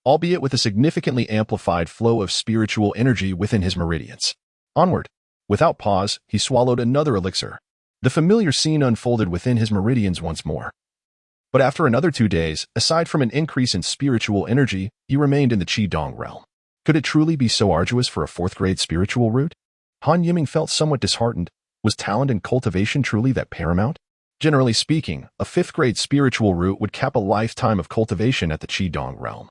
albeit with a significantly amplified flow of spiritual energy within his meridians. Onward. Without pause, he swallowed another elixir. The familiar scene unfolded within his meridians once more. But after another 2 days, aside from an increase in spiritual energy, he remained in the Qidong realm. Could it truly be so arduous for a 4th-grade spiritual root? Han Yiming felt somewhat disheartened. Was talent and cultivation truly that paramount? Generally speaking, a 5th-grade spiritual root would cap a lifetime of cultivation at the Qidong realm,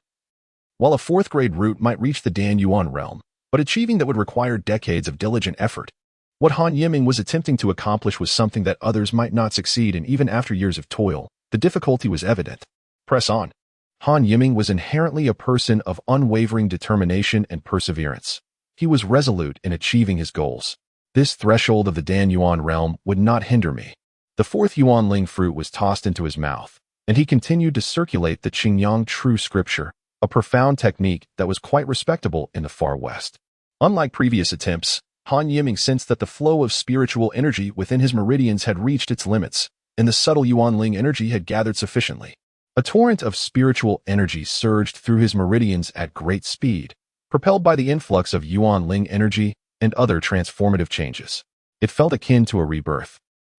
while a 4th-grade root might reach the Dan Yuan realm, but achieving that would require decades of diligent effort. What Han Yiming was attempting to accomplish was something that others might not succeed in even after years of toil. The difficulty was evident. Press on. Han Yiming was inherently a person of unwavering determination and perseverance. He was resolute in achieving his goals. This threshold of the Dan Yuan realm would not hinder me. The 4th Yuan Ling fruit was tossed into his mouth, and he continued to circulate the Qingyang True Scripture, a profound technique that was quite respectable in the far west. Unlike previous attempts, Han Yiming sensed that the flow of spiritual energy within his meridians had reached its limits, and the subtle Yuan Ling energy had gathered sufficiently. A torrent of spiritual energy surged through his meridians at great speed, propelled by the influx of Yuan Ling energy and other transformative changes. It felt akin to a rebirth.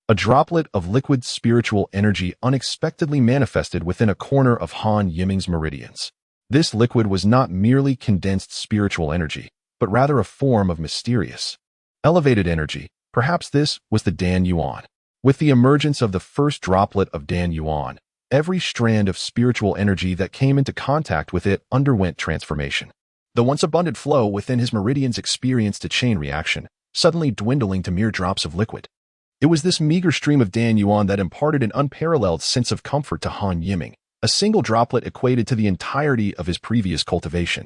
A droplet of liquid spiritual energy unexpectedly manifested within a corner of Han Yiming's meridians. This liquid was not merely condensed spiritual energy, but rather a form of mysterious, elevated energy. Perhaps this was the Dan Yuan. With the emergence of the first droplet of Dan Yuan, every strand of spiritual energy that came into contact with it underwent transformation. The once abundant flow within his meridians experienced a chain reaction, suddenly dwindling to mere drops of liquid. It was this meager stream of Dan Yuan that imparted an unparalleled sense of comfort to Han Yiming. A single droplet equated to the entirety of his previous cultivation.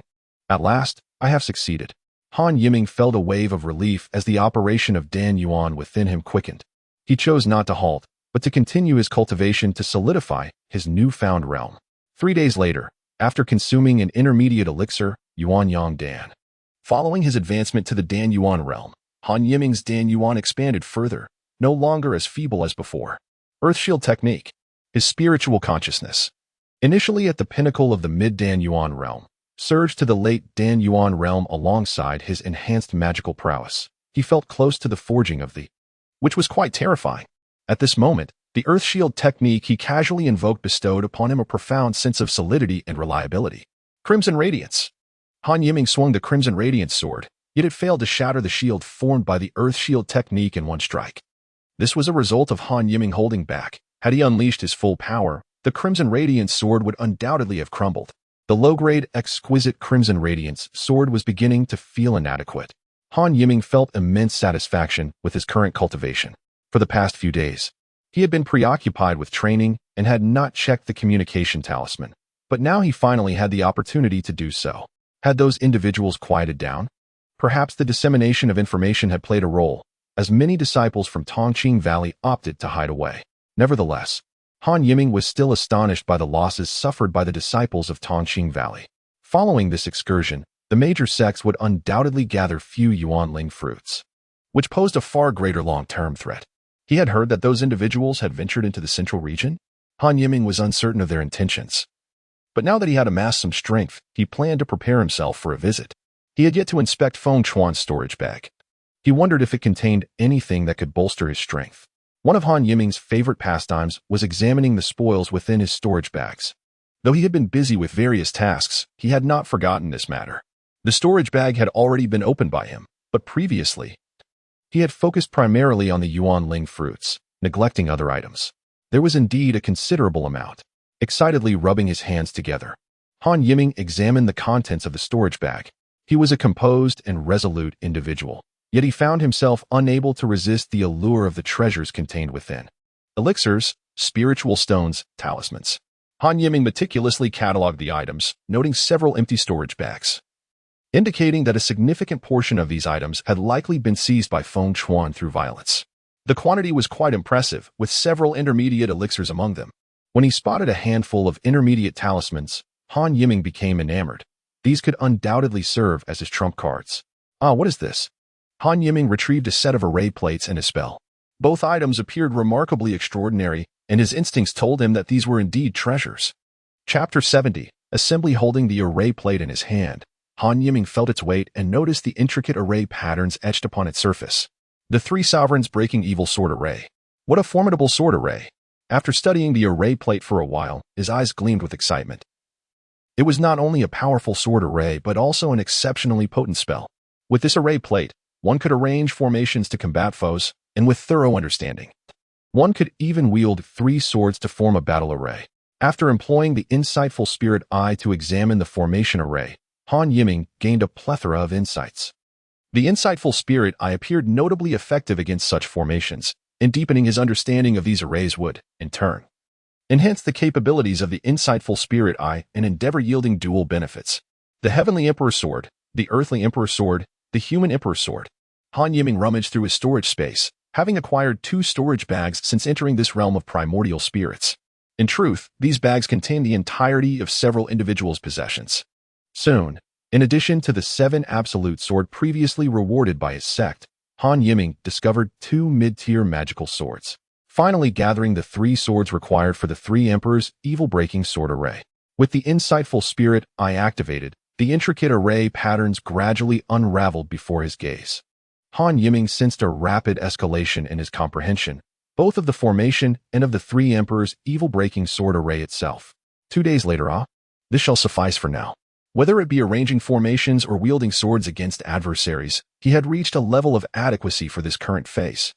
At last, I have succeeded. Han Yiming felt a wave of relief as the operation of Dan Yuan within him quickened. He chose not to halt, but to continue his cultivation to solidify his newfound realm. 3 days later, after consuming an intermediate elixir, Yuan Yang Dan. Following his advancement to the Dan Yuan realm, Han Yiming's Dan Yuan expanded further, no longer as feeble as before. Earth Shield Technique. His spiritual consciousness. Initially at the pinnacle of the mid-Dan Yuan realm, surged to the late Dan Yuan realm alongside his enhanced magical prowess. He felt close to the forging of the, which was quite terrifying. At this moment, the Earth Shield technique he casually invoked bestowed upon him a profound sense of solidity and reliability. Crimson Radiance. Han Yiming swung the Crimson Radiance sword, yet it failed to shatter the shield formed by the Earth Shield technique in one strike. This was a result of Han Yiming holding back. Had he unleashed his full power, the Crimson Radiance sword would undoubtedly have crumbled. The low-grade, exquisite Crimson Radiance sword was beginning to feel inadequate. Han Yiming felt immense satisfaction with his current cultivation. For the past few days, he had been preoccupied with training and had not checked the communication talisman. But now he finally had the opportunity to do so. Had those individuals quieted down? Perhaps the dissemination of information had played a role, as many disciples from Tongqing Valley opted to hide away. Nevertheless, Han Yiming was still astonished by the losses suffered by the disciples of Tongqing Valley. Following this excursion, the major sects would undoubtedly gather few Yuanling fruits, which posed a far greater long-term threat. He had heard that those individuals had ventured into the central region. Han Yiming was uncertain of their intentions. But now that he had amassed some strength, he planned to prepare himself for a visit. He had yet to inspect Feng Chuan's storage bag. He wondered if it contained anything that could bolster his strength. One of Han Yiming's favorite pastimes was examining the spoils within his storage bags. Though he had been busy with various tasks, he had not forgotten this matter. The storage bag had already been opened by him, but previously, he had focused primarily on the Yuanling fruits, neglecting other items. There was indeed a considerable amount. Excitedly rubbing his hands together, Han Yiming examined the contents of the storage bag. He was a composed and resolute individual, yet he found himself unable to resist the allure of the treasures contained within. Elixirs, spiritual stones, talismans. Han Yiming meticulously cataloged the items, noting several empty storage bags, indicating that a significant portion of these items had likely been seized by Feng Chuan through violence. The quantity was quite impressive, with several intermediate elixirs among them. When he spotted a handful of intermediate talismans, Han Yiming became enamored. These could undoubtedly serve as his trump cards. Ah, what is this? Han Yiming retrieved a set of array plates and a spell. Both items appeared remarkably extraordinary, and his instincts told him that these were indeed treasures. Chapter 70. Assembly. Holding the array plate in his hand, Han Yiming felt its weight and noticed the intricate array patterns etched upon its surface. The three sovereigns breaking evil sword array. What a formidable sword array! After studying the array plate for a while, his eyes gleamed with excitement. It was not only a powerful sword array but also an exceptionally potent spell. With this array plate, one could arrange formations to combat foes, and with thorough understanding, one could even wield three swords to form a battle array. After employing the insightful spirit eye to examine the formation array, Han Yiming gained a plethora of insights. The insightful spirit eye appeared notably effective against such formations, and deepening his understanding of these arrays would, in turn, enhance the capabilities of the insightful spirit eye and endeavor yielding dual benefits. The Heavenly Emperor Sword, the Earthly Emperor Sword, the Human Emperor Sword. Han Yiming rummaged through his storage space, having acquired 2 storage bags since entering this realm of primordial spirits. In truth, these bags contained the entirety of several individuals' possessions. Soon, in addition to the 7 absolute sword previously rewarded by his sect, Han Yiming discovered 2 mid-tier magical swords, finally gathering the 3 swords required for the 3 Emperors' evil-breaking sword array. With the insightful spirit eye activated, the intricate array patterns gradually unraveled before his gaze. Han Yiming sensed a rapid escalation in his comprehension, both of the formation and of the 3 Emperors' evil-breaking sword array itself. 2 days later, this shall suffice for now. Whether it be arranging formations or wielding swords against adversaries, he had reached a level of adequacy for this current phase.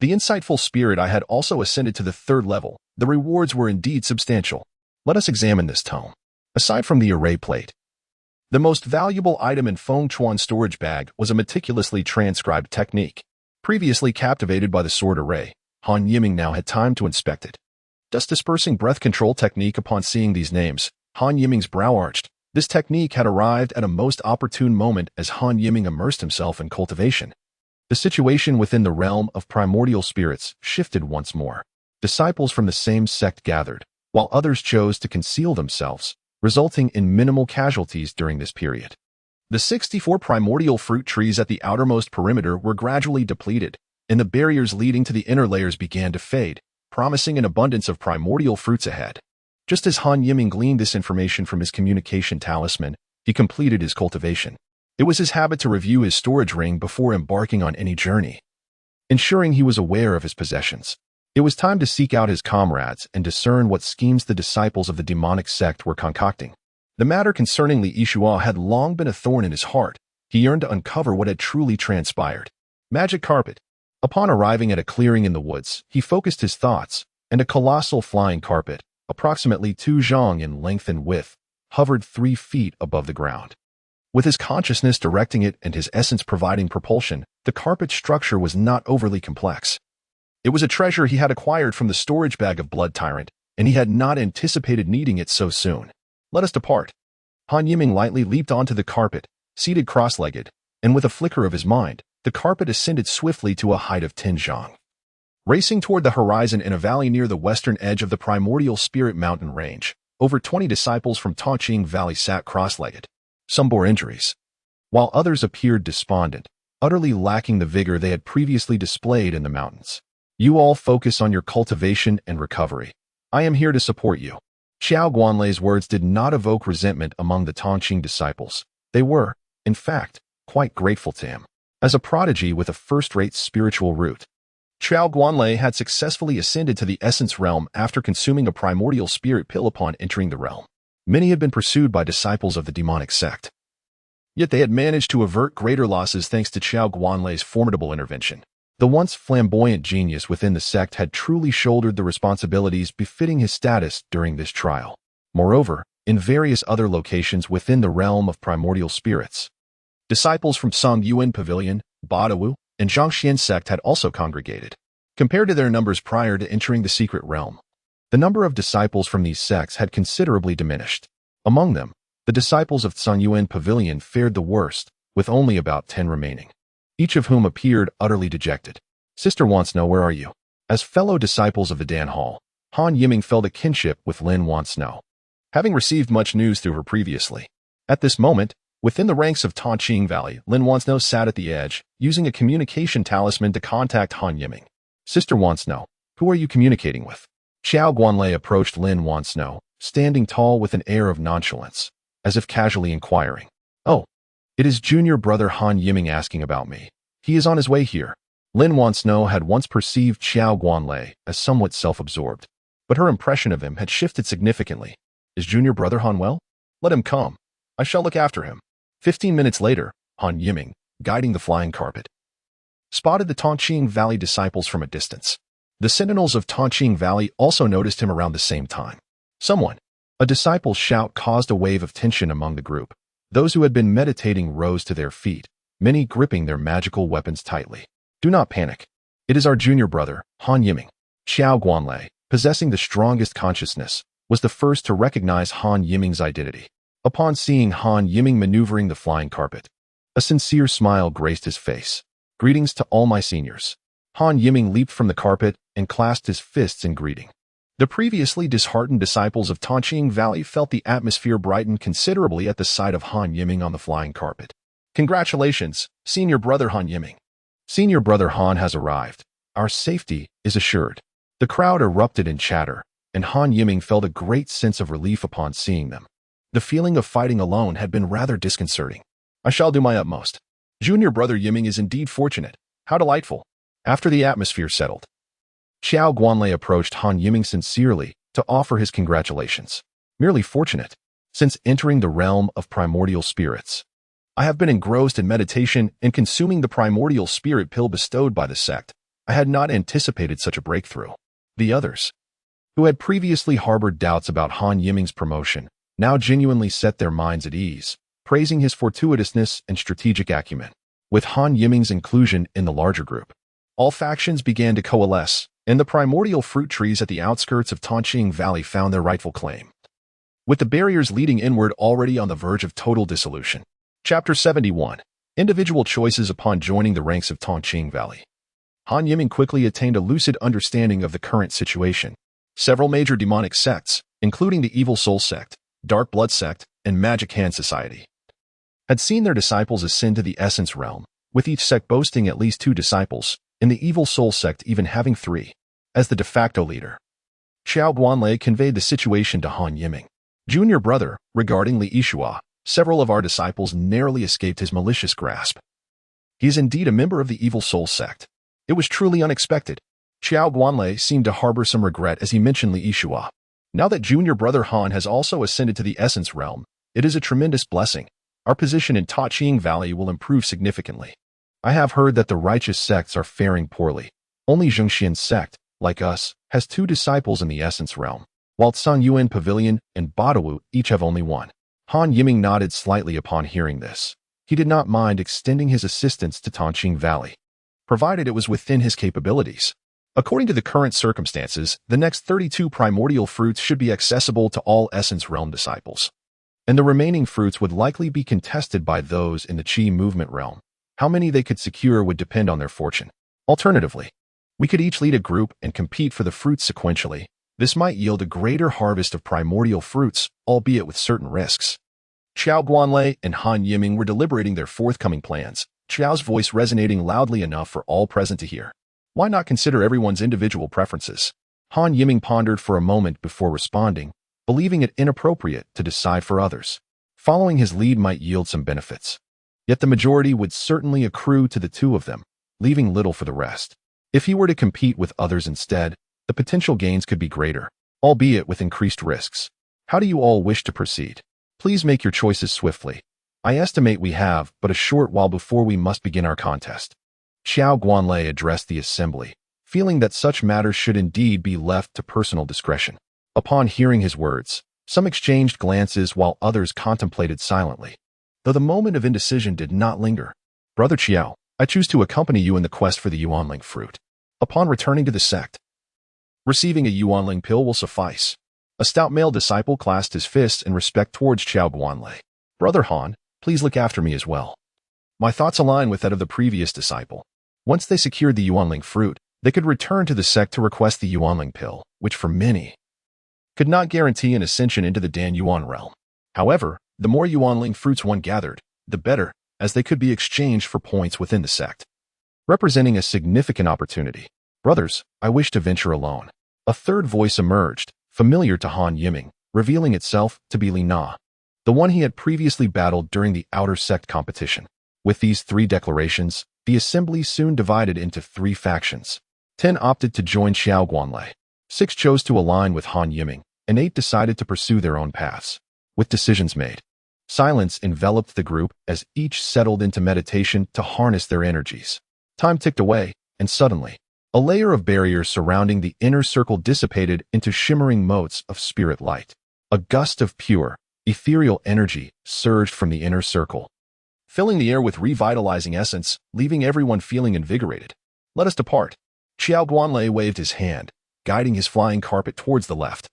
The insightful spirit eye had also ascended to the 3rd level. The rewards were indeed substantial. Let us examine this tome. Aside from the array plate, the most valuable item in Feng Chuan's storage bag was a meticulously transcribed technique. Previously captivated by the sword array, Han Yiming now had time to inspect it. Dust-dispersing breath control technique. Upon seeing these names, Han Yiming's brow arched. This technique had arrived at a most opportune moment as Han Yiming immersed himself in cultivation. The situation within the realm of primordial spirits shifted once more. Disciples from the same sect gathered, while others chose to conceal themselves. resulting in minimal casualties during this period. The 64 primordial fruit trees at the outermost perimeter were gradually depleted, and the barriers leading to the inner layers began to fade, promising an abundance of primordial fruits ahead. Just as Han Yiming gleaned this information from his communication talisman, he completed his cultivation. It was his habit to review his storage ring before embarking on any journey, ensuring he was aware of his possessions. It was time to seek out his comrades and discern what schemes the disciples of the demonic sect were concocting. The matter concerning Li Yixuo had long been a thorn in his heart. He yearned to uncover what had truly transpired. Magic carpet. Upon arriving at a clearing in the woods, he focused his thoughts, and a colossal flying carpet, approximately 2 zhang in length and width, hovered 3 feet above the ground. With his consciousness directing it and his essence providing propulsion, the carpet structure was not overly complex. It was a treasure he had acquired from the storage bag of Blood Tyrant, and he had not anticipated needing it so soon. Let us depart. Han Yiming lightly leaped onto the carpet, seated cross-legged, and with a flicker of his mind, the carpet ascended swiftly to a height of 10 zhang. Racing toward the horizon in a valley near the western edge of the primordial spirit mountain range, over 20 disciples from Tongqing Valley sat cross-legged. Some bore injuries, while others appeared despondent, utterly lacking the vigor they had previously displayed in the mountains. You all focus on your cultivation and recovery. I am here to support you. Xiao Guanlei's words did not evoke resentment among the Tongqing disciples. They were, in fact, quite grateful to him. As a prodigy with a first-rate spiritual root, Xiao Guanlei had successfully ascended to the essence realm after consuming a primordial spirit pill upon entering the realm. Many had been pursued by disciples of the demonic sect. Yet they had managed to avert greater losses thanks to Xiao Guanlei's formidable intervention. The once flamboyant genius within the sect had truly shouldered the responsibilities befitting his status during this trial. Moreover, in various other locations within the realm of primordial spirits, disciples from Song Yuan Pavilion, Badawu, and Zhangxian sect had also congregated. Compared to their numbers prior to entering the secret realm, the number of disciples from these sects had considerably diminished. Among them, the disciples of Song Yuan Pavilion fared the worst, with only about 10 remaining, each of whom appeared utterly dejected. Sister wants to know, where are you? As fellow disciples of the Dan Hall, Han Yiming felt a kinship with Lin wants to know, having received much news through her previously. At this moment, within the ranks of Tongqing Valley, Lin wants to know sat at the edge, using a communication talisman to contact Han Yiming. Sister wants to know, who are you communicating with? Xiao Guanlei approached Lin wants to know, standing tall with an air of nonchalance, as if casually inquiring. Oh, it is junior brother Han Yiming asking about me. He is on his way here. Lin wants to know had once perceived Xiao Guanlei as somewhat self-absorbed, but her impression of him had shifted significantly. Is junior brother Han well? Let him come. I shall look after him. 15 minutes later, Han Yiming, guiding the flying carpet, spotted the Tongqing Valley disciples from a distance. The sentinels of Tongqing Valley also noticed him around the same time. Someone, a disciple's shout caused a wave of tension among the group. Those who had been meditating rose to their feet, many gripping their magical weapons tightly. Do not panic. It is our junior brother, Han Yiming. Xiao Guanlei, possessing the strongest consciousness, was the first to recognize Han Yiming's identity. Upon seeing Han Yiming maneuvering the flying carpet, a sincere smile graced his face. Greetings to all my seniors. Han Yiming leaped from the carpet and clasped his fists in greeting. The previously disheartened disciples of Tongqing Valley felt the atmosphere brighten considerably at the sight of Han Yiming on the flying carpet. Congratulations, senior brother Han Yiming. Senior brother Han has arrived. Our safety is assured. The crowd erupted in chatter, and Han Yiming felt a great sense of relief upon seeing them. The feeling of fighting alone had been rather disconcerting. I shall do my utmost. Junior brother Yiming is indeed fortunate. How delightful. After the atmosphere settled, Xiao Guanlei approached Han Yiming sincerely to offer his congratulations. Merely fortunate. Since entering the realm of primordial spirits, I have been engrossed in meditation and consuming the primordial spirit pill bestowed by the sect. I had not anticipated such a breakthrough. The others, who had previously harbored doubts about Han Yiming's promotion, now genuinely set their minds at ease, praising his fortuitousness and strategic acumen. With Han Yiming's inclusion in the larger group, all factions began to coalesce, and the primordial fruit trees at the outskirts of Tongqing Valley found their rightful claim, with the barriers leading inward already on the verge of total dissolution. Chapter 71. Individual Choices Upon Joining the Ranks of Tongqing Valley. Han Yiming quickly attained a lucid understanding of the current situation. Several major demonic sects, including the Evil Soul sect, Dark Blood Sect, and Magic Hand Society, had seen their disciples ascend to the Essence Realm, with each sect boasting at least 2 disciples, and the Evil Soul Sect even having 3. As the de facto leader, Xiao Guanlei conveyed the situation to Han Yiming. Junior brother, regarding Li Yishua, several of our disciples narrowly escaped his malicious grasp. He is indeed a member of the Evil Soul Sect. It was truly unexpected. Xiao Guanlei seemed to harbor some regret as he mentioned Li Yishua. Now that junior brother Han has also ascended to the Essence Realm, it is a tremendous blessing. Our position in Taoqing Valley will improve significantly. I have heard that the righteous sects are faring poorly. Only Zhengxian's sect, like us, has 2 disciples in the Essence Realm, while San Yuan Pavilion and Badawu each have only 1. Han Yiming nodded slightly upon hearing this. He did not mind extending his assistance to Taoqing Valley, provided it was within his capabilities. According to the current circumstances, the next 32 primordial fruits should be accessible to all Essence Realm disciples, and the remaining fruits would likely be contested by those in the Qi movement realm. How many they could secure would depend on their fortune. Alternatively, we could each lead a group and compete for the fruits sequentially. This might yield a greater harvest of primordial fruits, albeit with certain risks. Xiao Guanlei and Han Yiming were deliberating their forthcoming plans, Xiao's voice resonating loudly enough for all present to hear. Why not consider everyone's individual preferences? Han Yiming pondered for a moment before responding, believing it inappropriate to decide for others. Following his lead might yield some benefits, yet the majority would certainly accrue to the 2 of them, leaving little for the rest. If he were to compete with others instead, the potential gains could be greater, albeit with increased risks. How do you all wish to proceed? Please make your choices swiftly. I estimate we have but a short while before we must begin our contest. Xiao Guanlei addressed the assembly, feeling that such matters should indeed be left to personal discretion. Upon hearing his words, some exchanged glances while others contemplated silently, though the moment of indecision did not linger. Brother Xiao, I choose to accompany you in the quest for the Yuanling fruit. Upon returning to the sect, receiving a Yuanling pill will suffice. A stout male disciple clasped his fists in respect towards Xiao Guanlei. Brother Han, please look after me as well. My thoughts align with that of the previous disciple. Once they secured the Yuanling fruit, they could return to the sect to request the Yuanling pill, which for many could not guarantee an ascension into the Dan Yuan realm. However, the more Yuanling fruits one gathered, the better, as they could be exchanged for points within the sect, representing a significant opportunity. Brothers, I wish to venture alone. A third voice emerged, familiar to Han Yiming, revealing itself to be Li Na, the one he had previously battled during the outer sect competition. With these 3 declarations, the assembly soon divided into 3 factions. 10 opted to join Xiao Guanlei, 6 chose to align with Han Yiming, and 8 decided to pursue their own paths. With decisions made, silence enveloped the group as each settled into meditation to harness their energies. Time ticked away, and suddenly, a layer of barriers surrounding the inner circle dissipated into shimmering motes of spirit light. A gust of pure, ethereal energy surged from the inner circle, filling the air with revitalizing essence, leaving everyone feeling invigorated. Let us depart. Xiao Guanlei waved his hand, guiding his flying carpet towards the left,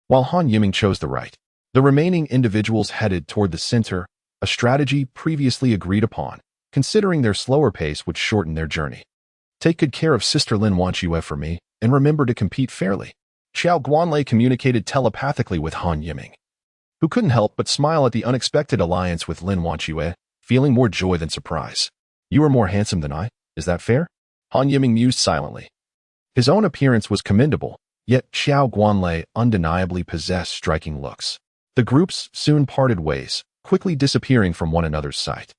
while Han Yiming chose the right. The remaining individuals headed toward the center, a strategy previously agreed upon, considering their slower pace would shorten their journey. Take good care of Sister Lin Wanchue for me, and remember to compete fairly. Xiao Guanlei communicated telepathically with Han Yiming, who couldn't help but smile at the unexpected alliance with Lin Wanchue, feeling more joy than surprise. You are more handsome than I, is that fair? Han Yiming mused silently. His own appearance was commendable, yet Xiao Guanlei undeniably possessed striking looks. The groups soon parted ways, quickly disappearing from one another's sight.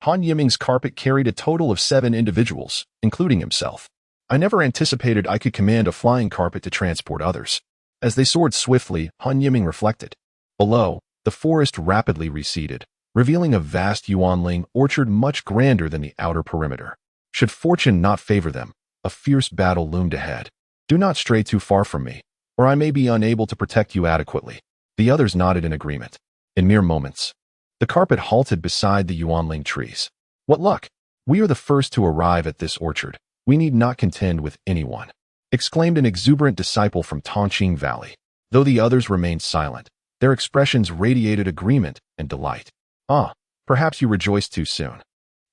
Han Yiming's carpet carried a total of 7 individuals, including himself. I never anticipated I could command a flying carpet to transport others. As they soared swiftly, Han Yiming reflected. Below, the forest rapidly receded, revealing a vast Yuanling orchard much grander than the outer perimeter. Should fortune not favor them, a fierce battle loomed ahead. Do not stray too far from me, or I may be unable to protect you adequately. The others nodded in agreement. In mere moments, the carpet halted beside the Yuanling trees. What luck! We are the first to arrive at this orchard. We need not contend with anyone, exclaimed an exuberant disciple from Taoqing Valley. Though the others remained silent, their expressions radiated agreement and delight. Ah, perhaps you rejoiced too soon.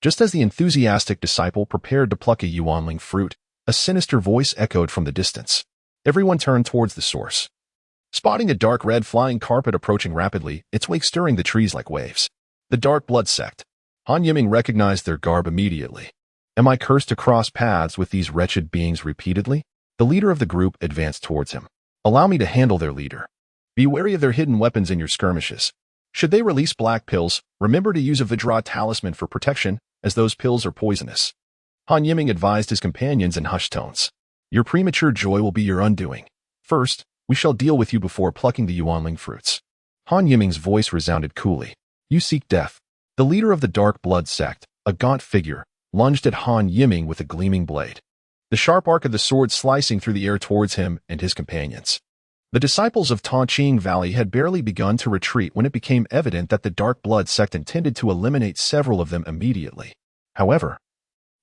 Just as the enthusiastic disciple prepared to pluck a Yuanling fruit, a sinister voice echoed from the distance. Everyone turned towards the source. Spotting a dark red flying carpet approaching rapidly, its wake stirring the trees like waves. The Dark Blood Sect. Han Yiming recognized their garb immediately. Am I cursed to cross paths with these wretched beings repeatedly? The leader of the group advanced towards him. Allow me to handle their leader. Be wary of their hidden weapons in your skirmishes. Should they release black pills, remember to use a Vajra talisman for protection, as those pills are poisonous. Han Yiming advised his companions in hushed tones. Your premature joy will be your undoing. First, we shall deal with you before plucking the Yuanling fruits. Han Yiming's voice resounded coolly. You seek death. The leader of the Dark Blood Sect, a gaunt figure, lunged at Han Yiming with a gleaming blade. The sharp arc of the sword slicing through the air towards him and his companions. The disciples of Tongqing Valley had barely begun to retreat when it became evident that the Dark Blood Sect intended to eliminate several of them immediately. However,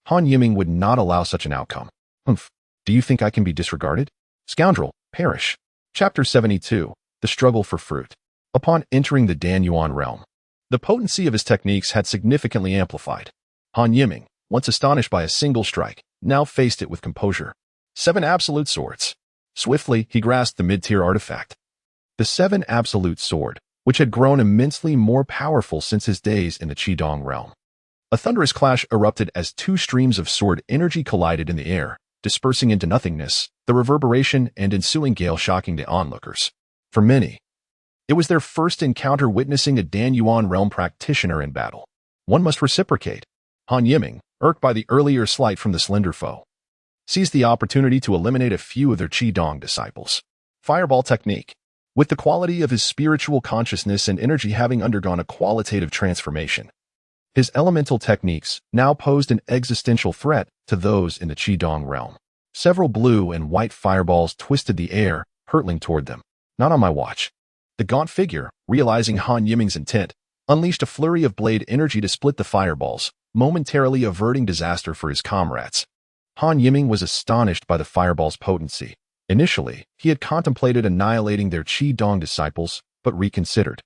Han Yiming would not allow such an outcome. Humph. Do you think I can be disregarded? Scoundrel, perish. Chapter 72. The Struggle for Fruit. Upon entering the Danyuan realm, the potency of his techniques had significantly amplified. Han Yiming, once astonished by a single strike, now faced it with composure. 7 absolute swords. Swiftly, he grasped the mid-tier artifact. The 7 absolute sword, which had grown immensely more powerful since his days in the Qidong realm. A thunderous clash erupted as 2 streams of sword energy collided in the air, dispersing into nothingness, the reverberation and ensuing gale shocking the onlookers. For many, it was their first encounter witnessing a Danyuan realm practitioner in battle. One must reciprocate. Han Yiming, irked by the earlier slight from the slender foe, seized the opportunity to eliminate a few of their Qidong disciples. Fireball technique. With the quality of his spiritual consciousness and energy having undergone a qualitative transformation, his elemental techniques now posed an existential threat to those in the Qidong realm. Several blue and white fireballs twisted the air, hurtling toward them. Not on my watch. The gaunt figure, realizing Han Yiming's intent, unleashed a flurry of blade energy to split the fireballs, momentarily averting disaster for his comrades. Han Yiming was astonished by the fireball's potency. Initially, he had contemplated annihilating their Qidong disciples, but reconsidered.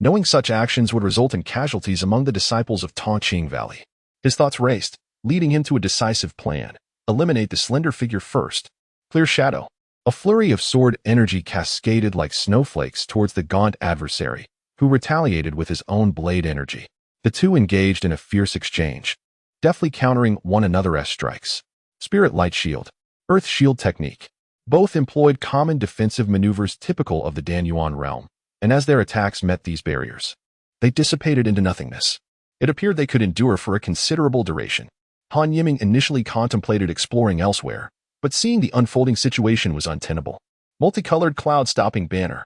Knowing such actions would result in casualties among the disciples of Tongqing Valley. His thoughts raced, leading him to a decisive plan. Eliminate the slender figure first. Clear shadow. A flurry of sword energy cascaded like snowflakes towards the gaunt adversary, who retaliated with his own blade energy. The two engaged in a fierce exchange, deftly countering one another's strikes. Spirit Light Shield. Earth Shield Technique. Both employed common defensive maneuvers typical of the Danyuan realm, and as their attacks met these barriers, they dissipated into nothingness. It appeared they could endure for a considerable duration. Han Yiming initially contemplated exploring elsewhere, but seeing the unfolding situation was untenable. Multicolored cloud-stopping banner.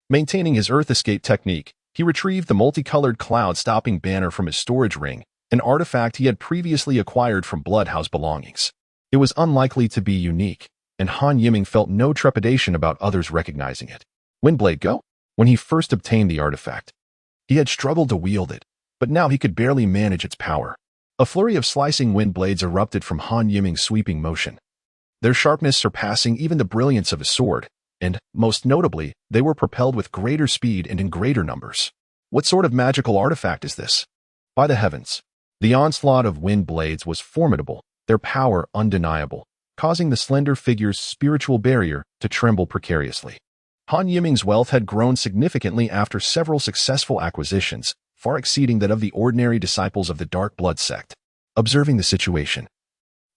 Maintaining his Earth Escape technique, he retrieved the multicolored cloud-stopping banner from his storage ring, an artifact he had previously acquired from Bloodhouse belongings. It was unlikely to be unique, and Han Yiming felt no trepidation about others recognizing it. Windblade go? When he first obtained the artifact, he had struggled to wield it, but now he could barely manage its power. A flurry of slicing wind blades erupted from Han Yiming's sweeping motion, their sharpness surpassing even the brilliance of his sword, and, most notably, they were propelled with greater speed and in greater numbers. What sort of magical artifact is this? By the heavens, the onslaught of wind blades was formidable, their power undeniable, causing the slender figure's spiritual barrier to tremble precariously. Han Yiming's wealth had grown significantly after several successful acquisitions, far exceeding that of the ordinary disciples of the Dark Blood Sect. Observing the situation,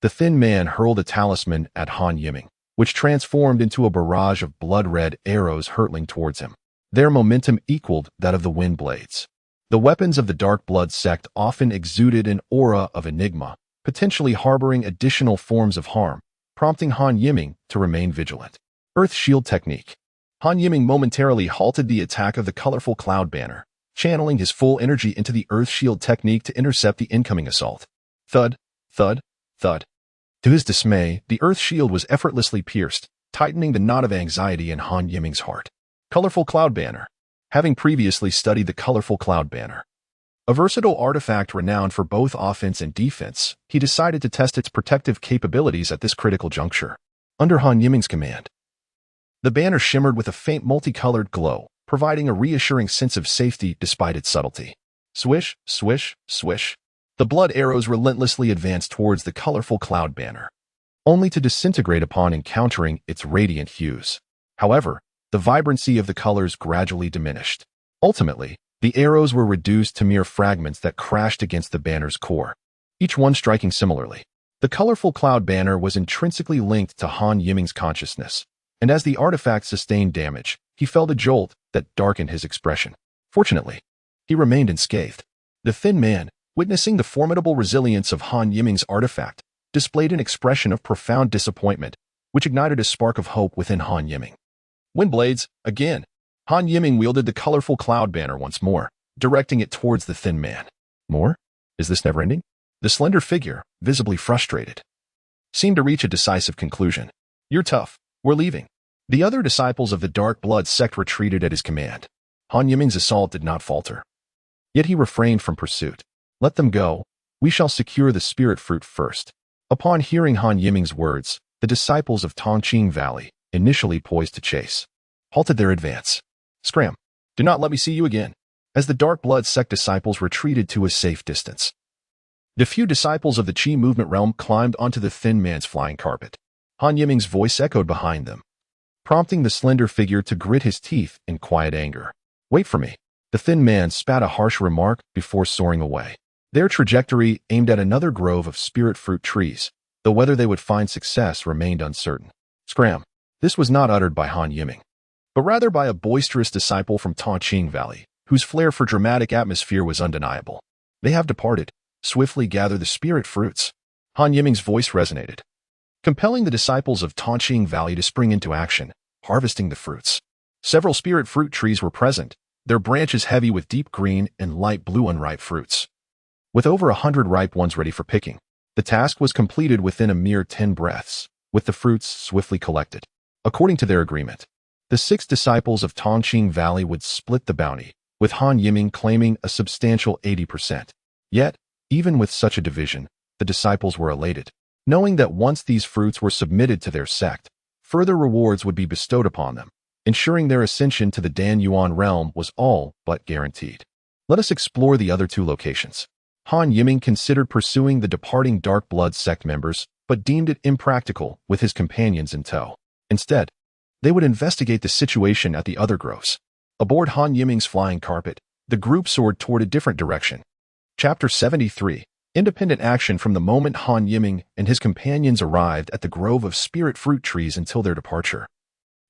the thin man hurled a talisman at Han Yiming, which transformed into a barrage of blood-red arrows hurtling towards him. Their momentum equaled that of the wind blades. The weapons of the Dark Blood Sect often exuded an aura of enigma, potentially harboring additional forms of harm, prompting Han Yiming to remain vigilant. Earth Shield Technique. Han Yiming momentarily halted the attack of the colorful cloud banner, channeling his full energy into the Earth Shield technique to intercept the incoming assault. Thud, thud, thud. To his dismay, the Earth Shield was effortlessly pierced, tightening the knot of anxiety in Han Yiming's heart. Colorful Cloud Banner. Having previously studied the Colorful Cloud Banner, a versatile artifact renowned for both offense and defense, he decided to test its protective capabilities at this critical juncture. Under Han Yiming's command, the banner shimmered with a faint multicolored glow, providing a reassuring sense of safety despite its subtlety. Swish, swish, swish. The blood arrows relentlessly advanced towards the colorful cloud banner, only to disintegrate upon encountering its radiant hues. However, the vibrancy of the colors gradually diminished. Ultimately, the arrows were reduced to mere fragments that crashed against the banner's core, each one striking similarly. The colorful cloud banner was intrinsically linked to Han Yiming's consciousness, and as the artifact sustained damage, he felt a jolt that darkened his expression. Fortunately, he remained unscathed. The thin man, witnessing the formidable resilience of Han Yiming's artifact, displayed an expression of profound disappointment, which ignited a spark of hope within Han Yiming. Windblades, again. Han Yiming wielded the colorful cloud banner once more, directing it towards the thin man. More? Is this never-ending? The slender figure, visibly frustrated, seemed to reach a decisive conclusion. You're tough. We're leaving. The other disciples of the Dark Blood sect retreated at his command. Han Yiming's assault did not falter. Yet he refrained from pursuit. Let them go. We shall secure the spirit fruit first. Upon hearing Han Yiming's words, the disciples of Tongqing Valley, initially poised to chase, halted their advance. Scram! Do not let me see you again. As the Dark Blood sect disciples retreated to a safe distance, the few disciples of the Qi movement realm climbed onto the thin man's flying carpet. Han Yiming's voice echoed behind them, prompting the slender figure to grit his teeth in quiet anger. Wait for me. The thin man spat a harsh remark before soaring away. Their trajectory aimed at another grove of spirit fruit trees, though whether they would find success remained uncertain. Scram! This was not uttered by Han Yiming, but rather by a boisterous disciple from Tongqing Valley, whose flair for dramatic atmosphere was undeniable. They have departed. Swiftly gather the spirit fruits. Han Yiming's voice resonated, compelling the disciples of Tongqing Valley to spring into action, harvesting the fruits. Several spirit fruit trees were present, their branches heavy with deep green and light blue unripe fruits. With over 100 ripe ones ready for picking, the task was completed within a mere 10 breaths, with the fruits swiftly collected. According to their agreement, the 6 disciples of Tongqing Valley would split the bounty, with Han Yiming claiming a substantial 80%. Yet, even with such a division, the disciples were elated, knowing that once these fruits were submitted to their sect, further rewards would be bestowed upon them, ensuring their ascension to the Dan Yuan realm was all but guaranteed. Let us explore the other 2 locations. Han Yiming considered pursuing the departing Dark Blood sect members, but deemed it impractical with his companions in tow. Instead, they would investigate the situation at the other groves. Aboard Han Yiming's flying carpet, the group soared toward a different direction. Chapter 73. Independent action from the moment Han Yiming and his companions arrived at the grove of spirit fruit trees until their departure.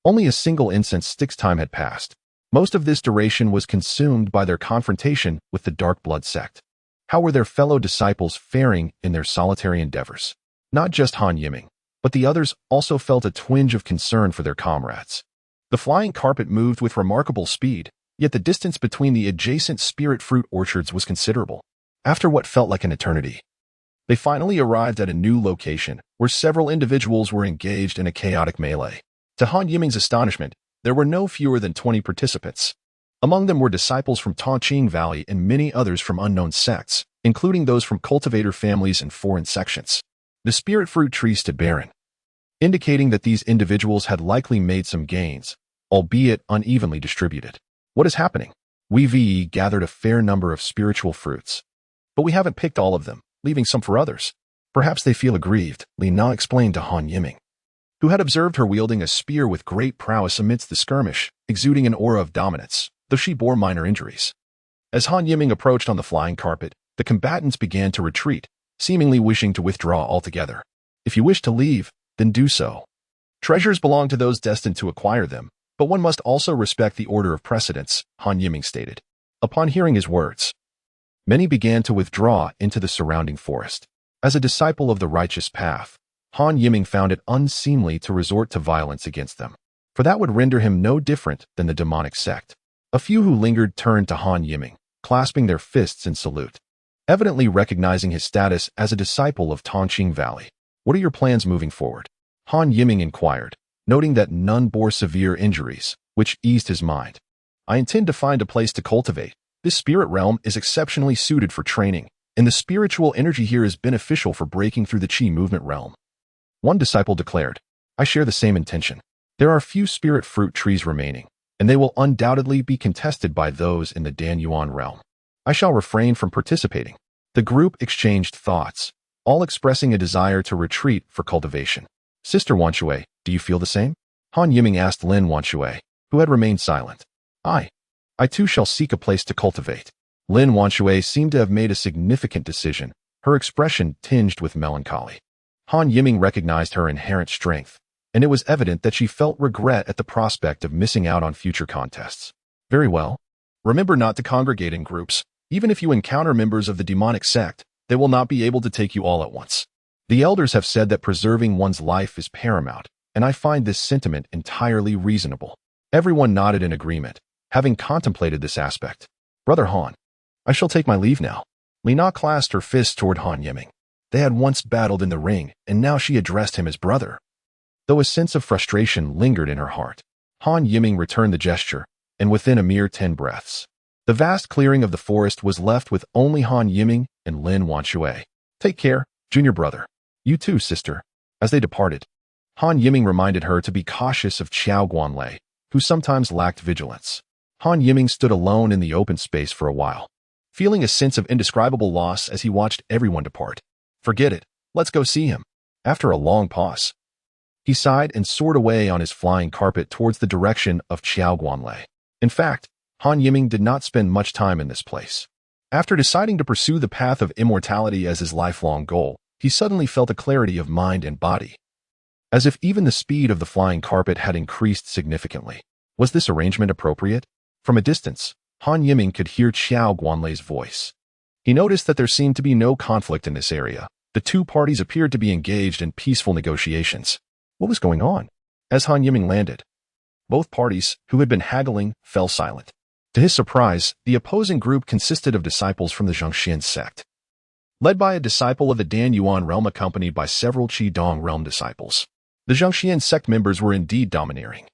Only a single incense stick's time had passed. Most of this duration was consumed by their confrontation with the Dark Blood sect. How were their fellow disciples faring in their solitary endeavors? Not just Han Yiming, but the others also felt a twinge of concern for their comrades. The flying carpet moved with remarkable speed, yet the distance between the adjacent spirit fruit orchards was considerable. After what felt like an eternity, they finally arrived at a new location where several individuals were engaged in a chaotic melee. To Han Yiming's astonishment, there were no fewer than 20 participants. Among them were disciples from Tongqing Valley and many others from unknown sects, including those from cultivator families and foreign sections. The spirit fruit tree stood barren, indicating that these individuals had likely made some gains, albeit unevenly distributed. What is happening? We gathered a fair number of spiritual fruits, but we haven't picked all of them, leaving some for others. Perhaps they feel aggrieved, Li Na explained to Han Yiming, who had observed her wielding a spear with great prowess amidst the skirmish, exuding an aura of dominance, though she bore minor injuries. As Han Yiming approached on the flying carpet, the combatants began to retreat, seemingly wishing to withdraw altogether. If you wish to leave, then do so. Treasures belong to those destined to acquire them, but one must also respect the order of precedence, Han Yiming stated. Upon hearing his words, many began to withdraw into the surrounding forest. As a disciple of the righteous path, Han Yiming found it unseemly to resort to violence against them, for that would render him no different than the demonic sect. A few who lingered turned to Han Yiming, clasping their fists in salute, evidently recognizing his status as a disciple of Tongqing Valley. What are your plans moving forward? Han Yiming inquired, noting that none bore severe injuries, which eased his mind. I intend to find a place to cultivate. This spirit realm is exceptionally suited for training, and the spiritual energy here is beneficial for breaking through the Qi movement realm. One disciple declared, I share the same intention. There are few spirit fruit trees remaining, and they will undoubtedly be contested by those in the Dan Yuan realm. I shall refrain from participating. The group exchanged thoughts, all expressing a desire to retreat for cultivation. Sister Wanshui, do you feel the same? Han Yiming asked Lin Wanshui, who had remained silent. I too shall seek a place to cultivate. Lin Wanshui seemed to have made a significant decision, her expression tinged with melancholy. Han Yiming recognized her inherent strength, and it was evident that she felt regret at the prospect of missing out on future contests. Very well. Remember not to congregate in groups. Even if you encounter members of the demonic sect, they will not be able to take you all at once. The elders have said that preserving one's life is paramount, and I find this sentiment entirely reasonable. Everyone nodded in agreement, having contemplated this aspect. Brother Han, I shall take my leave now. Lina clasped her fist toward Han Yiming. They had once battled in the ring, and now she addressed him as brother. Though a sense of frustration lingered in her heart, Han Yiming returned the gesture, and within a mere 10 breaths, the vast clearing of the forest was left with only Han Yiming and Lin Wanshui. Take care, junior brother. You too, sister. As they departed, Han Yiming reminded her to be cautious of Qiao Guanlei, who sometimes lacked vigilance. Han Yiming stood alone in the open space for a while, feeling a sense of indescribable loss as he watched everyone depart. Forget it, let's go see him. After a long pause, he sighed and soared away on his flying carpet towards the direction of Qiao Guanlei. In fact, Han Yiming did not spend much time in this place. After deciding to pursue the path of immortality as his lifelong goal, he suddenly felt a clarity of mind and body, as if even the speed of the flying carpet had increased significantly. Was this arrangement appropriate? From a distance, Han Yiming could hear Qiao Guanlei's voice. He noticed that there seemed to be no conflict in this area. The two parties appeared to be engaged in peaceful negotiations. What was going on? As Han Yiming landed, both parties, who had been haggling, fell silent. To his surprise, the opposing group consisted of disciples from the Zhongxian sect, led by a disciple of the Dan Yuan realm accompanied by several Qidong realm disciples. The Zhongxian sect members were indeed domineering,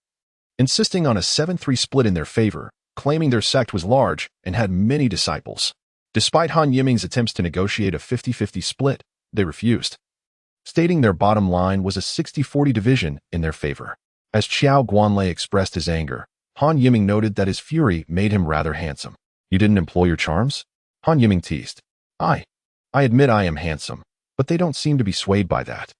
insisting on a 7-3 split in their favor, claiming their sect was large and had many disciples. Despite Han Yiming's attempts to negotiate a 50-50 split, they refused, stating their bottom line was a 60-40 division in their favor. As Qiao Guanlei expressed his anger, Han Yiming noted that his fury made him rather handsome. You didn't employ your charms? Han Yiming teased. I admit I am handsome, but they don't seem to be swayed by that.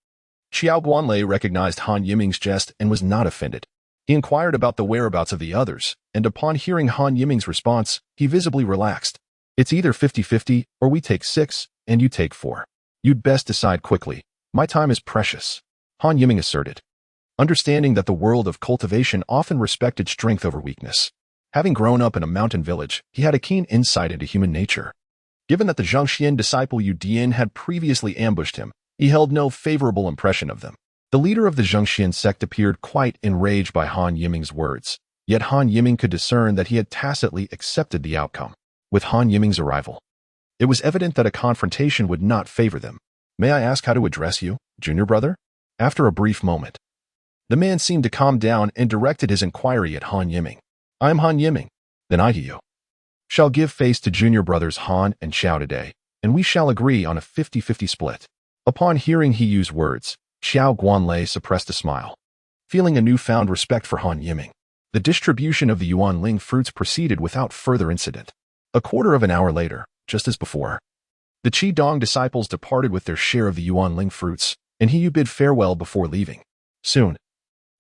Qiao Guanlei recognized Han Yiming's jest and was not offended. He inquired about the whereabouts of the others, and upon hearing Han Yiming's response, he visibly relaxed. It's either 50-50 or we take 6 and you take 4. You'd best decide quickly. My time is precious, Han Yiming asserted, understanding that the world of cultivation often respected strength over weakness. Having grown up in a mountain village, he had a keen insight into human nature. Given that the Zhongxian disciple Yu Dian had previously ambushed him, he held no favorable impression of them. The leader of the Zhongxian sect appeared quite enraged by Han Yiming's words, yet Han Yiming could discern that he had tacitly accepted the outcome. With Han Yiming's arrival, it was evident that a confrontation would not favor them. May I ask how to address you, junior brother? After a brief moment, the man seemed to calm down and directed his inquiry at Han Yiming. I am Han Yiming. Then I to you shall give face to junior brothers Han and Qiao today, and we shall agree on a 50-50 split. Upon hearing he use words, Qiao Guanlei suppressed a smile, feeling a newfound respect for Han Yiming. The distribution of the Yuanling fruits proceeded without further incident. A quarter of an hour later, just as before, the Qidong disciples departed with their share of the Yuanling fruits, and he bid farewell before leaving. Soon,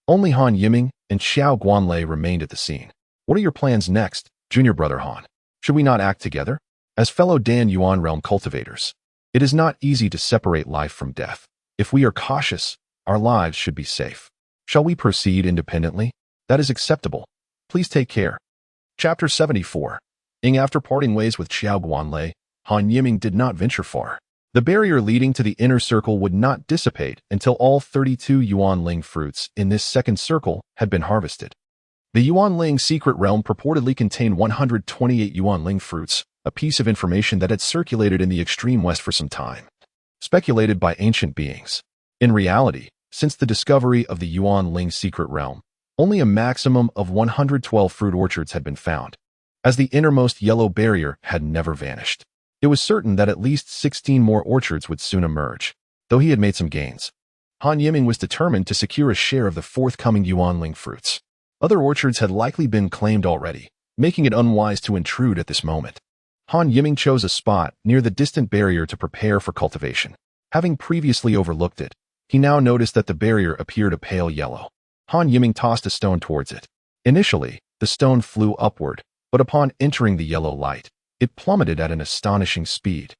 only Han Yiming and Qiao Guanlei remained at the scene. What are your plans next, junior brother Han? Should we not act together? As fellow Dan Yuan realm cultivators, it is not easy to separate life from death. If we are cautious, our lives should be safe. Shall we proceed independently? That is acceptable. Please take care. Chapter 74. After parting ways with Qiao Guanlei, Han Yiming did not venture far. The barrier leading to the inner circle would not dissipate until all 32 Yuanling fruits in this second circle had been harvested. The Yuanling secret realm purportedly contained 128 Yuanling fruits, a piece of information that had circulated in the extreme west for some time, speculated by ancient beings. In reality, since the discovery of the Yuanling secret realm, only a maximum of 112 fruit orchards had been found, as the innermost yellow barrier had never vanished. It was certain that at least 16 more orchards would soon emerge. Though he had made some gains, Han Yiming was determined to secure a share of the forthcoming Yuanling fruits. Other orchards had likely been claimed already, making it unwise to intrude at this moment. Han Yiming chose a spot near the distant barrier to prepare for cultivation. Having previously overlooked it, he now noticed that the barrier appeared a pale yellow. Han Yiming tossed a stone towards it. Initially, the stone flew upward, but upon entering the yellow light, it plummeted at an astonishing speed,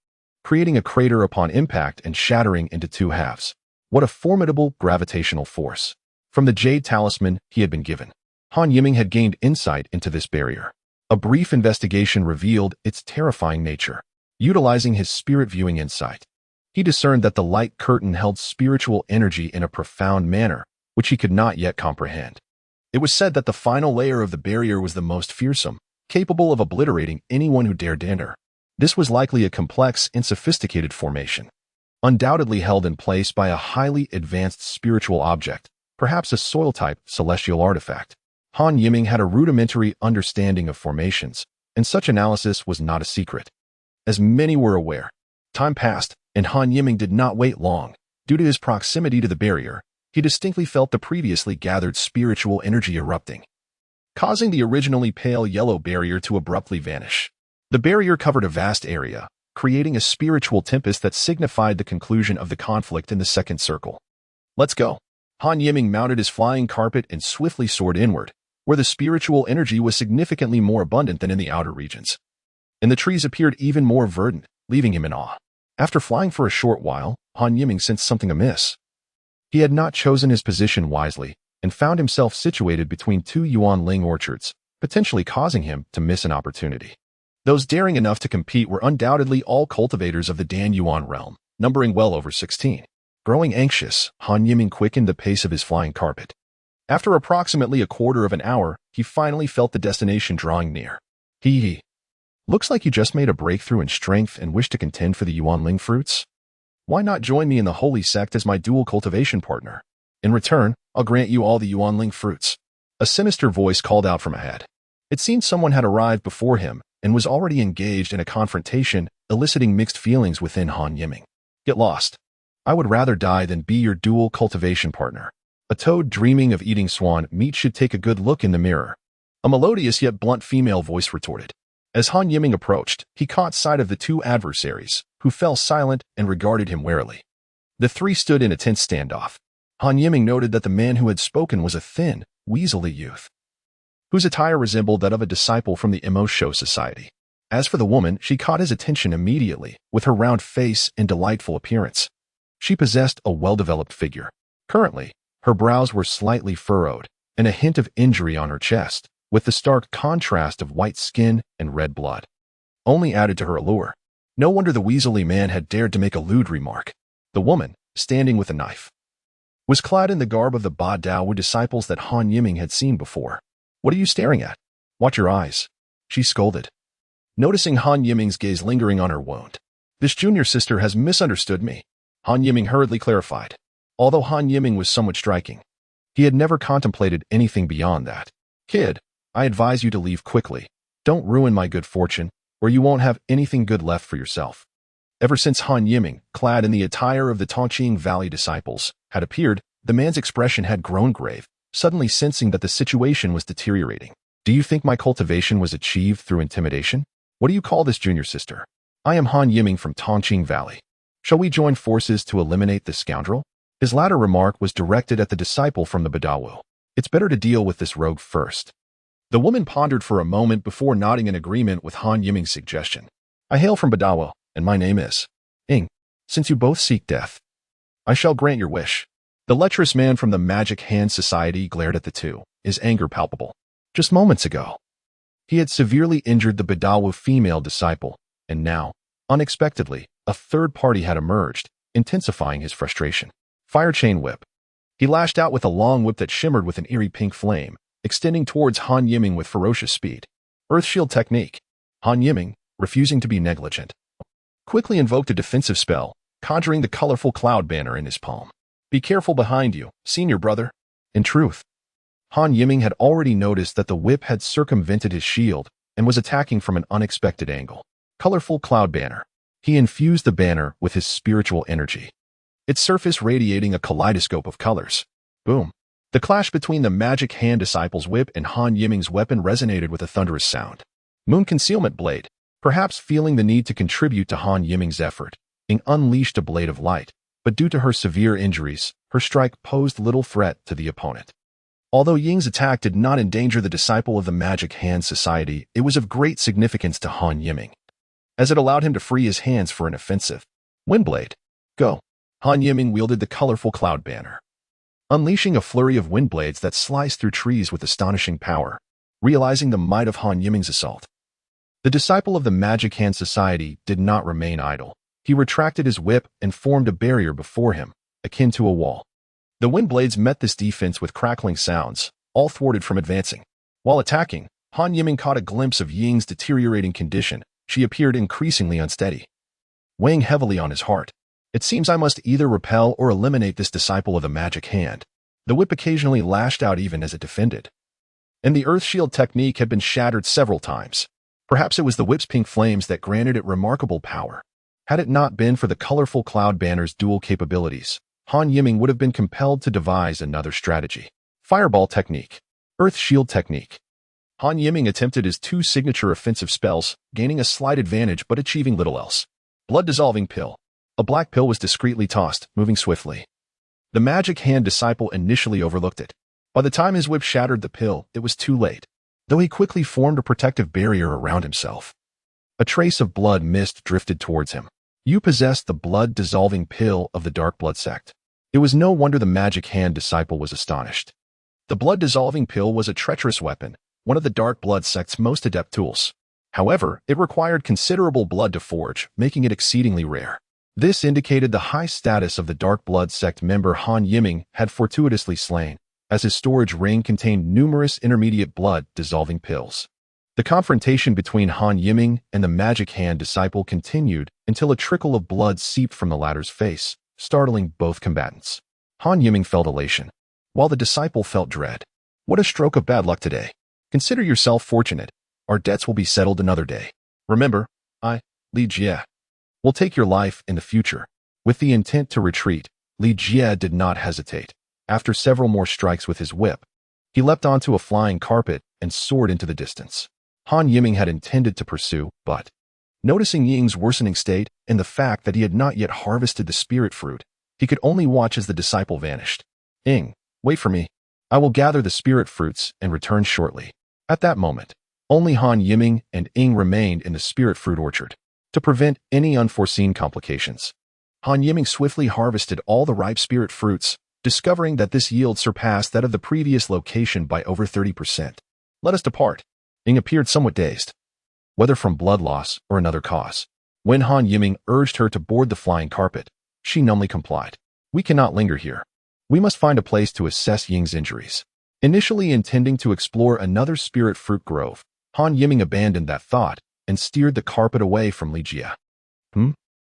creating a crater upon impact and shattering into two halves. What a formidable gravitational force! From the jade talisman he had been given, Han Yiming had gained insight into this barrier. A brief investigation revealed its terrifying nature. Utilizing his spirit viewing insight, he discerned that the light curtain held spiritual energy in a profound manner, which he could not yet comprehend. It was said that the final layer of the barrier was the most fearsome, capable of obliterating anyone who dared enter. This was likely a complex and sophisticated formation, undoubtedly held in place by a highly advanced spiritual object, perhaps a soil-type celestial artifact. Han Yiming had a rudimentary understanding of formations, and such analysis was not a secret. As many were aware, time passed, and Han Yiming did not wait long. Due to his proximity to the barrier, he distinctly felt the previously gathered spiritual energy erupting, causing the originally pale yellow barrier to abruptly vanish. The barrier covered a vast area, creating a spiritual tempest that signified the conclusion of the conflict in the second circle. Let's go. Han Yiming mounted his flying carpet and swiftly soared inward, where the spiritual energy was significantly more abundant than in the outer regions. And the trees appeared even more verdant, leaving him in awe. After flying for a short while, Han Yiming sensed something amiss. He had not chosen his position wisely, and found himself situated between two yuan-ling orchards, potentially causing him to miss an opportunity. Those daring enough to compete were undoubtedly all cultivators of the Dan Yuan realm, numbering well over 16. Growing anxious, Han Yiming quickened the pace of his flying carpet. After approximately a quarter of an hour, he finally felt the destination drawing near. Looks like you just made a breakthrough in strength and wish to contend for the Yuan-ling fruits? Why not join me in the holy sect as my dual cultivation partner? In return, I'll grant you all the Yuan-ling fruits. A sinister voice called out from ahead. It seemed someone had arrived before him and was already engaged in a confrontation, eliciting mixed feelings within Han Yiming. Get lost. I would rather die than be your dual cultivation partner. A toad dreaming of eating swan meat should take a good look in the mirror. A melodious yet blunt female voice retorted. As Han Yiming approached, he caught sight of the two adversaries, who fell silent and regarded him warily. The three stood in a tense standoff. Han Yiming noted that the man who had spoken was a thin, weaselly youth, whose attire resembled that of a disciple from the Emo-Sho Society. As for the woman, she caught his attention immediately, with her round face and delightful appearance. She possessed a well-developed figure. Currently, her brows were slightly furrowed, and a hint of injury on her chest, with the stark contrast of white skin and red blood, only added to her allure. No wonder the weaselly man had dared to make a lewd remark. The woman, standing with a knife, was clad in the garb of the Ba Dao disciples that Han Yiming had seen before. What are you staring at? Watch your eyes, she scolded, noticing Han Yiming's gaze lingering on her wound. This junior sister has misunderstood me, Han Yiming hurriedly clarified. Although Han Yiming was somewhat striking, he had never contemplated anything beyond that. Kid, I advise you to leave quickly. Don't ruin my good fortune, or you won't have anything good left for yourself. Ever since Han Yiming, clad in the attire of the Tongqing Valley disciples, had appeared, the man's expression had grown grave, suddenly sensing that the situation was deteriorating. Do you think my cultivation was achieved through intimidation? What do you call this, junior sister? I am Han Yiming from Tongqing Valley. Shall we join forces to eliminate this scoundrel? His latter remark was directed at the disciple from the Badawu. It's better to deal with this rogue first. The woman pondered for a moment before nodding in agreement with Han Yiming's suggestion. I hail from Badawu, and my name is Ing. Since you both seek death, I shall grant your wish. The lecherous man from the Magic Hand Society glared at the two, his anger palpable. Just moments ago, he had severely injured the Badawu female disciple, and now, unexpectedly, a third party had emerged, intensifying his frustration. Fire chain whip. He lashed out with a long whip that shimmered with an eerie pink flame, extending towards Han Yiming with ferocious speed. Earth shield technique. Han Yiming, refusing to be negligent, quickly invoked a defensive spell, conjuring the colorful cloud banner in his palm. Be careful behind you, senior brother. In truth, Han Yiming had already noticed that the whip had circumvented his shield and was attacking from an unexpected angle. Colorful cloud banner. He infused the banner with his spiritual energy, its surface radiating a kaleidoscope of colors. Boom. The clash between the Magic Hand Disciple's whip and Han Yiming's weapon resonated with a thunderous sound. Moon Concealment Blade. Perhaps feeling the need to contribute to Han Yiming's effort, Ing unleashed a blade of light, but due to her severe injuries, her strike posed little threat to the opponent. Although Ying's attack did not endanger the disciple of the Magic Hand Society, it was of great significance to Han Yiming, as it allowed him to free his hands for an offensive. Windblade, go! Han Yiming wielded the colorful cloud banner, unleashing a flurry of wind blades that sliced through trees with astonishing power. Realizing the might of Han Yiming's assault, the disciple of the Magic Hand Society did not remain idle. He retracted his whip and formed a barrier before him, akin to a wall. The wind blades met this defense with crackling sounds, all thwarted from advancing. While attacking, Han Yiming caught a glimpse of Ying's deteriorating condition. She appeared increasingly unsteady, weighing heavily on his heart. It seems I must either repel or eliminate this disciple of the Magic Hand. The whip occasionally lashed out even as it defended, and the earth shield technique had been shattered several times. Perhaps it was the whip's pink flames that granted it remarkable power. Had it not been for the colorful cloud banner's dual capabilities, Han Yiming would have been compelled to devise another strategy. Fireball technique. Earth shield technique. Han Yiming attempted his two signature offensive spells, gaining a slight advantage but achieving little else. Blood-dissolving pill. A black pill was discreetly tossed, moving swiftly. The Magic Hand disciple initially overlooked it. By the time his whip shattered the pill, it was too late, though he quickly formed a protective barrier around himself. A trace of blood mist drifted towards him. You possessed the blood-dissolving pill of the Dark Blood sect. It was no wonder the Magic Hand disciple was astonished. The blood-dissolving pill was a treacherous weapon, one of the Dark Blood sect's most adept tools. However, it required considerable blood to forge, making it exceedingly rare. This indicated the high status of the Dark Blood sect member Han Yiming had fortuitously slain, as his storage ring contained numerous intermediate blood-dissolving pills. The confrontation between Han Yiming and the Magic Hand disciple continued until a trickle of blood seeped from the latter's face, startling both combatants. Han Yiming felt elation, while the disciple felt dread. What a stroke of bad luck today. Consider yourself fortunate. Our debts will be settled another day. Remember, Li Jie, will take your life in the future. With the intent to retreat, Li Jie did not hesitate. After several more strikes with his whip, he leapt onto a flying carpet and soared into the distance. Han Yiming had intended to pursue, but, noticing Ying's worsening state and the fact that he had not yet harvested the spirit fruit, he could only watch as the disciple vanished. Ying, wait for me. I will gather the spirit fruits and return shortly. At that moment, only Han Yiming and Ying remained in the spirit fruit orchard. To prevent any unforeseen complications, Han Yiming swiftly harvested all the ripe spirit fruits, discovering that this yield surpassed that of the previous location by over 30%. Let us depart. Ying appeared somewhat dazed, whether from blood loss or another cause. When Han Yiming urged her to board the flying carpet, she numbly complied. We cannot linger here. We must find a place to assess Ying's injuries. Initially intending to explore another spirit fruit grove, Han Yiming abandoned that thought and steered the carpet away from Li Jie.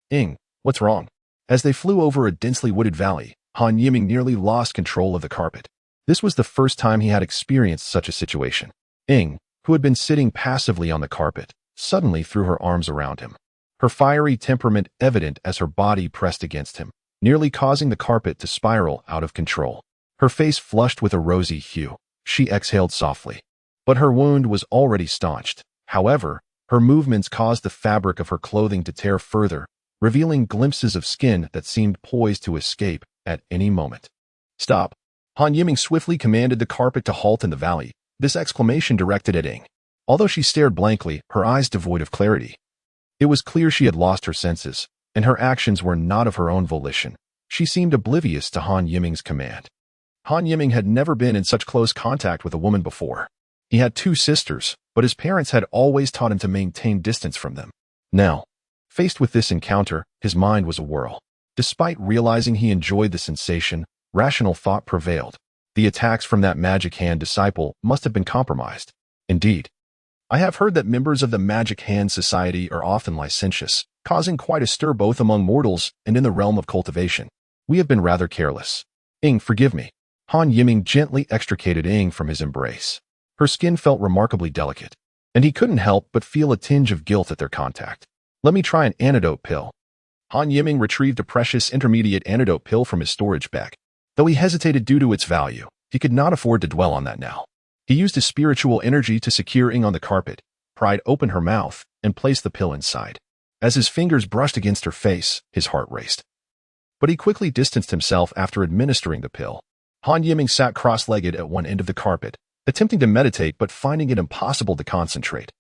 Ying, what's wrong? As they flew over a densely wooded valley, Han Yiming nearly lost control of the carpet. This was the first time he had experienced such a situation. Ying, who had been sitting passively on the carpet, suddenly threw her arms around him, her fiery temperament evident as her body pressed against him, nearly causing the carpet to spiral out of control. Her face flushed with a rosy hue. She exhaled softly. But her wound was already staunched. However, her movements caused the fabric of her clothing to tear further, revealing glimpses of skin that seemed poised to escape at any moment. Stop! Han Yiming swiftly commanded the carpet to halt in the valley, this exclamation directed at Ying. Although she stared blankly, her eyes devoid of clarity. It was clear she had lost her senses, and her actions were not of her own volition. She seemed oblivious to Han Yiming's command. Han Yiming had never been in such close contact with a woman before. He had two sisters, but his parents had always taught him to maintain distance from them. Now, faced with this encounter, his mind was awhirl. Despite realizing he enjoyed the sensation, rational thought prevailed. The attacks from that Magic Hand disciple must have been compromised. Indeed, I have heard that members of the Magic Hand Society are often licentious, causing quite a stir both among mortals and in the realm of cultivation. We have been rather careless. Ying, forgive me. Han Yiming gently extricated Ying from his embrace. Her skin felt remarkably delicate, and he couldn't help but feel a tinge of guilt at their contact. Let me try an antidote pill. Han Yiming retrieved a precious intermediate antidote pill from his storage bag. Though he hesitated due to its value, he could not afford to dwell on that now. He used his spiritual energy to secure Ying on the carpet, pried open her mouth, and placed the pill inside. As his fingers brushed against her face, his heart raced. But he quickly distanced himself after administering the pill. Han Yiming sat cross-legged at one end of the carpet, attempting to meditate but finding it impossible to concentrate,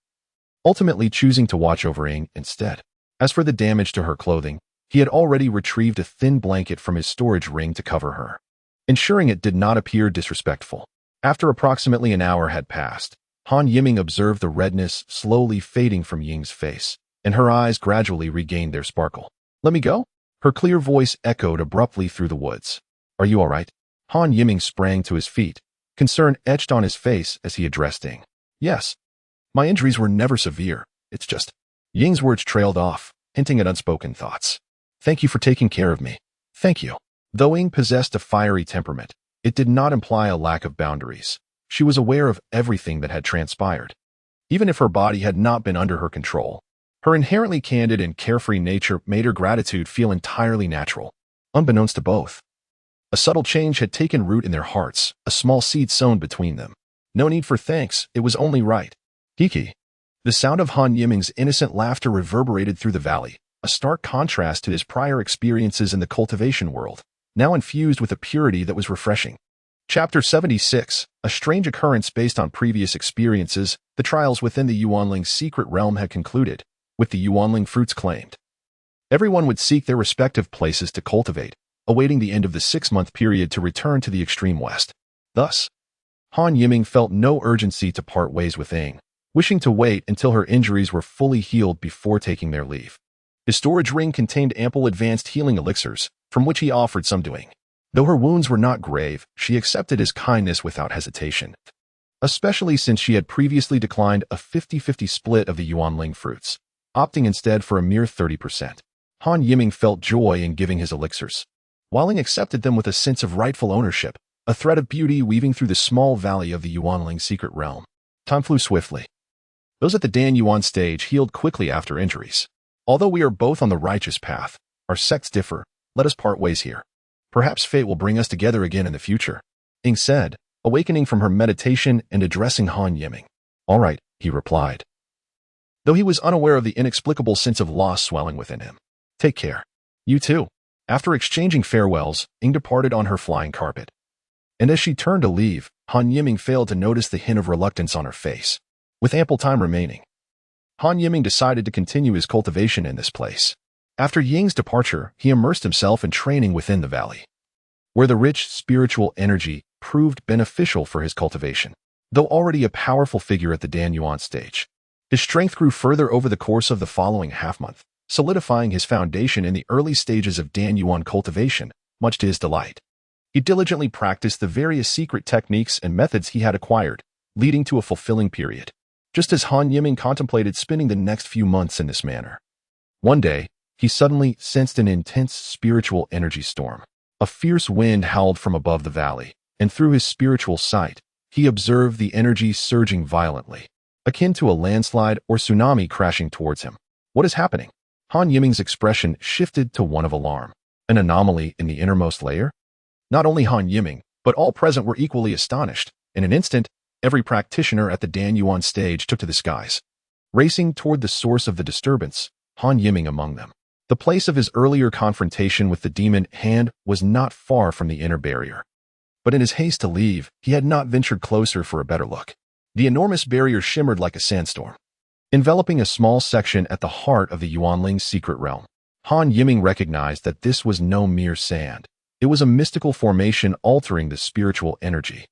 ultimately choosing to watch over Ying instead. As for the damage to her clothing, he had already retrieved a thin blanket from his storage ring to cover her, ensuring it did not appear disrespectful. After approximately an hour had passed, Han Yiming observed the redness slowly fading from Ying's face, and her eyes gradually regained their sparkle. "Let me go?" Her clear voice echoed abruptly through the woods. "Are you all right?" Han Yiming sprang to his feet, concern etched on his face as he addressed Ying. "Yes. My injuries were never severe. It's just—" Ying's words trailed off, hinting at unspoken thoughts. "Thank you for taking care of me." "Thank you." Though Ying possessed a fiery temperament, it did not imply a lack of boundaries. She was aware of everything that had transpired. Even if her body had not been under her control, her inherently candid and carefree nature made her gratitude feel entirely natural, unbeknownst to both. A subtle change had taken root in their hearts, a small seed sown between them. No need for thanks, it was only right. Kiki. The sound of Han Yiming's innocent laughter reverberated through the valley, a stark contrast to his prior experiences in the cultivation world, now infused with a purity that was refreshing. Chapter 76, a strange occurrence based on previous experiences. The trials within the Yuanling's secret realm had concluded, with the Yuanling fruits claimed. Everyone would seek their respective places to cultivate, awaiting the end of the 6-month period to return to the extreme west. Thus, Han Yiming felt no urgency to part ways with Ying, wishing to wait until her injuries were fully healed before taking their leave. His storage ring contained ample advanced healing elixirs, from which he offered some to Ying. Though her wounds were not grave, she accepted his kindness without hesitation, especially since she had previously declined a 50-50 split of the Yuanling fruits, opting instead for a mere 30%. Han Yiming felt joy in giving his elixirs. While Ying accepted them with a sense of rightful ownership, a thread of beauty weaving through the small valley of the Yuanling secret realm. Time flew swiftly. Those at the Dan Yuan stage healed quickly after injuries. Although we are both on the righteous path, our sects differ. Let us part ways here. Perhaps fate will bring us together again in the future, Ying said, awakening from her meditation and addressing Han Yiming. "All right," he replied, though he was unaware of the inexplicable sense of loss swelling within him. "Take care." "You too." After exchanging farewells, Ying departed on her flying carpet. And as she turned to leave, Han Yiming failed to notice the hint of reluctance on her face. With ample time remaining, Han Yiming decided to continue his cultivation in this place. After Ying's departure, he immersed himself in training within the valley, where the rich spiritual energy proved beneficial for his cultivation. Though already a powerful figure at the Dan Yuan stage, his strength grew further over the course of the following half-month, solidifying his foundation in the early stages of Dan Yuan cultivation, much to his delight. He diligently practiced the various secret techniques and methods he had acquired, leading to a fulfilling period, just as Han Yiming contemplated spending the next few months in this manner. One day, he suddenly sensed an intense spiritual energy storm. A fierce wind howled from above the valley, and through his spiritual sight, he observed the energy surging violently, akin to a landslide or tsunami crashing towards him. "What is happening?" Han Yiming's expression shifted to one of alarm. An anomaly in the innermost layer? Not only Han Yiming, but all present were equally astonished. In an instant, every practitioner at the Dan Yuan stage took to the skies, racing toward the source of the disturbance, Han Yiming among them. The place of his earlier confrontation with the demon hand was not far from the inner barrier. But in his haste to leave, he had not ventured closer for a better look. The enormous barrier shimmered like a sandstorm, enveloping a small section at the heart of the Yuanling's secret realm. Han Yiming recognized that this was no mere sand. It was a mystical formation altering the spiritual energy,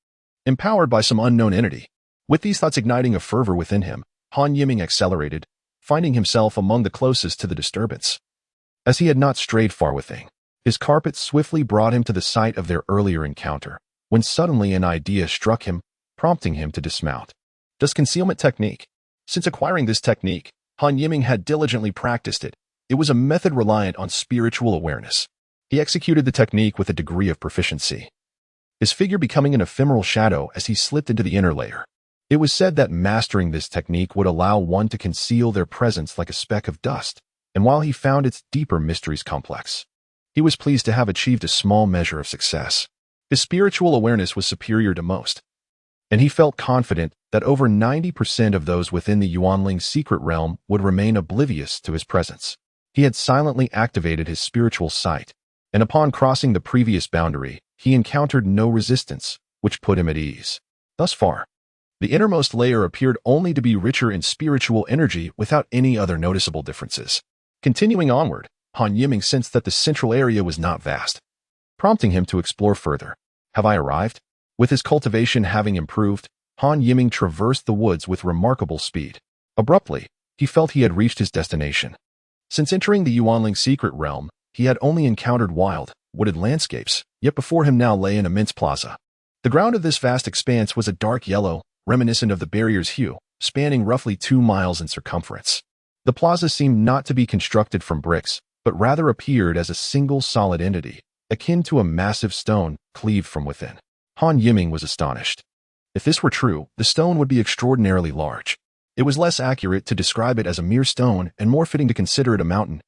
empowered by some unknown entity. With these thoughts igniting a fervor within him, Han Yiming accelerated, finding himself among the closest to the disturbance. As he had not strayed far with Ying, his carpet swiftly brought him to the site of their earlier encounter, when suddenly an idea struck him, prompting him to dismount. Does concealment technique? Since acquiring this technique, Han Yiming had diligently practiced it. It was a method reliant on spiritual awareness. He executed the technique with a degree of proficiency, his figure becoming an ephemeral shadow as he slipped into the inner layer. It was said that mastering this technique would allow one to conceal their presence like a speck of dust, and while he found its deeper mysteries complex, he was pleased to have achieved a small measure of success. His spiritual awareness was superior to most, and he felt confident that over 90% of those within the Yuanling's secret realm would remain oblivious to his presence. He had silently activated his spiritual sight, and upon crossing the previous boundary, he encountered no resistance, which put him at ease. Thus far, the innermost layer appeared only to be richer in spiritual energy without any other noticeable differences. Continuing onward, Han Yiming sensed that the central area was not vast, prompting him to explore further. Have I arrived? With his cultivation having improved, Han Yiming traversed the woods with remarkable speed. Abruptly, he felt he had reached his destination. Since entering the Yuanling secret realm, he had only encountered wild, wooded landscapes, yet before him now lay an immense plaza. The ground of this vast expanse was a dark yellow, reminiscent of the barrier's hue, spanning roughly 2 miles in circumference. The plaza seemed not to be constructed from bricks, but rather appeared as a single solid entity, akin to a massive stone cleaved from within. Han Yiming was astonished. If this were true, the stone would be extraordinarily large. It was less accurate to describe it as a mere stone and more fitting to consider it a mountain.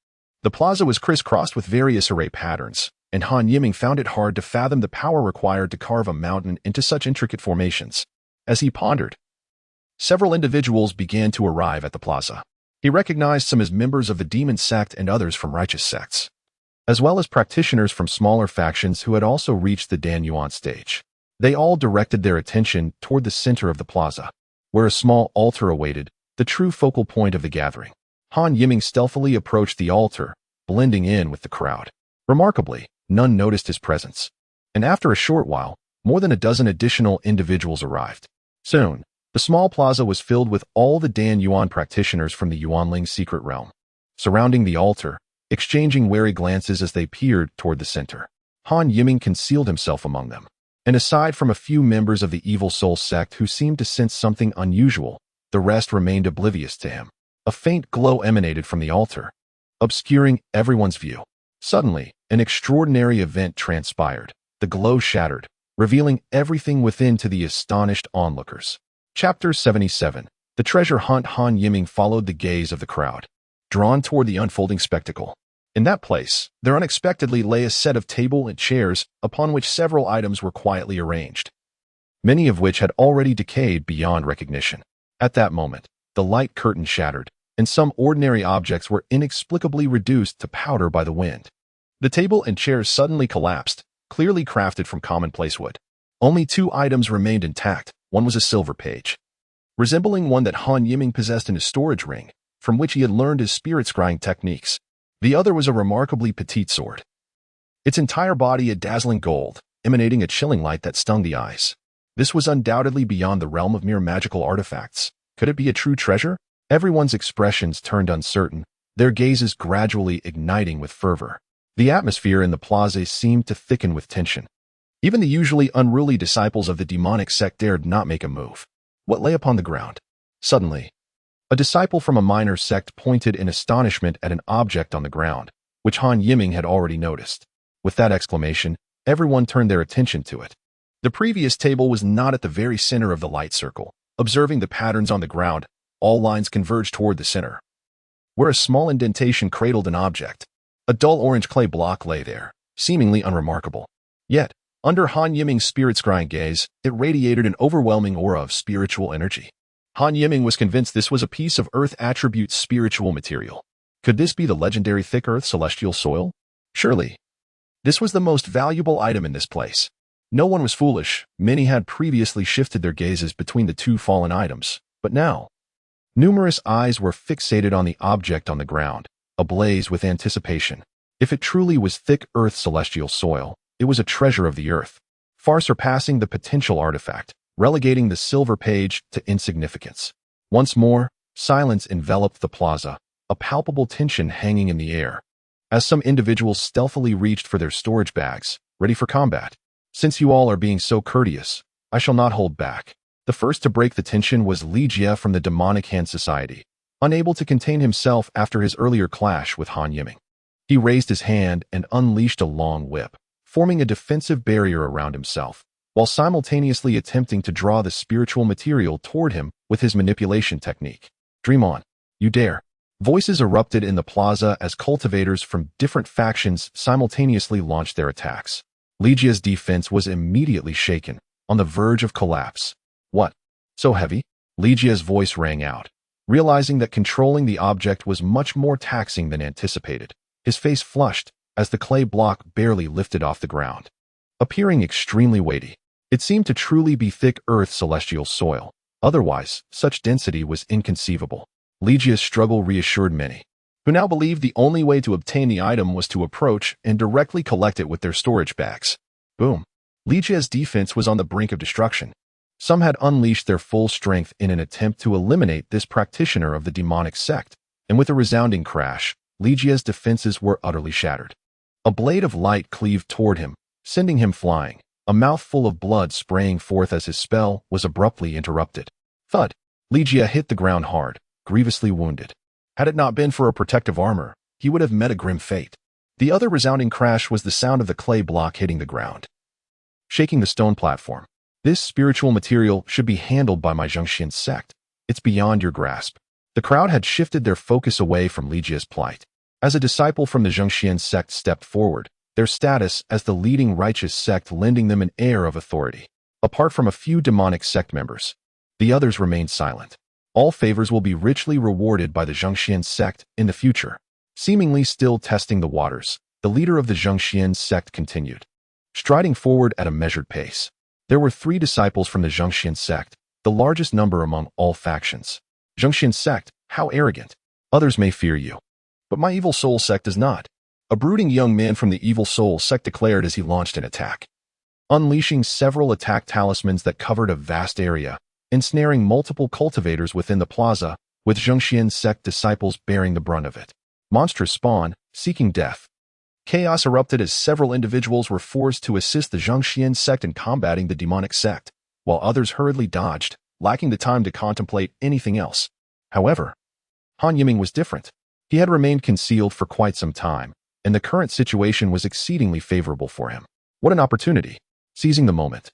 The plaza was crisscrossed with various array patterns, and Han Yiming found it hard to fathom the power required to carve a mountain into such intricate formations. As he pondered, several individuals began to arrive at the plaza. He recognized some as members of the demon sect and others from righteous sects, as well as practitioners from smaller factions who had also reached the Dan Yuan stage. They all directed their attention toward the center of the plaza, where a small altar awaited, the true focal point of the gathering. Han Yiming stealthily approached the altar, blending in with the crowd. Remarkably, none noticed his presence, and after a short while, more than a dozen additional individuals arrived. Soon, the small plaza was filled with all the Dan Yuan practitioners from the Yuanling secret realm, surrounding the altar, exchanging wary glances as they peered toward the center. Han Yiming concealed himself among them, and aside from a few members of the Evil Soul sect who seemed to sense something unusual, the rest remained oblivious to him. A faint glow emanated from the altar, obscuring everyone's view. Suddenly, an extraordinary event transpired. The glow shattered, revealing everything within to the astonished onlookers. Chapter 77. The Treasure Hunt. Han Yiming followed the gaze of the crowd, drawn toward the unfolding spectacle. In that place, there unexpectedly lay a set of table and chairs upon which several items were quietly arranged, many of which had already decayed beyond recognition. At that moment, the light curtain shattered, and some ordinary objects were inexplicably reduced to powder by the wind. The table and chairs suddenly collapsed, clearly crafted from commonplace wood. Only 2 items remained intact. One was a silver page, resembling one that Han Yiming possessed in his storage ring, from which he had learned his spirit scrying techniques. The other was a remarkably petite sword, its entire body a dazzling gold, emanating a chilling light that stung the eyes. This was undoubtedly beyond the realm of mere magical artifacts. Could it be a true treasure? Everyone's expressions turned uncertain, their gazes gradually igniting with fervor. The atmosphere in the plaza seemed to thicken with tension. Even the usually unruly disciples of the demonic sect dared not make a move. What lay upon the ground? Suddenly, a disciple from a minor sect pointed in astonishment at an object on the ground, which Han Yiming had already noticed. With that exclamation, everyone turned their attention to it. The previous table was not at the very center of the light circle. Observing the patterns on the ground, all lines converged toward the center, where a small indentation cradled an object. A dull orange clay block lay there, seemingly unremarkable. Yet, under Han Yiming's spirit scrying gaze, it radiated an overwhelming aura of spiritual energy. Han Yiming was convinced this was a piece of earth attribute spiritual material. Could this be the legendary thick earth celestial soil? Surely, this was the most valuable item in this place. No one was foolish. Many had previously shifted their gazes between the 2 fallen items, but now, numerous eyes were fixated on the object on the ground, ablaze with anticipation. If it truly was thick earth celestial soil, it was a treasure of the earth, far surpassing the potential artifact, relegating the silver page to insignificance. Once more, silence enveloped the plaza, a palpable tension hanging in the air, as some individuals stealthily reached for their storage bags, ready for combat. Since you all are being so courteous, I shall not hold back. The first to break the tension was Li Jie from the Demonic Hand Society, unable to contain himself after his earlier clash with Han Yiming. He raised his hand and unleashed a long whip, forming a defensive barrier around himself, while simultaneously attempting to draw the spiritual material toward him with his manipulation technique. Dream on. You dare. Voices erupted in the plaza as cultivators from different factions simultaneously launched their attacks. Li Jie's defense was immediately shaken, on the verge of collapse. What? So heavy? Li Jie's voice rang out, realizing that controlling the object was much more taxing than anticipated. His face flushed as the clay block barely lifted off the ground. appearing extremely weighty. It seemed to truly be thick earth celestial soil. Otherwise, such density was inconceivable. Ligia's struggle reassured many, who now believed the only way to obtain the item was to approach and directly collect it with their storage bags. Boom. Ligia's defense was on the brink of destruction. Some had unleashed their full strength in an attempt to eliminate this practitioner of the demonic sect, and with a resounding crash, Ligia's defenses were utterly shattered. A blade of light cleaved toward him, sending him flying, a mouthful of blood spraying forth as his spell was abruptly interrupted. Thud. Ligia hit the ground hard, grievously wounded. Had it not been for a protective armor, he would have met a grim fate. The other resounding crash was the sound of the clay block hitting the ground, shaking the stone platform. This spiritual material should be handled by my Zhongxian sect. It's beyond your grasp. The crowd had shifted their focus away from Ligia's plight. As a disciple from the Zhongxian sect stepped forward, their status as the leading righteous sect lending them an air of authority. Apart from a few demonic sect members, the others remained silent. All favors will be richly rewarded by the Zhongxian sect in the future. Seemingly still testing the waters, the leader of the Zhongxian sect continued, striding forward at a measured pace. There were 3 disciples from the Zhongxian sect, the largest number among all factions. Zhongxian sect, how arrogant. Others may fear you, but my evil soul sect does not. A brooding young man from the evil soul sect declared as he launched an attack, unleashing several attack talismans that covered a vast area, ensnaring multiple cultivators within the plaza, with Zhongxian sect disciples bearing the brunt of it. Monstrous spawn, seeking death. Chaos erupted as several individuals were forced to assist the Zhongxian sect in combating the demonic sect, while others hurriedly dodged, lacking the time to contemplate anything else. However, Han Yiming was different. He had remained concealed for quite some time, and the current situation was exceedingly favorable for him. What an opportunity! Seizing the moment,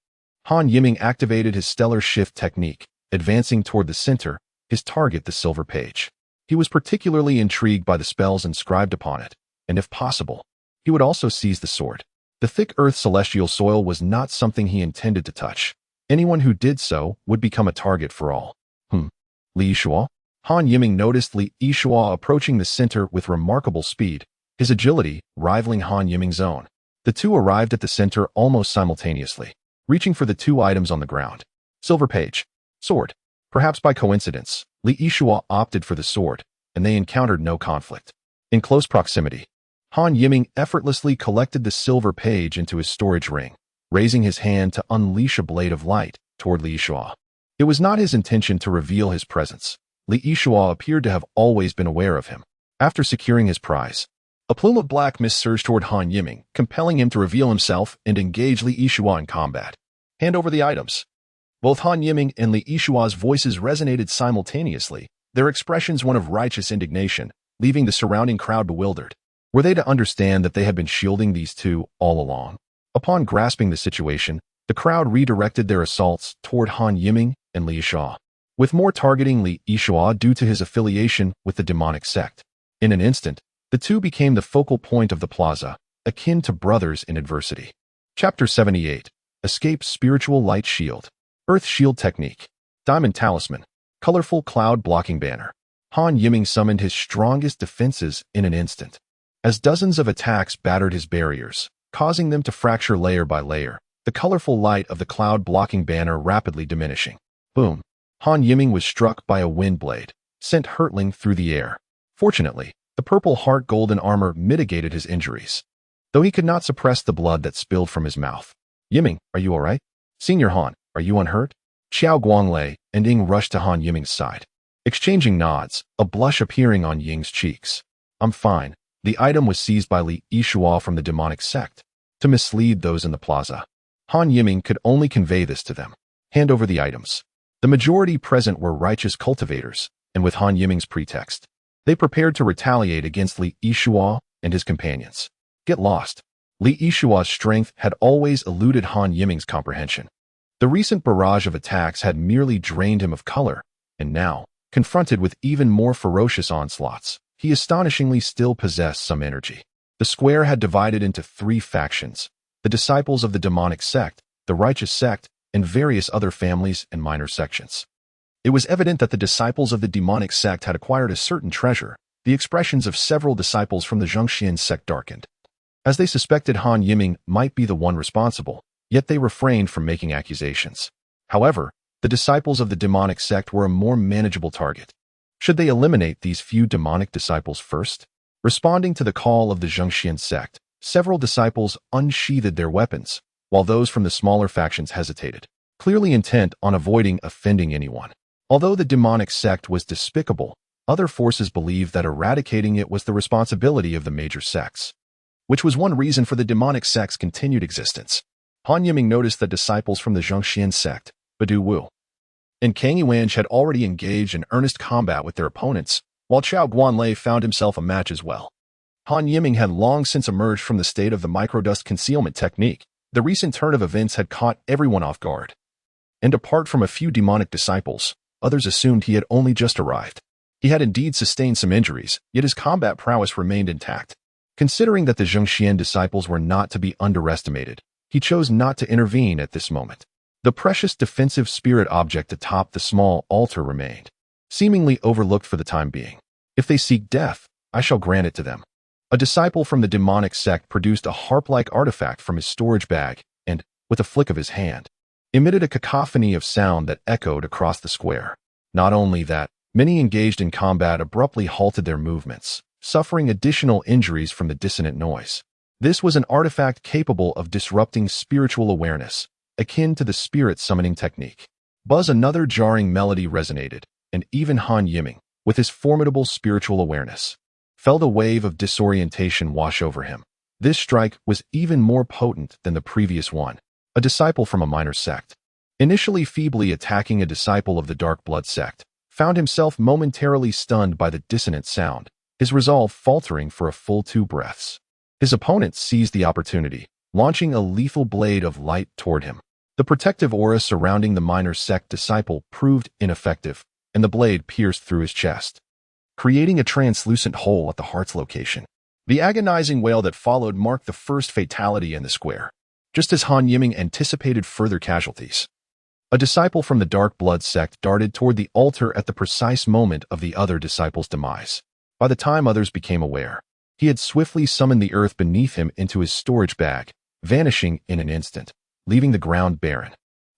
Han Yiming activated his stellar shift technique, advancing toward the center, his target the silver page. He was particularly intrigued by the spells inscribed upon it, and if possible, he would also seize the sword. The thick earth celestial soil was not something he intended to touch. Anyone who did so would become a target for all. Li Yishua? Han Yiming noticed Li Yishua approaching the center with remarkable speed, his agility rivaling Han Yiming's own. The two arrived at the center almost simultaneously, reaching for the 2 items on the ground. Silver page. Sword. Perhaps by coincidence, Li Yishua opted for the sword, and they encountered no conflict. In close proximity, Han Yiming effortlessly collected the silver page into his storage ring, raising his hand to unleash a blade of light toward Li Yishua. It was not his intention to reveal his presence. Li Yishua appeared to have always been aware of him. After securing his prize, a plume of black mist surged toward Han Yiming, compelling him to reveal himself and engage Li Yishua in combat. Hand over the items. Both Han Yiming and Li Yishua's voices resonated simultaneously, their expressions one of righteous indignation, leaving the surrounding crowd bewildered. Were they to understand that they had been shielding these two all along? Upon grasping the situation, the crowd redirected their assaults toward Han Yiming and Li Yishua, with more targeting Li Yishua due to his affiliation with the demonic sect. In an instant, the two became the focal point of the plaza, akin to brothers in adversity. Chapter 78. Escape Spiritual Light Shield. Earth Shield Technique. Diamond Talisman. Colorful Cloud Blocking Banner. Han Yiming summoned his strongest defenses in an instant, as dozens of attacks battered his barriers, causing them to fracture layer by layer, the colorful light of the cloud blocking banner rapidly diminishing. Boom. Han Yiming was struck by a wind blade, sent hurtling through the air. Fortunately, the purple heart golden armor mitigated his injuries, though he could not suppress the blood that spilled from his mouth. Yiming, are you all right? Senior Han, are you unhurt? Xiao Guanglei and Ying rushed to Han Yiming's side, exchanging nods, a blush appearing on Ying's cheeks. I'm fine. The item was seized by Li Yishua from the demonic sect, to mislead those in the plaza. Han Yiming could only convey this to them. Hand over the items. The majority present were righteous cultivators, and with Han Yiming's pretext, they prepared to retaliate against Li Yishua and his companions. Get lost. Li Yishua's strength had always eluded Han Yiming's comprehension. The recent barrage of attacks had merely drained him of color, and now, confronted with even more ferocious onslaughts, he astonishingly still possessed some energy. The square had divided into 3 factions: the disciples of the demonic sect, the righteous sect, and various other families and minor sections. It was evident that the disciples of the demonic sect had acquired a certain treasure. The expressions of several disciples from the Zhongxian sect darkened, as they suspected Han Yiming might be the one responsible, yet they refrained from making accusations. However, the disciples of the demonic sect were a more manageable target. Should they eliminate these few demonic disciples first? Responding to the call of the Zhengxian sect, several disciples unsheathed their weapons, while those from the smaller factions hesitated, clearly intent on avoiding offending anyone. Although the demonic sect was despicable, other forces believed that eradicating it was the responsibility of the major sects, which was one reason for the demonic sect's continued existence. Han Yiming noticed that disciples from the Zhengxian sect, Badu Wu and Kang Yuanj, had already engaged in earnest combat with their opponents, while Qiao Guanlei found himself a match as well. Han Yiming had long since emerged from the state of the microdust concealment technique. The recent turn of events had caught everyone off guard. And apart from a few demonic disciples, others assumed he had only just arrived. He had indeed sustained some injuries, yet his combat prowess remained intact. Considering that the Zhengxian disciples were not to be underestimated, he chose not to intervene at this moment. The precious defensive spirit object atop the small altar remained, seemingly overlooked for the time being. If they seek death, I shall grant it to them. A disciple from the demonic sect produced a harp-like artifact from his storage bag and, with a flick of his hand, emitted a cacophony of sound that echoed across the square. Not only that, many engaged in combat abruptly halted their movements, suffering additional injuries from the dissonant noise. This was an artifact capable of disrupting spiritual awareness, akin to the spirit summoning technique. Buzz, another jarring melody resonated, and even Han Yiming, with his formidable spiritual awareness, felt a wave of disorientation wash over him. This strike was even more potent than the previous one. A disciple from a minor sect, initially feebly attacking a disciple of the Dark Blood sect, found himself momentarily stunned by the dissonant sound, his resolve faltering for a full 2 breaths. His opponent seized the opportunity, launching a lethal blade of light toward him. The protective aura surrounding the minor sect disciple proved ineffective, and the blade pierced through his chest, creating a translucent hole at the heart's location. The agonizing wail that followed marked the first fatality in the square, just as Han Yiming anticipated further casualties. A disciple from the Dark Blood sect darted toward the altar at the precise moment of the other disciple's demise. By the time others became aware, he had swiftly summoned the earth beneath him into his storage bag, vanishing in an instant, leaving the ground barren.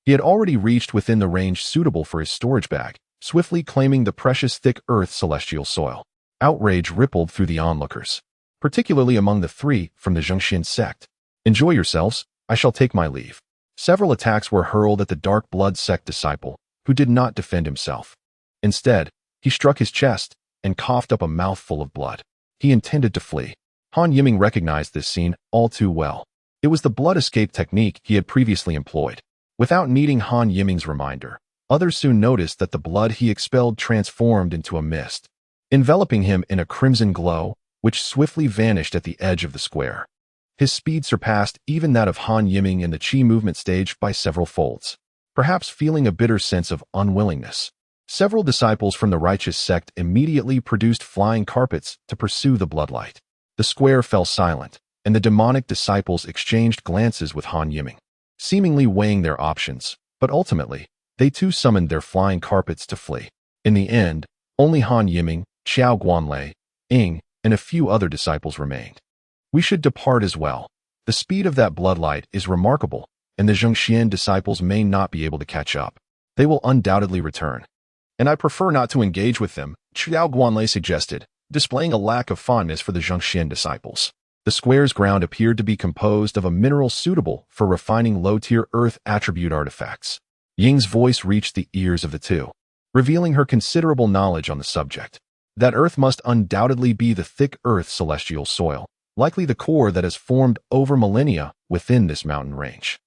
He had already reached within the range suitable for his storage bag, swiftly claiming the precious thick earth celestial soil. Outrage rippled through the onlookers, particularly among the 3 from the Zhengxian sect. Enjoy yourselves, I shall take my leave. Several attacks were hurled at the Dark Blood sect disciple, who did not defend himself. Instead, he struck his chest and coughed up a mouthful of blood. He intended to flee. Han Yiming recognized this scene all too well. It was the blood escape technique he had previously employed. Without needing Han Yiming's reminder, others soon noticed that the blood he expelled transformed into a mist, enveloping him in a crimson glow, which swiftly vanished at the edge of the square. His speed surpassed even that of Han Yiming in the Qi movement stage by several folds. Perhaps feeling a bitter sense of unwillingness, several disciples from the righteous sect immediately produced flying carpets to pursue the bloodlight. The square fell silent, and the demonic disciples exchanged glances with Han Yiming, seemingly weighing their options, but ultimately, they too summoned their flying carpets to flee. In the end, only Han Yiming, Qiao Guanlei, Ying, and a few other disciples remained. We should depart as well. The speed of that bloodlight is remarkable, and the Zhengxian disciples may not be able to catch up. They will undoubtedly return. And I prefer not to engage with them, Qiao Guanlei suggested, displaying a lack of fondness for the Zhengxian disciples. The square's ground appeared to be composed of a mineral suitable for refining low-tier earth attribute artifacts. Ying's voice reached the ears of the 2, revealing her considerable knowledge on the subject. That earth must undoubtedly be the thick earth celestial soil, likely the core that has formed over millennia within this mountain range.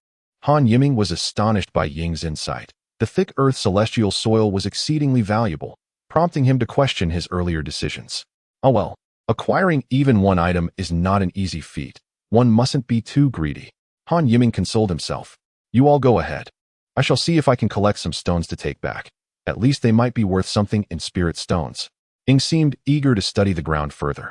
Han Yiming was astonished by Ying's insight. The thick earth celestial soil was exceedingly valuable, prompting him to question his earlier decisions. Oh well, acquiring even one item is not an easy feat. One mustn't be too greedy. Han Yiming consoled himself. You all go ahead. I shall see if I can collect some stones to take back. At least they might be worth something in spirit stones. Ying seemed eager to study the ground further,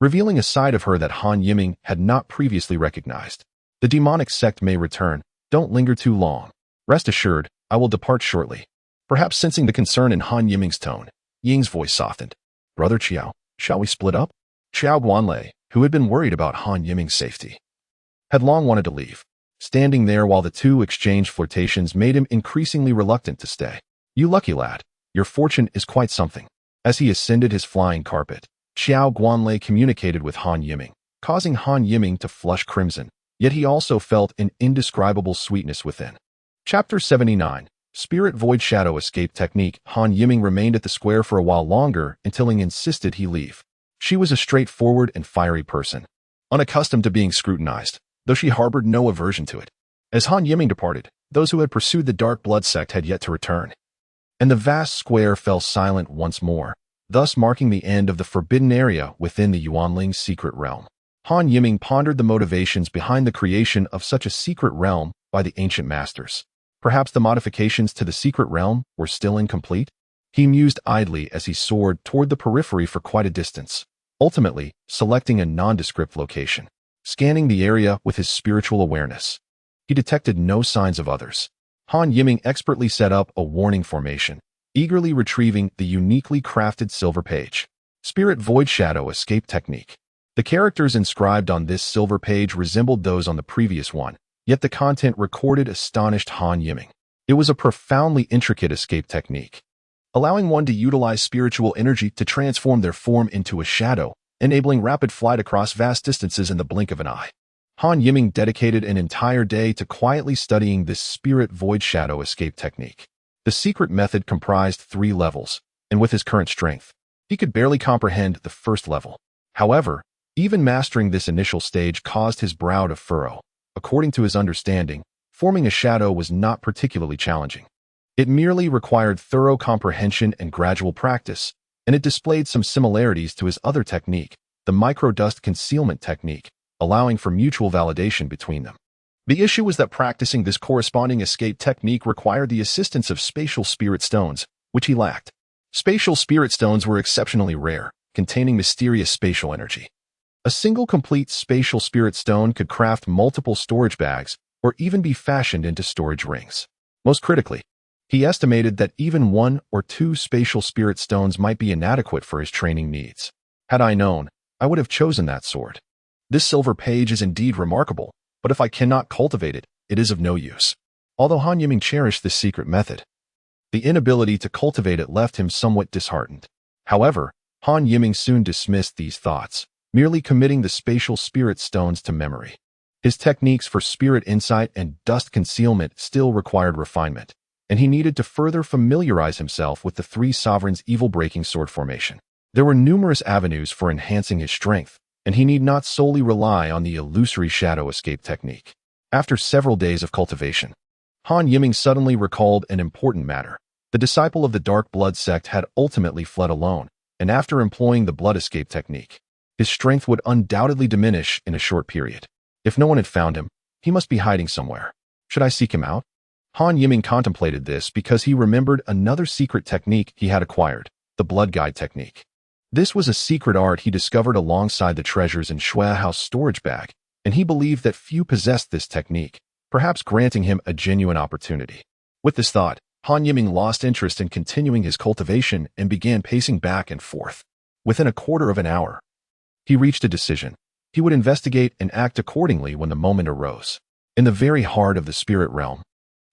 revealing a side of her that Han Yiming had not previously recognized. The demonic sect may return. Don't linger too long. Rest assured, I will depart shortly. Perhaps sensing the concern in Han Yiming's tone, Ying's voice softened. Brother Qiao, shall we split up? Qiao Guanlei, who had been worried about Han Yiming's safety, had long wanted to leave. Standing there while the two exchanged flirtations made him increasingly reluctant to stay. "You lucky lad. Your fortune is quite something." As he ascended his flying carpet, Xiao Guanlei communicated with Han Yiming, causing Han Yiming to flush crimson, yet he also felt an indescribable sweetness within. Chapter 79. Spirit Void Shadow Escape Technique. Han Yiming remained at the square for a while longer until Ling insisted he leave. She was a straightforward and fiery person, unaccustomed to being scrutinized, though she harbored no aversion to it. As Han Yiming departed, those who had pursued the Dark Blood sect had yet to return, and the vast square fell silent once more, thus marking the end of the forbidden area within the Yuanling's secret realm. Han Yiming pondered the motivations behind the creation of such a secret realm by the ancient masters. Perhaps the modifications to the secret realm were still incomplete? He mused idly as he soared toward the periphery for quite a distance, ultimately selecting a nondescript location. Scanning the area with his spiritual awareness, he detected no signs of others. Han Yiming expertly set up a warning formation, eagerly retrieving the uniquely crafted silver page. Spirit Void Shadow Escape Technique. The characters inscribed on this silver page resembled those on the previous one, yet the content recorded astonished Han Yiming. It was a profoundly intricate escape technique, allowing one to utilize spiritual energy to transform their form into a shadow, enabling rapid flight across vast distances in the blink of an eye. Han Yiming dedicated an entire day to quietly studying this Spirit Void Shadow Escape technique. The secret method comprised 3 levels, and with his current strength, he could barely comprehend the first level. However, even mastering this initial stage caused his brow to furrow. According to his understanding, forming a shadow was not particularly challenging. It merely required thorough comprehension and gradual practice, and it displayed some similarities to his other technique, the microdust concealment technique, allowing for mutual validation between them. The issue was that practicing this corresponding escape technique required the assistance of spatial spirit stones, which he lacked. Spatial spirit stones were exceptionally rare, containing mysterious spatial energy. A single complete spatial spirit stone could craft multiple storage bags or even be fashioned into storage rings. Most critically, he estimated that even 1 or 2 spatial spirit stones might be inadequate for his training needs. Had I known, I would have chosen that sword. This silver page is indeed remarkable, but if I cannot cultivate it, it is of no use. Although Han Yiming cherished this secret method, the inability to cultivate it left him somewhat disheartened. However, Han Yiming soon dismissed these thoughts, merely committing the spatial spirit stones to memory. His techniques for spirit insight and dust concealment still required refinement, and he needed to further familiarize himself with the 3 sovereigns' evil-breaking sword formation. There were numerous avenues for enhancing his strength, and he need not solely rely on the illusory shadow escape technique. After several days of cultivation, Han Yiming suddenly recalled an important matter. The disciple of the Dark Blood sect had ultimately fled alone, and after employing the blood escape technique, his strength would undoubtedly diminish in a short period. If no one had found him, he must be hiding somewhere. Should I seek him out? Han Yiming contemplated this because he remembered another secret technique he had acquired, the blood guide technique. This was a secret art he discovered alongside the treasures in Shui House storage bag, and he believed that few possessed this technique, perhaps granting him a genuine opportunity. With this thought, Han Yiming lost interest in continuing his cultivation and began pacing back and forth. Within a quarter of an hour, he reached a decision. He would investigate and act accordingly when the moment arose. In the very heart of the spirit realm,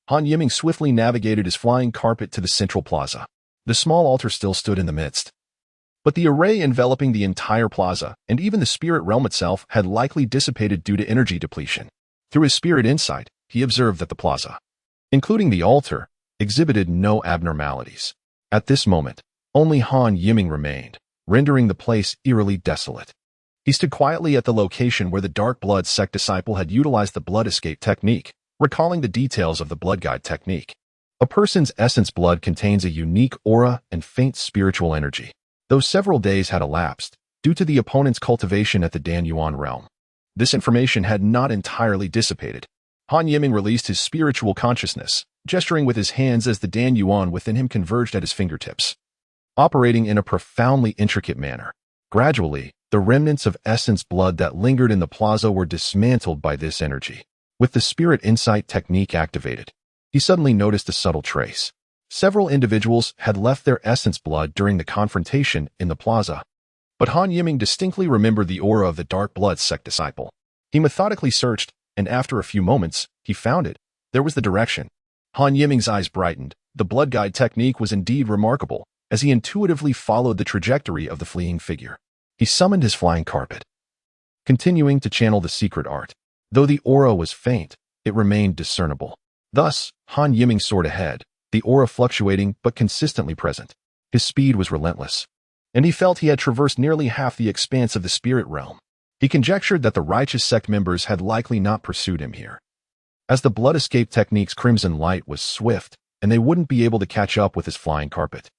Han Yiming swiftly navigated his flying carpet to the central plaza. The small altar still stood in the midst, but the array enveloping the entire plaza and even the spirit realm itself had likely dissipated due to energy depletion. Through his spirit insight, he observed that the plaza, including the altar, exhibited no abnormalities. At this moment, only Han Yiming remained, rendering the place eerily desolate. He stood quietly at the location where the Dark Blood sect disciple had utilized the blood escape technique, recalling the details of the blood guide technique. A person's essence blood contains a unique aura and faint spiritual energy. Though several days had elapsed, due to the opponent's cultivation at the Dan Yuan realm, this information had not entirely dissipated. Han Yiming released his spiritual consciousness, gesturing with his hands as the Dan Yuan within him converged at his fingertips, operating in a profoundly intricate manner. Gradually, the remnants of essence blood that lingered in the plaza were dismantled by this energy. With the spirit insight technique activated, he suddenly noticed a subtle trace. Several individuals had left their essence blood during the confrontation in the plaza, But Han Yiming distinctly remembered the aura of the dark blood sect disciple. He methodically searched, and after a few moments, he found it. There was the direction. Han Yiming's eyes brightened. The blood guide technique was indeed remarkable, as he intuitively followed the trajectory of the fleeing figure. He summoned his flying carpet, continuing to channel the secret art. Though the aura was faint, it remained discernible. Thus, Han Yiming soared ahead, the aura fluctuating but consistently present. His speed was relentless, and he felt he had traversed nearly half the expanse of the spirit realm. He conjectured that the righteous sect members had likely not pursued him here, as the blood escape technique's crimson light was swift, and they wouldn't be able to catch up with his flying carpet.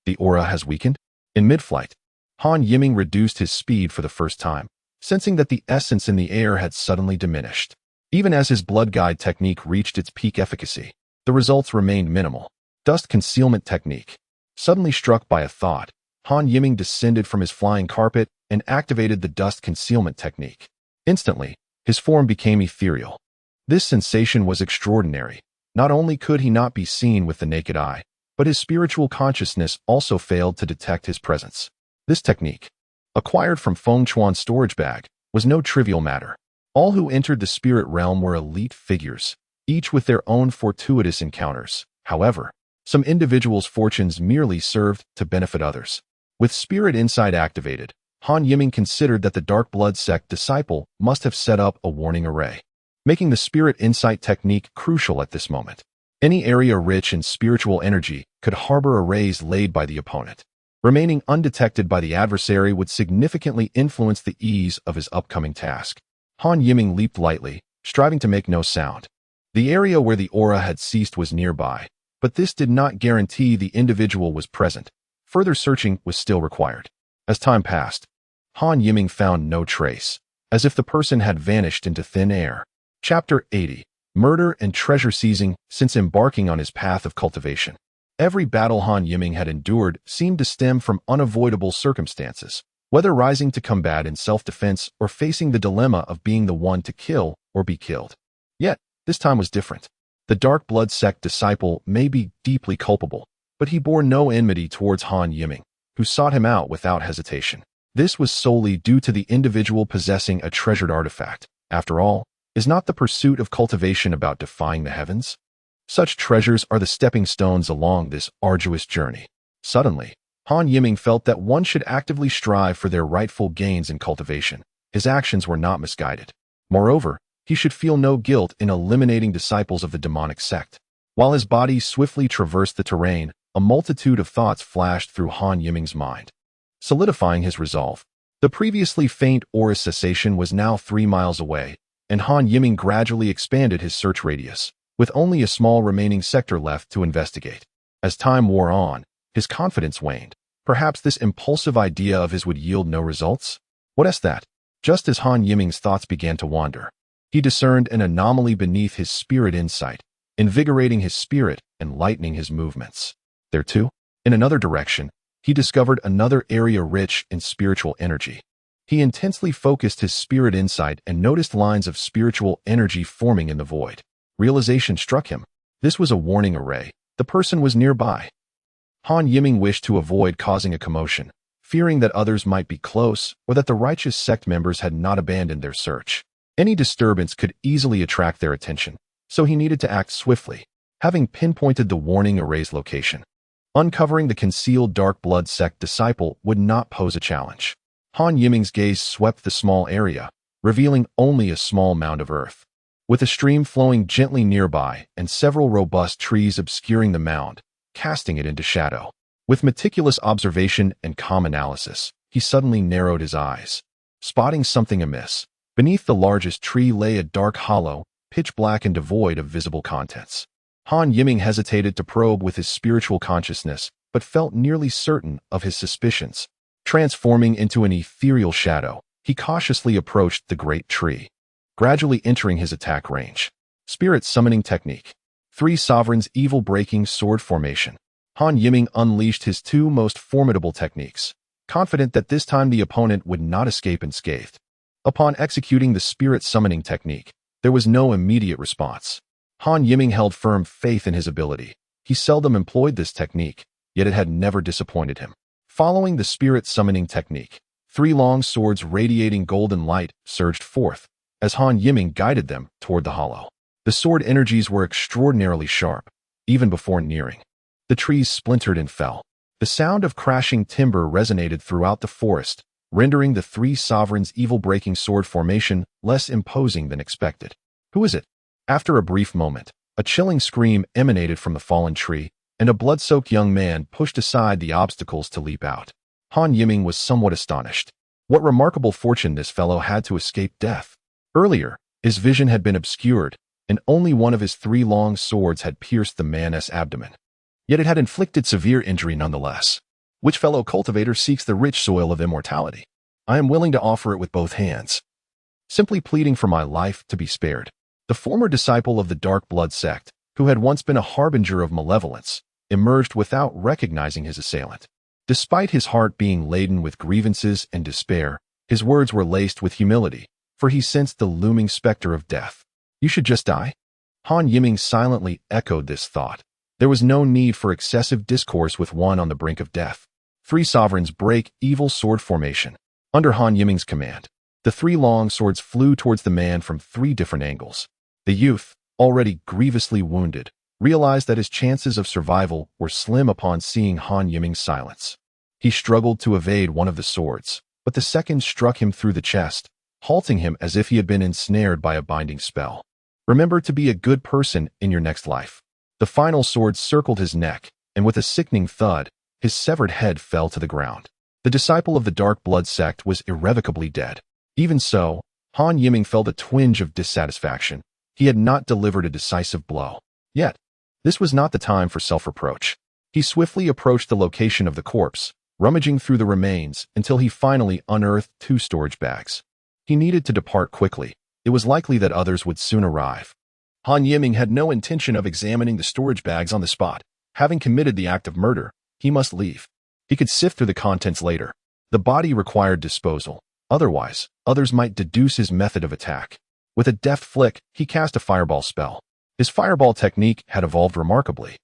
The aura has weakened? In mid-flight, Han Yiming reduced his speed for the first time, sensing that the essence in the air had suddenly diminished. Even as his blood guide technique reached its peak efficacy, the results remained minimal. Dust concealment technique. Suddenly struck by a thought, Han Yiming descended from his flying carpet and activated the dust concealment technique. Instantly, his form became ethereal. This sensation was extraordinary. Not only could he not be seen with the naked eye, but his spiritual consciousness also failed to detect his presence. This technique, acquired from Feng Chuan's storage bag, was no trivial matter. All who entered the spirit realm were elite figures, each with their own fortuitous encounters. However, some individuals' fortunes merely served to benefit others. With spirit insight activated, Han Yiming considered that the dark blood sect disciple must have set up a warning array, making the spirit insight technique crucial at this moment. Any area rich in spiritual energy could harbor arrays laid by the opponent. Remaining undetected by the adversary would significantly influence the ease of his upcoming task. Han Yiming leaped lightly, striving to make no sound. The area where the aura had ceased was nearby, but this did not guarantee the individual was present. Further searching was still required. As time passed, Han Yiming found no trace, as if the person had vanished into thin air. Chapter 80. Murder and treasure seizing. Since embarking on his path of cultivation, every battle Han Yiming had endured seemed to stem from unavoidable circumstances, whether rising to combat in self-defense or facing the dilemma of being the one to kill or be killed. Yet, this time was different. The dark blood sect disciple may be deeply culpable, but he bore no enmity towards Han Yiming, who sought him out without hesitation. This was solely due to the individual possessing a treasured artifact. After all, is not the pursuit of cultivation about defying the heavens? Such treasures are the stepping stones along this arduous journey. Suddenly, Han Yiming felt that one should actively strive for their rightful gains in cultivation. His actions were not misguided. Moreover, he should feel no guilt in eliminating disciples of the demonic sect. While his body swiftly traversed the terrain, a multitude of thoughts flashed through Han Yiming's mind, solidifying his resolve. The previously faint aura cessation was now 3 miles away, and Han Yiming gradually expanded his search radius, with only a small remaining sector left to investigate. As time wore on, his confidence waned. Perhaps this impulsive idea of his would yield no results? What is that? Just as Han Yiming's thoughts began to wander, he discerned an anomaly beneath his spirit insight, invigorating his spirit and lightening his movements. There too, in another direction, he discovered another area rich in spiritual energy. He intensely focused his spirit insight and noticed lines of spiritual energy forming in the void. Realization struck him. This was a warning array. The person was nearby. Han Yiming wished to avoid causing a commotion, fearing that others might be close or that the righteous sect members had not abandoned their search. Any disturbance could easily attract their attention, so he needed to act swiftly. Having pinpointed the warning array's location, uncovering the concealed dark blood sect disciple would not pose a challenge. Han Yiming's gaze swept the small area, revealing only a small mound of earth. With a stream flowing gently nearby and several robust trees obscuring the mound, casting it into shadow. With meticulous observation and calm analysis, he suddenly narrowed his eyes, spotting something amiss. Beneath the largest tree lay a dark hollow, pitch black and devoid of visible contents. Han Yiming hesitated to probe with his spiritual consciousness, but felt nearly certain of his suspicions. Transforming into an ethereal shadow, he cautiously approached the great tree, gradually entering his attack range. Spirit summoning technique. 3 sovereigns evil breaking sword formation. Han Yiming unleashed his 2 most formidable techniques, confident that this time the opponent would not escape unscathed. Upon executing the spirit summoning technique, there was no immediate response. Han Yiming held firm faith in his ability. He seldom employed this technique, yet it had never disappointed him. Following the spirit summoning technique, 3 long swords radiating golden light surged forth as Han Yiming guided them toward the hollow. The sword energies were extraordinarily sharp, even before nearing. The trees splintered and fell. The sound of crashing timber resonated throughout the forest, rendering the 3 sovereigns' evil-breaking sword formation less imposing than expected. Who is it? After a brief moment, a chilling scream emanated from the fallen tree, and a blood-soaked young man pushed aside the obstacles to leap out. Han Yiming was somewhat astonished. What remarkable fortune this fellow had to escape death. Earlier, his vision had been obscured, and only one of his 3 long swords had pierced the man's abdomen. Yet it had inflicted severe injury nonetheless. Which fellow cultivator seeks the rich soil of immortality? I am willing to offer it with both hands, simply pleading for my life to be spared. The former disciple of the Dark Blood sect, who had once been a harbinger of malevolence, emerged without recognizing his assailant. Despite his heart being laden with grievances and despair, his words were laced with humility, for he sensed the looming specter of death. You should just die? Han Yiming silently echoed this thought. There was no need for excessive discourse with one on the brink of death. 3 sovereigns break evil sword formation. Under Han Yiming's command, the 3 long swords flew towards the man from 3 different angles. The youth, already grievously wounded, realized that his chances of survival were slim upon seeing Han Yiming's silence. He struggled to evade one of the swords, but the second struck him through the chest, halting him as if he had been ensnared by a binding spell. Remember to be a good person in your next life. The final sword circled his neck, and with a sickening thud, his severed head fell to the ground. The disciple of the Dark Blood sect was irrevocably dead. Even so, Han Yiming felt a twinge of dissatisfaction. He had not delivered a decisive blow. Yet, this was not the time for self-reproach. He swiftly approached the location of the corpse, rummaging through the remains until he finally unearthed 2 storage bags. He needed to depart quickly. It was likely that others would soon arrive. Han Yiming had no intention of examining the storage bags on the spot. Having committed the act of murder, he must leave. He could sift through the contents later. The body required disposal. Otherwise, others might deduce his method of attack. With a deft flick, he cast a fireball spell. His fireball technique had evolved remarkably,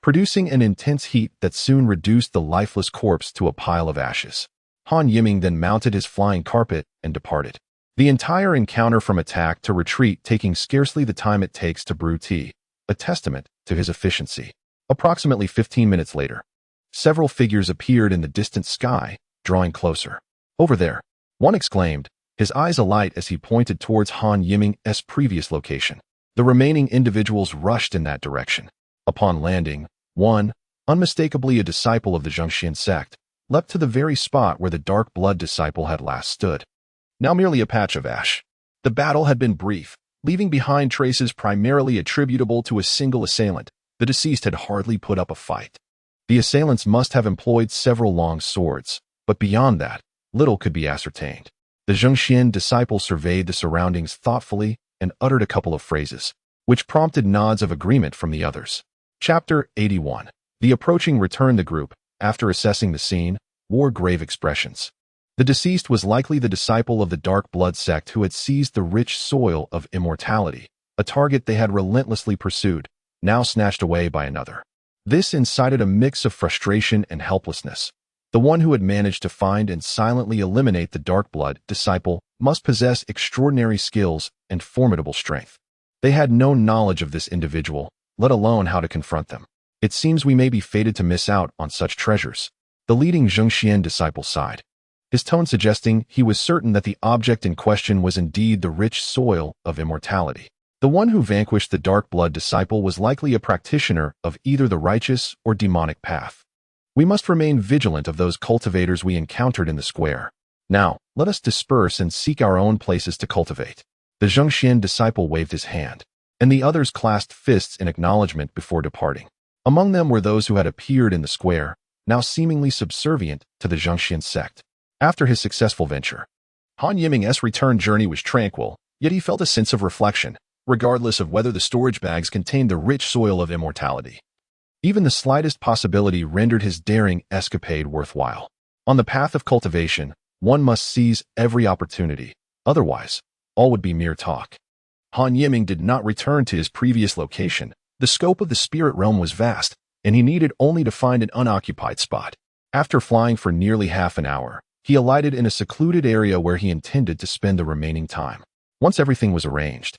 producing an intense heat that soon reduced the lifeless corpse to a pile of ashes. Han Yiming then mounted his flying carpet and departed. The entire encounter from attack to retreat taking scarcely the time it takes to brew tea, a testament to his efficiency. Approximately 15 minutes later, several figures appeared in the distant sky, drawing closer. Over there, one exclaimed, his eyes alight as he pointed towards Han Yiming's previous location. The remaining individuals rushed in that direction. Upon landing, one, unmistakably a disciple of the Zhengxian sect, leapt to the very spot where the Dark Blood disciple had last stood. Now merely a patch of ash. The battle had been brief, leaving behind traces primarily attributable to a single assailant. The deceased had hardly put up a fight. The assailants must have employed several long swords, but beyond that, little could be ascertained. The Zhengxian disciple surveyed the surroundings thoughtfully and uttered a couple of phrases, which prompted nods of agreement from the others. Chapter 81. The approaching return. The group, after assessing the scene, wore grave expressions. The deceased was likely the disciple of the Dark Blood sect who had seized the rich soil of immortality, a target they had relentlessly pursued, now snatched away by another. This incited a mix of frustration and helplessness. The one who had managed to find and silently eliminate the Dark Blood disciple must possess extraordinary skills and formidable strength. They had no knowledge of this individual, let alone how to confront them. It seems we may be fated to miss out on such treasures. The leading Zhengxian disciple sighed, his tone suggesting he was certain that the object in question was indeed the rich soil of immortality. The one who vanquished the Dark Blood disciple was likely a practitioner of either the righteous or demonic path. We must remain vigilant of those cultivators we encountered in the square. Now, let us disperse and seek our own places to cultivate. The Zhengxian disciple waved his hand, and the others clasped fists in acknowledgement before departing. Among them were those who had appeared in the square, now seemingly subservient to the Zhengxian sect. After his successful venture, Han Yiming's return journey was tranquil, yet he felt a sense of reflection, regardless of whether the storage bags contained the rich soil of immortality. Even the slightest possibility rendered his daring escapade worthwhile. On the path of cultivation, one must seize every opportunity, otherwise, all would be mere talk. Han Yiming did not return to his previous location. The scope of the spirit realm was vast, and he needed only to find an unoccupied spot. After flying for nearly half an hour, he alighted in a secluded area where he intended to spend the remaining time. Once everything was arranged,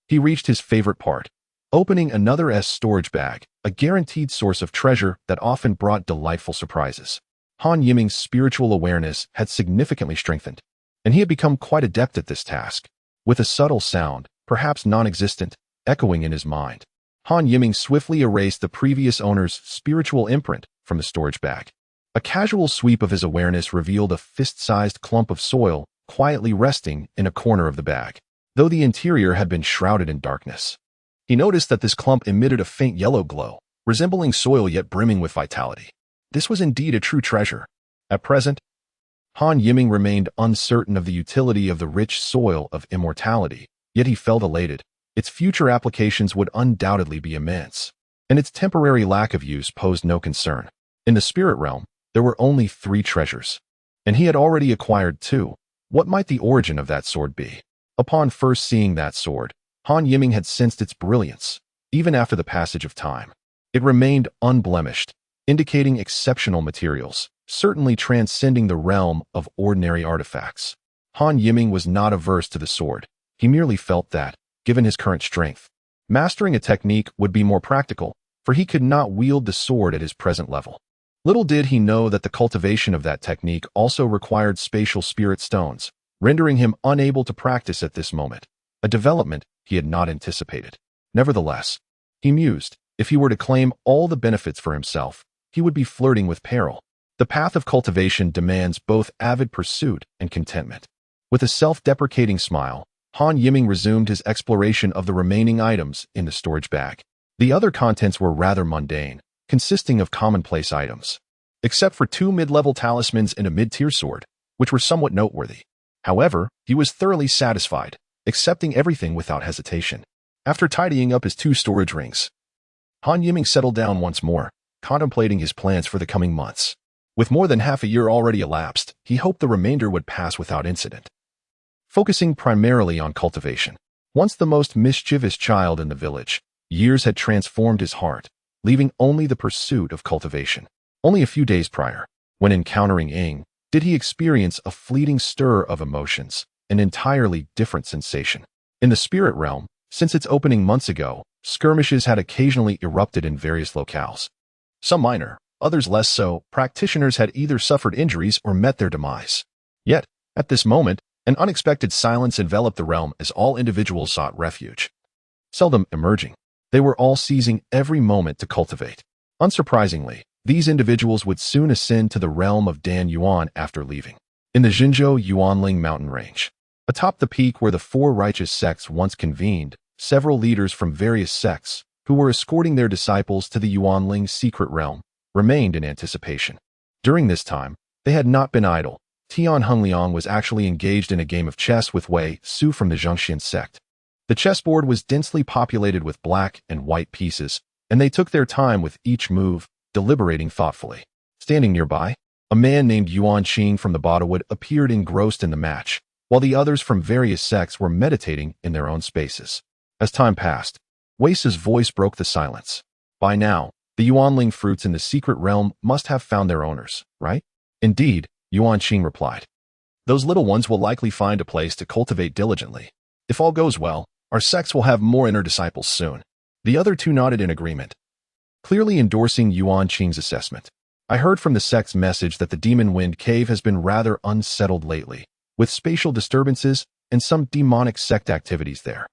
he reached his favorite part, opening another storage bag, a guaranteed source of treasure that often brought delightful surprises. Han Yiming's spiritual awareness had significantly strengthened, and he had become quite adept at this task. With a subtle sound, perhaps non-existent, echoing in his mind, Han Yiming swiftly erased the previous owner's spiritual imprint from the storage bag. A casual sweep of his awareness revealed a fist-sized clump of soil quietly resting in a corner of the bag, though the interior had been shrouded in darkness. He noticed that this clump emitted a faint yellow glow, resembling soil yet brimming with vitality. This was indeed a true treasure. At present, Han Yiming remained uncertain of the utility of the rich soil of immortality, yet he felt elated. Its future applications would undoubtedly be immense, and its temporary lack of use posed no concern. In the spirit realm, there were only 3 treasures, and he had already acquired 2. What might the origin of that sword be? Upon first seeing that sword, Han Yiming had sensed its brilliance, even after the passage of time. It remained unblemished, indicating exceptional materials, certainly transcending the realm of ordinary artifacts. Han Yiming was not averse to the sword. He merely felt that, given his current strength, mastering a technique would be more practical, for he could not wield the sword at his present level. Little did he know that the cultivation of that technique also required spatial spirit stones, rendering him unable to practice at this moment, a development he had not anticipated. Nevertheless, he mused, if he were to claim all the benefits for himself, he would be flirting with peril. The path of cultivation demands both avid pursuit and contentment. With a self-deprecating smile, Han Yiming resumed his exploration of the remaining items in the storage bag. The other contents were rather mundane, consisting of commonplace items, except for 2 mid-level talismans and a mid-tier sword, which were somewhat noteworthy. However, he was thoroughly satisfied, accepting everything without hesitation. After tidying up his 2 storage rings, Han Yiming settled down once more, contemplating his plans for the coming months. With more than half a year already elapsed, he hoped the remainder would pass without incident. Focusing primarily on cultivation. Once the most mischievous child in the village, years had transformed his heart, leaving only the pursuit of cultivation. Only a few days prior, when encountering Ing, did he experience a fleeting stir of emotions, an entirely different sensation. In the spirit realm, since its opening months ago, skirmishes had occasionally erupted in various locales. Some minor, others less so. Practitioners had either suffered injuries or met their demise. Yet, at this moment, an unexpected silence enveloped the realm as all individuals sought refuge. Seldom emerging, they were all seizing every moment to cultivate. Unsurprisingly, these individuals would soon ascend to the realm of Dan Yuan after leaving. In the Jinzhou Yuanling mountain range, atop the peak where the 4 righteous sects once convened, several leaders from various sects, who were escorting their disciples to the Yuanling secret realm, remained in anticipation. During this time, they had not been idle. Tian Hongliang was actually engaged in a game of chess with Wei Su from the Zhengxian sect. The chessboard was densely populated with black and white pieces, and they took their time with each move, deliberating thoughtfully. Standing nearby, a man named Yuan Qing from the Botawood appeared engrossed in the match, while the others from various sects were meditating in their own spaces. As time passed, Wei Su's voice broke the silence. By now, the Yuanling fruits in the secret realm must have found their owners, right? Indeed, Yuan Qing replied. Those little ones will likely find a place to cultivate diligently. If all goes well, our sects will have more inner disciples soon. The other 2 nodded in agreement, clearly endorsing Yuan Qing's assessment. I heard from the sect's message that the Demon Wind Cave has been rather unsettled lately, with spatial disturbances and some demonic sect activities there,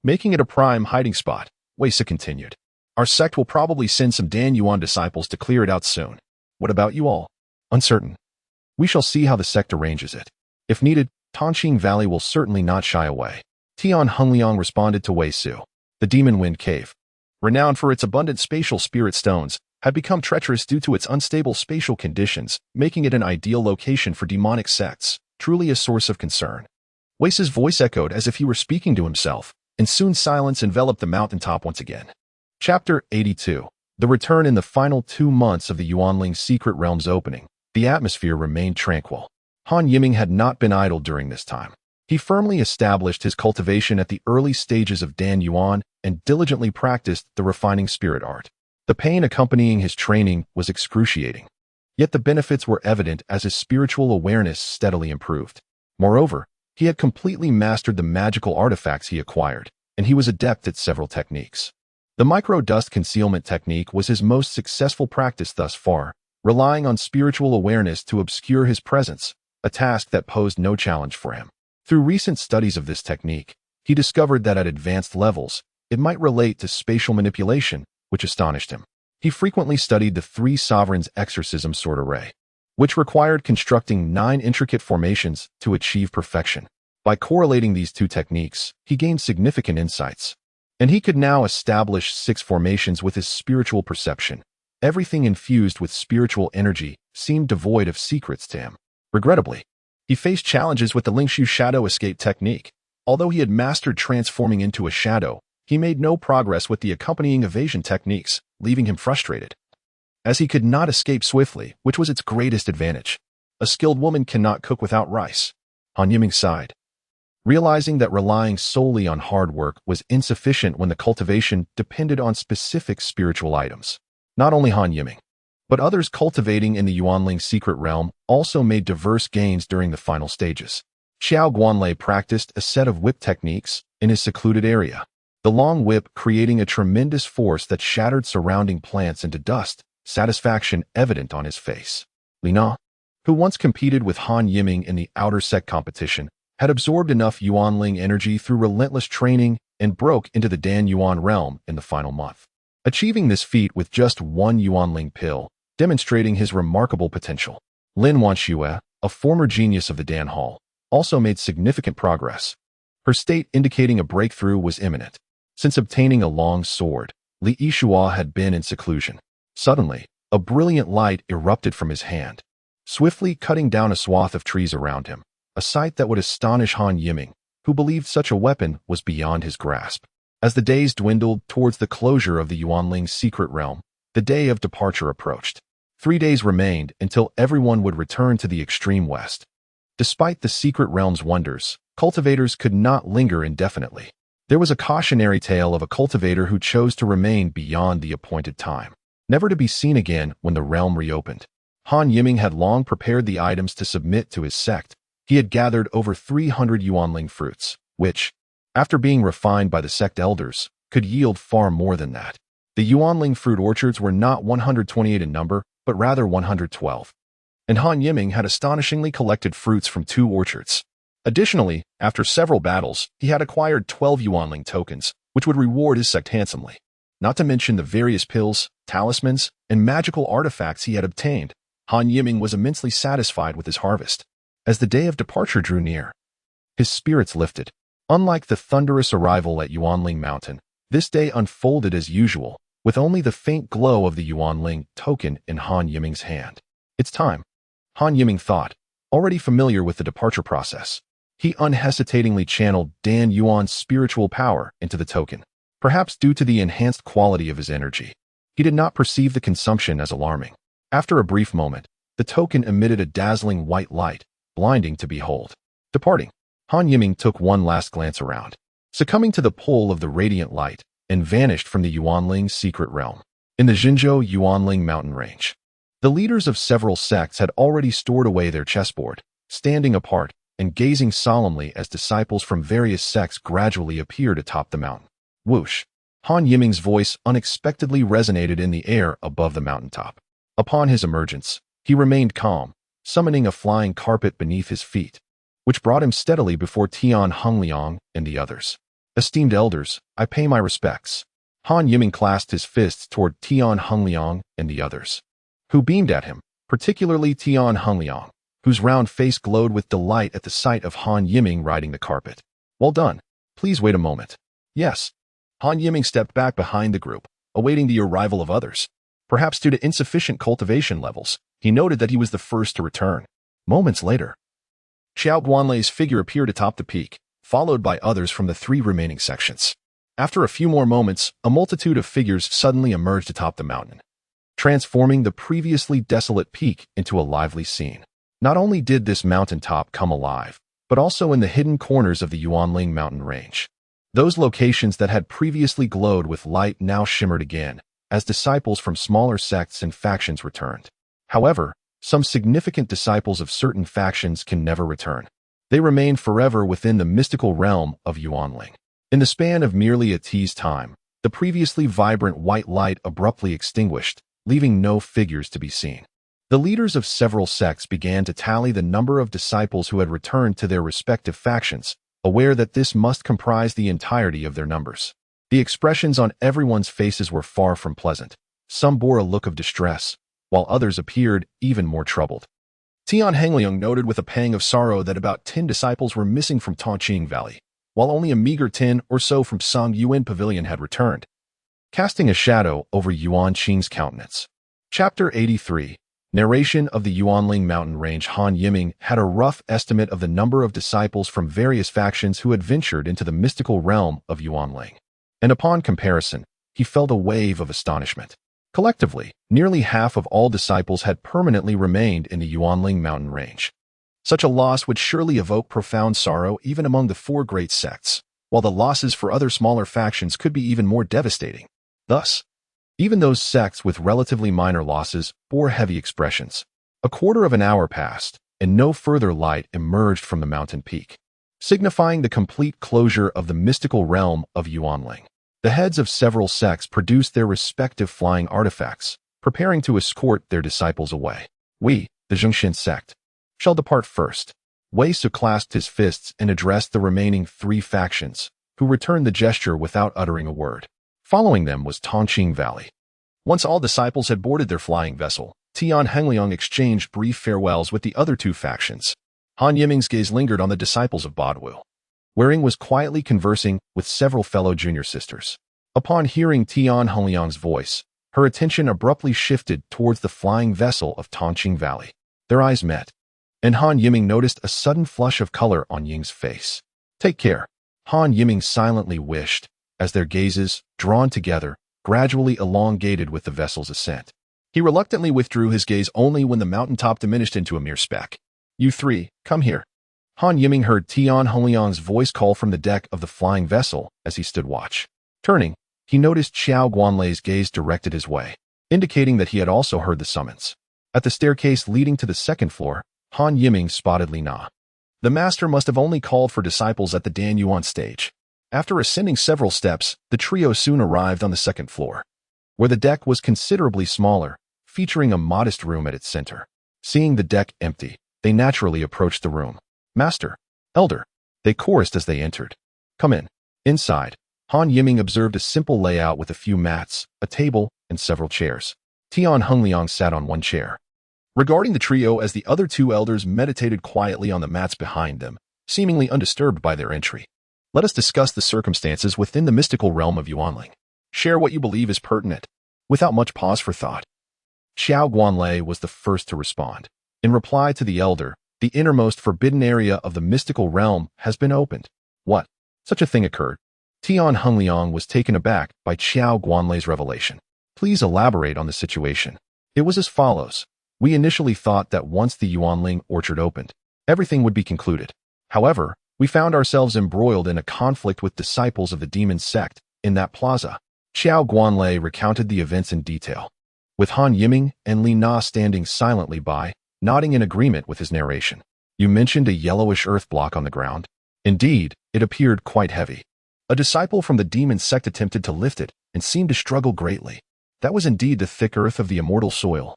making it a prime hiding spot, Wei Su continued. Our sect will probably send some Dan Yuan disciples to clear it out soon. What about you all? Uncertain. We shall see how the sect arranges it. If needed, Tanqing Valley will certainly not shy away. Tian Hongliang responded to Wei Su. The Demon Wind Cave, renowned for its abundant spatial spirit stones, had become treacherous due to its unstable spatial conditions, making it an ideal location for demonic sects, truly a source of concern. Wei Su's voice echoed as if he were speaking to himself, and soon silence enveloped the mountaintop once again. Chapter 82. The return. In the final 2 months of the Yuanling secret realm's opening, the atmosphere remained tranquil. Han Yiming had not been idle during this time. He firmly established his cultivation at the early stages of Dan Yuan and diligently practiced the refining spirit art. The pain accompanying his training was excruciating. Yet the benefits were evident as his spiritual awareness steadily improved. Moreover, he had completely mastered the magical artifacts he acquired, and he was adept at several techniques. The micro-dust concealment technique was his most successful practice thus far, relying on spiritual awareness to obscure his presence, a task that posed no challenge for him. Through recent studies of this technique, he discovered that at advanced levels, it might relate to spatial manipulation, which astonished him. He frequently studied the Three Sovereigns Exorcism sword array, which required constructing 9 intricate formations to achieve perfection. By correlating these two techniques, he gained significant insights, and he could now establish 6 formations with his spiritual perception. Everything infused with spiritual energy seemed devoid of secrets to him. Regrettably, he faced challenges with the Lingshu shadow escape technique. Although he had mastered transforming into a shadow, he made no progress with the accompanying evasion techniques, leaving him frustrated, as he could not escape swiftly, which was its greatest advantage. A skilled woman cannot cook without rice. Han Yiming sighed, realizing that relying solely on hard work was insufficient when the cultivation depended on specific spiritual items. Not only Han Yiming, but others cultivating in the Yuanling secret realm also made diverse gains during the final stages. Xiao Guanlei practiced a set of whip techniques in his secluded area, the long whip creating a tremendous force that shattered surrounding plants into dust, satisfaction evident on his face. Li Na, who once competed with Han Yiming in the outer sect competition, had absorbed enough Yuanling energy through relentless training and broke into the Dan Yuan realm in the final month, achieving this feat with just 1 Yuanling pill, demonstrating his remarkable potential. Lin Wanxue, a former genius of the Dan Hall, also made significant progress, her state indicating a breakthrough was imminent. Since obtaining a long sword, Li Yishua had been in seclusion. Suddenly, a brilliant light erupted from his hand, swiftly cutting down a swath of trees around him, a sight that would astonish Han Yiming, who believed such a weapon was beyond his grasp. As the days dwindled towards the closure of the Yuanling secret realm, the day of departure approached. 3 days remained until everyone would return to the extreme west. Despite the secret realm's wonders, cultivators could not linger indefinitely. There was a cautionary tale of a cultivator who chose to remain beyond the appointed time, never to be seen again when the realm reopened. Han Yiming had long prepared the items to submit to his sect. He had gathered over 300 Yuanling fruits, which, after being refined by the sect elders, could yield far more than that. The Yuanling fruit orchards were not 128 in number, but rather 112. And Han Yiming had astonishingly collected fruits from 2 orchards. Additionally, after several battles, he had acquired 12 Yuanling tokens, which would reward his sect handsomely. Not to mention the various pills, talismans, and magical artifacts he had obtained, Han Yiming was immensely satisfied with his harvest. As the day of departure drew near, his spirits lifted. Unlike the thunderous arrival at Yuanling Mountain, this day unfolded as usual, with only the faint glow of the Yuanling token in Han Yiming's hand. It's time, Han Yiming thought, already familiar with the departure process. He unhesitatingly channeled Dan Yuan's spiritual power into the token, perhaps due to the enhanced quality of his energy. He did not perceive the consumption as alarming. After a brief moment, the token emitted a dazzling white light, blinding to behold. Departing, Han Yiming took one last glance around, succumbing to the pull of the radiant light, and vanished from the Yuanling secret realm. In the Jinzhou Yuanling mountain range, the leaders of several sects had already stored away their chessboard, standing apart and gazing solemnly as disciples from various sects gradually appeared atop the mountain. Whoosh! Han Yiming's voice unexpectedly resonated in the air above the mountaintop. Upon his emergence, he remained calm, summoning a flying carpet beneath his feet, which brought him steadily before Tian Hongliang and the others. Esteemed elders, I pay my respects. Han Yiming clasped his fists toward Tian Hongliang and the others, who beamed at him, particularly Tian Hongliang, whose round face glowed with delight at the sight of Han Yiming riding the carpet. Well done. Please wait a moment. Yes. Han Yiming stepped back behind the group, awaiting the arrival of others. Perhaps due to insufficient cultivation levels, he noted that he was the first to return. Moments later, Xiao Guanlei's figure appeared atop the peak, followed by others from the 3 remaining sections. After a few more moments, a multitude of figures suddenly emerged atop the mountain, transforming the previously desolate peak into a lively scene. Not only did this mountaintop come alive, but also in the hidden corners of the Yuanling mountain range. Those locations that had previously glowed with light now shimmered again, as disciples from smaller sects and factions returned. However, Some significant disciples of certain factions can never return. They remain forever within the mystical realm of Yuanling. In the span of merely a tea's time, the previously vibrant white light abruptly extinguished, leaving no figures to be seen. The leaders of several sects began to tally the number of disciples who had returned to their respective factions, aware that this must comprise the entirety of their numbers. The expressions on everyone's faces were far from pleasant. Some bore a look of distress, while others appeared even more troubled. Tian Hengliang noted with a pang of sorrow that about 10 disciples were missing from Tongqing Valley, while only a meager 10 or so from Song Yuan Pavilion had returned, casting a shadow over Yuan Qing's countenance. Chapter 83. Narration of the Yuanling mountain range. Han Yiming had a rough estimate of the number of disciples from various factions who had ventured into the mystical realm of Yuanling. And upon comparison, he felt a wave of astonishment. Collectively, nearly half of all disciples had permanently remained in the Yuanling mountain range. Such a loss would surely evoke profound sorrow even among the 4 great sects, while the losses for other smaller factions could be even more devastating. Thus, even those sects with relatively minor losses bore heavy expressions. A quarter of an hour passed, and no further light emerged from the mountain peak, signifying the complete closure of the mystical realm of Yuanling. The heads of several sects produced their respective flying artifacts, preparing to escort their disciples away. We, the Zhengxin sect, shall depart first. Wei Su clasped his fists and addressed the remaining 3 factions, who returned the gesture without uttering a word. Following them was Tongqing Valley. Once all disciples had boarded their flying vessel, Tian Hengliang exchanged brief farewells with the other 2 factions. Han Yiming's gaze lingered on the disciples of Bodwu. Waring was quietly conversing with several fellow junior sisters. Upon hearing Tian Hengliang's voice, her attention abruptly shifted towards the flying vessel of Tongqing Valley. Their eyes met, and Han Yiming noticed a sudden flush of color on Ying's face. Take care, Han Yiming silently wished, as their gazes, drawn together, gradually elongated with the vessel's ascent. He reluctantly withdrew his gaze only when the mountaintop diminished into a mere speck. You 3, come here. Han Yiming heard Tian Hengliang's voice call from the deck of the flying vessel as he stood watch. Turning, he noticed Xiao Guanlei's gaze directed his way, indicating that he had also heard the summons. At the staircase leading to the 2nd floor, Han Yiming spotted Li Na. The master must have only called for disciples at the Dan Yuan stage. After ascending several steps, the trio soon arrived on the 2nd floor, where the deck was considerably smaller, featuring a modest room at its center. Seeing the deck empty, they naturally approached the room. Master, Elder, they chorused as they entered. Come in. Inside, Han Yiming observed a simple layout with a few mats, a table, and several chairs. Tian Hengliang sat on one chair, regarding the trio as the other 2 elders meditated quietly on the mats behind them, seemingly undisturbed by their entry. Let us discuss the circumstances within the mystical realm of Yuanling. Share what you believe is pertinent, without much pause for thought. Xiao Guanlei was the first to respond. In reply to the elder, the innermost forbidden area of the mystical realm has been opened. What? Such a thing occurred. Tian Hengliang was taken aback by Xiao Guanlei's revelation. Please elaborate on the situation. It was as follows. We initially thought that once the Yuanling orchard opened, everything would be concluded. However, we found ourselves embroiled in a conflict with disciples of the demon sect in that plaza. Xiao Guanlei recounted the events in detail, with Han Yiming and Li Na standing silently by, nodding in agreement with his narration. You mentioned a yellowish earth block on the ground. Indeed, it appeared quite heavy. A disciple from the demon sect attempted to lift it and seemed to struggle greatly. That was indeed the thick earth of the immortal soil.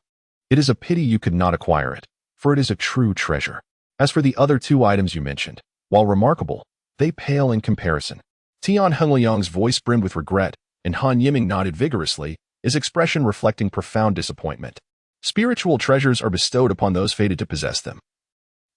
It is a pity you could not acquire it, for it is a true treasure. As for the other 2 items you mentioned, while remarkable, they pale in comparison. Tian Hengliang's voice brimmed with regret, and Han Yiming nodded vigorously, his expression reflecting profound disappointment. Spiritual treasures are bestowed upon those fated to possess them.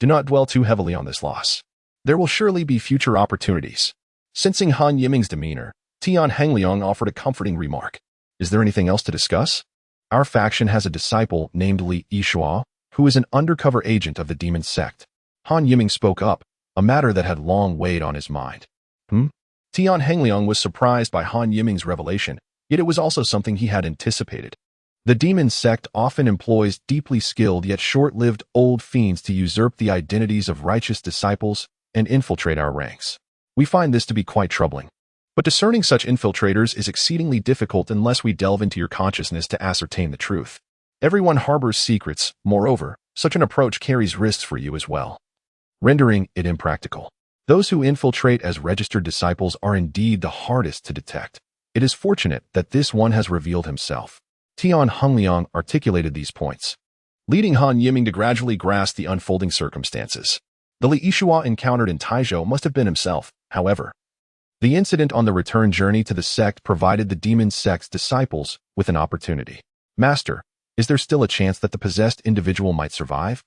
Do not dwell too heavily on this loss. There will surely be future opportunities. Sensing Han Yiming's demeanor, Tian Hengliang offered a comforting remark. Is there anything else to discuss? Our faction has a disciple named Li Yishua, who is an undercover agent of the demon sect. Han Yiming spoke up, a matter that had long weighed on his mind. Tian Hengliang was surprised by Han Yiming's revelation, yet it was also something he had anticipated. The demon sect often employs deeply skilled yet short-lived old fiends to usurp the identities of righteous disciples and infiltrate our ranks. We find this to be quite troubling. But discerning such infiltrators is exceedingly difficult unless we delve into your consciousness to ascertain the truth. Everyone harbors secrets. Moreover, such an approach carries risks for you as well, rendering it impractical. Those who infiltrate as registered disciples are indeed the hardest to detect. It is fortunate that this one has revealed himself. Tian Hongliang articulated these points, leading Han Yiming to gradually grasp the unfolding circumstances. The Li Yishua encountered in Taizhou must have been himself, however. The incident on the return journey to the sect provided the demon sect's disciples with an opportunity. Master, is there still a chance that the possessed individual might survive?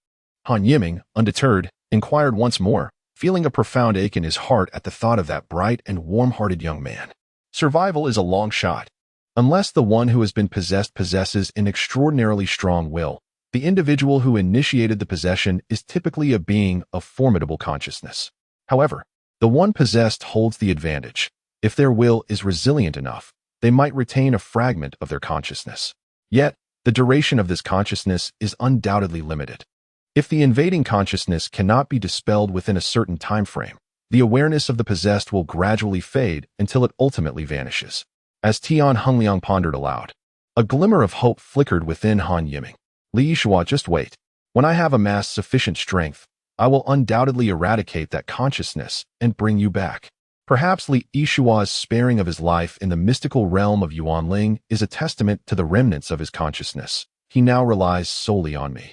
Han Yiming, undeterred, inquired once more, feeling a profound ache in his heart at the thought of that bright and warm-hearted young man. Survival is a long shot. Unless the one who has been possessed possesses an extraordinarily strong will, the individual who initiated the possession is typically a being of formidable consciousness. However, the one possessed holds the advantage. If their will is resilient enough, they might retain a fragment of their consciousness. Yet, the duration of this consciousness is undoubtedly limited. If the invading consciousness cannot be dispelled within a certain time frame, the awareness of the possessed will gradually fade until it ultimately vanishes. As Tian Hongliang pondered aloud, a glimmer of hope flickered within Han Yiming. Li Yishua, just wait. When I have amassed sufficient strength, I will undoubtedly eradicate that consciousness and bring you back. Perhaps Li Yishua's sparing of his life in the mystical realm of Yuanling is a testament to the remnants of his consciousness. He now relies solely on me.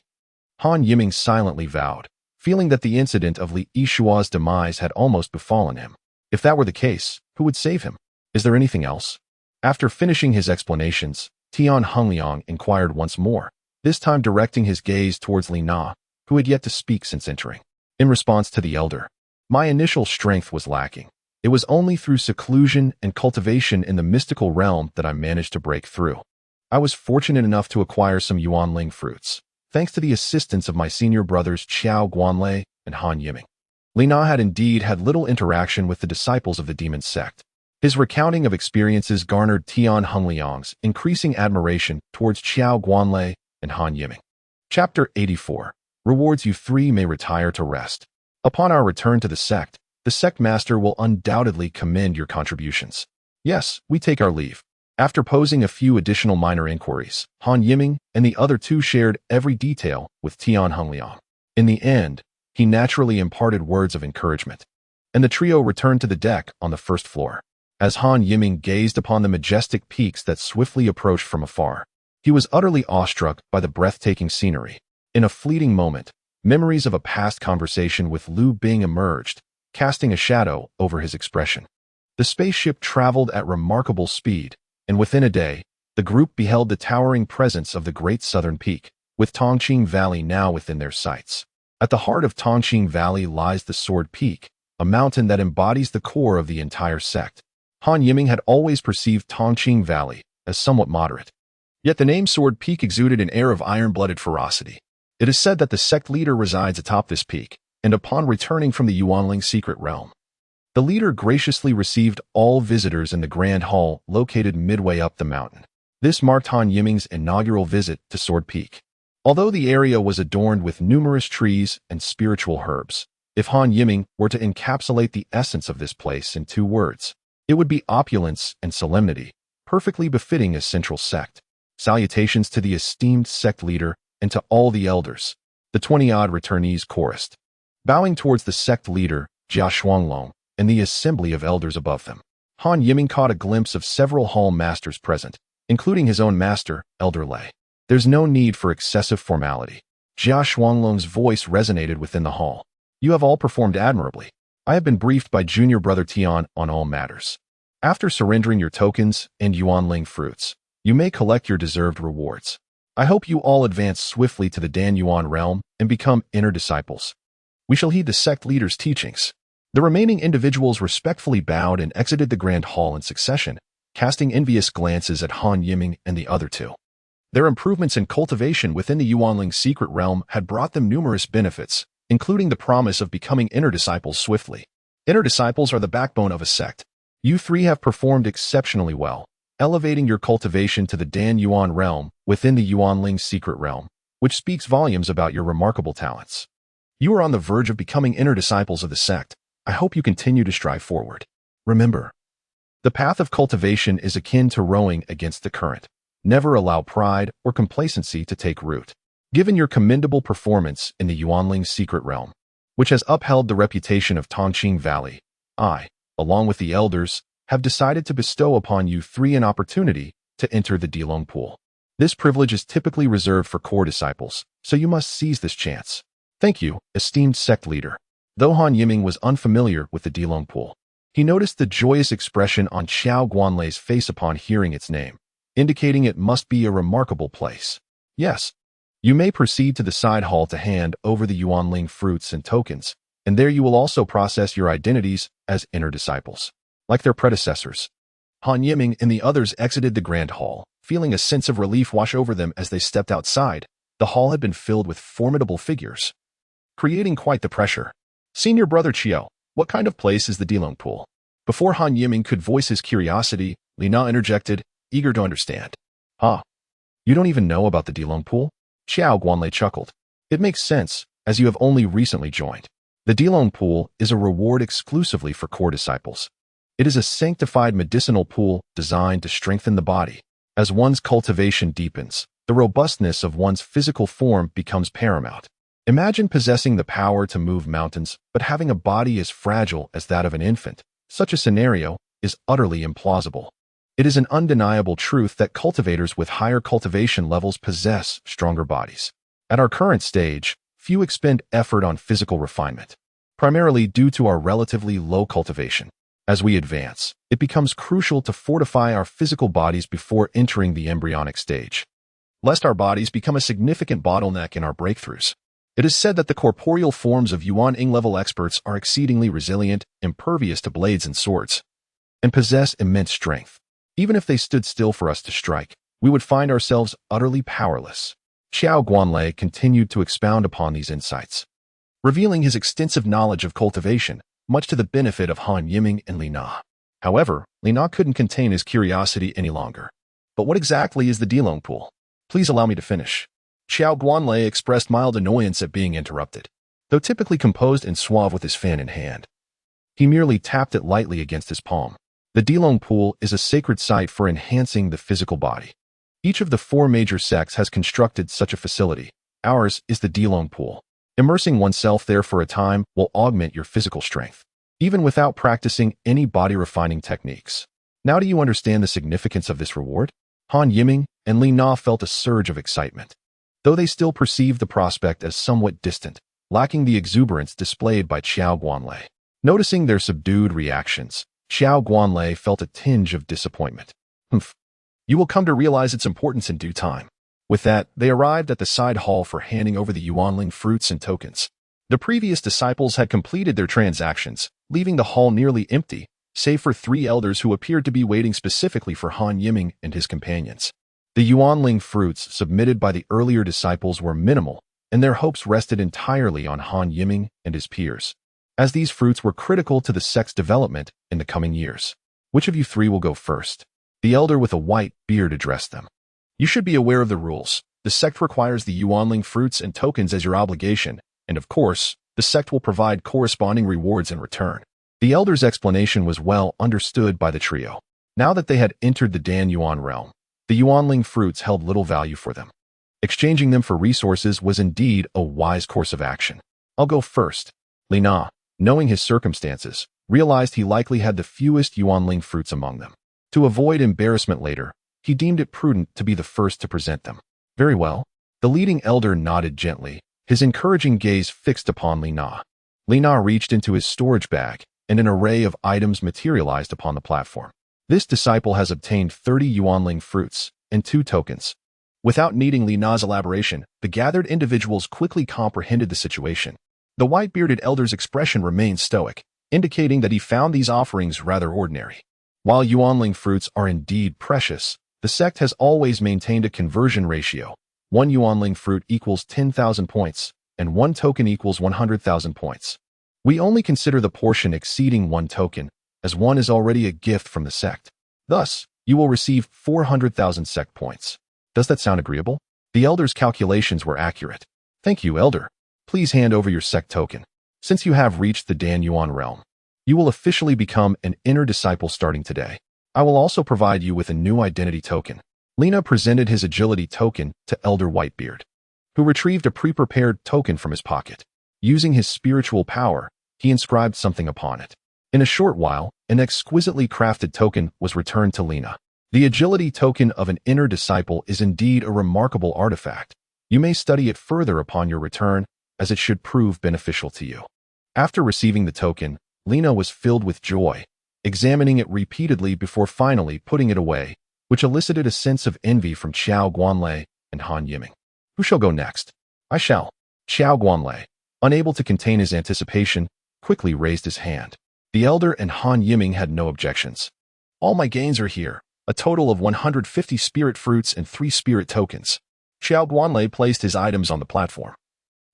Han Yiming silently vowed, feeling that the incident of Li Yishua's demise had almost befallen him. If that were the case, who would save him? Is there anything else? After finishing his explanations, Tian Hongliang inquired once more, this time directing his gaze towards Li Na, who had yet to speak since entering. In response to the elder, my initial strength was lacking. It was only through seclusion and cultivation in the mystical realm that I managed to break through. I was fortunate enough to acquire some Yuanling fruits, thanks to the assistance of my senior brothers Qiao Guanlei and Han Yiming. Li Na had indeed had little interaction with the disciples of the demon sect. His recounting of experiences garnered Tian Hongliang's increasing admiration towards Qiao Guanlei and Han Yiming. Chapter 84. Rewards. You three may retire to rest. Upon our return to the sect master will undoubtedly commend your contributions. Yes, we take our leave. After posing a few additional minor inquiries, Han Yiming and the other two shared every detail with Tian Hongliang. In the end, he naturally imparted words of encouragement, and the trio returned to the deck on the first floor. As Han Yiming gazed upon the majestic peaks that swiftly approached from afar, he was utterly awestruck by the breathtaking scenery. In a fleeting moment, memories of a past conversation with Liu Bing emerged, casting a shadow over his expression. The spaceship traveled at remarkable speed, and within a day, the group beheld the towering presence of the Great Southern Peak, with Tongqing Valley now within their sights. At the heart of Tongqing Valley lies the Sword Peak, a mountain that embodies the core of the entire sect. Han Yiming had always perceived Tongqing Valley as somewhat moderate. Yet the name Sword Peak exuded an air of iron-blooded ferocity. It is said that the sect leader resides atop this peak, and upon returning from the Yuanling secret realm, the leader graciously received all visitors in the Grand Hall located midway up the mountain. This marked Han Yiming's inaugural visit to Sword Peak. Although the area was adorned with numerous trees and spiritual herbs, if Han Yiming were to encapsulate the essence of this place in 2 words, it would be opulence and solemnity, perfectly befitting a central sect. Salutations to the esteemed sect leader and to all the elders, the 20-odd returnees chorused, bowing towards the sect leader, Jia Shuanglong, and the assembly of elders above them. Han Yiming caught a glimpse of several hall masters present, including his own master, Elder Lei. There's no need for excessive formality. Jia Shuanglong's voice resonated within the hall. You have all performed admirably. I have been briefed by junior brother Tian on all matters. After surrendering your tokens and Yuanling fruits, you may collect your deserved rewards. I hope you all advance swiftly to the Dan Yuan realm and become inner disciples. We shall heed the sect leader's teachings. The remaining individuals respectfully bowed and exited the grand hall in succession, casting envious glances at Han Yiming and the other two. Their improvements in cultivation within the Yuanling secret realm had brought them numerous benefits, including the promise of becoming inner disciples swiftly. Inner disciples are the backbone of a sect. You three have performed exceptionally well, elevating your cultivation to the Dan Yuan realm within the Yuanling secret realm, which speaks volumes about your remarkable talents. You are on the verge of becoming inner disciples of the sect. I hope you continue to strive forward. Remember, the path of cultivation is akin to rowing against the current. Never allow pride or complacency to take root. Given your commendable performance in the Yuanling secret realm, which has upheld the reputation of Tongqing Valley, I, along with the elders, have decided to bestow upon you three an opportunity to enter the Dilong Pool. This privilege is typically reserved for core disciples, so you must seize this chance. Thank you, esteemed sect leader. Though Han Yiming was unfamiliar with the Dilong Pool, he noticed the joyous expression on Xiao Guanlei's face upon hearing its name, indicating it must be a remarkable place. Yes, you may proceed to the side hall to hand over the Yuanling fruits and tokens, and there you will also process your identities as inner disciples. Like their predecessors, Han Yiming and the others exited the grand hall, feeling a sense of relief wash over them as they stepped outside. The hall had been filled with formidable figures, creating quite the pressure. Senior brother Qiao, what kind of place is the Dilong Pool? Before Han Yiming could voice his curiosity, Li Na interjected, eager to understand. Huh? You don't even know about the Dilong Pool? Xiao Guanlei chuckled. It makes sense, as you have only recently joined. The Dilong Pool is a reward exclusively for core disciples. It is a sanctified medicinal pool designed to strengthen the body. As one's cultivation deepens, the robustness of one's physical form becomes paramount. Imagine possessing the power to move mountains, but having a body as fragile as that of an infant. Such a scenario is utterly implausible. It is an undeniable truth that cultivators with higher cultivation levels possess stronger bodies. At our current stage, few expend effort on physical refinement, primarily due to our relatively low cultivation. As we advance, it becomes crucial to fortify our physical bodies before entering the embryonic stage, lest our bodies become a significant bottleneck in our breakthroughs. It is said that the corporeal forms of Yuan-Ing level experts are exceedingly resilient, impervious to blades and swords, and possess immense strength. Even if they stood still for us to strike, we would find ourselves utterly powerless. Xiao Guanlei continued to expound upon these insights, revealing his extensive knowledge of cultivation, much to the benefit of Han Yiming and Li Na. However, Li Na couldn't contain his curiosity any longer. But what exactly is the Dilong Pool? Please allow me to finish. Xiao Guanlei expressed mild annoyance at being interrupted. Though typically composed and suave with his fan in hand, he merely tapped it lightly against his palm. The Dilong Pool is a sacred site for enhancing the physical body. Each of the four major sects has constructed such a facility. Ours is the Dilong Pool. Immersing oneself there for a time will augment your physical strength, even without practicing any body-refining techniques. Now do you understand the significance of this reward? Han Yiming and Li Na felt a surge of excitement, though they still perceived the prospect as somewhat distant, lacking the exuberance displayed by Xiao Guanlei. Noticing their subdued reactions, Xiao Guanlei felt a tinge of disappointment. Humph. You will come to realize its importance in due time. With that, they arrived at the side hall for handing over the Yuanling fruits and tokens. The previous disciples had completed their transactions, leaving the hall nearly empty, save for three elders who appeared to be waiting specifically for Han Yiming and his companions. The Yuanling fruits submitted by the earlier disciples were minimal, and their hopes rested entirely on Han Yiming and his peers, as these fruits were critical to the sect's development in the coming years. Which of you three will go first? The elder with a white beard addressed them. You should be aware of the rules. The sect requires the Yuanling fruits and tokens as your obligation, and of course, the sect will provide corresponding rewards in return. The elder's explanation was well understood by the trio. Now that they had entered the Dan Yuan realm, the Yuanling fruits held little value for them. Exchanging them for resources was indeed a wise course of action. I'll go first. Li Na, knowing his circumstances, realized he likely had the fewest Yuanling fruits among them. To avoid embarrassment later, he deemed it prudent to be the first to present them. Very well. The leading elder nodded gently, his encouraging gaze fixed upon Li Na. Li Na reached into his storage bag, and an array of items materialized upon the platform. This disciple has obtained 30 Yuanling fruits and 2 tokens. Without needing Li Na's elaboration, the gathered individuals quickly comprehended the situation. The white-bearded elder's expression remained stoic, indicating that he found these offerings rather ordinary. While Yuanling fruits are indeed precious, the sect has always maintained a conversion ratio. 1 Yuanling fruit equals 10,000 points, and 1 token equals 100,000 points. We only consider the portion exceeding 1 token, as 1 is already a gift from the sect. Thus, you will receive 400,000 sect points. Does that sound agreeable? The elder's calculations were accurate. Thank you, elder. Please hand over your sect token. Since you have reached the Dan Yuan realm, you will officially become an inner disciple starting today. I will also provide you with a new identity token. Lena presented his agility token to Elder Whitebeard, who retrieved a pre-prepared token from his pocket. Using his spiritual power, he inscribed something upon it. In a short while, an exquisitely crafted token was returned to Lena. The agility token of an inner disciple is indeed a remarkable artifact. You may study it further upon your return, as it should prove beneficial to you. After receiving the token, Lena was filled with joy, examining it repeatedly before finally putting it away, which elicited a sense of envy from Xiao Guanlei and Han Yiming. Who shall go next? I shall. Xiao Guanlei, unable to contain his anticipation, quickly raised his hand. The elder and Han Yiming had no objections. All my gains are here, a total of 150 spirit fruits and 3 spirit tokens. Xiao Guanlei placed his items on the platform,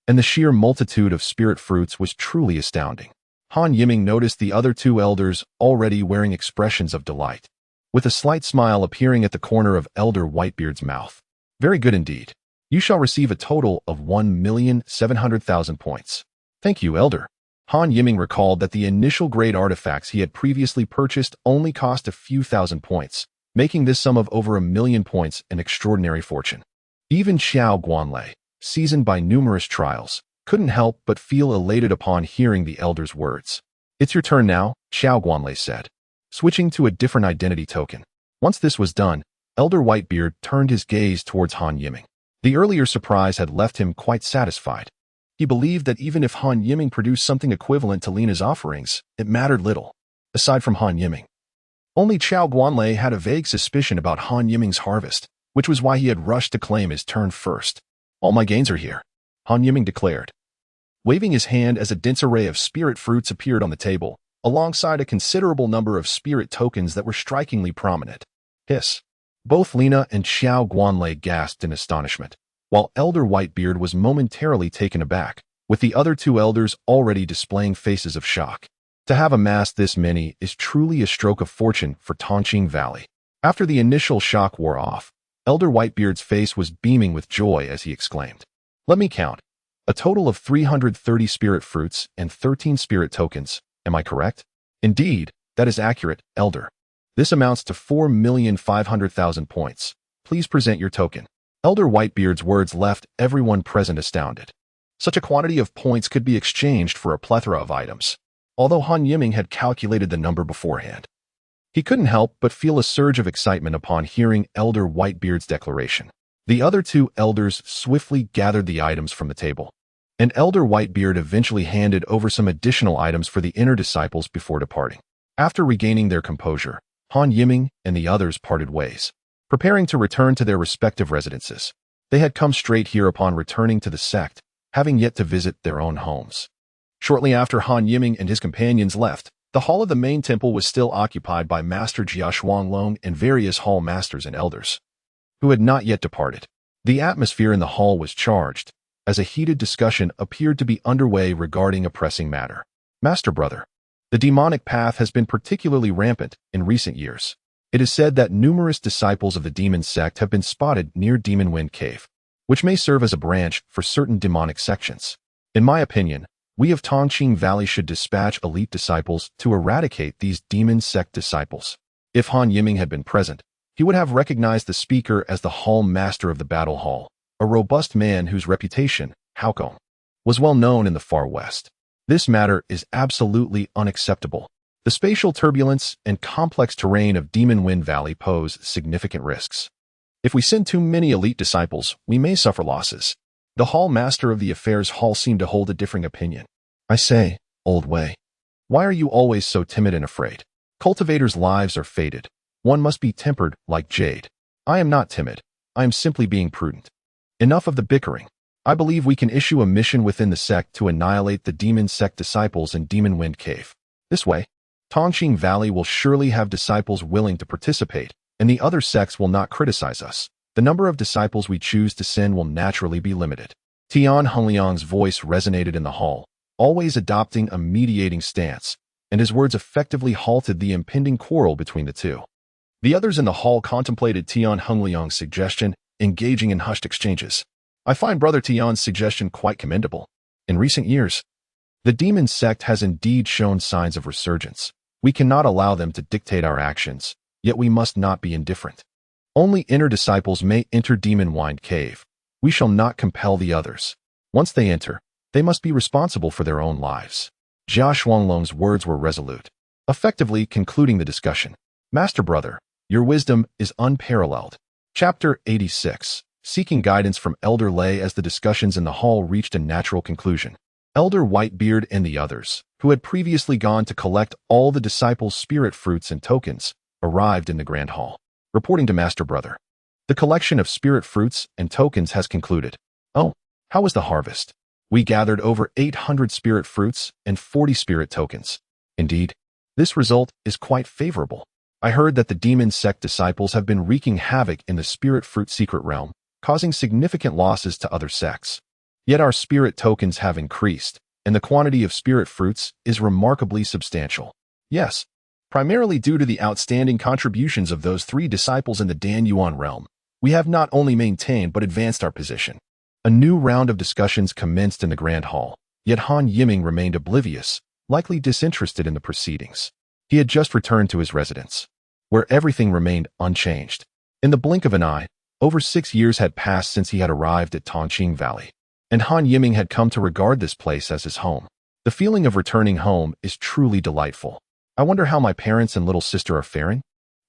and the sheer multitude of spirit fruits was truly astounding. Han Yiming noticed the other 2 elders already wearing expressions of delight, with a slight smile appearing at the corner of Elder Whitebeard's mouth. Very good indeed. You shall receive a total of 1,700,000 points. Thank you, Elder. Han Yiming recalled that the initial grade artifacts he had previously purchased only cost a few thousand points, making this sum of over 1,000,000 points an extraordinary fortune. Even Xiao Guanlei, seasoned by numerous trials, couldn't help but feel elated upon hearing the elder's words. It's your turn now, Xiao Guanlei said, switching to a different identity token. Once this was done, Elder Whitebeard turned his gaze towards Han Yiming. The earlier surprise had left him quite satisfied. He believed that even if Han Yiming produced something equivalent to Lena's offerings, it mattered little. Aside from Han Yiming, only Xiao Guanlei had a vague suspicion about Han Yiming's harvest, which was why he had rushed to claim his turn first. All my gains are here, Han Yiming declared, waving his hand as a dense array of spirit fruits appeared on the table, alongside a considerable number of spirit tokens that were strikingly prominent. Hiss. Both Lena and Xiao Guanlei gasped in astonishment, while Elder Whitebeard was momentarily taken aback, with the other 2 elders already displaying faces of shock. To have amassed this many is truly a stroke of fortune for Tongqing Valley. After the initial shock wore off, Elder Whitebeard's face was beaming with joy as he exclaimed, "Let me count. A total of 330 spirit fruits and 13 spirit tokens. Am I correct?" "Indeed, that is accurate, Elder. This amounts to 4,500,000 points. Please present your token." Elder Whitebeard's words left everyone present astounded. Such a quantity of points could be exchanged for a plethora of items. Although Han Yiming had calculated the number beforehand, he couldn't help but feel a surge of excitement upon hearing Elder Whitebeard's declaration. The other 2 elders swiftly gathered the items from the table, and Elder Whitebeard eventually handed over some additional items for the inner disciples before departing. After regaining their composure, Han Yiming and the others parted ways, preparing to return to their respective residences. They had come straight here upon returning to the sect, having yet to visit their own homes. Shortly after Han Yiming and his companions left, the hall of the main temple was still occupied by Master Jia Shuanglong and various hall masters and elders, who had not yet departed. The atmosphere in the hall was charged, as a heated discussion appeared to be underway regarding a pressing matter. "Master Brother, the demonic path has been particularly rampant in recent years. It is said that numerous disciples of the demon sect have been spotted near Demon Wind Cave, which may serve as a branch for certain demonic sections. In my opinion, we of Tongqing Valley should dispatch elite disciples to eradicate these demon sect disciples." If Han Yiming had been present, he would have recognized the speaker as the hall master of the battle hall, a robust man whose reputation, Haokong, was well known in the far west. This matter is absolutely unacceptable. The spatial turbulence and complex terrain of Demon Wind Valley pose significant risks. If we send too many elite disciples, we may suffer losses. The hall master of the affairs hall seemed to hold a differing opinion. "I say, old Wei, why are you always so timid and afraid? Cultivators' lives are fated. One must be tempered like jade." "I am not timid. I am simply being prudent. Enough of the bickering. I believe we can issue a mission within the sect to annihilate the demon sect disciples in Demon Wind Cave. This way, Tongqing Valley will surely have disciples willing to participate, and the other sects will not criticize us. The number of disciples we choose to send will naturally be limited." Tian Hongliang's voice resonated in the hall, always adopting a mediating stance, and his words effectively halted the impending quarrel between the 2. The others in the hall contemplated Tian Hongliang's suggestion, engaging in hushed exchanges. "I find Brother Tian's suggestion quite commendable. In recent years, the demon sect has indeed shown signs of resurgence. We cannot allow them to dictate our actions, yet we must not be indifferent. Only inner disciples may enter demon-wined cave. We shall not compel the others. Once they enter, they must be responsible for their own lives. Jia Xuanglong's words were resolute, effectively concluding the discussion. Master brother, your wisdom is unparalleled. Chapter 86. Seeking guidance from Elder Lei. As the discussions in the hall reached a natural conclusion, Elder Whitebeard and the others, who had previously gone to collect all the disciples' spirit fruits and tokens, arrived in the grand hall. Reporting to Master Brother, the collection of spirit fruits and tokens has concluded. Oh, how was the harvest? We gathered over 800 spirit fruits and 40 spirit tokens. Indeed, this result is quite favorable. I heard that the demon sect disciples have been wreaking havoc in the spirit fruit secret realm, causing significant losses to other sects. Yet our spirit tokens have increased, and the quantity of spirit fruits is remarkably substantial. Yes, primarily due to the outstanding contributions of those 3 disciples in the Dan Yuan realm, we have not only maintained but advanced our position. A new round of discussions commenced in the grand hall, yet Han Yiming remained oblivious, likely disinterested in the proceedings. He had just returned to his residence, where everything remained unchanged. In the blink of an eye, over 6 years had passed since he had arrived at Tongqing Valley, and Han Yiming had come to regard this place as his home. The feeling of returning home is truly delightful. I wonder how my parents and little sister are faring?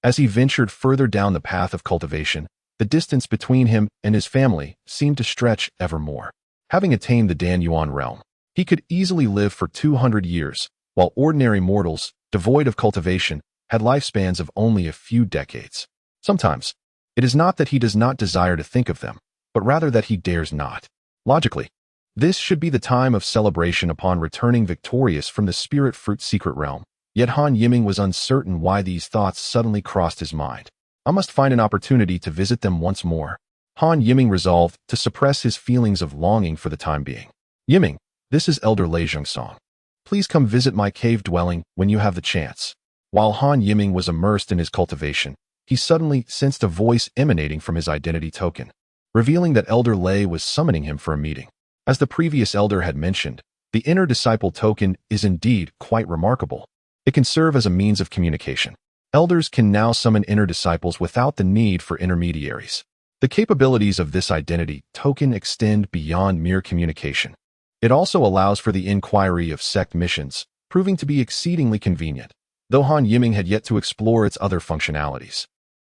As he ventured further down the path of cultivation, the distance between him and his family seemed to stretch ever more. Having attained the Dan Yuan realm, he could easily live for 200 years, while ordinary mortals, devoid of cultivation, had lifespans of only a few decades. Sometimes, it is not that he does not desire to think of them, but rather that he dares not. Logically, this should be the time of celebration upon returning victorious from the spirit fruit secret realm. Yet Han Yiming was uncertain why these thoughts suddenly crossed his mind. I must find an opportunity to visit them once more. Han Yiming resolved to suppress his feelings of longing for the time being. Yiming, this is Elder Lei Zhongsong. Please come visit my cave dwelling when you have the chance. While Han Yiming was immersed in his cultivation, he suddenly sensed a voice emanating from his identity token, revealing that Elder Lei was summoning him for a meeting. As the previous elder had mentioned, the inner disciple token is indeed quite remarkable. It can serve as a means of communication. Elders can now summon inner disciples without the need for intermediaries. The capabilities of this identity token extend beyond mere communication. It also allows for the inquiry of sect missions, proving to be exceedingly convenient, though Han Yiming had yet to explore its other functionalities.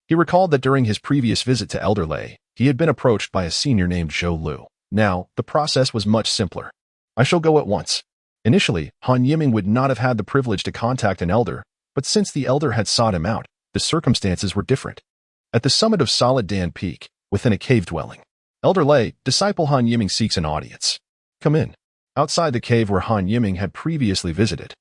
He recalled that during his previous visit to Elder Lei, he had been approached by a senior named Zhou Lu. Now, the process was much simpler. I shall go at once. Initially, Han Yiming would not have had the privilege to contact an elder, but since the elder had sought him out, the circumstances were different. At the summit of Solid Dan Peak, within a cave dwelling, Elder Lei, disciple Han Yiming seeks an audience. Come in. Outside the cave where Han Yiming had previously visited,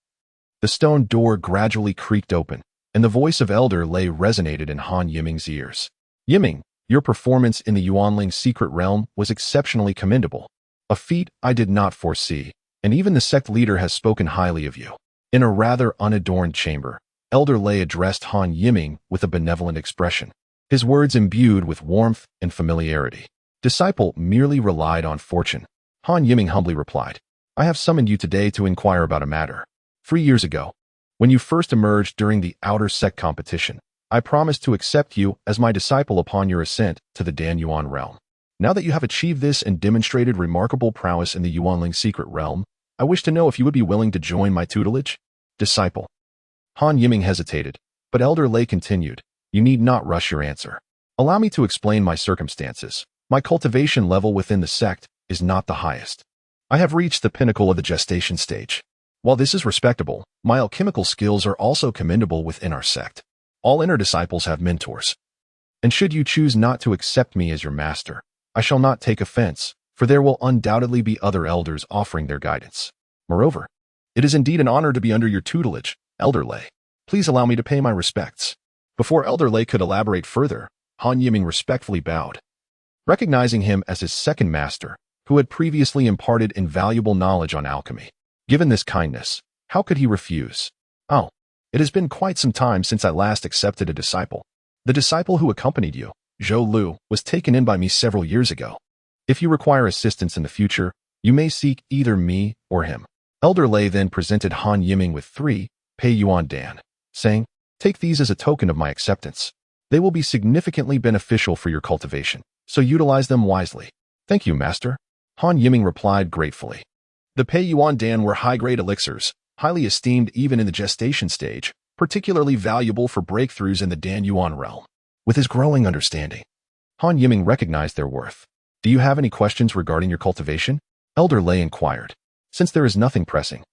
the stone door gradually creaked open, and the voice of Elder Lei resonated in Han Yiming's ears. Yiming, your performance in the Yuanling secret realm was exceptionally commendable. A feat I did not foresee, and even the sect leader has spoken highly of you. In a rather unadorned chamber, Elder Lei addressed Han Yiming with a benevolent expression, his words imbued with warmth and familiarity. Disciple merely relied on fortune. Han Yiming humbly replied, I have summoned you today to inquire about a matter. 3 years ago, when you first emerged during the outer sect competition, I promised to accept you as my disciple upon your ascent to the Dan Yuan realm. Now that you have achieved this and demonstrated remarkable prowess in the Yuanling secret realm, I wish to know if you would be willing to join my tutelage? Disciple. Han Yiming hesitated, but Elder Lei continued, you need not rush your answer. Allow me to explain my circumstances. My cultivation level within the sect is not the highest. I have reached the pinnacle of the gestation stage. While this is respectable, my alchemical skills are also commendable within our sect. All inner disciples have mentors. And should you choose not to accept me as your master, I shall not take offense, for there will undoubtedly be other elders offering their guidance. Moreover, it is indeed an honor to be under your tutelage, Elder Lei. Please allow me to pay my respects. Before Elder Lei could elaborate further, Han Yiming respectfully bowed. Recognizing him as his second master, who had previously imparted invaluable knowledge on alchemy. Given this kindness, how could he refuse? Oh, it has been quite some time since I last accepted a disciple. The disciple who accompanied you, Zhou Lu, was taken in by me several years ago. If you require assistance in the future, you may seek either me or him. Elder Lei then presented Han Yiming with 3 Pei Yuan Dan, saying, take these as a token of my acceptance. They will be significantly beneficial for your cultivation, so utilize them wisely. Thank you, Master. Han Yiming replied gratefully. The Pei Yuan Dan were high-grade elixirs, highly esteemed even in the gestation stage, particularly valuable for breakthroughs in the Dan Yuan realm. With his growing understanding, Han Yiming recognized their worth. Do you have any questions regarding your cultivation? Elder Lei inquired. Since there is nothing pressing,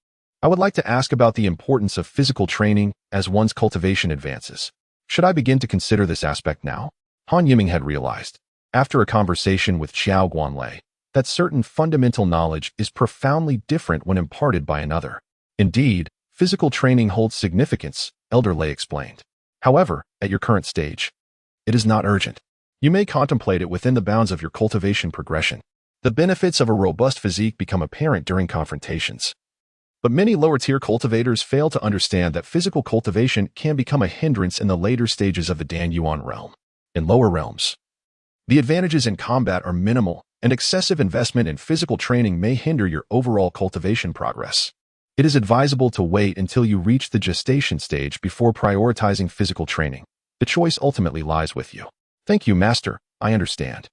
I would like to ask about the importance of physical training as one's cultivation advances. Should I begin to consider this aspect now? Han Yiming had realized, after a conversation with Xiao Guanlei, that certain fundamental knowledge is profoundly different when imparted by another. Indeed, physical training holds significance, Elder Lei explained. However, at your current stage, it is not urgent. You may contemplate it within the bounds of your cultivation progression. The benefits of a robust physique become apparent during confrontations. But many lower-tier cultivators fail to understand that physical cultivation can become a hindrance in the later stages of the Dan Yuan realm. In lower realms, the advantages in combat are minimal, and excessive investment in physical training may hinder your overall cultivation progress. It is advisable to wait until you reach the gestation stage before prioritizing physical training. The choice ultimately lies with you. Thank you, Master. I understand.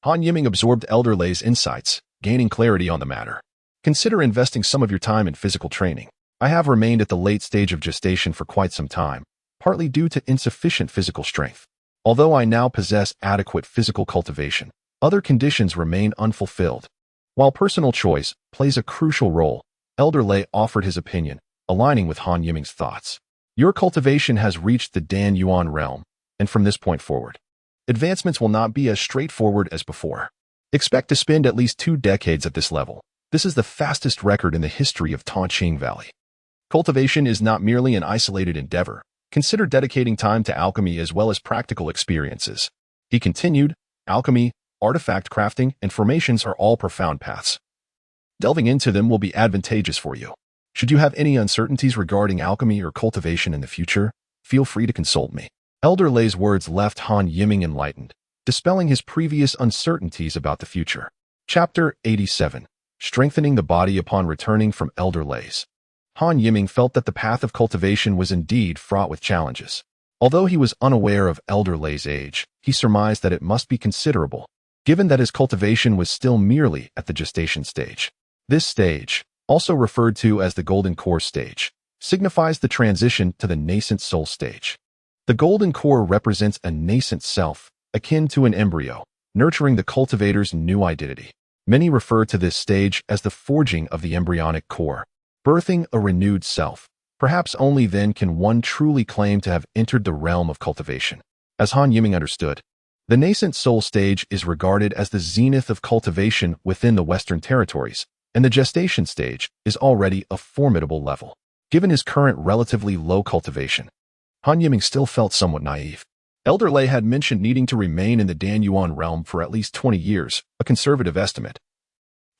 Han Yiming absorbed Elder Lei's insights, gaining clarity on the matter. Consider investing some of your time in physical training. I have remained at the late stage of gestation for quite some time, partly due to insufficient physical strength. Although I now possess adequate physical cultivation, other conditions remain unfulfilled. While personal choice plays a crucial role, Elder Lei offered his opinion, aligning with Han Yiming's thoughts. Your cultivation has reached the Dan Yuan realm, and from this point forward, advancements will not be as straightforward as before. Expect to spend at least 2 decades at this level. This is the fastest record in the history of Tongqing Valley. Cultivation is not merely an isolated endeavor. Consider dedicating time to alchemy as well as practical experiences. He continued, alchemy, artifact crafting, and formations are all profound paths. Delving into them will be advantageous for you. Should you have any uncertainties regarding alchemy or cultivation in the future, feel free to consult me. Elder Lei's words left Han Yiming enlightened, dispelling his previous uncertainties about the future. Chapter 87. Strengthening the body upon returning from Elder Lei's. Han Yiming felt that the path of cultivation was indeed fraught with challenges. Although he was unaware of Elder Lei's age, he surmised that it must be considerable, given that his cultivation was still merely at the gestation stage. This stage, also referred to as the Golden Core stage, signifies the transition to the nascent soul stage. The Golden Core represents a nascent self, akin to an embryo, nurturing the cultivator's new identity. Many refer to this stage as the forging of the embryonic core, birthing a renewed self. Perhaps only then can one truly claim to have entered the realm of cultivation. As Han Yiming understood, the nascent soul stage is regarded as the zenith of cultivation within the Western territories, and the gestation stage is already a formidable level. Given his current relatively low cultivation, Han Yiming still felt somewhat naive. Elder Lei had mentioned needing to remain in the Dan Yuan realm for at least 20 years, a conservative estimate.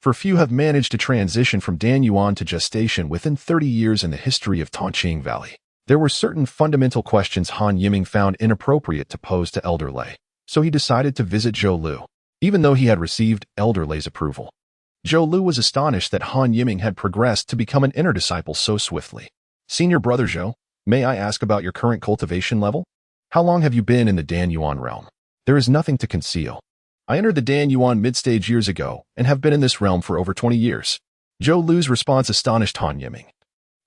For few have managed to transition from Dan Yuan to gestation within 30 years in the history of Tongqing Valley. There were certain fundamental questions Han Yiming found inappropriate to pose to Elder Lei, so he decided to visit Zhou Lu, even though he had received Elder Lei's approval. Zhou Lu was astonished that Han Yiming had progressed to become an inner disciple so swiftly. Senior Brother Zhou, may I ask about your current cultivation level? How long have you been in the Dan Yuan realm? There is nothing to conceal. I entered the Dan Yuan mid-stage years ago and have been in this realm for over 20 years. Zhou Lu's response astonished Han Yiming,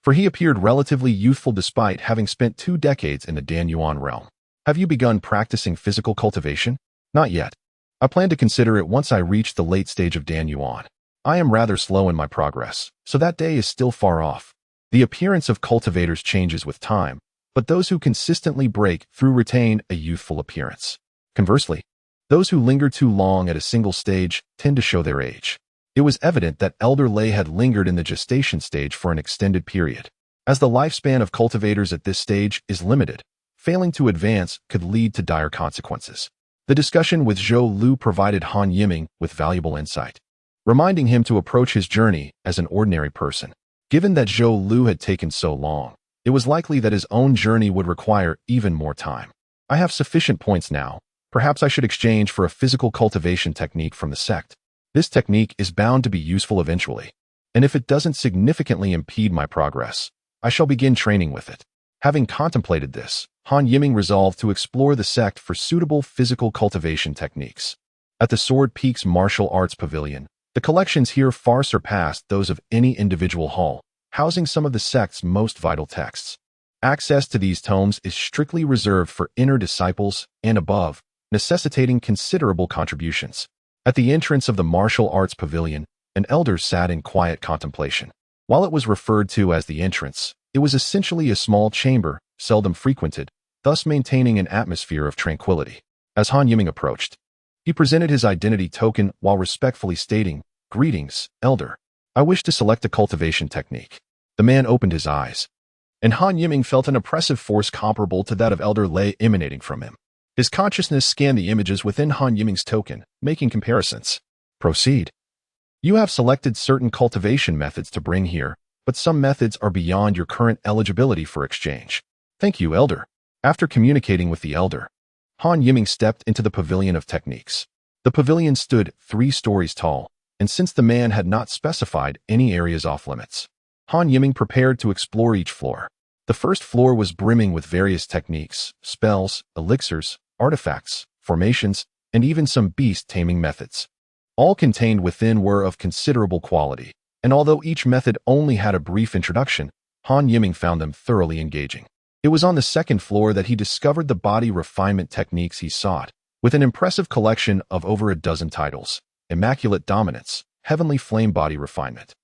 for he appeared relatively youthful despite having spent 2 decades in the Dan Yuan realm. Have you begun practicing physical cultivation? Not yet. I plan to consider it once I reach the late stage of Dan Yuan. I am rather slow in my progress, so that day is still far off. The appearance of cultivators changes with time, but those who consistently break through retain a youthful appearance. Conversely, those who linger too long at a single stage tend to show their age. It was evident that Elder Lei had lingered in the gestation stage for an extended period. As the lifespan of cultivators at this stage is limited, failing to advance could lead to dire consequences. The discussion with Zhou Lu provided Han Yiming with valuable insight, reminding him to approach his journey as an ordinary person. Given that Zhou Lu had taken so long, it was likely that his own journey would require even more time. I have sufficient points now. Perhaps I should exchange for a physical cultivation technique from the sect. This technique is bound to be useful eventually, and if it doesn't significantly impede my progress, I shall begin training with it. Having contemplated this, Han Yiming resolved to explore the sect for suitable physical cultivation techniques. At the Sword Peaks Martial Arts Pavilion, the collections here far surpassed those of any individual hall, housing some of the sect's most vital texts. Access to these tomes is strictly reserved for inner disciples and above, necessitating considerable contributions. At the entrance of the Martial Arts Pavilion, an elder sat in quiet contemplation. While it was referred to as the entrance, it was essentially a small chamber, seldom frequented, thus maintaining an atmosphere of tranquility. As Han Yiming approached, he presented his identity token while respectfully stating, "Greetings, elder. I wish to select a cultivation technique." The man opened his eyes, and Han Yiming felt an oppressive force comparable to that of Elder Lei emanating from him. His consciousness scanned the images within Han Yiming's token, making comparisons. "Proceed. You have selected certain cultivation methods to bring here, but some methods are beyond your current eligibility for exchange. Thank you, elder." After communicating with the elder, Han Yiming stepped into the pavilion of techniques. The pavilion stood 3 stories tall, and since the man had not specified any areas off limits, Han Yiming prepared to explore each floor. The first floor was brimming with various techniques, spells, elixirs, artifacts, formations, and even some beast-taming methods. All contained within were of considerable quality, and although each method only had a brief introduction, Han Yiming found them thoroughly engaging. It was on the second floor that he discovered the body refinement techniques he sought, with an impressive collection of over a dozen titles: Immaculate Dominance, Heavenly Flame Body Refinement,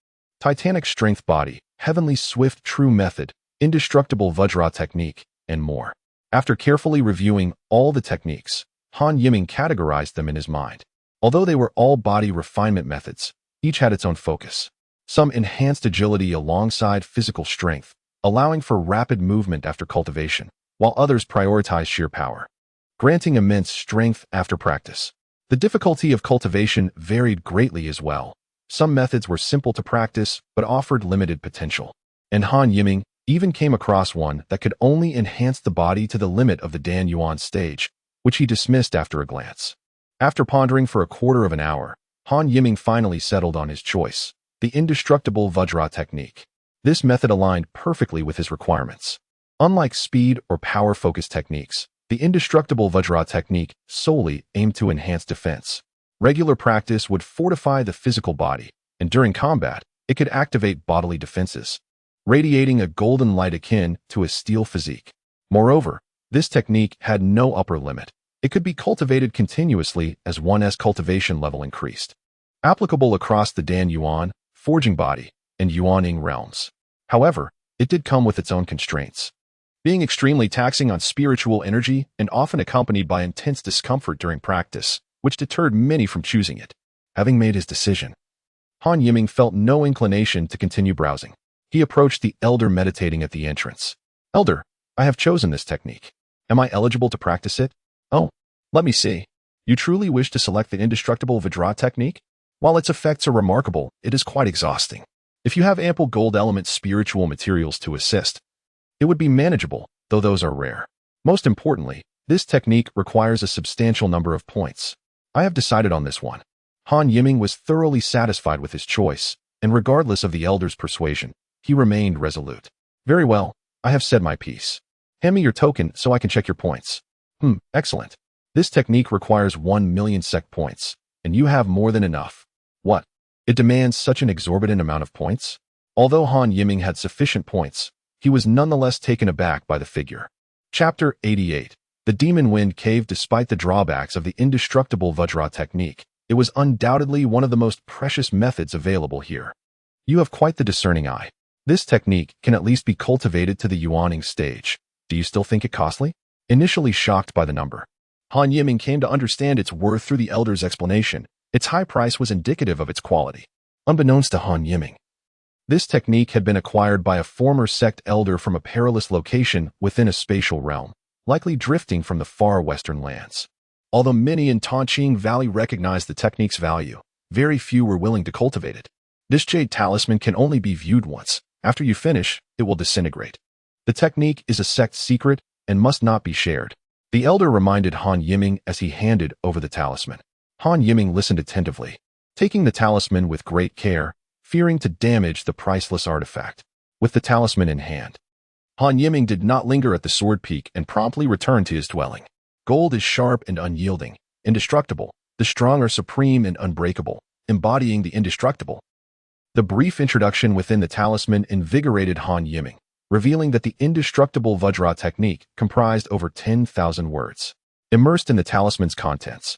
Titanic Strength Body, Heavenly Swift True Method, Indestructible Vajra Technique, and more. After carefully reviewing all the techniques, Han Yiming categorized them in his mind. Although they were all body refinement methods, each had its own focus. Some enhanced agility alongside physical strength, allowing for rapid movement after cultivation, while others prioritized sheer power, granting immense strength after practice. The difficulty of cultivation varied greatly as well. Some methods were simple to practice but offered limited potential, and Han Yiming even came across one that could only enhance the body to the limit of the Dan Yuan stage, which he dismissed after a glance. After pondering for a quarter of an hour, Han Yiming finally settled on his choice, the Indestructible Vajra Technique. This method aligned perfectly with his requirements. Unlike speed or power-focused techniques, the Indestructible Vajra Technique solely aimed to enhance defense. Regular practice would fortify the physical body, and during combat, it could activate bodily defenses, radiating a golden light akin to a steel physique. Moreover, this technique had no upper limit. It could be cultivated continuously as one's cultivation level increased. Applicable across the Dan Yuan, Forging Body, and Yuaning realms. However, it did come with its own constraints, being extremely taxing on spiritual energy and often accompanied by intense discomfort during practice, which deterred many from choosing it. Having made his decision, Han Yiming felt no inclination to continue browsing. He approached the elder meditating at the entrance. "Elder, I have chosen this technique. Am I eligible to practice it?" "Oh, let me see. You truly wish to select the Indestructible Vajra technique? While its effects are remarkable, it is quite exhausting. If you have ample gold element spiritual materials to assist, it would be manageable, though those are rare. Most importantly, this technique requires a substantial number of points. I have decided on this one." Han Yiming was thoroughly satisfied with his choice, and regardless of the elder's persuasion, he remained resolute. "Very well, I have said my piece. Hand me your token so I can check your points." Excellent. This technique requires 1,000,000 sect points, and you have more than enough." "What? It demands such an exorbitant amount of points?" Although Han Yiming had sufficient points, he was nonetheless taken aback by the figure. Chapter 88. The Demon Wind Cave. Despite the drawbacks of the Indestructible Vajra technique, it was undoubtedly one of the most precious methods available here. You have quite the discerning eye. This technique can at least be cultivated to the Yuaning stage. Do you still think it costly? Initially shocked by the number, Han Yiming came to understand its worth through the elder's explanation. Its high price was indicative of its quality. Unbeknownst to Han Yiming, this technique had been acquired by a former sect elder from a perilous location within a spatial realm, likely drifting from the far western lands. Although many in Tonqing Valley recognized the technique's value, very few were willing to cultivate it. This jade talisman can only be viewed once. After you finish, it will disintegrate. The technique is a sect secret and must not be shared. The elder reminded Han Yiming as he handed over the talisman. Han Yiming listened attentively, taking the talisman with great care, fearing to damage the priceless artifact. With the talisman in hand, Han Yiming did not linger at the sword peak and promptly returned to his dwelling. Gold is sharp and unyielding, indestructible. The strong are supreme and unbreakable, embodying the indestructible. The brief introduction within the talisman invigorated Han Yiming, revealing that the indestructible Vajra technique comprised over 10,000 words. Immersed in the talisman's contents,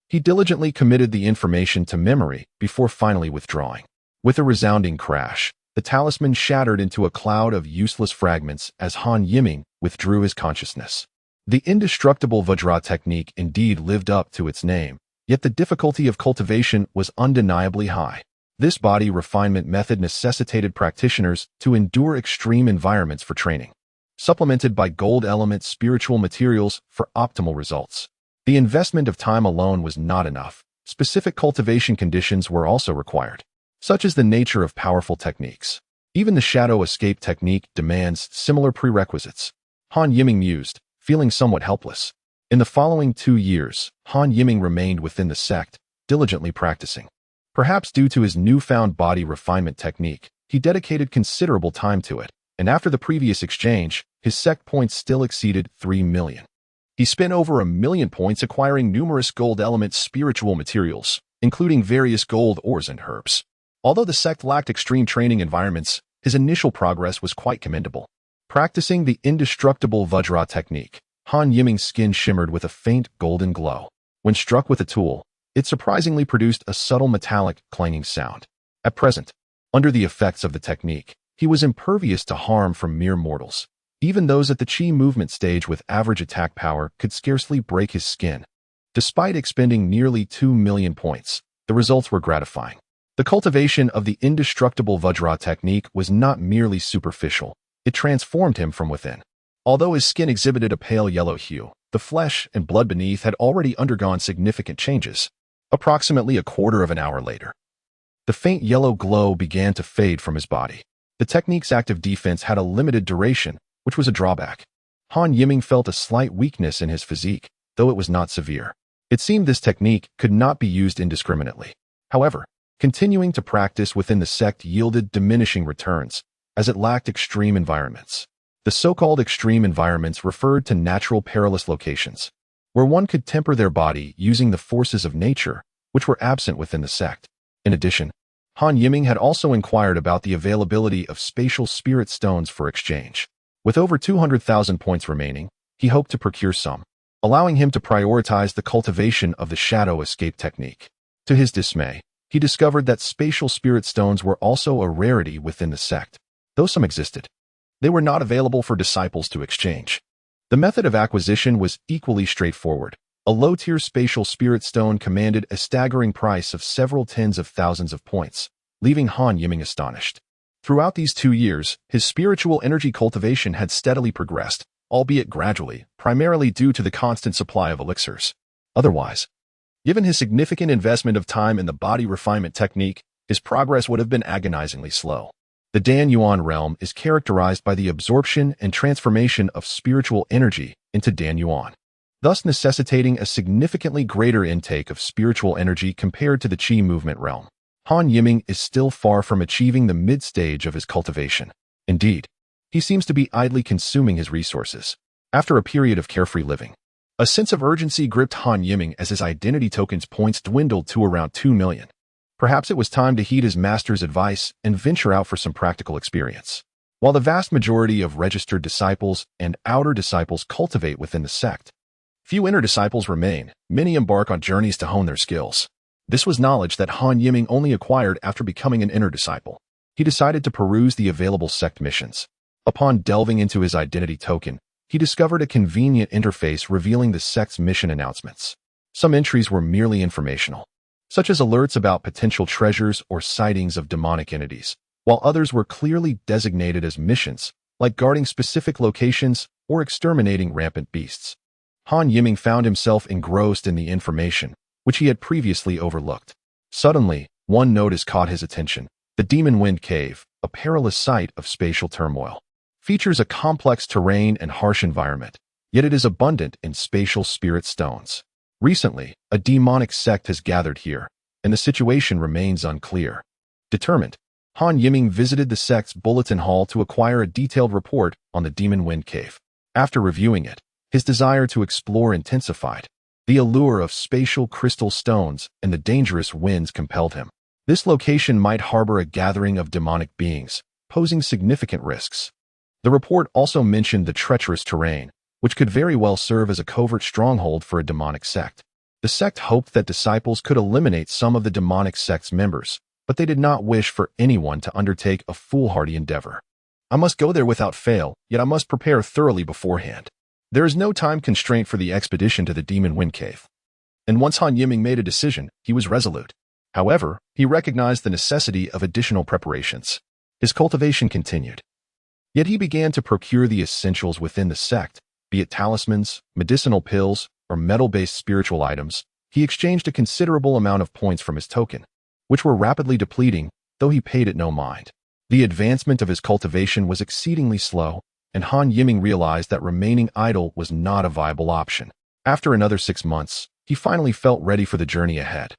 he diligently committed the information to memory before finally withdrawing. With a resounding crash, the talisman shattered into a cloud of useless fragments as Han Yiming withdrew his consciousness. The indestructible Vajra technique indeed lived up to its name, yet the difficulty of cultivation was undeniably high. This body refinement method necessitated practitioners to endure extreme environments for training, supplemented by gold element spiritual materials for optimal results. The investment of time alone was not enough. Specific cultivation conditions were also required, such as the nature of powerful techniques. Even the shadow escape technique demands similar prerequisites. Han Yiming mused, feeling somewhat helpless. In the following 2 years, Han Yiming remained within the sect, diligently practicing. Perhaps due to his newfound body refinement technique, he dedicated considerable time to it, and after the previous exchange, his sect points still exceeded 3 million. He spent over 1 million points acquiring numerous gold element spiritual materials, including various gold ores and herbs. Although the sect lacked extreme training environments, his initial progress was quite commendable. Practicing the indestructible Vajra technique, Han Yiming's skin shimmered with a faint golden glow. When struck with a tool, it surprisingly produced a subtle metallic, clanging sound. At present, under the effects of the technique, he was impervious to harm from mere mortals. Even those at the Qi movement stage with average attack power could scarcely break his skin. Despite expending nearly 2 million points, the results were gratifying. The cultivation of the indestructible Vajra technique was not merely superficial, it transformed him from within. Although his skin exhibited a pale yellow hue, the flesh and blood beneath had already undergone significant changes. Approximately a quarter of an hour later, the faint yellow glow began to fade from his body. The technique's active defense had a limited duration, which was a drawback. Han Yiming felt a slight weakness in his physique, though it was not severe. It seemed this technique could not be used indiscriminately. However, continuing to practice within the sect yielded diminishing returns, as it lacked extreme environments. The so-called extreme environments referred to natural perilous locations, where one could temper their body using the forces of nature, which were absent within the sect. In addition, Han Yiming had also inquired about the availability of spatial spirit stones for exchange. With over 200,000 points remaining, he hoped to procure some, allowing him to prioritize the cultivation of the shadow escape technique. To his dismay, he discovered that spatial spirit stones were also a rarity within the sect. Though some existed, they were not available for disciples to exchange. The method of acquisition was equally straightforward. A low-tier spatial spirit stone commanded a staggering price of several tens of thousands of points, leaving Han Yiming astonished. Throughout these 2 years, his spiritual energy cultivation had steadily progressed, albeit gradually, primarily due to the constant supply of elixirs. Otherwise, given his significant investment of time in the body refinement technique, his progress would have been agonizingly slow. The Dan Yuan realm is characterized by the absorption and transformation of spiritual energy into Dan Yuan, thus necessitating a significantly greater intake of spiritual energy compared to the Qi movement realm. Han Yiming is still far from achieving the mid-stage of his cultivation. Indeed, he seems to be idly consuming his resources. After a period of carefree living, a sense of urgency gripped Han Yiming as his identity token's points dwindled to around 2 million. Perhaps it was time to heed his master's advice and venture out for some practical experience. While the vast majority of registered disciples and outer disciples cultivate within the sect, few inner disciples remain. Many embark on journeys to hone their skills. This was knowledge that Han Yiming only acquired after becoming an inner disciple. He decided to peruse the available sect missions. Upon delving into his identity token, he discovered a convenient interface revealing the sect's mission announcements. Some entries were merely informational, such as alerts about potential treasures or sightings of demonic entities, while others were clearly designated as missions, like guarding specific locations or exterminating rampant beasts. Han Yiming found himself engrossed in the information, which he had previously overlooked. Suddenly, one notice caught his attention. The Demon Wind Cave, a perilous site of spatial turmoil, features a complex terrain and harsh environment, yet it is abundant in spatial spirit stones. Recently, a demonic sect has gathered here, and the situation remains unclear. Determined Han Yiming visited the sect's bulletin hall to acquire a detailed report on the Demon Wind Cave. After reviewing it, his desire to explore intensified. The allure of spatial crystal stones and the dangerous winds compelled him. This location might harbor a gathering of demonic beings, posing significant risks. The report also mentioned the treacherous terrain, which could very well serve as a covert stronghold for a demonic sect. The sect hoped that disciples could eliminate some of the demonic sect's members, but they did not wish for anyone to undertake a foolhardy endeavor. I must go there without fail, yet I must prepare thoroughly beforehand. There is no time constraint for the expedition to the Demon Wind Cave. And once Han Yiming made a decision, he was resolute. However, he recognized the necessity of additional preparations. His cultivation continued. Yet he began to procure the essentials within the sect, be it talismans, medicinal pills, or metal-based spiritual items. He exchanged a considerable amount of points from his token, which were rapidly depleting, though he paid it no mind. The advancement of his cultivation was exceedingly slow, and Han Yiming realized that remaining idle was not a viable option. After another 6 months, he finally felt ready for the journey ahead.